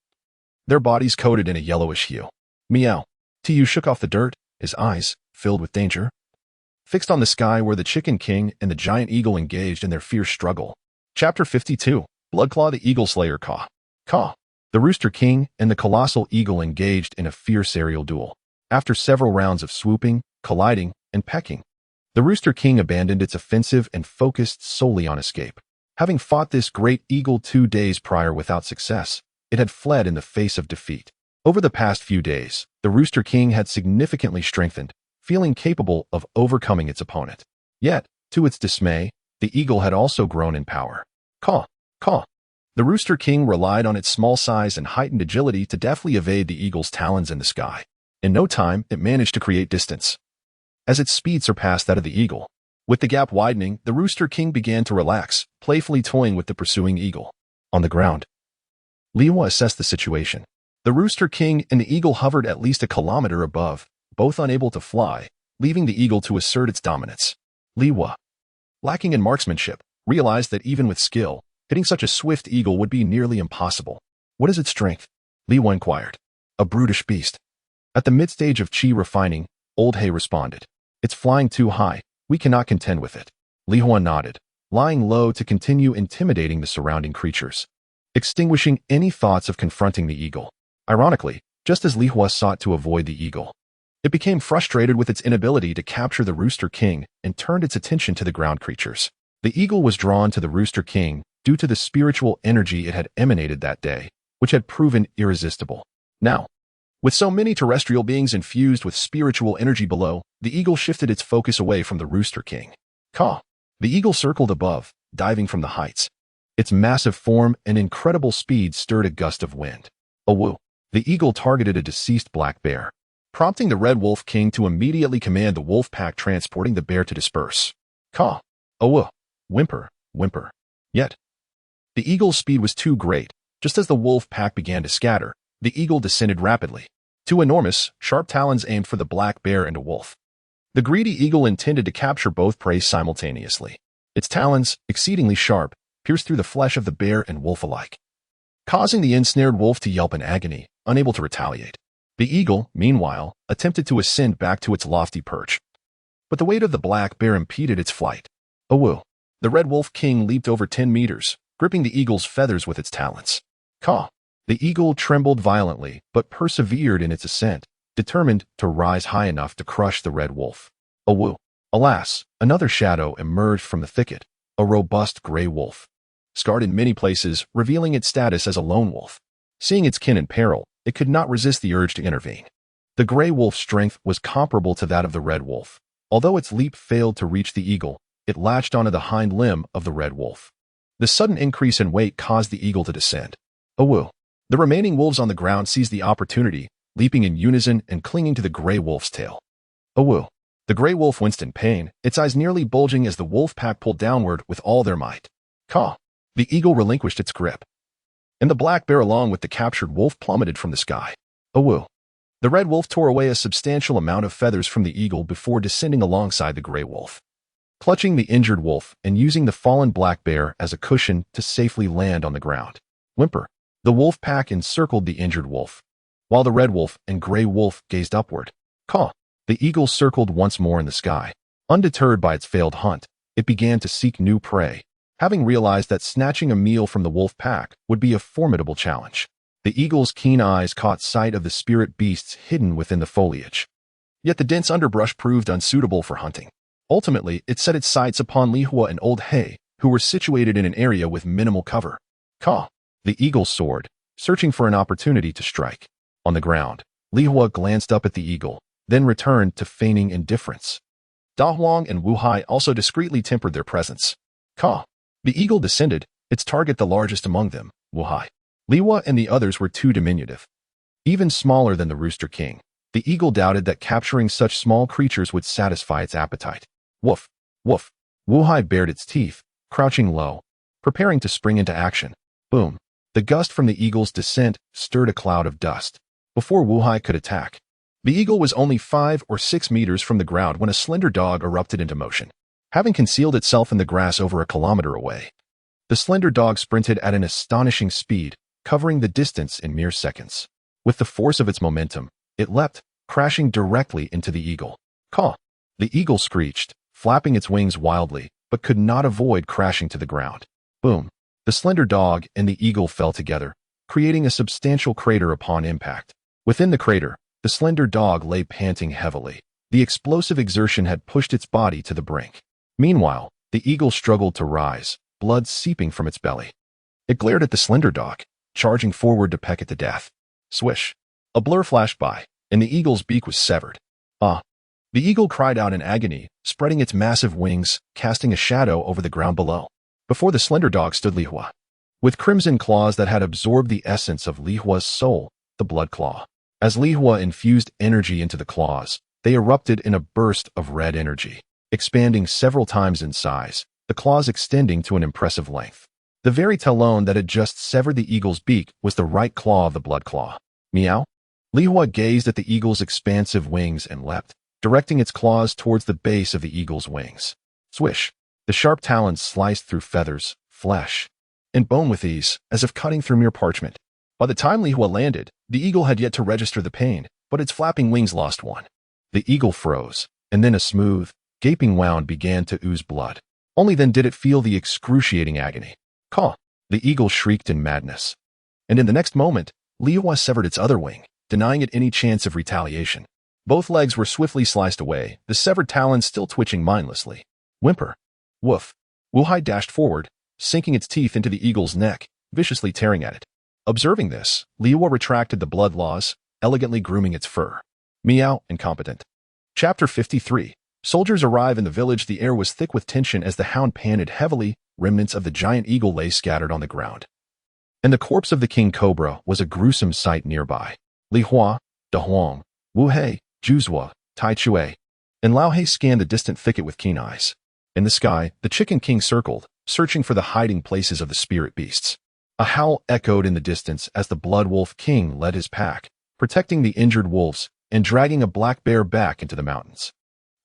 their bodies coated in a yellowish hue. Meow. Tihu shook off the dirt, his eyes, filled with danger, fixed on the sky where the Chicken King and the giant eagle engaged in their fierce struggle. Chapter 52. Bloodclaw the Eagle Slayer. Caw. Caw. The Rooster King and the colossal eagle engaged in a fierce aerial duel. After several rounds of swooping, colliding, and pecking, the Rooster King abandoned its offensive and focused solely on escape. Having fought this great eagle 2 days prior without success, it had fled in the face of defeat. Over the past few days, the Rooster King had significantly strengthened, feeling capable of overcoming its opponent. Yet, to its dismay, The eagle had also grown in power. Caw, caw. The Rooster King relied on its small size and heightened agility to deftly evade the eagle's talons in the sky. In no time, it managed to create distance, as its speed surpassed that of the eagle. With the gap widening, the Rooster King began to relax, playfully toying with the pursuing eagle. On the ground, Lihua assessed the situation. The Rooster King and the eagle hovered at least a kilometer above, both unable to fly, leaving the eagle to assert its dominance. Lihua, lacking in marksmanship, realized that even with skill, hitting such a swift eagle would be nearly impossible. What is its strength? Lihua inquired. A brutish beast. At the mid-stage of chi refining, Old Hay responded. It's flying too high. We cannot contend with it. Lihua nodded, lying low to continue intimidating the surrounding creatures, extinguishing any thoughts of confronting the eagle. Ironically, just as Lihua sought to avoid the eagle, it became frustrated with its inability to capture the Rooster King and turned its attention to the ground creatures. The eagle was drawn to the Rooster King due to the spiritual energy it had emanated that day, which had proven irresistible. Now, with so many terrestrial beings infused with spiritual energy below, the eagle shifted its focus away from the Rooster King. Caw. The eagle circled above, diving from the heights. Its massive form and incredible speed stirred a gust of wind. Awoo. The eagle targeted a deceased black bear, prompting the Red Wolf King to immediately command the wolf pack transporting the bear to disperse. Caw. Awoo. Whimper, whimper. Yet, the eagle's speed was too great. Just as the wolf pack began to scatter, the eagle descended rapidly. Two enormous, sharp talons aimed for the black bear and a wolf. The greedy eagle intended to capture both prey simultaneously. Its talons, exceedingly sharp, pierced through the flesh of the bear and wolf alike, causing the ensnared wolf to yelp in agony, unable to retaliate. The eagle, meanwhile, attempted to ascend back to its lofty perch, but the weight of the black bear impeded its flight. Awoo. The Red Wolf King leaped over 10 meters, gripping the eagle's feathers with its talons. Caw. The eagle trembled violently, but persevered in its ascent, determined to rise high enough to crush the red wolf. Awoo. Alas, another shadow emerged from the thicket, a robust gray wolf, scarred in many places, revealing its status as a lone wolf. Seeing its kin in peril, it could not resist the urge to intervene. The gray wolf's strength was comparable to that of the red wolf. Although its leap failed to reach the eagle, it latched onto the hind limb of the red wolf. The sudden increase in weight caused the eagle to descend. Awoo. The remaining wolves on the ground seized the opportunity, leaping in unison and clinging to the gray wolf's tail. Awoo. The gray wolf winced in pain, its eyes nearly bulging as the wolf pack pulled downward with all their might. Caw. The eagle relinquished its grip, and the black bear along with the captured wolf plummeted from the sky. Awoo. The red wolf tore away a substantial amount of feathers from the eagle before descending alongside the gray wolf, clutching the injured wolf and using the fallen black bear as a cushion to safely land on the ground. Whimper. The wolf pack encircled the injured wolf, while the red wolf and gray wolf gazed upward. Caw. The eagle circled once more in the sky. Undeterred by its failed hunt, it began to seek new prey, having realized that snatching a meal from the wolf pack would be a formidable challenge. The eagle's keen eyes caught sight of the spirit beasts hidden within the foliage. Yet the dense underbrush proved unsuitable for hunting. Ultimately, it set its sights upon Lihua and Old Hay, who were situated in an area with minimal cover. Caw. The eagle soared, searching for an opportunity to strike. On the ground, Lihua glanced up at the eagle, then returned to feigning indifference. Da Huang and Wu Hai also discreetly tempered their presence. Caw. The eagle descended, its target the largest among them, Wu Hai. Lihua and the others were too diminutive, even smaller than the Rooster King. The eagle doubted that capturing such small creatures would satisfy its appetite. Woof, woof. Wu Hai bared its teeth, crouching low, preparing to spring into action. Boom. The gust from the eagle's descent stirred a cloud of dust. Before Wu Hai could attack, the eagle was only 5 or 6 meters from the ground when a slender dog erupted into motion. Having concealed itself in the grass over a kilometer away, the slender dog sprinted at an astonishing speed, covering the distance in mere seconds. With the force of its momentum, it leapt, crashing directly into the eagle. Caw. The eagle screeched, flapping its wings wildly, but could not avoid crashing to the ground. Boom. The slender dog and the eagle fell together, creating a substantial crater upon impact. Within the crater, the slender dog lay panting heavily. The explosive exertion had pushed its body to the brink. Meanwhile, the eagle struggled to rise, blood seeping from its belly. It glared at the slender dog, charging forward to peck it to death. Swish. A blur flashed by, and the eagle's beak was severed. Ah. The eagle cried out in agony, spreading its massive wings, casting a shadow over the ground below. Before the slender dog stood Li Hua, with crimson claws that had absorbed the essence of Li Hua's soul, the blood claw. As Li Hua infused energy into the claws, they erupted in a burst of red energy, expanding several times in size, the claws extending to an impressive length. The very talon that had just severed the eagle's beak was the right claw of the blood claw. Meow? Li Hua gazed at the eagle's expansive wings and leapt, directing its claws towards the base of the eagle's wings. Swish! The sharp talons sliced through feathers, flesh, and bone with ease, as if cutting through mere parchment. By the time Li Hua landed, the eagle had yet to register the pain, but its flapping wings lost one. The eagle froze, and then a smooth, gaping wound began to ooze blood. Only then did it feel the excruciating agony. Caw! The eagle shrieked in madness. And in the next moment, Li Hua severed its other wing, denying it any chance of retaliation. Both legs were swiftly sliced away, the severed talons still twitching mindlessly. Whimper. Woof. Wu Hai dashed forward, sinking its teeth into the eagle's neck, viciously tearing at it. Observing this, Li Hua retracted the blood laws, elegantly grooming its fur. Meow, incompetent. Chapter 53. Soldiers arrive in the village. The air was thick with tension as the hound panted heavily. Remnants of the giant eagle lay scattered on the ground. And the corpse of the king cobra was a gruesome sight nearby. Li Hua, Da Huang, Wu Hei, Juzhua, Tai Chue, and Lao He scanned the distant thicket with keen eyes. In the sky, the chicken king circled, searching for the hiding places of the spirit beasts. A howl echoed in the distance as the blood wolf king led his pack, protecting the injured wolves and dragging a black bear back into the mountains.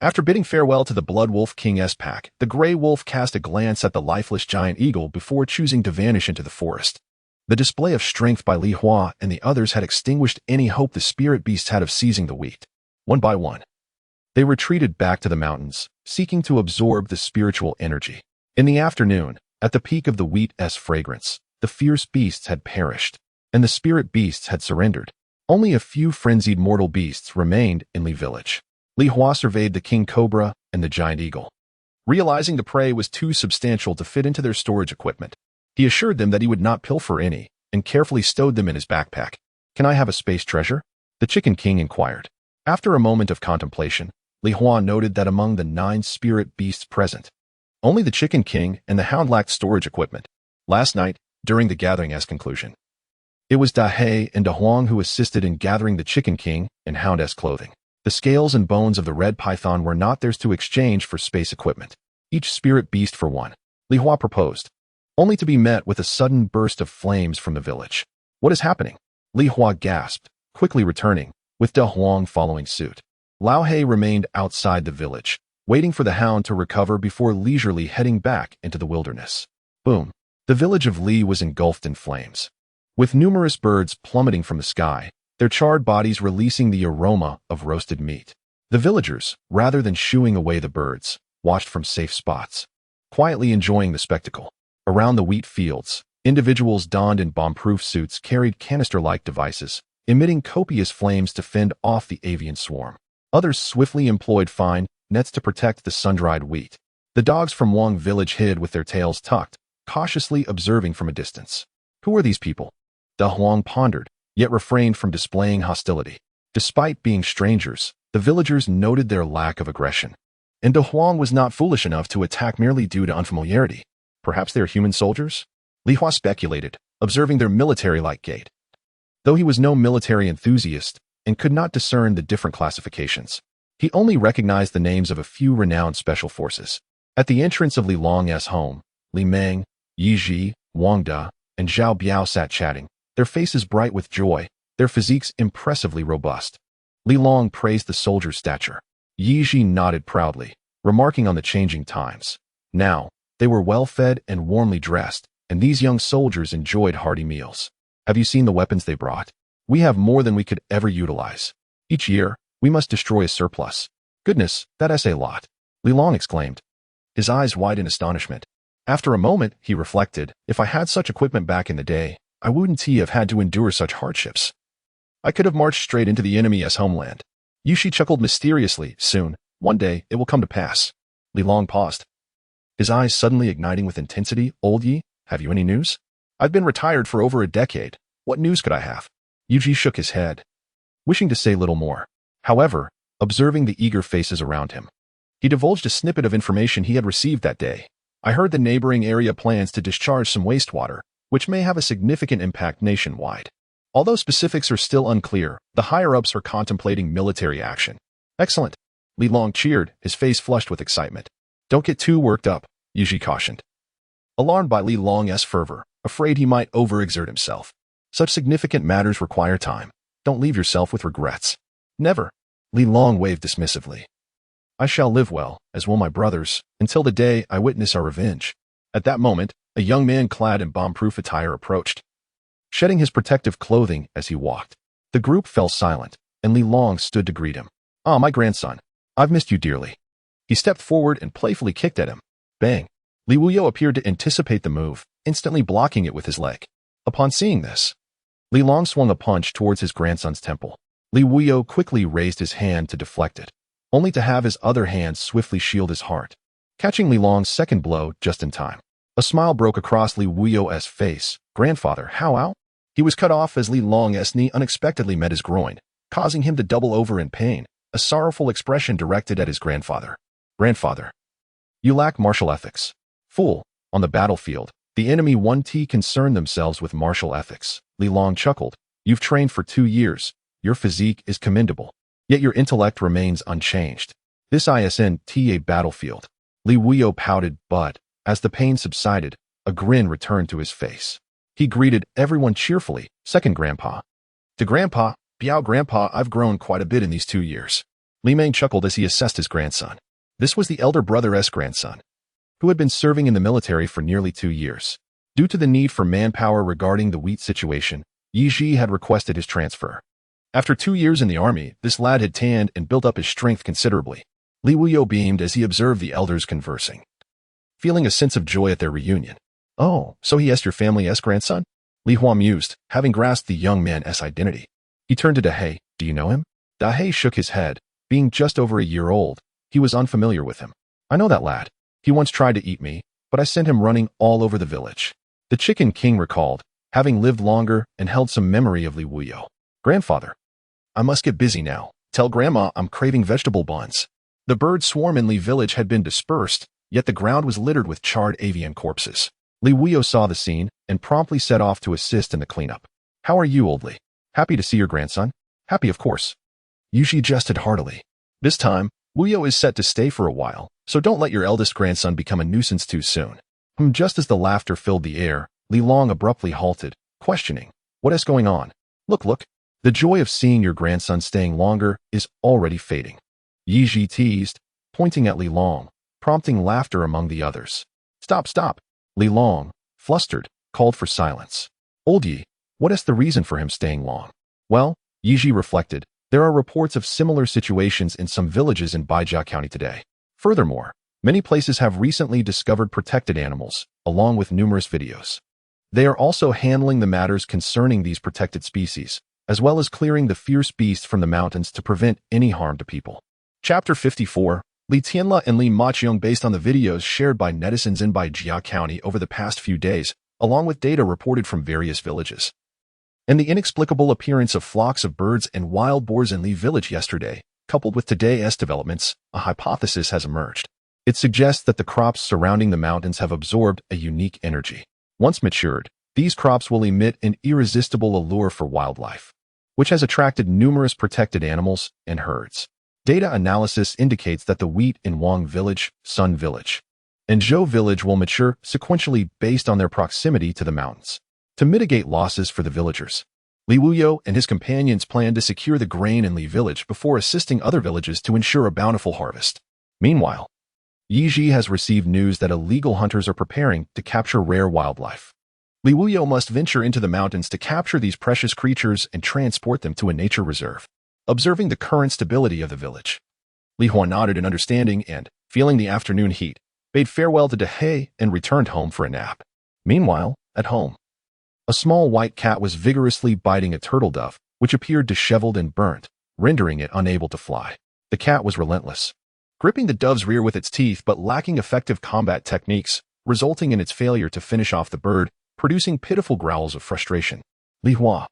After bidding farewell to the blood wolf king's pack, the gray wolf cast a glance at the lifeless giant eagle before choosing to vanish into the forest. The display of strength by Li Hua and the others had extinguished any hope the spirit beasts had of seizing the wheat. One by one, they retreated back to the mountains, seeking to absorb the spiritual energy. In the afternoon, at the peak of the wheat's fragrance, the fierce beasts had perished, and the spirit beasts had surrendered. Only a few frenzied mortal beasts remained in Li village. Li Hua surveyed the king cobra and the giant eagle. Realizing the prey was too substantial to fit into their storage equipment, he assured them that he would not pilfer any, and carefully stowed them in his backpack. Can I have a space treasure? The chicken king inquired. After a moment of contemplation, Li Hua noted that among the 9 spirit beasts present, only the chicken king and the hound lacked storage equipment. Last night, during the gathering's conclusion, it was Da He and Da Huang who assisted in gathering the chicken king and hound's clothing. The scales and bones of the red python were not theirs to exchange for space equipment. Each spirit beast for one, Li Hua proposed, only to be met with a sudden burst of flames from the village. What is happening? Li Hua gasped, quickly returning, with Da Huang following suit. Lao He remained outside the village, waiting for the hound to recover before leisurely heading back into the wilderness. Boom. The village of Li was engulfed in flames, with numerous birds plummeting from the sky, their charred bodies releasing the aroma of roasted meat. The villagers, rather than shooing away the birds, watched from safe spots, quietly enjoying the spectacle. Around the wheat fields, individuals donned in bomb-proof suits carried canister-like devices, emitting copious flames to fend off the avian swarm. Others swiftly employed fine nets to protect the sun-dried wheat. The dogs from Wang village hid with their tails tucked, cautiously observing from a distance. Who are these people? Da Huang pondered, yet refrained from displaying hostility. Despite being strangers, the villagers noted their lack of aggression. And Da Huang was not foolish enough to attack merely due to unfamiliarity. Perhaps they are human soldiers? Li Hua speculated, observing their military-like gait. Though he was no military enthusiast and could not discern the different classifications, he only recognized the names of a few renowned special forces. At the entrance of Li Long's home, Li Meng, Yi Ji, Wang Da, and Zhao Biao sat chatting, their faces bright with joy, their physiques impressively robust. Li Long praised the soldier's stature. Yi Ji nodded proudly, remarking on the changing times. Now, they were well-fed and warmly dressed, and these young soldiers enjoyed hearty meals. Have you seen the weapons they brought? We have more than we could ever utilize. Each year, we must destroy a surplus. Goodness, that's a lot, Li Long exclaimed, his eyes wide in astonishment. After a moment, he reflected, if I had such equipment back in the day, I wouldn't have had to endure such hardships. I could have marched straight into the enemy's homeland. Yushi chuckled mysteriously. Soon, one day, it will come to pass. Li Long paused, his eyes suddenly igniting with intensity. Old Yi, have you any news? I've been retired for over a decade. What news could I have? Yuji shook his head, wishing to say little more. However, observing the eager faces around him. He divulged a snippet of information he had received that day. I heard the neighboring area plans to discharge some wastewater, which may have a significant impact nationwide. Although specifics are still unclear, the higher-ups are contemplating military action. Excellent. Li Long cheered, his face flushed with excitement. Don't get too worked up, Yuji cautioned. Alarmed by Li Long's fervor, afraid he might overexert himself. Such significant matters require time. Don't leave yourself with regrets. Never. Li Long waved dismissively. I shall live well, as will my brothers, until the day I witness our revenge. At that moment, a young man clad in bomb-proof attire approached, shedding his protective clothing as he walked. The group fell silent, and Li Long stood to greet him. Ah, my grandson. I've missed you dearly. He stepped forward and playfully kicked at him. Bang. Li Wuyo appeared to anticipate the move, instantly blocking it with his leg. Upon seeing this, Li Long swung a punch towards his grandson's temple. Li Wuyo quickly raised his hand to deflect it, only to have his other hand swiftly shield his heart, catching Li Long's second blow just in time. A smile broke across Li Wuyo's face. Grandfather, how? He was cut off as Li Long's knee unexpectedly met his groin, causing him to double over in pain, a sorrowful expression directed at his grandfather. Grandfather, you lack martial ethics. Fool, on the battlefield, the enemy 1T concerned themselves with martial ethics. Li Long chuckled. You've trained for 2 years. Your physique is commendable. Yet your intellect remains unchanged. This isn't a battlefield. Li Wuyo pouted, but, as the pain subsided, a grin returned to his face. He greeted everyone cheerfully. Second Grandpa. To Grandpa, Biao Grandpa, I've grown quite a bit in these 2 years. Li Meng chuckled as he assessed his grandson. This was the elder brother's grandson, who had been serving in the military for nearly 2 years. Due to the need for manpower regarding the wheat situation, Yi Ji had requested his transfer. After 2 years in the army, this lad had tanned and built up his strength considerably. Li Wuyo beamed as he observed the elders conversing, feeling a sense of joy at their reunion. Oh, so he is your family's grandson? Li Hua mused, having grasped the young man's identity. He turned to Dahei. Do you know him? Dahei shook his head. Being just over a year old, he was unfamiliar with him. I know that lad. He once tried to eat me, but I sent him running all over the village. The Chicken King recalled, having lived longer and held some memory of Li Wuyo. Grandfather, I must get busy now. Tell Grandma I'm craving vegetable buns. The bird swarm in Li village had been dispersed, yet the ground was littered with charred avian corpses. Li Wuyo saw the scene and promptly set off to assist in the cleanup. How are you, old Li? Happy to see your grandson? Happy, of course. Yuji jested heartily. This time, Wuyo is set to stay for a while, so don't let your eldest grandson become a nuisance too soon. Just as the laughter filled the air, Li Long abruptly halted, questioning, what is going on? Look. The joy of seeing your grandson staying longer is already fading. Yi Ji teased, pointing at Li Long, prompting laughter among the others. Stop. Li Long, flustered, called for silence. Old Yi, what is the reason for him staying long? Well, Yi Ji reflected, there are reports of similar situations in some villages in Baijia County today. Furthermore, many places have recently discovered protected animals, along with numerous videos. They are also handling the matters concerning these protected species, as well as clearing the fierce beast from the mountains to prevent any harm to people. Chapter 54, Li Tianla and Li Maqiong based on the videos shared by netizens in Baijia County over the past few days, along with data reported from various villages. And the inexplicable appearance of flocks of birds and wild boars in Li village yesterday, coupled with today's developments, a hypothesis has emerged. It suggests that the crops surrounding the mountains have absorbed a unique energy. Once matured, these crops will emit an irresistible allure for wildlife, which has attracted numerous protected animals and herds. Data analysis indicates that the wheat in Wang Village, Sun Village, and Zhou Village will mature sequentially based on their proximity to the mountains. To mitigate losses for the villagers, Li Wuyo and his companions plan to secure the grain in Li Village before assisting other villages to ensure a bountiful harvest. Meanwhile, Yi Ji has received news that illegal hunters are preparing to capture rare wildlife. Li Wuyo must venture into the mountains to capture these precious creatures and transport them to a nature reserve. Observing the current stability of the village, Li Hua nodded in understanding and, feeling the afternoon heat, bade farewell to Dahei and returned home for a nap. Meanwhile, at home, a small white cat was vigorously biting a turtle dove, which appeared disheveled and burnt, rendering it unable to fly. The cat was relentless, gripping the dove's rear with its teeth but lacking effective combat techniques, resulting in its failure to finish off the bird, producing pitiful growls of frustration. Li Hua,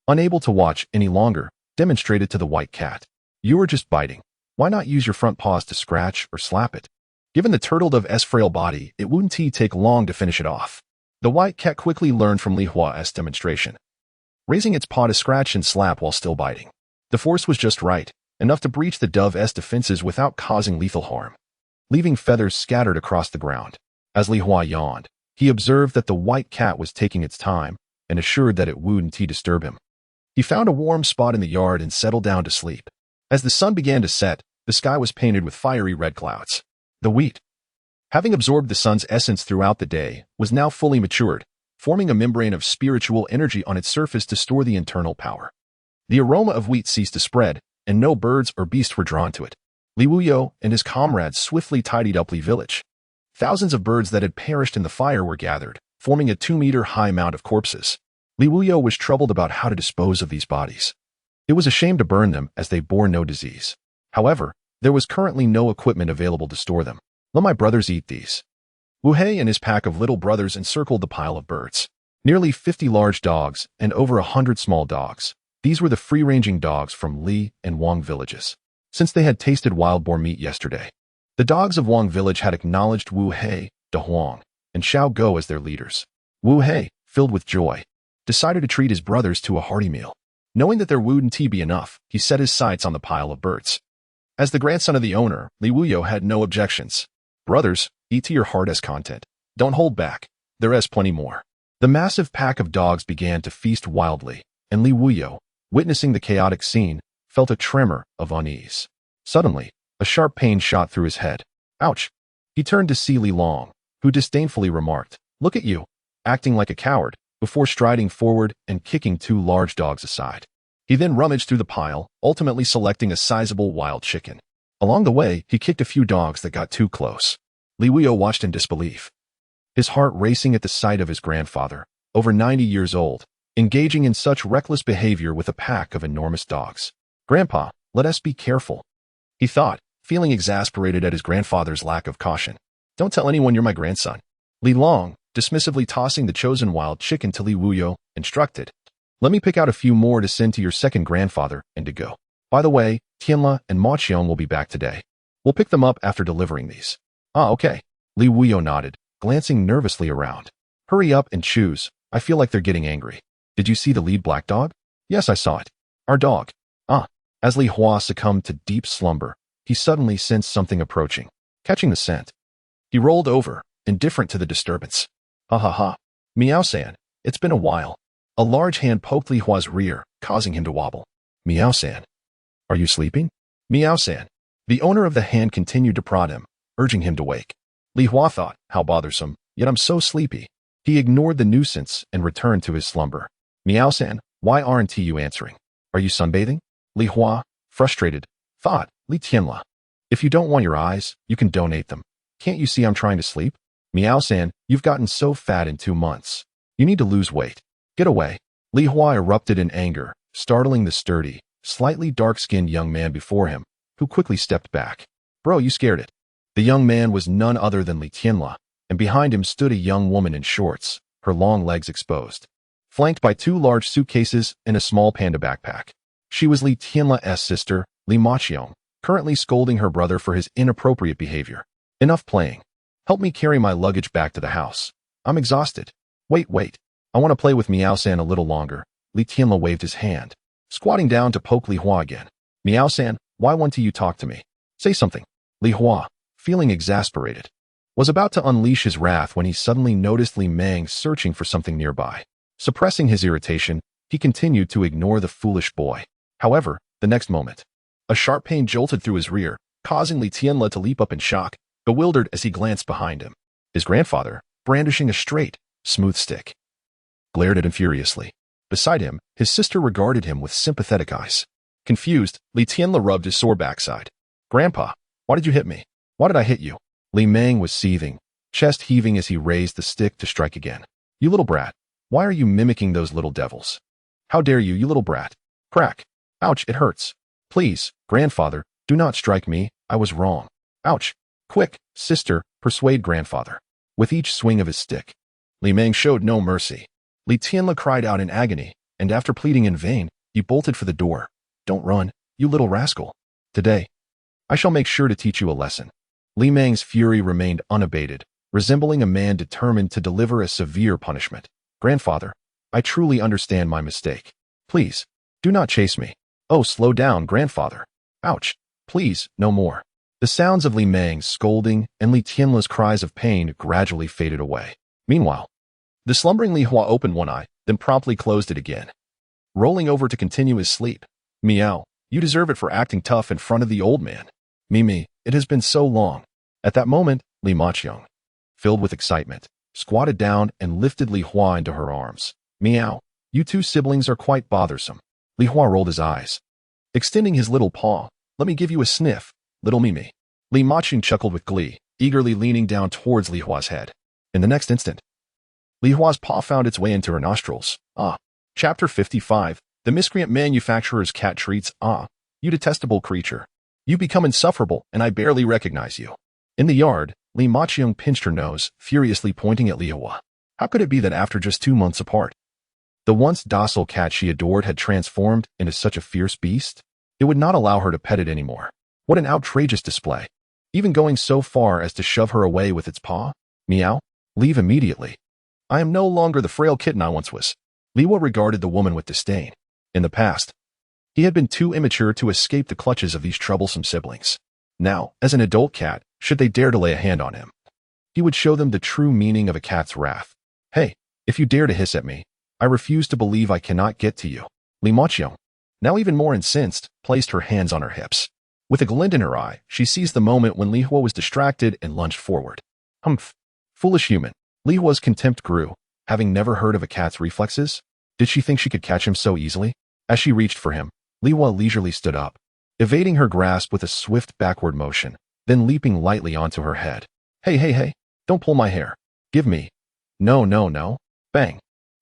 unable to watch any longer, demonstrated to the white cat. You were just biting. Why not use your front paws to scratch or slap it? Given the turtledove's frail body, it wouldn't take long to finish it off. The white cat quickly learned from Li Hua's demonstration, raising its paw to scratch and slap while still biting. The force was just right, enough to breach the dove's defenses without causing lethal harm, leaving feathers scattered across the ground. As Li Hua yawned, he observed that the white cat was taking its time and assured that it wouldn't disturb him. He found a warm spot in the yard and settled down to sleep. As the sun began to set, the sky was painted with fiery red clouds. The wheat, having absorbed the sun's essence throughout the day, was now fully matured, forming a membrane of spiritual energy on its surface to store the internal power. The aroma of wheat ceased to spread, and no birds or beasts were drawn to it. Li Wuyo and his comrades swiftly tidied up Li Village. Thousands of birds that had perished in the fire were gathered, forming a 2-meter-high mound of corpses. Li Wuyo was troubled about how to dispose of these bodies. It was a shame to burn them as they bore no disease. However, there was currently no equipment available to store them. Let my brothers eat these. Wu Hei and his pack of little brothers encircled the pile of birds. Nearly 50 large dogs and over 100 small dogs. These were the free-ranging dogs from Li and Wang villages. Since they had tasted wild boar meat yesterday, the dogs of Wang village had acknowledged Wu Hei, De Huang, and Xiao Go as their leaders. Wu Hei, filled with joy, decided to treat his brothers to a hearty meal. Knowing that there wouldn't be enough, he set his sights on the pile of birds. As the grandson of the owner, Li Wuyo had no objections. Brothers, eat to your heart's content. Don't hold back. There is plenty more. The massive pack of dogs began to feast wildly, and Li Wuyo, witnessing the chaotic scene, felt a tremor of unease. Suddenly, a sharp pain shot through his head. Ouch! He turned to see Li Long, who disdainfully remarked, "Look at you, acting like a coward," before striding forward and kicking 2 large dogs aside. He then rummaged through the pile, ultimately selecting a sizable wild chicken. Along the way, he kicked a few dogs that got too close. Li Wuyo watched in disbelief, his heart racing at the sight of his grandfather, over 90 years old, engaging in such reckless behavior with a pack of enormous dogs. "Grandpa, let us be careful," he thought, feeling exasperated at his grandfather's lack of caution. "Don't tell anyone you're my grandson." Li Long, dismissively tossing the chosen wild chicken to Li Wuyo, instructed, "Let me pick out a few more to send to your second grandfather and to go. By the way, Tianla and Ma Qiong will be back today. We'll pick them up after delivering these." "Ah, okay." Li Wuyo nodded, glancing nervously around. "Hurry up and choose. I feel like they're getting angry." "Did you see the lead black dog?" "Yes, I saw it. Our dog." "Ah." As Li Hua succumbed to deep slumber, he suddenly sensed something approaching. Catching the scent, he rolled over, indifferent to the disturbance. "Ha ha ha. Meow-san, it's been a while." A large hand poked Li Hua's rear, causing him to wobble. "Meow-san. Are you sleeping?" "Meow-san." The owner of the hand continued to prod him, urging him to wake. Li Hua thought, how bothersome, yet I'm so sleepy. He ignored the nuisance and returned to his slumber. "Meow-san, why aren't you answering? Are you sunbathing?" Li Hua, frustrated, thought, "Li Tianla, if you don't want your eyes, you can donate them. Can't you see I'm trying to sleep?" "Meow-san, you've gotten so fat in 2 months. You need to lose weight. Get away." Li Hua erupted in anger, startling the sturdy, slightly dark-skinned young man before him, who quickly stepped back. "Bro, you scared it." The young man was none other than Li Tianla, and behind him stood a young woman in shorts, her long legs exposed, flanked by 2 large suitcases and a small panda backpack. She was Li Tianla's sister, Li Ma Qiong, currently scolding her brother for his inappropriate behavior. "Enough playing. Help me carry my luggage back to the house. I'm exhausted." Wait. I want to play with Meow-san a little longer." Li Tianla waved his hand, squatting down to poke Li Hua again. "Meow-san, why won't you talk to me? Say something." Li Hua, feeling exasperated, was about to unleash his wrath when he suddenly noticed Li Meng searching for something nearby. Suppressing his irritation, he continued to ignore the foolish boy. However, the next moment, a sharp pain jolted through his rear, causing Li Tianla to leap up in shock, bewildered as he glanced behind him. His grandfather, brandishing a straight, smooth stick, glared at him furiously. Beside him, his sister regarded him with sympathetic eyes. Confused, Li Tianla rubbed his sore backside. "Grandpa, why did you hit me?" "Why did I hit you?" Li Meng was seething, chest heaving as he raised the stick to strike again. "You little brat, why are you mimicking those little devils? How dare you, you little brat." Crack. "Ouch, it hurts. Please, grandfather, do not strike me, I was wrong." "Ouch. Quick, sister, persuade grandfather." With each swing of his stick, Li Meng showed no mercy. Li Tianla cried out in agony, and after pleading in vain, he bolted for the door. "Don't run, you little rascal." Today, I shall make sure to teach you a lesson. Li Mang's fury remained unabated, resembling a man determined to deliver a severe punishment. Grandfather, I truly understand my mistake. Please, do not chase me. Oh, slow down, grandfather. Ouch. Please, no more. The sounds of Li Mang's scolding and Li Tianle's cries of pain gradually faded away. Meanwhile, the slumbering Li Hua opened one eye, then promptly closed it again, rolling over to continue his sleep. Meow, you deserve it for acting tough in front of the old man. Mimi, it has been so long. At that moment, Li Maqiang, filled with excitement, squatted down and lifted Li Hua into her arms. Meow, you two siblings are quite bothersome. Li Hua rolled his eyes, extending his little paw. Let me give you a sniff, little Mimi. Li Maqiang chuckled with glee, eagerly leaning down towards Li Hua's head. In the next instant, Li Hua's paw found its way into her nostrils. Ah. Chapter 55. The miscreant manufacturer's cat treats. Ah, you detestable creature. You become insufferable, and I barely recognize you. In the yard, Li Maqiang pinched her nose, furiously pointing at Li Hua. How could it be that after just 2 months apart, the once docile cat she adored had transformed into such a fierce beast? It would not allow her to pet it anymore. What an outrageous display. Even going so far as to shove her away with its paw? Meow. Leave immediately. I am no longer the frail kitten I once was. Li Hua regarded the woman with disdain. In the past, he had been too immature to escape the clutches of these troublesome siblings. Now, as an adult cat, should they dare to lay a hand on him, he would show them the true meaning of a cat's wrath. Hey, if you dare to hiss at me, I refuse to believe I cannot get to you. Li Maqiang, now even more incensed, placed her hands on her hips. With a glint in her eye, she seized the moment when Li Hua was distracted and lunged forward. Humph. Foolish human. Li Hua's contempt grew. Having never heard of a cat's reflexes, did she think she could catch him so easily? As she reached for him, Li Hua leisurely stood up, evading her grasp with a swift backward motion, then leaping lightly onto her head. Hey, don't pull my hair. Give me. No. Bang.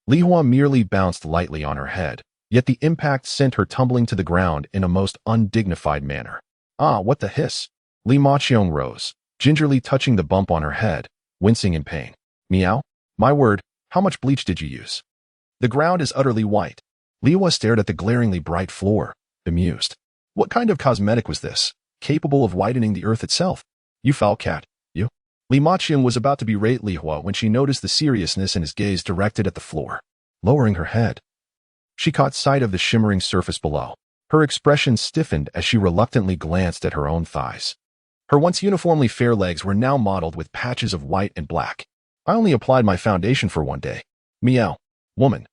Li Hua merely bounced lightly on her head, yet the impact sent her tumbling to the ground in a most undignified manner. Ah, what the hiss? Li Maqiang rose, gingerly touching the bump on her head, wincing in pain. Meow. My word, how much bleach did you use? The ground is utterly white. Li Hua stared at the glaringly bright floor, bemused. What kind of cosmetic was this, capable of whitening the earth itself? You foul cat, you. Li Maqiang was about to berate Li Hua when she noticed the seriousness in his gaze directed at the floor. Lowering her head, she caught sight of the shimmering surface below. Her expression stiffened as she reluctantly glanced at her own thighs. Her once uniformly fair legs were now mottled with patches of white and black. I only applied my foundation for one day. Meow. Woman,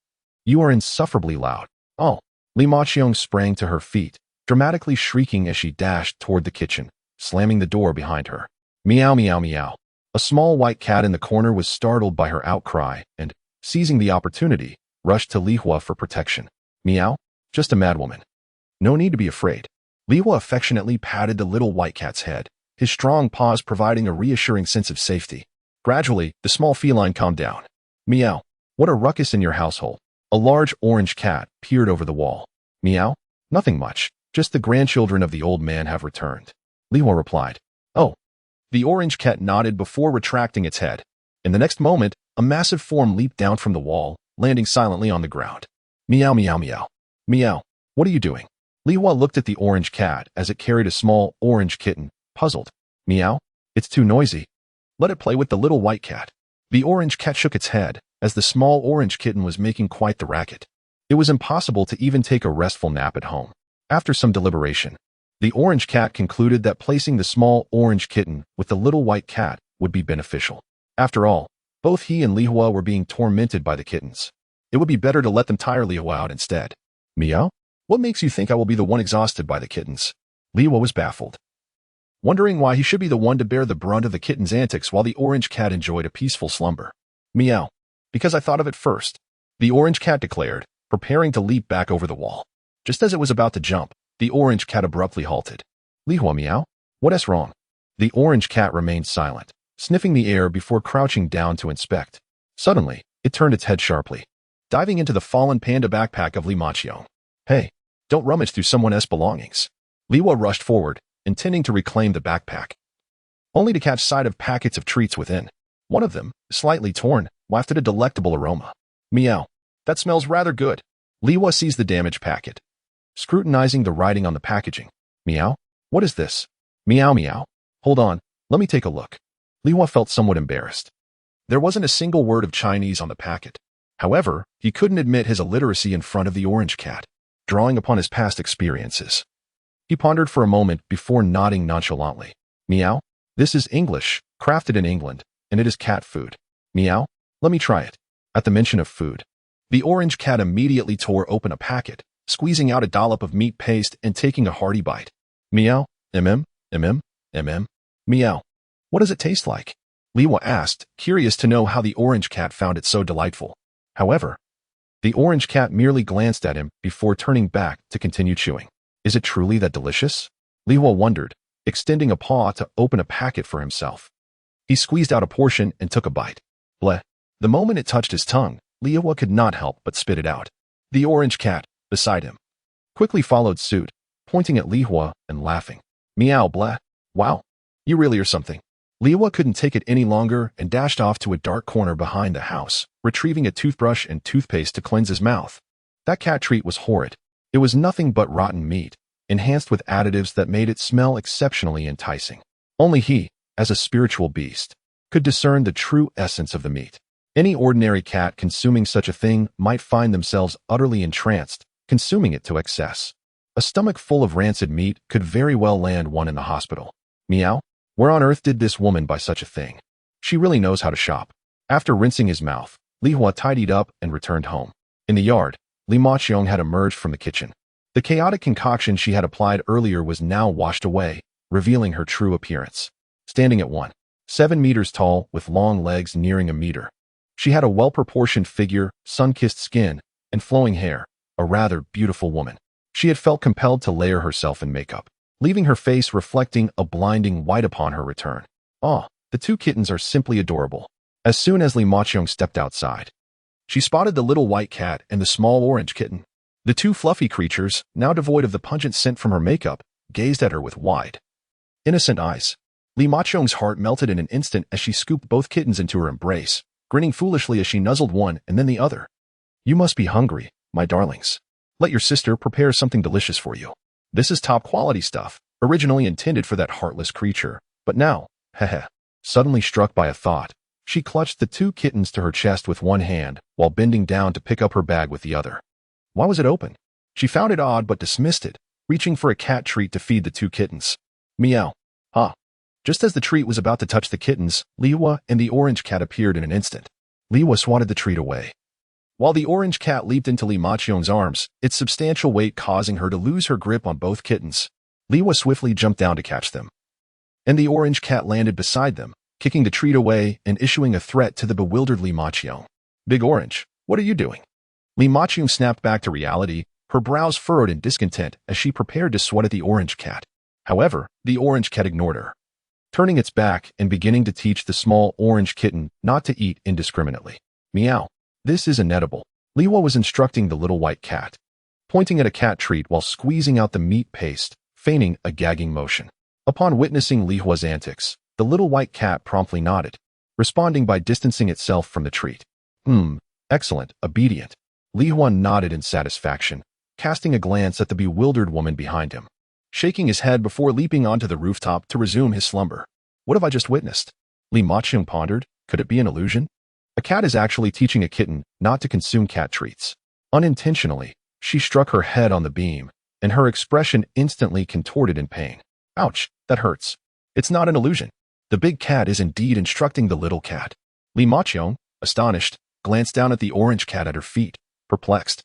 you are insufferably loud. Oh. Li Maqiang sprang to her feet, dramatically shrieking as she dashed toward the kitchen, slamming the door behind her. Meow. A small white cat in the corner was startled by her outcry and, seizing the opportunity, rushed to Li Hua for protection. Meow. Just a madwoman. No need to be afraid. Li Hua affectionately patted the little white cat's head, his strong paws providing a reassuring sense of safety. Gradually, the small feline calmed down. Meow. What a ruckus in your household. A large orange cat peered over the wall. Meow. Nothing much. Just the grandchildren of the old man have returned. Li Hua replied. Oh. The orange cat nodded before retracting its head. In the next moment, a massive form leaped down from the wall, landing silently on the ground. Meow. Meow. What are you doing? Li Hua looked at the orange cat as it carried a small orange kitten, puzzled. Meow. It's too noisy. Let it play with the little white cat. The orange cat shook its head, as the small orange kitten was making quite the racket. It was impossible to even take a restful nap at home. After some deliberation, the orange cat concluded that placing the small orange kitten with the little white cat would be beneficial. After all, both he and Li Hua were being tormented by the kittens. It would be better to let them tire Li Hua out instead. Meow? What makes you think I will be the one exhausted by the kittens? Li Hua was baffled, wondering why he should be the one to bear the brunt of the kitten's antics while the orange cat enjoyed a peaceful slumber. Meow. Because I thought of it first, the orange cat declared, preparing to leap back over the wall. Just as it was about to jump, the orange cat abruptly halted. Li Hua, meow? What's wrong? The orange cat remained silent, sniffing the air before crouching down to inspect. Suddenly, it turned its head sharply, diving into the fallen panda backpack of Li Maqiang. Hey, don't rummage through someone else's belongings. Li Hua rushed forward, intending to reclaim the backpack, only to catch sight of packets of treats within. One of them, slightly torn, wafted a delectable aroma. Meow. That smells rather good. Li Hua seized the damaged packet, scrutinizing the writing on the packaging. Meow. What is this? Meow meow. Hold on, let me take a look. Li Hua felt somewhat embarrassed. There wasn't a single word of Chinese on the packet. However, he couldn't admit his illiteracy in front of the orange cat, drawing upon his past experiences. He pondered for a moment before nodding nonchalantly. Meow? This is English, crafted in England, and it is cat food. Meow? Let me try it. At the mention of food, the orange cat immediately tore open a packet, squeezing out a dollop of meat paste and taking a hearty bite. Meow? Meow. What does it taste like? Li Hua asked, curious to know how the orange cat found it so delightful. However, the orange cat merely glanced at him before turning back to continue chewing. Is it truly that delicious? Li Hua wondered, extending a paw to open a packet for himself. He squeezed out a portion and took a bite. Bleh. The moment it touched his tongue, Li Hua could not help but spit it out. The orange cat, beside him, quickly followed suit, pointing at Li Hua and laughing. Meow bleh. Wow. You really are something. Li Hua couldn't take it any longer and dashed off to a dark corner behind the house, retrieving a toothbrush and toothpaste to cleanse his mouth. That cat treat was horrid. It was nothing but rotten meat, enhanced with additives that made it smell exceptionally enticing. Only he, as a spiritual beast, could discern the true essence of the meat. Any ordinary cat consuming such a thing might find themselves utterly entranced, consuming it to excess. A stomach full of rancid meat could very well land one in the hospital. Meow? Where on earth did this woman buy such a thing? She really knows how to shop. After rinsing his mouth, Li Hua tidied up and returned home. In the yard, Li Maqiong had emerged from the kitchen. The chaotic concoction she had applied earlier was now washed away, revealing her true appearance. Standing at 7 meters tall with long legs nearing a meter. She had a well-proportioned figure, sun-kissed skin, and flowing hair, a rather beautiful woman. She had felt compelled to layer herself in makeup, leaving her face reflecting a blinding white upon her return. The two kittens are simply adorable. As soon as Li Maqiong stepped outside, she spotted the little white cat and the small orange kitten. The two fluffy creatures, now devoid of the pungent scent from her makeup, gazed at her with wide, innocent eyes. Li Maqiong's heart melted in an instant as she scooped both kittens into her embrace, grinning foolishly as she nuzzled one and then the other. You must be hungry, my darlings. Let your sister prepare something delicious for you. This is top-quality stuff, originally intended for that heartless creature, but now, Suddenly struck by a thought, she clutched the two kittens to her chest with one hand while bending down to pick up her bag with the other. Why was it open? She found it odd but dismissed it, reaching for a cat treat to feed the two kittens. Meow. Just as the treat was about to touch the kittens, Li Hua and the orange cat appeared in an instant. Li Hua swatted the treat away, while the orange cat leaped into Li Maqiong's arms, its substantial weight causing her to lose her grip on both kittens. Li Hua swiftly jumped down to catch them, and the orange cat landed beside them, kicking the treat away and issuing a threat to the bewildered Li Maqiong. Big Orange, what are you doing? Li Maqiong snapped back to reality, her brows furrowed in discontent as she prepared to swat at the orange cat. However, the orange cat ignored her, turning its back and beginning to teach the small orange kitten not to eat indiscriminately. Meow. This is inedible. Li Hua was instructing the little white cat, pointing at a cat treat while squeezing out the meat paste, feigning a gagging motion. Upon witnessing Li Hua's antics, the little white cat promptly nodded, responding by distancing itself from the treat. Excellent, obedient. Li Hua nodded in satisfaction, casting a glance at the bewildered woman behind him, shaking his head before leaping onto the rooftop to resume his slumber. What have I just witnessed? Li Maqiong pondered. Could it be an illusion? A cat is actually teaching a kitten not to consume cat treats. Unintentionally, she struck her head on the beam, and her expression instantly contorted in pain. Ouch, that hurts. It's not an illusion. The big cat is indeed instructing the little cat. Li Maqiong, astonished, glanced down at the orange cat at her feet, perplexed,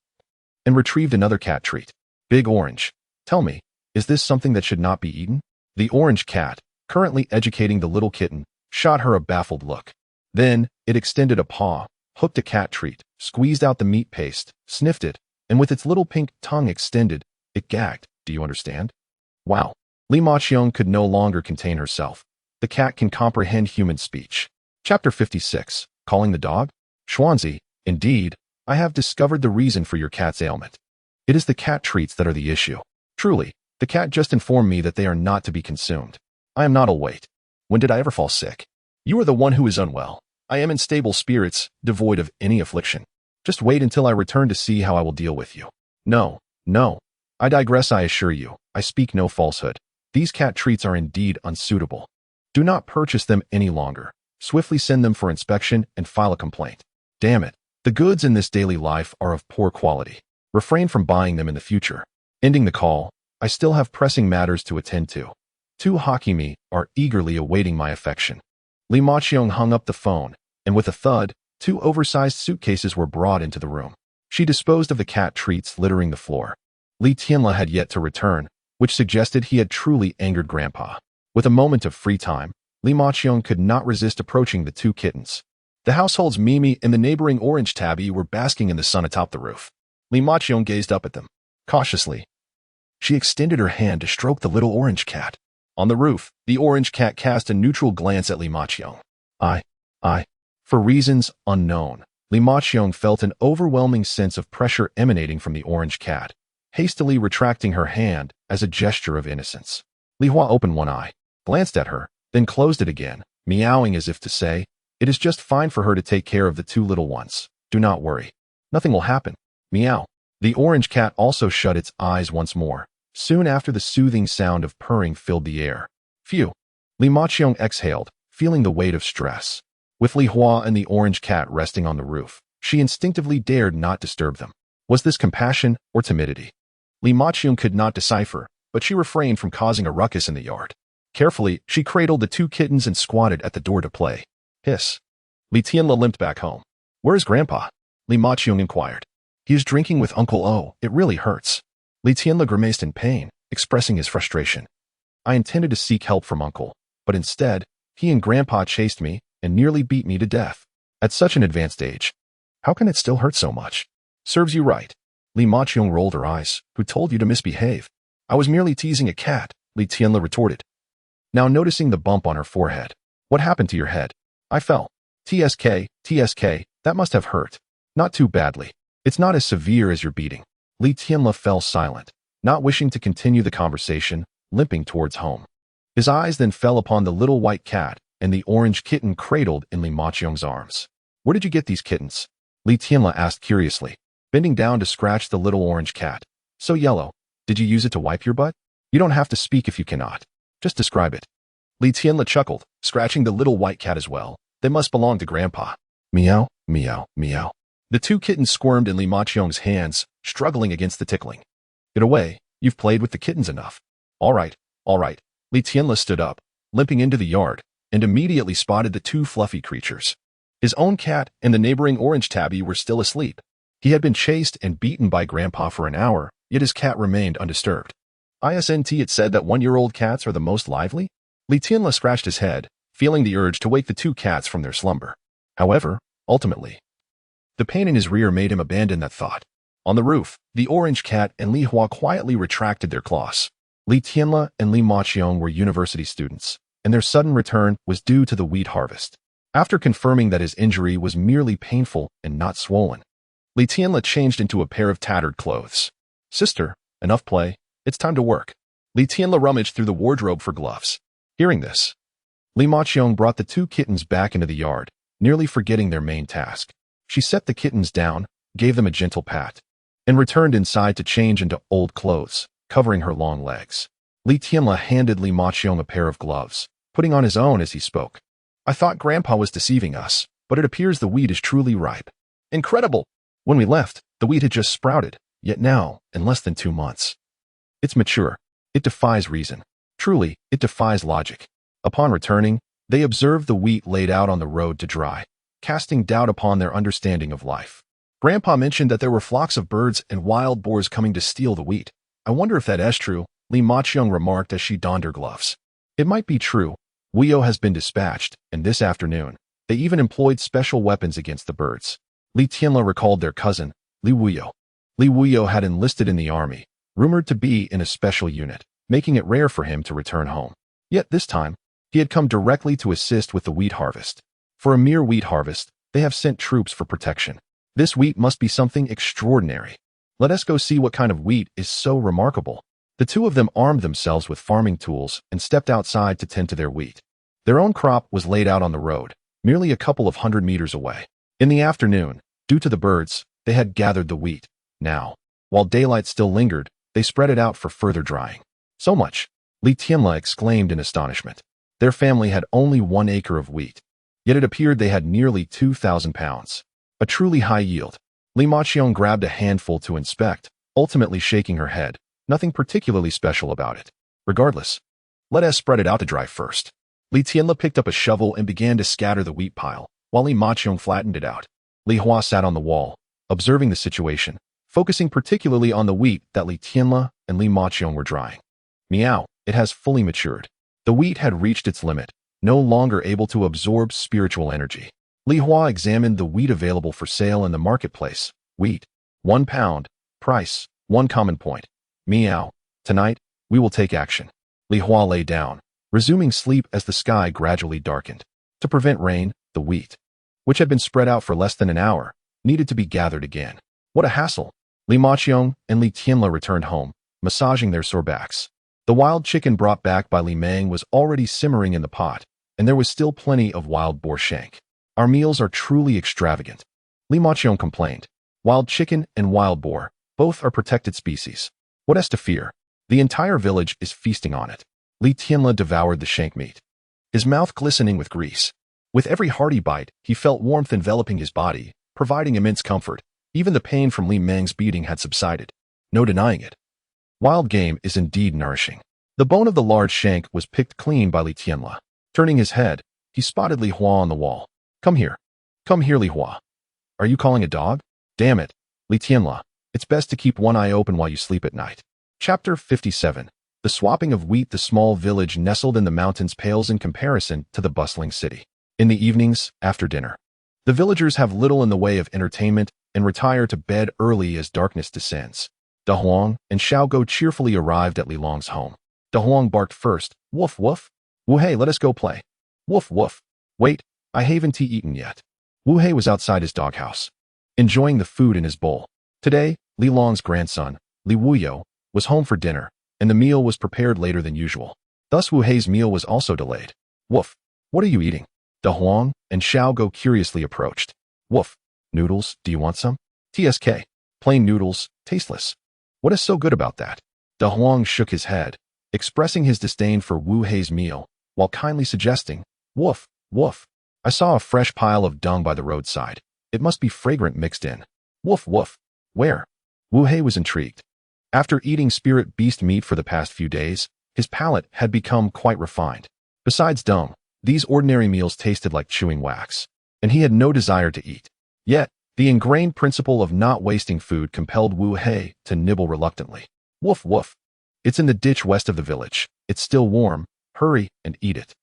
and retrieved another cat treat. Big Orange, tell me, is this something that should not be eaten? The orange cat, currently educating the little kitten, shot her a baffled look. Then, it extended a paw, hooked a cat treat, squeezed out the meat paste, sniffed it, and with its little pink tongue extended, it gagged. Do you understand? Wow. Li Maqiong could no longer contain herself. The cat can comprehend human speech. Chapter 56. Calling the dog? Xuanzi, indeed, I have discovered the reason for your cat's ailment. It is the cat treats that are the issue. Truly, the cat just informed me that they are not to be consumed. I am not all weight. When did I ever fall sick? You are the one who is unwell. I am in stable spirits, devoid of any affliction. Just wait until I return to see how I will deal with you. No. I digress, I assure you. I speak no falsehood. These cat treats are indeed unsuitable. Do not purchase them any longer. Swiftly send them for inspection and file a complaint. Damn it. The goods in this daily life are of poor quality. Refrain from buying them in the future. Ending the call, I still have pressing matters to attend to. Two Hakimi are eagerly awaiting my affection. Li Maqiong hung up the phone, and with a thud, two oversized suitcases were brought into the room. She disposed of the cat treats littering the floor. Li Tianle had yet to return, which suggested he had truly angered Grandpa. With a moment of free time, Li Maqiong could not resist approaching the two kittens. The household's Mimi and the neighboring orange tabby were basking in the sun atop the roof. Li Maqiong gazed up at them. Cautiously, she extended her hand to stroke the little orange cat. On the roof, the orange cat cast a neutral glance at Li Maqiong. For reasons unknown, Li Maqiong felt an overwhelming sense of pressure emanating from the orange cat, hastily retracting her hand as a gesture of innocence. Li Hua opened one eye, glanced at her, then closed it again, meowing as if to say, "It is just fine for her to take care of the two little ones. Do not worry. Nothing will happen." Meow. The orange cat also shut its eyes once more. Soon after, the soothing sound of purring filled the air. Phew. Li Maqiong exhaled, feeling the weight of stress. With Li Hua and the orange cat resting on the roof, she instinctively dared not disturb them. Was this compassion or timidity? Li Maqiong could not decipher, but she refrained from causing a ruckus in the yard. Carefully, she cradled the two kittens and squatted at the door to play. Hiss. Li Tianle limped back home. "Where is Grandpa?" Li Maqiong inquired. "He is drinking with Uncle O. It really hurts." Li Tianle grimaced in pain, expressing his frustration. "I intended to seek help from Uncle, but instead, he and Grandpa chased me and nearly beat me to death. At such an advanced age. How can it still hurt so much?" "Serves you right." Li Maqiong rolled her eyes. "Who told you to misbehave?" "I was merely teasing a cat," Li Tianle retorted. Now noticing the bump on her forehead. "What happened to your head?" "I fell." TSK, that must have hurt." "Not too badly. It's not as severe as your beating." Li Tianle fell silent, not wishing to continue the conversation, limping towards home. His eyes then fell upon the little white cat and the orange kitten cradled in Li Maqiong's arms. "Where did you get these kittens?" Li Tianle asked curiously, bending down to scratch the little orange cat. "So yellow. Did you use it to wipe your butt?" "You don't have to speak if you cannot. Just describe it." Li Tianle chuckled, scratching the little white cat as well. "They must belong to Grandpa." Meow, meow, meow. The two kittens squirmed in Li Maqiong's hands, struggling against the tickling. "Get away. You've played with the kittens enough." All right. Li Tianle stood up, limping into the yard, and immediately spotted the two fluffy creatures. His own cat and the neighboring orange tabby were still asleep. He had been chased and beaten by Grandpa for an hour, yet his cat remained undisturbed. It said that one-year-old cats are the most lively? Li Tianle scratched his head, feeling the urge to wake the two cats from their slumber. However, ultimately, the pain in his rear made him abandon that thought. On the roof, the orange cat and Li Hua quietly retracted their claws. Li Tianle and Li Maqiong were university students, and their sudden return was due to the wheat harvest. After confirming that his injury was merely painful and not swollen, Li Tianle changed into a pair of tattered clothes. "Sister, enough play. It's time to work." Li Tianle rummaged through the wardrobe for gloves. Hearing this, Li Maqiong brought the two kittens back into the yard, nearly forgetting their main task. She set the kittens down, gave them a gentle pat, and returned inside to change into old clothes, covering her long legs. Li Tianle handed Li Maqiong a pair of gloves, putting on his own as he spoke. "I thought Grandpa was deceiving us, but it appears the wheat is truly ripe. Incredible! When we left, the wheat had just sprouted, yet now, in less than 2 months, it's mature. It defies reason. Truly, it defies logic." Upon returning, they observed the wheat laid out on the road to dry, casting doubt upon their understanding of life. Grandpa mentioned that there were flocks of birds and wild boars coming to steal the wheat. "I wonder if that is true," Li Maqiong remarked as she donned her gloves. "It might be true. Wuyo has been dispatched, and this afternoon, they even employed special weapons against the birds." Li Tianle recalled their cousin, Li Wuyo. Li Wuyo had enlisted in the army, rumored to be in a special unit, making it rare for him to return home. Yet this time, he had come directly to assist with the wheat harvest. For a mere wheat harvest, they have sent troops for protection. This wheat must be something extraordinary. Let us go see what kind of wheat is so remarkable. The two of them armed themselves with farming tools and stepped outside to tend to their wheat. Their own crop was laid out on the road, merely a couple of 100 meters away. In the afternoon, due to the birds, they had gathered the wheat. Now, while daylight still lingered, they spread it out for further drying. "So much. Li Tianla exclaimed in astonishment. Their family had only 1 acre of wheat, yet it appeared they had nearly 2,000 pounds. A truly high yield. Li Maqiong grabbed a handful to inspect, ultimately shaking her head. Nothing particularly special about it. Regardless, let us spread it out to dry first. Li Tianla picked up a shovel and began to scatter the wheat pile, while Li Maqiong flattened it out. Li Hua sat on the wall, observing the situation, focusing particularly on the wheat that Li Tianla and Li Maqiong were drying. Meow, it has fully matured. The wheat had reached its limit, no longer able to absorb spiritual energy. Li Hua examined the wheat available for sale in the marketplace. Wheat, 1 pound, price, 1 common point. Meow, tonight, we will take action. Li Hua lay down, resuming sleep as the sky gradually darkened. To prevent rain, the wheat, which had been spread out for less than an hour, needed to be gathered again. What a hassle! Li Maqiong and Li Tianla returned home, massaging their sore backs. The wild chicken brought back by Li Mang was already simmering in the pot, and there was still plenty of wild boar shank. Our meals are truly extravagant, Li Maqiong complained. Wild chicken and wild boar, both are protected species. What is to fear? The entire village is feasting on it. Li Tianla devoured the shank meat, his mouth glistening with grease. With every hearty bite, he felt warmth enveloping his body, providing immense comfort. Even the pain from Li Mang's beating had subsided. No denying it. Wild game is indeed nourishing. The bone of the large shank was picked clean by Li Tianla. Turning his head, he spotted Li Hua on the wall. Come here. Come here, Li Hua. Are you calling a dog? Damn it, Li Tianla. It's best to keep one eye open while you sleep at night. Chapter 57. The swapping of wheat. The small village nestled in the mountains pales in comparison to the bustling city. In the evenings, after dinner, the villagers have little in the way of entertainment and retire to bed early as darkness descends. Da Huang and Xiao Go cheerfully arrived at Li Long's home. Da Huang barked first. Woof, woof. Wu Hei, let us go play. Woof, woof. Wait, I haven't eaten yet. Wu Hei was outside his doghouse, enjoying the food in his bowl. Today, Li Long's grandson, Li Wuyo, was home for dinner, and the meal was prepared later than usual. Thus Wu Hei's meal was also delayed. Woof. What are you eating? Da Huang and Xiao Go curiously approached. Woof. Noodles, do you want some? TSK. Plain noodles, tasteless. What is so good about that? Da Huang shook his head, expressing his disdain for Wu Hei's meal, while kindly suggesting, Woof, woof. I saw a fresh pile of dung by the roadside. It must be fragrant mixed in. Woof, woof. Where? Wu Hei was intrigued. After eating spirit beast meat for the past few days, his palate had become quite refined. Besides dung, these ordinary meals tasted like chewing wax, and he had no desire to eat. Yet, the ingrained principle of not wasting food compelled Wu Hei to nibble reluctantly. Woof, woof. It's in the ditch west of the village. It's still warm. Hurry and eat it,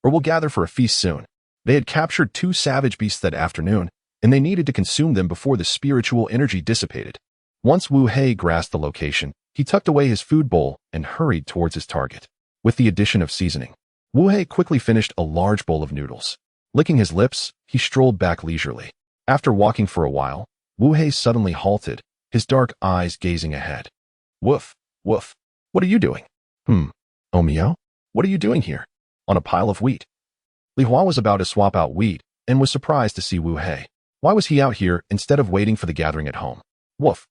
or we'll gather for a feast soon. They had captured 2 savage beasts that afternoon, and they needed to consume them before the spiritual energy dissipated. Once Wu Hei grasped the location, he tucked away his food bowl and hurried towards his target. With the addition of seasoning, Wu Hei quickly finished a large bowl of noodles. Licking his lips, he strolled back leisurely. After walking for a while, Wu Hei suddenly halted, his dark eyes gazing ahead. Woof, woof. What are you doing? Oh meow? What are you doing here? On a pile of wheat. Li Hua was about to swap out wheat and was surprised to see Wu Hei. Why was he out here instead of waiting for the gathering at home? Woof.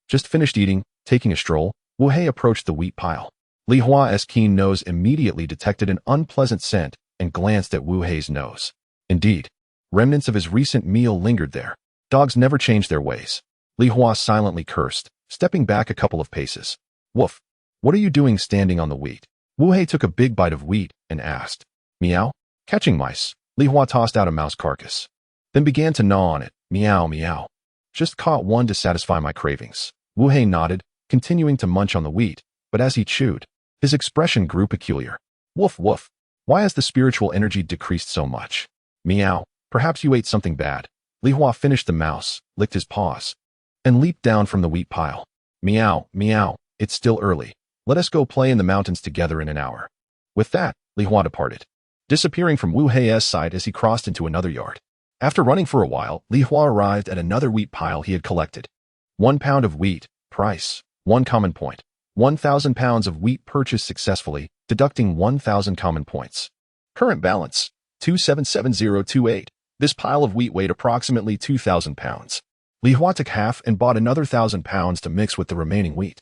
Just finished eating, taking a stroll, Wu Hei approached the wheat pile. Li Hua's keen nose immediately detected an unpleasant scent and glanced at Wu Hei's nose. Indeed, remnants of his recent meal lingered there. Dogs never change their ways. Li Hua silently cursed, stepping back a couple of paces. Woof. What are you doing standing on the wheat? Wu Hei took a big bite of wheat and asked. Meow? Catching mice. Li Hua tossed out a mouse carcass, then began to gnaw on it. Meow, meow. Just caught one to satisfy my cravings. Wu Hei nodded, continuing to munch on the wheat, but as he chewed, his expression grew peculiar. Woof, woof. Why has the spiritual energy decreased so much? Meow. Perhaps you ate something bad. Li Hua finished the mouse, licked his paws, and leaped down from the wheat pile. Meow, meow. It's still early. Let us go play in the mountains together in an hour. With that, Li Hua departed, disappearing from Wu Hei's sight as he crossed into another yard. After running for a while, Li Hua arrived at another wheat pile he had collected. 1 pound of wheat, price, 1 common point. 1,000 pounds of wheat purchased successfully, deducting 1,000 common points. Current balance, 277028. This pile of wheat weighed approximately 2,000 pounds. Li Hua took half and bought another 1,000 pounds to mix with the remaining wheat.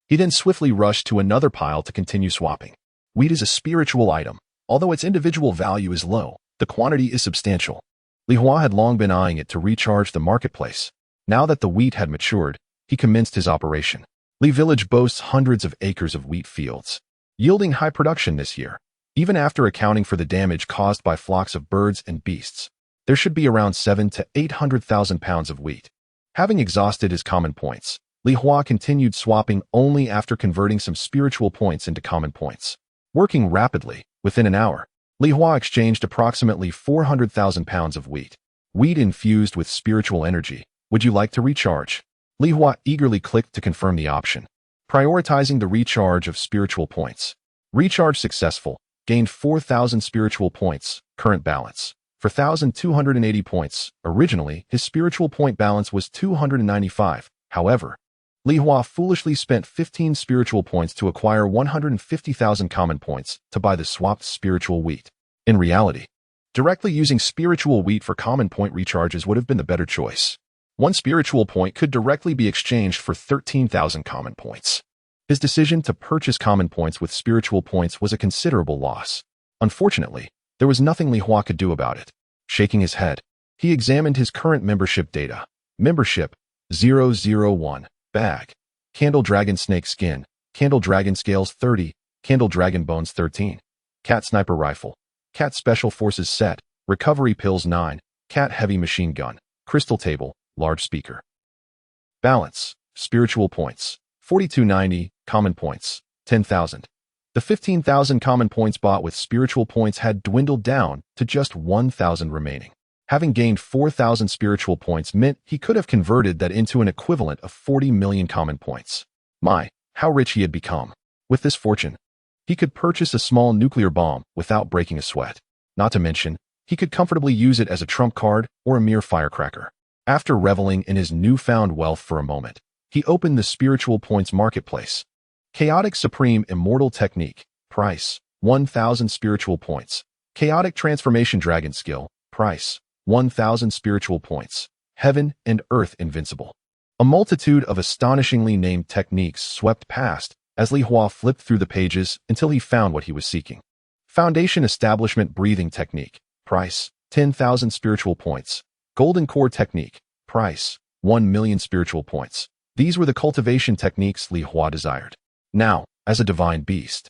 He then swiftly rushed to another pile to continue swapping. Wheat is a spiritual item. Although its individual value is low, the quantity is substantial. Li Hua had long been eyeing it to recharge the marketplace. Now that the wheat had matured, he commenced his operation. Li Village boasts hundreds of acres of wheat fields, yielding high production this year. Even after accounting for the damage caused by flocks of birds and beasts, there should be around 700,000 to 800,000 pounds of wheat. Having exhausted his common points, Li Hua continued swapping only after converting some spiritual points into common points. Working rapidly, within an hour, Li Hua exchanged approximately 400,000 pounds of wheat. Wheat infused with spiritual energy. Would you like to recharge? Li Hua eagerly clicked to confirm the option, prioritizing the recharge of spiritual points. Recharge successful. Gained 4,000 spiritual points. Current balance. For 1,280 points. Originally, his spiritual point balance was 295. However, Li Hua foolishly spent 15 spiritual points to acquire 150,000 common points to buy the swapped spiritual wheat. In reality, directly using spiritual wheat for common point recharges would have been the better choice. One spiritual point could directly be exchanged for 13,000 common points. His decision to purchase common points with spiritual points was a considerable loss. Unfortunately, there was nothing Li Hua could do about it. Shaking his head, he examined his current membership data. Membership 001. Bag. Candle Dragon Snake Skin. Candle Dragon Scales 30. Candle Dragon Bones 13. Cat Sniper Rifle. Cat Special Forces Set. Recovery Pills 9. Cat Heavy Machine Gun. Crystal Table. Large Speaker. Balance. Spiritual Points. 4290. Common Points. 10,000. The 15,000 common points bought with spiritual points had dwindled down to just 1,000 remaining. Having gained 4,000 spiritual points meant he could have converted that into an equivalent of 40 million common points. My, how rich he had become. With this fortune, he could purchase a small nuclear bomb without breaking a sweat. Not to mention, he could comfortably use it as a trump card or a mere firecracker. After reveling in his newfound wealth for a moment, he opened the spiritual points marketplace. Chaotic Supreme Immortal Technique. Price, 1,000 spiritual points. Chaotic Transformation Dragon Skill. Price, 1,000 spiritual points. Heaven and Earth Invincible. A multitude of astonishingly named techniques swept past as Li Hua flipped through the pages until he found what he was seeking. Foundation Establishment Breathing Technique. Price, 10,000 spiritual points. Golden Core Technique. Price, 1 million spiritual points. These were the cultivation techniques Li Hua desired. Now, as a divine beast,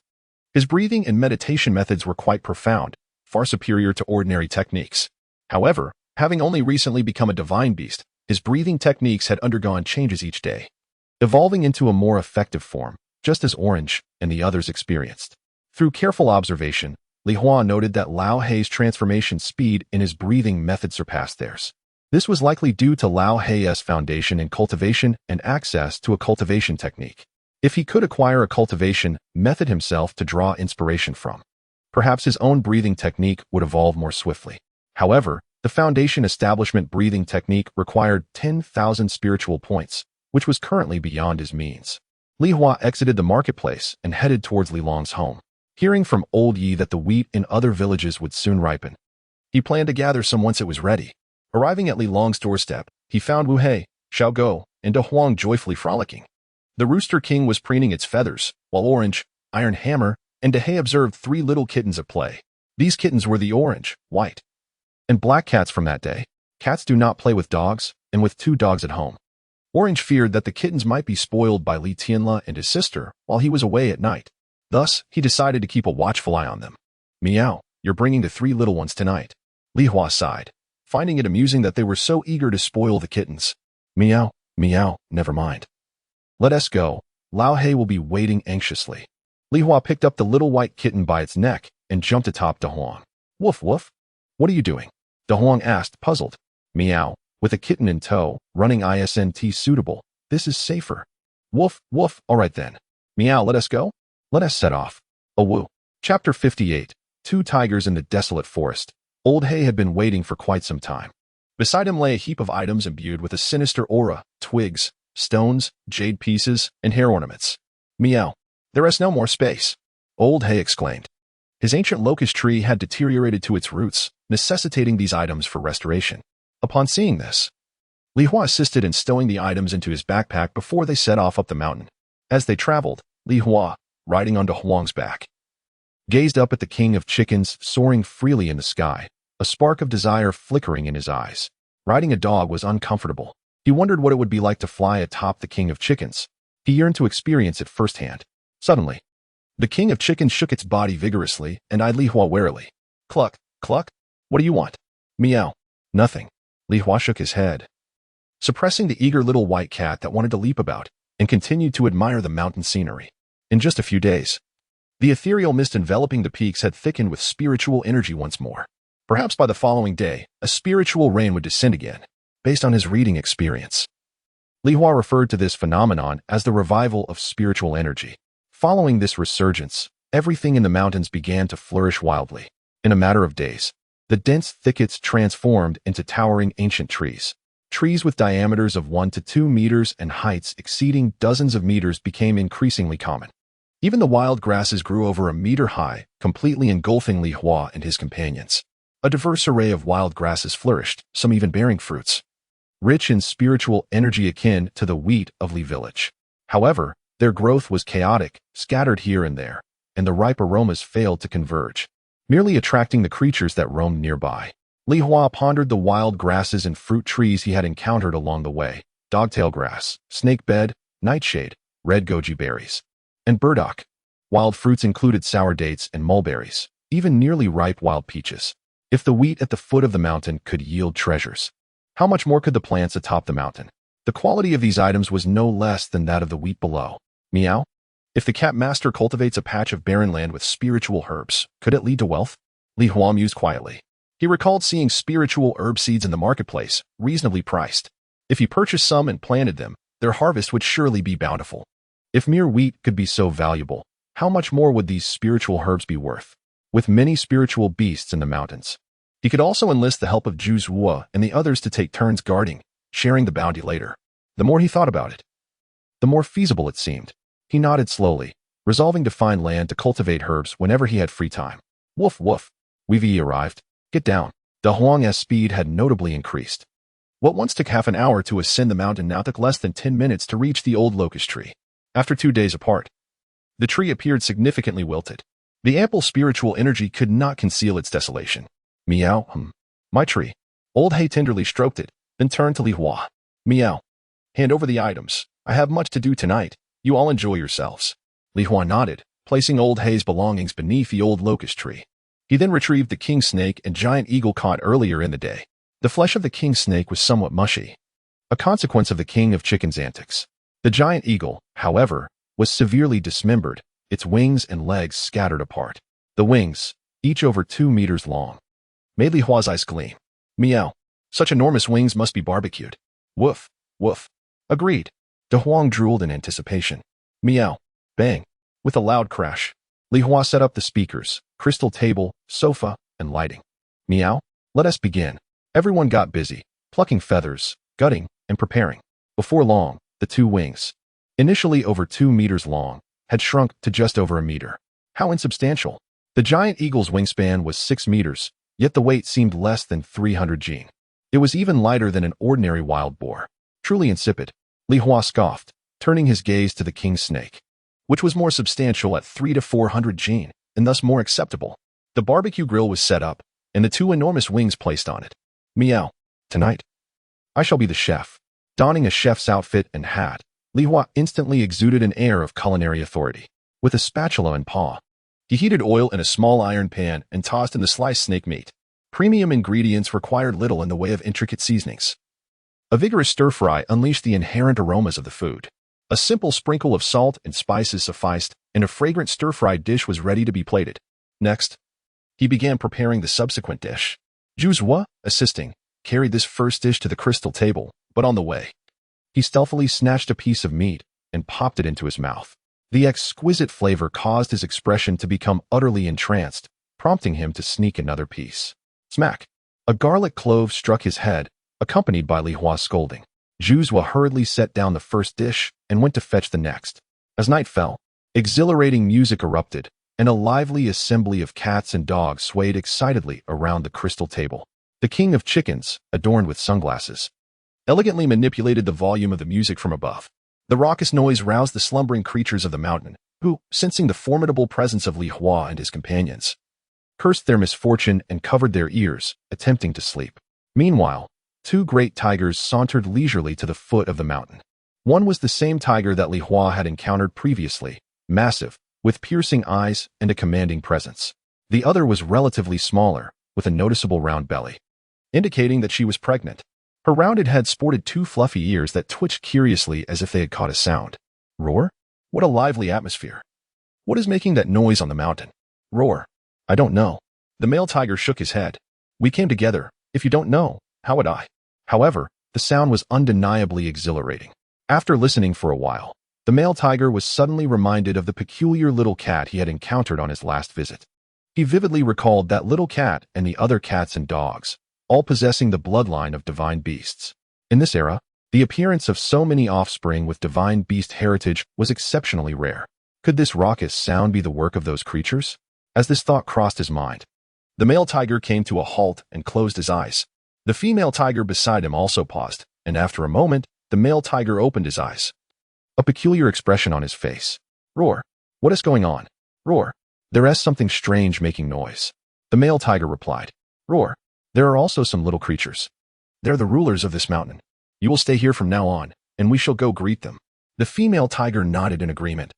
his breathing and meditation methods were quite profound, far superior to ordinary techniques. However, having only recently become a divine beast, his breathing techniques had undergone changes each day, evolving into a more effective form, just as Orange and the others experienced. Through careful observation, Li Hua noted that Lao Hei's transformation speed in his breathing method surpassed theirs. This was likely due to Lao Hei's foundation in cultivation and access to a cultivation technique. If he could acquire a cultivation method himself to draw inspiration from, perhaps his own breathing technique would evolve more swiftly. However, the Foundation Establishment breathing technique required 10,000 spiritual points, which was currently beyond his means. Li Hua exited the marketplace and headed towards Li Long's home. Hearing from Old Yi that the wheat in other villages would soon ripen, he planned to gather some once it was ready. Arriving at Li Long's doorstep, he found Wu Hei, Xiao Guo, and De Huang joyfully frolicking. The Rooster King was preening its feathers, while Orange, Iron Hammer, and De Hei observed 3 little kittens at play. These kittens were the orange, white, and black cats from that day. Cats do not play with dogs, and with 2 dogs at home. Orange feared that the kittens might be spoiled by Li Tianla and his sister while he was away at night. Thus, he decided to keep a watchful eye on them. Meow, you're bringing the 3 little ones tonight. Li Hua sighed, finding it amusing that they were so eager to spoil the kittens. Meow, meow, never mind. Let us go. Lao Hei will be waiting anxiously. Li Hua picked up the little white kitten by its neck and jumped atop De Huang. Woof woof. What are you doing? De Huang asked, puzzled. Meow. With a kitten in tow, running isn't suitable. This is safer. Woof woof. All right then. Meow, let us go. Let us set off. Oh woo. Chapter 58. 2 tigers in the desolate forest. Old Hei had been waiting for quite some time. Beside him lay a heap of items imbued with a sinister aura, twigs, stones, jade pieces, and hair ornaments. Meow. There is no more space. Old Hei exclaimed. His ancient locust tree had deteriorated to its roots, necessitating these items for restoration. Upon seeing this, Li Hua assisted in stowing the items into his backpack before they set off up the mountain. As they traveled, Li Hua, riding on De Huang's back, gazed up at the king of chickens soaring freely in the sky, a spark of desire flickering in his eyes. Riding a dog was uncomfortable. He wondered what it would be like to fly atop the king of chickens. He yearned to experience it firsthand. Suddenly, the king of chickens shook its body vigorously and eyed Li Hua warily. Cluck, cluck. What do you want? Meow. Nothing. Li Hua shook his head, suppressing the eager little white cat that wanted to leap about, and continued to admire the mountain scenery. In just a few days, the ethereal mist enveloping the peaks had thickened with spiritual energy once more. Perhaps by the following day, a spiritual rain would descend again, based on his reading experience. Li Hua referred to this phenomenon as the revival of spiritual energy. Following this resurgence, everything in the mountains began to flourish wildly. In a matter of days, the dense thickets transformed into towering ancient trees. Trees with diameters of 1 to 2 meters and heights exceeding dozens of meters became increasingly common. Even the wild grasses grew over a meter high, completely engulfing Li Hua and his companions. A diverse array of wild grasses flourished, some even bearing fruits, rich in spiritual energy akin to the wheat of Li Village. However, their growth was chaotic, scattered here and there, and the ripe aromas failed to converge, merely attracting the creatures that roamed nearby. Li Hua pondered the wild grasses and fruit trees he had encountered along the way: dogtail grass, snake bed, nightshade, red goji berries, and burdock. Wild fruits included sour dates and mulberries, even nearly ripe wild peaches. If the wheat at the foot of the mountain could yield treasures, how much more could the plants atop the mountain? The quality of these items was no less than that of the wheat below. Meow? If the cat master cultivates a patch of barren land with spiritual herbs, could it lead to wealth? Li Hua mused quietly. He recalled seeing spiritual herb seeds in the marketplace, reasonably priced. If he purchased some and planted them, their harvest would surely be bountiful. If mere wheat could be so valuable, how much more would these spiritual herbs be worth? With many spiritual beasts in the mountains, he could also enlist the help of Zhu Zhuo and the others to take turns guarding, sharing the bounty later. The more he thought about it, the more feasible it seemed. He nodded slowly, resolving to find land to cultivate herbs whenever he had free time. Woof woof. Weevee arrived. Get down. De Huang's speed had notably increased. What once took half an hour to ascend the mountain now took less than 10 minutes to reach the old locust tree. After 2 days apart, the tree appeared significantly wilted. The ample spiritual energy could not conceal its desolation. Meow. My tree. Old Hay tenderly stroked it, then turned to Li Hua. Meow. Hand over the items. I have much to do tonight. You all enjoy yourselves. Li Hua nodded, placing Old Hay's belongings beneath the old locust tree. He then retrieved the king snake and giant eagle caught earlier in the day. The flesh of the king snake was somewhat mushy, a consequence of the king of chicken's antics. The giant eagle, however, was severely dismembered, its wings and legs scattered apart. The wings, each over 2 meters long, made Li Hua's eyes gleam. Meow. Such enormous wings must be barbecued. Woof, woof. Agreed. De Huang drooled in anticipation. Meow. Bang. With a loud crash, Li Hua set up the speakers, crystal table, sofa, and lighting. Meow. Let us begin. Everyone got busy, plucking feathers, gutting, and preparing. Before long, the 2 wings, initially over 2 meters long, had shrunk to just over a meter. How insubstantial. The giant eagle's wingspan was 6 meters, yet the weight seemed less than 300 g. It was even lighter than an ordinary wild boar. Truly insipid. Li Hua scoffed, turning his gaze to the king snake, which was more substantial at 300 to 400 g, and thus more acceptable. The barbecue grill was set up, and the 2 enormous wings placed on it. Meow. Tonight, I shall be the chef. Donning a chef's outfit and hat, Li Hua instantly exuded an air of culinary authority. With a spatula in paw, he heated oil in a small iron pan and tossed in the sliced snake meat. Premium ingredients required little in the way of intricate seasonings. A vigorous stir-fry unleashed the inherent aromas of the food. A simple sprinkle of salt and spices sufficed, and a fragrant stir-fried dish was ready to be plated. Next, he began preparing the subsequent dish. Zhu Zhuo, assisting, carried this first dish to the crystal table, but on the way, he stealthily snatched a piece of meat and popped it into his mouth. The exquisite flavor caused his expression to become utterly entranced, prompting him to sneak another piece. Smack! A garlic clove struck his head, accompanied by Li Hua's scolding. Zhu Zhuo hurriedly set down the first dish and went to fetch the next. As night fell, exhilarating music erupted, and a lively assembly of cats and dogs swayed excitedly around the crystal table. The king of chickens, adorned with sunglasses, elegantly manipulated the volume of the music from above. The raucous noise roused the slumbering creatures of the mountain, who, sensing the formidable presence of Li Hua and his companions, cursed their misfortune and covered their ears, attempting to sleep. Meanwhile, two great tigers sauntered leisurely to the foot of the mountain. One was the same tiger that Li Hua had encountered previously, massive, with piercing eyes and a commanding presence. The other was relatively smaller, with a noticeable round belly, indicating that she was pregnant. Her rounded head sported two fluffy ears that twitched curiously as if they had caught a sound. Roar? What a lively atmosphere. What is making that noise on the mountain? Roar. I don't know. The male tiger shook his head. We came together. If you don't know, how would I? However, the sound was undeniably exhilarating. After listening for a while, the male tiger was suddenly reminded of the peculiar little cat he had encountered on his last visit. He vividly recalled that little cat and the other cats and dogs, all possessing the bloodline of divine beasts. In this era, the appearance of so many offspring with divine beast heritage was exceptionally rare. Could this raucous sound be the work of those creatures? As this thought crossed his mind, the male tiger came to a halt and closed his eyes. The female tiger beside him also paused, and after a moment, the male tiger opened his eyes, a peculiar expression on his face. Roar. What is going on? Roar. There is something strange making noise. The male tiger replied. Roar. There are also some little creatures. They're the rulers of this mountain. You will stay here from now on, and we shall go greet them. The female tiger nodded in agreement,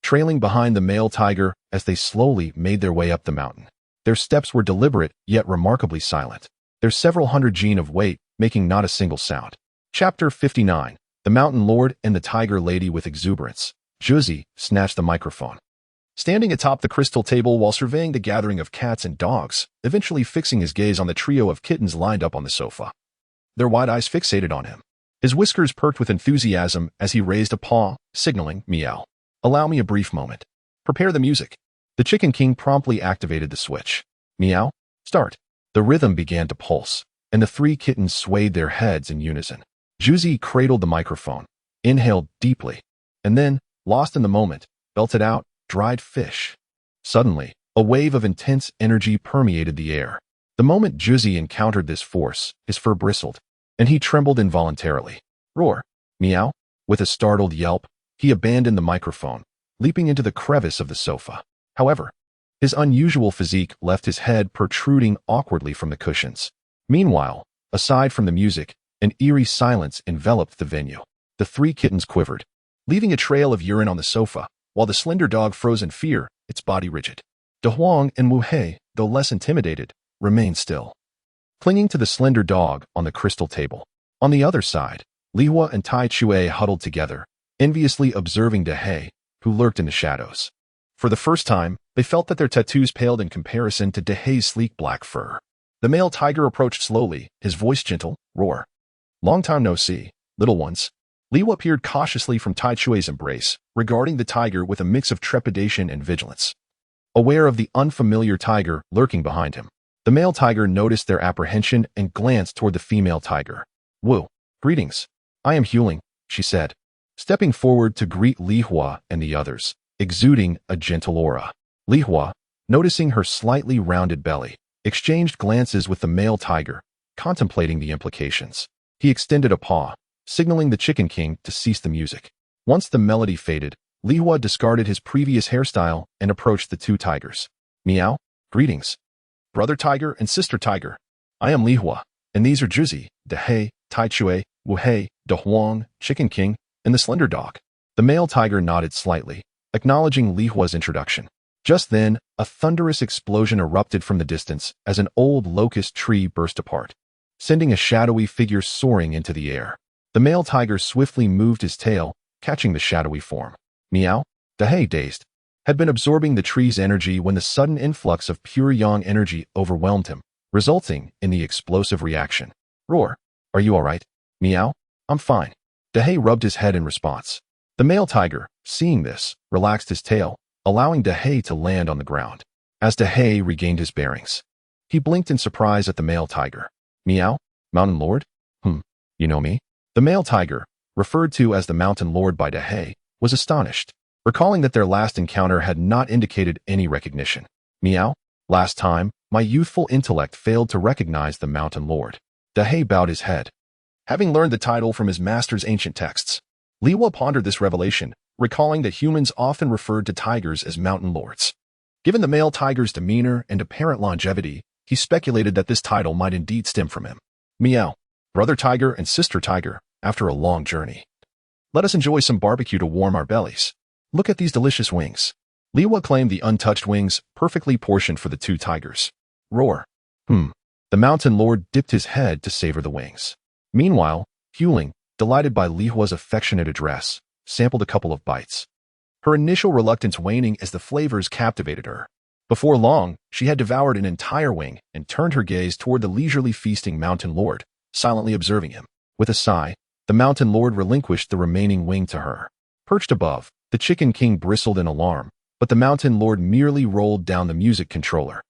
trailing behind the male tiger as they slowly made their way up the mountain. Their steps were deliberate, yet remarkably silent. Their several hundred jin of weight, making not a single sound. Chapter 59. The Mountain Lord and the Tiger Lady with Exuberance. Juzi snatched the microphone, standing atop the crystal table while surveying the gathering of cats and dogs, eventually fixing his gaze on the trio of kittens lined up on the sofa, their wide eyes fixated on him. His whiskers perked with enthusiasm as he raised a paw, signaling, meow. Allow me a brief moment. Prepare the music. The Chicken King promptly activated the switch. Meow. Start. The rhythm began to pulse, and the three kittens swayed their heads in unison. Juzi cradled the microphone, inhaled deeply, and then, lost in the moment, belted out, dried fish. Suddenly, a wave of intense energy permeated the air. The moment Juzi encountered this force, his fur bristled, and he trembled involuntarily. Roar. Meow. With a startled yelp, he abandoned the microphone, leaping into the crevice of the sofa. However, his unusual physique left his head protruding awkwardly from the cushions. Meanwhile, aside from the music, an eerie silence enveloped the venue. The three kittens quivered, leaving a trail of urine on the sofa, while the slender dog froze in fear, its body rigid. De Huang and Wu Hei, though less intimidated, remained still, clinging to the slender dog on the crystal table. On the other side, Li Hua and Tai Chue huddled together, enviously observing De Hei, who lurked in the shadows. For the first time, they felt that their tattoos paled in comparison to De Hei's sleek black fur. The male tiger approached slowly, his voice gentle. Roar. Long time no see, little ones. Li Hua peered cautiously from Tai Chue's embrace, regarding the tiger with a mix of trepidation and vigilance, aware of the unfamiliar tiger lurking behind him. The male tiger noticed their apprehension and glanced toward the female tiger. Wu. Greetings. I am Huling, she said, stepping forward to greet Li Hua and the others, exuding a gentle aura. Li Hua, noticing her slightly rounded belly, exchanged glances with the male tiger, contemplating the implications. He extended a paw, signaling the Chicken King to cease the music. Once the melody faded, Li Hua discarded his previous hairstyle and approached the two tigers. Meow. Greetings. Brother tiger and sister tiger. I am Li Hua, and these are Juzi, De Hei, Tai Chue, Wu Hei, De Huang, Chicken King, and the slender dog. The male tiger nodded slightly, acknowledging Li Hua's introduction. Just then, a thunderous explosion erupted from the distance as an old locust tree burst apart, sending a shadowy figure soaring into the air. The male tiger swiftly moved his tail, catching the shadowy form. Meow. De Hei, dazed, had been absorbing the tree's energy when the sudden influx of pure yang energy overwhelmed him, resulting in the explosive reaction. Roar. Are you all right? Meow. I'm fine. De Hei rubbed his head in response. The male tiger, seeing this, relaxed his tail, allowing De Hei to land on the ground. As De Hei regained his bearings, he blinked in surprise at the male tiger. Meow. Mountain Lord? You know me? The male tiger, referred to as the Mountain Lord by De Hei, was astonished, recalling that their last encounter had not indicated any recognition. Meow. Last time, my youthful intellect failed to recognize the Mountain Lord. De Hei bowed his head, having learned the title from his master's ancient texts. Li Hua pondered this revelation, recalling that humans often referred to tigers as mountain lords. Given the male tiger's demeanor and apparent longevity, he speculated that this title might indeed stem from him. Meow. Brother tiger and sister tiger, after a long journey. Let us enjoy some barbecue to warm our bellies. Look at these delicious wings. Liwa claimed the untouched wings, perfectly portioned for the two tigers. Roar. The mountain lord dipped his head to savor the wings. Meanwhile, Huling, delighted by Lihua's affectionate address, sampled a couple of bites. Her initial reluctance waning as the flavors captivated her. Before long, she had devoured an entire wing and turned her gaze toward the leisurely feasting mountain lord, silently observing him. With a sigh, the mountain lord relinquished the remaining wing to her. Perched above, the chicken king bristled in alarm, but the mountain lord merely rolled down the music controller.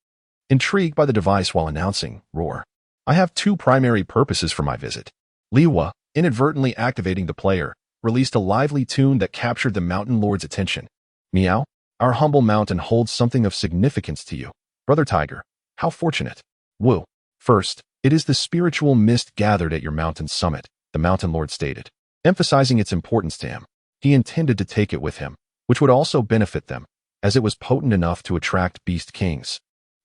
Intrigued by the device while announcing, Roar. I have two primary purposes for my visit. Liwa, inadvertently activating the player, released a lively tune that captured the mountain lord's attention. Meow. Our humble mountain holds something of significance to you. Brother Tiger, how fortunate. Woo. First, it is the spiritual mist gathered at your mountain summit, the mountain lord stated. Emphasizing its importance to him, he intended to take it with him, which would also benefit them, as it was potent enough to attract beast kings.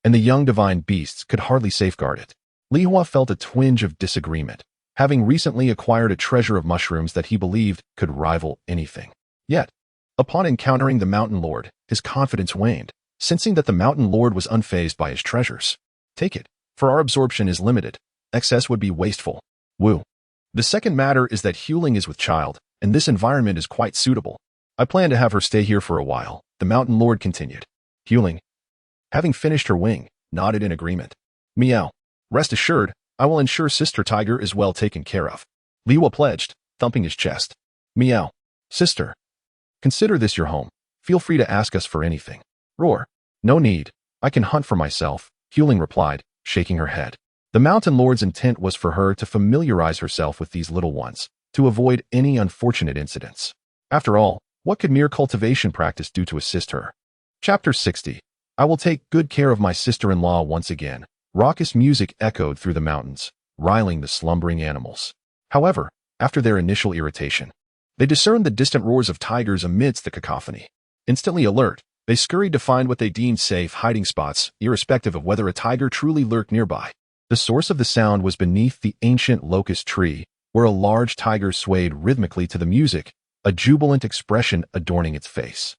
And the young divine beasts could hardly safeguard it. Lihua felt a twinge of disagreement, having recently acquired a treasure of mushrooms that he believed could rival anything. Yet, upon encountering the mountain lord, his confidence waned, sensing that the mountain lord was unfazed by his treasures. Take it, for our absorption is limited. Excess would be wasteful. Woo. The second matter is that Huling is with child, and this environment is quite suitable. I plan to have her stay here for a while, the mountain lord continued. Huling, having finished her wing, nodded in agreement. Meow. Rest assured, I will ensure Sister Tiger is well taken care of. Liwa pledged, thumping his chest. Meow. Sister. Consider this your home. Feel free to ask us for anything. Roar. No need. I can hunt for myself, Huling replied, shaking her head. The mountain lord's intent was for her to familiarize herself with these little ones, to avoid any unfortunate incidents. After all, what could mere cultivation practice do to assist her? Chapter 60. I will take good care of my sister-in-law once again. Raucous music echoed through the mountains, riling the slumbering animals. However, after their initial irritation, they discerned the distant roars of tigers amidst the cacophony. Instantly alert, they scurried to find what they deemed safe hiding spots, irrespective of whether a tiger truly lurked nearby. The source of the sound was beneath the ancient locust tree, where a large tiger swayed rhythmically to the music, a jubilant expression adorning its face.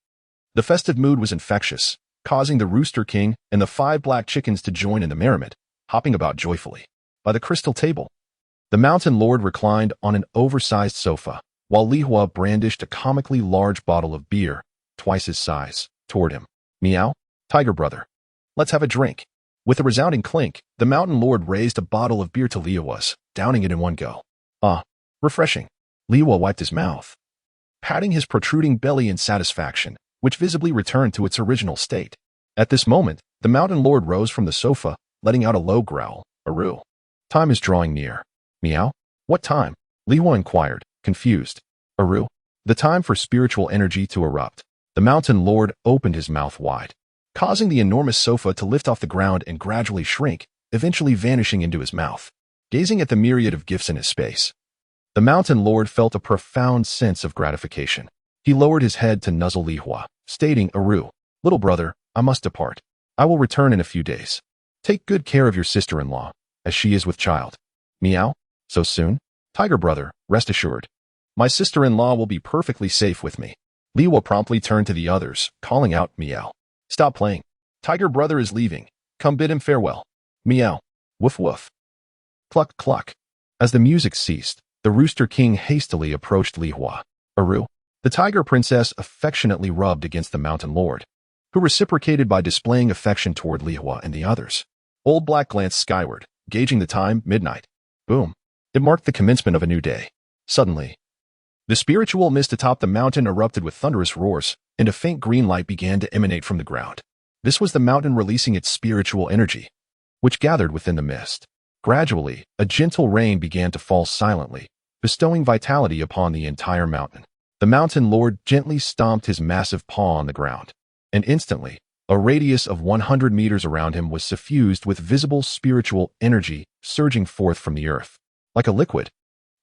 The festive mood was infectious, causing the rooster king and the 5 black chickens to join in the merriment, hopping about joyfully. By the crystal table, the mountain lord reclined on an oversized sofa, while Lihua brandished a comically large bottle of beer, twice his size, toward him. Meow. Tiger brother. Let's have a drink. With a resounding clink, the mountain lord raised a bottle of beer to Lihua's, downing it in one go. Ah, refreshing. Lihua wiped his mouth, patting his protruding belly in satisfaction, which visibly returned to its original state. At this moment, the mountain lord rose from the sofa, letting out a low growl. Aru. Time is drawing near. Meow. What time? Lihua inquired, confused. Aru. The time for spiritual energy to erupt. The mountain lord opened his mouth wide, causing the enormous sofa to lift off the ground and gradually shrink, eventually vanishing into his mouth. Gazing at the myriad of gifts in his space, the mountain lord felt a profound sense of gratification. He lowered his head to nuzzle Lihua, stating, Aru, little brother, I must depart. I will return in a few days. Take good care of your sister-in-law, as she is with child. Meow. So soon? Tiger brother, rest assured. My sister-in-law will be perfectly safe with me. Lihua promptly turned to the others, calling out, Meow. Stop playing. Tiger brother is leaving. Come bid him farewell. Meow. Woof woof. Cluck cluck. As the music ceased, the rooster king hastily approached Lihua. Aru. The tiger princess affectionately rubbed against the mountain lord, who reciprocated by displaying affection toward Lihua and the others. Old Black glanced skyward, gauging the time, midnight. Boom. It marked the commencement of a new day. Suddenly, the spiritual mist atop the mountain erupted with thunderous roars, and a faint green light began to emanate from the ground. This was the mountain releasing its spiritual energy, which gathered within the mist. Gradually, a gentle rain began to fall silently, bestowing vitality upon the entire mountain. The mountain lord gently stomped his massive paw on the ground, and instantly, a radius of 100 meters around him was suffused with visible spiritual energy surging forth from the earth. Like a liquid,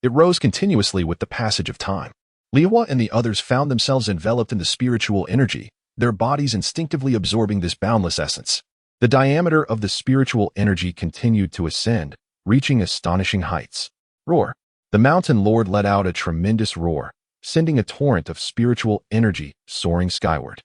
it rose continuously with the passage of time. Liwa and the others found themselves enveloped in the spiritual energy, their bodies instinctively absorbing this boundless essence. The diameter of the spiritual energy continued to ascend, reaching astonishing heights. Roar! The mountain lord let out a tremendous roar, sending a torrent of spiritual energy soaring skyward.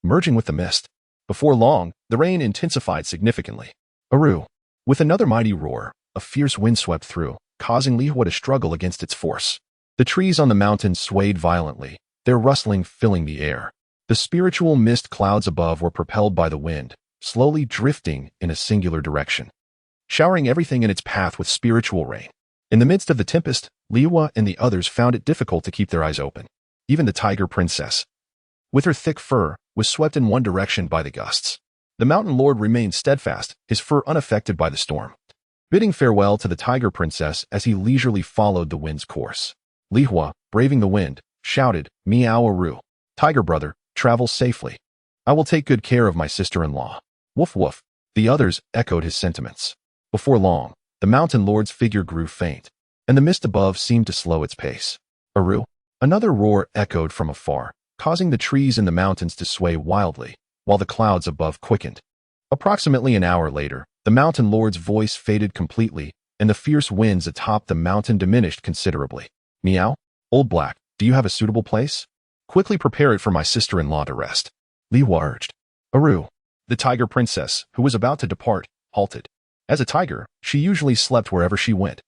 Merging with the mist. Before long, the rain intensified significantly. Aru! With another mighty roar, a fierce wind swept through, causing Lihua to struggle against its force. The trees on the mountain swayed violently, their rustling filling the air. The spiritual mist clouds above were propelled by the wind, slowly drifting in a singular direction, showering everything in its path with spiritual rain. In the midst of the tempest, Liwa and the others found it difficult to keep their eyes open. Even the tiger princess, with her thick fur, was swept in one direction by the gusts. The mountain lord remained steadfast, his fur unaffected by the storm, bidding farewell to the tiger princess as he leisurely followed the wind's course. Lihua, braving the wind, shouted, "Meow Aru, tiger brother, travel safely. I will take good care of my sister-in-law." Woof woof. The others echoed his sentiments. Before long, the mountain lord's figure grew faint, and the mist above seemed to slow its pace. Aru! Another roar echoed from afar, causing the trees in the mountains to sway wildly, while the clouds above quickened. Approximately an hour later, the mountain lord's voice faded completely, and the fierce winds atop the mountain diminished considerably. Meow? Old Black, do you have a suitable place? Quickly prepare it for my sister-in-law to rest. Liwa urged. Aru! The tiger princess, who was about to depart, halted. As a tiger, she usually slept wherever she went.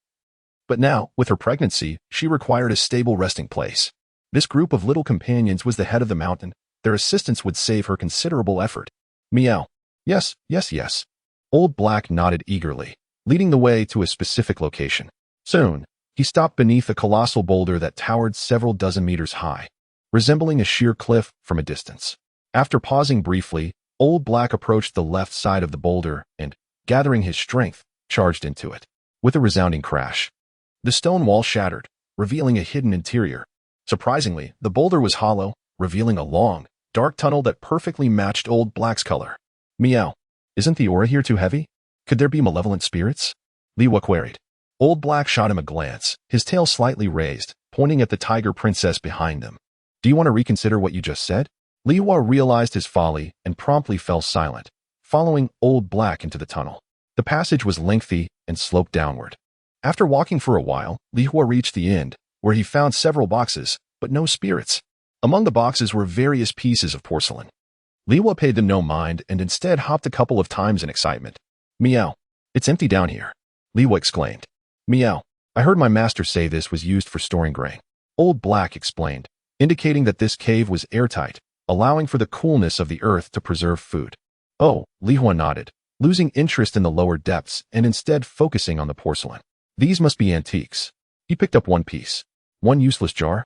But now, with her pregnancy, she required a stable resting place. This group of little companions was the head of the mountain. Their assistance would save her considerable effort. Meow. Yes, yes, yes. Old Black nodded eagerly, leading the way to a specific location. Soon, he stopped beneath a colossal boulder that towered several dozen meters high, resembling a sheer cliff from a distance. After pausing briefly, Old Black approached the left side of the boulder and, gathering his strength, charged into it. With a resounding crash, the stone wall shattered, revealing a hidden interior. Surprisingly, the boulder was hollow, revealing a long, dark tunnel that perfectly matched Old Black's color. Meow. Isn't the aura here too heavy? Could there be malevolent spirits? Liwa queried. Old Black shot him a glance, his tail slightly raised, pointing at the tiger princess behind them. Do you want to reconsider what you just said? Liwa realized his folly and promptly fell silent, following Old Black into the tunnel. The passage was lengthy and sloped downward. After walking for a while, Liwa reached the end, where he found several boxes, but no spirits. Among the boxes were various pieces of porcelain. Liwa paid them no mind and instead hopped a couple of times in excitement. Meow. It's empty down here. Liwa exclaimed. Meow. I heard my master say this was used for storing grain. Old Black explained, indicating that this cave was airtight, allowing for the coolness of the earth to preserve food. Oh, Liwa nodded, losing interest in the lower depths and instead focusing on the porcelain. These must be antiques. He picked up one piece. One useless jar.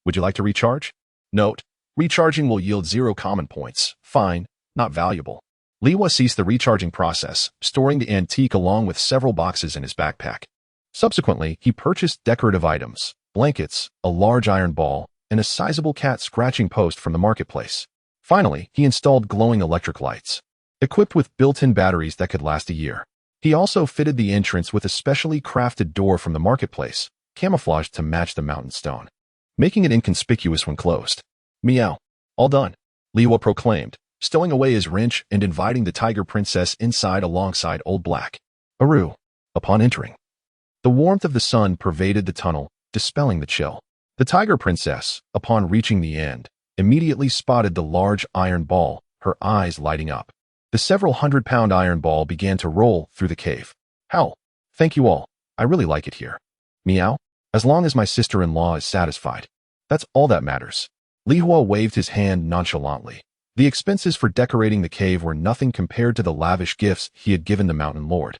Would you like to recharge? Note, recharging will yield 0 common points. Fine, not valuable. Liwa ceased the recharging process, storing the antique along with several boxes in his backpack. Subsequently, he purchased decorative items, blankets, a large iron ball, and a sizable cat scratching post from the marketplace. Finally, he installed glowing electric lights, equipped with built-in batteries that could last a year. He also fitted the entrance with a specially crafted door from the marketplace, camouflaged to match the mountain stone, making it inconspicuous when closed. Meow. All done, Liwa proclaimed, stowing away his wrench and inviting the tiger princess inside alongside Old Black. Aru. Upon entering, the warmth of the sun pervaded the tunnel, dispelling the chill. The tiger princess, upon reaching the end, immediately spotted the large iron ball, her eyes lighting up. The several hundred-pound iron ball began to roll through the cave. Howl. Thank you all. I really like it here. Meow. As long as my sister-in-law is satisfied. That's all that matters. Lihua waved his hand nonchalantly. The expenses for decorating the cave were nothing compared to the lavish gifts he had given the mountain lord,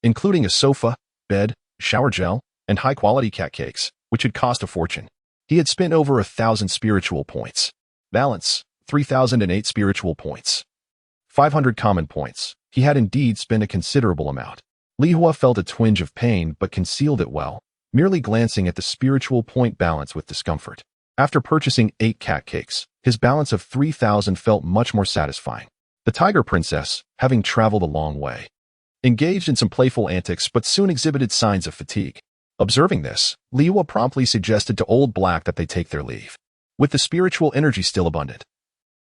including a sofa, bed, shower gel, and high-quality cat cakes, which had cost a fortune. He had spent over 1,000 spiritual points. Balance, 3,008 spiritual points. 500 common points. He had indeed spent a considerable amount. Lihua felt a twinge of pain but concealed it well, merely glancing at the spiritual point balance with discomfort. After purchasing 8 cat cakes, his balance of 3,000 felt much more satisfying. The tiger princess, having traveled a long way, engaged in some playful antics but soon exhibited signs of fatigue. Observing this, Liuwa promptly suggested to Old Black that they take their leave. With the spiritual energy still abundant,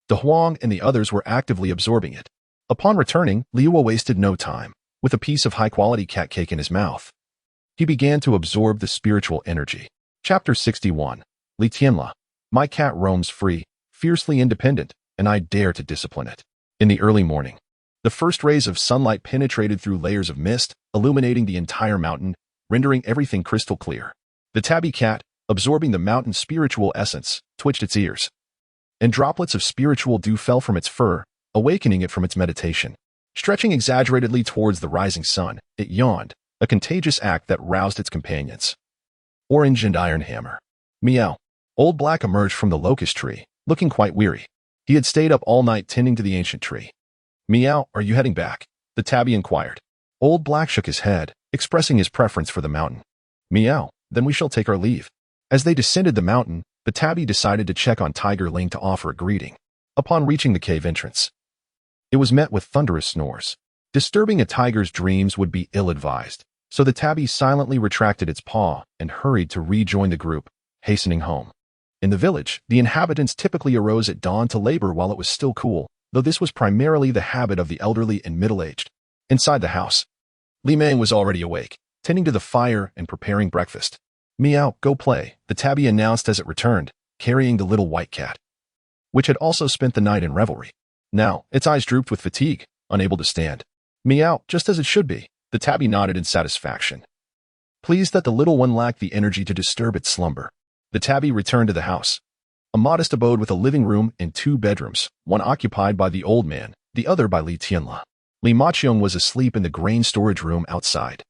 De Huang and the others were actively absorbing it. Upon returning, Liuwa wasted no time. With a piece of high-quality cat cake in his mouth, he began to absorb the spiritual energy. Chapter 61. Li Tianla. My cat roams free, fiercely independent, and I dare to discipline it. In the early morning, the first rays of sunlight penetrated through layers of mist, illuminating the entire mountain, rendering everything crystal clear. The tabby cat, absorbing the mountain's spiritual essence, twitched its ears, and droplets of spiritual dew fell from its fur, awakening it from its meditation. Stretching exaggeratedly towards the rising sun, it yawned, a contagious act that roused its companions. Orange and Iron Hammer. Meow. Old Black emerged from the locust tree, looking quite weary. He had stayed up all night tending to the ancient tree. Meow, are you heading back? The tabby inquired. Old Black shook his head, expressing his preference for the mountain. Meow, then we shall take our leave. As they descended the mountain, the tabby decided to check on Tiger Ling to offer a greeting. Upon reaching the cave entrance, it was met with thunderous snores. Disturbing a tiger's dreams would be ill-advised, so the tabby silently retracted its paw and hurried to rejoin the group, hastening home. In the village, the inhabitants typically arose at dawn to labor while it was still cool, though this was primarily the habit of the elderly and middle-aged. Inside the house, Li Meng was already awake, tending to the fire and preparing breakfast. Meow, go play, the tabby announced as it returned, carrying the little white cat, which had also spent the night in revelry. Now, its eyes drooped with fatigue, unable to stand. Meow, just as it should be, the tabby nodded in satisfaction, pleased that the little one lacked the energy to disturb its slumber. The tabby returned to the house, a modest abode with a living room and 2 bedrooms, one occupied by the old man, the other by Li Tianla. Li Maqiong was asleep in the grain storage room outside.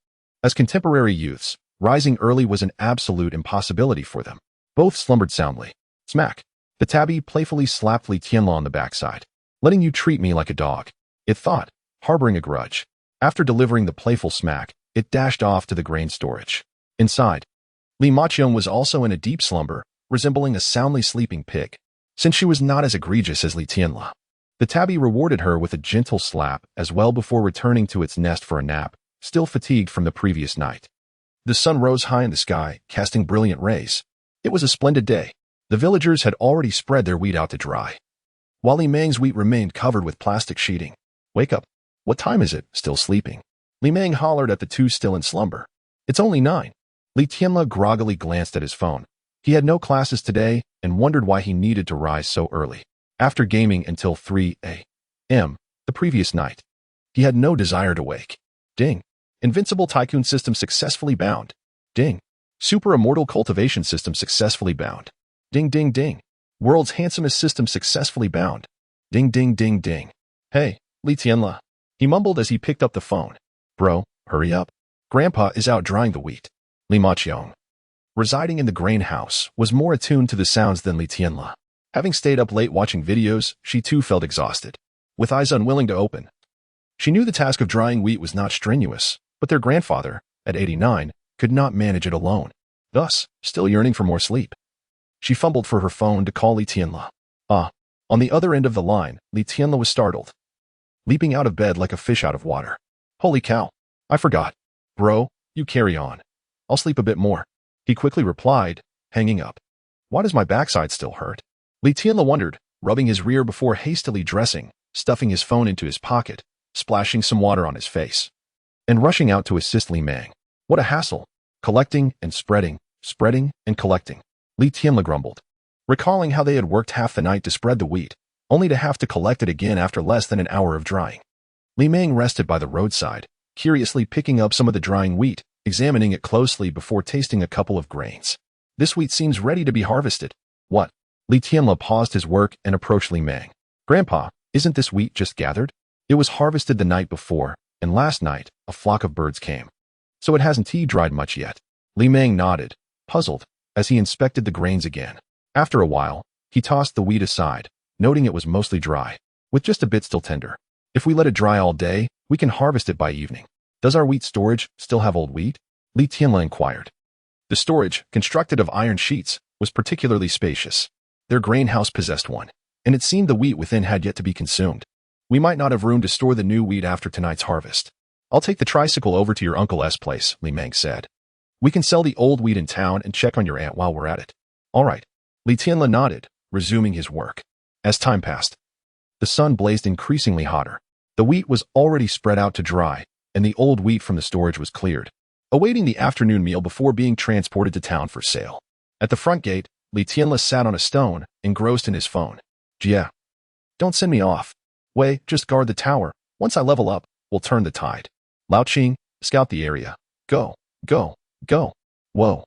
As contemporary youths, rising early was an absolute impossibility for them. Both slumbered soundly. Smack. The tabby playfully slapped Li Tianla on the backside. Letting you treat me like a dog, it thought, harboring a grudge. After delivering the playful smack, it dashed off to the grain storage. Inside, Li Maqiong was also in a deep slumber, resembling a soundly sleeping pig. Since she was not as egregious as Li Tianla, the tabby rewarded her with a gentle slap as well before returning to its nest for a nap, still fatigued from the previous night. The sun rose high in the sky, casting brilliant rays. It was a splendid day. The villagers had already spread their wheat out to dry, while Li Meng's wheat remained covered with plastic sheeting. Wake up. What time is it? Still sleeping. Li Meng hollered at the two still in slumber. It's only 9. Li Tianla groggily glanced at his phone. He had no classes today and wondered why he needed to rise so early. After gaming until 3 a.m. the previous night, he had no desire to wake. Ding. Invincible Tycoon System successfully bound. Ding. Super Immortal Cultivation System successfully bound. Ding ding ding. World's handsomest system successfully bound. Ding ding ding ding. Hey, Li Tianla. He mumbled as he picked up the phone. Bro, hurry up. Grandpa is out drying the wheat. Li Maqiong, residing in the grain house, was more attuned to the sounds than Li Tianla. Having stayed up late watching videos, she too felt exhausted. With eyes unwilling to open, she knew the task of drying wheat was not strenuous, but their grandfather, at 89, could not manage it alone. Thus, still yearning for more sleep, she fumbled for her phone to call Li Tianla. On the other end of the line, Li Tianla was startled, leaping out of bed like a fish out of water. Holy cow, I forgot. Bro, you carry on. I'll sleep a bit more, he quickly replied, hanging up. Why does my backside still hurt? Li Tianla wondered, rubbing his rear before hastily dressing, stuffing his phone into his pocket, splashing some water on his face, and rushing out to assist Li Meng. What a hassle. Collecting and spreading and collecting. Li Tianla grumbled, recalling how they had worked half the night to spread the wheat, only to have to collect it again after less than an hour of drying. Li Meng rested by the roadside, curiously picking up some of the drying wheat, examining it closely before tasting a couple of grains. This wheat seems ready to be harvested. What? Li Tianla paused his work and approached Li Meng. Grandpa, isn't this wheat just gathered? It was harvested the night before, and last night, a flock of birds came. So it hasn't dried much yet. Li Meng nodded, puzzled, as he inspected the grains again. After a while, he tossed the wheat aside, noting it was mostly dry, with just a bit still tender. If we let it dry all day, we can harvest it by evening. Does our wheat storage still have old wheat? Li Tianla inquired. The storage, constructed of iron sheets, was particularly spacious. Their grain house possessed one, and it seemed the wheat within had yet to be consumed. We might not have room to store the new wheat after tonight's harvest. I'll take the tricycle over to your Uncle S.'s place, Li Meng said. We can sell the old wheat in town and check on your aunt while we're at it. All right. Li Tianle nodded, resuming his work. As time passed, the sun blazed increasingly hotter. The wheat was already spread out to dry, and the old wheat from the storage was cleared, awaiting the afternoon meal before being transported to town for sale. At the front gate, Li Tianle sat on a stone, engrossed in his phone. Jia, don't send me off. Wei, just guard the tower. Once I level up, we'll turn the tide. Lao Qing, scout the area. Go, go, go. Whoa.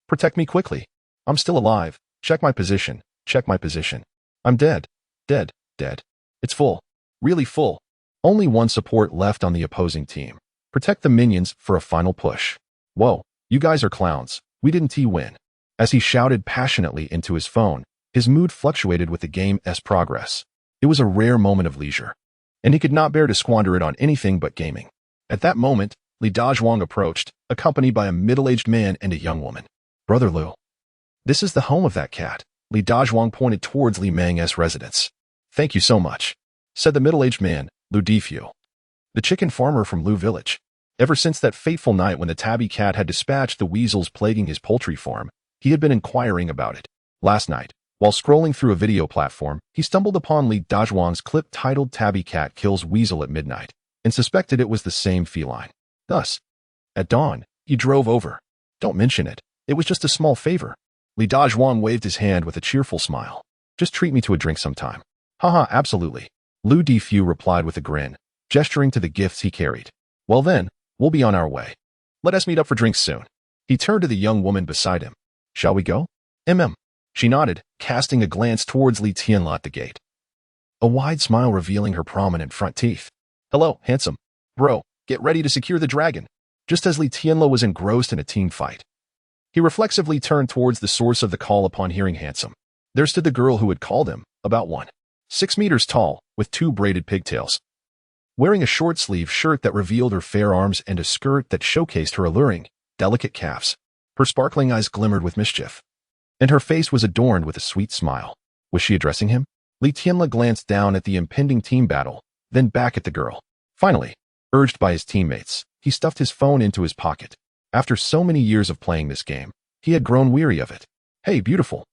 Protect me quickly. I'm still alive. Check my position. Check my position. I'm dead. Dead. Dead. It's full. Really full. Only one support left on the opposing team. Protect the minions for a final push. Whoa, you guys are clowns. We didn't win. As he shouted passionately into his phone, his mood fluctuated with the game's progress. It was a rare moment of leisure, and he could not bear to squander it on anything but gaming. At that moment, Li Dazhuang approached, accompanied by a middle-aged man and a young woman. Brother Lu. This is the home of that cat. Li Dazhuang pointed towards Li Meng's residence. Thank you so much, said the middle-aged man, Lu Difu, the chicken farmer from Lu village. Ever since that fateful night when the tabby cat had dispatched the weasels plaguing his poultry farm, he had been inquiring about it. Last night, while scrolling through a video platform, he stumbled upon Li Dazhuang's clip titled Tabby Cat Kills Weasel at Midnight, and suspected it was the same feline. Thus, at dawn, he drove over. Don't mention it. It was just a small favor. Li Dazhuang waved his hand with a cheerful smile. Just treat me to a drink sometime. Haha, absolutely. Lu Difu replied with a grin, gesturing to the gifts he carried. Well then, we'll be on our way. Let us meet up for drinks soon. He turned to the young woman beside him. Shall we go? She nodded, casting a glance towards Li Tianle at the gate. A wide smile revealing her prominent front teeth. Hello, handsome. Bro, get ready to secure the dragon. Just as Li Tianle was engrossed in a team fight, he reflexively turned towards the source of the call upon hearing handsome. There stood the girl who had called him, about 6 meters tall, with 2 braided pigtails. Wearing a short-sleeved shirt that revealed her fair arms and a skirt that showcased her alluring, delicate calves. Her sparkling eyes glimmered with mischief, and her face was adorned with a sweet smile. Was she addressing him? Li Tianle glanced down at the impending team battle, then back at the girl. Finally, urged by his teammates, he stuffed his phone into his pocket. After so many years of playing this game, he had grown weary of it. Hey, beautiful.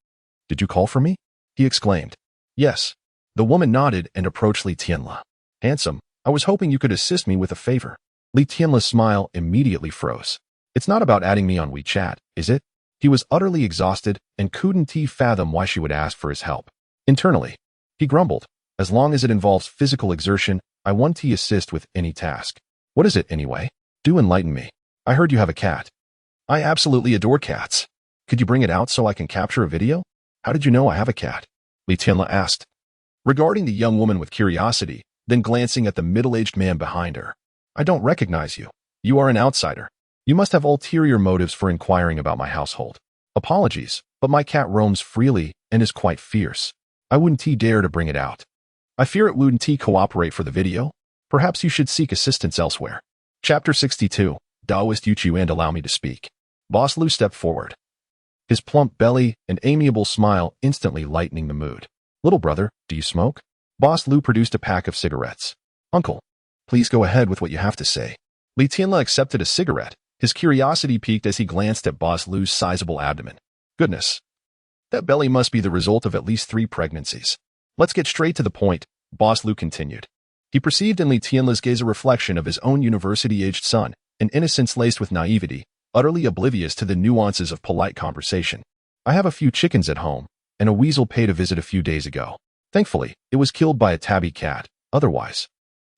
Did you call for me? He exclaimed. Yes. The woman nodded and approached Li Tianle. Handsome, I was hoping you could assist me with a favor. Li Tianle's smile immediately froze. It's not about adding me on WeChat, is it? He was utterly exhausted and couldn't fathom why she would ask for his help. Internally, he grumbled. As long as it involves physical exertion, I want to assist with any task. What is it anyway? Do enlighten me. I heard you have a cat. I absolutely adore cats. Could you bring it out so I can capture a video? How did you know I have a cat? Li Tianle asked, regarding the young woman with curiosity, then glancing at the middle-aged man behind her. I don't recognize you. You are an outsider. You must have ulterior motives for inquiring about my household. Apologies, but my cat roams freely and is quite fierce. I wouldn't dare to bring it out. I fear it wouldn't cooperate for the video. Perhaps you should seek assistance elsewhere. Chapter 62, Daoist Yuchu and allow me to speak. Boss Lu stepped forward, his plump belly and amiable smile instantly lightening the mood. Little brother, do you smoke? Boss Lu produced a pack of cigarettes. Uncle, please go ahead with what you have to say. Li Tianle accepted a cigarette. His curiosity piqued as he glanced at Boss Lu's sizable abdomen. Goodness. That belly must be the result of at least 3 pregnancies. Let's get straight to the point, Boss Lu continued. He perceived in Li Tianle's gaze a reflection of his own university-aged son, an innocence laced with naivety, utterly oblivious to the nuances of polite conversation. I have a few chickens at home, and a weasel paid a visit a few days ago. Thankfully, it was killed by a tabby cat. Otherwise,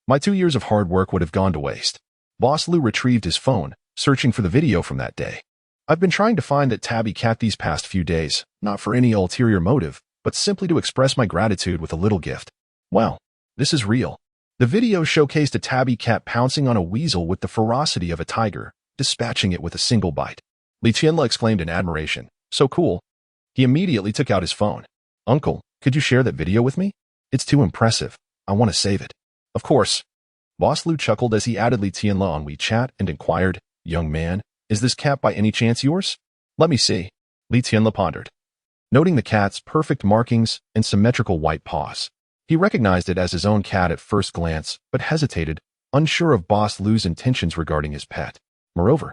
my 2 years of hard work would have gone to waste. Boss Lu retrieved his phone, searching for the video from that day. I've been trying to find that tabby cat these past few days, not for any ulterior motive, but simply to express my gratitude with a little gift. Wow, this is real. The video showcased a tabby cat pouncing on a weasel with the ferocity of a tiger, dispatching it with a single bite. Li Tianle exclaimed in admiration. So cool. He immediately took out his phone. Uncle, could you share that video with me? It's too impressive. I want to save it. Of course. Boss Lu chuckled as he added Li Tianle on WeChat and inquired, Young man, is this cat by any chance yours? Let me see. Li Tianle pondered, noting the cat's perfect markings and symmetrical white paws. He recognized it as his own cat at first glance, but hesitated, unsure of Boss Lu's intentions regarding his pet. Moreover,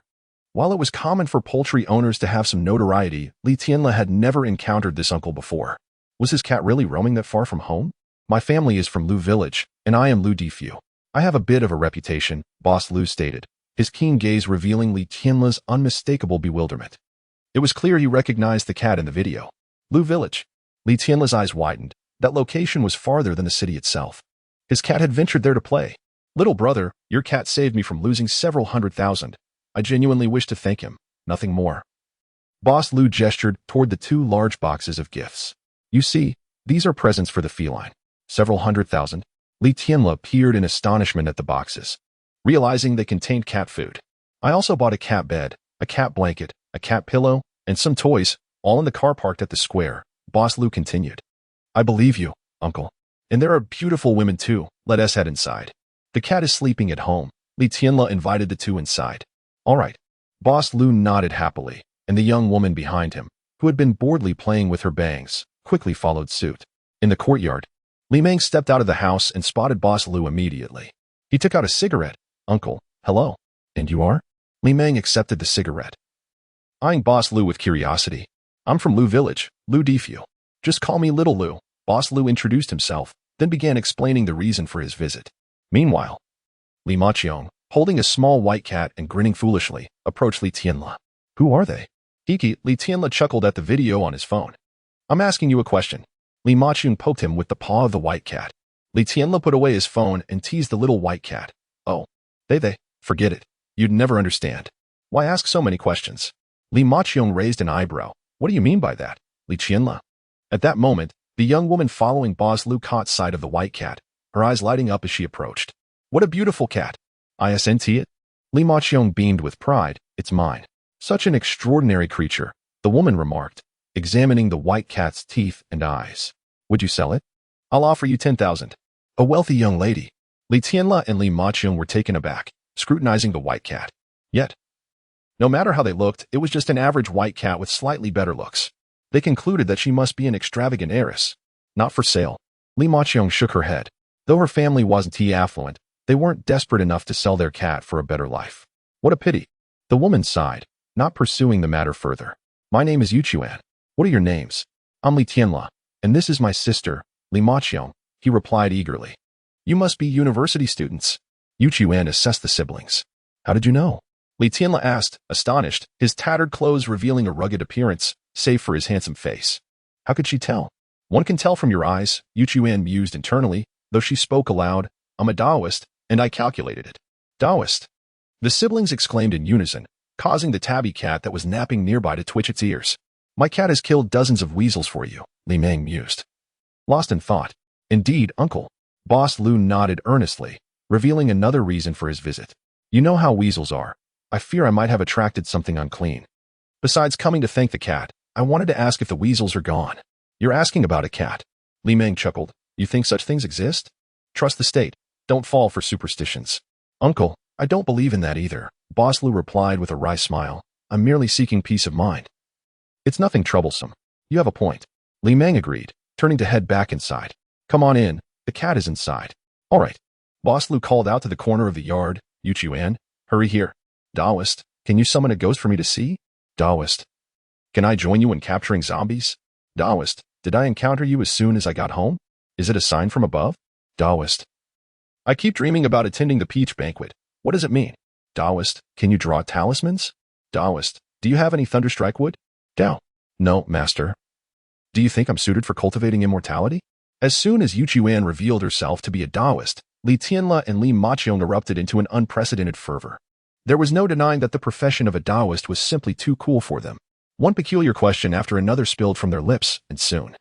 While it was common for poultry owners to have some notoriety, Li Tianle had never encountered this uncle before. Was his cat really roaming that far from home? My family is from Lu village, and I am Lu Difu. I have a bit of a reputation, Boss Lu stated, his keen gaze revealing Li Tianle's unmistakable bewilderment. It was clear he recognized the cat in the video. Lu village. Li Tianle's eyes widened. That location was farther than the city itself. His cat had ventured there to play. Little brother, your cat saved me from losing several 100,000. I genuinely wish to thank him, nothing more. Boss Lu gestured toward the 2 large boxes of gifts. You see, these are presents for the feline. Several 100,000. Li Tianle peered in astonishment at the boxes, realizing they contained cat food. I also bought a cat bed, a cat blanket, a cat pillow, and some toys, all in the car parked at the square. Boss Lu continued. I believe you, uncle. And there are beautiful women too. Let us head inside. The cat is sleeping at home. Li Tianle invited the 2 inside. All right. Boss Lu nodded happily, and the young woman behind him, who had been boredly playing with her bangs, quickly followed suit. In the courtyard, Li Meng stepped out of the house and spotted Boss Lu immediately. He took out a cigarette. Uncle, hello. And you are? Li Meng accepted the cigarette, eyeing Boss Lu with curiosity. I'm from Lu village, Lu Difu. Just call me Little Lu. Boss Lu introduced himself, then began explaining the reason for his visit. Meanwhile, Li Maqiong, holding a small white cat and grinning foolishly, approached Li Tianle. Who are they? Hiki, Li Tianle chuckled at the video on his phone. I'm asking you a question. Li Maqiong poked him with the paw of the white cat. Li Tianle put away his phone and teased the little white cat. Oh, they, forget it. You'd never understand. Why ask so many questions? Li Maqiong raised an eyebrow. What do you mean by that, Li Tianle? At that moment, the young woman following Boss Lu caught sight of the white cat, her eyes lighting up as she approached. What a beautiful cat. Isn't it? Li Maqiong beamed with pride. It's mine. Such an extraordinary creature, the woman remarked, examining the white cat's teeth and eyes. Would you sell it? I'll offer you 10,000. A wealthy young lady. Li Tianle and Li Maqiong were taken aback, scrutinizing the white cat. Yet, no matter how they looked, it was just an average white cat with slightly better looks. They concluded that she must be an extravagant heiress. Not for sale. Li Maqiong shook her head. Though her family wasn't affluent, they weren't desperate enough to sell their cat for a better life. What a pity. The woman sighed, not pursuing the matter further. My name is Yuchuan. What are your names? I'm Li Tianle, and this is my sister, Li Maqiong, he replied eagerly. You must be university students. Yuchuan assessed the siblings. How did you know? Li Tianle asked, astonished, his tattered clothes revealing a rugged appearance, save for his handsome face. How could she tell? One can tell from your eyes, Yuchuan mused internally, though she spoke aloud. I'm a Taoist, and I calculated it. Taoist. The siblings exclaimed in unison, causing the tabby cat that was napping nearby to twitch its ears. My cat has killed dozens of weasels for you, Li Meng mused. Lost in thought. Indeed, uncle. Boss Lu nodded earnestly, revealing another reason for his visit. You know how weasels are. I fear I might have attracted something unclean. Besides coming to thank the cat, I wanted to ask if the weasels are gone. You're asking about a cat. Li Meng chuckled. You think such things exist? Trust the state. Don't fall for superstitions. Uncle, I don't believe in that either, Boss Lu replied with a wry smile. I'm merely seeking peace of mind. It's nothing troublesome. You have a point. Li Meng agreed, turning to head back inside. Come on in. The cat is inside. All right. Boss Lu called out to the corner of the yard. Yuchuan, hurry here. Taoist, can you summon a ghost for me to see? Taoist. Can I join you in capturing zombies? Taoist, did I encounter you as soon as I got home? Is it a sign from above? Taoist. I keep dreaming about attending the peach banquet. What does it mean? Taoist, can you draw talismans? Taoist, do you have any thunderstrike wood? Tao. No, master. Do you think I'm suited for cultivating immortality? As soon as Yuchuan revealed herself to be a Taoist, Li Tianle and Li Maqiong erupted into an unprecedented fervor. There was no denying that the profession of a Taoist was simply too cool for them. One peculiar question after another spilled from their lips, and soon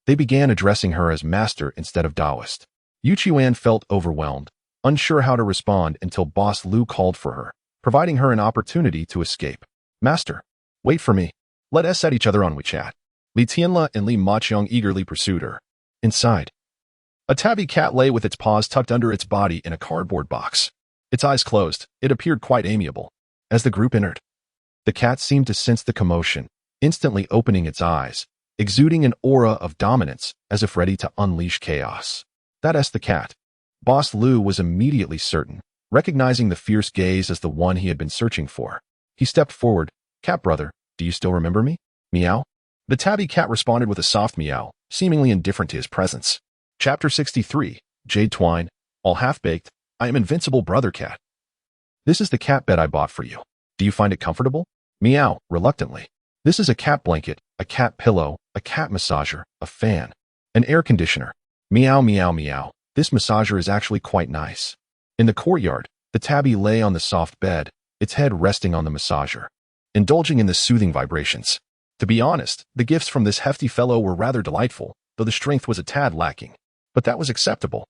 they began addressing her as master instead of Taoist. Yuchuan felt overwhelmed, unsure how to respond until Boss Lu called for her, providing her an opportunity to escape. Master, wait for me. Let us at each other on WeChat. Li Tianle and Li Maqiong eagerly pursued her. Inside, a tabby cat lay with its paws tucked under its body in a cardboard box. Its eyes closed, it appeared quite amiable. As the group entered, the cat seemed to sense the commotion, instantly opening its eyes, exuding an aura of dominance as if ready to unleash chaos. That's the cat. Boss Lu was immediately certain, recognizing the fierce gaze as the one he had been searching for. He stepped forward. Cat brother, do you still remember me? Meow. The tabby cat responded with a soft meow, seemingly indifferent to his presence. Chapter 63, Jade Twine. All half-baked, I am invincible brother cat. This is the cat bed I bought for you. Do you find it comfortable? Meow, reluctantly. This is a cat blanket, a cat pillow, a cat massager, a fan, an air conditioner. Meow, meow, meow. This massager is actually quite nice. In the courtyard, the tabby lay on the soft bed, its head resting on the massager, indulging in the soothing vibrations. To be honest, the gifts from this hefty fellow were rather delightful, though the strength was a tad lacking. But that was acceptable.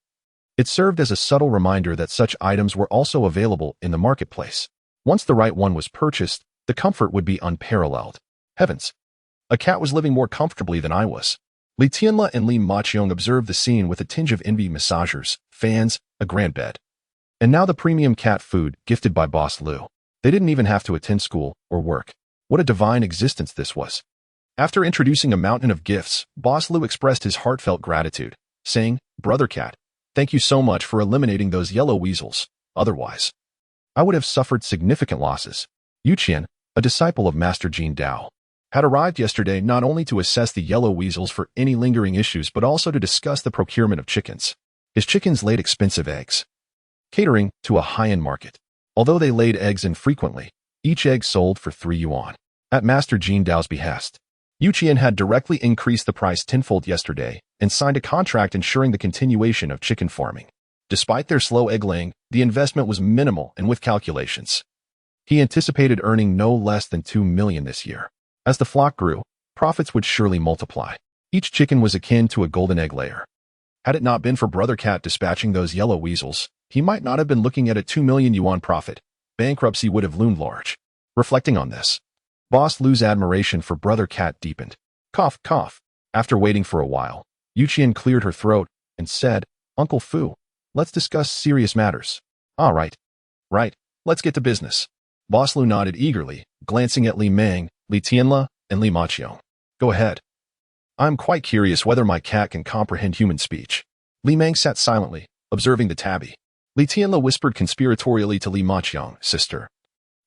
It served as a subtle reminder that such items were also available in the marketplace. Once the right one was purchased, the comfort would be unparalleled. Heavens! A cat was living more comfortably than I was. Li Tianle and Li Maqiong observed the scene with a tinge of envy. Massagers, fans, a grand bed. And now the premium cat food gifted by Boss Lu. They didn't even have to attend school or work. What a divine existence this was. After introducing a mountain of gifts, Boss Lu expressed his heartfelt gratitude, saying, Brother Cat, thank you so much for eliminating those yellow weasels. Otherwise, I would have suffered significant losses. Yu Qian, a disciple of Master Jin Dao, had arrived yesterday not only to assess the yellow weasels for any lingering issues but also to discuss the procurement of chickens. His chickens laid expensive eggs, catering to a high-end market. Although they laid eggs infrequently, each egg sold for 3 yuan. At Master Jin Dao's behest, Yu Qian had directly increased the price tenfold yesterday and signed a contract ensuring the continuation of chicken farming. Despite their slow egg laying, the investment was minimal and with calculations. He anticipated earning no less than 2 million this year. As the flock grew, profits would surely multiply. Each chicken was akin to a golden egg layer. Had it not been for Brother Cat dispatching those yellow weasels, he might not have been looking at a 2 million yuan profit. Bankruptcy would have loomed large. Reflecting on this, Boss Lu's admiration for Brother Cat deepened. Cough, cough. After waiting for a while, Yu Qian cleared her throat and said, Uncle Fu, let's discuss serious matters. All right. Right, let's get to business. Boss Lu nodded eagerly, glancing at Li Meng, Li Tianle, and Li Maqiong. Go ahead. I'm quite curious whether my cat can comprehend human speech. Li Meng sat silently, observing the tabby. Li Tianle whispered conspiratorially to Li Maqiong, Sister,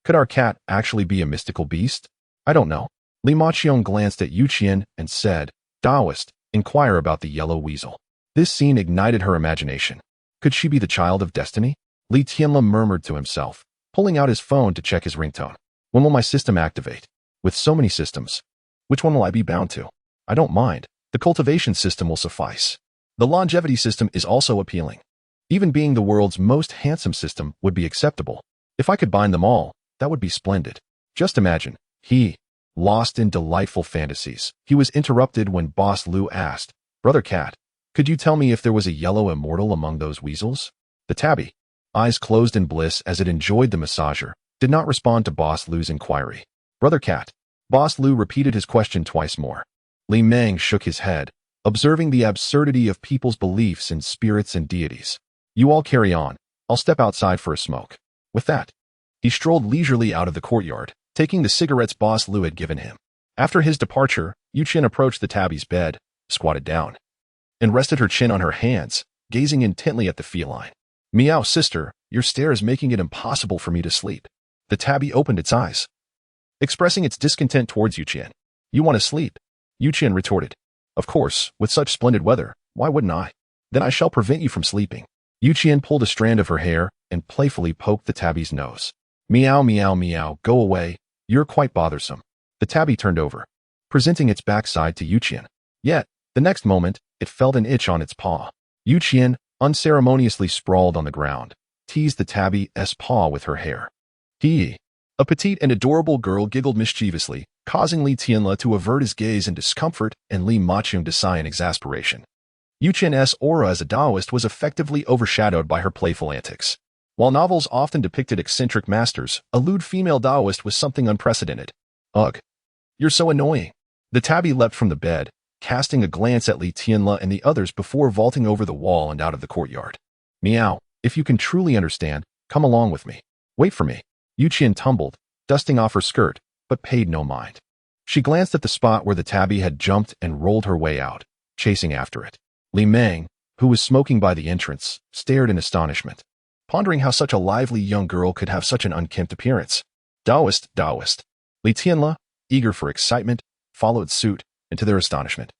could our cat actually be a mystical beast? I don't know. Li Maqiong glanced at Yu Qian and said, Taoist, inquire about the yellow weasel. This scene ignited her imagination. Could she be the child of destiny? Li Tianle murmured to himself, pulling out his phone to check his ringtone. When will my system activate? With so many systems, which one will I be bound to? I don't mind. The cultivation system will suffice. The longevity system is also appealing. Even being the world's most handsome system would be acceptable. If I could bind them all, that would be splendid. Just imagine, lost in delightful fantasies. He was interrupted when Boss Lu asked, Brother Cat, could you tell me if there was a yellow immortal among those weasels? The tabby, eyes closed in bliss as it enjoyed the massager, did not respond to Boss Lu's inquiry. Brother Cat. Boss Lu repeated his question twice more. Li Meng shook his head, observing the absurdity of people's beliefs in spirits and deities. You all carry on. I'll step outside for a smoke. With that, he strolled leisurely out of the courtyard, taking the cigarettes Boss Lu had given him. After his departure, Yu Qian approached the tabby's bed, squatted down, and rested her chin on her hands, gazing intently at the feline. Meow, sister, your stare is making it impossible for me to sleep. The tabby opened its eyes, expressing its discontent towards Yu Qian. You want to sleep? Yu Qian retorted. Of course, with such splendid weather, why wouldn't I? Then I shall prevent you from sleeping. Yu Qian pulled a strand of her hair and playfully poked the tabby's nose. Meow, meow, meow, go away. You're quite bothersome. The tabby turned over, presenting its backside to Yu Qian. Yet, the next moment, it felt an itch on its paw. Yu Qian, unceremoniously sprawled on the ground, teased the tabby's paw with her hair. A petite and adorable girl giggled mischievously, causing Li Tianle to avert his gaze in discomfort and Li Maqiong to sigh in exasperation. Yu Qian's aura as a Taoist was effectively overshadowed by her playful antics. While novels often depicted eccentric masters, a lewd female Taoist was something unprecedented. Ugh. You're so annoying. The tabby leapt from the bed, casting a glance at Li Tianle and the others before vaulting over the wall and out of the courtyard. Meow, if you can truly understand, come along with me. Wait for me. Yu Qian tumbled, dusting off her skirt, but paid no mind. She glanced at the spot where the tabby had jumped and rolled her way out, chasing after it. Li Meng, who was smoking by the entrance, stared in astonishment, pondering how such a lively young girl could have such an unkempt appearance. Daoist, Daoist. Li Tianla, eager for excitement, followed suit, and to their astonishment,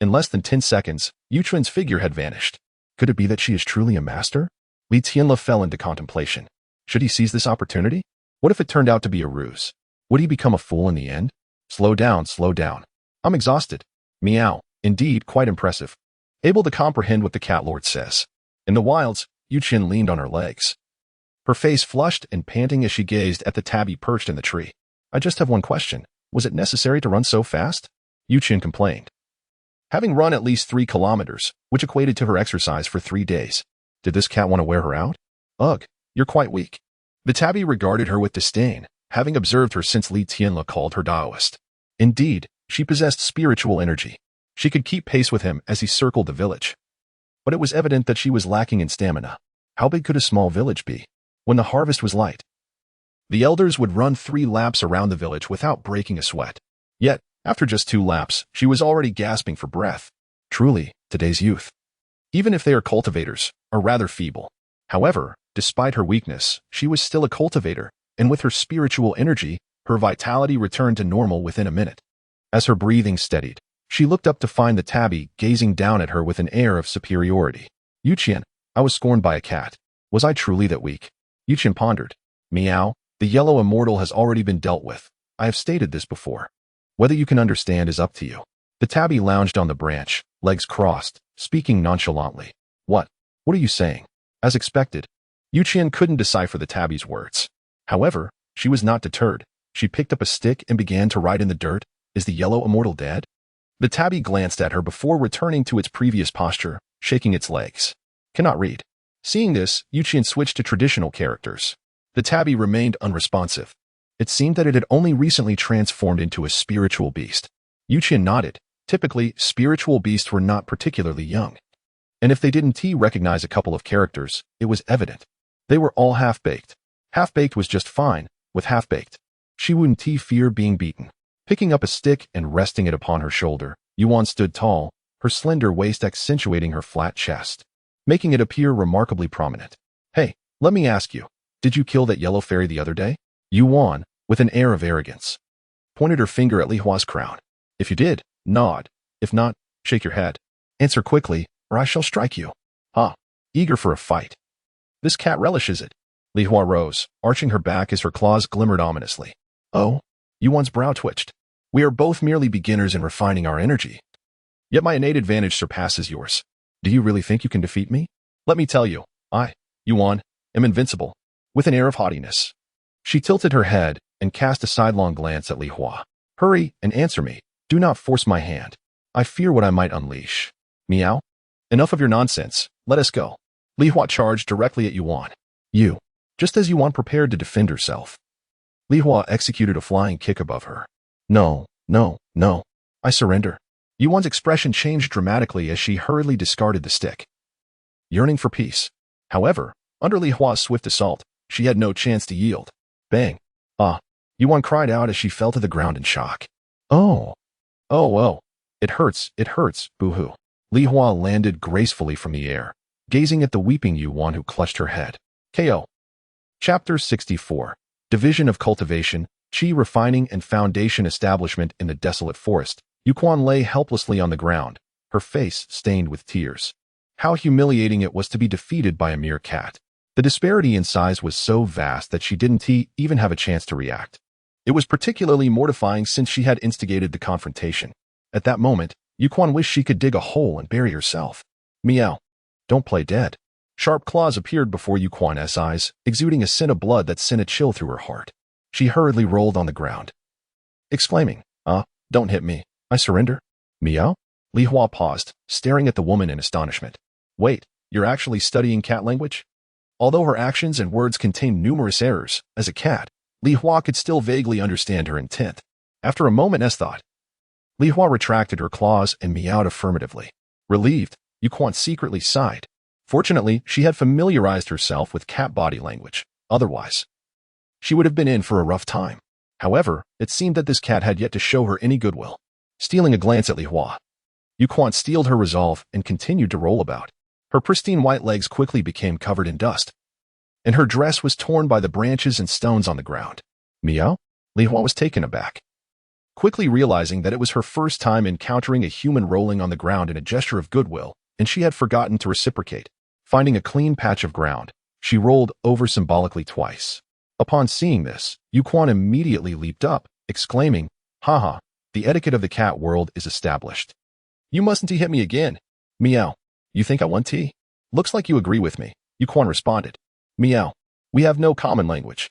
in less than 10 seconds, Yu Chuan's figure had vanished. Could it be that she is truly a master? Li Tianla fell into contemplation. Should he seize this opportunity? What if it turned out to be a ruse? Would he become a fool in the end? Slow down, slow down. I'm exhausted. Meow. Indeed, quite impressive. Able to comprehend what the cat lord says. In the wilds, Yu Qian leaned on her legs, her face flushed and panting as she gazed at the tabby perched in the tree. I just have one question. Was it necessary to run so fast? Yu Qian complained. Having run at least 3 kilometers, which equated to her exercise for 3 days. Did this cat want to wear her out? Ugh, you're quite weak. The tabby regarded her with disdain, having observed her since Li Tianla called her Daoist. Indeed, she possessed spiritual energy. She could keep pace with him as he circled the village. But it was evident that she was lacking in stamina. How big could a small village be? When the harvest was light, the elders would run 3 laps around the village without breaking a sweat. Yet, after just 2 laps, she was already gasping for breath. Truly, today's youth, even if they are cultivators, are rather feeble. However, despite her weakness, she was still a cultivator, and with her spiritual energy, her vitality returned to normal within a minute. As her breathing steadied, she looked up to find the tabby gazing down at her with an air of superiority. Yu Qian, I was scorned by a cat. Was I truly that weak? Yu Qian pondered. Meow, the yellow immortal has already been dealt with. I have stated this before. Whether you can understand is up to you. The tabby lounged on the branch, legs crossed, speaking nonchalantly. What are you saying? As expected, Yu Qian couldn't decipher the tabby's words. However, she was not deterred. She picked up a stick and began to write in the dirt. Is the yellow immortal dead? The tabby glanced at her before returning to its previous posture, shaking its legs. Cannot read. Seeing this, Yu Qian switched to traditional characters. The tabby remained unresponsive. It seemed that it had only recently transformed into a spiritual beast. Yu Qian nodded. Typically, spiritual beasts were not particularly young. And if they didn't recognize a couple of characters, it was evident. They were all half-baked. Half-baked was just fine, with half-baked. She wouldn't fear being beaten. Picking up a stick and resting it upon her shoulder, Yuan stood tall, her slender waist accentuating her flat chest, making it appear remarkably prominent. Hey, let me ask you, did you kill that yellow fairy the other day? Yuan, with an air of arrogance, pointed her finger at Li Hua's crown. If you did, nod. If not, shake your head. Answer quickly, or I shall strike you. Eager for a fight. This cat relishes it. Li Hua rose, arching her back as her claws glimmered ominously. Oh, Yuan's brow twitched. We are both merely beginners in refining our energy. Yet my innate advantage surpasses yours. Do you really think you can defeat me? Let me tell you, I, Yuan, am invincible. With an air of haughtiness, she tilted her head and cast a sidelong glance at Li Hua. Hurry and answer me. Do not force my hand. I fear what I might unleash. Meow. Enough of your nonsense. Let us go. Li Hua charged directly at Yuan. Just as Yuan prepared to defend herself, Li Hua executed a flying kick above her. No. I surrender. Yuan's expression changed dramatically as she hurriedly discarded the stick, yearning for peace. However, under Li Hua's swift assault, she had no chance to yield. Bang. Yuan cried out as she fell to the ground in shock. Oh. It hurts, boo-hoo. Li Hua landed gracefully from the air, gazing at the weeping Yuan who clutched her head. KO. Chapter 64. Division of Cultivation, Qi Refining and Foundation Establishment in the Desolate Forest. Yuan lay helplessly on the ground, her face stained with tears. How humiliating it was to be defeated by a mere cat. The disparity in size was so vast that she didn't even have a chance to react. It was particularly mortifying since she had instigated the confrontation. At that moment, Yuan wished she could dig a hole and bury herself. Meow. Don't play dead. Sharp claws appeared before Yuan's eyes, exuding a scent of blood that sent a chill through her heart. She hurriedly rolled on the ground, exclaiming, don't hit me. I surrender. Meow? Li Hua paused, staring at the woman in astonishment. Wait, you're actually studying cat language? Although her actions and words contained numerous errors, as a cat, Li Hua could still vaguely understand her intent. After a moment's thought, Li Hua retracted her claws and meowed affirmatively. Relieved, Yuan secretly sighed. Fortunately, she had familiarized herself with cat body language. Otherwise, she would have been in for a rough time. However, it seemed that this cat had yet to show her any goodwill. Stealing a glance at Li Hua, Yuan steeled her resolve and continued to roll about. Her pristine white legs quickly became covered in dust, and her dress was torn by the branches and stones on the ground. Meow? Li Hua was taken aback, quickly realizing that it was her first time encountering a human rolling on the ground in a gesture of goodwill, and she had forgotten to reciprocate. Finding a clean patch of ground, she rolled over symbolically twice. Upon seeing this, Yuquan immediately leaped up, exclaiming, "Haha, the etiquette of the cat world is established. You mustn't hit me again. Meow. You think I want tea? Looks like you agree with me," Yuquan responded. "Meow. We have no common language.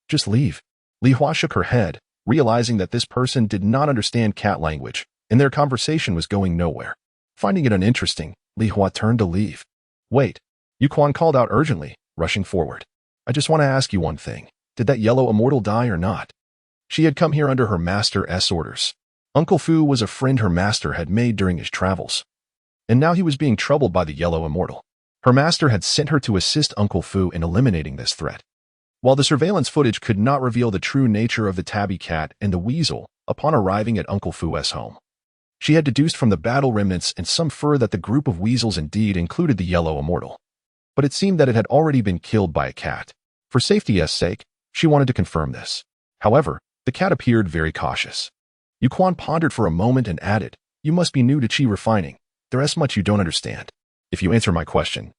Just leave." Li Hua shook her head, realizing that this person did not understand cat language, and their conversation was going nowhere. Finding it uninteresting, Li Hua turned to leave. "Wait," Yuquan called out urgently, rushing forward. "I just want to ask you one thing. Did that yellow immortal die or not?" She had come here under her master's orders. Uncle Fu was a friend her master had made during his travels, and now he was being troubled by the yellow immortal. Her master had sent her to assist Uncle Fu in eliminating this threat. While the surveillance footage could not reveal the true nature of the tabby cat and the weasel, upon arriving at Uncle Fu's home, she had deduced from the battle remnants and some fur that the group of weasels indeed included the yellow immortal. But it seemed that it had already been killed by a cat. For safety's sake, she wanted to confirm this. However, the cat appeared very cautious. Yuquan pondered for a moment and added, "You must be new to chi refining. There's much you don't understand. If you answer my question,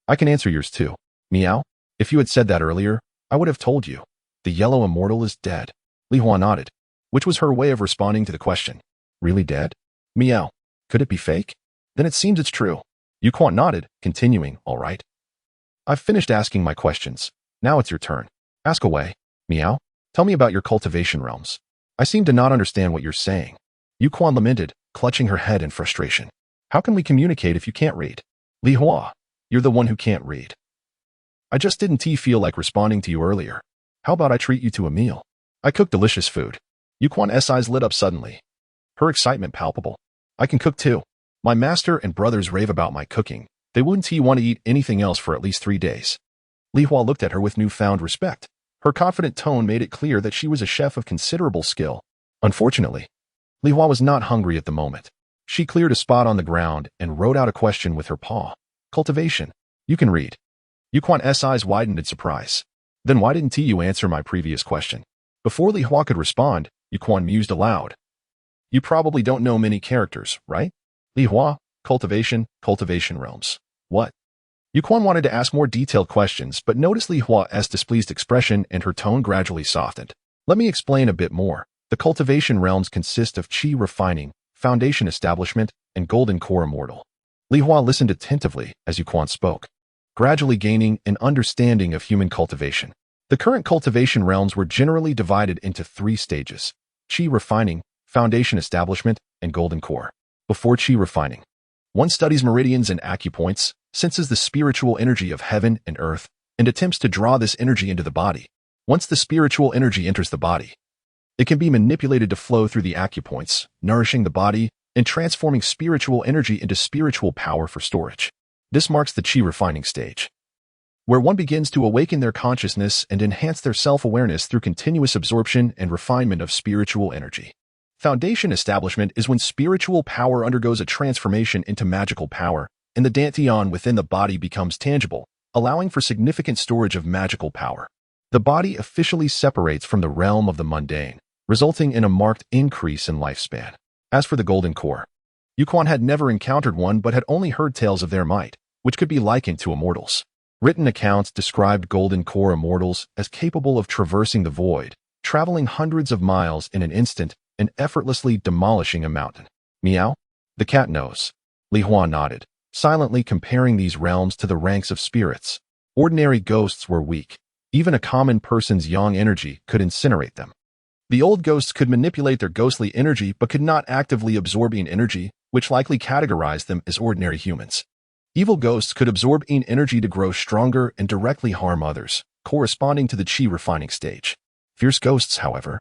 I can answer yours too. Meow? If you had said that earlier, I would have told you. The yellow immortal is dead." Li Hua nodded, which was her way of responding to the question. "Really dead? Meow. Could it be fake? Then it seems it's true." Yuquan nodded, continuing, "All right. I've finished asking my questions. Now it's your turn. Ask away. Meow. Tell me about your cultivation realms. I seem to not understand what you're saying." Yuquan lamented, clutching her head in frustration. "How can we communicate if you can't read?" "Li Hua, you're the one who can't read. I just didn't feel like responding to you earlier. How about I treat you to a meal? I cook delicious food." Yuquan's eyes lit up suddenly, her excitement palpable. "I can cook too. My master and brothers rave about my cooking. They wouldn't want to eat anything else for at least 3 days." Li Hua looked at her with newfound respect. Her confident tone made it clear that she was a chef of considerable skill. Unfortunately, Li Hua was not hungry at the moment. She cleared a spot on the ground and wrote out a question with her paw. "Cultivation. You can read." Yuquan's eyes widened in surprise. "Then why didn't you answer my previous question?" Before Li Hua could respond, Yuquan mused aloud. "You probably don't know many characters, right? Li Hua, cultivation realms. What?" Yuquan wanted to ask more detailed questions, but noticed Li Hua's displeased expression and her tone gradually softened. "Let me explain a bit more. The cultivation realms consist of chi refining, foundation establishment, and golden core immortal." Li Hua listened attentively as Yuquan spoke, gradually gaining an understanding of human cultivation. The current cultivation realms were generally divided into 3 stages: chi refining, foundation establishment, and golden core. Before chi refining, one studies meridians and acupoints, senses the spiritual energy of heaven and earth, and attempts to draw this energy into the body. Once the spiritual energy enters the body, it can be manipulated to flow through the acupoints, nourishing the body and transforming spiritual energy into spiritual power for storage. This marks the chi refining stage, where one begins to awaken their consciousness and enhance their self-awareness through continuous absorption and refinement of spiritual energy. Foundation establishment is when spiritual power undergoes a transformation into magical power, and the dantian within the body becomes tangible, allowing for significant storage of magical power. The body officially separates from the realm of the mundane, resulting in a marked increase in lifespan. As for the golden core, Yuquan had never encountered one but had only heard tales of their might, which could be likened to immortals. Written accounts described golden core immortals as capable of traversing the void, traveling hundreds of miles in an instant, and effortlessly demolishing a mountain. "Meow?" The cat knows. Li Hua nodded, silently comparing these realms to the ranks of spirits. Ordinary ghosts were weak. Even a common person's yang energy could incinerate them. The old ghosts could manipulate their ghostly energy but could not actively absorb yin energy, which likely categorized them as ordinary humans. Evil ghosts could absorb yin energy to grow stronger and directly harm others, corresponding to the chi refining stage. Fierce ghosts, however,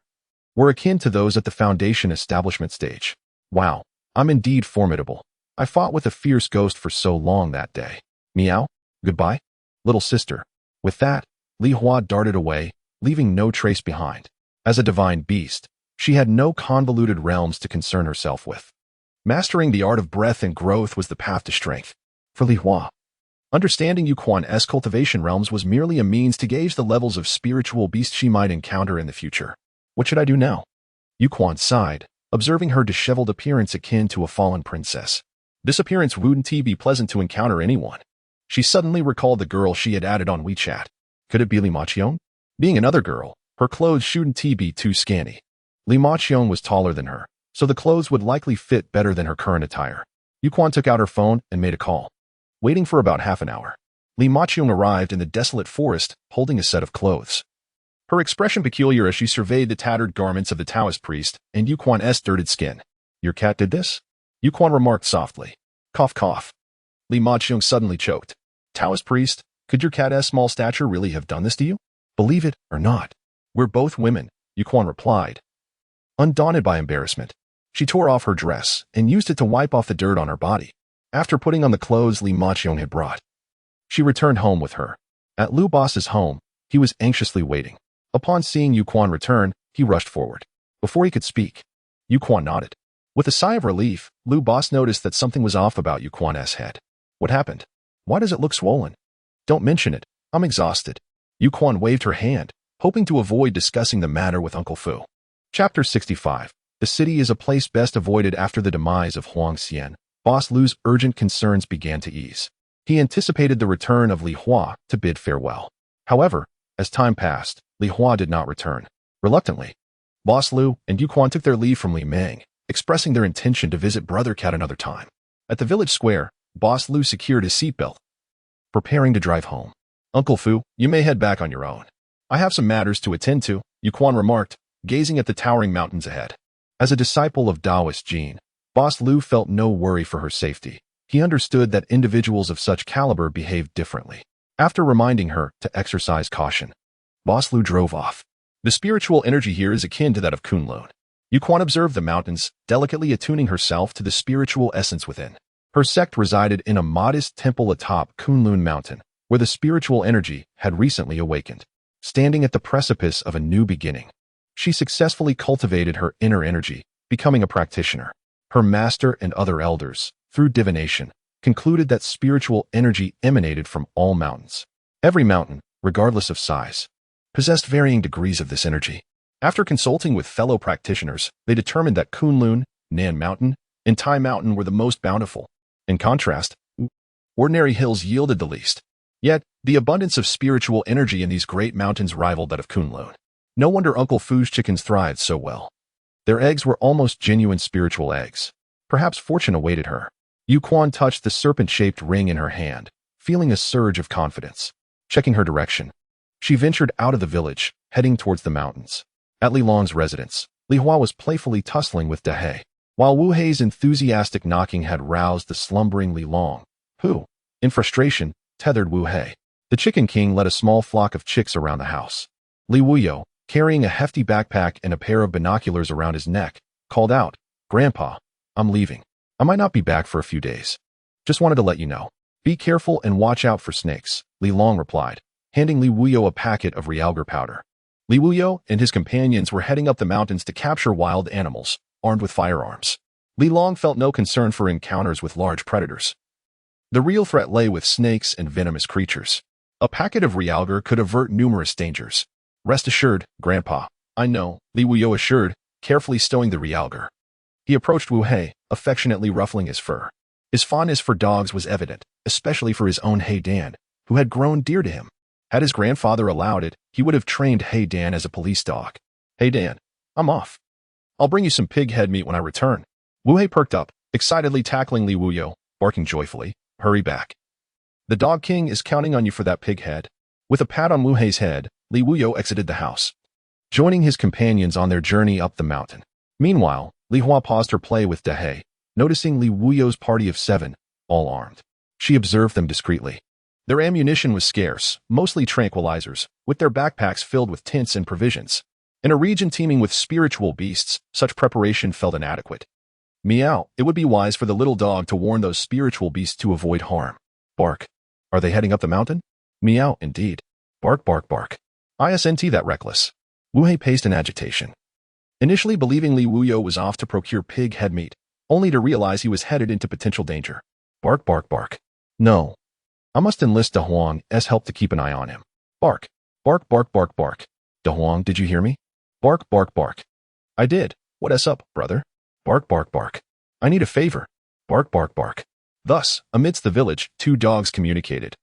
were akin to those at the foundation establishment stage. "Wow, I'm indeed formidable. I fought with a fierce ghost for so long that day. Meow? Goodbye, little sister." With that, Li Hua darted away, leaving no trace behind. As a divine beast, she had no convoluted realms to concern herself with. Mastering the art of breath and growth was the path to strength for Li Hua. Understanding Yuquan's cultivation realms was merely a means to gauge the levels of spiritual beast she might encounter in the future. What should I do now? Yuquan sighed, observing her disheveled appearance akin to a fallen princess. This appearance wouldn't be pleasant to encounter anyone. She suddenly recalled the girl she had added on WeChat. Could it be Li Maqiong? Being another girl, her clothes shouldn't be too scanty. Li Maqiong was taller than her, so the clothes would likely fit better than her current attire. Yuquan took out her phone and made a call. Waiting for about half an hour, Li Maqiong arrived in the desolate forest, holding a set of clothes. Her expression peculiar as she surveyed the tattered garments of the Taoist priest and Yuquan's dirted skin. Your cat did this? Yuquan remarked softly. Cough, cough. Li Maqiong suddenly choked. Taoist priest, could your cat's small stature really have done this to you? Believe it or not. We're both women, Yuquan replied. Undaunted by embarrassment, she tore off her dress and used it to wipe off the dirt on her body. After putting on the clothes Li Maqiong had brought, she returned home with her. At Lu Boss's home, he was anxiously waiting. Upon seeing Yuquan return, he rushed forward. Before he could speak, Yuquan nodded. With a sigh of relief, Lu Boss noticed that something was off about Yuquan's head. What happened? Why does it look swollen? Don't mention it. I'm exhausted. Yuquan waved her hand, hoping to avoid discussing the matter with Uncle Fu. Chapter 65. The city is a place best avoided after the demise of Huang Xian. Boss Lu's urgent concerns began to ease. He anticipated the return of Li Hua to bid farewell. However, as time passed, Li Hua did not return. Reluctantly, Boss Lu and Yuquan took their leave from Li Meng, expressing their intention to visit Brother Cat another time. At the village square, Boss Lu secured his seatbelt, preparing to drive home. Uncle Fu, you may head back on your own. I have some matters to attend to, Yuquan remarked, gazing at the towering mountains ahead. As a disciple of Taoist Jin, Boss Lu felt no worry for her safety. He understood that individuals of such caliber behaved differently. After reminding her to exercise caution, Boss Lu drove off. The spiritual energy here is akin to that of Kunlun. Yuquan observed the mountains, delicately attuning herself to the spiritual essence within. Her sect resided in a modest temple atop Kunlun Mountain, where the spiritual energy had recently awakened. Standing at the precipice of a new beginning, she successfully cultivated her inner energy, becoming a practitioner. Her master and other elders, through divination, concluded that spiritual energy emanated from all mountains. Every mountain, regardless of size, possessed varying degrees of this energy. After consulting with fellow practitioners, they determined that Kunlun, Nan Mountain, and Tai Mountain were the most bountiful. In contrast, ordinary hills yielded the least. Yet, the abundance of spiritual energy in these great mountains rivaled that of Kunlun. No wonder Uncle Fu's chickens thrived so well. Their eggs were almost genuine spiritual eggs. Perhaps fortune awaited her. Yuquan touched the serpent-shaped ring in her hand, feeling a surge of confidence. Checking her direction, she ventured out of the village, heading towards the mountains. At Li Long's residence, Li Hua was playfully tussling with Dehei, while Wu Hei's enthusiastic knocking had roused the slumbering Li Long, who, in frustration, tethered Wu Hei. The Chicken King led a small flock of chicks around the house. Li Wuyo, carrying a hefty backpack and a pair of binoculars around his neck, called out, "Grandpa, I'm leaving. I might not be back for a few days. Just wanted to let you know. Be careful and watch out for snakes," Li Long replied, handing Li Wuyo a packet of realgar powder. Li Wuyo and his companions were heading up the mountains to capture wild animals, armed with firearms. Li Long felt no concern for encounters with large predators. The real threat lay with snakes and venomous creatures. A packet of realgar could avert numerous dangers. "Rest assured, Grandpa. I know," Li Wuyo assured, carefully stowing the realgar. He approached Wu Hei, affectionately ruffling his fur. His fondness for dogs was evident, especially for his own Hei Dan, who had grown dear to him. Had his grandfather allowed it, he would have trained Hei Dan as a police dog. "Hey Dan, I'm off. I'll bring you some pig head meat when I return." Wu Hei perked up, excitedly tackling Li Wuyo, barking joyfully, "Hurry back. The Dog King is counting on you for that pig head." With a pat on Wu Hei's head, Li Wuyo exited the house, joining his companions on their journey up the mountain. Meanwhile, Li Hua paused her play with Dehei, noticing Li Wuyo's party of 7, all armed. She observed them discreetly. Their ammunition was scarce, mostly tranquilizers, with their backpacks filled with tents and provisions. In a region teeming with spiritual beasts, such preparation felt inadequate. Meow, it would be wise for the little dog to warn those spiritual beasts to avoid harm. Bark. Are they heading up the mountain? Meow, indeed. Bark, bark, bark. Isn't that reckless? Wu Hei paced in agitation, initially believing Li Wuyo was off to procure pig head meat, only to realize he was headed into potential danger. Bark, bark, bark. No. I must enlist De Huang's help to keep an eye on him. Bark. Bark, bark, bark, bark. De Huang, did you hear me? Bark, bark, bark. I did. What's up, brother? Bark, bark, bark. I need a favor. Bark, bark, bark. Thus, amidst the village, two dogs communicated.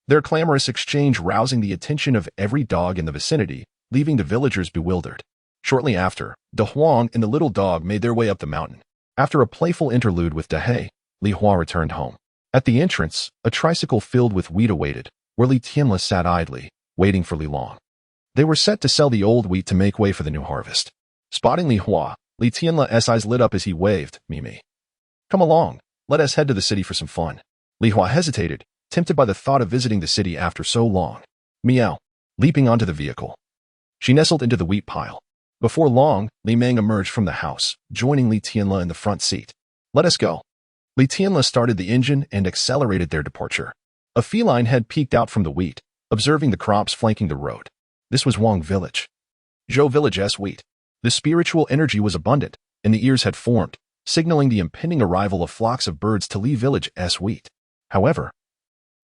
Their clamorous exchange rousing the attention of every dog in the vicinity, leaving the villagers bewildered. Shortly after, De Huang and the little dog made their way up the mountain. After a playful interlude with De He, Li Hua returned home. At the entrance, a tricycle filled with wheat awaited, where Li Tianla sat idly, waiting for Li Long. They were set to sell the old wheat to make way for the new harvest. Spotting Li Hua, Li Tianla's eyes lit up as he waved, Mimi. Come along, let us head to the city for some fun. Li Hua hesitated, tempted by the thought of visiting the city after so long. Meow, leaping onto the vehicle. She nestled into the wheat pile. Before long, Li Meng emerged from the house, joining Li Tianla in the front seat. Let us go. Li Tianla started the engine and accelerated their departure. A feline head peeked out from the wheat, observing the crops flanking the road. This was Wang Village. Zhou Village's wheat. The spiritual energy was abundant, and the ears had formed, signaling the impending arrival of flocks of birds to Li Village's wheat. However,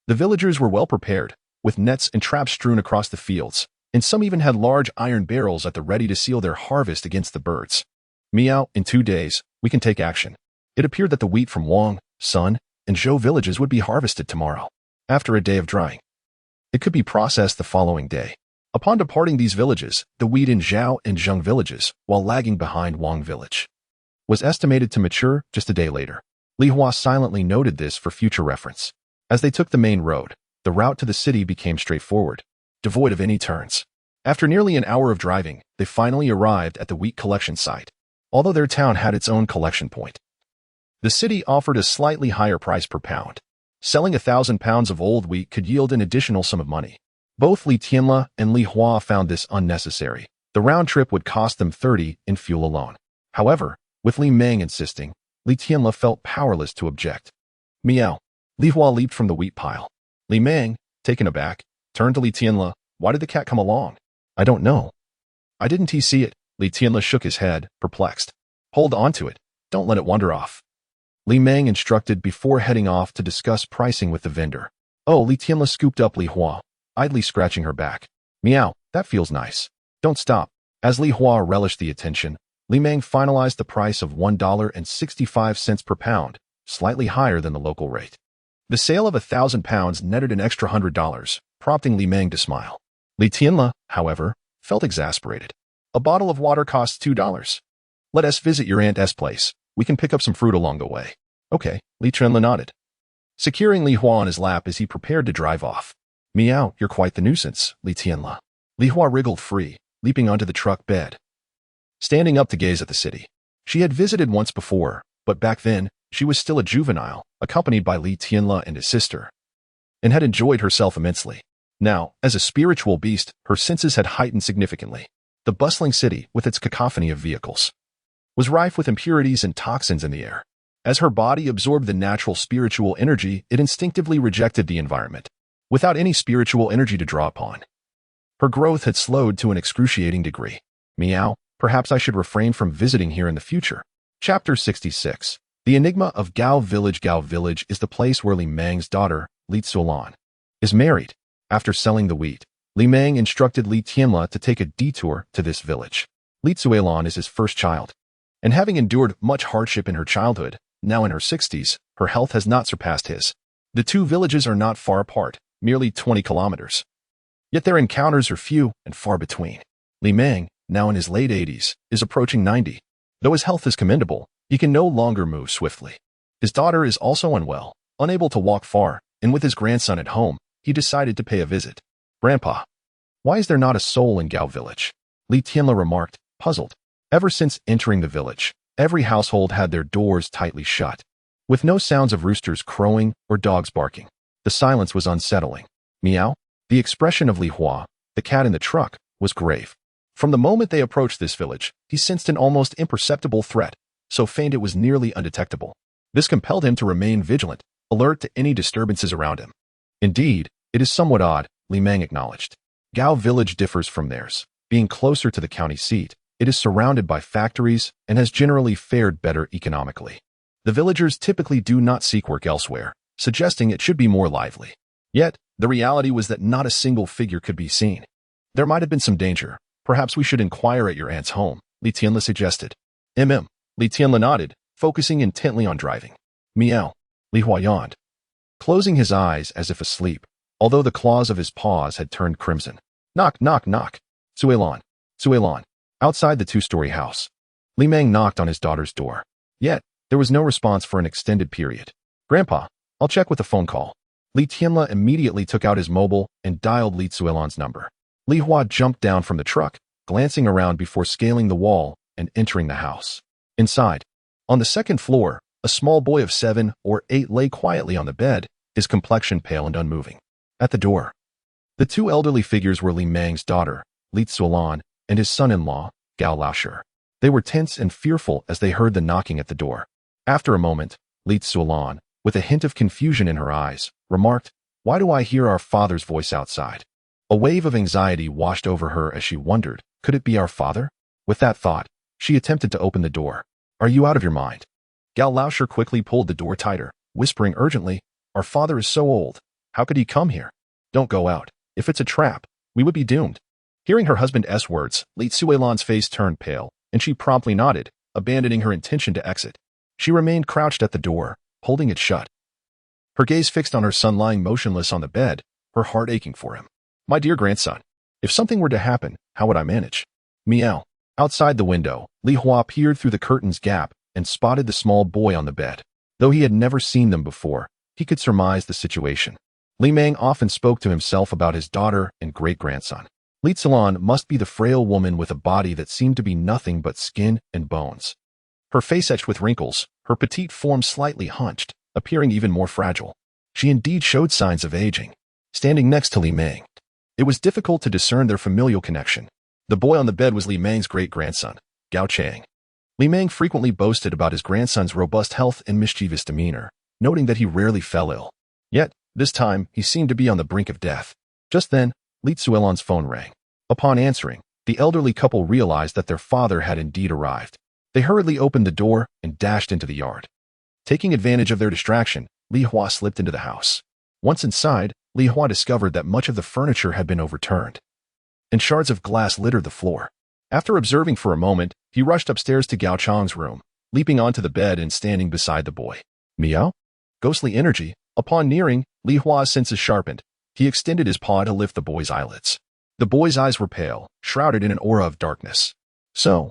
the villagers were well prepared, with nets and traps strewn across the fields, and some even had large iron barrels at the ready to seal their harvest against the birds. Meow, in 2 days, we can take action. It appeared that the wheat from Wang, Sun, and Zhou villages would be harvested tomorrow, after a day of drying. It could be processed the following day. Upon departing these villages, the wheat in Zhao and Zheng villages, while lagging behind Wang village, was estimated to mature just a day later. Li Hua silently noted this for future reference. As they took the main road, the route to the city became straightforward, devoid of any turns. After nearly an hour of driving, they finally arrived at the wheat collection site, although their town had its own collection point. The city offered a slightly higher price per pound. Selling 1,000 pounds of old wheat could yield an additional sum of money. Both Li Tianla and Li Hua found this unnecessary. The round trip would cost them 30 in fuel alone. However, with Li Meng insisting, Li Tianla felt powerless to object. Meow. Li Hua leaped from the wheat pile. Li Meng, taken aback, turned to Li Tianla. Why did the cat come along? I don't know. I didn't see it. Li Tianla shook his head, perplexed. Hold on to it. Don't let it wander off. Li Meng instructed before heading off to discuss pricing with the vendor. Oh, Li Tianla scooped up Li Hua, idly scratching her back. Meow, that feels nice. Don't stop. As Li Hua relished the attention, Li Meng finalized the price of $1.65 per pound, slightly higher than the local rate. The sale of 1,000 pounds netted an extra $100, prompting Li Meng to smile. Li Tianla, however, felt exasperated. A bottle of water costs $2. Let us visit your aunt's place. We can pick up some fruit along the way. Okay, Li Tianla nodded, securing Li Hua on his lap as he prepared to drive off. Meow, you're quite the nuisance, Li Tianla. Li Hua wriggled free, leaping onto the truck bed, standing up to gaze at the city. She had visited once before, but back then, she was still a juvenile, accompanied by Li Tianla and his sister, and had enjoyed herself immensely. Now, as a spiritual beast, her senses had heightened significantly. The bustling city, with its cacophony of vehicles, was rife with impurities and toxins in the air. As her body absorbed the natural spiritual energy, it instinctively rejected the environment, without any spiritual energy to draw upon. Her growth had slowed to an excruciating degree. Meow, perhaps I should refrain from visiting here in the future. Chapter 66. The Enigma of Gao Village. Gao Village is the place where Li Meng's daughter, Li Zuolan, is married. After selling the wheat, Li Meng instructed Li Tianla to take a detour to this village. Li Zuolan is his first child, and having endured much hardship in her childhood, now in her 60s, her health has not surpassed his. The two villages are not far apart, merely 20 kilometers. Yet their encounters are few and far between. Li Meng, now in his late 80s, is approaching 90. Though his health is commendable, he can no longer move swiftly. His daughter is also unwell, unable to walk far, and with his grandson at home, he decided to pay a visit. Grandpa, why is there not a soul in Gao Village? Li Tianla remarked, puzzled. Ever since entering the village, every household had their doors tightly shut, with no sounds of roosters crowing or dogs barking. The silence was unsettling. Meow. The expression of Li Hua, the cat in the truck, was grave. From the moment they approached this village, he sensed an almost imperceptible threat, so faint it was nearly undetectable. This compelled him to remain vigilant, alert to any disturbances around him. Indeed, it is somewhat odd, Li Meng acknowledged. Gao Village differs from theirs. Being closer to the county seat, it is surrounded by factories and has generally fared better economically. The villagers typically do not seek work elsewhere, suggesting it should be more lively. Yet, the reality was that not a single figure could be seen. There might have been some danger. Perhaps we should inquire at your aunt's home, Li Tianle suggested. Li Tianle nodded, focusing intently on driving. Meow. Li Hua yawned, closing his eyes as if asleep, although the claws of his paws had turned crimson. Knock, knock, knock. Suilan. Suilan. Outside the two-story house. Li Meng knocked on his daughter's door. Yet, there was no response for an extended period. Grandpa, I'll check with a phone call. Li Tianle immediately took out his mobile and dialed Li Suilan's number. Li Hua jumped down from the truck, glancing around before scaling the wall and entering the house. Inside, on the second floor, a small boy of 7 or 8 lay quietly on the bed, his complexion pale and unmoving. At the door, the two elderly figures were Li Meng's daughter, Li Suilan, and his son-in-law, Gao Laoshi. They were tense and fearful as they heard the knocking at the door. After a moment, Li Suilan, with a hint of confusion in her eyes, remarked, "Why do I hear our father's voice outside?" A wave of anxiety washed over her as she wondered, could it be our father? With that thought, she attempted to open the door. "Are you out of your mind?" Gao Laoshi quickly pulled the door tighter, whispering urgently, "Our father is so old. How could he come here? Don't go out. If it's a trap, we would be doomed." Hearing her husband's words, Li Suilan's face turned pale, and she promptly nodded, abandoning her intention to exit. She remained crouched at the door, holding it shut. Her gaze fixed on her son lying motionless on the bed, her heart aching for him. "My dear grandson, if something were to happen, how would I manage?" Meow. Outside the window, Li Hua peered through the curtain's gap and spotted the small boy on the bed. Though he had never seen them before, he could surmise the situation. Li Meng often spoke to himself about his daughter and great-grandson. Li Suilan must be the frail woman with a body that seemed to be nothing but skin and bones. Her face etched with wrinkles, her petite form slightly hunched, appearing even more fragile. She indeed showed signs of aging. Standing next to Li Meng, it was difficult to discern their familial connection. The boy on the bed was Li Meng's great-grandson, Gao Chang. Li Meng frequently boasted about his grandson's robust health and mischievous demeanor, noting that he rarely fell ill. Yet, this time, he seemed to be on the brink of death. Just then, Li Suilan's phone rang. Upon answering, the elderly couple realized that their father had indeed arrived. They hurriedly opened the door and dashed into the yard. Taking advantage of their distraction, Li Hua slipped into the house. Once inside, Li Hua discovered that much of the furniture had been overturned, and shards of glass littered the floor. After observing for a moment, he rushed upstairs to Gao Chang's room, leaping onto the bed and standing beside the boy. Meow? Ghostly energy. Upon nearing, Li Hua's senses sharpened. He extended his paw to lift the boy's eyelids. The boy's eyes were pale, shrouded in an aura of darkness. So,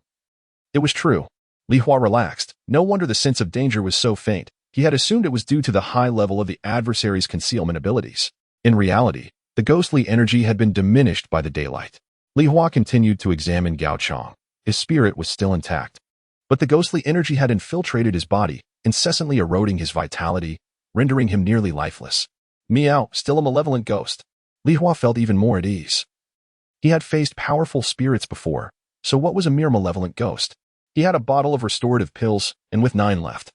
it was true. Li Hua relaxed. No wonder the sense of danger was so faint. He had assumed it was due to the high level of the adversary's concealment abilities. In reality, the ghostly energy had been diminished by the daylight. Li Hua continued to examine Gao Chang. His spirit was still intact. But the ghostly energy had infiltrated his body, incessantly eroding his vitality, rendering him nearly lifeless. Meow, still a malevolent ghost. Li Hua felt even more at ease. He had faced powerful spirits before, so what was a mere malevolent ghost? He had a bottle of restorative pills, and with 9 left.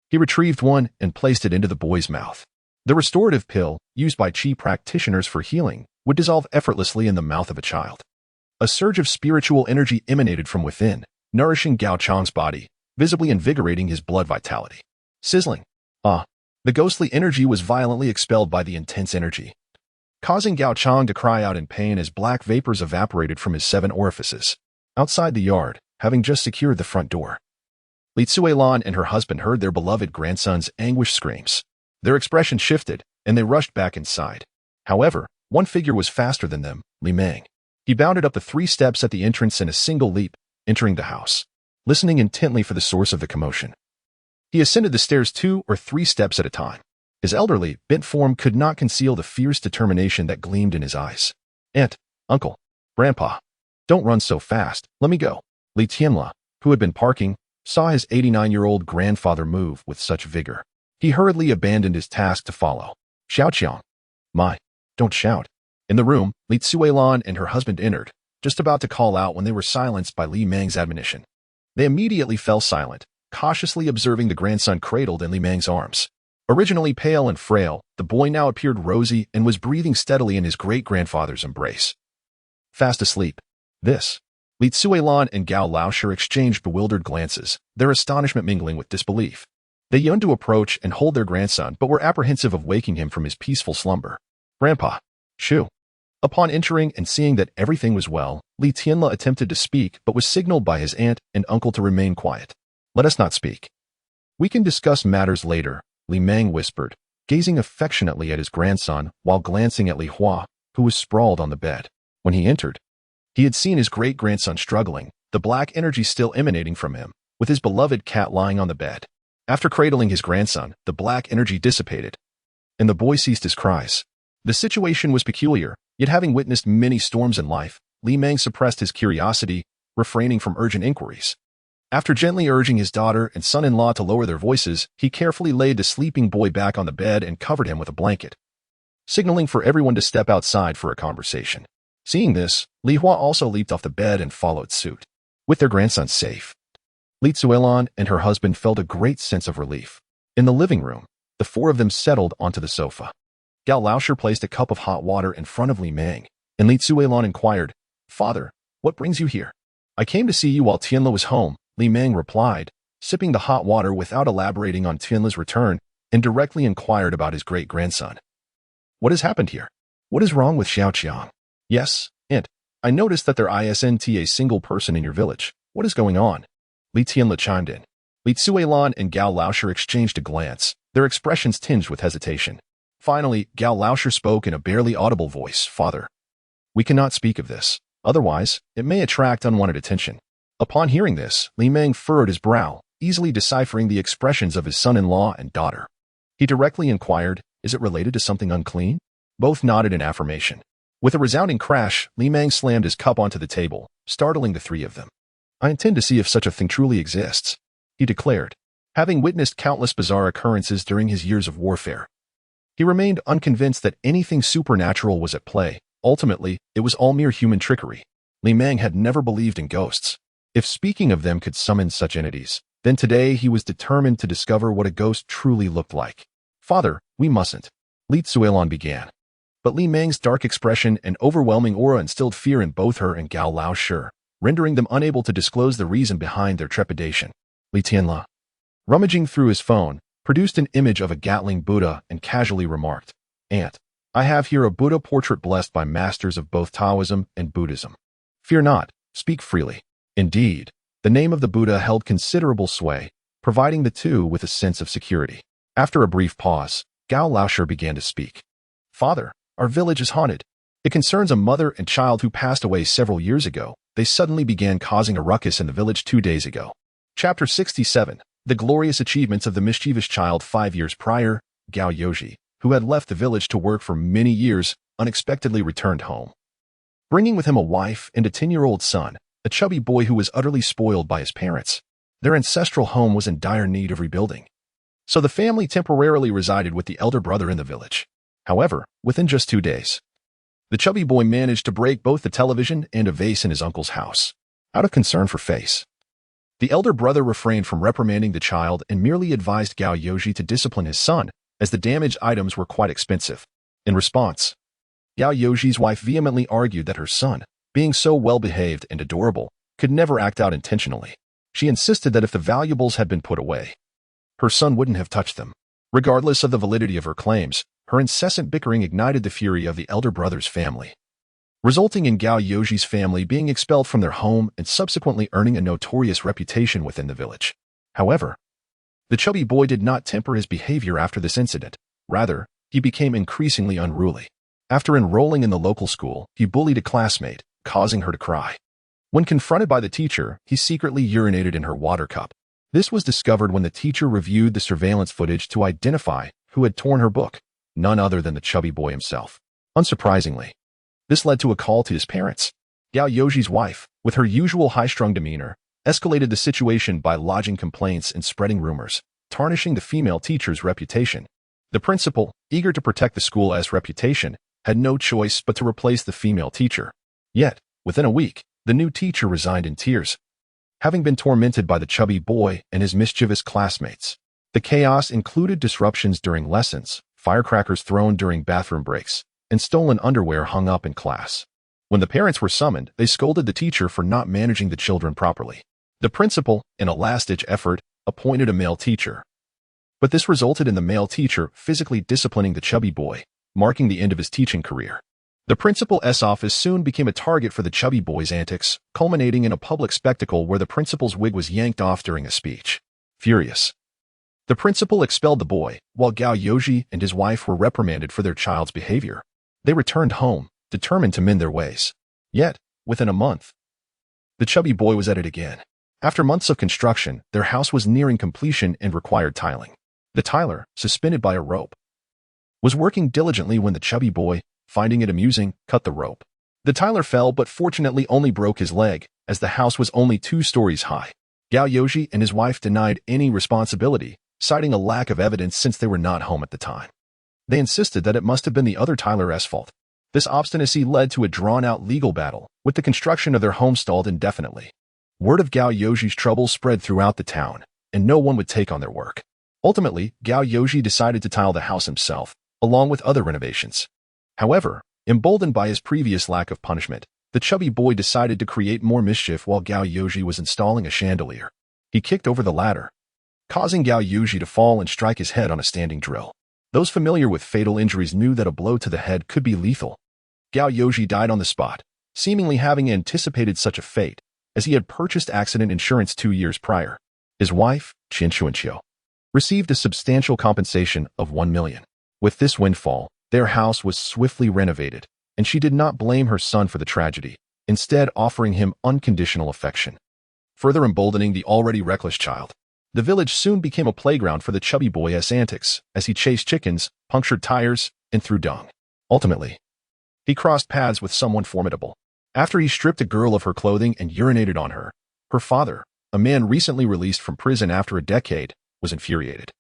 He retrieved one and placed it into the boy's mouth. The restorative pill, used by Qi practitioners for healing, would dissolve effortlessly in the mouth of a child. A surge of spiritual energy emanated from within, nourishing Gao Chang's body, visibly invigorating his blood vitality. Sizzling. The ghostly energy was violently expelled by the intense energy, causing Gao Chang to cry out in pain as black vapors evaporated from his 7 orifices. Outside the yard, having just secured the front door, Li Suilan and her husband heard their beloved grandson's anguished screams. Their expression shifted, and they rushed back inside. However, one figure was faster than them, Li Meng. He bounded up the 3 steps at the entrance in a single leap, entering the house, listening intently for the source of the commotion. He ascended the stairs 2 or 3 steps at a time. His elderly, bent form could not conceal the fierce determination that gleamed in his eyes. "Aunt, uncle, grandpa, don't run so fast, let me go." Li Tianle, who had been parking, saw his 89-year-old grandfather move with such vigor. He hurriedly abandoned his task to follow. "Xiaoqiang, my, don't shout." In the room, Li Suilan and her husband entered, just about to call out when they were silenced by Li Meng's admonition. They immediately fell silent, cautiously observing the grandson cradled in Li Meng's arms. Originally pale and frail, the boy now appeared rosy and was breathing steadily in his great-grandfather's embrace. Fast asleep. This. Li Suilan and Gao Laoshi exchanged bewildered glances, their astonishment mingling with disbelief. They yearned to approach and hold their grandson but were apprehensive of waking him from his peaceful slumber. Grandpa. Shoo. Upon entering and seeing that everything was well, Li Tianle attempted to speak but was signaled by his aunt and uncle to remain quiet. Let us not speak. We can discuss matters later, Li Meng whispered, gazing affectionately at his grandson while glancing at Li Hua, who was sprawled on the bed. When he entered, he had seen his great-grandson struggling, the black energy still emanating from him, with his beloved cat lying on the bed. After cradling his grandson, the black energy dissipated, and the boy ceased his cries. The situation was peculiar, yet having witnessed many storms in life, Li Meng suppressed his curiosity, refraining from urgent inquiries. After gently urging his daughter and son-in-law to lower their voices, he carefully laid the sleeping boy back on the bed and covered him with a blanket, signaling for everyone to step outside for a conversation. Seeing this, Li Hua also leaped off the bed and followed suit. With their grandson safe, Li Zuelan and her husband felt a great sense of relief. In the living room, the four of them settled onto the sofa. Gao Laosher placed a cup of hot water in front of Li Meng, and Li Zuelan inquired, "Father, what brings you here?" "I came to see you while Tianle was home," Li Meng replied, sipping the hot water without elaborating on Tianle's return, and directly inquired about his great-grandson. "What has happened here? What is wrong with Xiaoqiang?" "Yes, Aunt. I noticed that there isn't a single person in your village. What is going on?" Li Tianle chimed in. Li Zuelan and Gao Laosher exchanged a glance, their expressions tinged with hesitation. Finally, Gao Laosher spoke in a barely audible voice, "Father, we cannot speak of this. Otherwise, it may attract unwanted attention." Upon hearing this, Li Meng furrowed his brow, easily deciphering the expressions of his son-in-law and daughter. He directly inquired, "Is it related to something unclean?" Both nodded in affirmation. With a resounding crash, Li Meng slammed his cup onto the table, startling the three of them. "I intend to see if such a thing truly exists," he declared, having witnessed countless bizarre occurrences during his years of warfare. He remained unconvinced that anything supernatural was at play. Ultimately, it was all mere human trickery. Li Meng had never believed in ghosts. If speaking of them could summon such entities, then today he was determined to discover what a ghost truly looked like. "Father, we mustn't," Li Zuelan began. But Li Meng's dark expression and overwhelming aura instilled fear in both her and Gao Laosher, rendering them unable to disclose the reason behind their trepidation. Li Tianle, rummaging through his phone, produced an image of a Gatling Buddha and casually remarked, "Aunt, I have here a Buddha portrait blessed by masters of both Taoism and Buddhism. Fear not, speak freely." Indeed, the name of the Buddha held considerable sway, providing the two with a sense of security. After a brief pause, Gao Laosher began to speak. "Father, our village is haunted. It concerns a mother and child who passed away several years ago. They suddenly began causing a ruckus in the village 2 days ago." Chapter 67. The glorious achievements of the mischievous child 5 years prior. Gao Yoji, who had left the village to work for many years, unexpectedly returned home, bringing with him a wife and a 10-year-old son, a chubby boy who was utterly spoiled by his parents. Their ancestral home was in dire need of rebuilding, so the family temporarily resided with the elder brother in the village. However, within just 2 days, the chubby boy managed to break both the television and a vase in his uncle's house. Out of concern for face, the elder brother refrained from reprimanding the child and merely advised Gao Yoji to discipline his son, as the damaged items were quite expensive. In response, Gao Yoji's wife vehemently argued that her son, being so well-behaved and adorable, could never act out intentionally. She insisted that if the valuables had been put away, her son wouldn't have touched them. Regardless of the validity of her claims, her incessant bickering ignited the fury of the elder brother's family, resulting in Gao Yoji's family being expelled from their home and subsequently earning a notorious reputation within the village. However, the chubby boy did not temper his behavior after this incident. Rather, he became increasingly unruly. After enrolling in the local school, he bullied a classmate, causing her to cry. When confronted by the teacher, he secretly urinated in her water cup. This was discovered when the teacher reviewed the surveillance footage to identify who had torn her book, none other than the chubby boy himself. Unsurprisingly, this led to a call to his parents. Gao Yoji's wife, with her usual high-strung demeanor, escalated the situation by lodging complaints and spreading rumors, tarnishing the female teacher's reputation. The principal, eager to protect the school's reputation, had no choice but to replace the female teacher. Yet, within a week, the new teacher resigned in tears, having been tormented by the chubby boy and his mischievous classmates. The chaos included disruptions during lessons, firecrackers thrown during bathroom breaks, and stolen underwear hung up in class. When the parents were summoned, they scolded the teacher for not managing the children properly. The principal, in a last-ditch effort, appointed a male teacher. But this resulted in the male teacher physically disciplining the chubby boy, marking the end of his teaching career. The principal's office soon became a target for the chubby boy's antics, culminating in a public spectacle where the principal's wig was yanked off during a speech. Furious, the principal expelled the boy, while Gao Yoji and his wife were reprimanded for their child's behavior. They returned home, determined to mend their ways. Yet, within a month, the chubby boy was at it again. After months of construction, their house was nearing completion and required tiling. The tiler, suspended by a rope, was working diligently when the chubby boy, finding it amusing, cut the rope. The tiler fell but fortunately only broke his leg, as the house was only 2 stories high. Gao Yoji and his wife denied any responsibility, citing a lack of evidence since they were not home at the time. They insisted that it must have been the other tiler's fault. This obstinacy led to a drawn-out legal battle, with the construction of their home stalled indefinitely. Word of Gao Yoji's trouble spread throughout the town, and no one would take on their work. Ultimately, Gao Yoji decided to tile the house himself, along with other renovations. However, emboldened by his previous lack of punishment, the chubby boy decided to create more mischief while Gao Yoji was installing a chandelier. He kicked over the ladder, causing Gao Yoji to fall and strike his head on a standing drill. Those familiar with fatal injuries knew that a blow to the head could be lethal. Gao Yoji died on the spot, seemingly having anticipated such a fate, as he had purchased accident insurance 2 years prior. His wife, Qian Xuanqiu, received a substantial compensation of 1 million. With this windfall, their house was swiftly renovated, and she did not blame her son for the tragedy, instead offering him unconditional affection. Further emboldening the already reckless child, the village soon became a playground for the chubby boy's antics as he chased chickens, punctured tires, and threw dung. Ultimately, he crossed paths with someone formidable. After he stripped a girl of her clothing and urinated on her, her father, a man recently released from prison after a decade, was infuriated.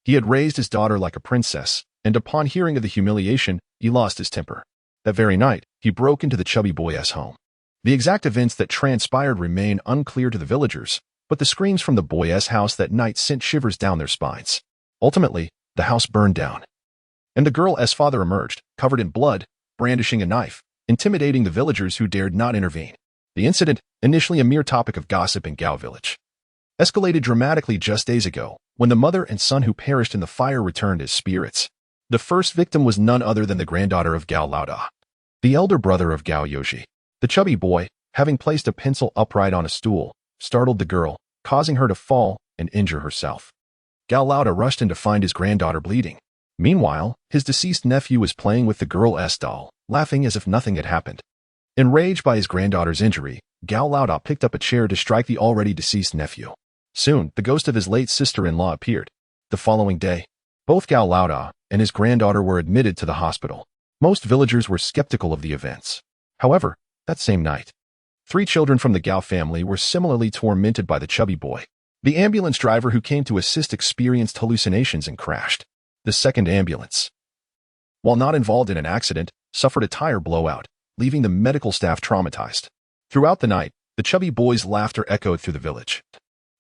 He had raised his daughter like a princess, and upon hearing of the humiliation, he lost his temper. That very night, he broke into the chubby boy's home. The exact events that transpired remain unclear to the villagers, but the screams from the boy's house that night sent shivers down their spines. Ultimately, the house burned down, and the girl's father emerged, covered in blood, brandishing a knife, intimidating the villagers who dared not intervene. The incident, initially a mere topic of gossip in Gao village, escalated dramatically just days ago, when the mother and son who perished in the fire returned as spirits. The first victim was none other than the granddaughter of Gao Laoda, the elder brother of Gao Yoji. The chubby boy, having placed a pencil upright on a stool, startled the girl, causing her to fall and injure herself. Gao Laoda rushed in to find his granddaughter bleeding. Meanwhile, his deceased nephew was playing with the girl's doll, laughing as if nothing had happened. Enraged by his granddaughter's injury, Gao Laoda picked up a chair to strike the already deceased nephew. Soon, the ghost of his late sister-in-law appeared. The following day, both Gao Laoda and his granddaughter were admitted to the hospital. Most villagers were skeptical of the events. However, that same night, 3 children from the Gao family were similarly tormented by the chubby boy. The ambulance driver who came to assist experienced hallucinations and crashed. The second ambulance, while not involved in an accident, suffered a tire blowout, leaving the medical staff traumatized. Throughout the night, the chubby boy's laughter echoed through the village,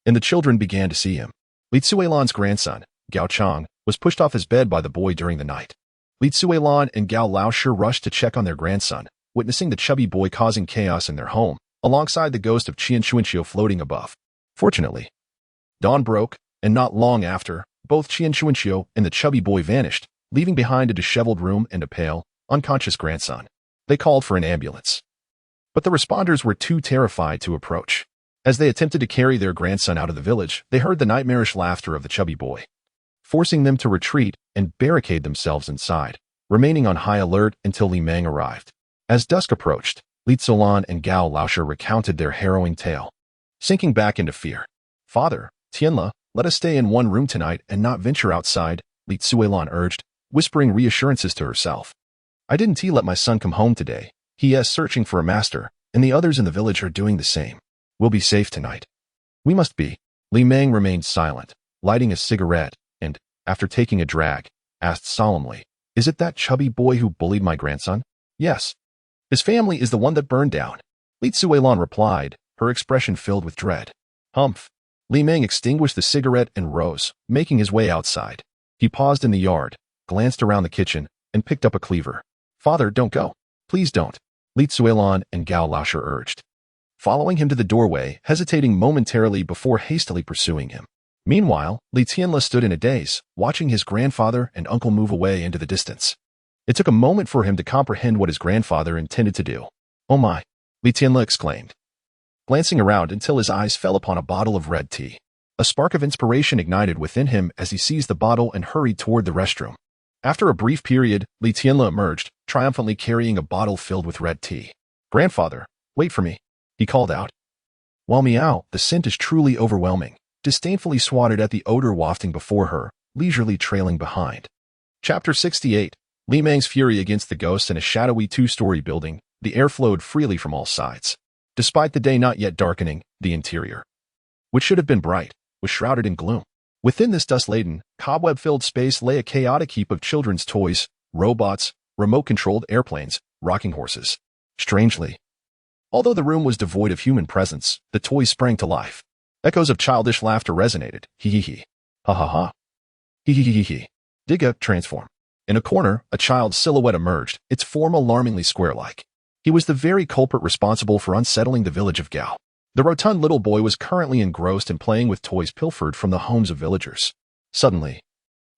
and the children began to see him. Li Tsuelan's grandson, Gao Chang, was pushed off his bed by the boy during the night. Li Tsuelan and Gao Laoshi rushed to check on their grandson, witnessing the chubby boy causing chaos in their home, alongside the ghost of Qian Xuanqiu floating above. Fortunately, dawn broke, and not long after, both Qian Xuanqiu and the chubby boy vanished, leaving behind a disheveled room and a pale, unconscious grandson. They called for an ambulance, but the responders were too terrified to approach. As they attempted to carry their grandson out of the village, they heard the nightmarish laughter of the chubby boy, forcing them to retreat and barricade themselves inside, remaining on high alert until Li Meng arrived. As dusk approached, Li Tsuelan and Gao Laoshi recounted their harrowing tale, sinking back into fear. "Father, Tianle, let us stay in one room tonight and not venture outside," Li Tsuelan urged, whispering reassurances to herself. "I didn't let my son come home today. He is searching for a master, and the others in the village are doing the same. We'll be safe tonight." "We must be." Li Meng remained silent, lighting a cigarette, and, after taking a drag, asked solemnly, "Is it that chubby boy who bullied my grandson?" "Yes. His family is the one that burned down," Li Tsuelan replied, her expression filled with dread. "Humph." Li Meng extinguished the cigarette and rose, making his way outside. He paused in the yard, glanced around the kitchen, and picked up a cleaver. "Father, don't go. Please don't," Li Tsuelan and Gao Laoshi urged, following him to the doorway, hesitating momentarily before hastily pursuing him. Meanwhile, Li Tianle stood in a daze, watching his grandfather and uncle move away into the distance. It took a moment for him to comprehend what his grandfather intended to do. "Oh my!" Li Tianle exclaimed, glancing around until his eyes fell upon a bottle of red tea. A spark of inspiration ignited within him as he seized the bottle and hurried toward the restroom. After a brief period, Li Tianle emerged, triumphantly carrying a bottle filled with red tea. "Grandfather, wait for me," he called out. While meow, the scent is truly overwhelming, disdainfully swatted at the odor wafting before her, leisurely trailing behind. Chapter 68. Li Mang's fury against the ghosts in a shadowy two-story building. The air flowed freely from all sides. Despite the day not yet darkening, the interior, which should have been bright, was shrouded in gloom. Within this dust-laden, cobweb-filled space lay a chaotic heap of children's toys, robots, remote-controlled airplanes, rocking horses. Strangely, although the room was devoid of human presence, the toys sprang to life. Echoes of childish laughter resonated. Hee hee hee. Ha ha ha. Hee hee hee hee. Digga, transform. In a corner, a child's silhouette emerged, its form alarmingly square-like. He was the very culprit responsible for unsettling the village of Gao. The rotund little boy was currently engrossed in playing with toys pilfered from the homes of villagers. Suddenly,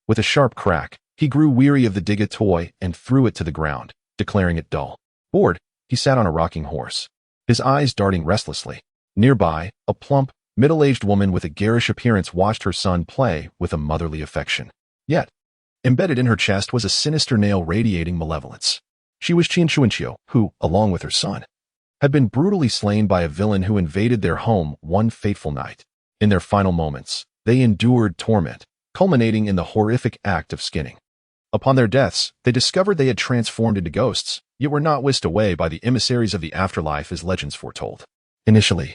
with a sharp crack, he grew weary of the Digga toy and threw it to the ground, declaring it dull. Bored, he sat on a rocking horse, his eyes darting restlessly. Nearby, a plump, middle-aged woman with a garish appearance watched her son play with a motherly affection. Yet, embedded in her chest was a sinister nail radiating malevolence. She was Qian Chuanqiu, who, along with her son, had been brutally slain by a villain who invaded their home one fateful night. In their final moments, they endured torment, culminating in the horrific act of skinning. Upon their deaths, they discovered they had transformed into ghosts, yet were not whisked away by the emissaries of the afterlife as legends foretold. Initially,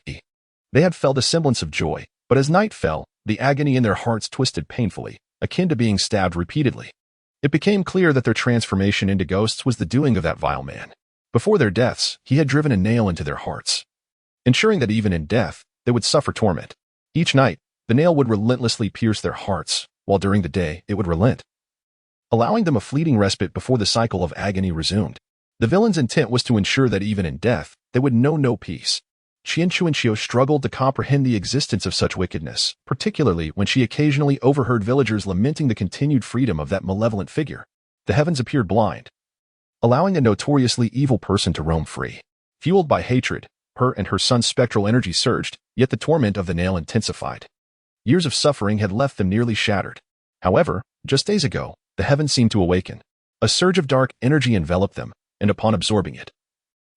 they had felt a semblance of joy, but as night fell, the agony in their hearts twisted painfully, akin to being stabbed repeatedly. It became clear that their transformation into ghosts was the doing of that vile man. Before their deaths, he had driven a nail into their hearts, ensuring that even in death, they would suffer torment. Each night, the nail would relentlessly pierce their hearts, while during the day, it would relent, allowing them a fleeting respite before the cycle of agony resumed. The villain's intent was to ensure that even in death, they would know no peace. Qian Chuanqiu struggled to comprehend the existence of such wickedness, particularly when she occasionally overheard villagers lamenting the continued freedom of that malevolent figure. The heavens appeared blind, allowing a notoriously evil person to roam free. Fueled by hatred, her and her son's spectral energy surged, yet the torment of the nail intensified. Years of suffering had left them nearly shattered. However, just days ago, the heavens seemed to awaken. A surge of dark energy enveloped them, and upon absorbing it,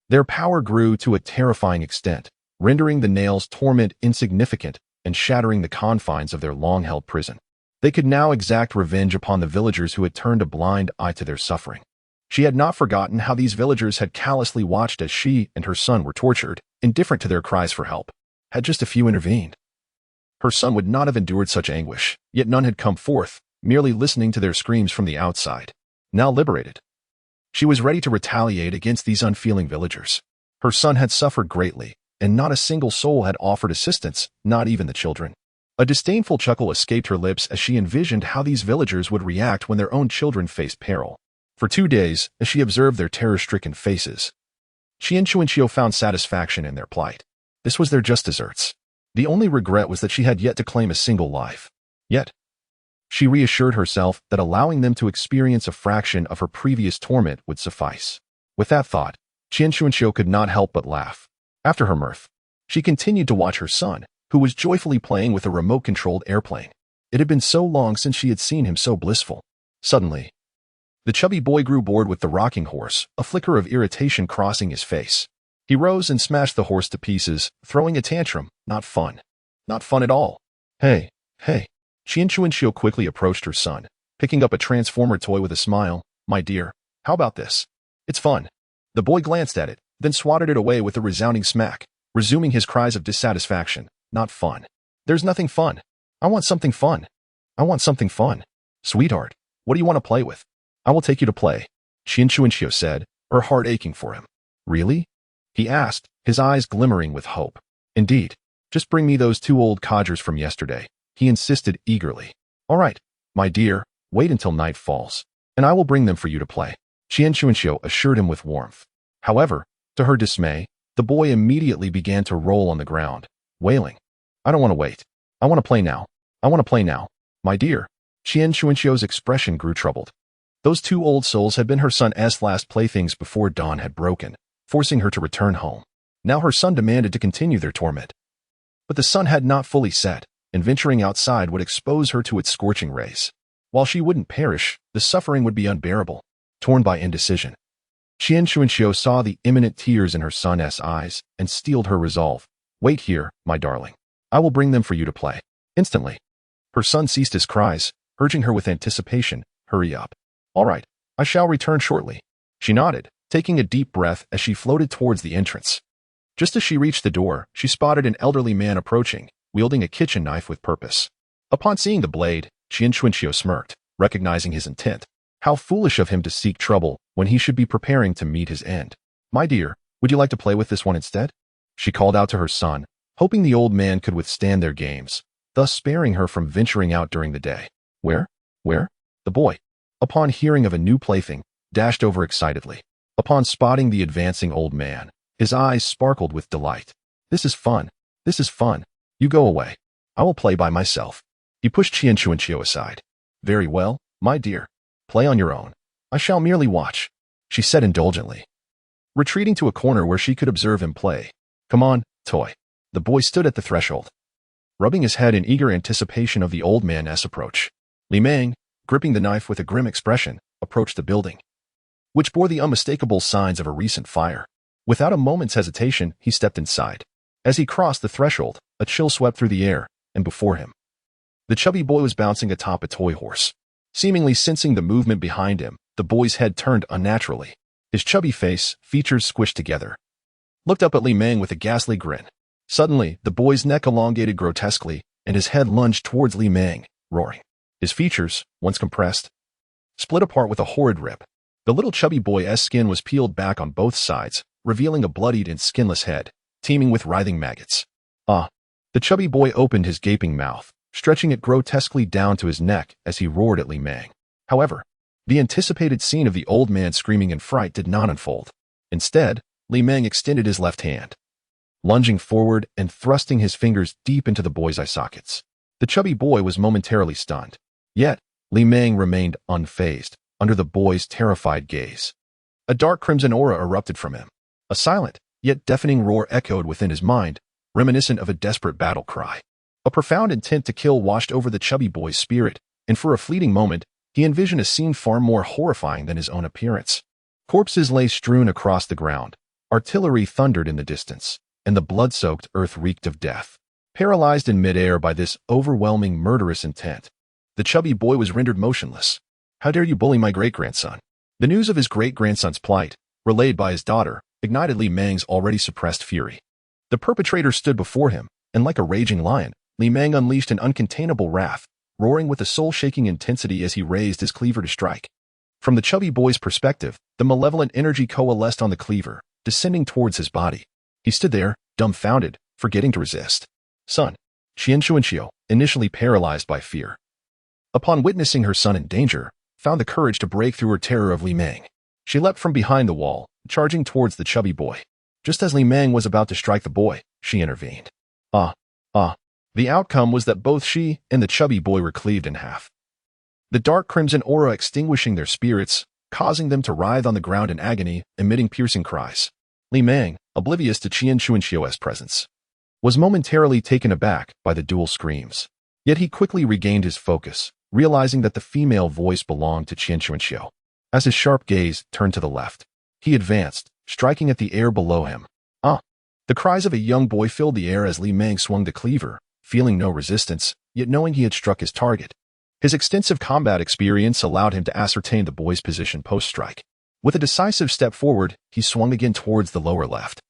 their power grew to a terrifying extent, rendering the nail's torment insignificant and shattering the confines of their long-held prison. They could now exact revenge upon the villagers who had turned a blind eye to their suffering. She had not forgotten how these villagers had callously watched as she and her son were tortured, indifferent to their cries for help. Had just a few intervened, her son would not have endured such anguish, yet none had come forth, merely listening to their screams from the outside. Now liberated, she was ready to retaliate against these unfeeling villagers. Her son had suffered greatly, and not a single soul had offered assistance, not even the children. A disdainful chuckle escaped her lips as she envisioned how these villagers would react when their own children faced peril. For 2 days, as she observed their terror-stricken faces, Qian Chuanqiu found satisfaction in their plight. This was their just deserts. The only regret was that she had yet to claim a single life. Yet, she reassured herself that allowing them to experience a fraction of her previous torment would suffice. With that thought, Qian Chuanqiu could not help but laugh. After her mirth, she continued to watch her son, who was joyfully playing with a remote-controlled airplane. It had been so long since she had seen him so blissful. Suddenly, the chubby boy grew bored with the rocking horse, a flicker of irritation crossing his face. He rose and smashed the horse to pieces, throwing a tantrum. Not fun. Not fun at all. Hey. Qian Chuanqiu quickly approached her son, picking up a transformer toy with a smile. My dear, how about this? It's fun. The boy glanced at it, then swatted it away with a resounding smack, resuming his cries of dissatisfaction. Not fun. There's nothing fun. I want something fun. I want something fun. Sweetheart, what do you want to play with? I will take you to play, Qian Chuanqiu said, her heart aching for him. Really? He asked, his eyes glimmering with hope. Indeed. Just bring me those 2 old codgers from yesterday, he insisted eagerly. All right, my dear, wait until night falls, and I will bring them for you to play, Qian Chuanqiu assured him with warmth. However, to her dismay, the boy immediately began to roll on the ground, wailing. I don't want to wait. I want to play now. I want to play now. My dear, Qian Chuanqiu's expression grew troubled. Those two old souls had been her son's last playthings before dawn had broken, forcing her to return home. Now her son demanded to continue their torment. But the sun had not fully set, and venturing outside would expose her to its scorching rays. While she wouldn't perish, the suffering would be unbearable. Torn by indecision, Qian Xuanxiu saw the imminent tears in her son's eyes and steeled her resolve. Wait here, my darling. I will bring them for you to play. Instantly, her son ceased his cries, urging her with anticipation, hurry up. All right, I shall return shortly. She nodded, taking a deep breath as she floated towards the entrance. Just as she reached the door, she spotted an elderly man approaching, wielding a kitchen knife with purpose. Upon seeing the blade, Qian Xuanxiu smirked, recognizing his intent. How foolish of him to seek trouble when he should be preparing to meet his end. My dear, would you like to play with this one instead? She called out to her son, hoping the old man could withstand their games, thus sparing her from venturing out during the day. Where? The boy, upon hearing of a new plaything, dashed over excitedly. Upon spotting the advancing old man, his eyes sparkled with delight. This is fun. You go away. I will play by myself. He pushed Qian Xuanxiu aside. Very well, my dear. Play on your own. I shall merely watch, she said indulgently, retreating to a corner where she could observe him play. Come on, toy. The boy stood at the threshold, rubbing his head in eager anticipation of the old man's approach. Li Meng, gripping the knife with a grim expression, approached the building, which bore the unmistakable signs of a recent fire. Without a moment's hesitation, he stepped inside. As he crossed the threshold, a chill swept through the air, and before him, the chubby boy was bouncing atop a toy horse. Seemingly sensing the movement behind him, the boy's head turned unnaturally. His chubby face, features squished together, looked up at Li Meng with a ghastly grin. Suddenly, the boy's neck elongated grotesquely, and his head lunged towards Li Meng, roaring. His features, once compressed, split apart with a horrid rip. The little chubby boy's skin was peeled back on both sides, revealing a bloodied and skinless head, teeming with writhing maggots. Ah! The chubby boy opened his gaping mouth, stretching it grotesquely down to his neck as he roared at Li Meng. However, the anticipated scene of the old man screaming in fright did not unfold. Instead, Li Meng extended his left hand, lunging forward and thrusting his fingers deep into the boy's eye sockets. The chubby boy was momentarily stunned. Yet, Li Meng remained unfazed under the boy's terrified gaze. A dark crimson aura erupted from him. A silent, yet deafening roar echoed within his mind, reminiscent of a desperate battle cry. A profound intent to kill washed over the chubby boy's spirit, and for a fleeting moment, he envisioned a scene far more horrifying than his own appearance. Corpses lay strewn across the ground, artillery thundered in the distance, and the blood-soaked earth reeked of death. Paralyzed in midair by this overwhelming murderous intent, the chubby boy was rendered motionless. How dare you bully my great-grandson? The news of his great-grandson's plight, relayed by his daughter, ignited Li Meng's already suppressed fury. The perpetrator stood before him, and like a raging lion, Li Meng unleashed an uncontainable wrath, roaring with a soul-shaking intensity as he raised his cleaver to strike. From the chubby boy's perspective, the malevolent energy coalesced on the cleaver, descending towards his body. He stood there, dumbfounded, forgetting to resist. Son, Qian Xuanxiu, initially paralyzed by fear, upon witnessing her son in danger, found the courage to break through her terror of Li Meng. She leapt from behind the wall, charging towards the chubby boy. Just as Li Meng was about to strike the boy, she intervened. The outcome was that both she and the chubby boy were cleaved in half, the dark crimson aura extinguishing their spirits, causing them to writhe on the ground in agony, emitting piercing cries. Li Meng, oblivious to Qian Xuanxiu's presence, was momentarily taken aback by the dual screams. Yet he quickly regained his focus, realizing that the female voice belonged to Qian Xuanxiu. As his sharp gaze turned to the left, he advanced, striking at the air below him. The cries of a young boy filled the air as Li Meng swung the cleaver, feeling no resistance, yet knowing he had struck his target. His extensive combat experience allowed him to ascertain the boy's position post-strike. With a decisive step forward, he swung again towards the lower left.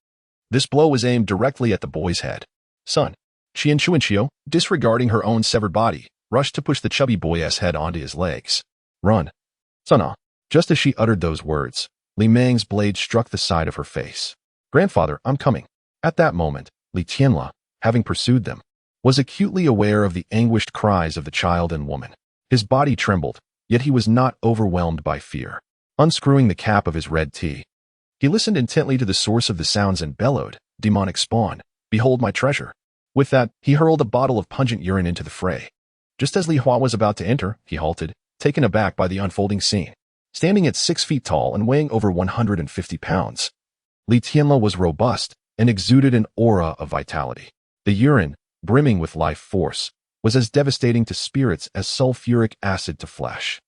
This blow was aimed directly at the boy's head. Son, Qian Xuanxiu, disregarding her own severed body, rushed to push the chubby boy's head onto his legs. Run. Son. Just as she uttered those words, Li Meng's blade struck the side of her face. Grandfather, I'm coming. At that moment, Li Tianla, having pursued them, was acutely aware of the anguished cries of the child and woman. His body trembled, yet he was not overwhelmed by fear. Unscrewing the cap of his red tea, he listened intently to the source of the sounds and bellowed, "Demonic spawn, behold my treasure." With that, he hurled a bottle of pungent urine into the fray. Just as Li Hua was about to enter, he halted, taken aback by the unfolding scene. Standing at 6 feet tall and weighing over 150 pounds, Li Tianle was robust and exuded an aura of vitality. The urine, brimming with life force, was as devastating to spirits as sulfuric acid to flesh.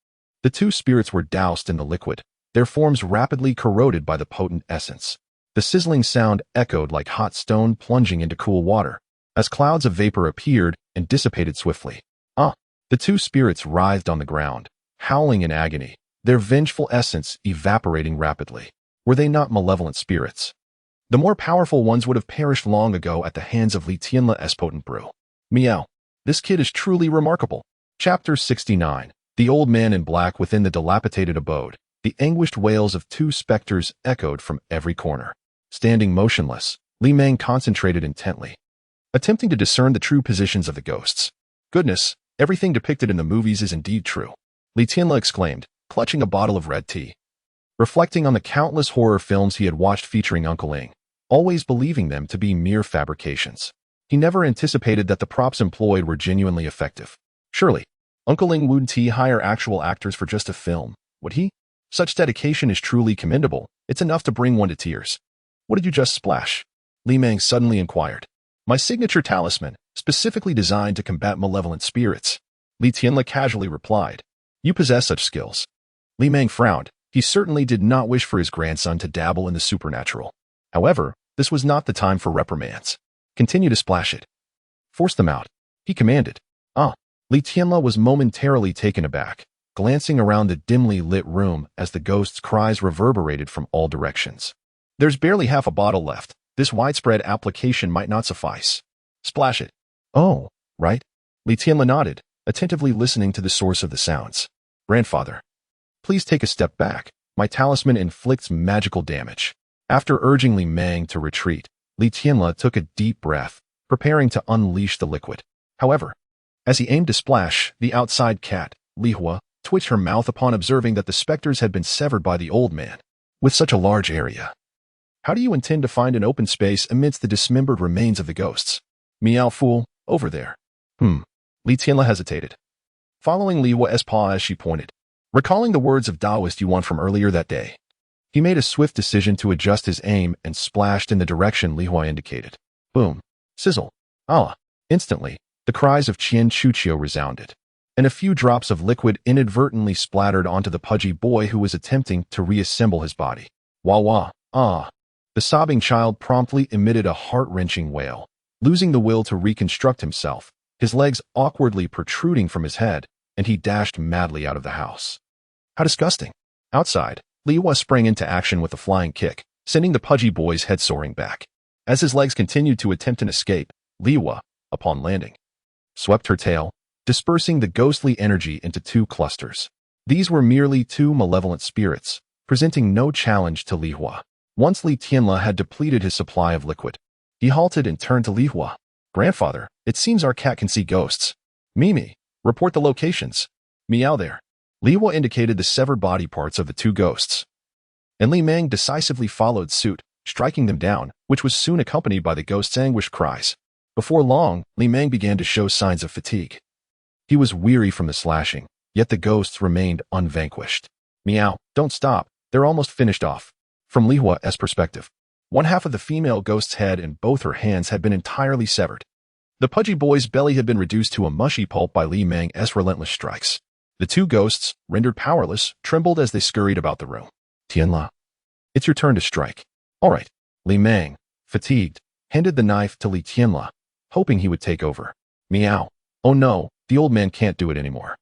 The two spirits were doused in the liquid, their forms rapidly corroded by the potent essence. The sizzling sound echoed like hot stone plunging into cool water, as clouds of vapor appeared and dissipated swiftly. The two spirits writhed on the ground, howling in agony, their vengeful essence evaporating rapidly. Were they not malevolent spirits? The more powerful ones would have perished long ago at the hands of Li Tianle's potent brew. Meow. This kid is truly remarkable. Chapter 69. The old man in black within the dilapidated abode. The anguished wails of two specters echoed from every corner. Standing motionless, Li Meng concentrated intently, attempting to discern the true positions of the ghosts. Goodness, everything depicted in the movies is indeed true, Li Tianle exclaimed, clutching a bottle of red tea. Reflecting on the countless horror films he had watched featuring Uncle Ing, always believing them to be mere fabrications. He never anticipated that the props employed were genuinely effective. Surely, Uncle Ing wouldn't he hire actual actors for just a film, would he? Such dedication is truly commendable. It's enough to bring one to tears. What did you just splash? Li Meng suddenly inquired. My signature talisman, specifically designed to combat malevolent spirits. Li Tianle casually replied. You possess such skills. Li Meng frowned. He certainly did not wish for his grandson to dabble in the supernatural. However, this was not the time for reprimands. Continue to splash it. Force them out, he commanded. Li Tianle was momentarily taken aback, glancing around the dimly lit room as the ghost's cries reverberated from all directions. There's barely half a bottle left. This widespread application might not suffice. Splash it. Oh, right. Li Tianle nodded, attentively listening to the source of the sounds. Grandfather, please take a step back. My talisman inflicts magical damage. After urging Li Meng to retreat, Li Tianle took a deep breath, preparing to unleash the liquid. However, as he aimed to splash, the outside cat, Li Hua, twitched her mouth upon observing that the specters had been severed by the old man. With such a large area, how do you intend to find an open space amidst the dismembered remains of the ghosts? Meow fool, over there. Li Tianle hesitated, following Li Hua's paw as she pointed. Recalling the words of Taoist Yuan from earlier that day, he made a swift decision to adjust his aim and splashed in the direction Li Hua indicated. Boom. Sizzle. Instantly, the cries of Qian Chuchio resounded, and a few drops of liquid inadvertently splattered onto the pudgy boy who was attempting to reassemble his body. Wah wah, The sobbing child promptly emitted a heart-wrenching wail, losing the will to reconstruct himself, his legs awkwardly protruding from his head, and he dashed madly out of the house. How disgusting. Outside, Li Hua sprang into action with a flying kick, sending the pudgy boy's head soaring back. As his legs continued to attempt an escape, Li Hua, upon landing, swept her tail, dispersing the ghostly energy into two clusters. These were merely two malevolent spirits, presenting no challenge to Li Hua. Once Li Tianle had depleted his supply of liquid, he halted and turned to Li Hua. Grandfather, it seems our cat can see ghosts. Mimi, report the locations. Meow there. Li Hua indicated the severed body parts of the two ghosts, and Li Meng decisively followed suit, striking them down, which was soon accompanied by the ghost's anguished cries. Before long, Li Meng began to show signs of fatigue. He was weary from the slashing, yet the ghosts remained unvanquished. Meow, don't stop, they're almost finished off. From Li Hua's perspective, one half of the female ghost's head and both her hands had been entirely severed. The pudgy boy's belly had been reduced to a mushy pulp by Li Meng's relentless strikes. The two ghosts, rendered powerless, trembled as they scurried about the room. Tianle, it's your turn to strike. All right. Li Meng, fatigued, handed the knife to Li Tianle, hoping he would take over. Meow. Oh no, the old man can't do it anymore.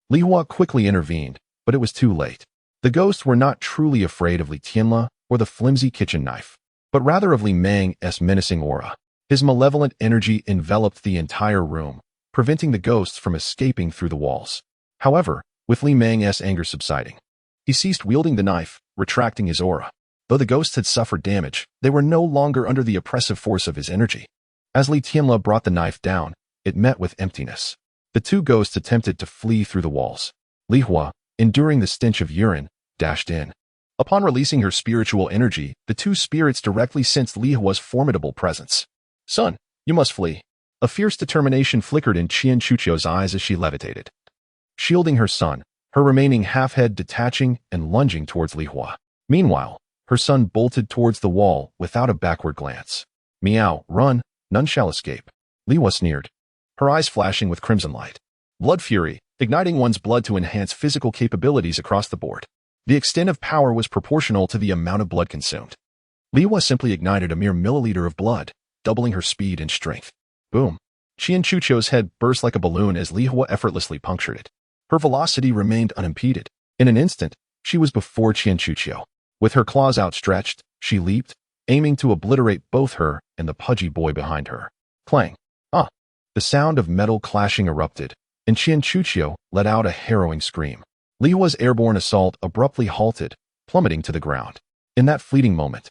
Li Hua quickly intervened, but it was too late. The ghosts were not truly afraid of Li Tianle or the flimsy kitchen knife, but rather of Li Meng's menacing aura. His malevolent energy enveloped the entire room, preventing the ghosts from escaping through the walls. However, with Li Meng's anger subsiding, he ceased wielding the knife, retracting his aura. Though the ghosts had suffered damage, they were no longer under the oppressive force of his energy. As Li Tianle brought the knife down, it met with emptiness. The two ghosts attempted to flee through the walls. Li Hua, enduring the stench of urine, dashed in. Upon releasing her spiritual energy, the two spirits directly sensed Li Hua's formidable presence. Son, you must flee. A fierce determination flickered in Qian Chuchio's eyes as she levitated. Shielding her son, her remaining half-head detaching and lunging towards Li Hua. Meanwhile, her son bolted towards the wall without a backward glance. Meow, run, none shall escape. Li Hua sneered, her eyes flashing with crimson light. Blood fury, igniting one's blood to enhance physical capabilities across the board. The extent of power was proportional to the amount of blood consumed. Li Hua simply ignited a mere milliliter of blood, doubling her speed and strength. Boom. Qian Chuchio's head burst like a balloon as Li Hua effortlessly punctured it. Her velocity remained unimpeded. In an instant, she was before Qian Chuchio. With her claws outstretched, she leaped, aiming to obliterate both her and the pudgy boy behind her. Clang. Ah! The sound of metal clashing erupted, and Qian Chuchio let out a harrowing scream. Li Hua's airborne assault abruptly halted, plummeting to the ground. In that fleeting moment,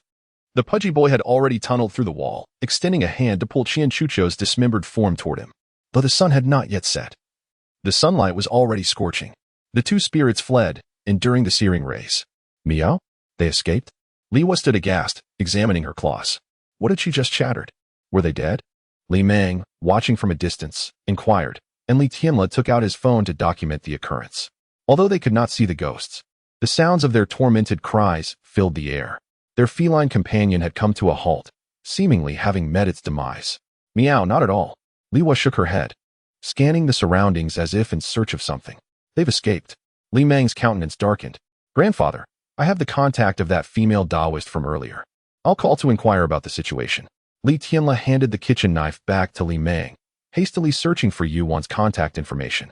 the pudgy boy had already tunneled through the wall, extending a hand to pull Qian Chuchio's dismembered form toward him. Though the sun had not yet set, the sunlight was already scorching. The two spirits fled, enduring the searing rays. Meow? They escaped? Li Hua stood aghast, examining her claws. What had she just shattered? Were they dead? Li Meng, watching from a distance, inquired, and Li Tianla took out his phone to document the occurrence. Although they could not see the ghosts, the sounds of their tormented cries filled the air. Their feline companion had come to a halt, seemingly having met its demise. Meow, not at all. Li Hua shook her head, scanning the surroundings as if in search of something. They've escaped. Li Meng's countenance darkened. Grandfather, I have the contact of that female Taoist from earlier. I'll call to inquire about the situation. Li Tianla handed the kitchen knife back to Li Meng, hastily searching for Yuan's contact information.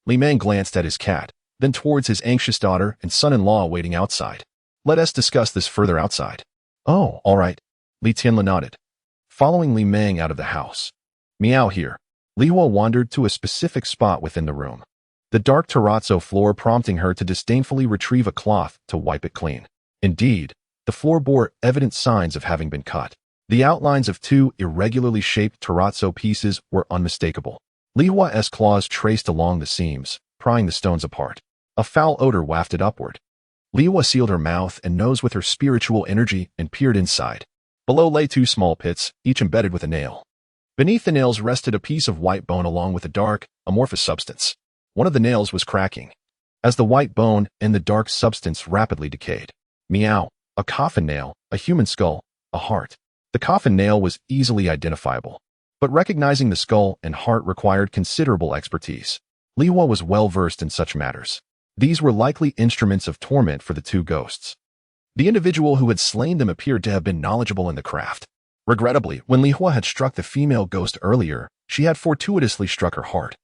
Li Meng glanced at his cat, then towards his anxious daughter and son-in-law waiting outside. Let us discuss this further outside. Oh, all right. Li Tianla nodded, following Li Meng out of the house. Meow here. Li Hua wandered to a specific spot within the room, the dark terrazzo floor prompting her to disdainfully retrieve a cloth to wipe it clean. Indeed, the floor bore evident signs of having been cut. The outlines of two irregularly shaped terrazzo pieces were unmistakable. Li Hua's claws traced along the seams, prying the stones apart. A foul odor wafted upward. Li Hua sealed her mouth and nose with her spiritual energy and peered inside. Below lay two small pits, each embedded with a nail. Beneath the nails rested a piece of white bone along with a dark, amorphous substance. One of the nails was cracking, as the white bone and the dark substance rapidly decayed. Meow. A coffin nail, a human skull, a heart. The coffin nail was easily identifiable, but recognizing the skull and heart required considerable expertise. Li Hua was well versed in such matters. These were likely instruments of torment for the two ghosts. The individual who had slain them appeared to have been knowledgeable in the craft. Regrettably, when Li Hua had struck the female ghost earlier, she had fortuitously struck her heart,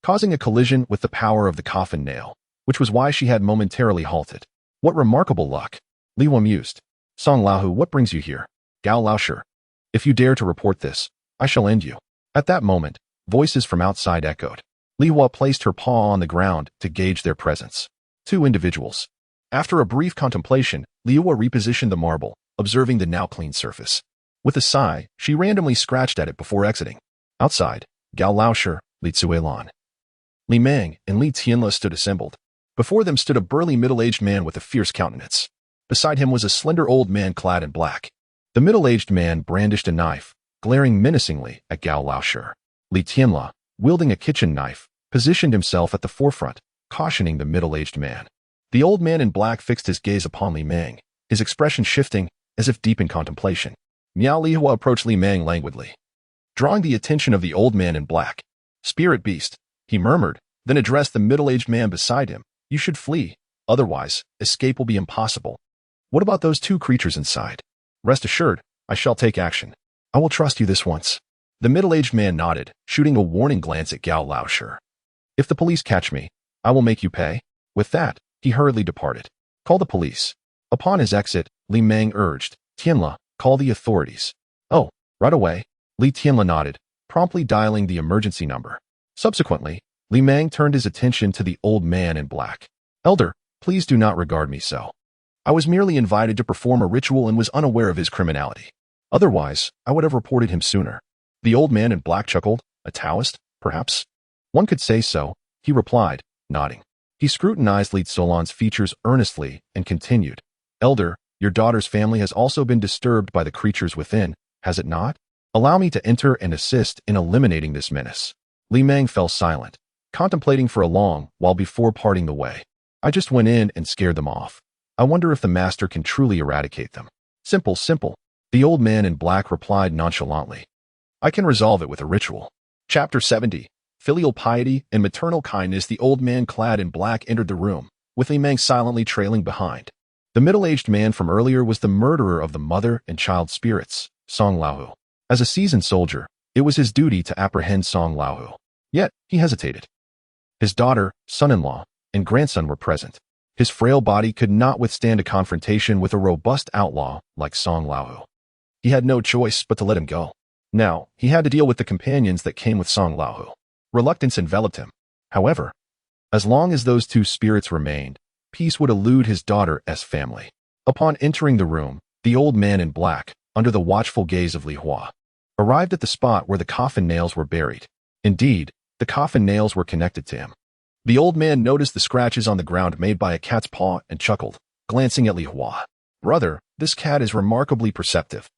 causing a collision with the power of the coffin nail, which was why she had momentarily halted. What remarkable luck! Li Hua mused. Song Laohu, what brings you here? Gao Laoshi. If you dare to report this, I shall end you. At that moment, voices from outside echoed. Li Hua placed her paw on the ground to gauge their presence. Two individuals. After a brief contemplation, Li Hua repositioned the marble, observing the now clean surface. With a sigh, she randomly scratched at it before exiting. Outside, Gao Laoshi, Li Tsuelan, Li Meng, and Li Tianla stood assembled. Before them stood a burly middle-aged man with a fierce countenance. Beside him was a slender old man clad in black. The middle-aged man brandished a knife, glaring menacingly at Gao Laoshi. Li Tianla, wielding a kitchen knife, positioned himself at the forefront, cautioning the middle-aged man. The old man in black fixed his gaze upon Li Meng, his expression shifting as if deep in contemplation. Miao Li Hua approached Li Meng languidly, drawing the attention of the old man in black. Spirit beast, he murmured, then addressed the middle-aged man beside him. You should flee, otherwise, escape will be impossible. What about those two creatures inside? Rest assured, I shall take action. I will trust you this once. The middle-aged man nodded, shooting a warning glance at Gao Laoshi. If the police catch me, I will make you pay. With that, he hurriedly departed. Call the police. Upon his exit, Li Meng urged, Tianla, call the authorities. Oh, right away. Li Tianla nodded, promptly dialing the emergency number. Subsequently, Li Meng turned his attention to the old man in black. Elder, please do not regard me so. I was merely invited to perform a ritual and was unaware of his criminality. Otherwise, I would have reported him sooner. The old man in black chuckled. A Taoist, perhaps? One could say so, he replied, nodding. He scrutinized Li Tsuelan's features earnestly and continued. Elder, your daughter's family has also been disturbed by the creatures within, has it not? Allow me to enter and assist in eliminating this menace. Li Meng fell silent, contemplating for a long while before parting the way. I just went in and scared them off. I wonder if the master can truly eradicate them. Simple, simple. The old man in black replied nonchalantly. I can resolve it with a ritual. Chapter 70. Filial piety and maternal kindness. The old man clad in black entered the room, with Li Meng silently trailing behind. The middle-aged man from earlier was the murderer of the mother and child spirits, Song Laohu. As a seasoned soldier, it was his duty to apprehend Song Laohu. Yet, he hesitated. His daughter, son-in-law, and grandson were present. His frail body could not withstand a confrontation with a robust outlaw like Song Laohu. He had no choice but to let him go. Now, he had to deal with the companions that came with Song Laohu. Reluctance enveloped him. However, as long as those two spirits remained, peace would elude his daughter's family. Upon entering the room, the old man in black, under the watchful gaze of Li Hua, arrived at the spot where the coffin nails were buried. Indeed, the coffin nails were connected to him. The old man noticed the scratches on the ground made by a cat's paw and chuckled, glancing at Li Hua. Brother, this cat is remarkably perceptive.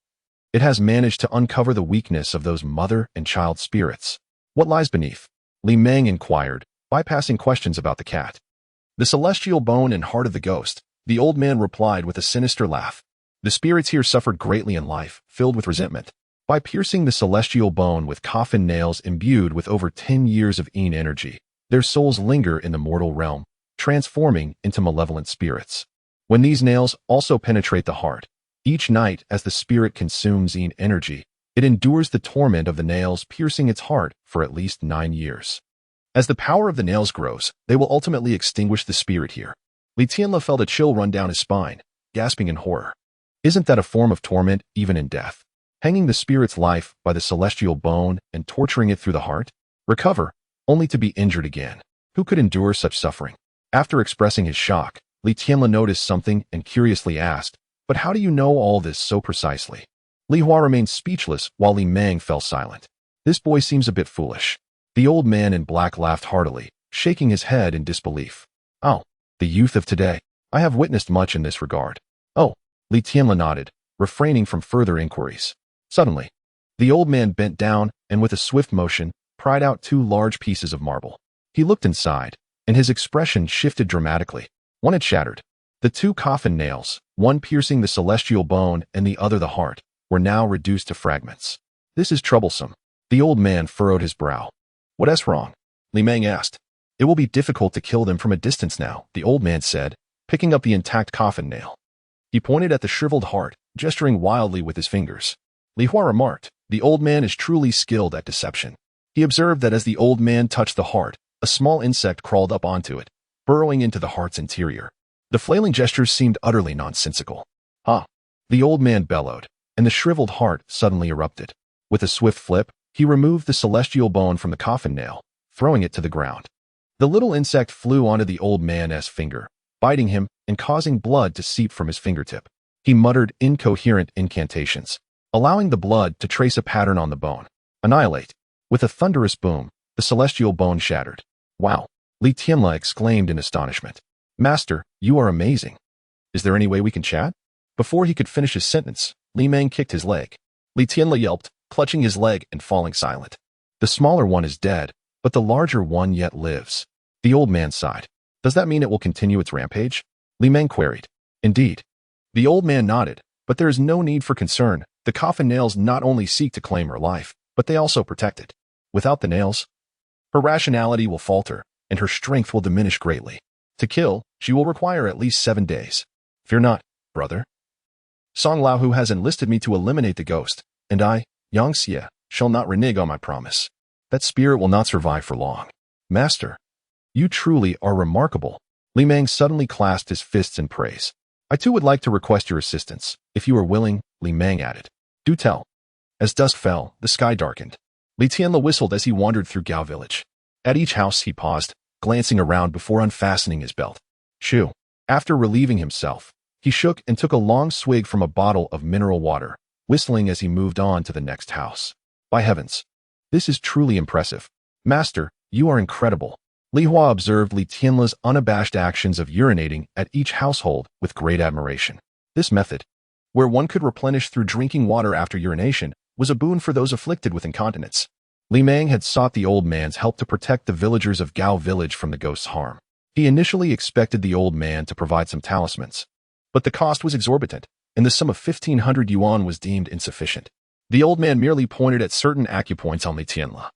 It has managed to uncover the weakness of those mother and child spirits. What lies beneath? Li Meng inquired, bypassing questions about the cat. The celestial bone and heart of the ghost, the old man replied with a sinister laugh. The spirits here suffered greatly in life, filled with resentment. By piercing the celestial bone with coffin nails imbued with over 10 years of Yin energy, their souls linger in the mortal realm, transforming into malevolent spirits. When these nails also penetrate the heart, each night as the spirit consumes Yin energy, it endures the torment of the nails piercing its heart for at least 9 years. As the power of the nails grows, they will ultimately extinguish the spirit here. Li Tianle felt a chill run down his spine, gasping in horror. Isn't that a form of torment even in death? Hanging the spirit's life by the celestial bone and torturing it through the heart? Recover, only to be injured again. Who could endure such suffering? After expressing his shock, Li Tianle noticed something and curiously asked, but how do you know all this so precisely? Li Hua remained speechless while Li Meng fell silent. This boy seems a bit foolish. The old man in black laughed heartily, shaking his head in disbelief. Oh, the youth of today. I have witnessed much in this regard. Oh, Li Tianle nodded, refraining from further inquiries. Suddenly, the old man bent down and with a swift motion, pried out 2 large pieces of marble. He looked inside, and his expression shifted dramatically. One had shattered. The 2 coffin nails, one piercing the celestial bone and the other the heart, were now reduced to fragments. This is troublesome. The old man furrowed his brow. What's wrong? Li Meng asked. It will be difficult to kill them from a distance now, the old man said, picking up the intact coffin nail. He pointed at the shriveled heart, gesturing wildly with his fingers. Li Hua remarked, the old man is truly skilled at deception. He observed that as the old man touched the heart, a small insect crawled up onto it, burrowing into the heart's interior. The flailing gestures seemed utterly nonsensical. Ah! The old man bellowed, and the shriveled heart suddenly erupted. With a swift flip, he removed the celestial bone from the coffin nail, throwing it to the ground. The little insect flew onto the old man's finger, biting him and causing blood to seep from his fingertip. He muttered incoherent incantations, allowing the blood to trace a pattern on the bone. Annihilate. With a thunderous boom, the celestial bone shattered. Wow! Li Tianle exclaimed in astonishment. Master, you are amazing. Is there any way we can chat? Before he could finish his sentence, Li Meng kicked his leg. Li Tianle yelped, clutching his leg and falling silent. The smaller one is dead, but the larger one yet lives. The old man sighed. Does that mean it will continue its rampage? Li Meng queried. Indeed. The old man nodded, but there is no need for concern. The coffin nails not only seek to claim her life, but they also protect it. Without the nails, her rationality will falter, and her strength will diminish greatly. To kill, she will require at least 7 days. Fear not, brother. Song Laohu has enlisted me to eliminate the ghost, and I, Yang Xie, shall not renege on my promise. That spirit will not survive for long. Master, you truly are remarkable. Li Meng suddenly clasped his fists in praise. I too would like to request your assistance, if you are willing, Li Meng added. Do tell. As dusk fell, the sky darkened. Li Tianle whistled as he wandered through Gao village. At each house he paused, glancing around before unfastening his belt. Shoo. After relieving himself, he shook and took a long swig from a bottle of mineral water, whistling as he moved on to the next house. By heavens! This is truly impressive. Master, you are incredible. Li Hua observed Li Tianle's unabashed actions of urinating at each household with great admiration. This method, where one could replenish through drinking water after urination, was a boon for those afflicted with incontinence. Li Meng had sought the old man's help to protect the villagers of Gao village from the ghost's harm. He initially expected the old man to provide some talismans, but the cost was exorbitant, and the sum of 1,500 yuan was deemed insufficient. The old man merely pointed at certain acupoints on Li Tianla,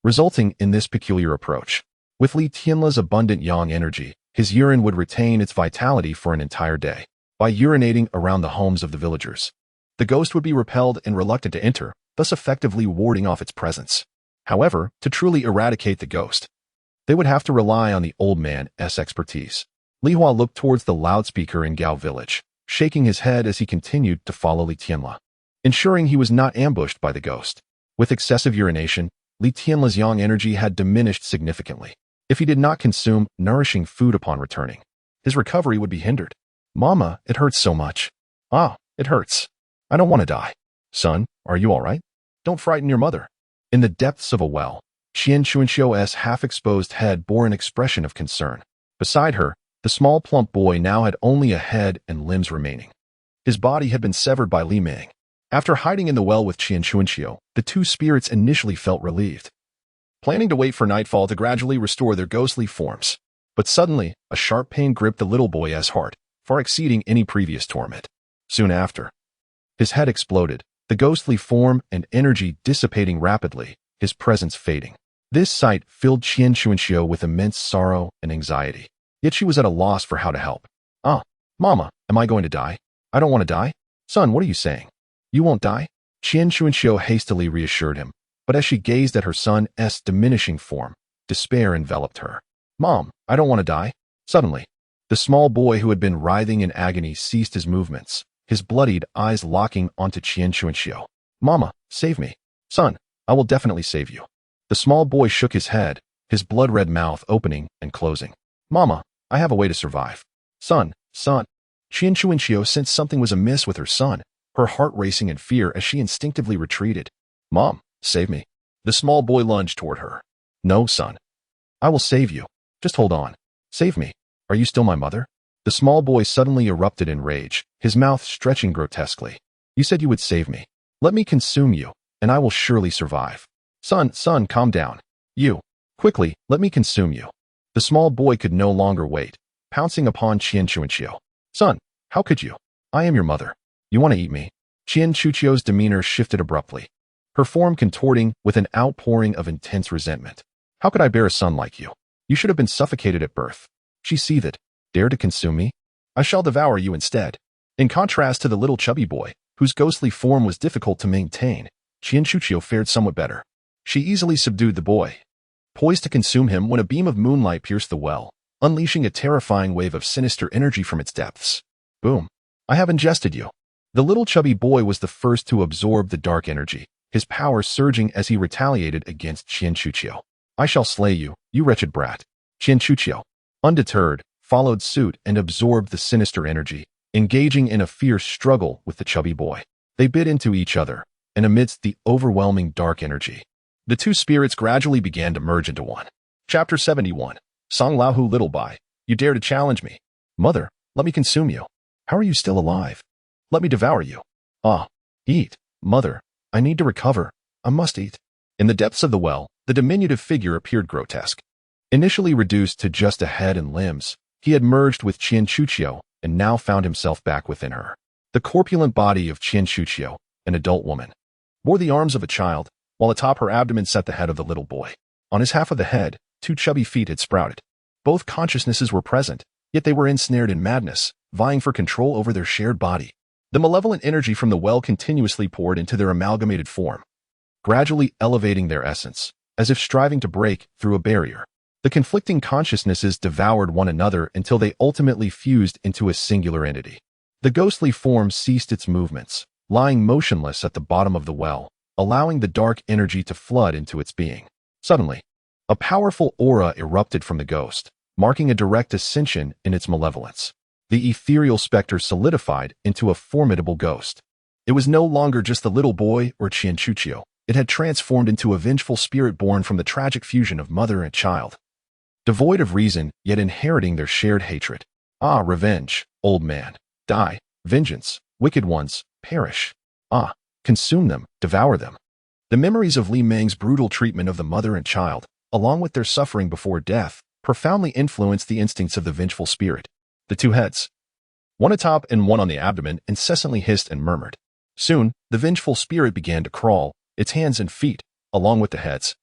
resulting in this peculiar approach. With Li Tianla's abundant yang energy, his urine would retain its vitality for an entire day. By urinating around the homes of the villagers, the ghost would be repelled and reluctant to enter, thus effectively warding off its presence. However, to truly eradicate the ghost, they would have to rely on the old man's expertise. Li Hua looked towards the loudspeaker in Gao village, shaking his head as he continued to follow Li Tianla, ensuring he was not ambushed by the ghost. With excessive urination, Li Tianla's yang energy had diminished significantly. If he did not consume nourishing food upon returning, his recovery would be hindered. Mama, it hurts so much. Ah, it hurts. I don't want to die. Son, are you all right? Don't frighten your mother. In the depths of a well, Qian Chuanxiu's half-exposed head bore an expression of concern. Beside her, the small plump boy now had only a head and limbs remaining. His body had been severed by Li Ming. After hiding in the well with Qian Chuanxiu, the two spirits initially felt relieved, planning to wait for nightfall to gradually restore their ghostly forms. But suddenly, a sharp pain gripped the little boy's heart, far exceeding any previous torment. Soon after, his head exploded, the ghostly form and energy dissipating rapidly, his presence fading. This sight filled Qian Chuanxiu with immense sorrow and anxiety. Yet she was at a loss for how to help. Ah, Mama, am I going to die? I don't want to die. Son, what are you saying? You won't die? Qian Chuanxiu hastily reassured him, but as she gazed at her son's diminishing form, despair enveloped her. Mom, I don't want to die. Suddenly, the small boy who had been writhing in agony ceased his movements, his bloodied eyes locking onto Qian Chuanxiu. Mama, save me. Son, I will definitely save you. The small boy shook his head, his blood-red mouth opening and closing. Mama, I have a way to survive. Son. Qian Chuanxiu sensed something was amiss with her son, her heart racing in fear as she instinctively retreated. Mom, save me. The small boy lunged toward her. No, son. I will save you. Just hold on. Save me. Are you still my mother? The small boy suddenly erupted in rage, his mouth stretching grotesquely. You said you would save me. Let me consume you, and I will surely survive. Son, calm down. You. Quickly, let me consume you. The small boy could no longer wait, pouncing upon Qian Chuanxiu. Son, how could you? I am your mother. You want to eat me? Qian Chuanxiu's demeanor shifted abruptly, her form contorting with an outpouring of intense resentment. How could I bear a son like you? You should have been suffocated at birth. She seethed. Dare to consume me? I shall devour you instead. In contrast to the little chubby boy, whose ghostly form was difficult to maintain, Qian Chuanxiu fared somewhat better. She easily subdued the boy, poised to consume him when a beam of moonlight pierced the well, unleashing a terrifying wave of sinister energy from its depths. Boom. I have ingested you. The little chubby boy was the first to absorb the dark energy, his power surging as he retaliated against Qian Chuanxiu. I shall slay you, you wretched brat. Qian Chuanxiu, undeterred, followed suit and absorbed the sinister energy, engaging in a fierce struggle with the chubby boy. They bit into each other, and amidst the overwhelming dark energy, the two spirits gradually began to merge into one. Chapter 71. Song Laohu Little Bai. You dare to challenge me. Mother, let me consume you. How are you still alive? Let me devour you. Ah, eat. Mother, I need to recover. I must eat. In the depths of the well, the diminutive figure appeared grotesque. Initially reduced to just a head and limbs, he had merged with Qian Chuanxiu and now found himself back within her. The corpulent body of Qian Chuanxiu, an adult woman, bore the arms of a child, while atop her abdomen sat the head of the little boy. On his half of the head, two chubby feet had sprouted. Both consciousnesses were present, yet they were ensnared in madness, vying for control over their shared body. The malevolent energy from the well continuously poured into their amalgamated form, gradually elevating their essence, as if striving to break through a barrier. The conflicting consciousnesses devoured one another until they ultimately fused into a singular entity. The ghostly form ceased its movements, lying motionless at the bottom of the well, allowing the dark energy to flood into its being. Suddenly, a powerful aura erupted from the ghost, marking a direct ascension in its malevolence. The ethereal specter solidified into a formidable ghost. It was no longer just the little boy or Qian Chuanxiu. It had transformed into a vengeful spirit born from the tragic fusion of mother and child. Devoid of reason, yet inheriting their shared hatred. Ah, revenge, old man. Die. Vengeance. Wicked ones, perish. Ah, consume them, devour them. The memories of Li Meng's brutal treatment of the mother and child, along with their suffering before death, profoundly influenced the instincts of the vengeful spirit. The two heads, one atop and one on the abdomen, incessantly hissed and murmured. Soon, the vengeful spirit began to crawl, its hands and feet, along with the heads,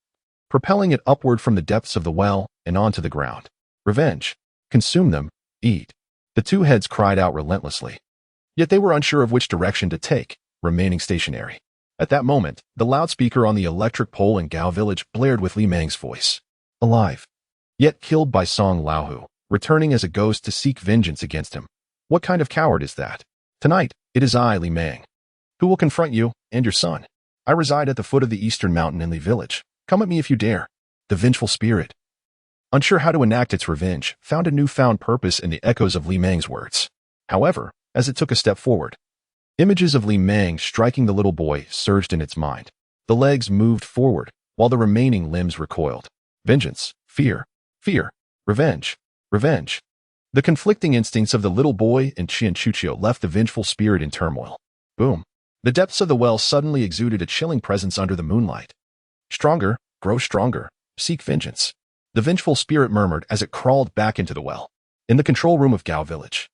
propelling it upward from the depths of the well and onto the ground. Revenge. Consume them. Eat. The two heads cried out relentlessly. Yet they were unsure of which direction to take, remaining stationary. At that moment, the loudspeaker on the electric pole in Gao village blared with Li Mang's voice. Alive. Yet killed by Song Laohu, returning as a ghost to seek vengeance against him. What kind of coward is that? Tonight, it is I, Li Mang, who will confront you and your son. I reside at the foot of the eastern mountain in Li village. Come at me if you dare. The vengeful spirit, unsure how to enact its revenge, found a newfound purpose in the echoes of Li Mang's words. However, as it took a step forward, images of Li Mang striking the little boy surged in its mind. The legs moved forward, while the remaining limbs recoiled. Vengeance, fear, fear, revenge, revenge. The conflicting instincts of the little boy and Qian Chuchio left the vengeful spirit in turmoil. Boom. The depths of the well suddenly exuded a chilling presence under the moonlight. Stronger, grow stronger, seek vengeance. The vengeful spirit murmured as it crawled back into the well. In the control room of Gao village,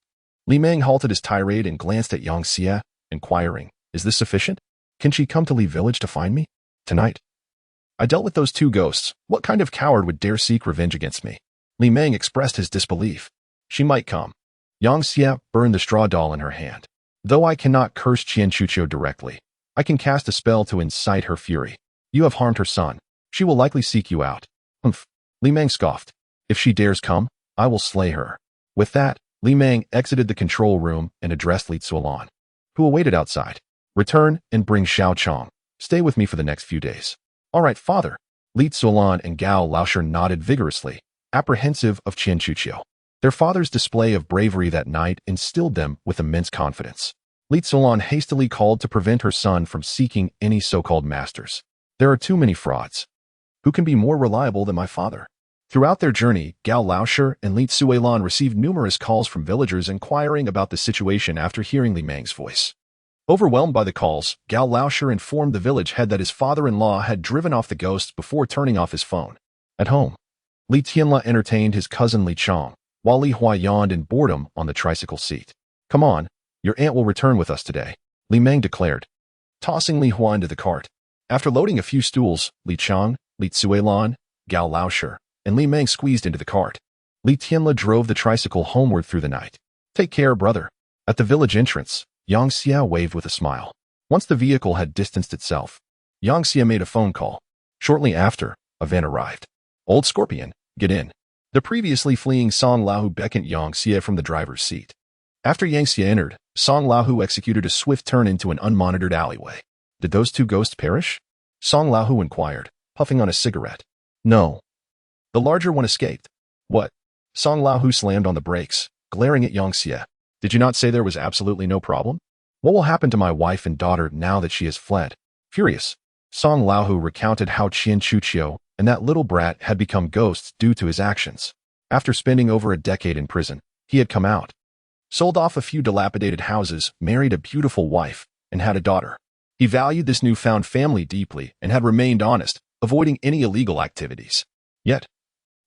Li Mang halted his tirade and glanced at Yang Xie, inquiring, "Is this sufficient? Can she come to Li village to find me? Tonight? I dealt with those two ghosts. What kind of coward would dare seek revenge against me?" Li Mang expressed his disbelief. She might come. Yang Xie burned the straw doll in her hand. Though I cannot curse Qian Chuchio directly, I can cast a spell to incite her fury. You have harmed her son. She will likely seek you out. Humph. Li Mang scoffed. If she dares come, I will slay her. With that, Li Mang exited the control room and addressed Li Zuolan, who awaited outside. Return and bring Xiao Chong. Stay with me for the next few days. All right, father. Li Zuolan and Gao Laoshi nodded vigorously, apprehensive of Qian Chuchio. Their father's display of bravery that night instilled them with immense confidence. Li Zuolan hastily called to prevent her son from seeking any so-called masters. There are too many frauds. Who can be more reliable than my father? Throughout their journey, Gao Laoshi and Li Zuolan received numerous calls from villagers inquiring about the situation after hearing Li Mang's voice. Overwhelmed by the calls, Gao Laoshi informed the village head that his father-in-law had driven off the ghosts before turning off his phone. At home, Li Tianla entertained his cousin Li Chong, while Li Hua yawned in boredom on the tricycle seat. Come on, your aunt will return with us today, Li Mang declared, tossing Li Hua into the cart. After loading a few stools, Li Chong, Li Zuolan, Gao Laoshi, and Li Mang squeezed into the cart. Li Tianla drove the tricycle homeward through the night. Take care, brother. At the village entrance, Yang Xie waved with a smile. Once the vehicle had distanced itself, Yang Xie made a phone call. Shortly after, a van arrived. Old Scorpion, get in. The previously fleeing Song Laohu beckoned Yang Xie from the driver's seat. After Yang Xie entered, Song Laohu executed a swift turn into an unmonitored alleyway. Did those two ghosts perish? Song Laohu inquired, puffing on a cigarette. No. The larger one escaped. What? Song Laohu slammed on the brakes, glaring at Yang Xie. Did you not say there was absolutely no problem? What will happen to my wife and daughter now that she has fled? Furious, Song Laohu recounted how Qian Chuchio and that little brat had become ghosts due to his actions. After spending over a decade in prison, he had come out, sold off a few dilapidated houses, married a beautiful wife, and had a daughter. He valued this newfound family deeply and had remained honest, avoiding any illegal activities. Yet,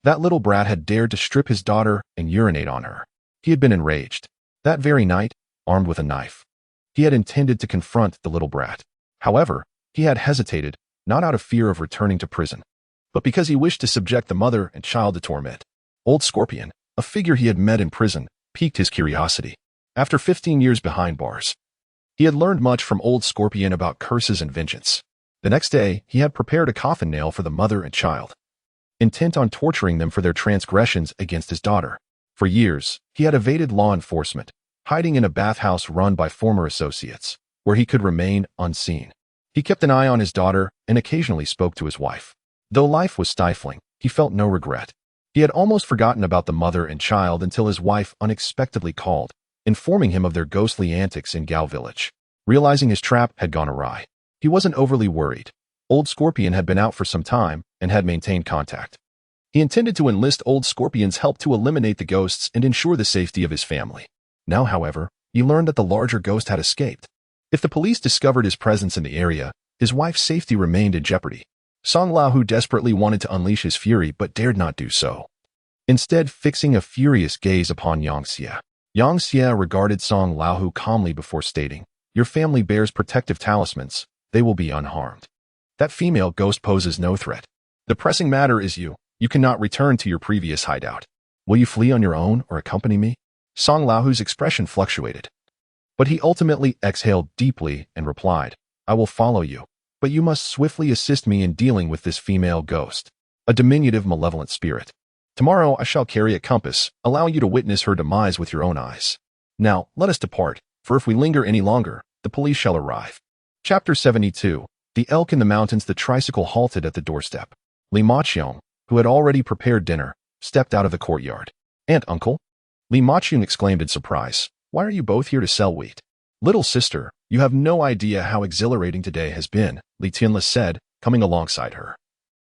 that little brat had dared to strip his daughter and urinate on her. He had been enraged. That very night, armed with a knife, he had intended to confront the little brat. However, he had hesitated, not out of fear of returning to prison, but because he wished to subject the mother and child to torment. Old Scorpion, a figure he had met in prison, piqued his curiosity. After 15 years behind bars, he had learned much from Old Scorpion about curses and vengeance. The next day, he had prepared a coffin nail for the mother and child, intent on torturing them for their transgressions against his daughter. For years, he had evaded law enforcement, hiding in a bathhouse run by former associates, where he could remain unseen. He kept an eye on his daughter and occasionally spoke to his wife. Though life was stifling, he felt no regret. He had almost forgotten about the mother and child until his wife unexpectedly called, informing him of their ghostly antics in Gao village. Realizing his trap had gone awry, he wasn't overly worried. Old Scorpion had been out for some time and had maintained contact. He intended to enlist Old Scorpion's help to eliminate the ghosts and ensure the safety of his family. Now, however, he learned that the larger ghost had escaped. If the police discovered his presence in the area, his wife's safety remained in jeopardy. Song Laohu desperately wanted to unleash his fury but dared not do so. instead fixing a furious gaze upon Yang Xie. Yang Xie regarded Song Laohu calmly before stating, "Your family bears protective talismans. They will be unharmed. That female ghost poses no threat. The pressing matter is you. You cannot return to your previous hideout. Will you flee on your own or accompany me?" Song Laohu's expression fluctuated, but he ultimately exhaled deeply and replied, "I will follow you, but you must swiftly assist me in dealing with this female ghost, a diminutive malevolent spirit. Tomorrow I shall carry a compass, allowing you to witness her demise with your own eyes. Now, let us depart, for if we linger any longer, the police shall arrive." Chapter 72. The Elk in the Mountains. The tricycle halted at the doorstep. Li Maqiong, who had already prepared dinner, stepped out of the courtyard. "Aunt, uncle?" Li Maqiong exclaimed in surprise. "Why are you both here to sell wheat?" "Little sister, you have no idea how exhilarating today has been," Li Tianle said, coming alongside her.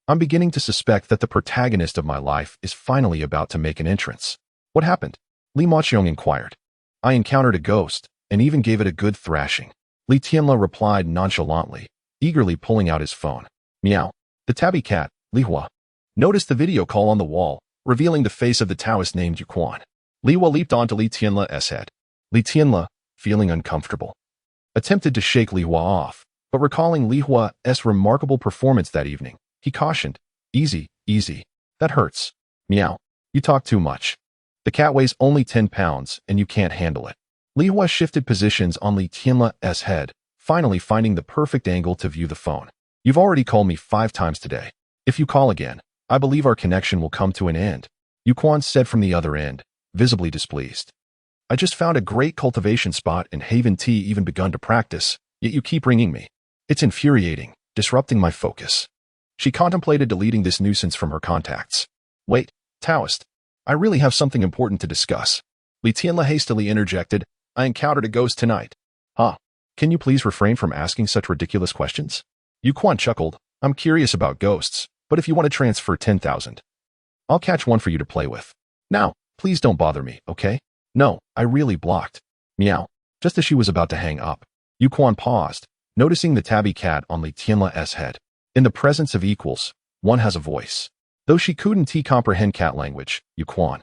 "I'm beginning to suspect that the protagonist of my life is finally about to make an entrance." "What happened?" Li Maqiong inquired. "I encountered a ghost, and even gave it a good thrashing," Li Tianle replied nonchalantly, eagerly pulling out his phone. "Meow." The tabby cat, Li Hua, noticed the video call on the wall, revealing the face of the Taoist named Yuquan. Li Hua leaped onto Li Tianle's head. Li Tianle, feeling uncomfortable, attempted to shake Li Hua off, but recalling Li Hua's remarkable performance that evening, he cautioned, "Easy, easy. That hurts." "Meow. You talk too much. The cat weighs only 10 pounds, and you can't handle it." Li Hua shifted positions on Li Tianle's head, finally finding the perfect angle to view the phone. "You've already called me 5 times today. If you call again, I believe our connection will come to an end," Yuquan said from the other end, visibly displeased. "I just found a great cultivation spot and Haven Tea even begun to practice, yet you keep ringing me. It's infuriating, disrupting my focus." She contemplated deleting this nuisance from her contacts. "Wait, Taoist, I really have something important to discuss." Li Tianle hastily interjected, "I encountered a ghost tonight." "Huh? Can you please refrain from asking such ridiculous questions?" Yuquan chuckled. "I'm curious about ghosts, but if you want to transfer 10,000, I'll catch one for you to play with. Now, please don't bother me, okay?" "No, I really blocked." Meow. Just as she was about to hang up, Yuquan paused, noticing the tabby cat on Li Tianle's head. In the presence of equals, one has a voice. Though she couldn't comprehend cat language, Yuquan,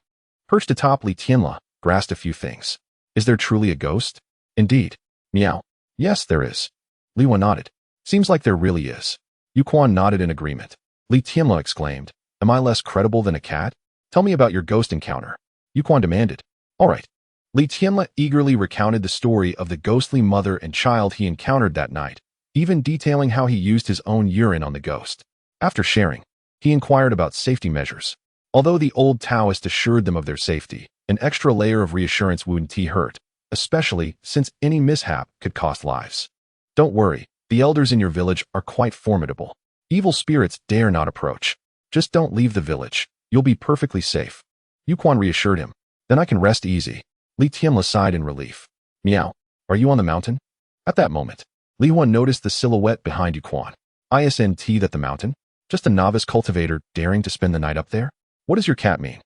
perched atop Li Tianle, grasped a few things. "Is there truly a ghost?" "Indeed." Meow. "Yes, there is." Li Hua nodded. "Seems like there really is." Yuquan nodded in agreement. Li Tianle exclaimed, "Am I less credible than a cat? Tell me about your ghost encounter." Yuquan demanded. "All right." Li Tianle eagerly recounted the story of the ghostly mother and child he encountered that night, even detailing how he used his own urine on the ghost. After sharing, he inquired about safety measures. Although the old Taoist assured them of their safety, an extra layer of reassurance wouldn't hurt, especially since any mishap could cost lives. "Don't worry, the elders in your village are quite formidable. Evil spirits dare not approach. Just don't leave the village. You'll be perfectly safe." Yuquan reassured him. "Then I can rest easy." Li Tianle sighed in relief. "Meow. Are you on the mountain?" At that moment, Li Hua noticed the silhouette behind Yuquan. "Isn't that the mountain? Just a novice cultivator daring to spend the night up there? What does your cat mean?"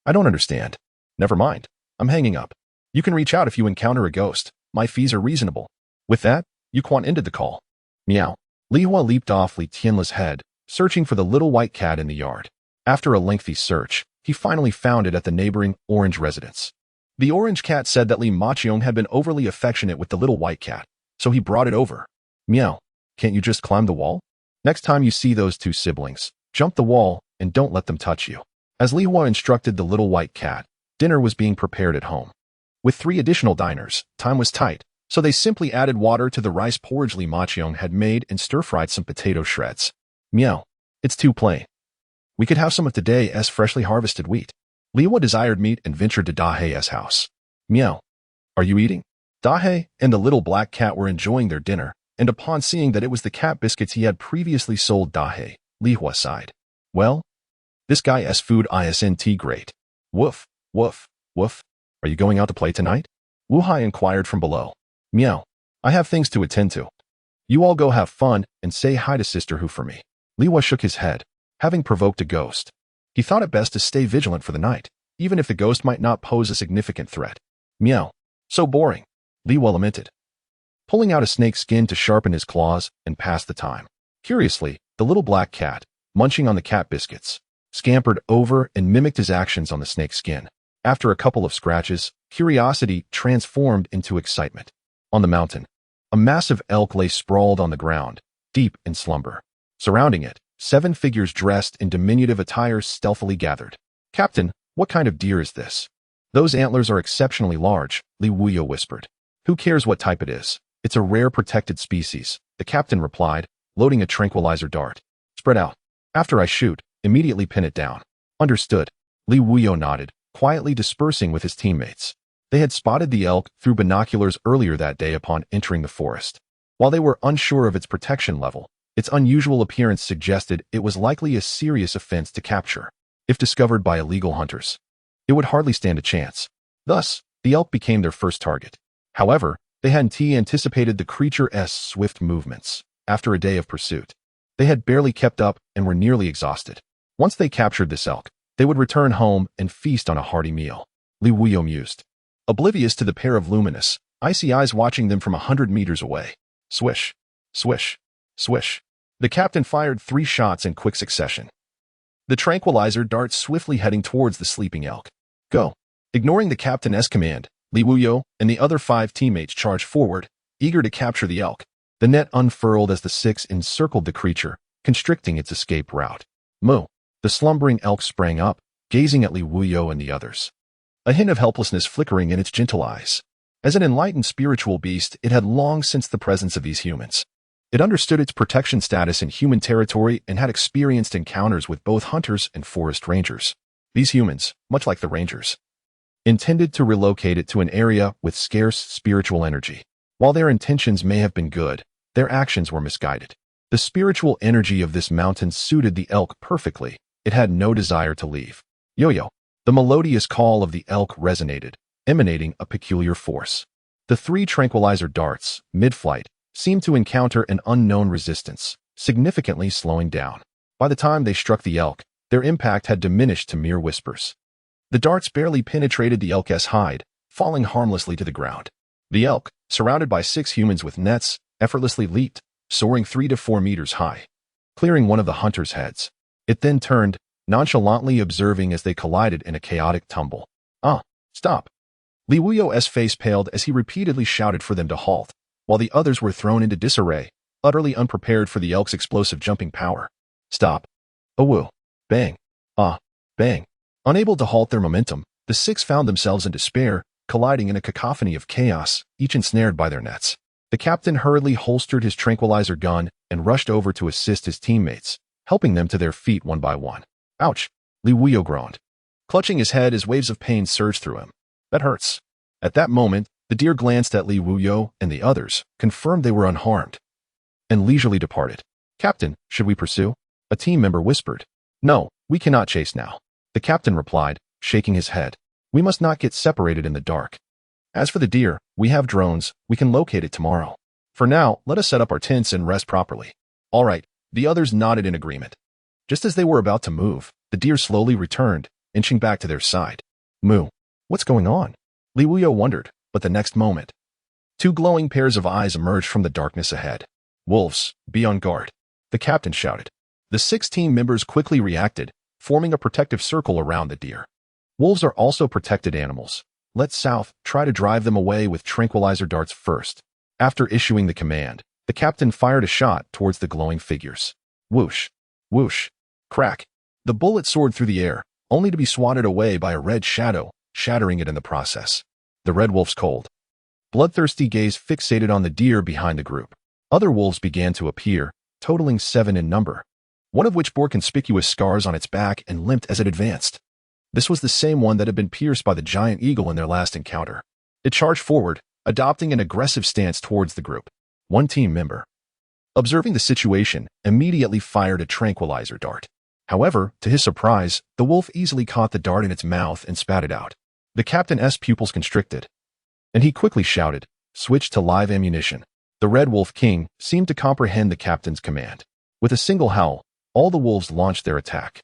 "I don't understand." "Never mind. I'm hanging up. You can reach out if you encounter a ghost. My fees are reasonable." With that, Yuquan ended the call. Meow. Li Hua leaped off Li Tianle's head, searching for the little white cat in the yard. After a lengthy search, he finally found it at the neighboring orange residence. The orange cat said that Li Maqiong had been overly affectionate with the little white cat, so he brought it over. "Meow. Can't you just climb the wall? Next time you see those two siblings, jump the wall and don't let them touch you." As Li Hua instructed the little white cat, dinner was being prepared at home. With 3 additional diners, time was tight, so they simply added water to the rice porridge Li Maqiong had made and stir-fried some potato shreds. "Meow. It's too plain. We could have some of today's freshly harvested wheat." Li Hua desired meat and ventured to Dahe's house. "Meow. Are you eating?" Dahe and the little black cat were enjoying their dinner, and upon seeing that it was the cat biscuits he had previously sold Dahe, Li Hua sighed. "Well, this guy's food isn't great. Woof, woof, woof. Are you going out to play tonight?" Wu Hai inquired from below. "Meow. I have things to attend to. You all go have fun and say hi to Sister Hu for me." Li Hua shook his head, having provoked a ghost. He thought it best to stay vigilant for the night, even if the ghost might not pose a significant threat. "Meow. So boring," Li Hua lamented, pulling out a snake skin to sharpen his claws and pass the time. Curiously, the little black cat, munching on the cat biscuits, scampered over and mimicked his actions on the snake's skin. After a couple of scratches, curiosity transformed into excitement. On the mountain, a massive elk lay sprawled on the ground, deep in slumber. Surrounding it, 7 figures dressed in diminutive attire stealthily gathered. "Captain, what kind of deer is this?" "Those antlers are exceptionally large," Li Wuyo whispered. "Who cares what type it is? It's a rare protected species," the captain replied, loading a tranquilizer dart. "Spread out. After I shoot, immediately pin it down." "Understood." Li Wuyo nodded, quietly dispersing with his teammates. They had spotted the elk through binoculars earlier that day upon entering the forest. While they were unsure of its protection level, its unusual appearance suggested it was likely a serious offense to capture. If discovered by illegal hunters, it would hardly stand a chance. Thus, the elk became their first target. However, they hadn't anticipated the creature's swift movements. After a day of pursuit, they had barely kept up and were nearly exhausted. Once they captured this elk, they would return home and feast on a hearty meal. Li Wuyo mused, oblivious to the pair of luminous, icy eyes watching them from 100 meters away. Swish, swish, swish. The captain fired 3 shots in quick succession. The tranquilizer darts swiftly heading towards the sleeping elk. "Go." Ignoring the captain's command, Li Wuyo and the other 5 teammates charged forward, eager to capture the elk. The net unfurled as the 6 encircled the creature, constricting its escape route. Moo. The slumbering elk sprang up, gazing at Li Wuyo and the others, a hint of helplessness flickering in its gentle eyes. As an enlightened spiritual beast, it had long sensed the presence of these humans. It understood its protection status in human territory and had experienced encounters with both hunters and forest rangers. These humans, much like the rangers, intended to relocate it to an area with scarce spiritual energy. While their intentions may have been good, their actions were misguided. The spiritual energy of this mountain suited the elk perfectly. It had no desire to leave. Yo-yo. The melodious call of the elk resonated, emanating a peculiar force. The 3 tranquilizer darts, mid-flight, seemed to encounter an unknown resistance, significantly slowing down. By the time they struck the elk, their impact had diminished to mere whispers. The darts barely penetrated the elk's hide, falling harmlessly to the ground. The elk, surrounded by 6 humans with nets, effortlessly leaped, soaring 3 to 4 meters high, clearing one of the hunters' heads. It then turned, nonchalantly observing as they collided in a chaotic tumble. Stop." Li Wuyo's face paled as he repeatedly shouted for them to halt, while the others were thrown into disarray, utterly unprepared for the elk's explosive jumping power. "Stop." "Awoo." Bang. Bang. Unable to halt their momentum, the 6 found themselves in despair, colliding in a cacophony of chaos, each ensnared by their nets. The captain hurriedly holstered his tranquilizer gun and rushed over to assist his teammates, helping them to their feet one by one. "Ouch," Li Wuyo groaned, clutching his head as waves of pain surged through him. "That hurts." At that moment, the deer glanced at Li Wuyo and the others, confirmed they were unharmed, and leisurely departed. "Captain, should we pursue?" a team member whispered. "No, we cannot chase now," the captain replied, shaking his head. "We must not get separated in the dark. As for the deer, we have drones, we can locate it tomorrow. For now, let us set up our tents and rest properly." "All right," the others nodded in agreement. Just as they were about to move, the deer slowly returned, inching back to their side. "Moo. What's going on?" Li Wuyo wondered, but the next moment, 2 glowing pairs of eyes emerged from the darkness ahead. "Wolves, be on guard," the captain shouted. The 6 team members quickly reacted, forming a protective circle around the deer. Wolves are also protected animals. Let's south, try to drive them away with tranquilizer darts first. After issuing the command, the captain fired a shot towards the glowing figures. Whoosh, whoosh, crack. The bullet soared through the air, only to be swatted away by a red shadow, shattering it in the process. The red wolf's cold, bloodthirsty gaze fixated on the deer behind the group. Other wolves began to appear, totaling 7 in number, one of which bore conspicuous scars on its back and limped as it advanced. This was the same one that had been pierced by the giant eagle in their last encounter. It charged forward, adopting an aggressive stance towards the group. One team member, observing the situation, immediately fired a tranquilizer dart. However, to his surprise, the wolf easily caught the dart in its mouth and spat it out. The captain's pupils constricted, and he quickly shouted, "Switch to live ammunition." The Red Wolf King seemed to comprehend the captain's command. With a single howl, all the wolves launched their attack.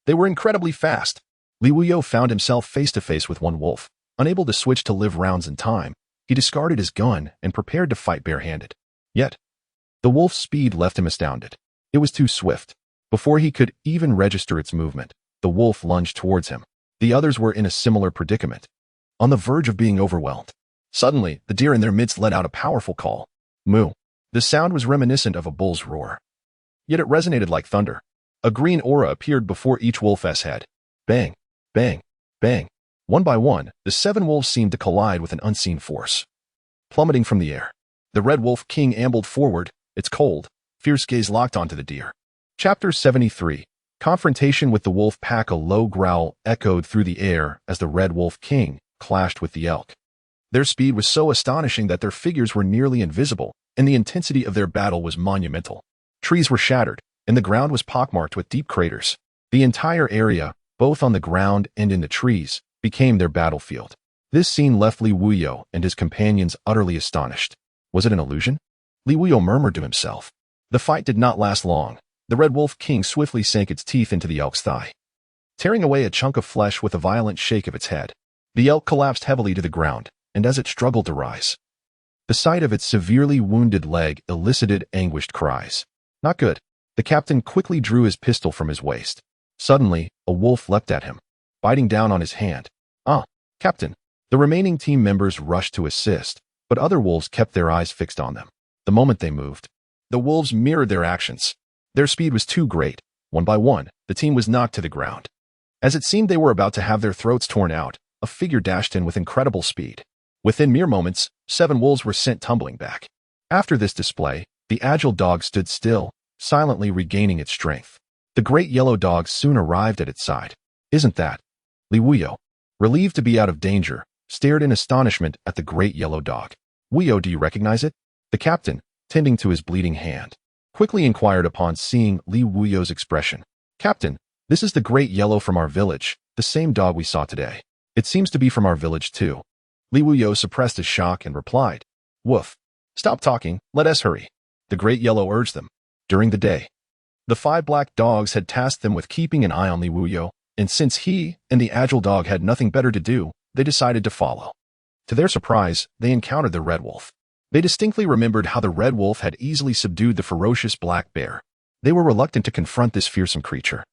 They were incredibly fast. Li Wuyo found himself face-to-face with one wolf. Unable to switch to live rounds in time, he discarded his gun and prepared to fight barehanded. Yet, the wolf's speed left him astounded. It was too swift. Before he could even register its movement, The wolf lunged towards him. The others were in a similar predicament, on the verge of being overwhelmed. Suddenly, the deer in their midst let out a powerful call. Moo. The sound was reminiscent of a bull's roar. Yet it resonated like thunder. A green aura appeared before each wolf's head. Bang, bang, bang. One by one, the 7 wolves seemed to collide with an unseen force. Plummeting from the air, the Red Wolf King ambled forward, its cold, fierce gaze locked onto the deer. Chapter 73. Confrontation with the wolf pack. A low growl echoed through the air as the Red Wolf King clashed with the elk. Their speed was so astonishing that their figures were nearly invisible, and the intensity of their battle was monumental. Trees were shattered, and the ground was pockmarked with deep craters. The entire area, both on the ground and in the trees, became their battlefield. This scene left Li Wuyo and his companions utterly astonished. Was it an illusion? Li Wuyo murmured to himself. The fight did not last long. The Red Wolf King swiftly sank its teeth into the elk's thigh, tearing away a chunk of flesh with a violent shake of its head. The elk collapsed heavily to the ground, and as it struggled to rise, the sight of its severely wounded leg elicited anguished cries. Not good. The captain quickly drew his pistol from his waist. Suddenly, a wolf leapt at him, biting down on his hand. Ah, Captain. The remaining team members rushed to assist, but other wolves kept their eyes fixed on them. The moment they moved, the wolves mirrored their actions. Their speed was too great. One by one, the team was knocked to the ground. As it seemed they were about to have their throats torn out, a figure dashed in with incredible speed. Within mere moments, 7 wolves were sent tumbling back. After this display, the agile dog stood still, silently regaining its strength. The great yellow dog soon arrived at its side. Isn't that? Li Wuyo, relieved to be out of danger, stared in astonishment at the great yellow dog. Wuyo, do you recognize it? The captain, tending to his bleeding hand, quickly inquired upon seeing Li Wuyo's expression. Captain, this is the great yellow from our village, the same dog we saw today. It seems to be from our village too. Li Wuyo suppressed his shock and replied, Woof. Stop talking, let us hurry. The great yellow urged them. During the day, the 5 black dogs had tasked them with keeping an eye on Li Wuyo, and since he and the agile dog had nothing better to do, they decided to follow. To their surprise, they encountered the Red Wolf. They distinctly remembered how the Red Wolf had easily subdued the ferocious black bear. They were reluctant to confront this fearsome creature.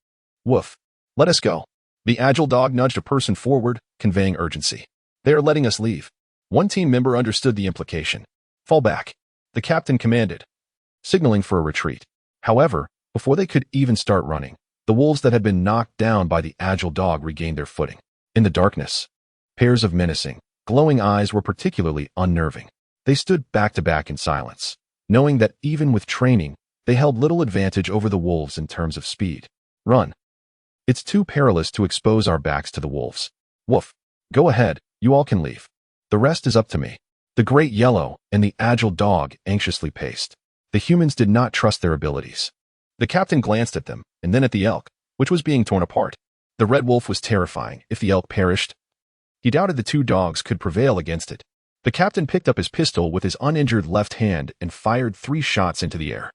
Woof. Let us go. The agile dog nudged a person forward, conveying urgency. They are letting us leave. One team member understood the implication. Fall back. The captain commanded, signaling for a retreat. However, before they could even start running, the wolves that had been knocked down by the agile dog regained their footing. In the darkness, pairs of menacing, glowing eyes were particularly unnerving. They stood back to back in silence, knowing that even with training, they held little advantage over the wolves in terms of speed. Run. It's too perilous to expose our backs to the wolves. Woof. Go ahead, you all can leave. The rest is up to me. The great yellow and the agile dog anxiously paced. The humans did not trust their abilities. The captain glanced at them, and then at the elk, which was being torn apart. The Red Wolf was terrifying. If the elk perished, he doubted the 2 dogs could prevail against it. The captain picked up his pistol with his uninjured left hand and fired 3 shots into the air.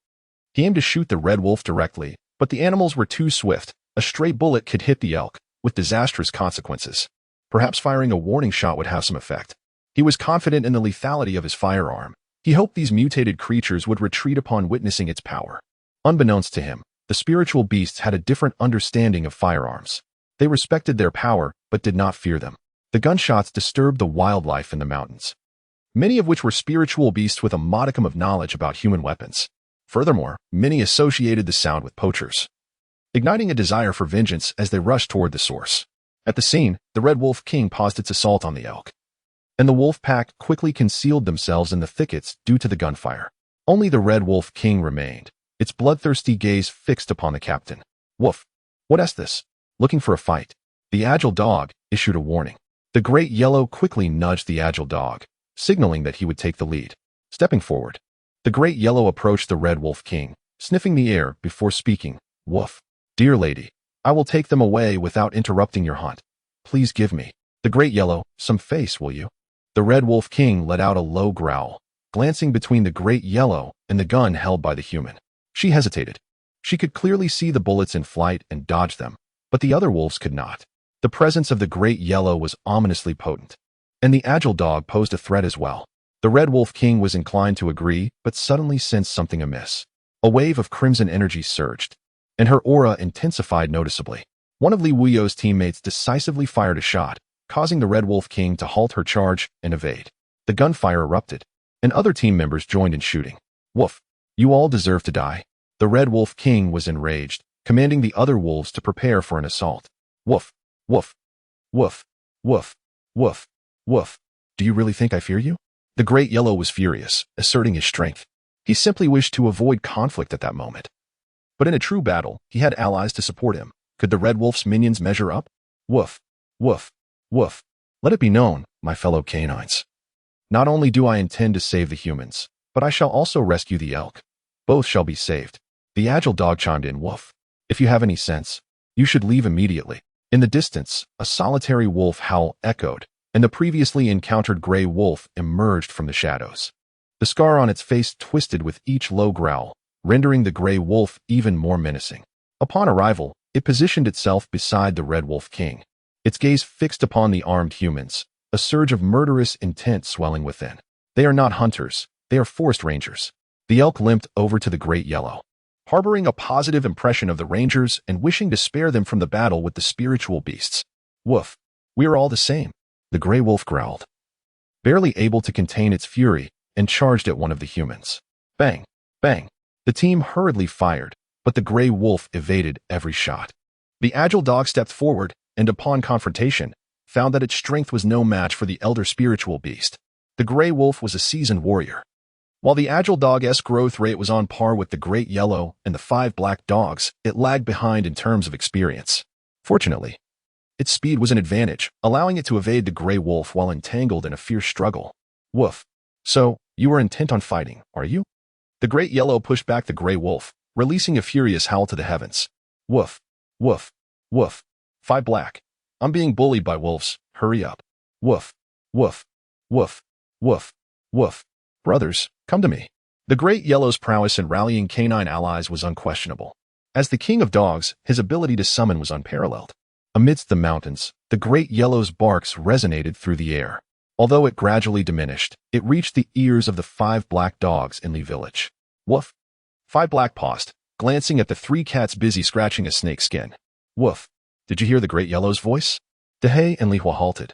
He aimed to shoot the Red Wolf directly, but the animals were too swift. A stray bullet could hit the elk, with disastrous consequences. Perhaps firing a warning shot would have some effect. He was confident in the lethality of his firearm. He hoped these mutated creatures would retreat upon witnessing its power. Unbeknownst to him, the spiritual beasts had a different understanding of firearms. They respected their power, but did not fear them. The gunshots disturbed the wildlife in the mountains, many of which were spiritual beasts with a modicum of knowledge about human weapons. Furthermore, many associated the sound with poachers, igniting a desire for vengeance as they rushed toward the source. At the scene, the Red Wolf King paused its assault on the elk, and the wolf pack quickly concealed themselves in the thickets due to the gunfire. Only the Red Wolf King remained, its bloodthirsty gaze fixed upon the captain. Woof. What is this? Looking for a fight. The agile dog issued a warning. The great yellow quickly nudged the agile dog, signaling that he would take the lead. Stepping forward, the great yellow approached the Red Wolf King, sniffing the air before speaking. Woof. Dear lady, I will take them away without interrupting your hunt. Please give me, the great yellow, some face, will you? The Red Wolf King let out a low growl, glancing between the great yellow and the gun held by the human. She hesitated. She could clearly see the bullets in flight and dodge them, but the other wolves could not. The presence of the great yellow was ominously potent, and the agile dog posed a threat as well. The Red Wolf King was inclined to agree, but suddenly sensed something amiss. A wave of crimson energy surged, and her aura intensified noticeably. One of Li Wuyo's teammates decisively fired a shot, causing the Red Wolf King to halt her charge and evade. The gunfire erupted, and other team members joined in shooting. Woof! You all deserve to die. The Red Wolf King was enraged, commanding the other wolves to prepare for an assault. Woof! Woof! Woof! Woof! Woof! Woof! Do you really think I fear you? The Great Yellow was furious, asserting his strength. He simply wished to avoid conflict at that moment. But in a true battle, he had allies to support him. Could the Red Wolf's minions measure up? Woof! Woof! Woof! Let it be known, my fellow canines. Not only do I intend to save the humans, but I shall also rescue the elk. Both shall be saved. The agile dog chimed in. Woof! If you have any sense, you should leave immediately. In the distance, a solitary wolf howl echoed, and the previously encountered gray wolf emerged from the shadows. The scar on its face twisted with each low growl, rendering the gray wolf even more menacing. Upon arrival, it positioned itself beside the Red Wolf King, its gaze fixed upon the armed humans, a surge of murderous intent swelling within. They are not hunters, they are forest rangers. The elk limped over to the Great Yellow, harboring a positive impression of the rangers and wishing to spare them from the battle with the spiritual beasts. Woof! We are all the same, the gray wolf growled, barely able to contain its fury, and charged at one of the humans. Bang! Bang! The team hurriedly fired, but the gray wolf evaded every shot. The agile dog stepped forward, and upon confrontation, found that its strength was no match for the elder spiritual beast. The gray wolf was a seasoned warrior. While the agile dog's growth rate was on par with the Great Yellow and the 5 black dogs, it lagged behind in terms of experience. Fortunately, its speed was an advantage, allowing it to evade the gray wolf while entangled in a fierce struggle. Woof! So, you are intent on fighting, are you? The Great Yellow pushed back the gray wolf, releasing a furious howl to the heavens. Woof! Woof! Woof! 5 black. I'm being bullied by wolves. Hurry up. Woof! Woof! Woof! Woof! Woof! Brothers, come to me. The Great Yellow's prowess in rallying canine allies was unquestionable. As the king of dogs, his ability to summon was unparalleled. Amidst the mountains, the Great Yellow's barks resonated through the air. Although it gradually diminished, it reached the ears of the 5 black dogs in the village. Woof! 5 black paused, glancing at the 3 cats busy scratching a snake's skin. Woof! Did you hear the Great Yellow's voice? Dehe and Lihua halted,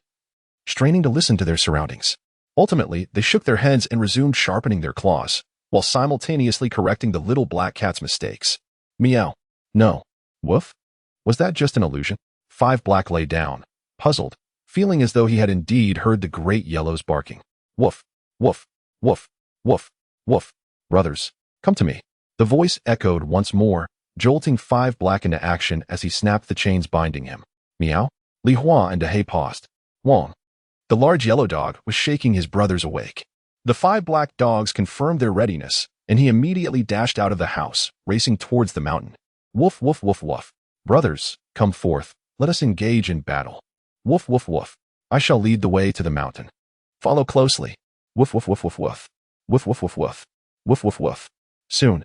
straining to listen to their surroundings. Ultimately, they shook their heads and resumed sharpening their claws, while simultaneously correcting the little black cat's mistakes. Meow. No. Woof? Was that just an illusion? 5 black lay down, puzzled, feeling as though he had indeed heard the Great Yellow's barking. Woof! Woof! Woof! Woof! Woof! Brothers, come to me. The voice echoed once more, jolting 5 black into action as he snapped the chains binding him. Meow? Li Hua and Dehe paused. Wong. The large yellow dog was shaking his brothers awake. The 5 black dogs confirmed their readiness, and he immediately dashed out of the house, racing towards the mountain. Woof, woof, woof, woof. Brothers, come forth. Let us engage in battle. Woof, woof, woof. I shall lead the way to the mountain. Follow closely. Woof, woof, woof, woof, woof. Woof, woof, woof, woof. Woof, woof, woof. Soon,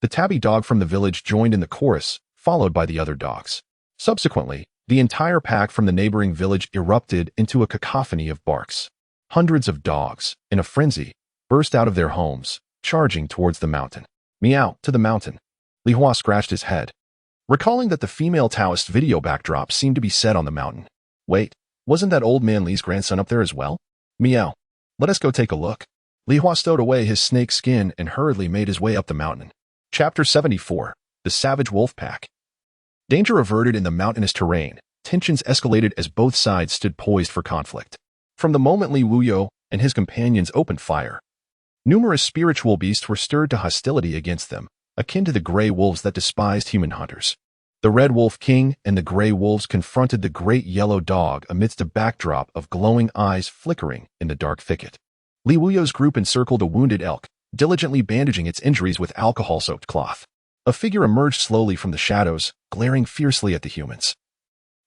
the tabby dog from the village joined in the chorus, followed by the other dogs. Subsequently, the entire pack from the neighboring village erupted into a cacophony of barks. Hundreds of dogs, in a frenzy, burst out of their homes, charging towards the mountain. Meow, to the mountain. Li Hua scratched his head, recalling that the female Taoist video backdrop seemed to be set on the mountain. Wait, wasn't that old man Li's grandson up there as well? Meow. Let us go take a look. Li Hua stowed away his snake skin and hurriedly made his way up the mountain. Chapter 74. The Savage Wolf Pack. Danger averted in the mountainous terrain, tensions escalated as both sides stood poised for conflict. From the moment Li Wuyo and his companions opened fire, numerous spiritual beasts were stirred to hostility against them, akin to the gray wolves that despised human hunters. The Red Wolf King and the gray wolves confronted the Great Yellow Dog amidst a backdrop of glowing eyes flickering in the dark thicket. Li Wuyo's group encircled a wounded elk, diligently bandaging its injuries with alcohol-soaked cloth. A figure emerged slowly from the shadows, glaring fiercely at the humans,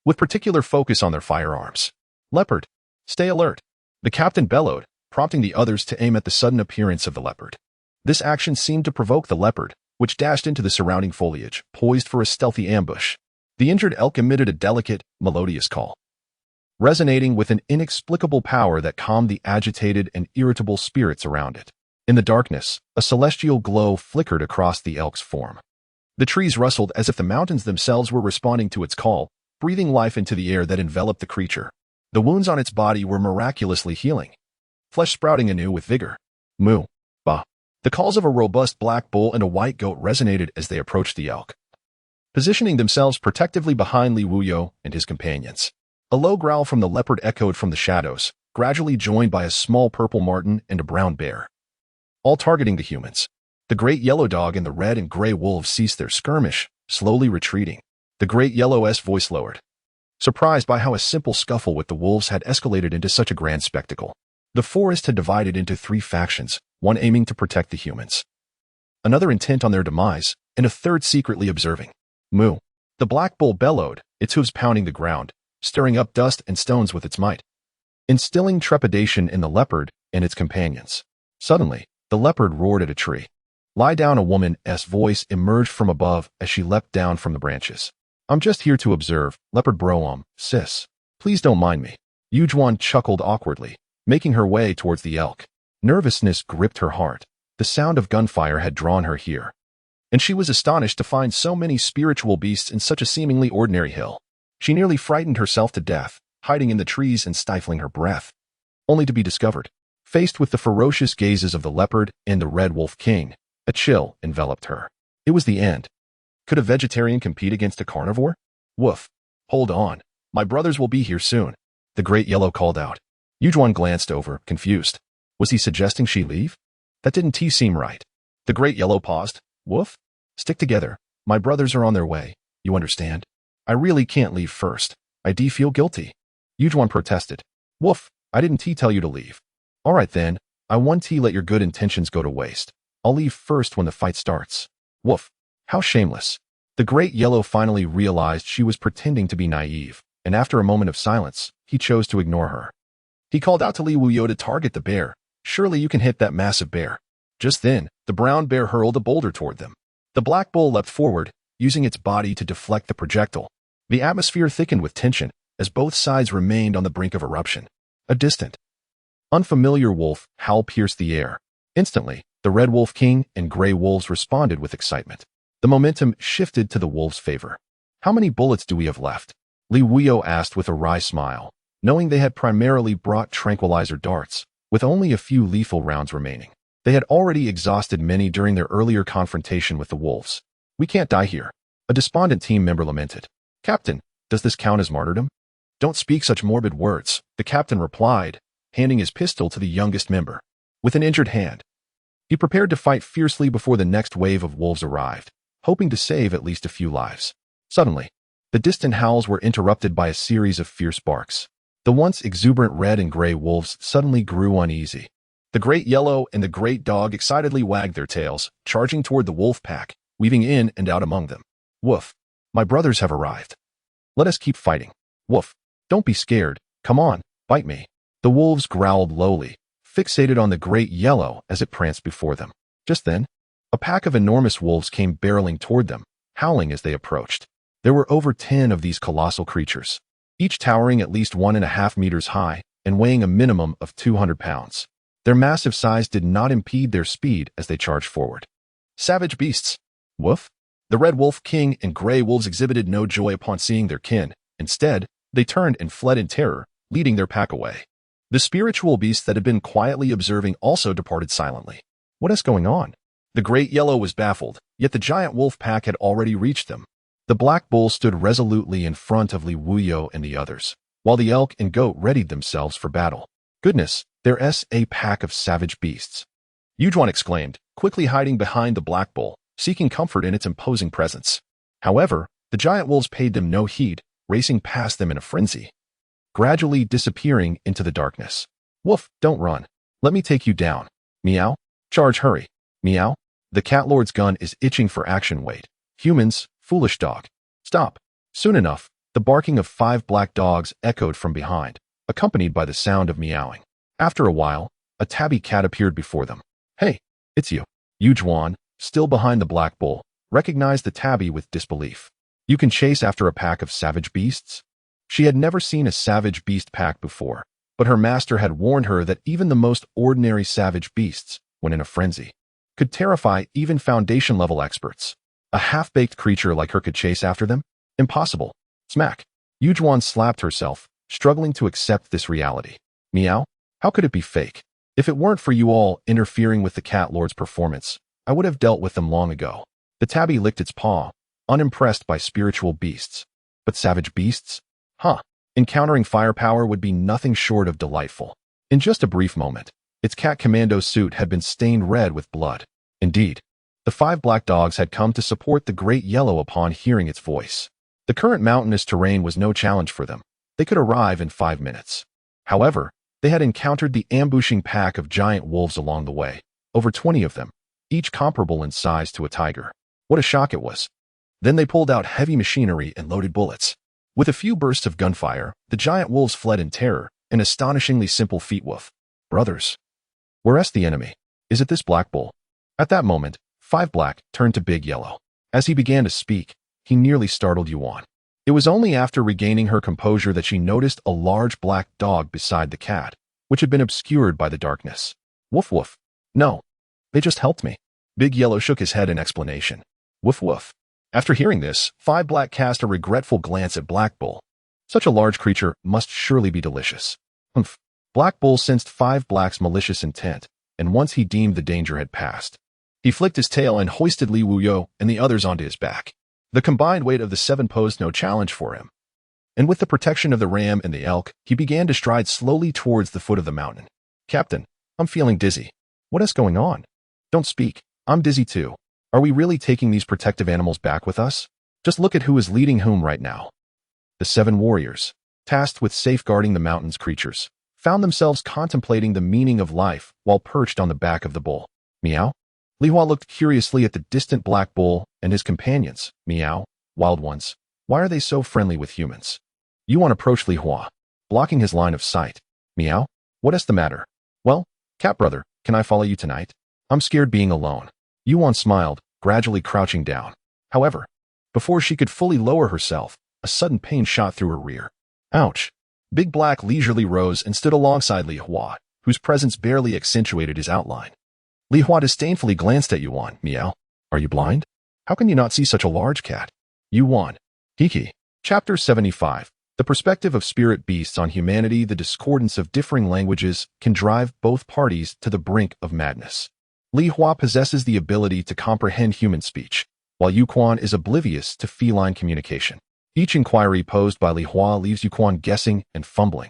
with particular focus on their firearms. Leopard, stay alert. The captain bellowed, prompting the others to aim at the sudden appearance of the leopard. This action seemed to provoke the leopard, which dashed into the surrounding foliage, poised for a stealthy ambush. The injured elk emitted a delicate, melodious call, resonating with an inexplicable power that calmed the agitated and irritable spirits around it. In the darkness, a celestial glow flickered across the elk's form. The trees rustled as if the mountains themselves were responding to its call, breathing life into the air that enveloped the creature. The wounds on its body were miraculously healing, flesh sprouting anew with vigor. Moo! Bah! The calls of a robust black bull and a white goat resonated as they approached the elk, positioning themselves protectively behind Li Wuyo and his companions. A low growl from the leopard echoed from the shadows, gradually joined by a small purple marten and a brown bear, all targeting the humans. The great yellow dog and the red and gray wolves ceased their skirmish, slowly retreating. The great yellow's voice lowered, surprised by how a simple scuffle with the wolves had escalated into such a grand spectacle. The forest had divided into 3 factions, one aiming to protect the humans, another intent on their demise, and a third secretly observing. Moo! The black bull bellowed, its hooves pounding the ground, stirring up dust and stones with its might, instilling trepidation in the leopard and its companions. Suddenly, the leopard roared at a tree. Lie down, a woman's voice emerged from above as she leapt down from the branches. I'm just here to observe, leopard bro, sis. Please don't mind me. Yujuan chuckled awkwardly, making her way towards the elk. Nervousness gripped her heart. The sound of gunfire had drawn her here, and she was astonished to find so many spiritual beasts in such a seemingly ordinary hill. She nearly frightened herself to death, hiding in the trees and stifling her breath, only to be discovered. Faced with the ferocious gazes of the leopard and the red wolf king, a chill enveloped her. It was the end. Could a vegetarian compete against a carnivore? Woof. Hold on. My brothers will be here soon, the great yellow called out. Yujuan glanced over, confused. Was he suggesting she leave? That didn't seem right. The great yellow paused. Woof? Stick together. My brothers are on their way. You understand? I really can't leave first. I feel guilty. Yujuan protested. Woof, I didn't tell you to leave. All right then, I won't let your good intentions go to waste. I'll leave first when the fight starts. Woof. How shameless. The great yellow finally realized she was pretending to be naive, and after a moment of silence, he chose to ignore her. He called out to Li Wuyo to target the bear. Surely you can hit that massive bear. Just then, the brown bear hurled a boulder toward them. The black bull leapt forward, using its body to deflect the projectile. The atmosphere thickened with tension as both sides remained on the brink of eruption. A distant, unfamiliar wolf howl pierced the air. Instantly, the red wolf king and gray wolves responded with excitement. The momentum shifted to the wolves' favor. How many bullets do we have left? Li Wuyo asked with a wry smile, knowing they had primarily brought tranquilizer darts, with only a few lethal rounds remaining. They had already exhausted many during their earlier confrontation with the wolves. We can't die here, a despondent team member lamented. Captain, does this count as martyrdom? Don't speak such morbid words, the captain replied, handing his pistol to the youngest member. With an injured hand, he prepared to fight fiercely before the next wave of wolves arrived, hoping to save at least a few lives. Suddenly, the distant howls were interrupted by a series of fierce barks. The once exuberant red and gray wolves suddenly grew uneasy. The great yellow and the great dog excitedly wagged their tails, charging toward the wolf pack, weaving in and out among them. Woof. My brothers have arrived. Let us keep fighting. Woof. Don't be scared. Come on, bite me. The wolves growled lowly, fixated on the great yellow as it pranced before them. Just then, a pack of enormous wolves came barreling toward them, howling as they approached. There were over 10 of these colossal creatures, each towering at least 1.5 meters high and weighing a minimum of 200 pounds. Their massive size did not impede their speed as they charged forward. Savage beasts. Woof. The red wolf king and gray wolves exhibited no joy upon seeing their kin. Instead, they turned and fled in terror, leading their pack away. The spiritual beasts that had been quietly observing also departed silently. What is going on? The great yellow was baffled, yet the giant wolf pack had already reached them. The black bull stood resolutely in front of Li Wuyo and the others, while the elk and goat readied themselves for battle. Goodness, there's a pack of savage beasts. Yujuan exclaimed, quickly hiding behind the black bull, seeking comfort in its imposing presence. However, the giant wolves paid them no heed, racing past them in a frenzy, gradually disappearing into the darkness. Woof, don't run. Let me take you down. Meow. Charge, hurry. Meow. The cat lord's gun is itching for action. Wait. Humans, foolish dog. Stop. Soon enough, the barking of 5 black dogs echoed from behind, accompanied by the sound of meowing. After a while, a tabby cat appeared before them. Hey, it's you. Yujuan, still behind the black bull, recognized the tabby with disbelief. You can chase after a pack of savage beasts? She had never seen a savage beast pack before, but her master had warned her that even the most ordinary savage beasts, when in a frenzy, could terrify even foundation-level experts. A half-baked creature like her could chase after them? Impossible. Smack. Yujuan slapped herself, struggling to accept this reality. Meow? How could it be fake? If it weren't for you all interfering with the cat lord's performance, I would have dealt with them long ago. The tabby licked its paw, unimpressed by spiritual beasts. But savage beasts? Huh. Encountering firepower would be nothing short of delightful. In just a brief moment, its cat commando suit had been stained red with blood. Indeed, the 5 black dogs had come to support the great yellow upon hearing its voice. The current mountainous terrain was no challenge for them. They could arrive in 5 minutes. However, they had encountered the ambushing pack of giant wolves along the way, over 20 of them, each comparable in size to a tiger. What a shock it was. Then they pulled out heavy machinery and loaded bullets. With a few bursts of gunfire, the giant wolves fled in terror, an astonishingly simple feat. Wolf. Brothers. Where's the enemy? Is it this black bull? At that moment, 5 Black turned to Big Yellow. As he began to speak, he nearly startled Yuan. It was only after regaining her composure that she noticed a large black dog beside the cat, which had been obscured by the darkness. Woof woof. No. They just helped me. Big Yellow shook his head in explanation. Woof woof. After hearing this, 5 Black cast a regretful glance at Black Bull. Such a large creature must surely be delicious. Humph. Black Bull sensed 5 Black's malicious intent, and once he deemed the danger had passed, he flicked his tail and hoisted Li Wuyo and the others onto his back. The combined weight of the 7 posed no challenge for him. And with the protection of the ram and the elk, he began to stride slowly towards the foot of the mountain. Captain, I'm feeling dizzy. What is going on? Don't speak. I'm dizzy too. Are we really taking these protective animals back with us? Just look at who is leading whom right now. The 7 warriors, tasked with safeguarding the mountain's creatures, found themselves contemplating the meaning of life while perched on the back of the bull. Meow? Li Hua looked curiously at the distant black bull and his companions. Meow, wild ones. Why are they so friendly with humans? Yuan approached Li Hua, blocking his line of sight. Meow? What is the matter? Well, cat brother, can I follow you tonight? I'm scared being alone. Yuan smiled, gradually crouching down. However, before she could fully lower herself, a sudden pain shot through her rear. Ouch. Big Black leisurely rose and stood alongside Li Hua, whose presence barely accentuated his outline. Li Hua disdainfully glanced at Yuan. Meow. Are you blind? How can you not see such a large cat? Yuan. Hiki. Chapter 75. The perspective of spirit beasts on humanity. The discordance of differing languages can drive both parties to the brink of madness. Li Hua possesses the ability to comprehend human speech, while Yuquan is oblivious to feline communication. Each inquiry posed by Li Hua leaves Yuquan guessing and fumbling,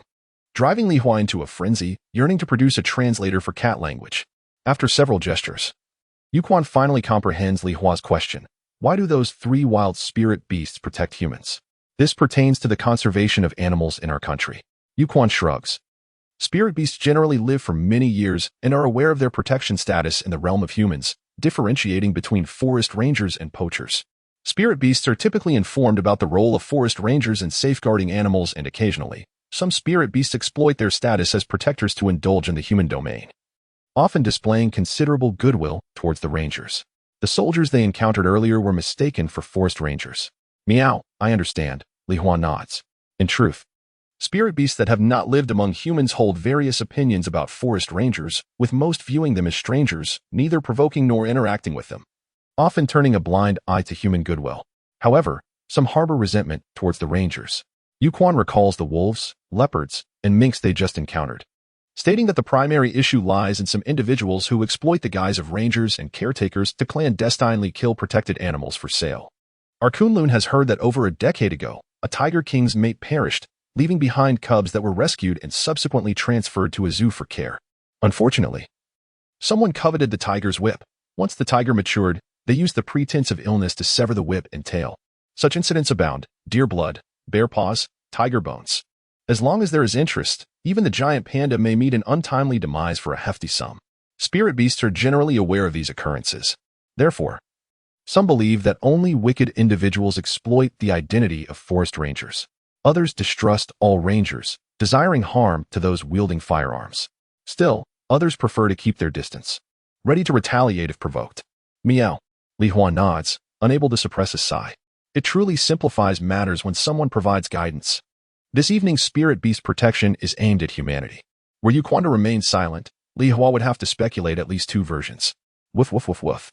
driving Li Hua into a frenzy, yearning to produce a translator for cat language. After several gestures, Yuquan finally comprehends Li Hua's question. Why do those 3 wild spirit beasts protect humans? This pertains to the conservation of animals in our country. Yuquan shrugs. Spirit beasts generally live for many years and are aware of their protection status in the realm of humans, differentiating between forest rangers and poachers. Spirit beasts are typically informed about the role of forest rangers in safeguarding animals, and occasionally, some spirit beasts exploit their status as protectors to indulge in the human domain, often displaying considerable goodwill towards the rangers. The soldiers they encountered earlier were mistaken for forest rangers. Meow, I understand. Li Hua nods. In truth, spirit beasts that have not lived among humans hold various opinions about forest rangers, with most viewing them as strangers, neither provoking nor interacting with them, often turning a blind eye to human goodwill. However, some harbor resentment towards the rangers. Yuquan recalls the wolves, leopards, and minks they just encountered, stating that the primary issue lies in some individuals who exploit the guise of rangers and caretakers to clandestinely kill protected animals for sale. Our Kunlun has heard that over a decade ago, a tiger king's mate perished, leaving behind cubs that were rescued and subsequently transferred to a zoo for care. Unfortunately, someone coveted the tiger's whip. Once the tiger matured, they used the pretense of illness to sever the whip and tail. Such incidents abound: deer blood, bear paws, tiger bones. As long as there is interest, even the giant panda may meet an untimely demise for a hefty sum. Spirit beasts are generally aware of these occurrences. Therefore, some believe that only wicked individuals exploit the identity of forest rangers. Others distrust all rangers, desiring harm to those wielding firearms. Still, others prefer to keep their distance, ready to retaliate if provoked. Meow. Li Hua nods, unable to suppress a sigh. It truly simplifies matters when someone provides guidance. This evening's spirit beast protection is aimed at humanity. Were Yuquan to remain silent, Li Hua would have to speculate at least 2 versions. Woof woof woof woof.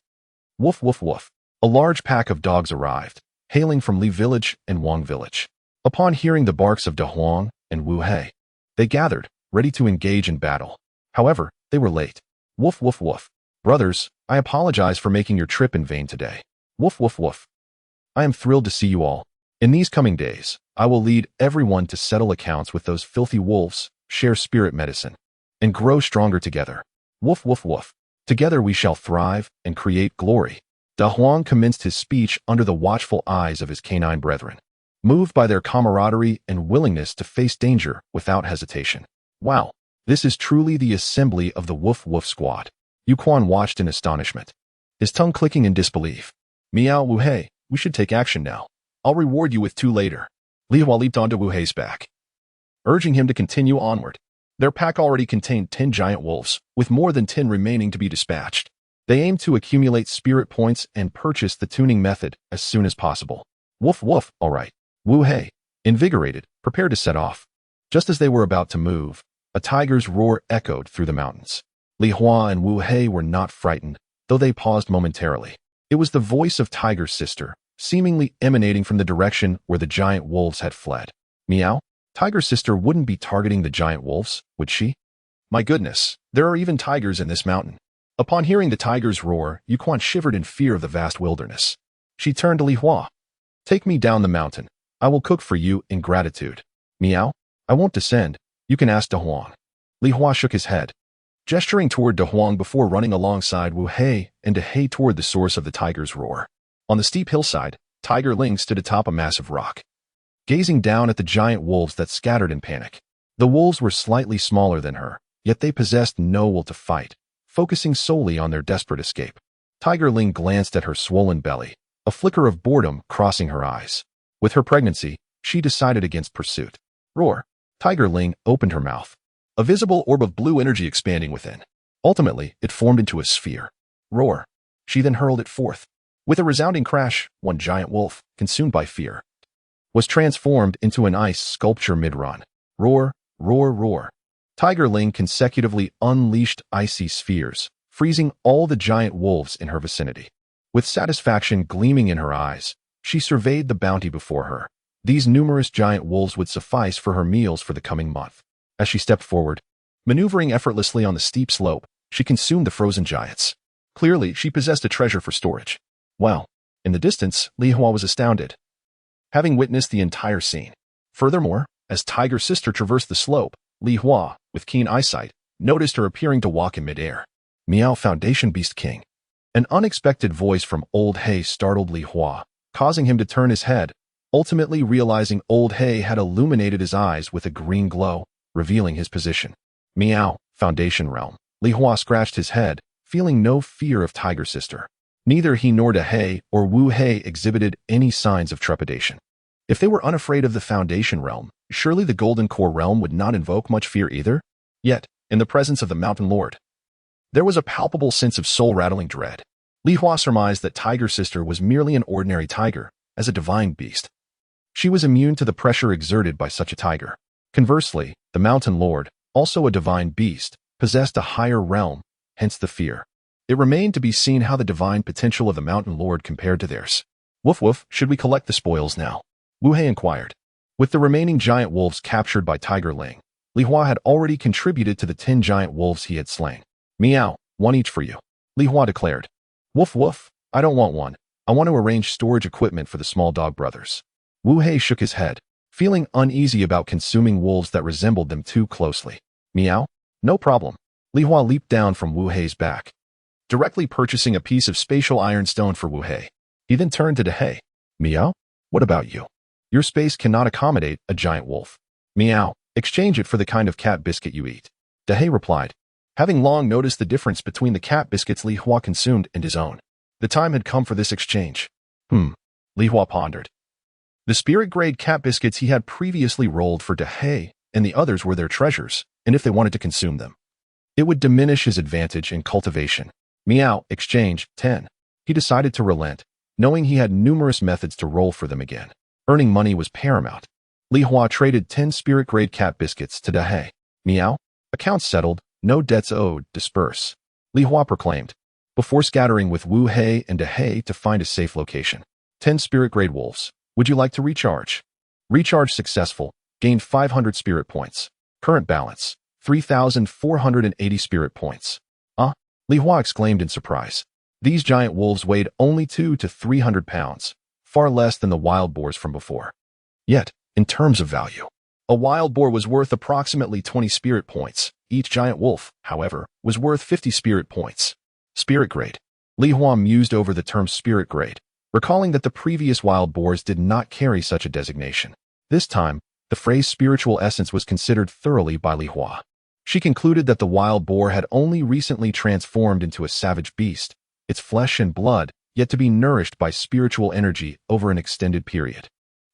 Woof woof woof. A large pack of dogs arrived, hailing from Li Village and Wang Village. Upon hearing the barks of De Huang and Wu Hei, they gathered, ready to engage in battle. However, they were late. Woof woof woof. Brothers, I apologize for making your trip in vain today. Woof woof woof. I am thrilled to see you all. In these coming days, I will lead everyone to settle accounts with those filthy wolves, share spirit medicine, and grow stronger together. Woof woof woof. Together we shall thrive and create glory. De Huang commenced his speech under the watchful eyes of his canine brethren, moved by their camaraderie and willingness to face danger without hesitation. Wow, this is truly the assembly of the Woof Woof Squad. Yuquan watched in astonishment, his tongue clicking in disbelief. Miao, Wu Hei, we should take action now. I'll reward you with 2 later. Li Hua leaped onto Wu Hei's back, urging him to continue onward. Their pack already contained 10 giant wolves, with more than 10 remaining to be dispatched. They aimed to accumulate spirit points and purchase the tuning method as soon as possible. Woof woof, all right. Wu Hei, invigorated, prepared to set off. Just as they were about to move, a tiger's roar echoed through the mountains. Li Hua and Wu Hei were not frightened, though they paused momentarily. It was the voice of Tiger's sister, seemingly emanating from the direction where the giant wolves had fled. Meow? Tiger's sister wouldn't be targeting the giant wolves, would she? My goodness, there are even tigers in this mountain. Upon hearing the tiger's roar, Yuquan shivered in fear of the vast wilderness. She turned to Li Hua. Take me down the mountain. I will cook for you in gratitude. Meow? I won't descend. You can ask De Huang. Li Hua shook his head, gesturing toward De Huang before running alongside Wu Hei and De Hei toward the source of the tiger's roar. On the steep hillside, Tiger Ling stood atop a massive rock, gazing down at the giant wolves that scattered in panic. The wolves were slightly smaller than her, yet they possessed no will to fight, focusing solely on their desperate escape. Tiger Ling glanced at her swollen belly, a flicker of boredom crossing her eyes. With her pregnancy, she decided against pursuit. Roar. Tiger Ling opened her mouth, a visible orb of blue energy expanding within. Ultimately, it formed into a sphere. Roar. She then hurled it forth. With a resounding crash, one giant wolf, consumed by fear, was transformed into an ice sculpture mid-run. Roar, roar, roar. Tiger Ling consecutively unleashed icy spheres, freezing all the giant wolves in her vicinity. With satisfaction gleaming in her eyes, she surveyed the bounty before her. These numerous giant wolves would suffice for her meals for the coming month. As she stepped forward, maneuvering effortlessly on the steep slope, she consumed the frozen giants. Clearly, she possessed a treasure for storage. Wow. In the distance, Li Hua was astounded, having witnessed the entire scene. Furthermore, as Tiger's sister traversed the slope, Li Hua, with keen eyesight, noticed her appearing to walk in midair. Meow, Foundation Beast King. An unexpected voice from Old Hei startled Li Hua, causing him to turn his head, ultimately realizing Old Hei had illuminated his eyes with a green glow, revealing his position. Meow, Foundation Realm. Li Hua scratched his head, feeling no fear of Tiger's sister. Neither he nor De Hei or Wu Hei exhibited any signs of trepidation. If they were unafraid of the Foundation Realm, surely the Golden Core Realm would not invoke much fear either? Yet, in the presence of the Mountain Lord, there was a palpable sense of soul-rattling dread. Li Hua surmised that Tiger's sister was merely an ordinary tiger, as a divine beast. She was immune to the pressure exerted by such a tiger. Conversely, the Mountain Lord, also a divine beast, possessed a higher realm, hence the fear. It remained to be seen how the divine potential of the Mountain Lord compared to theirs. Woof woof, should we collect the spoils now? Wu Hei inquired. With the remaining giant wolves captured by Tiger Ling, Li Hua had already contributed to the 10 giant wolves he had slain. Meow, 1 each for you, Li Hua declared. Woof woof, I don't want one. I want to arrange storage equipment for the small dog brothers. Wu Hei shook his head, feeling uneasy about consuming wolves that resembled them too closely. Meow, no problem. Li Hua leaped down from Wu Hei's back, directly purchasing a piece of spatial ironstone for Wu Hei. He then turned to De Hei. Meow, what about you? Your space cannot accommodate a giant wolf. Meow, exchange it for the kind of cat biscuit you eat. De Hei replied, having long noticed the difference between the cat biscuits Li Hua consumed and his own. The time had come for this exchange. Li Hua pondered. The spirit-grade cat biscuits he had previously rolled for De Hei and the others were their treasures, and if they wanted to consume them, it would diminish his advantage in cultivation. Meow, exchange, 10. He decided to relent, knowing he had numerous methods to roll for them again. Earning money was paramount. Li Hua traded 10 spirit-grade cat biscuits to De Hei. Meow, accounts settled, no debts owed, disperse, Li Hua proclaimed, before scattering with Wu Hei and De Hei to find a safe location. 10 spirit-grade wolves. Would you like to recharge? Recharge successful. Gained 500 spirit points. Current balance, 3,480 spirit points. Li Hua exclaimed in surprise. These giant wolves weighed only 200 to 300 pounds, far less than the wild boars from before. Yet, in terms of value, a wild boar was worth approximately 20 spirit points. Each giant wolf, however, was worth 50 spirit points. Spirit grade. Li Hua mused over the term spirit grade, recalling that the previous wild boars did not carry such a designation. This time, the phrase spiritual essence was considered thoroughly by Li Hua. She concluded that the wild boar had only recently transformed into a savage beast, its flesh and blood yet to be nourished by spiritual energy over an extended period.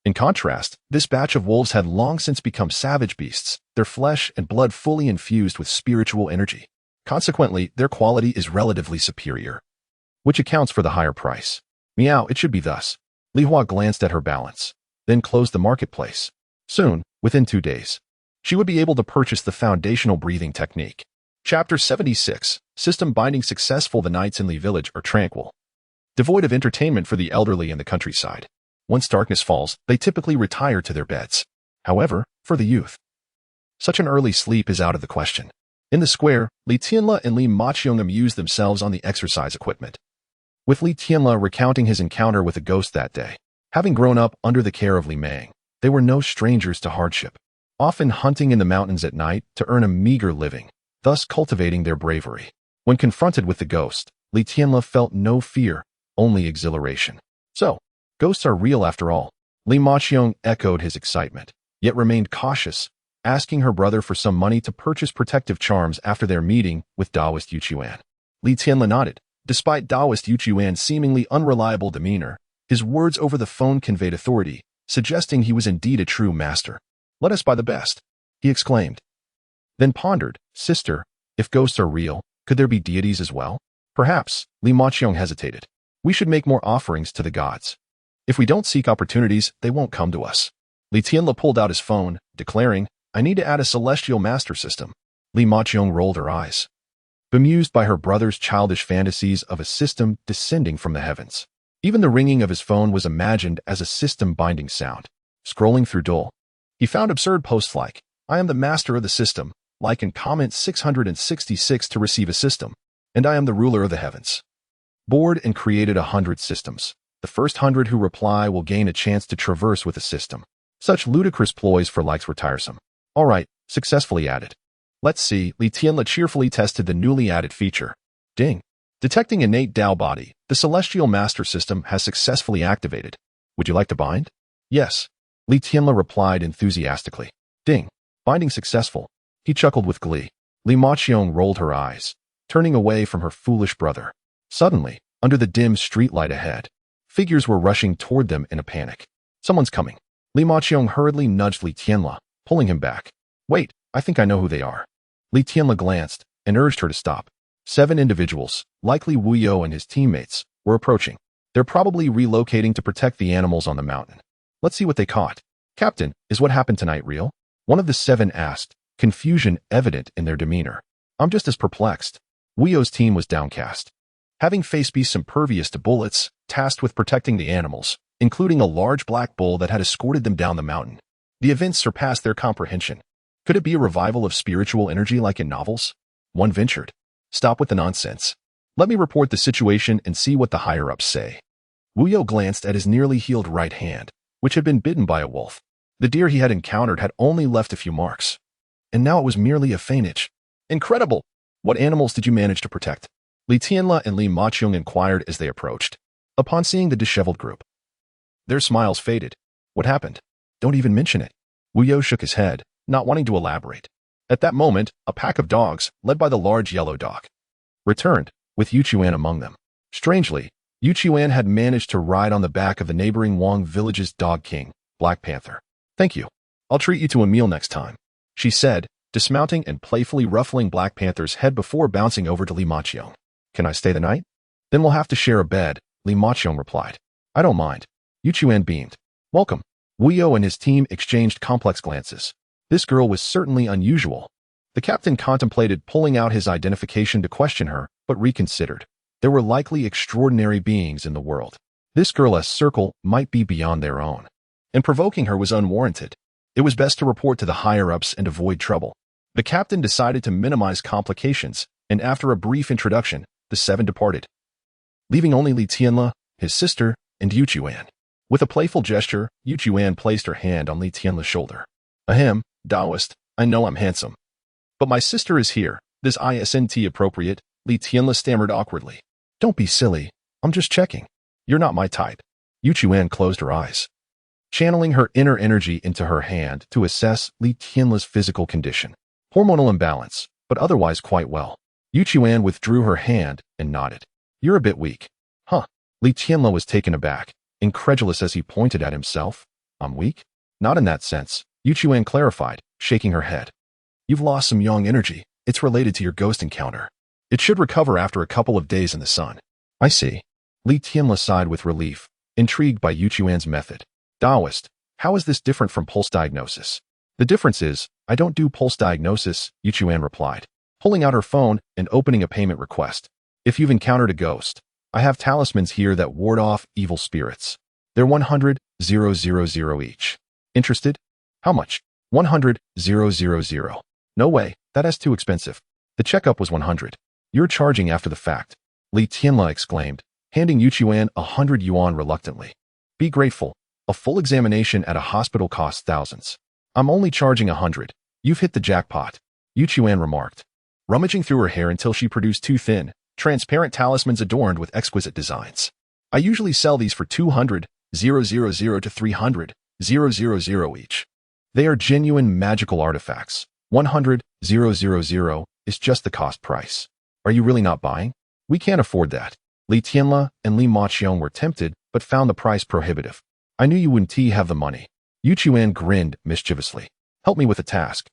In contrast, this batch of wolves had long since become savage beasts, their flesh and blood fully infused with spiritual energy. Consequently, their quality is relatively superior, which accounts for the higher price. Meow, it should be thus. Li Hua glanced at her balance, then closed the marketplace. Soon, within 2 days, she would be able to purchase the foundational breathing technique. Chapter 76. System binding successful. The nights in Li Village are tranquil, devoid of entertainment for the elderly in the countryside. Once darkness falls, they typically retire to their beds. However, for the youth, such an early sleep is out of the question. In the square, Li Tianle and Li Maqiong amused themselves on the exercise equipment, with Li Tianle recounting his encounter with a ghost that day. Having grown up under the care of Li Mang, they were no strangers to hardship, often hunting in the mountains at night to earn a meager living, thus cultivating their bravery. When confronted with the ghost, Li Tianle felt no fear, only exhilaration. So, ghosts are real after all. Li Maqiong echoed his excitement, yet remained cautious, asking her brother for some money to purchase protective charms after their meeting with Taoist Yu Chuan. Li Tianle nodded. Despite Taoist Yu Chuan's seemingly unreliable demeanor, his words over the phone conveyed authority, suggesting he was indeed a true master. "Let us buy the best," he exclaimed. Then pondered, "Sister, if ghosts are real, could there be deities as well?" "Perhaps," Li Maqiong hesitated. "We should make more offerings to the gods. If we don't seek opportunities, they won't come to us." Li Tianle pulled out his phone, declaring, "I need to add a celestial master system." Li Maqiong rolled her eyes, bemused by her brother's childish fantasies of a system descending from the heavens. Even the ringing of his phone was imagined as a system-binding sound. Scrolling through Dole, he found absurd posts like, "I am the master of the system, like and comment 666 to receive a system, and I am the ruler of the heavens." Bored and created 100 systems. The first 100 who reply will gain a chance to traverse with a system. Such ludicrous ploys for likes were tiresome. All right, successfully added. Let's see, Li Tianle cheerfully tested the newly added feature. Ding. Detecting innate Tao body, the celestial master system has successfully activated. Would you like to bind? Yes. Li Tianle replied enthusiastically. Ding. Binding successful. He chuckled with glee. Li Maqiong rolled her eyes, turning away from her foolish brother. Suddenly, under the dim streetlight ahead, figures were rushing toward them in a panic. Someone's coming. Li Maqiong hurriedly nudged Li Tianle, pulling him back. Wait, I think I know who they are. Li Tianle glanced and urged her to stop. 7 individuals, likely Wu Yo and his teammates, were approaching. They're probably relocating to protect the animals on the mountain. Let's see what they caught. Captain, is what happened tonight real? One of the 7 asked, confusion evident in their demeanor. I'm just as perplexed. Wu Yo's team was downcast. Having faced beasts impervious to bullets, tasked with protecting the animals, including a large black bull that had escorted them down the mountain, the events surpassed their comprehension. Could it be a revival of spiritual energy like in novels? One ventured. Stop with the nonsense. Let me report the situation and see what the higher-ups say. Wu Yo glanced at his nearly healed right hand, which had been bitten by a wolf. The deer he had encountered had only left a few marks, and now it was merely a faint itch. Incredible! What animals did you manage to protect? Li Tianle and Li Maqiong inquired as they approached. Upon seeing the disheveled group, their smiles faded. What happened? Don't even mention it. Wu Yo shook his head, not wanting to elaborate. At that moment, a pack of dogs, led by the large yellow dog, returned, with Yu Chuan among them. Strangely, Yu Chuan had managed to ride on the back of the neighboring Wang village's dog king, Black Panther. Thank you. I'll treat you to a meal next time, she said, dismounting and playfully ruffling Black Panther's head before bouncing over to Li Maqiong. Can I stay the night? Then we'll have to share a bed, Li Maqiong replied. I don't mind. Yu Chuan beamed. Welcome. Wu Yo and his team exchanged complex glances. This girl was certainly unusual. The captain contemplated pulling out his identification to question her, but reconsidered. There were likely extraordinary beings in the world. This girl's circle might be beyond their own. and provoking her was unwarranted. It was best to report to the higher-ups and avoid trouble. The captain decided to minimize complications, and after a brief introduction, the seven departed, leaving only Li Tianle, his sister, and Yu Chuan. With a playful gesture, Yu Chuan placed her hand on Li Tianle's shoulder. Ahem, Taoist, I know I'm handsome. But my sister is here. This isn't appropriate, Li Tianle stammered awkwardly. Don't be silly. I'm just checking. You're not my type. Yu Chuan closed her eyes, channeling her inner energy into her hand to assess Li Tianle's physical condition. Hormonal imbalance, but otherwise quite well. Yu Chuan withdrew her hand and nodded. You're a bit weak. Huh. Li Tianle was taken aback, incredulous as he pointed at himself. I'm weak? Not in that sense, Yu Chuan clarified, shaking her head. You've lost some yang energy. It's related to your ghost encounter. It should recover after a couple of days in the sun. I see. Li Tianle sighed with relief, intrigued by Yu Chuan's method. Taoist, how is this different from pulse diagnosis? The difference is, I don't do pulse diagnosis, Yu Chuan replied, pulling out her phone and opening a payment request. If you've encountered a ghost, I have talismans here that ward off evil spirits. They're 100,000 each. Interested? How much? 100,000. No way, that's too expensive. The checkup was 100. You're charging after the fact, Li Tianle exclaimed, handing Yu Chuan 100 yuan reluctantly. Be grateful. A full examination at a hospital costs thousands. I'm only charging 100. You've hit the jackpot, Yu Chuan remarked, rummaging through her hair until she produced two thin, transparent talismans adorned with exquisite designs. I usually sell these for 200,000 to 300,000 each. They are genuine magical artifacts. 100,000 is just the cost price. Are you really not buying? We can't afford that. Li Tianle and Li Maqiong were tempted, but found the price prohibitive. I knew you wouldn't have the money. Yu Chuan grinned mischievously. Help me with a task,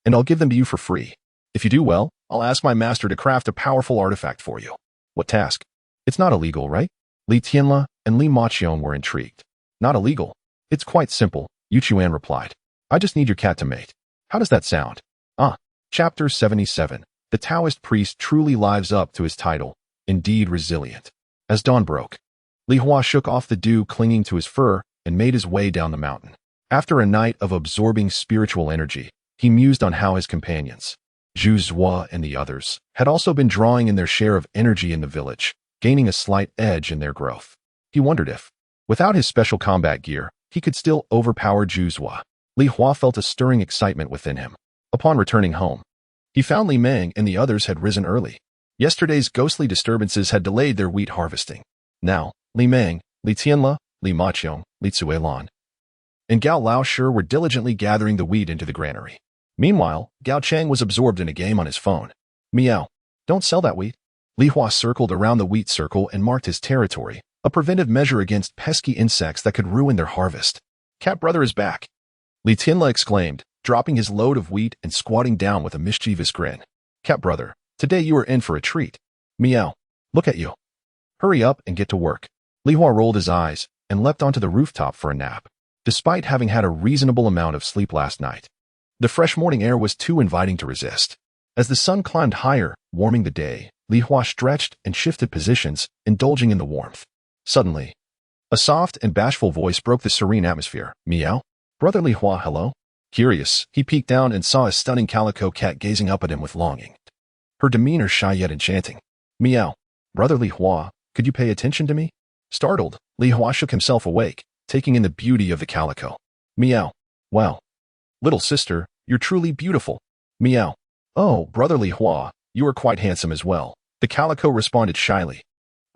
and I'll give them to you for free. If you do well, I'll ask my master to craft a powerful artifact for you. What task? It's not illegal, right? Li Tianle and Li Maqiong were intrigued. Not illegal. It's quite simple, Yu Chuan replied. I just need your cat to mate. How does that sound? Chapter 77. The Taoist priest truly lives up to his title, indeed resilient. As dawn broke, Li Hua shook off the dew clinging to his fur and made his way down the mountain. After a night of absorbing spiritual energy, he mused on how his companions, Zhu Zhuo and the others, had also been drawing in their share of energy in the village, gaining a slight edge in their growth. He wondered if, without his special combat gear, he could still overpower Zhu Zhuo. Li Hua felt a stirring excitement within him. Upon returning home, he found Li Meng and the others had risen early. Yesterday's ghostly disturbances had delayed their wheat harvesting. Now, Li Meng, Li Tianle, Li Maqiong, Li Zuelan, and Gao Laoshi were diligently gathering the wheat into the granary. Meanwhile, Gao Cheng was absorbed in a game on his phone. Meow. Don't sell that wheat. Li Hua circled around the wheat circle and marked his territory, a preventive measure against pesky insects that could ruin their harvest. Cat brother is back, Li Tianle exclaimed, dropping his load of wheat and squatting down with a mischievous grin. Cat brother, today you are in for a treat. Meow. Look at you. Hurry up and get to work. Li Hua rolled his eyes and leapt onto the rooftop for a nap. Despite having had a reasonable amount of sleep last night, the fresh morning air was too inviting to resist. As the sun climbed higher, warming the day, Li Hua stretched and shifted positions, indulging in the warmth. Suddenly, a soft and bashful voice broke the serene atmosphere. Meow. Brother Li Hua, hello? Curious, he peeked down and saw a stunning calico cat gazing up at him with longing. Her demeanor shy yet enchanting. Meow. Brother Li Hua, could you pay attention to me? Startled, Li Hua shook himself awake, taking in the beauty of the calico. Meow. Wow. Little sister, you're truly beautiful. Meow. Oh, Brother Li Hua, you are quite handsome as well. The calico responded shyly.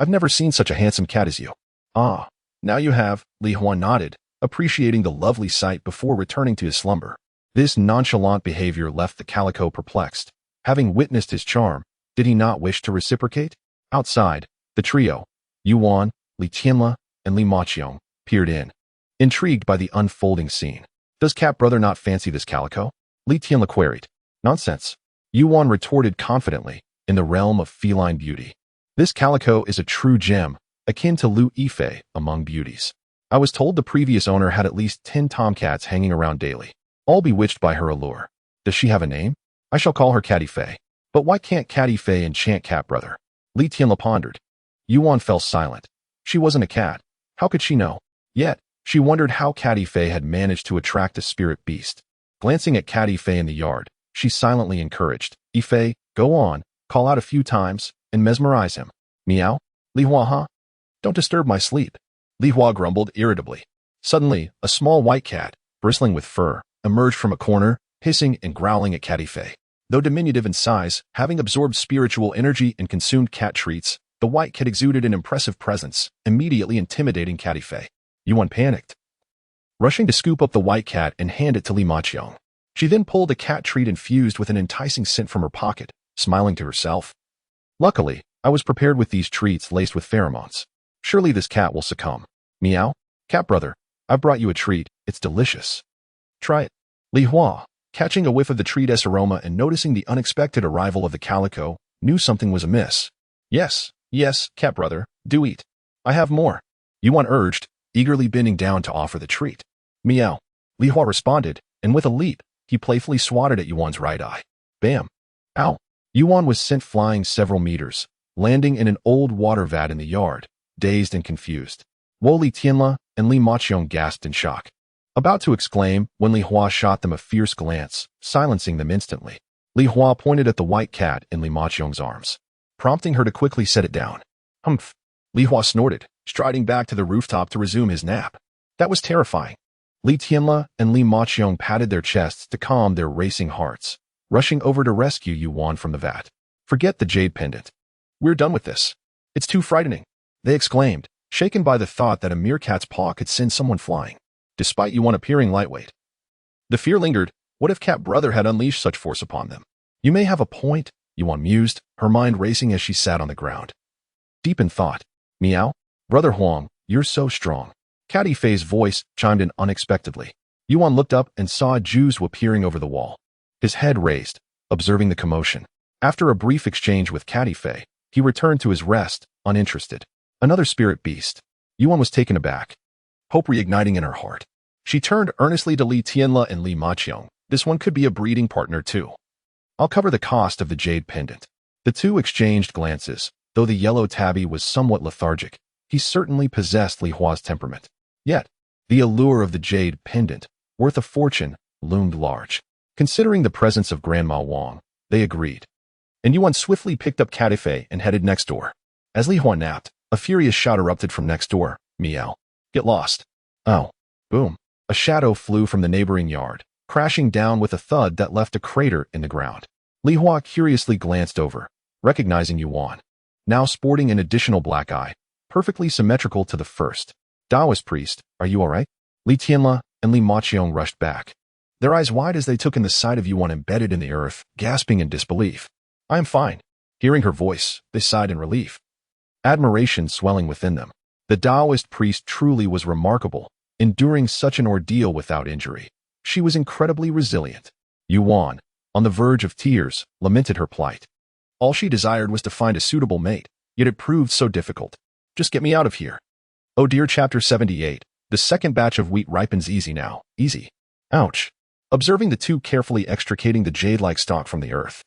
I've never seen such a handsome cat as you. Ah, now you have, Li Hua nodded, appreciating the lovely sight before returning to his slumber. This nonchalant behavior left the calico perplexed. Having witnessed his charm, did he not wish to reciprocate? Outside, the trio, Yuan, Li Tianle, and Li Maqiong, peered in, intrigued by the unfolding scene. Does cat brother not fancy this calico? Li Tianle queried. Nonsense. Yuan retorted confidently, in the realm of feline beauty. This calico is a true gem, akin to Lu Yifei among beauties. I was told the previous owner had at least 10 tomcats hanging around daily, all bewitched by her allure. Does she have a name? I shall call her Catty Fei. But why can't Catty Fei enchant cat brother? Li Tianle pondered. Yuan fell silent. She wasn't a cat. How could she know? Yet, She wondered how Catty Fei had managed to attract a spirit beast. Glancing at Catty Fei in the yard, she silently encouraged, "Ifei, go on, call out a few times, and mesmerize him." "Meow? Li Hua, huh? Don't disturb my sleep." Li Hua grumbled irritably. Suddenly, a small white cat, bristling with fur, emerged from a corner, hissing and growling at Catty Fei. Though diminutive in size, having absorbed spiritual energy and consumed cat treats, the white cat exuded an impressive presence, immediately intimidating Catty Fei. Yuan panicked, rushing to scoop up the white cat and hand it to Li Maqiong. She then pulled a cat treat infused with an enticing scent from her pocket, smiling to herself. "Luckily, I was prepared with these treats laced with pheromones. Surely this cat will succumb." "Meow? Cat brother, I've brought you a treat. It's delicious. Try it." Li Hua, catching a whiff of the treat's aroma and noticing the unexpected arrival of the calico, knew something was amiss. Yes, cat brother, do eat. I have more," Yuan urged, eagerly bending down to offer the treat. "Meow," Li Hua responded, and with a leap, he playfully swatted at Yuan's right eye. Bam! Ow! Yuan was sent flying several meters, landing in an old water vat in the yard, dazed and confused. Wo Li Tianla and Li Maqiong gasped in shock, about to exclaim when Li Hua shot them a fierce glance, silencing them instantly. Li Hua pointed at the white cat in Li Maqiong's arms, prompting her to quickly set it down. "Humph!" Li Hua snorted, striding back to the rooftop to resume his nap. That was terrifying. Li Tianla and Li Maqiong patted their chests to calm their racing hearts, rushing over to rescue Yuan from the vat. "Forget the jade pendant. We're done with this. It's too frightening," they exclaimed, shaken by the thought that a meerkat's paw could send someone flying, despite Yuan appearing lightweight. The fear lingered. What if Cat Brother had unleashed such force upon them? "You may have a point," Yuan mused, her mind racing as she sat on the ground. Deep in thought. "Meow? Brother Huang, you're so strong." Catty Fei's voice chimed in unexpectedly. Yuan looked up and saw Juzu peering over the wall, his head raised, observing the commotion. After a brief exchange with Catty Fei, he returned to his rest, uninterested. Another spirit beast. Yuan was taken aback, hope reigniting in her heart. She turned earnestly to Li Tianla and Li Maqiong. This one could be a breeding partner too. "I'll cover the cost of the jade pendant." The two exchanged glances. Though the yellow tabby was somewhat lethargic, he certainly possessed Li Hua's temperament. Yet, the allure of the jade pendant, worth a fortune, loomed large. Considering the presence of Grandma Wang, they agreed. And Yuan swiftly picked up Catty Fei and headed next door. As Li Hua napped, a furious shout erupted from next door. "Meow. Get lost." "Oh." Boom. A shadow flew from the neighboring yard, crashing down with a thud that left a crater in the ground. Li Hua curiously glanced over, recognizing Yuan, now sporting an additional black eye, perfectly symmetrical to the first. "Taoist priest, are you all right?" Li Tianla and Li Maqiong rushed back, their eyes wide as they took in the sight of Yuan embedded in the earth, gasping in disbelief. "I am fine." Hearing her voice, they sighed in relief, admiration swelling within them. The Taoist priest truly was remarkable, enduring such an ordeal without injury. She was incredibly resilient. Yuan, on the verge of tears, lamented her plight. All she desired was to find a suitable mate, yet it proved so difficult. "Just get me out of here." Oh dear. Chapter 78. The second batch of wheat ripens easy now. Easy. Ouch. Observing the two carefully extricating the jade-like stalk from the earth,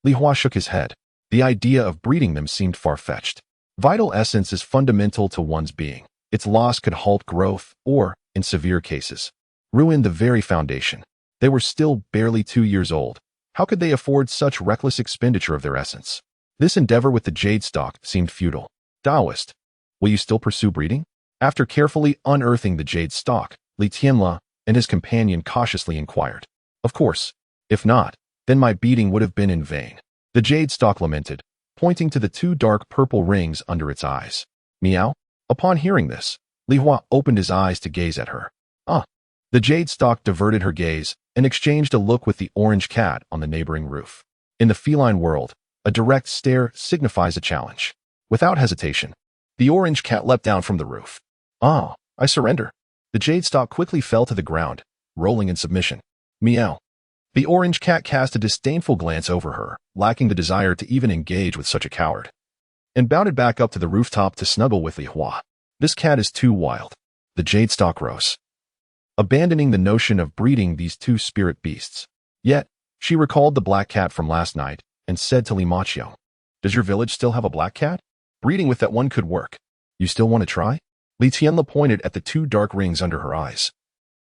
Li Hua shook his head. The idea of breeding them seemed far-fetched. Vital essence is fundamental to one's being. Its loss could halt growth or, in severe cases, ruin the very foundation. They were still barely 2 years old. How could they afford such reckless expenditure of their essence? This endeavor with the jade stalk seemed futile. "Taoist, will you still pursue breeding?" After carefully unearthing the jade stalk, Li Tianla and his companion cautiously inquired. "Of course. If not, then my beating would have been in vain." The jade stalk lamented, pointing to the 2 dark purple rings under its eyes. "Meow?" Upon hearing this, Li Hua opened his eyes to gaze at her. "Ah." The jade stalk diverted her gaze and exchanged a look with the orange cat on the neighboring roof. In the feline world, a direct stare signifies a challenge. Without hesitation, the orange cat leapt down from the roof. "Ah, I surrender." The jade stalk quickly fell to the ground, rolling in submission. "Meow." The orange cat cast a disdainful glance over her, lacking the desire to even engage with such a coward, and bounded back up to the rooftop to snuggle with Li Hua. "This cat is too wild." The jade stalk rose, abandoning the notion of breeding these 2 spirit beasts. Yet, she recalled the black cat from last night and said to Li Maqiong, "Does your village still have a black cat? Breeding with that one could work. You still want to try?" Li Tianla pointed at the two dark rings under her eyes.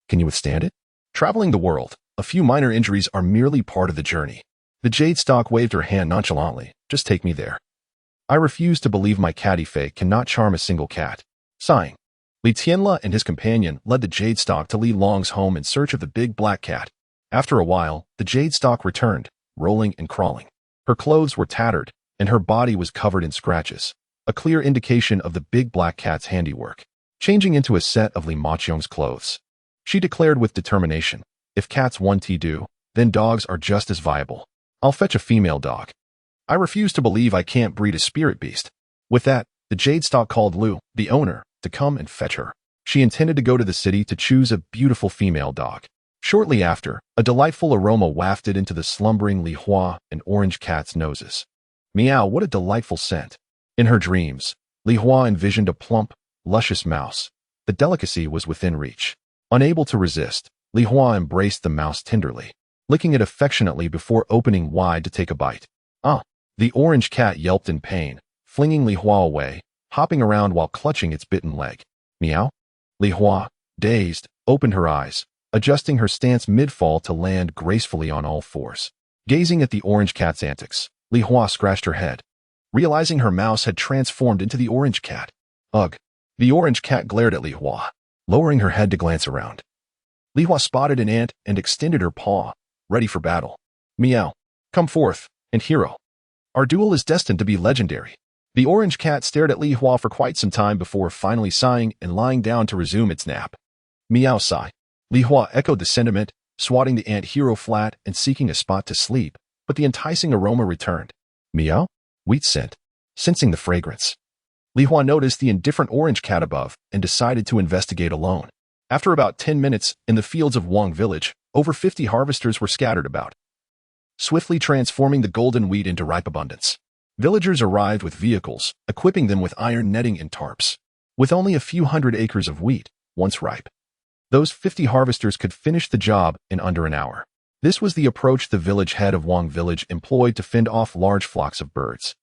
Can you withstand it? Traveling the world, a few minor injuries are merely part of the journey. The jade stock waved her hand nonchalantly. Just take me there. I refuse to believe my catty fey cannot charm a single cat. Sighing, Li Tianla and his companion led the jade stock to Li Long's home in search of the big black cat. After a while, the jade stock returned, rolling and crawling. Her clothes were tattered, and her body was covered in scratches, a clear indication of the big black cat's handiwork. Changing into a set of Li Maqiong's clothes, she declared with determination, if cats want to do, then dogs are just as viable. I'll fetch a female dog. I refuse to believe I can't breed a spirit beast. With that, the jade stock called Lu, the owner, to come and fetch her. She intended to go to the city to choose a beautiful female dog. Shortly after, a delightful aroma wafted into the slumbering Li Hua and orange cat's noses. Meow, what a delightful scent. In her dreams, Li Hua envisioned a plump, luscious mouse. The delicacy was within reach. Unable to resist, Li Hua embraced the mouse tenderly, licking it affectionately before opening wide to take a bite. Ah! The orange cat yelped in pain, flinging Li Hua away, hopping around while clutching its bitten leg. Meow? Li Hua, dazed, opened her eyes, adjusting her stance mid-fall to land gracefully on all fours. Gazing at the orange cat's antics, Li Hua scratched her head, realizing her mouse had transformed into the orange cat. Ugh! The orange cat glared at Li Hua, lowering her head to glance around. Li Hua spotted an ant and extended her paw, ready for battle. Meow! Come forth, and hero. Our duel is destined to be legendary. The orange cat stared at Li Hua for quite some time before finally sighing and lying down to resume its nap. Meow sigh. Li Hua echoed the sentiment, swatting the ant hero flat and seeking a spot to sleep, but the enticing aroma returned. Meow? Wheat scent. Sensing the fragrance, Li Hua noticed the indifferent orange cat above and decided to investigate alone. After about 10 minutes, in the fields of Wang Village, over 50 harvesters were scattered about, swiftly transforming the golden wheat into ripe abundance. Villagers arrived with vehicles, equipping them with iron netting and tarps. With only a few hundred acres of wheat, once ripe, those 50 harvesters could finish the job in under an hour. This was the approach the village head of Wang Village employed to fend off large flocks of birds.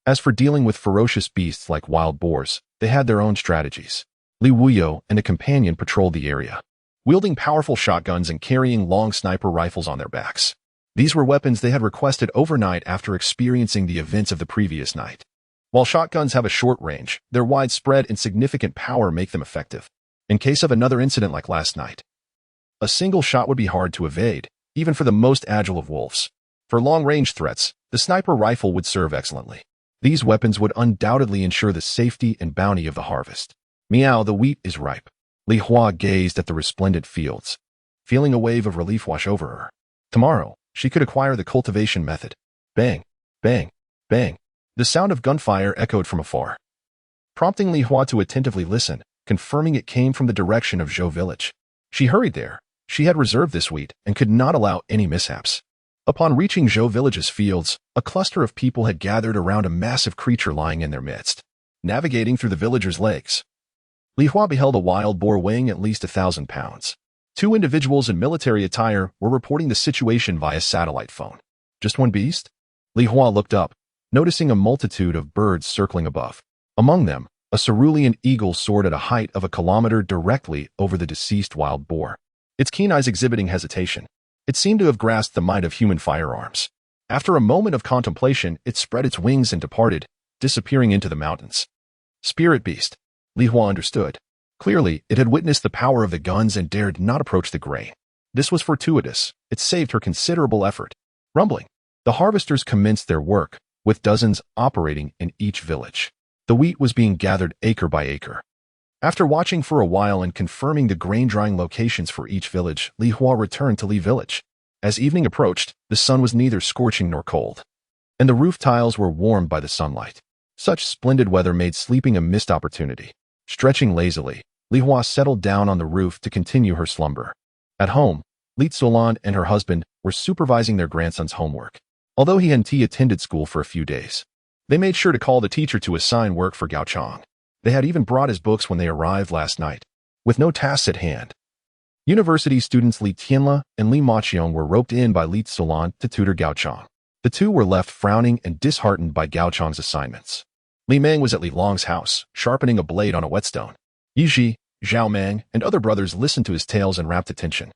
As for dealing with ferocious beasts like wild boars, they had their own strategies. Li Wuyo and a companion patrolled the area, wielding powerful shotguns and carrying long sniper rifles on their backs. These were weapons they had requested overnight after experiencing the events of the previous night. While shotguns have a short range, their widespread and significant power make them effective. In case of another incident like last night, a single shot would be hard to evade, even for the most agile of wolves. For long-range threats, the sniper rifle would serve excellently. These weapons would undoubtedly ensure the safety and bounty of the harvest. Meow, the wheat is ripe. Li Hua gazed at the resplendent fields, feeling a wave of relief wash over her. Tomorrow, she could acquire the cultivation method. Bang, bang, bang. The sound of gunfire echoed from afar, prompting Li Hua to attentively listen, confirming it came from the direction of Zhou Village. She hurried there. She had reserved this wheat and could not allow any mishaps. Upon reaching Zhou Village's fields, a cluster of people had gathered around a massive creature lying in their midst. Navigating through the villagers' legs, Li Hua beheld a wild boar weighing at least 1,000 pounds. Two individuals in military attire were reporting the situation via satellite phone. Just one beast? Li Hua looked up, noticing a multitude of birds circling above. Among them, a cerulean eagle soared at a height of 1 kilometer directly over the deceased wild boar, its keen eyes exhibiting hesitation. It seemed to have grasped the might of human firearms. After a moment of contemplation, it spread its wings and departed, disappearing into the mountains. Spirit beast. Li Hua understood. Clearly, it had witnessed the power of the guns and dared not approach the grain. This was fortuitous. It saved her considerable effort. Rumbling, the harvesters commenced their work, with dozens operating in each village. The wheat was being gathered acre by acre. After watching for a while and confirming the grain-drying locations for each village, Li Hua returned to Li Village. As evening approached, the sun was neither scorching nor cold, and the roof tiles were warmed by the sunlight. Such splendid weather made sleeping a missed opportunity. Stretching lazily, Li Hua settled down on the roof to continue her slumber. At home, Li Tsolan and her husband were supervising their grandson's homework. Although he hadn't attended school for a few days, they made sure to call the teacher to assign work for Gao Chong. They had even brought his books when they arrived last night, with no tasks at hand. University students Li Tianla and Li Maqiong were roped in by Li Tsolan to tutor Gao Chong. The two were left frowning and disheartened by Gao Chong's assignments. Li Meng was at Li Long's house, sharpening a blade on a whetstone. Yiji, Zhao Mang, and other brothers listened to his tales in rapt attention.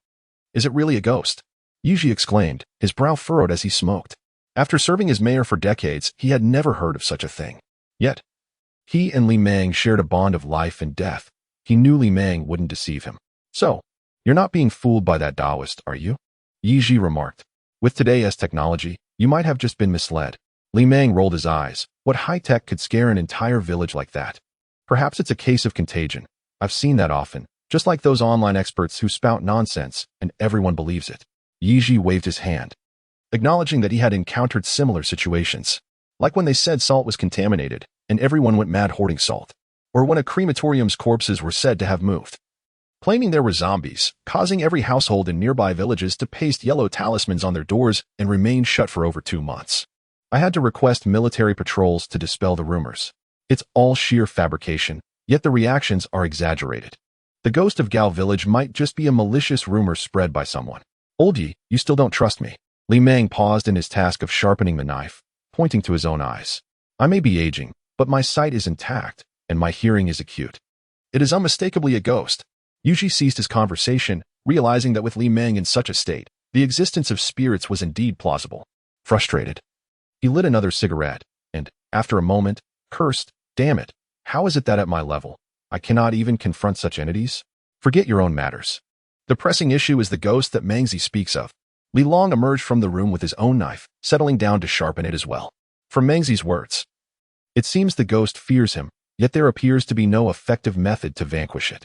Is it really a ghost? Yiji exclaimed, his brow furrowed as he smoked. After serving as mayor for decades, he had never heard of such a thing. Yet, he and Li Mang shared a bond of life and death. He knew Li Mang wouldn't deceive him. So, you're not being fooled by that Taoist, are you? Yiji remarked. With today's technology, you might have just been misled. Li Mang rolled his eyes. What high-tech could scare an entire village like that? Perhaps it's a case of contagion. I've seen that often, just like those online experts who spout nonsense, and everyone believes it. Yiji waved his hand, acknowledging that he had encountered similar situations. Like when they said salt was contaminated, and everyone went mad hoarding salt. Or when a crematorium's corpses were said to have moved, claiming there were zombies, causing every household in nearby villages to paste yellow talismans on their doors and remain shut for over 2 months. I had to request military patrols to dispel the rumors. It's all sheer fabrication, yet the reactions are exaggerated. The ghost of Gao village might just be a malicious rumor spread by someone. Old Yi, you still don't trust me. Li Mang paused in his task of sharpening the knife, pointing to his own eyes. I may be aging, but my sight is intact, and my hearing is acute. It is unmistakably a ghost. Yuji ceased his conversation, realizing that with Li Mang in such a state, the existence of spirits was indeed plausible. Frustrated, he lit another cigarette, and, after a moment, cursed, damn it, how is it that at my level, I cannot even confront such entities? Forget your own matters. The pressing issue is the ghost that Mangzi speaks of. Li Long emerged from the room with his own knife, settling down to sharpen it as well. From Mangzi's words, it seems the ghost fears him, yet there appears to be no effective method to vanquish it.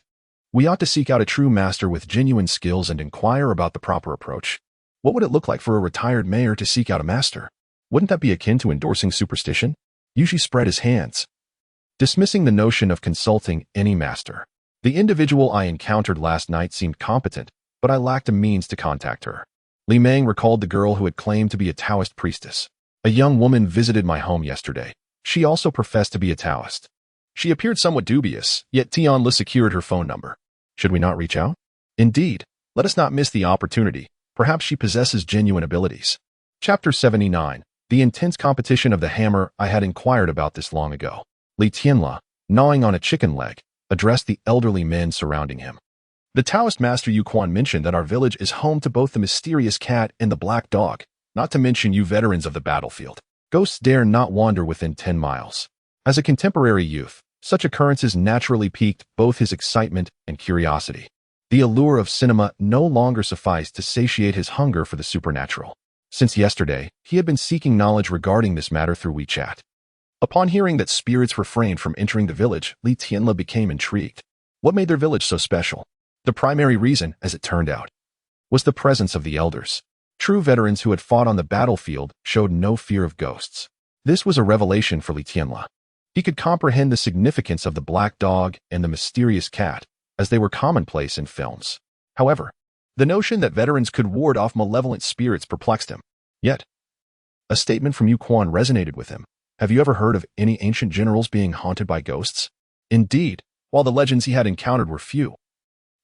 We ought to seek out a true master with genuine skills and inquire about the proper approach. What would it look like for a retired mayor to seek out a master? Wouldn't that be akin to endorsing superstition? Yuji spread his hands, dismissing the notion of consulting any master. The individual I encountered last night seemed competent, but I lacked a means to contact her. Li Mang recalled the girl who had claimed to be a Taoist priestess. A young woman visited my home yesterday. She also professed to be a Taoist. She appeared somewhat dubious, yet Tian Li secured her phone number. Should we not reach out? Indeed, let us not miss the opportunity. Perhaps she possesses genuine abilities. Chapter 79. The intense competition of the hammer. I had inquired about this long ago. Li Tianla, gnawing on a chicken leg, addressed the elderly men surrounding him. The Taoist master Yu Quan mentioned that our village is home to both the mysterious cat and the black dog, not to mention you veterans of the battlefield. Ghosts dare not wander within 10 miles. As a contemporary youth, such occurrences naturally piqued both his excitement and curiosity. The allure of cinema no longer sufficed to satiate his hunger for the supernatural. Since yesterday, he had been seeking knowledge regarding this matter through WeChat. Upon hearing that spirits refrained from entering the village, Li Tianla became intrigued. What made their village so special? The primary reason, as it turned out, was the presence of the elders. True veterans who had fought on the battlefield showed no fear of ghosts. This was a revelation for Li Tianla. He could comprehend the significance of the black dog and the mysterious cat, as they were commonplace in films. However, the notion that veterans could ward off malevolent spirits perplexed him. Yet, a statement from Yu Quan resonated with him. Have you ever heard of any ancient generals being haunted by ghosts? Indeed, while the legends he had encountered were few,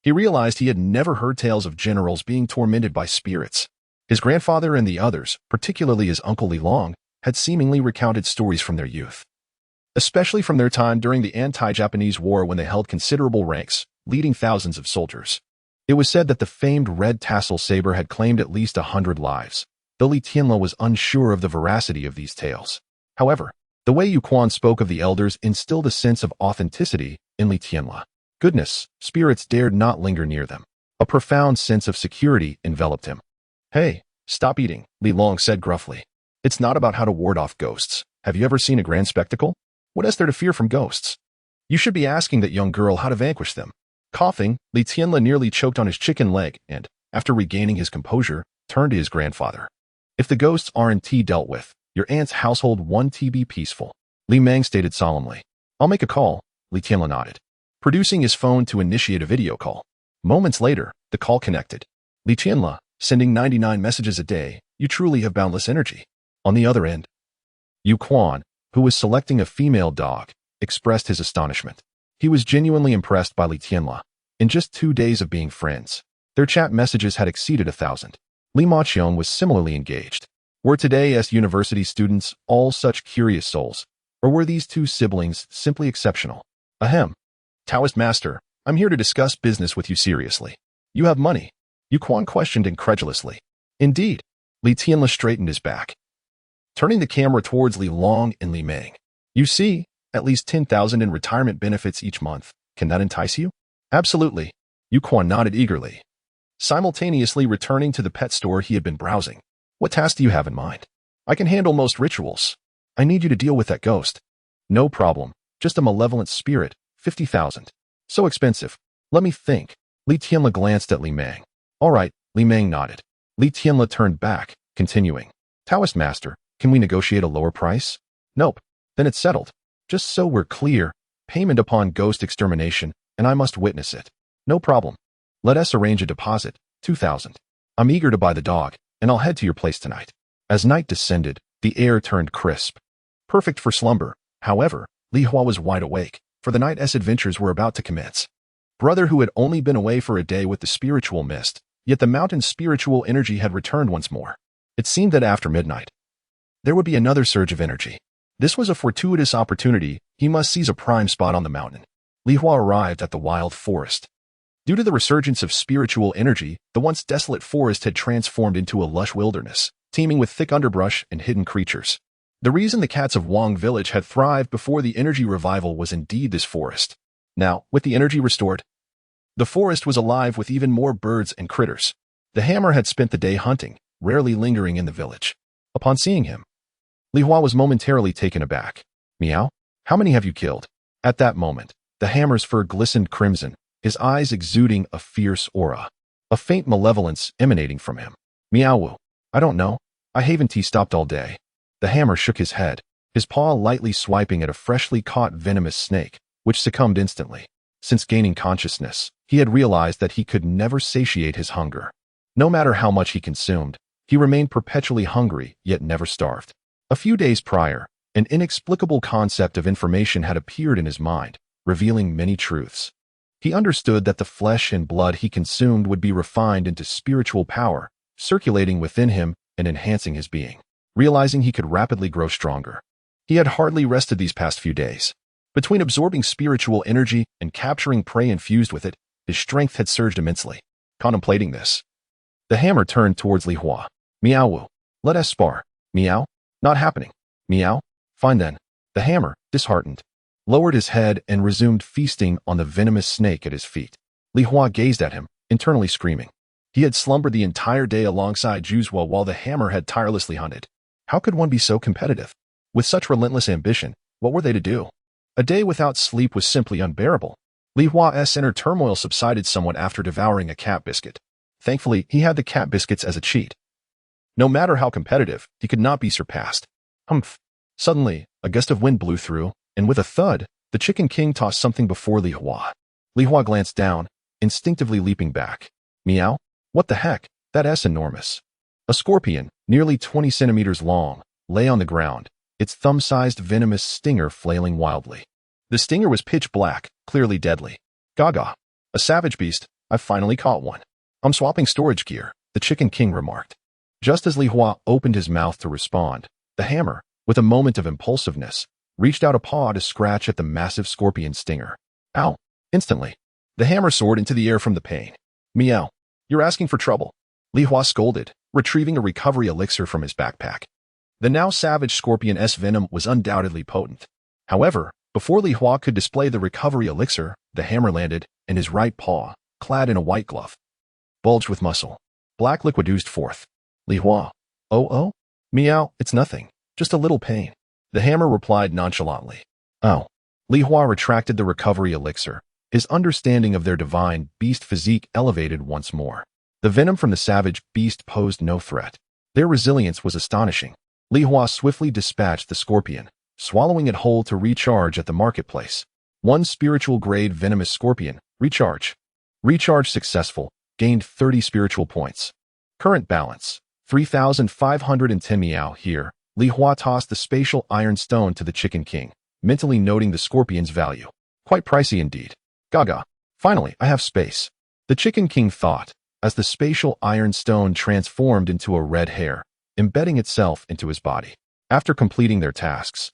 he realized he had never heard tales of generals being tormented by spirits. His grandfather and the others, particularly his uncle Li Long, had seemingly recounted stories from their youth, especially from their time during the anti-Japanese war when they held considerable ranks, leading thousands of soldiers. It was said that the famed red tassel saber had claimed at least 100 lives, though Li Tianla was unsure of the veracity of these tales. However, the way Yu Quan spoke of the elders instilled a sense of authenticity in Li Tianla. Goodness, spirits dared not linger near them. A profound sense of security enveloped him. Hey, stop eating, Li Long said gruffly. It's not about how to ward off ghosts. Have you ever seen a grand spectacle? What is there to fear from ghosts? You should be asking that young girl how to vanquish them. Coughing, Li Tianla nearly choked on his chicken leg and, after regaining his composure, turned to his grandfather. If the ghosts aren't dealt with, your aunt's household won't be peaceful, Li Mang stated solemnly. I'll make a call, Li Tianla nodded, producing his phone to initiate a video call. Moments later, the call connected. Li Tianla, sending 99 messages a day, you truly have boundless energy. On the other end, Yu Quan, who was selecting a female dog, expressed his astonishment. He was genuinely impressed by Li Tianla. In just 2 days of being friends, their chat messages had exceeded 1,000. Li Maqian was similarly engaged. Were today's university students all such curious souls, or were these two siblings simply exceptional? Ahem. Taoist master, I'm here to discuss business with you seriously. You have money. Yu Quan questioned incredulously. Indeed. Li Tianla straightened his back, turning the camera towards Li Long and Li Meng. You see, at least 10,000 in retirement benefits each month. Can that entice you? Absolutely. Yu Quan nodded eagerly, simultaneously returning to the pet store he had been browsing. What task do you have in mind? I can handle most rituals. I need you to deal with that ghost. No problem. Just a malevolent spirit. 50,000. So expensive. Let me think. Li Tianla glanced at Li Meng. All right, Li Meng nodded. Li Tianla turned back, continuing. Taoist master, can we negotiate a lower price? Nope. Then it's settled. Just so we're clear, payment upon ghost extermination, and I must witness it. No problem. Let us arrange a deposit. 2,000. I'm eager to buy the dog, and I'll head to your place tonight. As night descended, the air turned crisp. Perfect for slumber. However, Li Hua was wide awake, for the night's adventures were about to commence. Brother who had only been away for a day with the spiritual mist, yet the mountain's spiritual energy had returned once more. It seemed that after midnight, there would be another surge of energy. This was a fortuitous opportunity. He must seize a prime spot on the mountain. Li Hua arrived at the wild forest. Due to the resurgence of spiritual energy, the once desolate forest had transformed into a lush wilderness, teeming with thick underbrush and hidden creatures. The reason the cats of Wang village had thrived before the energy revival was indeed this forest. Now, with the energy restored, the forest was alive with even more birds and critters. The hammer had spent the day hunting, rarely lingering in the village. Upon seeing him, Li Hua was momentarily taken aback. Meow? How many have you killed? At that moment, the hammer's fur glistened crimson, his eyes exuding a fierce aura, a faint malevolence emanating from him. Meow. I don't know. I haven't stopped all day. The hammer shook his head, his paw lightly swiping at a freshly caught venomous snake, which succumbed instantly. Since gaining consciousness, he had realized that he could never satiate his hunger. No matter how much he consumed, he remained perpetually hungry, yet never starved. A few days prior, an inexplicable concept of information had appeared in his mind, revealing many truths. He understood that the flesh and blood he consumed would be refined into spiritual power, circulating within him and enhancing his being. Realizing he could rapidly grow stronger, he had hardly rested these past few days. Between absorbing spiritual energy and capturing prey infused with it, his strength had surged immensely. Contemplating this, the hammer turned towards Li Hua. Meow. Let us spar. Meow. Not happening. Meow. Fine then. The hammer, disheartened, lowered his head and resumed feasting on the venomous snake at his feet. Li Hua gazed at him, internally screaming. He had slumbered the entire day alongside Juzhua while the hammer had tirelessly hunted. How could one be so competitive? With such relentless ambition, what were they to do? A day without sleep was simply unbearable. Li Hua's inner turmoil subsided somewhat after devouring a cat biscuit. Thankfully, he had the cat biscuits as a cheat. No matter how competitive, he could not be surpassed. Humph. Suddenly, a gust of wind blew through, and with a thud, the Chicken King tossed something before Li Hua. Li Hua glanced down, instinctively leaping back. Meow? What the heck? That's enormous. A scorpion, nearly 20 centimeters long, lay on the ground, its thumb-sized venomous stinger flailing wildly. The stinger was pitch black, clearly deadly. Gaga. A savage beast. I've finally caught one. I'm swapping storage gear, the Chicken King remarked. Just as Li Hua opened his mouth to respond, the hammer, with a moment of impulsiveness, reached out a paw to scratch at the massive scorpion stinger. Ow! Instantly, the hammer soared into the air from the pain. Meow. You're asking for trouble. Li Hua scolded, retrieving a recovery elixir from his backpack. The now savage scorpion's venom was undoubtedly potent. However, before Li Hua could display the recovery elixir, the hammer landed, and his right paw, clad in a white glove, bulged with muscle. Black liquid oozed forth. Li Hua. Oh? Meow, it's nothing. Just a little pain. The hammer replied nonchalantly. Oh. Li Hua retracted the recovery elixir, his understanding of their divine beast physique elevated once more. The venom from the savage beast posed no threat. Their resilience was astonishing. Li Hua swiftly dispatched the scorpion, swallowing it whole to recharge at the marketplace. One spiritual-grade venomous scorpion, recharge. Recharge successful, gained 30 spiritual points. Current balance, 3,510 meow here. Li Hua tossed the spatial iron stone to the Chicken King, mentally noting the scorpion's value. Quite pricey indeed. Gaga. Finally, I have space. The Chicken King thought, as the spatial iron stone transformed into a red hair, embedding itself into his body. After completing their tasks,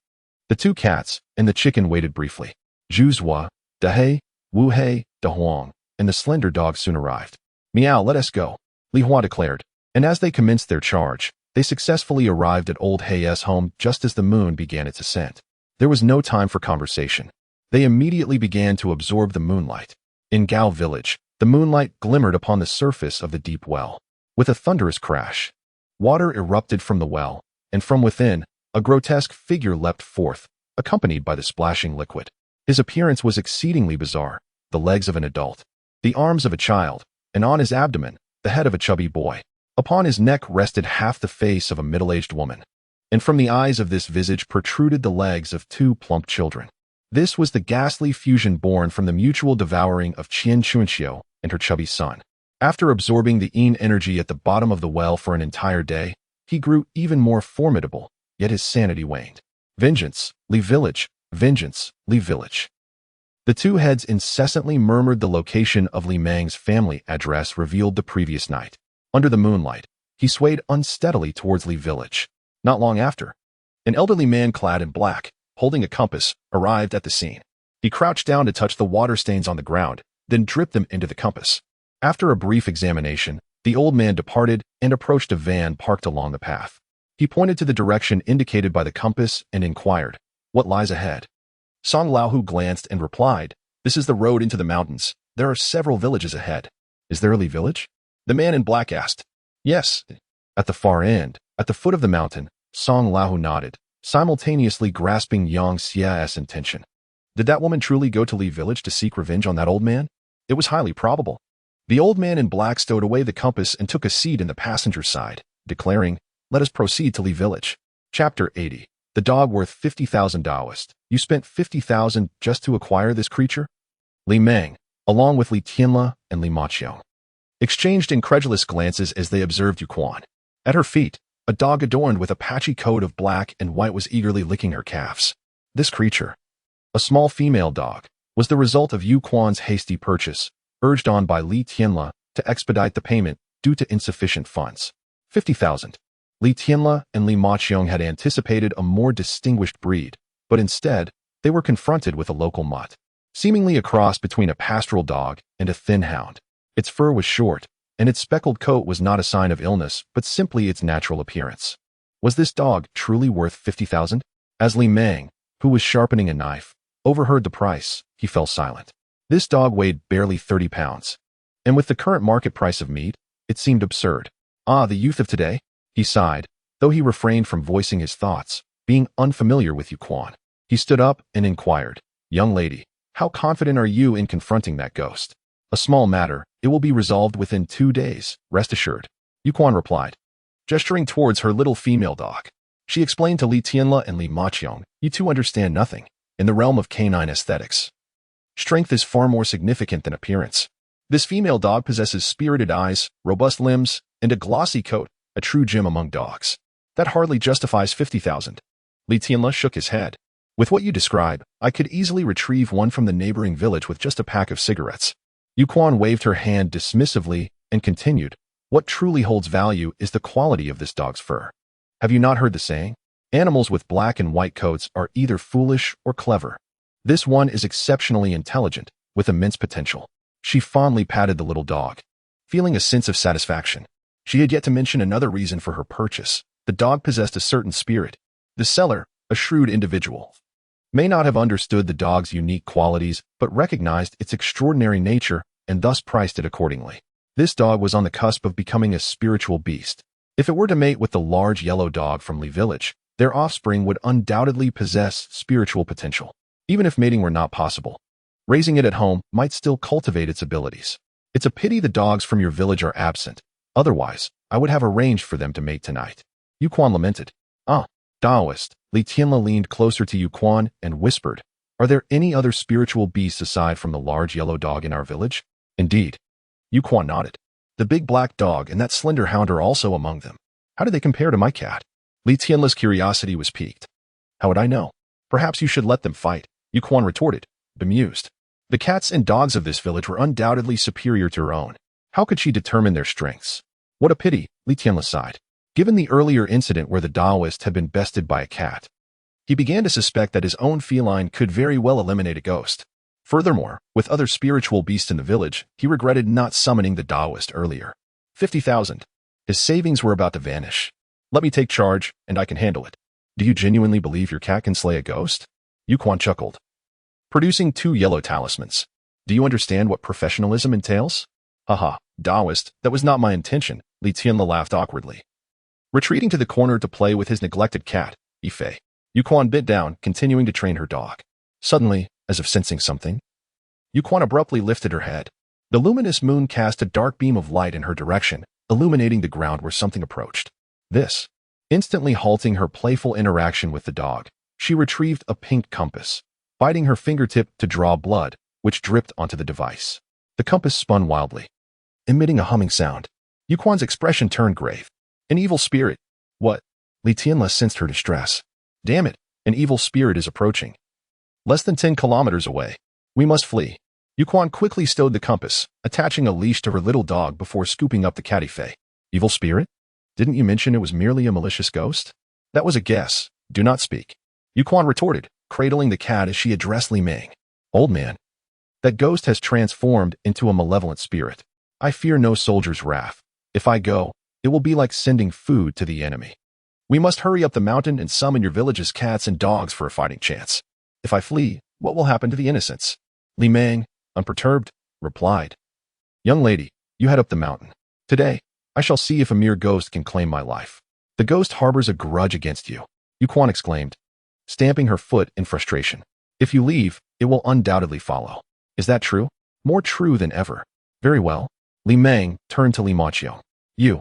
the two cats and the chicken waited briefly. Juzhua, Dahei, Wu Hei, De Huang, and the slender dog soon arrived. Meow, let us go, Li Hua declared, and as they commenced their charge, they successfully arrived at old Hei's home just as the moon began its ascent. There was no time for conversation. They immediately began to absorb the moonlight. In Gao village, the moonlight glimmered upon the surface of the deep well. With a thunderous crash, water erupted from the well, and from within, a grotesque figure leapt forth, accompanied by the splashing liquid. His appearance was exceedingly bizarre: the legs of an adult, the arms of a child, and on his abdomen, the head of a chubby boy. Upon his neck rested half the face of a middle-aged woman, and from the eyes of this visage protruded the legs of two plump children. This was the ghastly fusion born from the mutual devouring of Qian Chunxiu and her chubby son. After absorbing the yin energy at the bottom of the well for an entire day, he grew even more formidable, yet his sanity waned. Vengeance, Li Village, vengeance, Li Village. The two heads incessantly murmured the location of Li Mang's family address revealed the previous night. Under the moonlight, he swayed unsteadily towards Li Village. Not long after, an elderly man clad in black, holding a compass, arrived at the scene. He crouched down to touch the water stains on the ground, then dripped them into the compass. After a brief examination, the old man departed and approached a van parked along the path. He pointed to the direction indicated by the compass and inquired, "What lies ahead?" Song Laohu glanced and replied, "This is the road into the mountains. There are several villages ahead." "Is there a Li village?" The man in black asked. "Yes." At the far end, at the foot of the mountain, Song Laohu nodded, simultaneously grasping Yang Xia's intention. Did that woman truly go to Li village to seek revenge on that old man? It was highly probable. The old man in black stowed away the compass and took a seat in the passenger side, declaring, "Let us proceed to Li village." Chapter 80. The dog worth 50,000 Taoist. You spent 50,000 just to acquire this creature? Li Meng, along with Li Tianle and Li Maqiang, exchanged incredulous glances as they observed Yuquan. At her feet, a dog adorned with a patchy coat of black and white was eagerly licking her calves. This creature, a small female dog, was the result of Yuquan's hasty purchase, urged on by Li Tianle to expedite the payment due to insufficient funds. 50,000. Li Tianle and Li Maqiang had anticipated a more distinguished breed, but instead, they were confronted with a local mutt, seemingly a cross between a pastoral dog and a thin hound. Its fur was short, and its speckled coat was not a sign of illness, but simply its natural appearance. Was this dog truly worth 50,000? As Li Meng, who was sharpening a knife, overheard the price, he fell silent. This dog weighed barely 30 pounds, and with the current market price of meat, it seemed absurd. Ah, the youth of today, he sighed, though he refrained from voicing his thoughts, being unfamiliar with Yuquan. He stood up and inquired, "Young lady, how confident are you in confronting that ghost?" "A small matter, it will be resolved within 2 days, rest assured," Yuquan replied, gesturing towards her little female dog. She explained to Li Tianle and Li Maqiang, "You two understand nothing. In the realm of canine aesthetics, strength is far more significant than appearance. This female dog possesses spirited eyes, robust limbs, and a glossy coat, a true gem among dogs. That hardly justifies 50,000. Li Tianle shook his head. "With what you describe, I could easily retrieve one from the neighboring village with just a pack of cigarettes." Yuquan waved her hand dismissively and continued, "What truly holds value is the quality of this dog's fur. Have you not heard the saying? Animals with black and white coats are either foolish or clever. This one is exceptionally intelligent, with immense potential." She fondly patted the little dog, feeling a sense of satisfaction. She had yet to mention another reason for her purchase. The dog possessed a certain spirit. The seller, a shrewd individual, may not have understood the dog's unique qualities, but recognized its extraordinary nature and thus priced it accordingly. This dog was on the cusp of becoming a spiritual beast. If it were to mate with the large yellow dog from Li Village, their offspring would undoubtedly possess spiritual potential. Even if mating were not possible, raising it at home might still cultivate its abilities. It's a pity the dogs from your village are absent. Otherwise, I would have arranged for them to mate tonight. Yuquan lamented. "Ah, Taoist." Li Tianle leaned closer to Yuquan and whispered, "Are there any other spiritual beasts aside from the large yellow dog in our village?" "Indeed." Yuquan nodded. "The big black dog and that slender hound are also among them. How do they compare to my cat?" Li Tianle's curiosity was piqued. "How would I know? Perhaps you should let them fight," Yuquan retorted, bemused. The cats and dogs of this village were undoubtedly superior to her own. How could she determine their strengths? What a pity, Li Tianle sighed. Given the earlier incident where the Taoist had been bested by a cat, he began to suspect that his own feline could very well eliminate a ghost. Furthermore, with other spiritual beasts in the village, he regretted not summoning the Taoist earlier. 50,000. His savings were about to vanish. Let me take charge, and I can handle it. Do you genuinely believe your cat can slay a ghost? Yuquan chuckled. Producing 2 yellow talismans. Do you understand what professionalism entails? Haha, Taoist, that was not my intention, Li Tianla laughed awkwardly. Retreating to the corner to play with his neglected cat, Yifei, Yuquan bit down, continuing to train her dog. Suddenly, as if sensing something, Yuquan abruptly lifted her head. The luminous moon cast a dark beam of light in her direction, illuminating the ground where something approached. This, instantly halting her playful interaction with the dog, she retrieved a pink compass, biting her fingertip to draw blood, which dripped onto the device. The compass spun wildly, emitting a humming sound. Yuquan's expression turned grave. An evil spirit. What? Li Tianla sensed her distress. Damn it, an evil spirit is approaching. Less than 10 kilometers away. We must flee. Yuquan quickly stowed the compass, attaching a leash to her little dog before scooping up the cat Yifei. Evil spirit? Didn't you mention it was merely a malicious ghost? That was a guess. Do not speak. Yuquan retorted, cradling the cat as she addressed Li Meng. Old man. That ghost has transformed into a malevolent spirit. I fear no soldier's wrath. If I go, it will be like sending food to the enemy. We must hurry up the mountain and summon your village's cats and dogs for a fighting chance. If I flee, what will happen to the innocents? Li Meng, unperturbed, replied. Young lady, you head up the mountain. Today, I shall see if a mere ghost can claim my life. The ghost harbors a grudge against you, Yuquan exclaimed, stamping her foot in frustration. If you leave, it will undoubtedly follow. Is that true? More true than ever. Very well. Li Meng turned to Li Maqiong. You.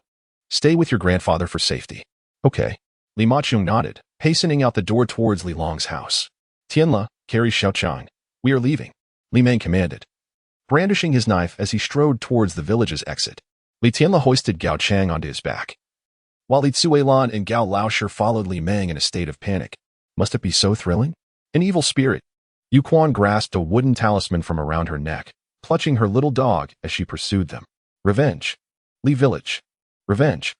Stay with your grandfather for safety. Okay. Li Maqiong nodded, hastening out the door towards Li Long's house. Tianla, carry Xiaochang. We are leaving, Li Meng commanded, brandishing his knife as he strode towards the village's exit. Li Tianla hoisted Gao Chang onto his back, while Li Tsuelan and Gao Laosher followed Li Meng in a state of panic. Must it be so thrilling? An evil spirit. Yuquan grasped a wooden talisman from around her neck, clutching her little dog as she pursued them. Revenge. Li Village. Revenge.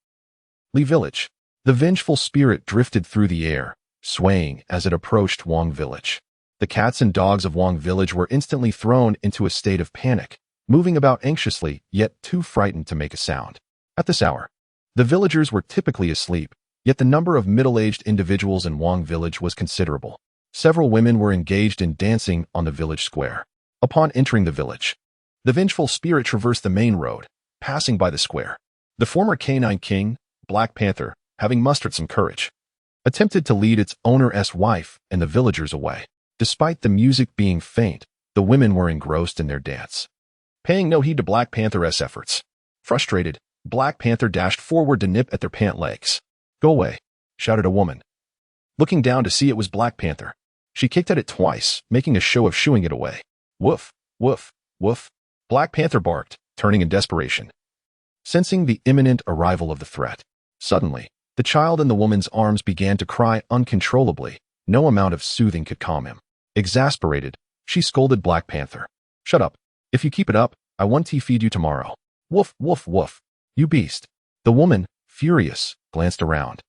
Li Village. The vengeful spirit drifted through the air, swaying as it approached Wang Village. The cats and dogs of Wang Village were instantly thrown into a state of panic, moving about anxiously, yet too frightened to make a sound. At this hour, the villagers were typically asleep, yet the number of middle-aged individuals in Wang Village was considerable. Several women were engaged in dancing on the village square. Upon entering the village, the vengeful spirit traversed the main road, passing by the square. The former canine king, Black Panther, having mustered some courage, attempted to lead its owner's wife and the villagers away. Despite the music being faint, the women were engrossed in their dance, paying no heed to Black Panther's efforts. Frustrated, Black Panther dashed forward to nip at their pant legs. Go away, shouted a woman. Looking down to see it was Black Panther, she kicked at it twice, making a show of shooing it away. Woof, woof, woof, Black Panther barked, turning in desperation, sensing the imminent arrival of the threat. Suddenly, the child in the woman's arms began to cry uncontrollably. No amount of soothing could calm him. Exasperated, she scolded Black Panther. Shut up. If you keep it up, I want to feed you tomorrow. Woof, woof, woof. You beast. The woman, furious, glanced around,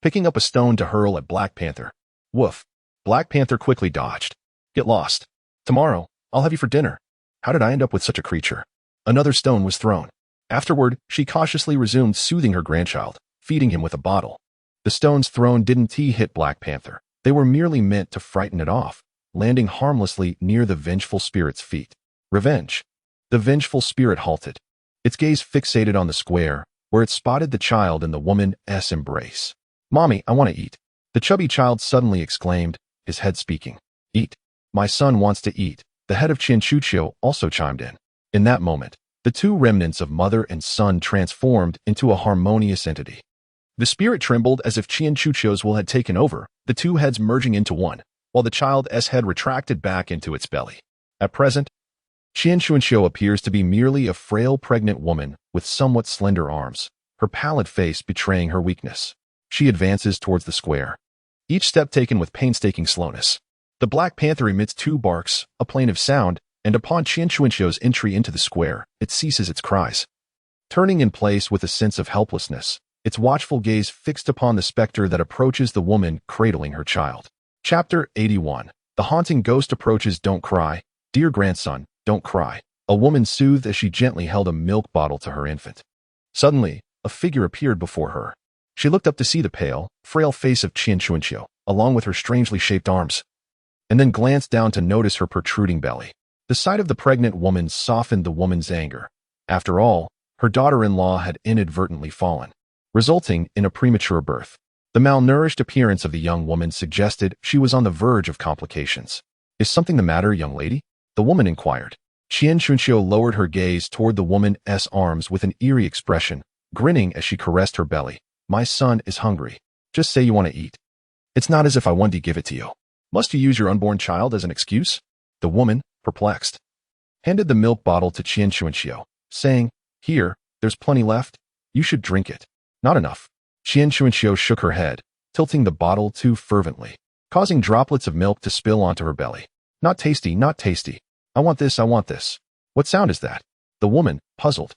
picking up a stone to hurl at Black Panther. Woof. Black Panther quickly dodged. Get lost. Tomorrow, I'll have you for dinner. How did I end up with such a creature? Another stone was thrown. Afterward, she cautiously resumed soothing her grandchild, feeding him with a bottle. The stones thrown didn't hit Black Panther. They were merely meant to frighten it off, landing harmlessly near the vengeful spirit's feet. Revenge. The vengeful spirit halted, its gaze fixated on the square, where it spotted the child in the woman's embrace. Mommy, I want to eat. The chubby child suddenly exclaimed, his head speaking. Eat. My son wants to eat. The head of Qianchuqiu also chimed in. In that moment, the two remnants of mother and son transformed into a harmonious entity. The spirit trembled as if Qianchuqiu's will had taken over, the two heads merging into one, while the child's head retracted back into its belly. At present, Qianchuqiu appears to be merely a frail pregnant woman with somewhat slender arms, her pallid face betraying her weakness. She advances towards the square, each step taken with painstaking slowness. The Black Panther emits 2 barks, a plaintive sound, and upon Qianchuqiu's entry into the square, it ceases its cries. Turning in place with a sense of helplessness, its watchful gaze fixed upon the specter that approaches the woman cradling her child. Chapter 81. The haunting ghost approaches. Don't cry, "Dear grandson, don't cry," a woman soothed as she gently held a milk bottle to her infant. Suddenly, a figure appeared before her. She looked up to see the pale, frail face of Qian Chuanqiu, along with her strangely shaped arms, and then glanced down to notice her protruding belly. The sight of the pregnant woman softened the woman's anger. After all, her daughter-in-law had inadvertently fallen, resulting in a premature birth. The malnourished appearance of the young woman suggested she was on the verge of complications. "Is something the matter, young lady?" the woman inquired. Qian Chunqiu lowered her gaze toward the woman's arms with an eerie expression, grinning as she caressed her belly. "My son is hungry. Just say you want to eat. It's not as if I wanted to give it to you. Must you use your unborn child as an excuse?" The woman, perplexed, handed the milk bottle to Qian Chunqiu, saying, "Here, there's plenty left. You should drink it." "Not enough." Qian Chunqiu shook her head, tilting the bottle too fervently, causing droplets of milk to spill onto her belly. "Not tasty, not tasty. I want this, I want this." "What sound is that?" The woman, puzzled,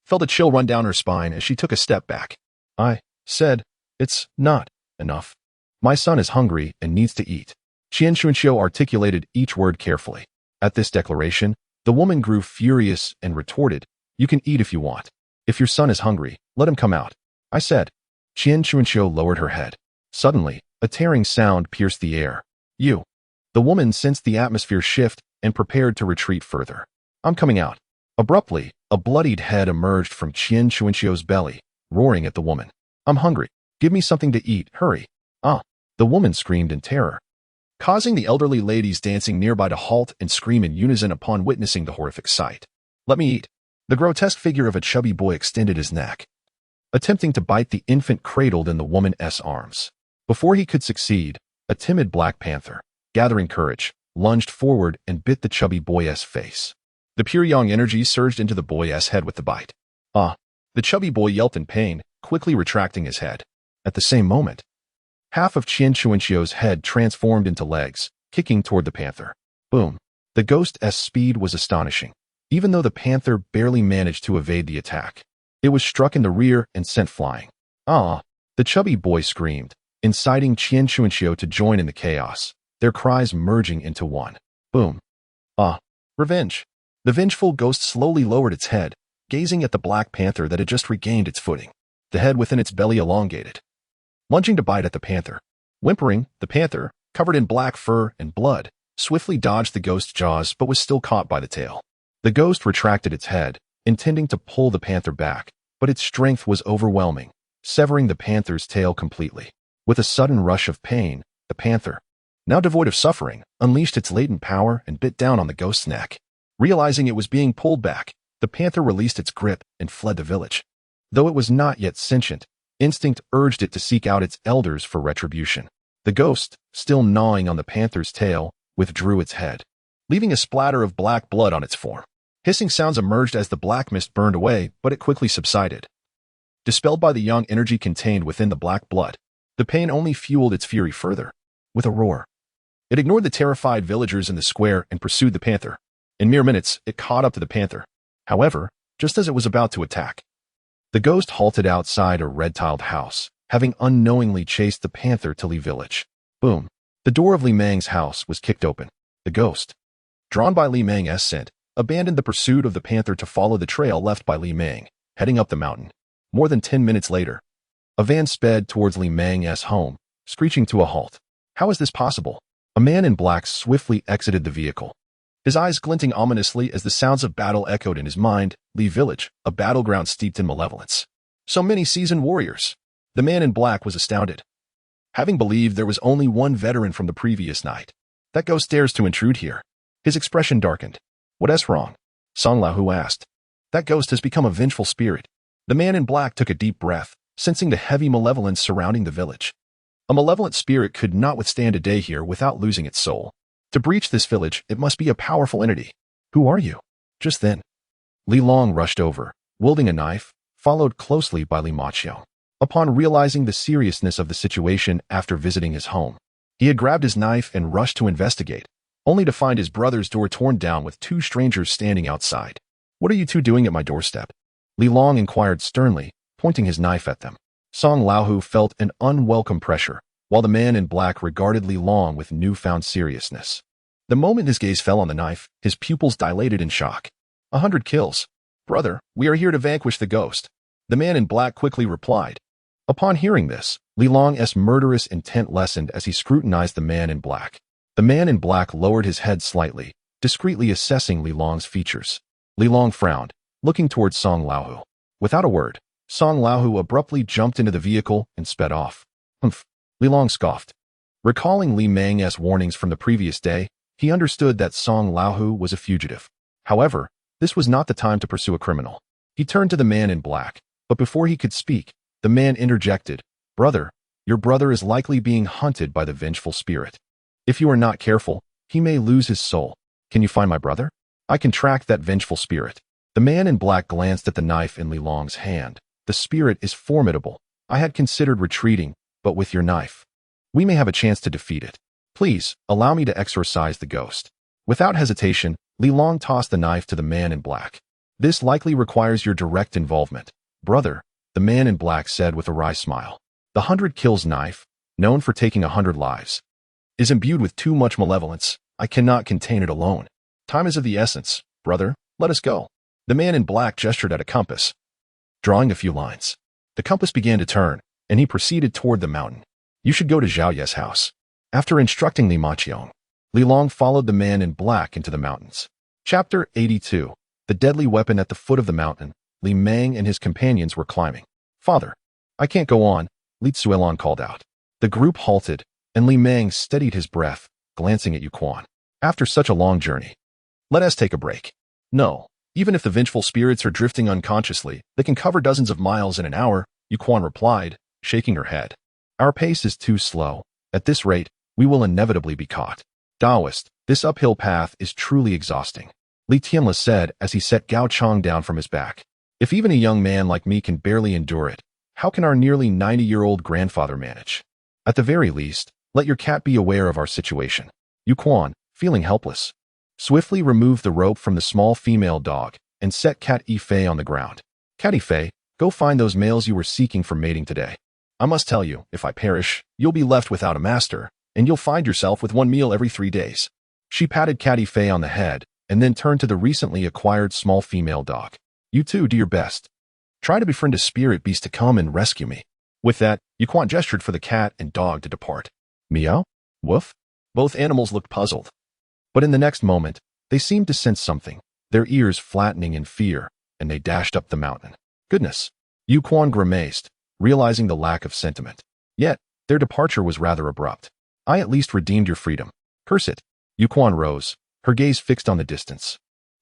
felt a chill run down her spine as she took a step back. "I said, it's not enough. My son is hungry and needs to eat." Qian Chunqiu articulated each word carefully. At this declaration, the woman grew furious and retorted, "You can eat if you want. If your son is hungry, let him come out. I said." Qian Chunqiu lowered her head. Suddenly, a tearing sound pierced the air. "You." The woman sensed the atmosphere shift and prepared to retreat further. "I'm coming out." Abruptly, a bloodied head emerged from Qian Chunqiu's belly, roaring at the woman. "I'm hungry. Give me something to eat, hurry." "Ah!" The woman screamed in terror, causing the elderly ladies dancing nearby to halt and scream in unison upon witnessing the horrific sight. "Let me eat." The grotesque figure of a chubby boy extended his neck, attempting to bite the infant cradled in the woman's arms. Before he could succeed, a timid black panther, gathering courage, lunged forward and bit the chubby boy's face. The pure young energy surged into the boy's head with the bite. "Ah!" The chubby boy yelped in pain, quickly retracting his head. At the same moment, half of Qian Chunqiu's head transformed into legs, kicking toward the panther. Boom! The ghost's speed was astonishing. Even though the panther barely managed to evade the attack, it was struck in the rear and sent flying. "Ah!" The chubby boy screamed, inciting Qian Chunqiu to join in the chaos, their cries merging into one. Boom! "Ah! Revenge!" The vengeful ghost slowly lowered its head, gazing at the black panther that had just regained its footing, the head within its belly elongated, lunging to bite at the panther. Whimpering, the panther, covered in black fur and blood, swiftly dodged the ghost's jaws but was still caught by the tail. The ghost retracted its head, intending to pull the panther back, but its strength was overwhelming, severing the panther's tail completely. With a sudden rush of pain, the panther, now devoid of suffering, unleashed its latent power and bit down on the ghost's neck. Realizing it was being pulled back, the panther released its grip and fled the village. Though it was not yet sentient, instinct urged it to seek out its elders for retribution. The ghost, still gnawing on the panther's tail, withdrew its head, leaving a splatter of black blood on its form. Hissing sounds emerged as the black mist burned away, but it quickly subsided, dispelled by the young energy contained within the black blood. The pain only fueled its fury further. With a roar, it ignored the terrified villagers in the square and pursued the panther. In mere minutes, it caught up to the panther. However, just as it was about to attack, the ghost halted outside a red-tiled house, having unknowingly chased the panther to Li village. Boom! The door of Li Mang's house was kicked open. The ghost, drawn by Li Mang's scent, abandoned the pursuit of the panther to follow the trail left by Li Mang, heading up the mountain. More than 10 minutes later, a van sped towards Li Mang's home, screeching to a halt. How is this possible? A man in black swiftly exited the vehicle, his eyes glinting ominously as the sounds of battle echoed in his mind. Li village, a battleground steeped in malevolence. So many seasoned warriors. The man in black was astounded, having believed there was only one veteran from the previous night. That ghost dares to intrude here. His expression darkened. "What's wrong?" Song Laohu asked. "That ghost has become a vengeful spirit." The man in black took a deep breath, sensing the heavy malevolence surrounding the village. A malevolent spirit could not withstand a day here without losing its soul. To breach this village, it must be a powerful entity. "Who are you?" Just then, Li Long rushed over, wielding a knife, followed closely by Li Maqiao. Upon realizing the seriousness of the situation after visiting his home, he had grabbed his knife and rushed to investigate, only to find his brother's door torn down with two strangers standing outside. "What are you two doing at my doorstep?" Li Long inquired sternly, pointing his knife at them. Song Laohu felt an unwelcome pressure, while the man in black regarded Li Long with newfound seriousness. The moment his gaze fell on the knife, his pupils dilated in shock. 100 kills. Brother, we are here to vanquish the ghost. The man in black quickly replied. Upon hearing this, Li Long's murderous intent lessened as he scrutinized the man in black. The man in black lowered his head slightly, discreetly assessing Li Long's features. Li Long frowned, looking towards Song Laohu. Without a word, Song Laohu abruptly jumped into the vehicle and sped off. Humph, Li Long scoffed. Recalling Li Meng's warnings from the previous day, he understood that Song Laohu was a fugitive. However, this was not the time to pursue a criminal. He turned to the man in black, but before he could speak, the man interjected, Brother, your brother is likely being hunted by the vengeful spirit. If you are not careful, he may lose his soul. Can you find my brother? I can track that vengeful spirit. The man in black glanced at the knife in Li Long's hand. The spirit is formidable. I had considered retreating, but with your knife, we may have a chance to defeat it. Please, allow me to exorcise the ghost. Without hesitation, Li Long tossed the knife to the man in black. This likely requires your direct involvement. Brother, the man in black said with a wry smile. The 100 kills knife, known for taking 100 lives, is imbued with too much malevolence. I cannot contain it alone. Time is of the essence. Brother, let us go. The man in black gestured at a compass, drawing a few lines. The compass began to turn, and he proceeded toward the mountain. You should go to Zhao Ye's house. After instructing Li Maqiong, Li Long followed the man in black into the mountains. Chapter 82. The deadly weapon at the foot of the mountain. Li Meng and his companions were climbing. Father, I can't go on, Li Tsuelon called out. The group halted, and Li Meng steadied his breath, glancing at Yuquan. After such a long journey, let us take a break. No, even if the vengeful spirits are drifting unconsciously, they can cover dozens of miles in an hour, Yuquan replied, shaking her head. Our pace is too slow. At this rate, we will inevitably be caught. Taoist, this uphill path is truly exhausting, Li Tianla said as he set Gao Chong down from his back. If even a young man like me can barely endure it, how can our nearly 90-year-old grandfather manage? At the very least, let your cat be aware of our situation. Yuquan, feeling helpless, swiftly removed the rope from the small female dog and set Cat Yifei on the ground. Cat Yifei, go find those males you were seeking for mating today. I must tell you, if I perish, you'll be left without a master, and you'll find yourself with one meal every 3 days. She patted Cat Yifei on the head and then turned to the recently acquired small female dog. You two do your best. Try to befriend a spirit beast to come and rescue me. With that, Yuquan gestured for the cat and dog to depart. Meow? Woof? Both animals looked puzzled. But in the next moment, they seemed to sense something, their ears flattening in fear, and they dashed up the mountain. Goodness! Yuquan grimaced, realizing the lack of sentiment. Yet, their departure was rather abrupt. I at least redeemed your freedom. Curse it. Yuquan rose, her gaze fixed on the distance,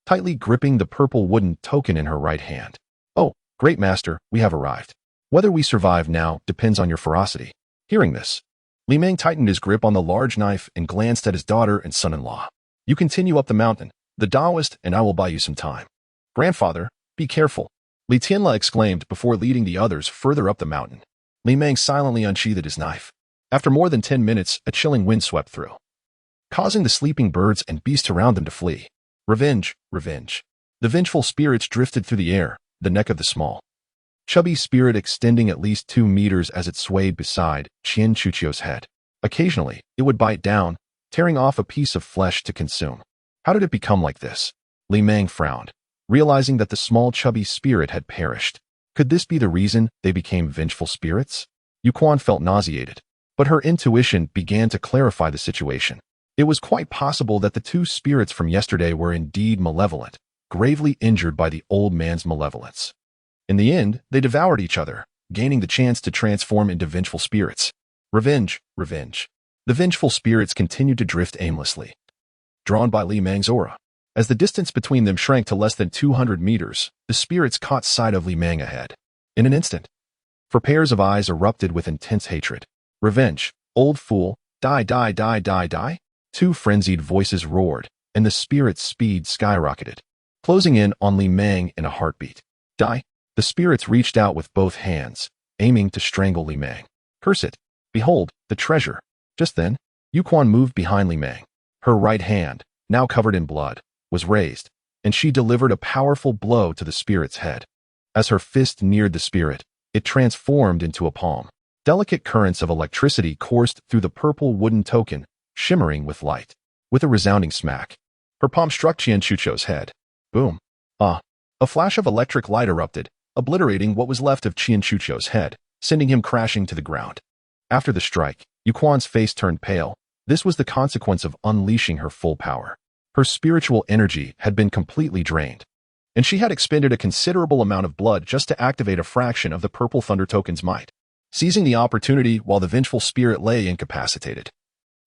tightly gripping the purple wooden token in her right hand. Oh, great master, we have arrived. Whether we survive now depends on your ferocity. Hearing this, Li Meng tightened his grip on the large knife and glanced at his daughter and son-in-law. You continue up the mountain, the Taoist, and I will buy you some time. Grandfather, be careful, Li Tianla exclaimed before leading the others further up the mountain. Li Meng silently unsheathed his knife. After more than 10 minutes, a chilling wind swept through, causing the sleeping birds and beasts around them to flee. Revenge, revenge. The vengeful spirits drifted through the air, the neck of the small, chubby spirit extending at least 2 meters as it swayed beside Qian Chuchio's head. Occasionally, it would bite down, tearing off a piece of flesh to consume. How did it become like this? Li Meng frowned, realizing that the small chubby spirit had perished. Could this be the reason they became vengeful spirits? Yuquan felt nauseated, but her intuition began to clarify the situation. It was quite possible that the 2 spirits from yesterday were indeed malevolent, gravely injured by the old man's malevolence. In the end, they devoured each other, gaining the chance to transform into vengeful spirits. Revenge, revenge. The vengeful spirits continued to drift aimlessly, drawn by Li Meng's aura. As the distance between them shrank to less than 200 meters, the spirits caught sight of Li Meng ahead. In an instant, 4 pairs of eyes erupted with intense hatred. Revenge, old fool, die, die, die, die, die. 2 frenzied voices roared, and the spirit's speed skyrocketed, closing in on Li Meng in a heartbeat. Die. The spirits reached out with both hands, aiming to strangle Li Meng. Curse it. Behold, the treasure. Just then, Yuquan moved behind Li Meng. Her right hand, now covered in blood, was raised, and she delivered a powerful blow to the spirit's head. As her fist neared the spirit, it transformed into a palm. Delicate currents of electricity coursed through the purple wooden token, shimmering with light. With a resounding smack, her palm struck Qian Chucho's head. Boom. Ah. A flash of electric light erupted, obliterating what was left of Qian Chucho's head, sending him crashing to the ground. After the strike, Yuquan's face turned pale. This was the consequence of unleashing her full power. Her spiritual energy had been completely drained, and she had expended a considerable amount of blood just to activate a fraction of the Purple Thunder token's might. Seizing the opportunity while the vengeful spirit lay incapacitated,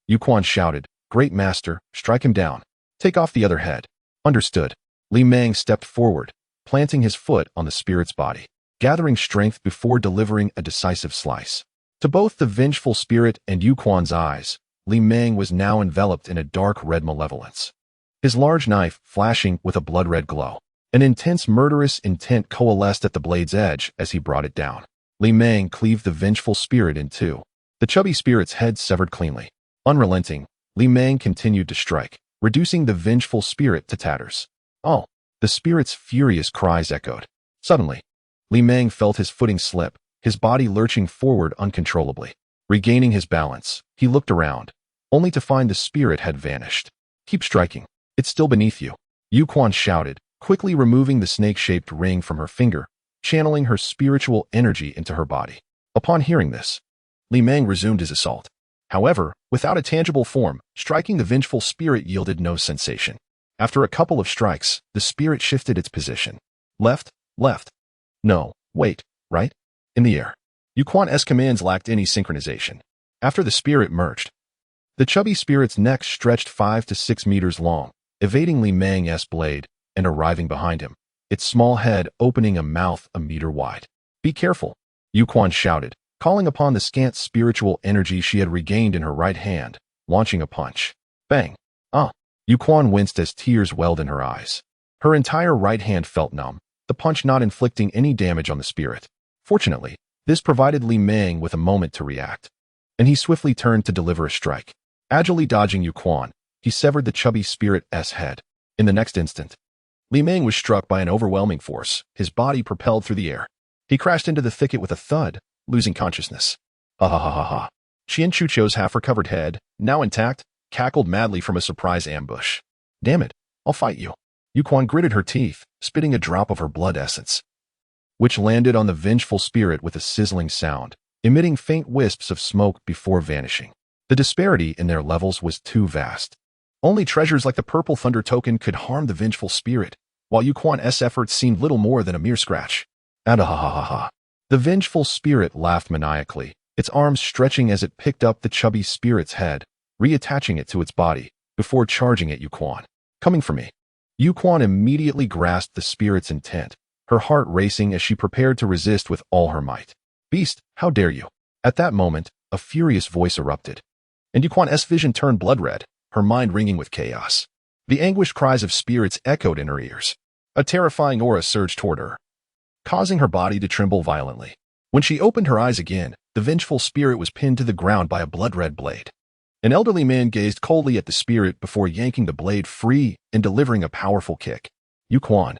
Yuquan shouted, "Great master, strike him down. Take off the other head." Understood. Li Meng stepped forward, planting his foot on the spirit's body, gathering strength before delivering a decisive slice. To both the vengeful spirit and Yuquan's eyes, Li Meng was now enveloped in a dark red malevolence. His large knife flashing with a blood-red glow. An intense murderous intent coalesced at the blade's edge as he brought it down. Li Meng cleaved the vengeful spirit in two. The chubby spirit's head severed cleanly. Unrelenting, Li Meng continued to strike, reducing the vengeful spirit to tatters. Oh! The spirit's furious cries echoed. Suddenly, Li Meng felt his footing slip, his body lurching forward uncontrollably. Regaining his balance, he looked around, only to find the spirit had vanished. "Keep striking. It's still beneath you," Yuquan shouted, quickly removing the snake-shaped ring from her finger, channeling her spiritual energy into her body. Upon hearing this, Li Meng resumed his assault. However, without a tangible form, striking the vengeful spirit yielded no sensation. After a couple of strikes, the spirit shifted its position. Left, left. No, wait, right? In the air. Yuquan's commands lacked any synchronization. After the spirit merged, the chubby spirit's neck stretched 5 to 6 meters long, evading Li Meng's blade and arriving behind him, its small head opening a mouth a meter wide. "Be careful," Yuquan shouted, calling upon the scant spiritual energy she had regained in her right hand, launching a punch. Bang! Ah! Yuquan winced as tears welled in her eyes. Her entire right hand felt numb, the punch not inflicting any damage on the spirit. Fortunately, this provided Li Meng with a moment to react, and he swiftly turned to deliver a strike. Agilely dodging Yuquan, he severed the chubby spirit's head. In the next instant, Li Meng was struck by an overwhelming force, his body propelled through the air. He crashed into the thicket with a thud, losing consciousness. Ha ha ha ha ha. Qian Chucho's half-recovered head, now intact, cackled madly from a surprise ambush. "Damn it, I'll fight you." Yuquan gritted her teeth, spitting a drop of her blood essence, which landed on the vengeful spirit with a sizzling sound, emitting faint wisps of smoke before vanishing. The disparity in their levels was too vast. Only treasures like the Purple Thunder token could harm the vengeful spirit, while Yuquan's efforts seemed little more than a mere scratch. Adahahaha. The vengeful spirit laughed maniacally, its arms stretching as it picked up the chubby spirit's head, reattaching it to its body, before charging at Yuquan. "Coming for me." Yuquan immediately grasped the spirit's intent, her heart racing as she prepared to resist with all her might. "Beast, how dare you!" At that moment, a furious voice erupted, and Yuquan's vision turned blood-red, her mind ringing with chaos. The anguished cries of spirits echoed in her ears. A terrifying aura surged toward her, causing her body to tremble violently. When she opened her eyes again, the vengeful spirit was pinned to the ground by a blood-red blade. An elderly man gazed coldly at the spirit before yanking the blade free and delivering a powerful kick. Yuquan,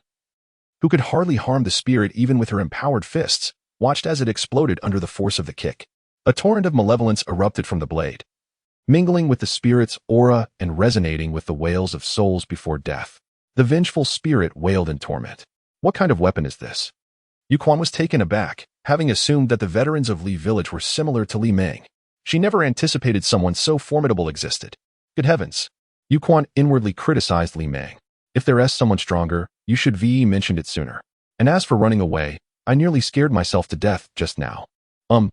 who could hardly harm the spirit even with her empowered fists, watched as it exploded under the force of the kick. A torrent of malevolence erupted from the blade, mingling with the spirit's aura and resonating with the wails of souls before death. The vengeful spirit wailed in torment. "What kind of weapon is this?" Yuquan was taken aback, having assumed that the veterans of Li Village were similar to Li Meng. She never anticipated someone so formidable existed. Good heavens! Yuquan inwardly criticized Li Meng. "If there's someone stronger, you should have mentioned it sooner. And as for running away, I nearly scared myself to death just now."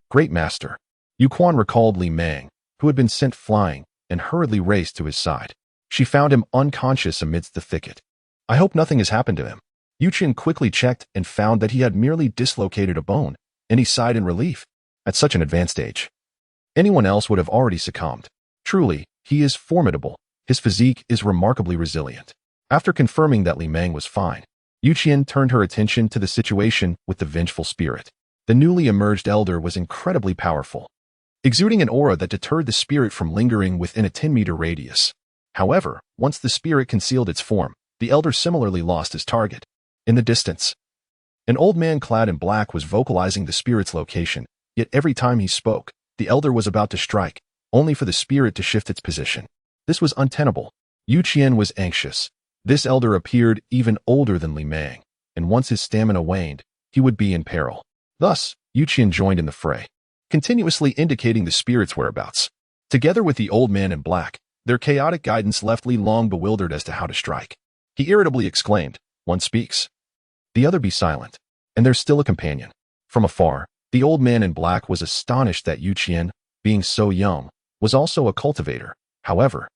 Great master. Yuquan recalled Li Meng, who had been sent flying, and hurriedly raced to his side. She found him unconscious amidst the thicket. "I hope nothing has happened to him." Yuqian quickly checked and found that he had merely dislocated a bone, and he sighed in relief. At such an advanced age, anyone else would have already succumbed. Truly, he is formidable. His physique is remarkably resilient. After confirming that Li Meng was fine, Yuqian turned her attention to the situation with the vengeful spirit. The newly emerged elder was incredibly powerful, exuding an aura that deterred the spirit from lingering within a 10-meter radius. However, once the spirit concealed its form, the elder similarly lost his target. In the distance, an old man clad in black was vocalizing the spirit's location, yet every time he spoke, the elder was about to strike, only for the spirit to shift its position. This was untenable. Yu Qian was anxious. This elder appeared even older than Li Meng, and once his stamina waned, he would be in peril. Thus, Yu Qian joined in the fray, continuously indicating the spirit's whereabouts. Together with the old man in black, their chaotic guidance left Li Long bewildered as to how to strike. He irritably exclaimed, "One speaks. The other be silent. And there's still a companion." From afar, the old man in black was astonished that Yu Qian, being so young, was also a cultivator. However,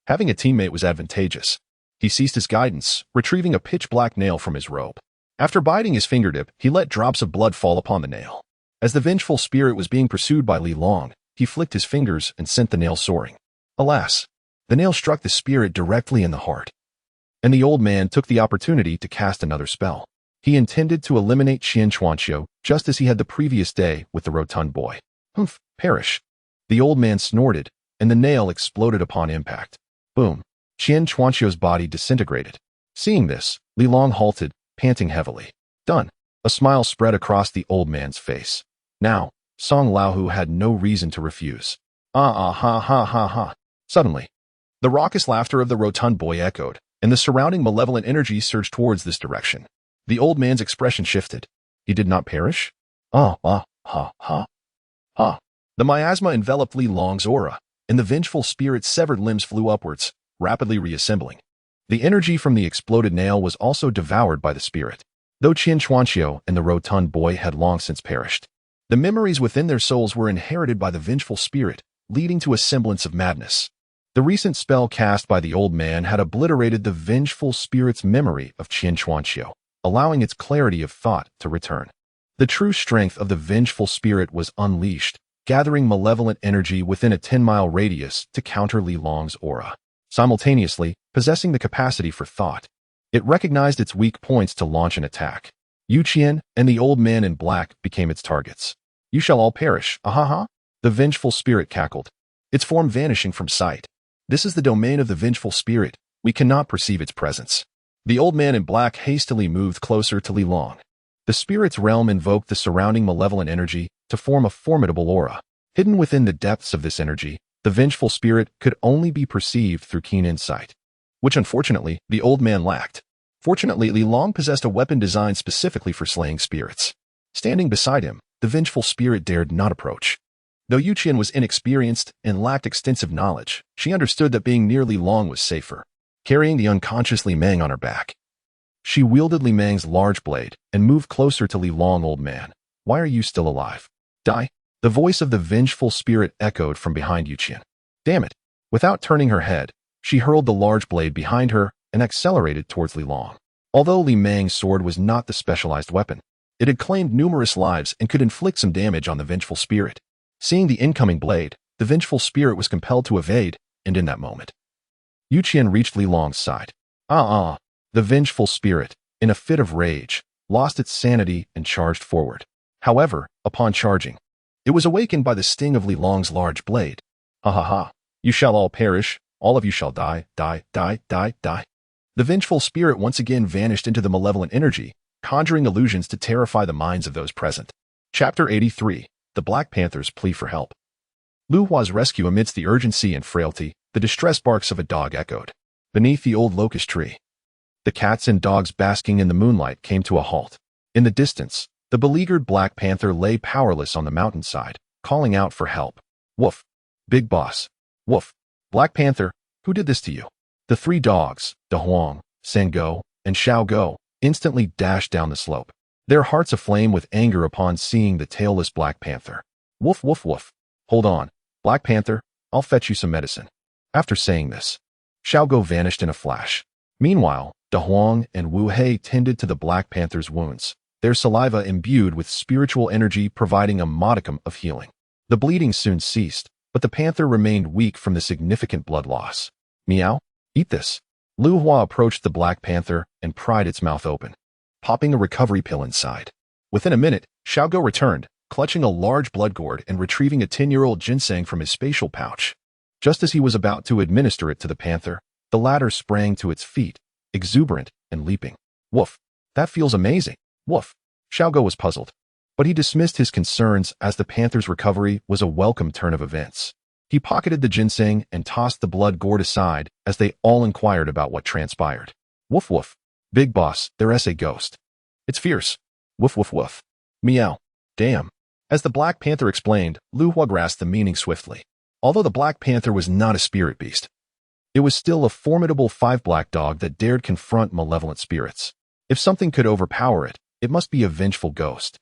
having a teammate was advantageous. He ceased his guidance, retrieving a pitch-black nail from his robe. After biting his fingertip, he let drops of blood fall upon the nail. As the vengeful spirit was being pursued by Li Long, he flicked his fingers and sent the nail soaring. Alas, the nail struck the spirit directly in the heart. And the old man took the opportunity to cast another spell. He intended to eliminate Qian Chuanqiu, just as he had the previous day with the rotund boy. "Humph, perish." The old man snorted, and the nail exploded upon impact. Boom. Qian Chuanqiu's body disintegrated. Seeing this, Li Long halted, panting heavily. Done. A smile spread across the old man's face. Now, Song Laohu had no reason to refuse. Ha ha ha. Suddenly, the raucous laughter of the rotund boy echoed, and the surrounding malevolent energy surged towards this direction. The old man's expression shifted. He did not perish? Ha. The miasma enveloped Li Long's aura, and the vengeful spirit's severed limbs flew upwards, rapidly reassembling. The energy from the exploded nail was also devoured by the spirit. Though Qian Chuanqiu and the rotund boy had long since perished, the memories within their souls were inherited by the vengeful spirit, leading to a semblance of madness. The recent spell cast by the old man had obliterated the vengeful spirit's memory of Qian Chuanqiu, allowing its clarity of thought to return. The true strength of the vengeful spirit was unleashed, gathering malevolent energy within a 10-mile radius to counter Li Long's aura. Simultaneously, possessing the capacity for thought, it recognized its weak points to launch an attack. Yu Qian and the old man in black became its targets. "You shall all perish, ahaha." The vengeful spirit cackled, its form vanishing from sight. This is the domain of the vengeful spirit. We cannot perceive its presence. The old man in black hastily moved closer to Li Long. The spirit's realm invoked the surrounding malevolent energy to form a formidable aura. Hidden within the depths of this energy, the vengeful spirit could only be perceived through keen insight, which unfortunately the old man lacked. Fortunately, Li Long possessed a weapon designed specifically for slaying spirits. Standing beside him, the vengeful spirit dared not approach. Though Yu Qian was inexperienced and lacked extensive knowledge, she understood that being near Li Long was safer. Carrying the unconscious Li Meng on her back, she wielded Li Meng's large blade and moved closer to Li Long. "Old man, why are you still alive? Die." The voice of the vengeful spirit echoed from behind Yu Qian. Damn it. Without turning her head, she hurled the large blade behind her and accelerated towards Li Long. Although Li Meng's sword was not the specialized weapon, it had claimed numerous lives and could inflict some damage on the vengeful spirit. Seeing the incoming blade, the vengeful spirit was compelled to evade, and in that moment, Yu Qian reached Li Long's side. The vengeful spirit, in a fit of rage, lost its sanity and charged forward. However, upon charging, it was awakened by the sting of Li Long's large blade. Ha. You shall all perish. All of you shall die. Die. The vengeful spirit once again vanished into the malevolent energy, conjuring illusions to terrify the minds of those present. Chapter 83. The Black Panther's Plea for Help. Lu Hua's rescue. Amidst the urgency and frailty, the distressed barks of a dog echoed. Beneath the old locust tree, the cats and dogs basking in the moonlight came to a halt. In the distance, the beleaguered Black Panther lay powerless on the mountainside, calling out for help. "Woof. Big boss. Woof. Black Panther, who did this to you?" The three dogs, Da Huang, Sango, and Xiaogo, instantly dashed down the slope, their hearts aflame with anger upon seeing the tailless Black Panther. "Woof. Hold on, Black Panther, I'll fetch you some medicine." After saying this, Xiaogo vanished in a flash. Meanwhile, Da Huang and Wu Hei tended to the Black Panther's wounds, their saliva imbued with spiritual energy providing a modicum of healing. The bleeding soon ceased, but the panther remained weak from the significant blood loss. "Meow, eat this." Lu Hua approached the Black Panther and pried its mouth open, popping a recovery pill inside. Within a minute, Xiaogo returned, clutching a large blood gourd and retrieving a 10-year-old ginseng from his spatial pouch. Just as he was about to administer it to the panther, the latter sprang to its feet, exuberant and leaping. "Woof, that feels amazing. Woof." Xiaogo was puzzled, but he dismissed his concerns as the panther's recovery was a welcome turn of events. He pocketed the ginseng and tossed the blood gourd aside as they all inquired about what transpired. Woof woof. Big boss, there's a ghost. It's fierce. Woof woof woof. Meow. Damn. As the Black Panther explained, Lu Hua grasped the meaning swiftly. Although the Black Panther was not a spirit beast, it was still a formidable 5 black dog that dared confront malevolent spirits. If something could overpower it, it must be a vengeful ghost.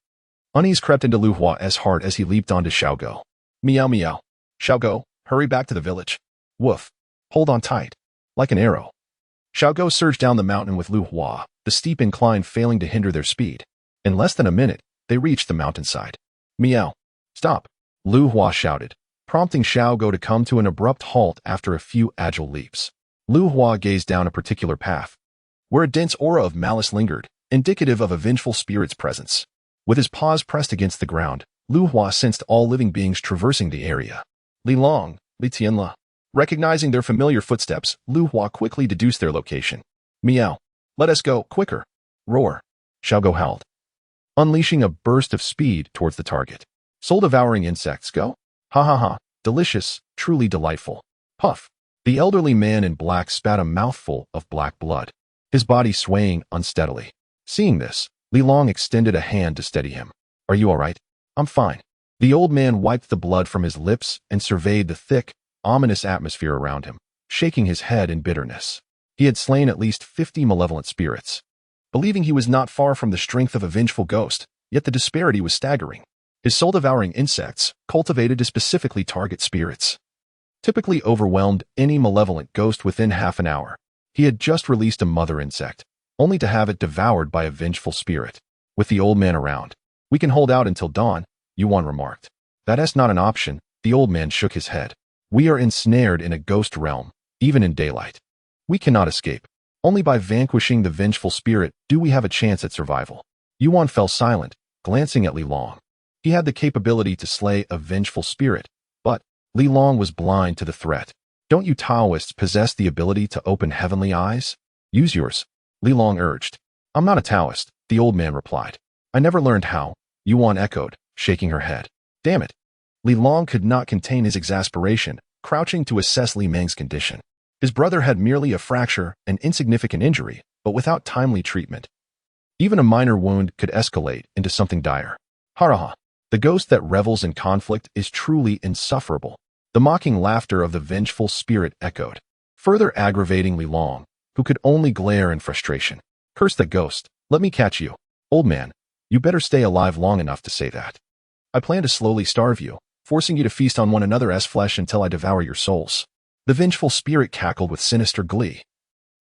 Unease crept into Lu Hua's heart as he leaped onto Xiaogo. Meow meow. Xiaogo, hurry back to the village. Woof. Hold on tight. Like an arrow. Xiaogo surged down the mountain with Lu Hua, the steep incline failing to hinder their speed. In less than a minute, they reached the mountainside. Meow. Stop. Lu Hua shouted, prompting Xiaogo to come to an abrupt halt after a few agile leaps. Lu Hua gazed down a particular path, where a dense aura of malice lingered, indicative of a vengeful spirit's presence. With his paws pressed against the ground, Lu Hua sensed all living beings traversing the area. Li Long, Li Tianla. Recognizing their familiar footsteps, Lu Hua quickly deduced their location. Meow. Let us go, quicker. Roar. Xiaogo howled, unleashing a burst of speed towards the target. Soul-devouring insects, go? Ha ha ha. Delicious, truly delightful. Puff. The elderly man in black spat a mouthful of black blood, his body swaying unsteadily. Seeing this, Li Long extended a hand to steady him. Are you all right? I'm fine. The old man wiped the blood from his lips and surveyed the thick, ominous atmosphere around him, shaking his head in bitterness. He had slain at least 50 malevolent spirits. Believing he was not far from the strength of a vengeful ghost, yet the disparity was staggering. His soul-devouring insects, cultivated to specifically target spirits, typically overwhelmed any malevolent ghost within half an hour. He had just released a mother insect, only to have it devoured by a vengeful spirit. With the old man around, we can hold out until dawn, Yuan remarked. That's not an option, the old man shook his head. We are ensnared in a ghost realm, even in daylight. We cannot escape. Only by vanquishing the vengeful spirit do we have a chance at survival. Yuan fell silent, glancing at Li Long. He had the capability to slay a vengeful spirit, but Li Long was blind to the threat. Don't you Taoists possess the ability to open heavenly eyes? Use yours, Li Long urged. I'm not a Taoist, the old man replied. I never learned how, Yuan echoed, shaking her head. Damn it. Li Long could not contain his exasperation, crouching to assess Li Meng's condition. His brother had merely a fracture, an insignificant injury, but without timely treatment, even a minor wound could escalate into something dire. Haraha. The ghost that revels in conflict is truly insufferable. The mocking laughter of the vengeful spirit echoed, further aggravating Li Long, who could only glare in frustration. Curse the ghost. Let me catch you. Old man, you better stay alive long enough to say that. I plan to slowly starve you, forcing you to feast on one another's flesh until I devour your souls. The vengeful spirit cackled with sinister glee,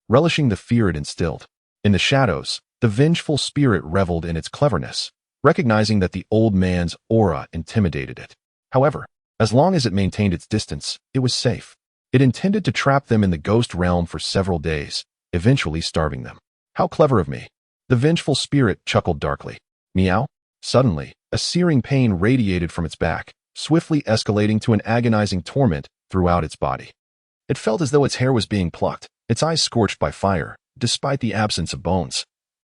relishing the fear it instilled. In the shadows, the vengeful spirit reveled in its cleverness, recognizing that the old man's aura intimidated it. However, as long as it maintained its distance, it was safe. It intended to trap them in the ghost realm for several days, eventually starving them. How clever of me. The vengeful spirit chuckled darkly. Meow. Suddenly, a searing pain radiated from its back, swiftly escalating to an agonizing torment throughout its body. It felt as though its hair was being plucked, its eyes scorched by fire, despite the absence of bones.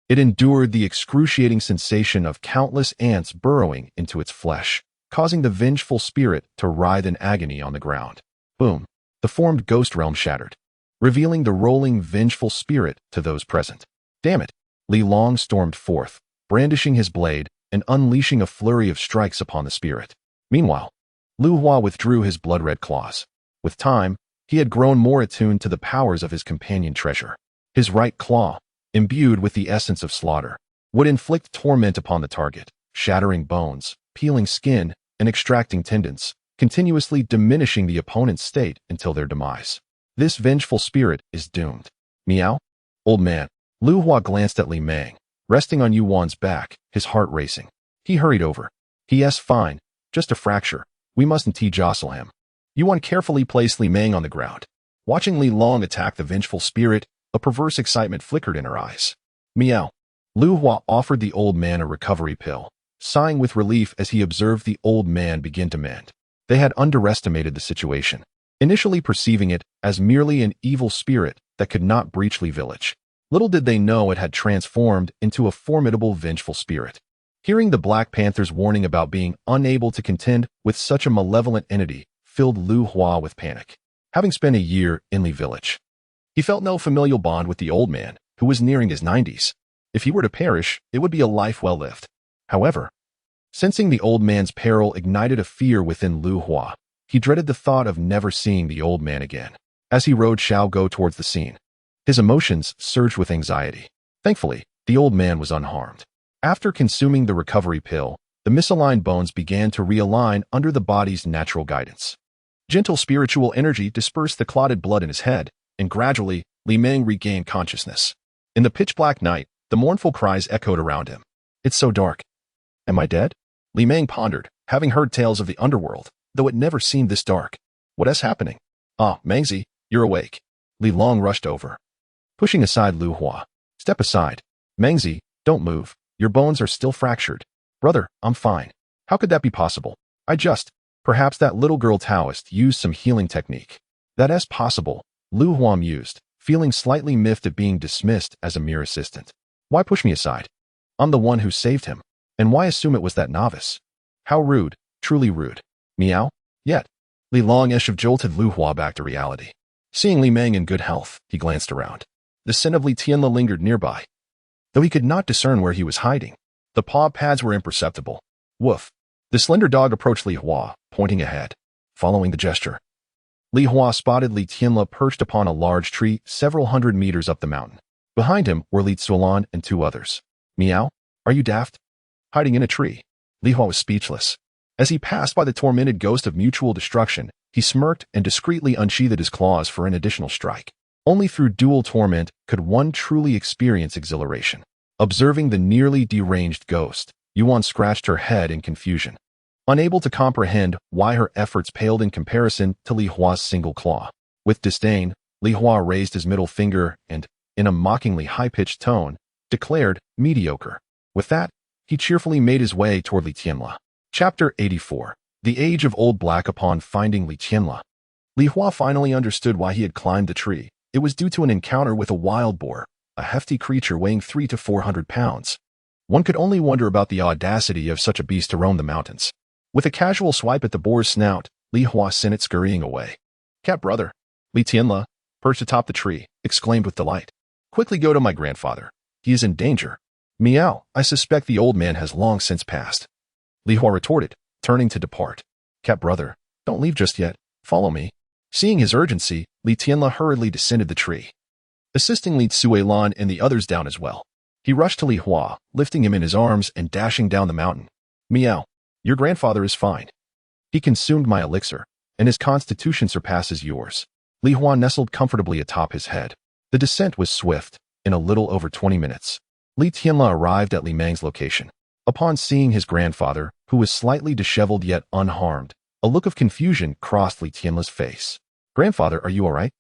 It endured the excruciating sensation of countless ants burrowing into its flesh, causing the vengeful spirit to writhe in agony on the ground. Boom. The formed ghost realm shattered, revealing the rolling vengeful spirit to those present. Damn it. Li Long stormed forth, brandishing his blade and unleashing a flurry of strikes upon the spirit. Meanwhile, Lu Hua withdrew his blood-red claws. With time, he had grown more attuned to the powers of his companion treasure. His right claw, imbued with the essence of slaughter, would inflict torment upon the target, shattering bones, peeling skin, and extracting tendons, continuously diminishing the opponent's state until their demise. This vengeful spirit is doomed. Meow? Old man. Lu Hua glanced at Li Meng, resting on Yuan's back, his heart racing. He hurried over. Yes, fine. Just a fracture. We mustn't jostle him. Yuan carefully placed Li Meng on the ground. Watching Li Long attack the vengeful spirit, a perverse excitement flickered in her eyes. Meow. Lu Hua offered the old man a recovery pill, sighing with relief as he observed the old man begin to mend. They had underestimated the situation, initially perceiving it as merely an evil spirit that could not breach Li village. Little did they know it had transformed into a formidable vengeful spirit. Hearing the Black Panther's warning about being unable to contend with such a malevolent entity filled Lu Hua with panic. Having spent a year in Li village, he felt no familial bond with the old man, who was nearing his 90s. If he were to perish, it would be a life well lived. However, sensing the old man's peril ignited a fear within Lu Hua. He dreaded the thought of never seeing the old man again. As he rode Xiao Go towards the scene, his emotions surged with anxiety. Thankfully, the old man was unharmed. After consuming the recovery pill, the misaligned bones began to realign under the body's natural guidance. Gentle spiritual energy dispersed the clotted blood in his head, and gradually, Li Meng regained consciousness. In the pitch-black night, the mournful cries echoed around him. "It's so dark. Am I dead?" Li Meng pondered, having heard tales of the underworld, though it never seemed this dark. "What is happening?" "Ah, Mengzi, you're awake." Li Long rushed over, pushing aside Lu Hua. "Step aside. Mengzi, don't move. Your bones are still fractured." "Brother, I'm fine." "How could that be possible?" Perhaps that little girl Taoist used some healing technique." "That is possible," Lu Hua mused, feeling slightly miffed at being dismissed as a mere assistant. "Why push me aside? I'm the one who saved him. And why assume it was that novice? How rude, truly rude." "Meow?" "Yet." Li Long Eshev jolted Lu Hua back to reality. Seeing Li Meng in good health, he glanced around. The scent of Li Tianla lingered nearby, though he could not discern where he was hiding. The paw pads were imperceptible. Woof. The slender dog approached Li Hua, pointing ahead. Following the gesture, Li Hua spotted Li Tianla perched upon a large tree several hundred meters up the mountain. Behind him were Li Zuolan and two others. "Meow? Are you daft? Hiding in a tree?" Li Hua was speechless. As he passed by the tormented ghost of mutual destruction, he smirked and discreetly unsheathed his claws for an additional strike. Only through dual torment could one truly experience exhilaration. Observing the nearly deranged ghost, Yuan scratched her head in confusion, unable to comprehend why her efforts paled in comparison to Li Hua's single claw. With disdain, Li Hua raised his middle finger and, in a mockingly high-pitched tone, declared, "Mediocre." With that, he cheerfully made his way toward Li Tianla. Chapter 84. The Age of Old Black. Upon finding Li Tianla, Li Hua finally understood why he had climbed the tree. It was due to an encounter with a wild boar, a hefty creature weighing 300 to 400 pounds. One could only wonder about the audacity of such a beast to roam the mountains. With a casual swipe at the boar's snout, Li Hua sent it scurrying away. "Cat brother," Li Tianla, perched atop the tree, exclaimed with delight. "Quickly go to my grandfather. He is in danger." "Meow, I suspect the old man has long since passed," Li Hua retorted, turning to depart. "Cat brother, don't leave just yet. Follow me." Seeing his urgency, Li Tianla hurriedly descended the tree, assisting Li Zuolan and the others down as well. He rushed to Li Hua, lifting him in his arms and dashing down the mountain. "Meow, your grandfather is fine. He consumed my elixir, and his constitution surpasses yours." Li Hua nestled comfortably atop his head. The descent was swift. In a little over 20 minutes, Li Tianla arrived at Li Meng's location. Upon seeing his grandfather, who was slightly disheveled yet unharmed, a look of confusion crossed Li Tianla's face. "Grandfather, are you all right?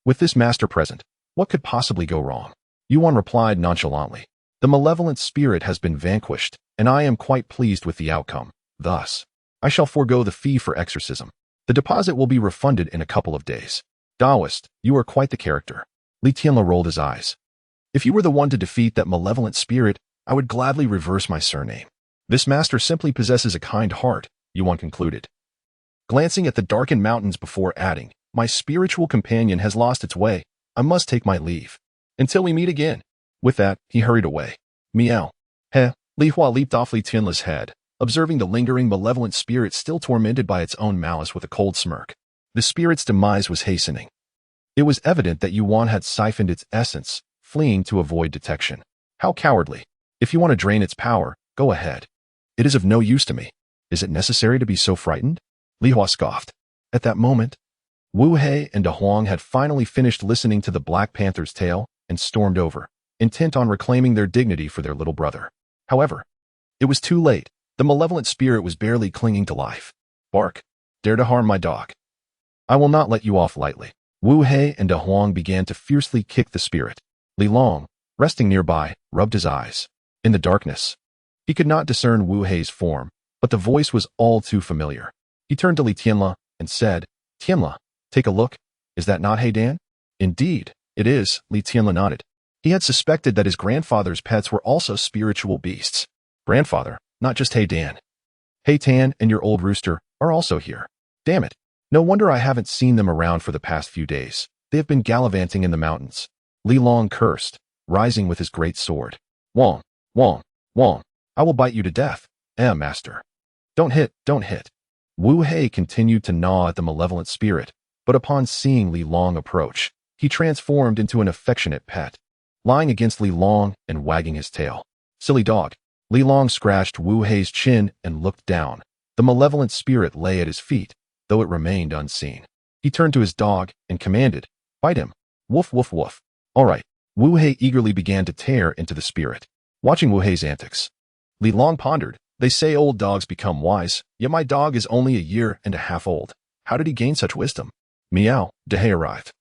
With this master present, what could possibly go wrong?" Yuan replied nonchalantly. "The malevolent spirit has been vanquished, and I am quite pleased with the outcome. Thus, I shall forego the fee for exorcism. The deposit will be refunded in a couple of days." "Taoist, you are quite the character." Li Tianla rolled his eyes. "If you were the one to defeat that malevolent spirit, I would gladly reverse my surname." "This master simply possesses a kind heart," Yuan concluded, glancing at the darkened mountains before adding, "My spiritual companion has lost its way. I must take my leave. Until we meet again." With that, he hurried away. "Meow." "Heh." Li Hua leaped off Li Tianla's head, observing the lingering malevolent spirit still tormented by its own malice with a cold smirk. The spirit's demise was hastening. It was evident that Yuan had siphoned its essence, fleeing to avoid detection. "How cowardly. If you want to drain its power, go ahead. It is of no use to me. Is it necessary to be so frightened?" Li Hua scoffed. At that moment, Wu He and De Huang had finally finished listening to the Black Panther's tale and stormed over, intent on reclaiming their dignity for their little brother. However, it was too late. The malevolent spirit was barely clinging to life. "Bark. Dare to harm my dog. I will not let you off lightly." Wu He and De Huang began to fiercely kick the spirit. Li Long, resting nearby, rubbed his eyes. In the darkness, he could not discern Wu He's form, but the voice was all too familiar. He turned to Li Tianla and said, "Tianla, take a look. Is that not He Dan?" "Indeed, it is," Li Tianla nodded. He had suspected that his grandfather's pets were also spiritual beasts. "Grandfather, not just He Dan. He Tan and your old rooster are also here." "Damn it. No wonder I haven't seen them around for the past few days. They have been gallivanting in the mountains. Li Long cursed, rising with his great sword. Wong, Wong, Wong, I will bite you to death. Master. Don't hit, don't hit. Wu Hei continued to gnaw at the malevolent spirit, but upon seeing Li Long approach, he transformed into an affectionate pet, lying against Li Long and wagging his tail. Silly dog. Li Long scratched Wu Hei's chin and looked down. The malevolent spirit lay at his feet, though it remained unseen. He turned to his dog and commanded, bite him. Woof, woof, woof. All right. Wu Hei eagerly began to tear into the spirit, watching Wu Hei's antics. Li Long pondered, they say old dogs become wise, yet my dog is only 1.5 years old. How did he gain such wisdom? Meow, Dehei arrived.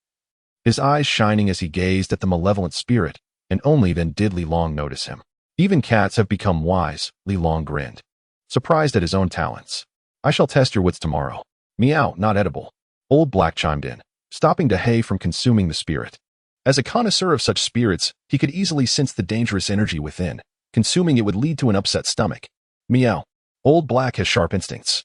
His eyes shining as he gazed at the malevolent spirit, and only then did Li Long notice him. Even cats have become wise, Li Long grinned, surprised at his own talents. I shall test your wits tomorrow. Meow, not edible. Old Black chimed in, stopping Dehei from consuming the spirit. As a connoisseur of such spirits, he could easily sense the dangerous energy within. Consuming it would lead to an upset stomach. Meow. Old Black has sharp instincts.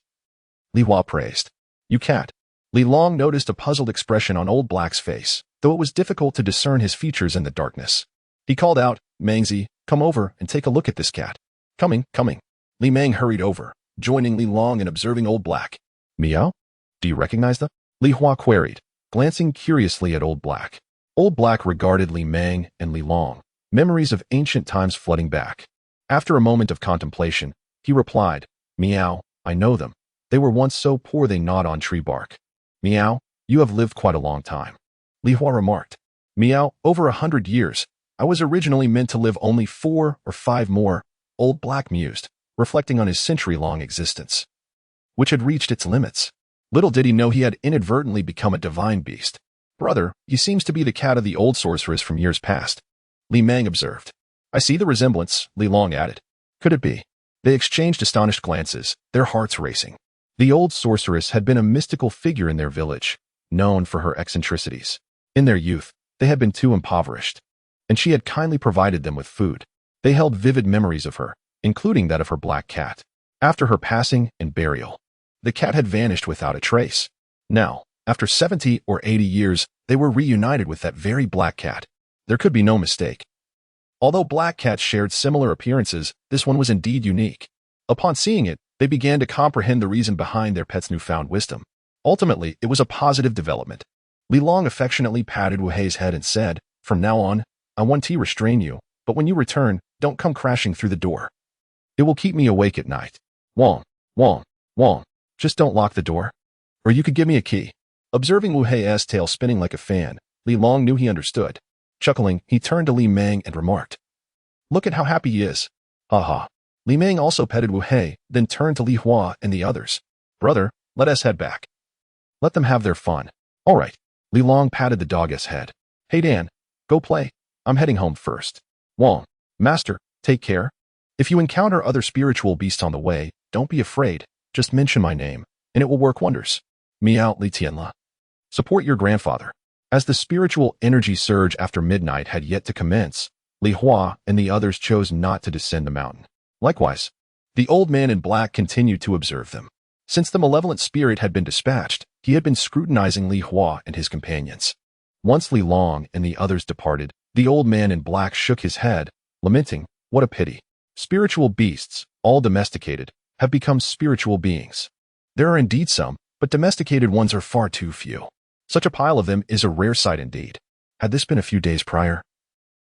Li Hua praised. You cat. Li Long noticed a puzzled expression on Old Black's face, though it was difficult to discern his features in the darkness. He called out, Mangzi, come over and take a look at this cat. Coming, coming. Li Meng hurried over, joining Li Long and observing Old Black. Meow? Do you recognize them? Li Hua queried, glancing curiously at Old Black. Old Black regarded Li Meng and Li Long, memories of ancient times flooding back. After a moment of contemplation, he replied, Meow, I know them. They were once so poor they gnawed on tree bark. Meow, you have lived quite a long time. Li Hua remarked. Meow, over 100 years. I was originally meant to live only 4 or 5 more, Old Black mused, reflecting on his century-long existence, which had reached its limits. Little did he know he had inadvertently become a divine beast. Brother, he seems to be the cat of the old sorceress from years past. Li Meng observed. I see the resemblance, Li Long added. Could it be? They exchanged astonished glances, their hearts racing. The old sorceress had been a mystical figure in their village, known for her eccentricities. In their youth, they had been too impoverished, and she had kindly provided them with food. They held vivid memories of her, including that of her black cat. After her passing and burial, the cat had vanished without a trace. Now, after 70 or 80 years, they were reunited with that very black cat. There could be no mistake. Although black cats shared similar appearances, this one was indeed unique. Upon seeing it, they began to comprehend the reason behind their pet's newfound wisdom. Ultimately, it was a positive development. Li Long affectionately patted Wu Hei's head and said, From now on, I want to restrain you, but when you return, don't come crashing through the door. It will keep me awake at night. Wong, Wong, Wong, just don't lock the door. Or you could give me a key. Observing Wu Hei's tail spinning like a fan, Li Long knew he understood. Chuckling, he turned to Li Meng and remarked, Look at how happy he is. Ha ha. Li Meng also petted Wu Hei, then turned to Li Hua and the others. Brother, let us head back. Let them have their fun. All right. Li Long patted the dog's head. Hey Dan, go play. I'm heading home first. Wong, Master, take care. If you encounter other spiritual beasts on the way, don't be afraid. Just mention my name, and it will work wonders. Meow Li Tianla. Support your grandfather. As the spiritual energy surge after midnight had yet to commence, Li Hua and the others chose not to descend the mountain. Likewise, the old man in black continued to observe them. Since the malevolent spirit had been dispatched, he had been scrutinizing Li Hua and his companions. Once Li Long and the others departed, the old man in black shook his head, lamenting, What a pity. Spiritual beasts, all domesticated, have become spiritual beings. There are indeed some, but domesticated ones are far too few. Such a pile of them is a rare sight indeed. Had this been a few days prior,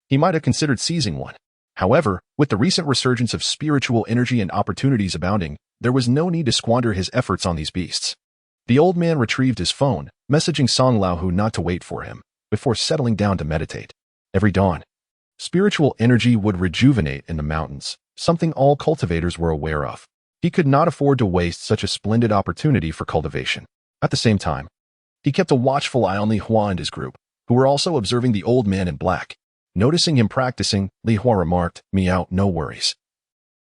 he might have considered seizing one. However, with the recent resurgence of spiritual energy and opportunities abounding, there was no need to squander his efforts on these beasts. The old man retrieved his phone, messaging Song Laohu not to wait for him, before settling down to meditate. Every dawn, spiritual energy would rejuvenate in the mountains, something all cultivators were aware of. He could not afford to waste such a splendid opportunity for cultivation. At the same time, he kept a watchful eye on Li Hua and his group, who were also observing the old man in black. Noticing him practicing, Li Hua remarked, Meow, no worries.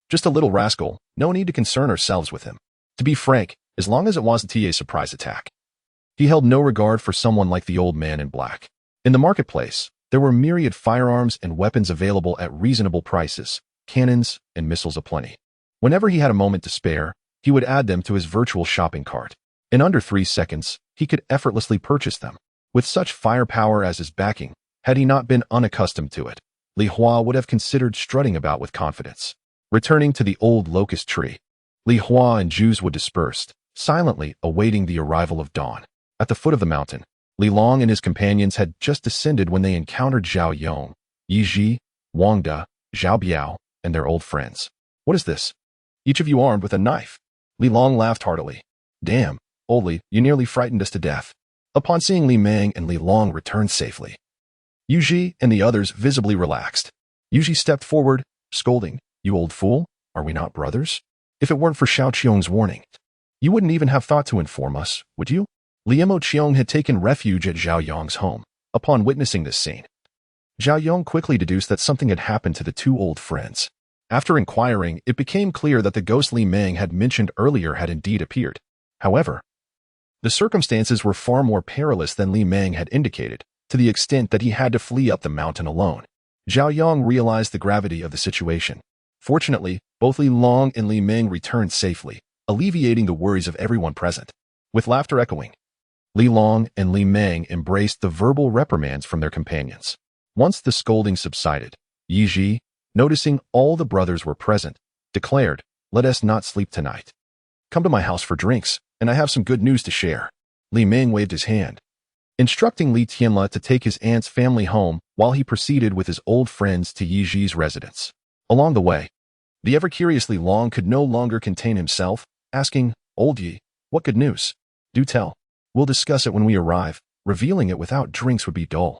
Just a little rascal, no need to concern ourselves with him. To be frank, as long as it wasn't a surprise attack. He held no regard for someone like the old man in black. In the marketplace, there were myriad firearms and weapons available at reasonable prices, cannons and missiles aplenty. Whenever he had a moment to spare, he would add them to his virtual shopping cart. In under 3 seconds, he could effortlessly purchase them. With such firepower as his backing, had he not been unaccustomed to it, Li Hua would have considered strutting about with confidence. Returning to the old locust tree, Li Hua and Jews would disperse, silently awaiting the arrival of dawn. At the foot of the mountain, Li Long and his companions had just descended when they encountered Zhao Yong, Yi Ji, Wang Da, Zhao Biao, and their old friends. What is this? Each of you armed with a knife. Li Long laughed heartily. Damn, old Li, you nearly frightened us to death. Upon seeing Li Meng and Li Long return safely, Yu Ji and the others visibly relaxed. Yu Ji stepped forward, scolding, You old fool, are we not brothers? If it weren't for Xiao Qiong's warning, you wouldn't even have thought to inform us, would you? Liemo Qiong had taken refuge at Zhao Yong's home. Upon witnessing this scene, Zhao Yong quickly deduced that something had happened to the two old friends. After inquiring, it became clear that the ghost Li Meng had mentioned earlier had indeed appeared. However, the circumstances were far more perilous than Li Meng had indicated, to the extent that he had to flee up the mountain alone. Zhao Yong realized the gravity of the situation. Fortunately, both Li Long and Li Meng returned safely, alleviating the worries of everyone present. With laughter echoing, Li Long and Li Meng embraced the verbal reprimands from their companions. Once the scolding subsided, Yi Ji, noticing all the brothers were present, declared, Let us not sleep tonight. Come to my house for drinks, and I have some good news to share. Li Meng waved his hand, instructing Li Tianla to take his aunt's family home while he proceeded with his old friends to Yi Ji's residence. Along the way, the ever-curious Li Long could no longer contain himself, asking, Old Yi, what good news? Do tell. We'll discuss it when we arrive. Revealing it without drinks would be dull.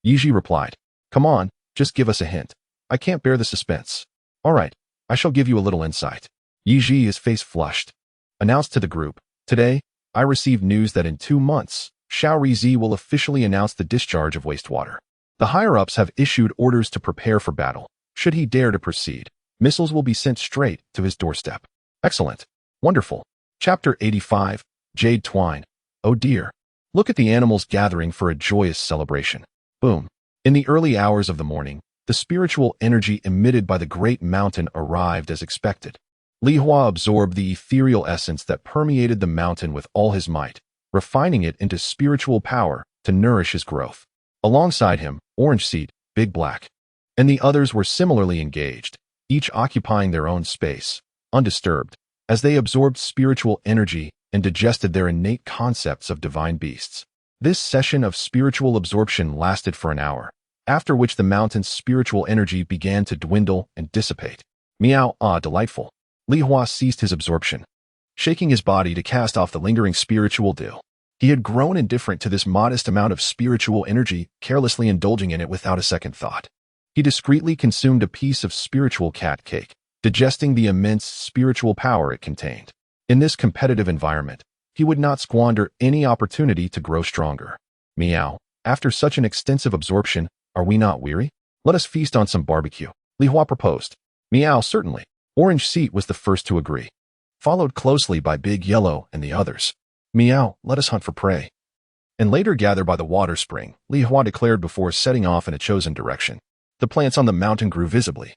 Yi Ji replied, Come on, just give us a hint. I can't bear the suspense. All right, I shall give you a little insight. Yi Ji, his face flushed, announced to the group, Today, I received news that in 2 months, Xiao Rizi will officially announce the discharge of wastewater. The higher-ups have issued orders to prepare for battle. Should he dare to proceed, missiles will be sent straight to his doorstep. Excellent. Wonderful. Chapter 85, Jade Twine. Oh dear. Look at the animals gathering for a joyous celebration. Boom. In the early hours of the morning, the spiritual energy emitted by the great mountain arrived as expected. Li Hua absorbed the ethereal essence that permeated the mountain with all his might, refining it into spiritual power to nourish his growth. Alongside him, Orange Seed, Big Black, and the others were similarly engaged, each occupying their own space, undisturbed, as they absorbed spiritual energy and digested their innate concepts of divine beasts. This session of spiritual absorption lasted for an hour, after which the mountain's spiritual energy began to dwindle and dissipate. Meow, ah, delightful. Li Hua ceased his absorption, shaking his body to cast off the lingering spiritual dew. He had grown indifferent to this modest amount of spiritual energy, carelessly indulging in it without a second thought. He discreetly consumed a piece of spiritual cat cake, digesting the immense spiritual power it contained. In this competitive environment, he would not squander any opportunity to grow stronger. Meow. After such an extensive absorption, are we not weary? Let us feast on some barbecue. Li Hua proposed. Meow, certainly. Orange Seat was the first to agree, followed closely by Big Yellow and the others. Meow, let us hunt for prey. And later gather by the water spring, Li Hua declared before setting off in a chosen direction. The plants on the mountain grew visibly,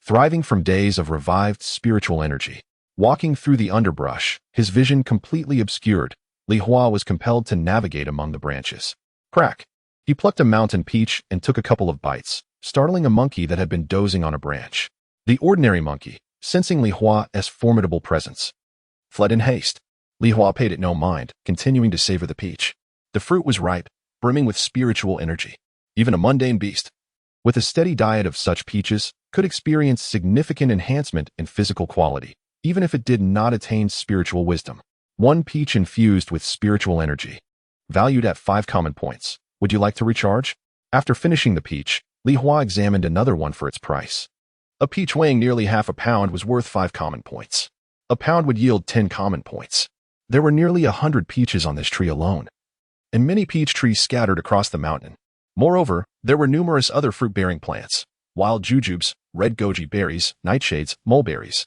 thriving from days of revived spiritual energy. Walking through the underbrush, his vision completely obscured, Li Hua was compelled to navigate among the branches. Crack! He plucked a mountain peach and took a couple of bites, startling a monkey that had been dozing on a branch. The ordinary monkey, sensing Li Hua's formidable presence, fled in haste. Li Hua paid it no mind, continuing to savor the peach. The fruit was ripe, brimming with spiritual energy. Even a mundane beast, with a steady diet of such peaches, could experience significant enhancement in physical quality, even if it did not attain spiritual wisdom. One peach infused with spiritual energy, valued at 5 common points. Would you like to recharge? After finishing the peach, Li Hua examined another one for its price. A peach weighing nearly half a pound was worth 5 common points. A pound would yield 10 common points. There were nearly 100 peaches on this tree alone, and many peach trees scattered across the mountain. Moreover, there were numerous other fruit-bearing plants, wild jujubes, red goji berries, nightshades, mulberries,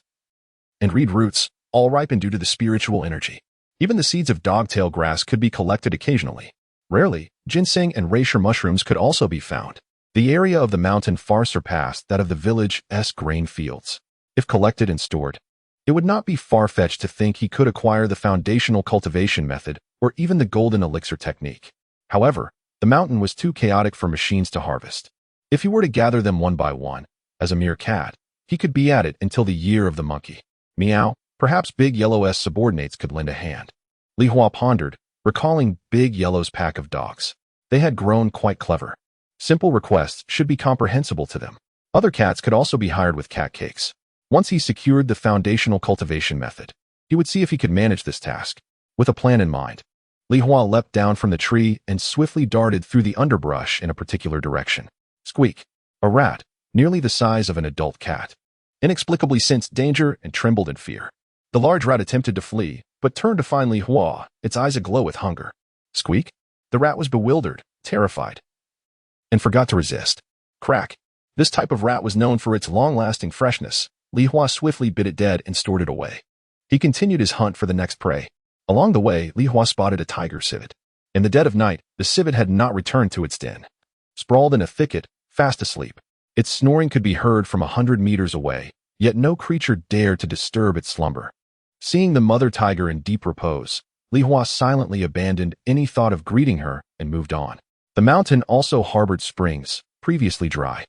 and reed roots, all ripened due to the spiritual energy. Even the seeds of dogtail grass could be collected occasionally. Rarely, ginseng and reishi mushrooms could also be found. The area of the mountain far surpassed that of the village's grain fields. If collected and stored, It would not be far-fetched to think he could acquire the foundational cultivation method or even the golden elixir technique. However, the mountain was too chaotic for machines to harvest. If he were to gather them one by one, as a mere cat, he could be at it until the year of the monkey. Meow, perhaps Big Yellow's subordinates could lend a hand. Li Hua pondered, recalling Big Yellow's pack of dogs. They had grown quite clever. Simple requests should be comprehensible to them. Other cats could also be hired with cat cakes. Once he secured the foundational cultivation method, he would see if he could manage this task. With a plan in mind, Li Hua leapt down from the tree and swiftly darted through the underbrush in a particular direction. Squeak! A rat, nearly the size of an adult cat, inexplicably sensed danger and trembled in fear. The large rat attempted to flee, but turned to find Li Hua, its eyes aglow with hunger. Squeak! The rat was bewildered, terrified, and forgot to resist. Crack! This type of rat was known for its long-lasting freshness. Li Hua swiftly bit it dead and stored it away. He continued his hunt for the next prey. Along the way, Li Hua spotted a tiger civet. In the dead of night, the civet had not returned to its den. Sprawled in a thicket, fast asleep. Its snoring could be heard from 100 meters away, yet no creature dared to disturb its slumber. Seeing the mother tiger in deep repose, Li Hua silently abandoned any thought of greeting her and moved on. The mountain also harbored springs, previously dry.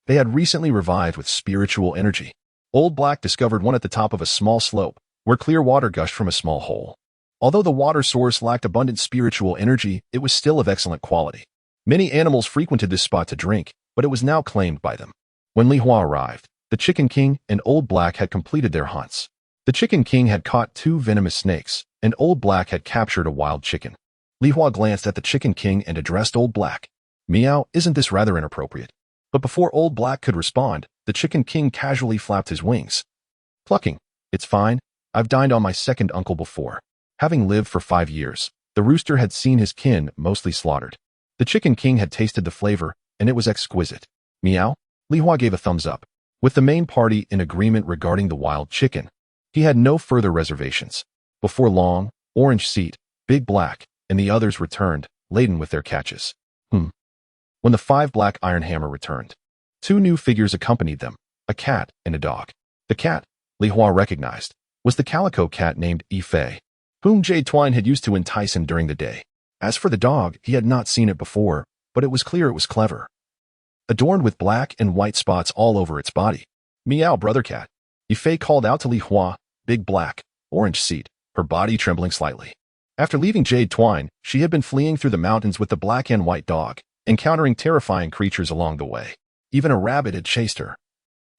They had recently revived with spiritual energy. Old Black discovered one at the top of a small slope, where clear water gushed from a small hole. Although the water source lacked abundant spiritual energy, it was still of excellent quality. Many animals frequented this spot to drink, but it was now claimed by them. When Li Hua arrived, the Chicken King and Old Black had completed their hunts. The Chicken King had caught 2 venomous snakes, and Old Black had captured a wild chicken. Li Hua glanced at the Chicken King and addressed Old Black. Meow, isn't this rather inappropriate? But before Old Black could respond, the Chicken King casually flapped his wings. Clucking. It's fine. I've dined on my second uncle before. Having lived for 5 years, the rooster had seen his kin mostly slaughtered. The Chicken King had tasted the flavor, and it was exquisite. Meow. Li Hua gave a thumbs up. With the main party in agreement regarding the wild chicken, he had no further reservations. Before long, Orange Seat, Big Black, and the others returned, laden with their catches. When the 5 Black Iron Hammer returned, 2 new figures accompanied them, a cat and a dog. The cat, Li Hua recognized, was the calico cat named Yifei, whom Jade Twine had used to entice him during the day. As for the dog, he had not seen it before, but it was clear it was clever. Adorned with black and white spots all over its body. Meow, brother cat. Yifei called out to Li Hua, Big Black, Orange Seat, her body trembling slightly. After leaving Jade Twine, she had been fleeing through the mountains with the black and white dog, encountering terrifying creatures along the way. Even a rabbit had chased her.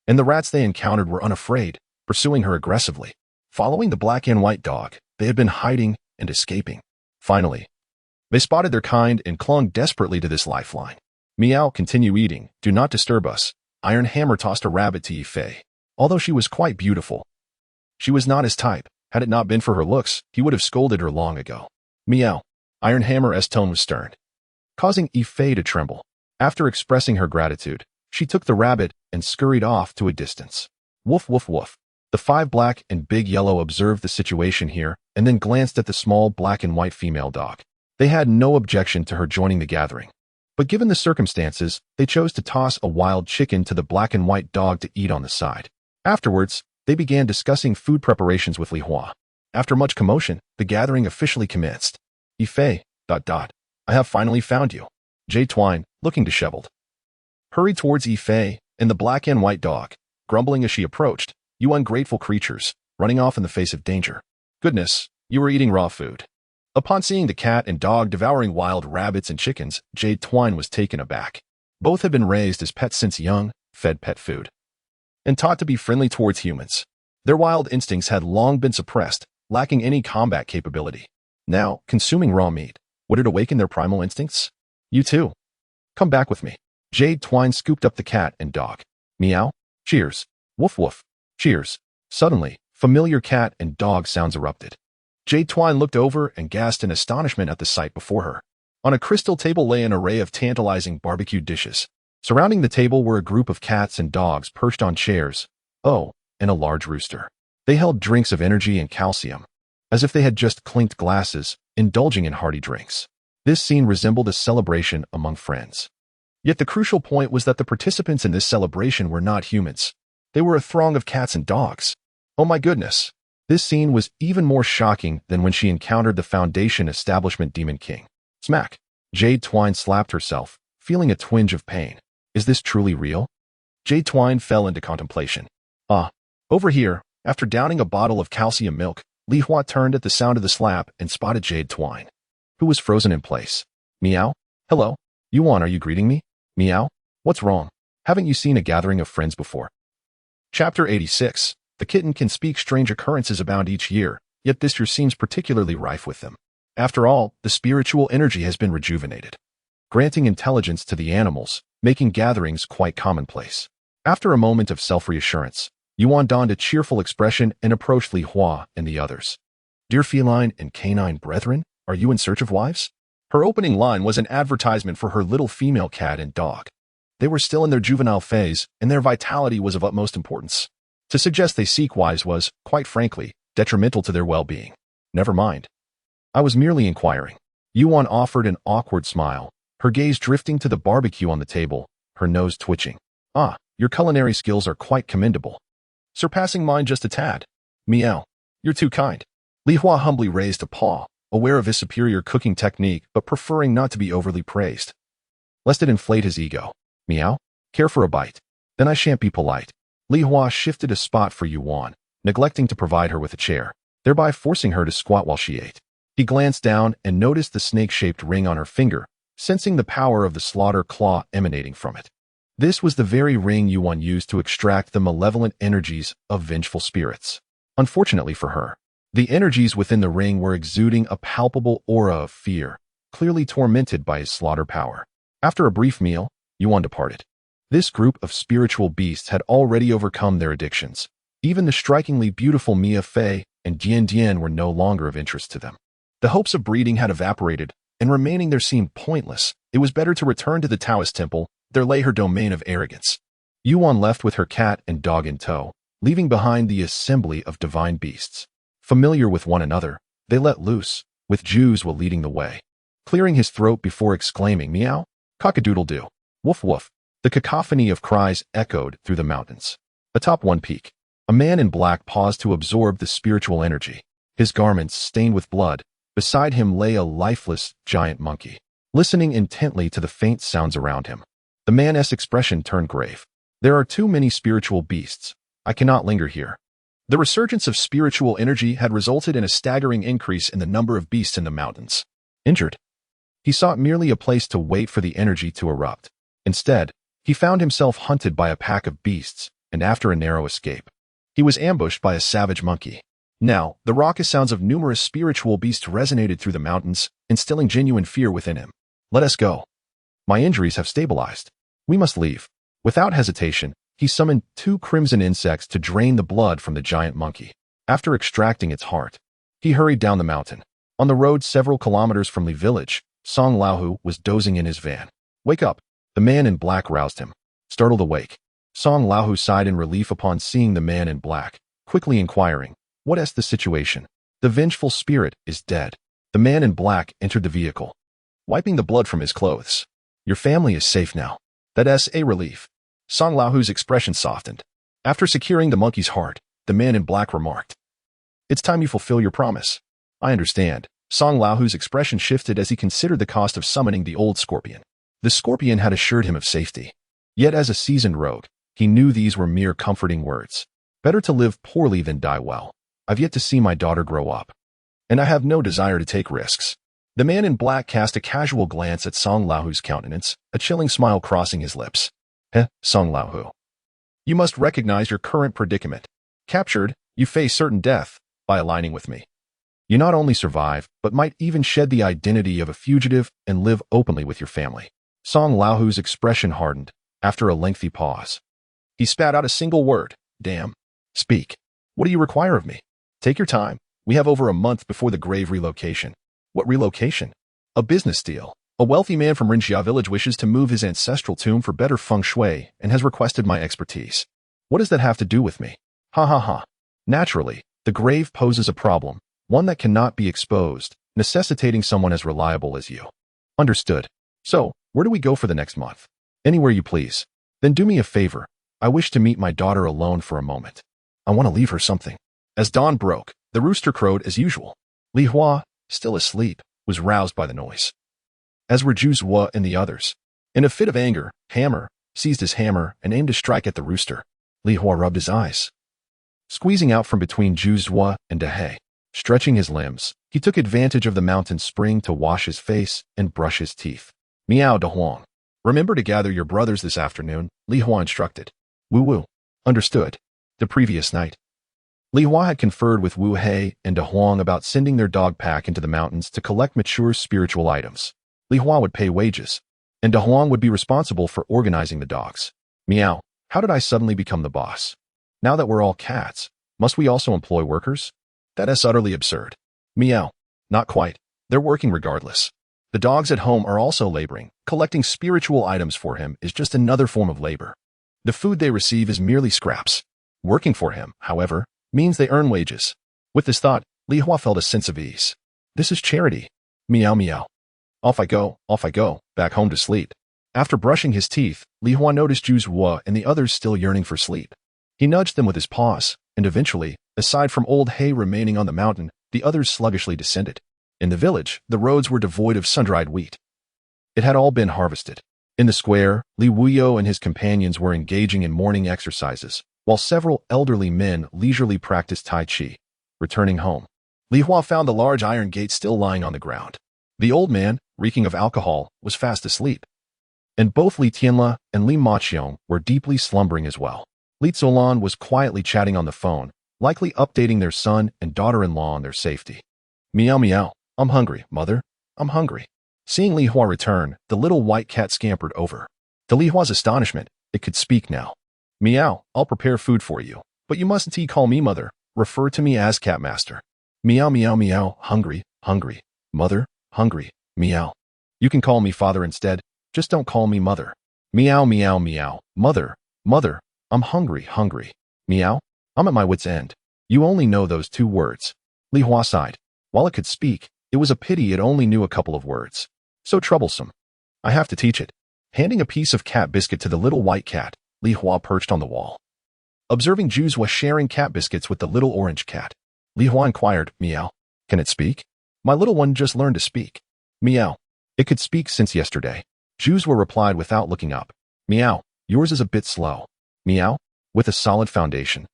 And the rats they encountered were unafraid, pursuing her aggressively. Following the black and white dog, they had been hiding and escaping. Finally, they spotted their kind and clung desperately to this lifeline. Meow, continue eating. Do not disturb us. Iron Hammer tossed a rabbit to Yifei. Although she was quite beautiful, she was not his type. Had it not been for her looks, he would have scolded her long ago. Meow. Iron Hammer's tone was stern, causing Yifei to tremble. After expressing her gratitude, she took the rabbit and scurried off to a distance. Woof, woof, woof. The 5 Black and Big Yellow observed the situation here and then glanced at the small black and white female dog. They had no objection to her joining the gathering. But given the circumstances, they chose to toss a wild chicken to the black and white dog to eat on the side. Afterwards, they began discussing food preparations with Li Hua. After much commotion, the gathering officially commenced. Yifei, ... I have finally found you. Jade Twine, looking disheveled, hurried towards Yifei and the black and white dog, grumbling as she approached. You ungrateful creatures, running off in the face of danger. Goodness, you were eating raw food. Upon seeing the cat and dog devouring wild rabbits and chickens, Jade Twine was taken aback. Both had been raised as pets since young, fed pet food, and taught to be friendly towards humans. Their wild instincts had long been suppressed, lacking any combat capability. Now, consuming raw meat, would it awaken their primal instincts? You too. Come back with me. Jade Twine scooped up the cat and dog. Meow. Cheers. Woof woof. Cheers. Suddenly, familiar cat and dog sounds erupted. Jade Twine looked over and gasped in astonishment at the sight before her. On a crystal table lay an array of tantalizing barbecued dishes. Surrounding the table were a group of cats and dogs perched on chairs. Oh, and a large rooster. They held drinks of energy and calcium, as if they had just clinked glasses, indulging in hearty drinks. This scene resembled a celebration among friends. Yet the crucial point was that the participants in this celebration were not humans. They were a throng of cats and dogs. Oh my goodness. This scene was even more shocking than when she encountered the Foundation Establishment Demon King. Smack. Jade Twine slapped herself, feeling a twinge of pain. Is this truly real? Jade Twine fell into contemplation. Over here, after downing a bottle of calcium milk, Li Hua turned at the sound of the slap and spotted Jade Twine, who was frozen in place. Meow? Hello? Yuan, are you greeting me? Meow? What's wrong? Haven't you seen a gathering of friends before? Chapter 86. The kitten can speak. Strange occurrences abound each year, yet this year seems particularly rife with them. After all, the spiritual energy has been rejuvenated, granting intelligence to the animals, making gatherings quite commonplace. After a moment of self-reassurance, Yuan donned a cheerful expression and approached Li Hua and the others. Dear feline and canine brethren, are you in search of wives? Her opening line was an advertisement for her little female cat and dog. They were still in their juvenile phase, and their vitality was of utmost importance. To suggest they seek wives was, quite frankly, detrimental to their well-being. Never mind. I was merely inquiring. Yuan offered an awkward smile, her gaze drifting to the barbecue on the table, her nose twitching. Your culinary skills are quite commendable. Surpassing mine just a tad. Meow. You're too kind. Li Hua humbly raised a paw, aware of his superior cooking technique but preferring not to be overly praised, lest it inflate his ego. Meow. Care for a bite? Then I shan't be polite. Li Hua shifted a spot for Yuan, neglecting to provide her with a chair, thereby forcing her to squat while she ate. He glanced down and noticed the snake-shaped ring on her finger, sensing the power of the slaughter claw emanating from it. This was the very ring Yuan used to extract the malevolent energies of vengeful spirits. Unfortunately for her, the energies within the ring were exuding a palpable aura of fear, clearly tormented by his slaughter power. After a brief meal, Yuan departed. This group of spiritual beasts had already overcome their addictions. Even the strikingly beautiful Mia Fei and Dian Dian were no longer of interest to them. The hopes of breeding had evaporated, and remaining there seemed pointless. It was better to return to the Taoist temple. There lay her domain of arrogance. Yuan left with her cat and dog in tow, leaving behind the assembly of divine beasts. Familiar with one another, they let loose, with Juzwa leading the way, clearing his throat before exclaiming, Meow, cock-a-doodle-doo, woof woof. The cacophony of cries echoed through the mountains. Atop one peak, a man in black paused to absorb the spiritual energy, his garments stained with blood. Beside him lay a lifeless giant monkey, listening intently to the faint sounds around him. The man's expression turned grave. There are too many spiritual beasts. I cannot linger here. The resurgence of spiritual energy had resulted in a staggering increase in the number of beasts in the mountains. Injured, he sought merely a place to wait for the energy to erupt. Instead, he found himself hunted by a pack of beasts, and after a narrow escape, he was ambushed by a savage monkey. Now, the raucous sounds of numerous spiritual beasts resonated through the mountains, instilling genuine fear within him. Let us go. My injuries have stabilized. We must leave. Without hesitation, he summoned 2 crimson insects to drain the blood from the giant monkey. After extracting its heart, he hurried down the mountain. On the road several kilometers from Li village, Song Laohu was dozing in his van. Wake up. The man in black roused him. Startled awake, Song Laohu sighed in relief upon seeing the man in black, quickly inquiring, what is the situation? The vengeful spirit is dead. The man in black entered the vehicle, wiping the blood from his clothes. Your family is safe now. That is a relief. Song Laohu's expression softened. After securing the monkey's heart, the man in black remarked, it's time you fulfill your promise. I understand. Song Laohu's expression shifted as he considered the cost of summoning the old scorpion. The scorpion had assured him of safety. Yet as a seasoned rogue, he knew these were mere comforting words. Better to live poorly than die well. I've yet to see my daughter grow up, and I have no desire to take risks. The man in black cast a casual glance at Song Laohu's countenance, a chilling smile crossing his lips. Song Laohu. You must recognize your current predicament. Captured, you face certain death by aligning with me. You not only survive, but might even shed the identity of a fugitive and live openly with your family. Song Laohu's expression hardened. After a lengthy pause, he spat out a single word. Damn. Speak. What do you require of me? Take your time. We have over a month before the grave relocation. What relocation? A business deal. A wealthy man from Rinjia village wishes to move his ancestral tomb for better feng shui and has requested my expertise. What does that have to do with me? Ha ha ha. Naturally, the grave poses a problem, one that cannot be exposed, necessitating someone as reliable as you. Understood. So, where do we go for the next month? Anywhere you please. Then do me a favor. I wish to meet my daughter alone for a moment. I want to leave her something. As dawn broke, the rooster crowed as usual. Li Hua, still asleep, was roused by the noise, as were Zhu Zhuo and the others. In a fit of anger, Hammer seized his hammer and aimed to strike at the rooster. Li Hua rubbed his eyes, squeezing out from between Zhu Zhuo and Dehei. Stretching his limbs, he took advantage of the mountain spring to wash his face and brush his teeth. Miao De Huang. Remember to gather your brothers this afternoon, Li Hua instructed. Wu Wu. Understood. The previous night, Li Hua had conferred with Wu Hei and De Huang about sending their dog pack into the mountains to collect mature spiritual items. Li Hua would pay wages, and De Huang would be responsible for organizing the dogs. Meow. How did I suddenly become the boss? Now that we're all cats, must we also employ workers? That is utterly absurd. Meow. Not quite. They're working regardless. The dogs at home are also laboring. Collecting spiritual items for him is just another form of labor. The food they receive is merely scraps. Working for him, however, means they earn wages. With this thought, Li Hua felt a sense of ease. This is charity. Meow meow. Off I go, back home to sleep. After brushing his teeth, Li Hua noticed Zhu Zhuo and the others still yearning for sleep. He nudged them with his paws, and eventually, aside from old Hei remaining on the mountain, the others sluggishly descended. In the village, the roads were devoid of sun-dried wheat. It had all been harvested. In the square, Li Wuyo and his companions were engaging in morning exercises, while several elderly men leisurely practiced Tai Chi. Returning home, Li Hua found the large iron gate still lying on the ground. The old man, reeking of alcohol, was fast asleep. And both Li Tianle and Li Maqiong were deeply slumbering as well. Li Zuolan was quietly chatting on the phone, likely updating their son and daughter-in-law on their safety. Meow meow. I'm hungry, mother. I'm hungry. Seeing Li Hua return, the little white cat scampered over. To Li Hua's astonishment, it could speak now. Meow, I'll prepare food for you, but you mustn't call me mother. Refer to me as cat master. Meow meow meow. Hungry, hungry. Mother, hungry. Meow. You can call me father instead. Just don't call me mother. Meow meow meow. Mother, mother. I'm hungry, hungry. Meow. I'm at my wit's end. You only know those 2 words. Li Hua sighed. While it could speak, it was a pity it only knew a couple of words. So troublesome. I have to teach it. Handing a piece of cat biscuit to the little white cat, Li Hua perched on the wall. Observing Zhu Zhuo sharing cat biscuits with the little orange cat, Li Hua inquired, Meow. Can it speak? My little one just learned to speak. Meow. It could speak since yesterday. Zhu Zhuo replied without looking up. Meow. Yours is a bit slow. Meow. With a solid foundation.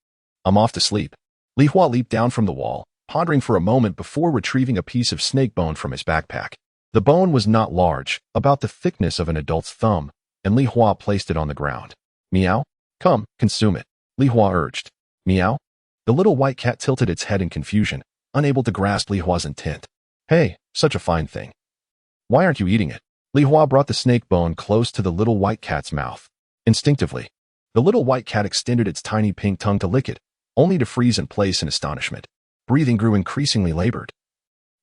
I'm off to sleep. Li Hua leaped down from the wall, pondering for a moment before retrieving a piece of snake bone from his backpack. The bone was not large, about the thickness of an adult's thumb, and Li Hua placed it on the ground. Meow. Come, consume it, Li Hua urged. Meow. The little white cat tilted its head in confusion, unable to grasp Li Hua's intent. Hey, such a fine thing. Why aren't you eating it? Li Hua brought the snake bone close to the little white cat's mouth. Instinctively, the little white cat extended its tiny pink tongue to lick it, only to freeze in place in astonishment. Breathing grew increasingly labored,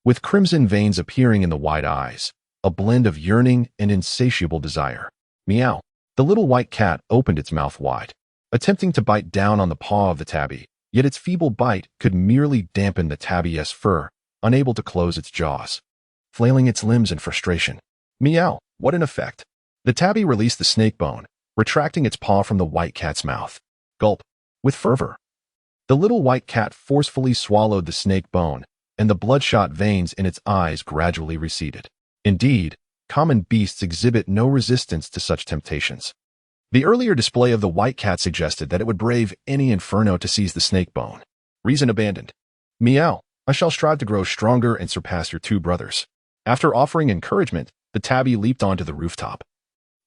with crimson veins appearing in the wide eyes, a blend of yearning and insatiable desire. Meow. The little white cat opened its mouth wide, attempting to bite down on the paw of the tabby, yet its feeble bite could merely dampen the tabby's fur, unable to close its jaws, flailing its limbs in frustration. Meow. What an effect. The tabby released the snake bone, retracting its paw from the white cat's mouth. Gulp. With fervor. The little white cat forcefully swallowed the snake bone, and the bloodshot veins in its eyes gradually receded. Indeed, common beasts exhibit no resistance to such temptations. The earlier display of the white cat suggested that it would brave any inferno to seize the snake bone. Reason abandoned. Meow. I shall strive to grow stronger and surpass your 2 brothers. After offering encouragement, the tabby leaped onto the rooftop,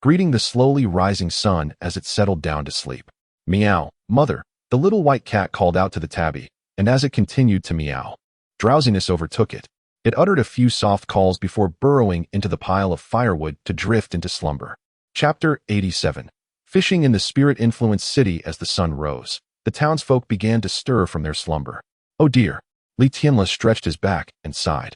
greeting the slowly rising sun as it settled down to sleep. Meow. Mother. The little white cat called out to the tabby, and as it continued to meow, drowsiness overtook it. It uttered a few soft calls before burrowing into the pile of firewood to drift into slumber. Chapter 87. Fishing in the spirit-influenced city. As the sun rose, the townsfolk began to stir from their slumber. Oh dear. Li Tianle stretched his back and sighed.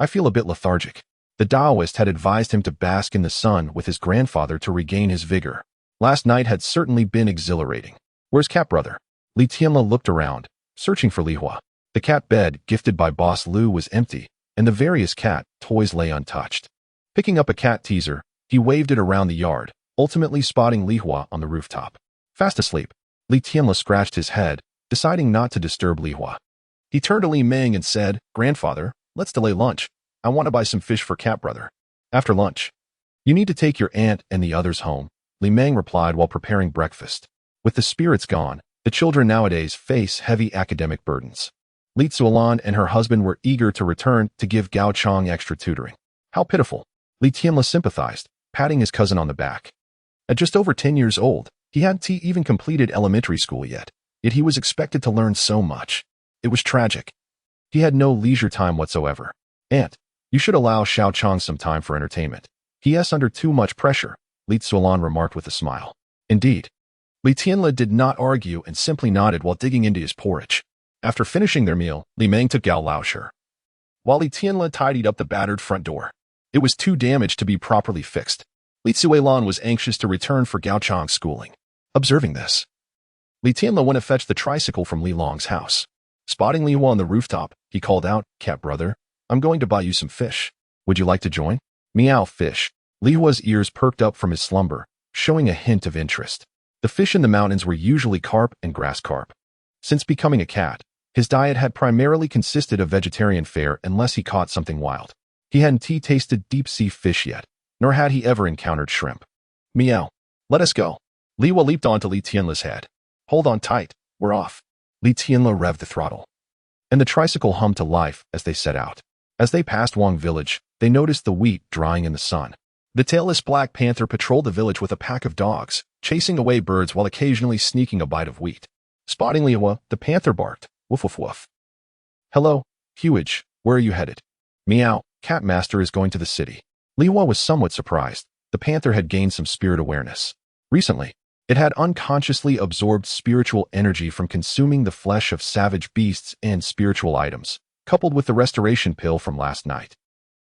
I feel a bit lethargic. The Taoist had advised him to bask in the sun with his grandfather to regain his vigor. Last night had certainly been exhilarating. Where's cat brother? Li Tianle looked around, searching for Li Hua. The cat bed, gifted by Boss Lu, was empty, and the various cat toys lay untouched. Picking up a cat teaser, he waved it around the yard, ultimately spotting Li Hua on the rooftop. Fast asleep, Li Tianle scratched his head, deciding not to disturb Li Hua. He turned to Li Meng and said, "Grandfather, let's delay lunch. I want to buy some fish for Cat Brother. After lunch, you need to take your aunt and the others home," Li Meng replied while preparing breakfast. With the spirits gone, the children nowadays face heavy academic burdens. Li Zuolan and her husband were eager to return to give Gao Chong extra tutoring. How pitiful. Li Tianle sympathized, patting his cousin on the back. At just over 10 years old, he hadn't even completed elementary school yet he was expected to learn so much. It was tragic. He had no leisure time whatsoever. "Aunt, you should allow Xiao Chong some time for entertainment. He is under too much pressure," Li Zuolan remarked with a smile. Indeed. Li Tianle did not argue and simply nodded while digging into his porridge. After finishing their meal, Li Meng took Gao Laoshi, while Li Tianle tidied up the battered front door. It was too damaged to be properly fixed. Li Zuolan was anxious to return for Gao Chong's schooling. Observing this, Li Tianle went to fetch the tricycle from Li Long's house. Spotting Li Hua on the rooftop, he called out, "Cat Brother, I'm going to buy you some fish. Would you like to join?" "Meow, fish." Li Hua's ears perked up from his slumber, showing a hint of interest. The fish in the mountains were usually carp and grass carp. Since becoming a cat, his diet had primarily consisted of vegetarian fare unless he caught something wild. He hadn't tasted deep-sea fish yet, nor had he ever encountered shrimp. "Meow. Let us go." Li Hua leaped onto Li Tianle's head. "Hold on tight. We're off." Li Tianle revved the throttle, and the tricycle hummed to life as they set out. As they passed Wang Village, they noticed the wheat drying in the sun. The tailless black panther patrolled the village with a pack of dogs, chasing away birds while occasionally sneaking a bite of wheat. Spotting Li Hua, the panther barked, "Woof woof woof." "Hello, Huage, where are you headed?" "Meow, Cat Master is going to the city." Li Hua was somewhat surprised. The panther had gained some spirit awareness. Recently, it had unconsciously absorbed spiritual energy from consuming the flesh of savage beasts and spiritual items, coupled with the restoration pill from last night.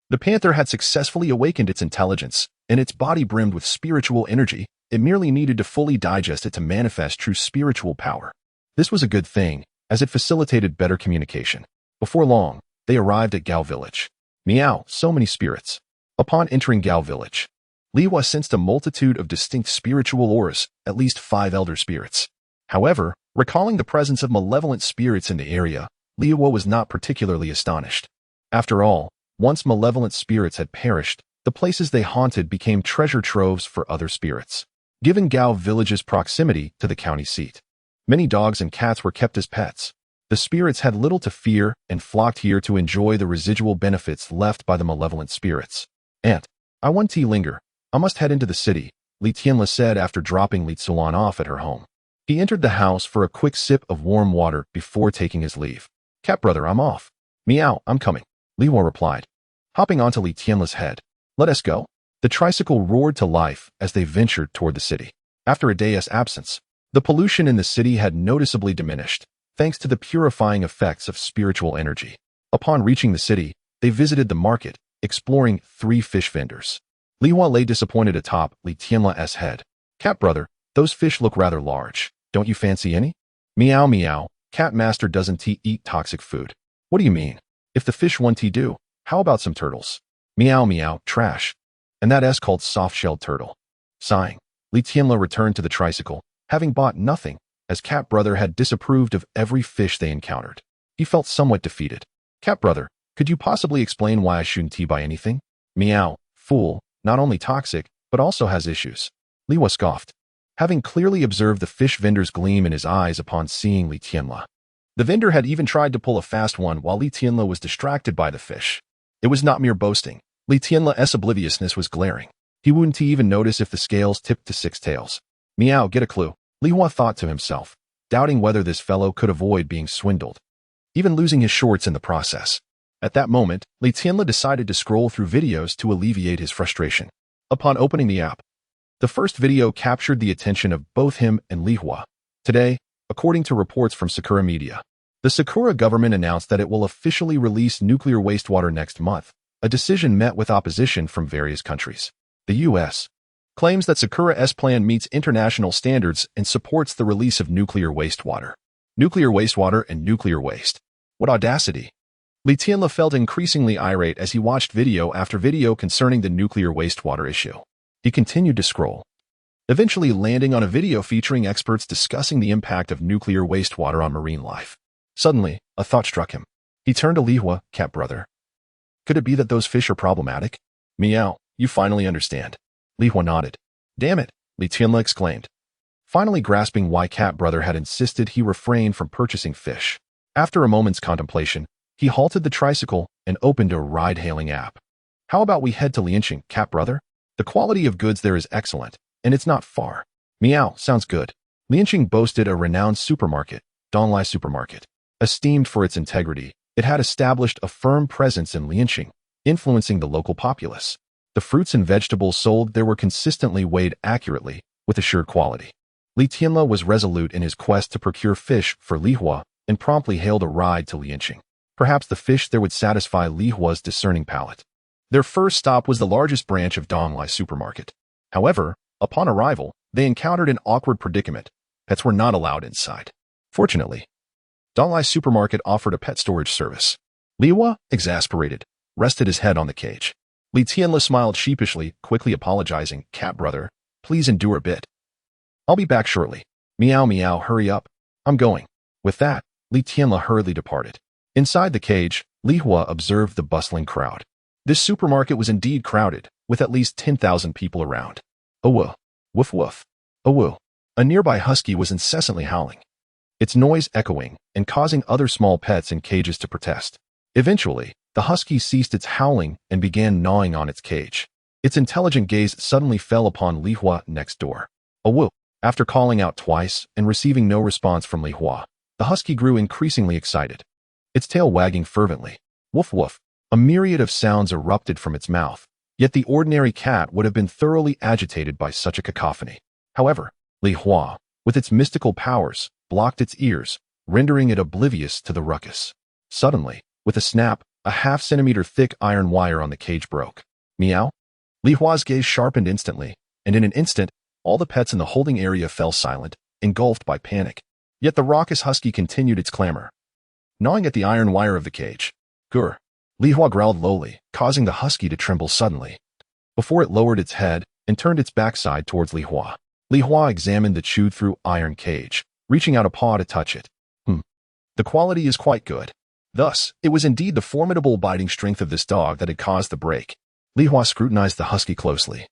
The panther had successfully awakened its intelligence, and its body brimmed with spiritual energy. It merely needed to fully digest it to manifest true spiritual power. This was a good thing, as it facilitated better communication. Before long, they arrived at Gao Village. Meow, so many spirits. Upon entering Gao Village, Li Hua sensed a multitude of distinct spiritual auras, at least 5 elder spirits. However, recalling the presence of malevolent spirits in the area, Li Hua was not particularly astonished. After all, once malevolent spirits had perished, the places they haunted became treasure troves for other spirits. Given Gao Village's proximity to the county seat, many dogs and cats were kept as pets. The spirits had little to fear and flocked here to enjoy the residual benefits left by the malevolent spirits. "Aunt, I want to linger. I must head into the city," Li Tianle said after dropping Li Zuolan off at her home. He entered the house for a quick sip of warm water before taking his leave. "Cat Brother, I'm off." "Meow, I'm coming," Li Hua replied, hopping onto Li Tianle's head. "Let us go." The tricycle roared to life as they ventured toward the city. After a day's absence, the pollution in the city had noticeably diminished, thanks to the purifying effects of spiritual energy. Upon reaching the city, they visited the market, exploring 3 fish vendors. Li Hua lay disappointed atop Li Tianle's head. "Cat Brother, those fish look rather large. Don't you fancy any?" "Meow meow, Cat Master doesn't eat toxic food." "What do you mean? If the fish want to do, how about some turtles?" "Meow meow, trash. And that is called soft-shelled turtle." Sighing, Li Tianle returned to the tricycle, having bought nothing, as Cat Brother had disapproved of every fish they encountered. He felt somewhat defeated. "Cat Brother, could you possibly explain why I shouldn't buy anything?" "Meow, fool, not only toxic, but also has issues." Li Hua scoffed, having clearly observed the fish vendor's gleam in his eyes upon seeing Li Tianle. The vendor had even tried to pull a fast one while Li Tianle was distracted by the fish. It was not mere boasting. Li Tianle's obliviousness was glaring. He wouldn't even notice if the scales tipped to 6 tails. "Meow, get a clue," Li Hua thought to himself, doubting whether this fellow could avoid being swindled, even losing his shorts in the process. At that moment, Li Tianle decided to scroll through videos to alleviate his frustration. Upon opening the app, the first video captured the attention of both him and Li Hua. Today, according to reports from Sakura Media, the Sakura government announced that it will officially release nuclear wastewater next month, a decision met with opposition from various countries. The U.S. claims that Sakura's plan meets international standards and supports the release of nuclear wastewater. Nuclear wastewater and nuclear waste. What audacity! Li Tianle felt increasingly irate as he watched video after video concerning the nuclear wastewater issue. He continued to scroll, eventually landing on a video featuring experts discussing the impact of nuclear wastewater on marine life. Suddenly, a thought struck him. He turned to Li Hua, cat brother. Could it be that those fish are problematic? Meow, you finally understand. Li Hua nodded. Damn it, Li Tianle exclaimed. Finally grasping why cat brother had insisted he refrain from purchasing fish. After a moment's contemplation, he halted the tricycle and opened a ride-hailing app. How about we head to Lianqing, cat brother? The quality of goods there is excellent, and it's not far. Meow, sounds good. Lianqing boasted a renowned supermarket, Donglai Supermarket. Esteemed for its integrity, it had established a firm presence in Lianqing, influencing the local populace. The fruits and vegetables sold there were consistently weighed accurately, with assured quality. Li Tianle was resolute in his quest to procure fish for Li Hua and promptly hailed a ride to Lianqing. Perhaps the fish there would satisfy Li Hua's discerning palate. Their first stop was the largest branch of Donglai Supermarket. However, upon arrival, they encountered an awkward predicament. Pets were not allowed inside. Fortunately, Donglai Supermarket offered a pet storage service. Li Hua, exasperated, rested his head on the cage. Li Tianle smiled sheepishly, quickly apologizing, cat brother, please endure a bit. I'll be back shortly. Meow meow, hurry up. I'm going. With that, Li Tianle hurriedly departed. Inside the cage, Li Hua observed the bustling crowd. This supermarket was indeed crowded, with at least 10,000 people around. Oh woof, woof woof, oh woo. A nearby husky was incessantly howling, its noise echoing and causing other small pets in cages to protest. Eventually, the husky ceased its howling and began gnawing on its cage. Its intelligent gaze suddenly fell upon Li Hua next door. Oh woo. After calling out twice and receiving no response from Li Hua, the husky grew increasingly excited, its tail wagging fervently. Woof woof. A myriad of sounds erupted from its mouth, yet the ordinary cat would have been thoroughly agitated by such a cacophony. However, Li Hua, with its mystical powers, blocked its ears, rendering it oblivious to the ruckus. Suddenly, with a snap, a half-centimeter thick iron wire on the cage broke. Meow? Li Hua's gaze sharpened instantly, and in an instant, all the pets in the holding area fell silent, engulfed by panic. Yet the raucous husky continued its clamor, gnawing at the iron wire of the cage. Grr. Li Hua growled lowly, causing the husky to tremble suddenly. Before it lowered its head and turned its backside towards Li Hua examined the chewed-through iron cage, reaching out a paw to touch it. The quality is quite good. Thus, it was indeed the formidable biting strength of this dog that had caused the break. Li Hua scrutinized the husky closely.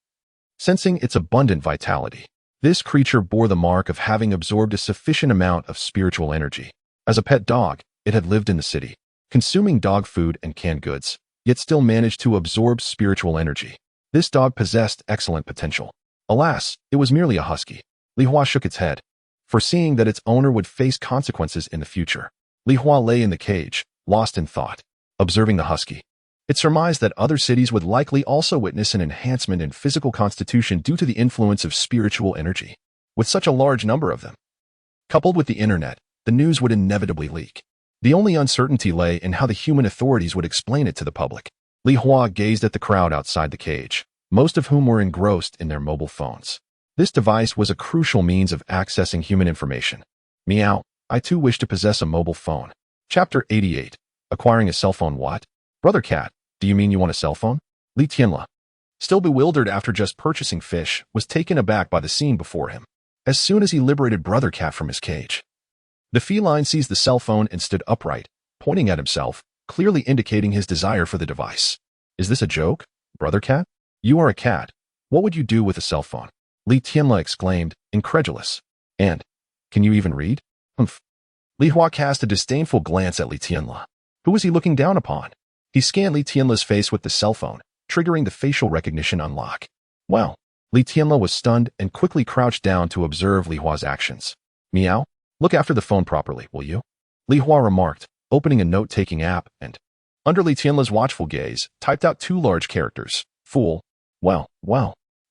Sensing its abundant vitality, this creature bore the mark of having absorbed a sufficient amount of spiritual energy. As a pet dog, it had lived in the city, consuming dog food and canned goods, yet still managed to absorb spiritual energy. This dog possessed excellent potential. Alas, it was merely a husky. Li Hua shook its head, foreseeing that its owner would face consequences in the future. Li Hua lay in the cage, lost in thought, observing the husky. It surmised that other cities would likely also witness an enhancement in physical constitution due to the influence of spiritual energy. With such a large number of them, coupled with the internet, the news would inevitably leak. The only uncertainty lay in how the human authorities would explain it to the public. Li Hua gazed at the crowd outside the cage, most of whom were engrossed in their mobile phones. This device was a crucial means of accessing human information. Meow, I too wish to possess a mobile phone. Chapter 88. Acquiring a cell phone. What? Brother cat, do you mean you want a cell phone? Li Tianle, still bewildered after just purchasing fish, was taken aback by the scene before him. As soon as he liberated Brother Cat from his cage, the feline seized the cell phone and stood upright, pointing at himself, clearly indicating his desire for the device. Is this a joke, Brother Cat? You are a cat. What would you do with a cell phone? Li Tianle exclaimed, incredulous. And, can you even read? Humph. Li Hua cast a disdainful glance at Li Tianle. Who was he looking down upon? He scanned Li Tianle's face with the cell phone, triggering the facial recognition unlock. Well, Li Tianle was stunned and quickly crouched down to observe Li Hua's actions. Meow, look after the phone properly, will you? Li Hua remarked, opening a note-taking app and, under Li Tianle's watchful gaze, typed out 2 large characters. Fool. Well.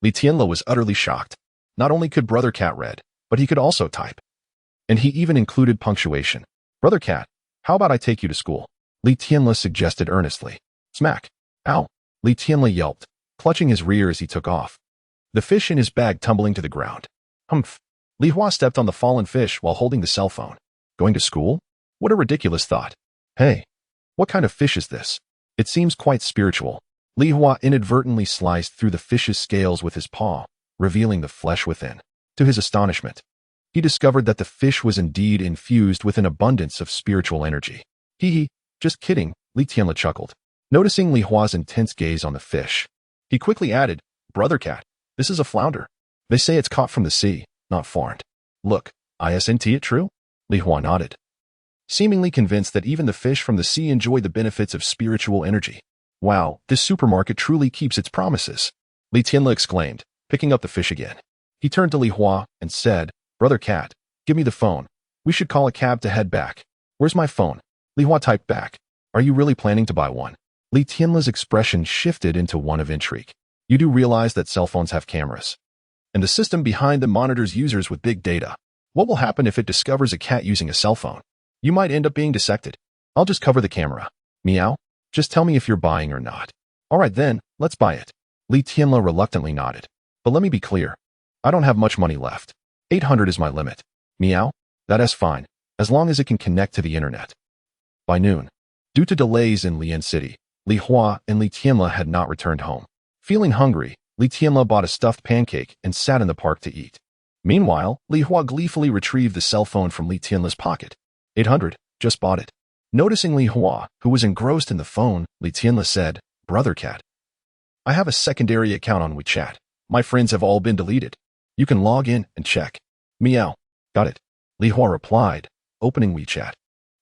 Li Tianle was utterly shocked. Not only could Brother Cat read, but he could also type. And he even included punctuation. Brother Cat, how about I take you to school? Li Tianle suggested earnestly. Smack. Ow. Li Tianle yelped, clutching his rear as he took off, the fish in his bag tumbling to the ground. Humph. Li Hua stepped on the fallen fish while holding the cell phone. Going to school? What a ridiculous thought. Hey, what kind of fish is this? It seems quite spiritual. Li Hua inadvertently sliced through the fish's scales with his paw, revealing the flesh within. To his astonishment, he discovered that the fish was indeed infused with an abundance of spiritual energy. Hee hee, just kidding, Li Tianle chuckled, noticing Li Hua's intense gaze on the fish. He quickly added, "Brother cat, this is a flounder. They say it's caught from the sea, not farmed. Look, isn't it true?" Li Hua nodded, seemingly convinced that even the fish from the sea enjoy the benefits of spiritual energy. "Wow, this supermarket truly keeps its promises," Li Tianle exclaimed, picking up the fish again. He turned to Li Hua and said, "Brother cat, give me the phone. We should call a cab to head back." "Where's my phone?" Li Hua typed back. "Are you really planning to buy one?" Li Tianle's expression shifted into one of intrigue. "You do realize that cell phones have cameras, and the system behind them monitors users with big data. What will happen if it discovers a cat using a cell phone? You might end up being dissected. I'll just cover the camera. Meow. Just tell me if you're buying or not." "All right then, let's buy it." Li Tianle reluctantly nodded. "But let me be clear. I don't have much money left. 800 is my limit." "Meow. That is fine, as long as it can connect to the internet." By noon, due to delays in Lian City, Li Hua and Li Tianle had not returned home. Feeling hungry, Li Tianle bought a stuffed pancake and sat in the park to eat. Meanwhile, Li Hua gleefully retrieved the cell phone from Li Tianle's pocket. 800, just bought it. Noticing Li Hua, who was engrossed in the phone, Li Tianle said, "Brother cat, I have a secondary account on WeChat. My friends have all been deleted. You can log in and check." "Meow. Got it," Li Hua replied, opening WeChat.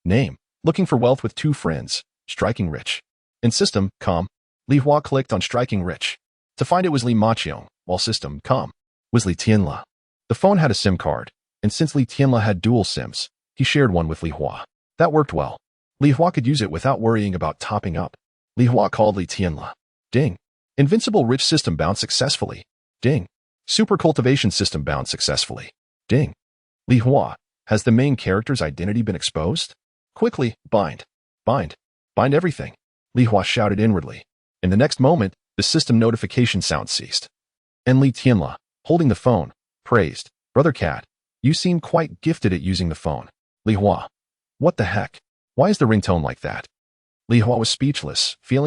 Name, looking for wealth with 2 friends, striking rich. In system, com. Li Hua clicked on striking rich. To find it was Li Maqiong, while system, com, was Li Tianle. The phone had a SIM card, and since Li Tianle had dual SIMs, he shared one with Li Hua. That worked well. Li Hua could use it without worrying about topping up. Li Hua called Li Tianle. Ding. Invincible rich system bound successfully. Ding. Super cultivation system bound successfully. Ding. Li Hua, has the main character's identity been exposed? Quickly, bind. Bind. Bind everything. Li Hua shouted inwardly. In the next moment, the system notification sound ceased. And Li Tianle, holding the phone, praised, "Brother cat, you seem quite gifted at using the phone." Li Hua. What the heck? Why is the ringtone like that? Li Hua was speechless, feeling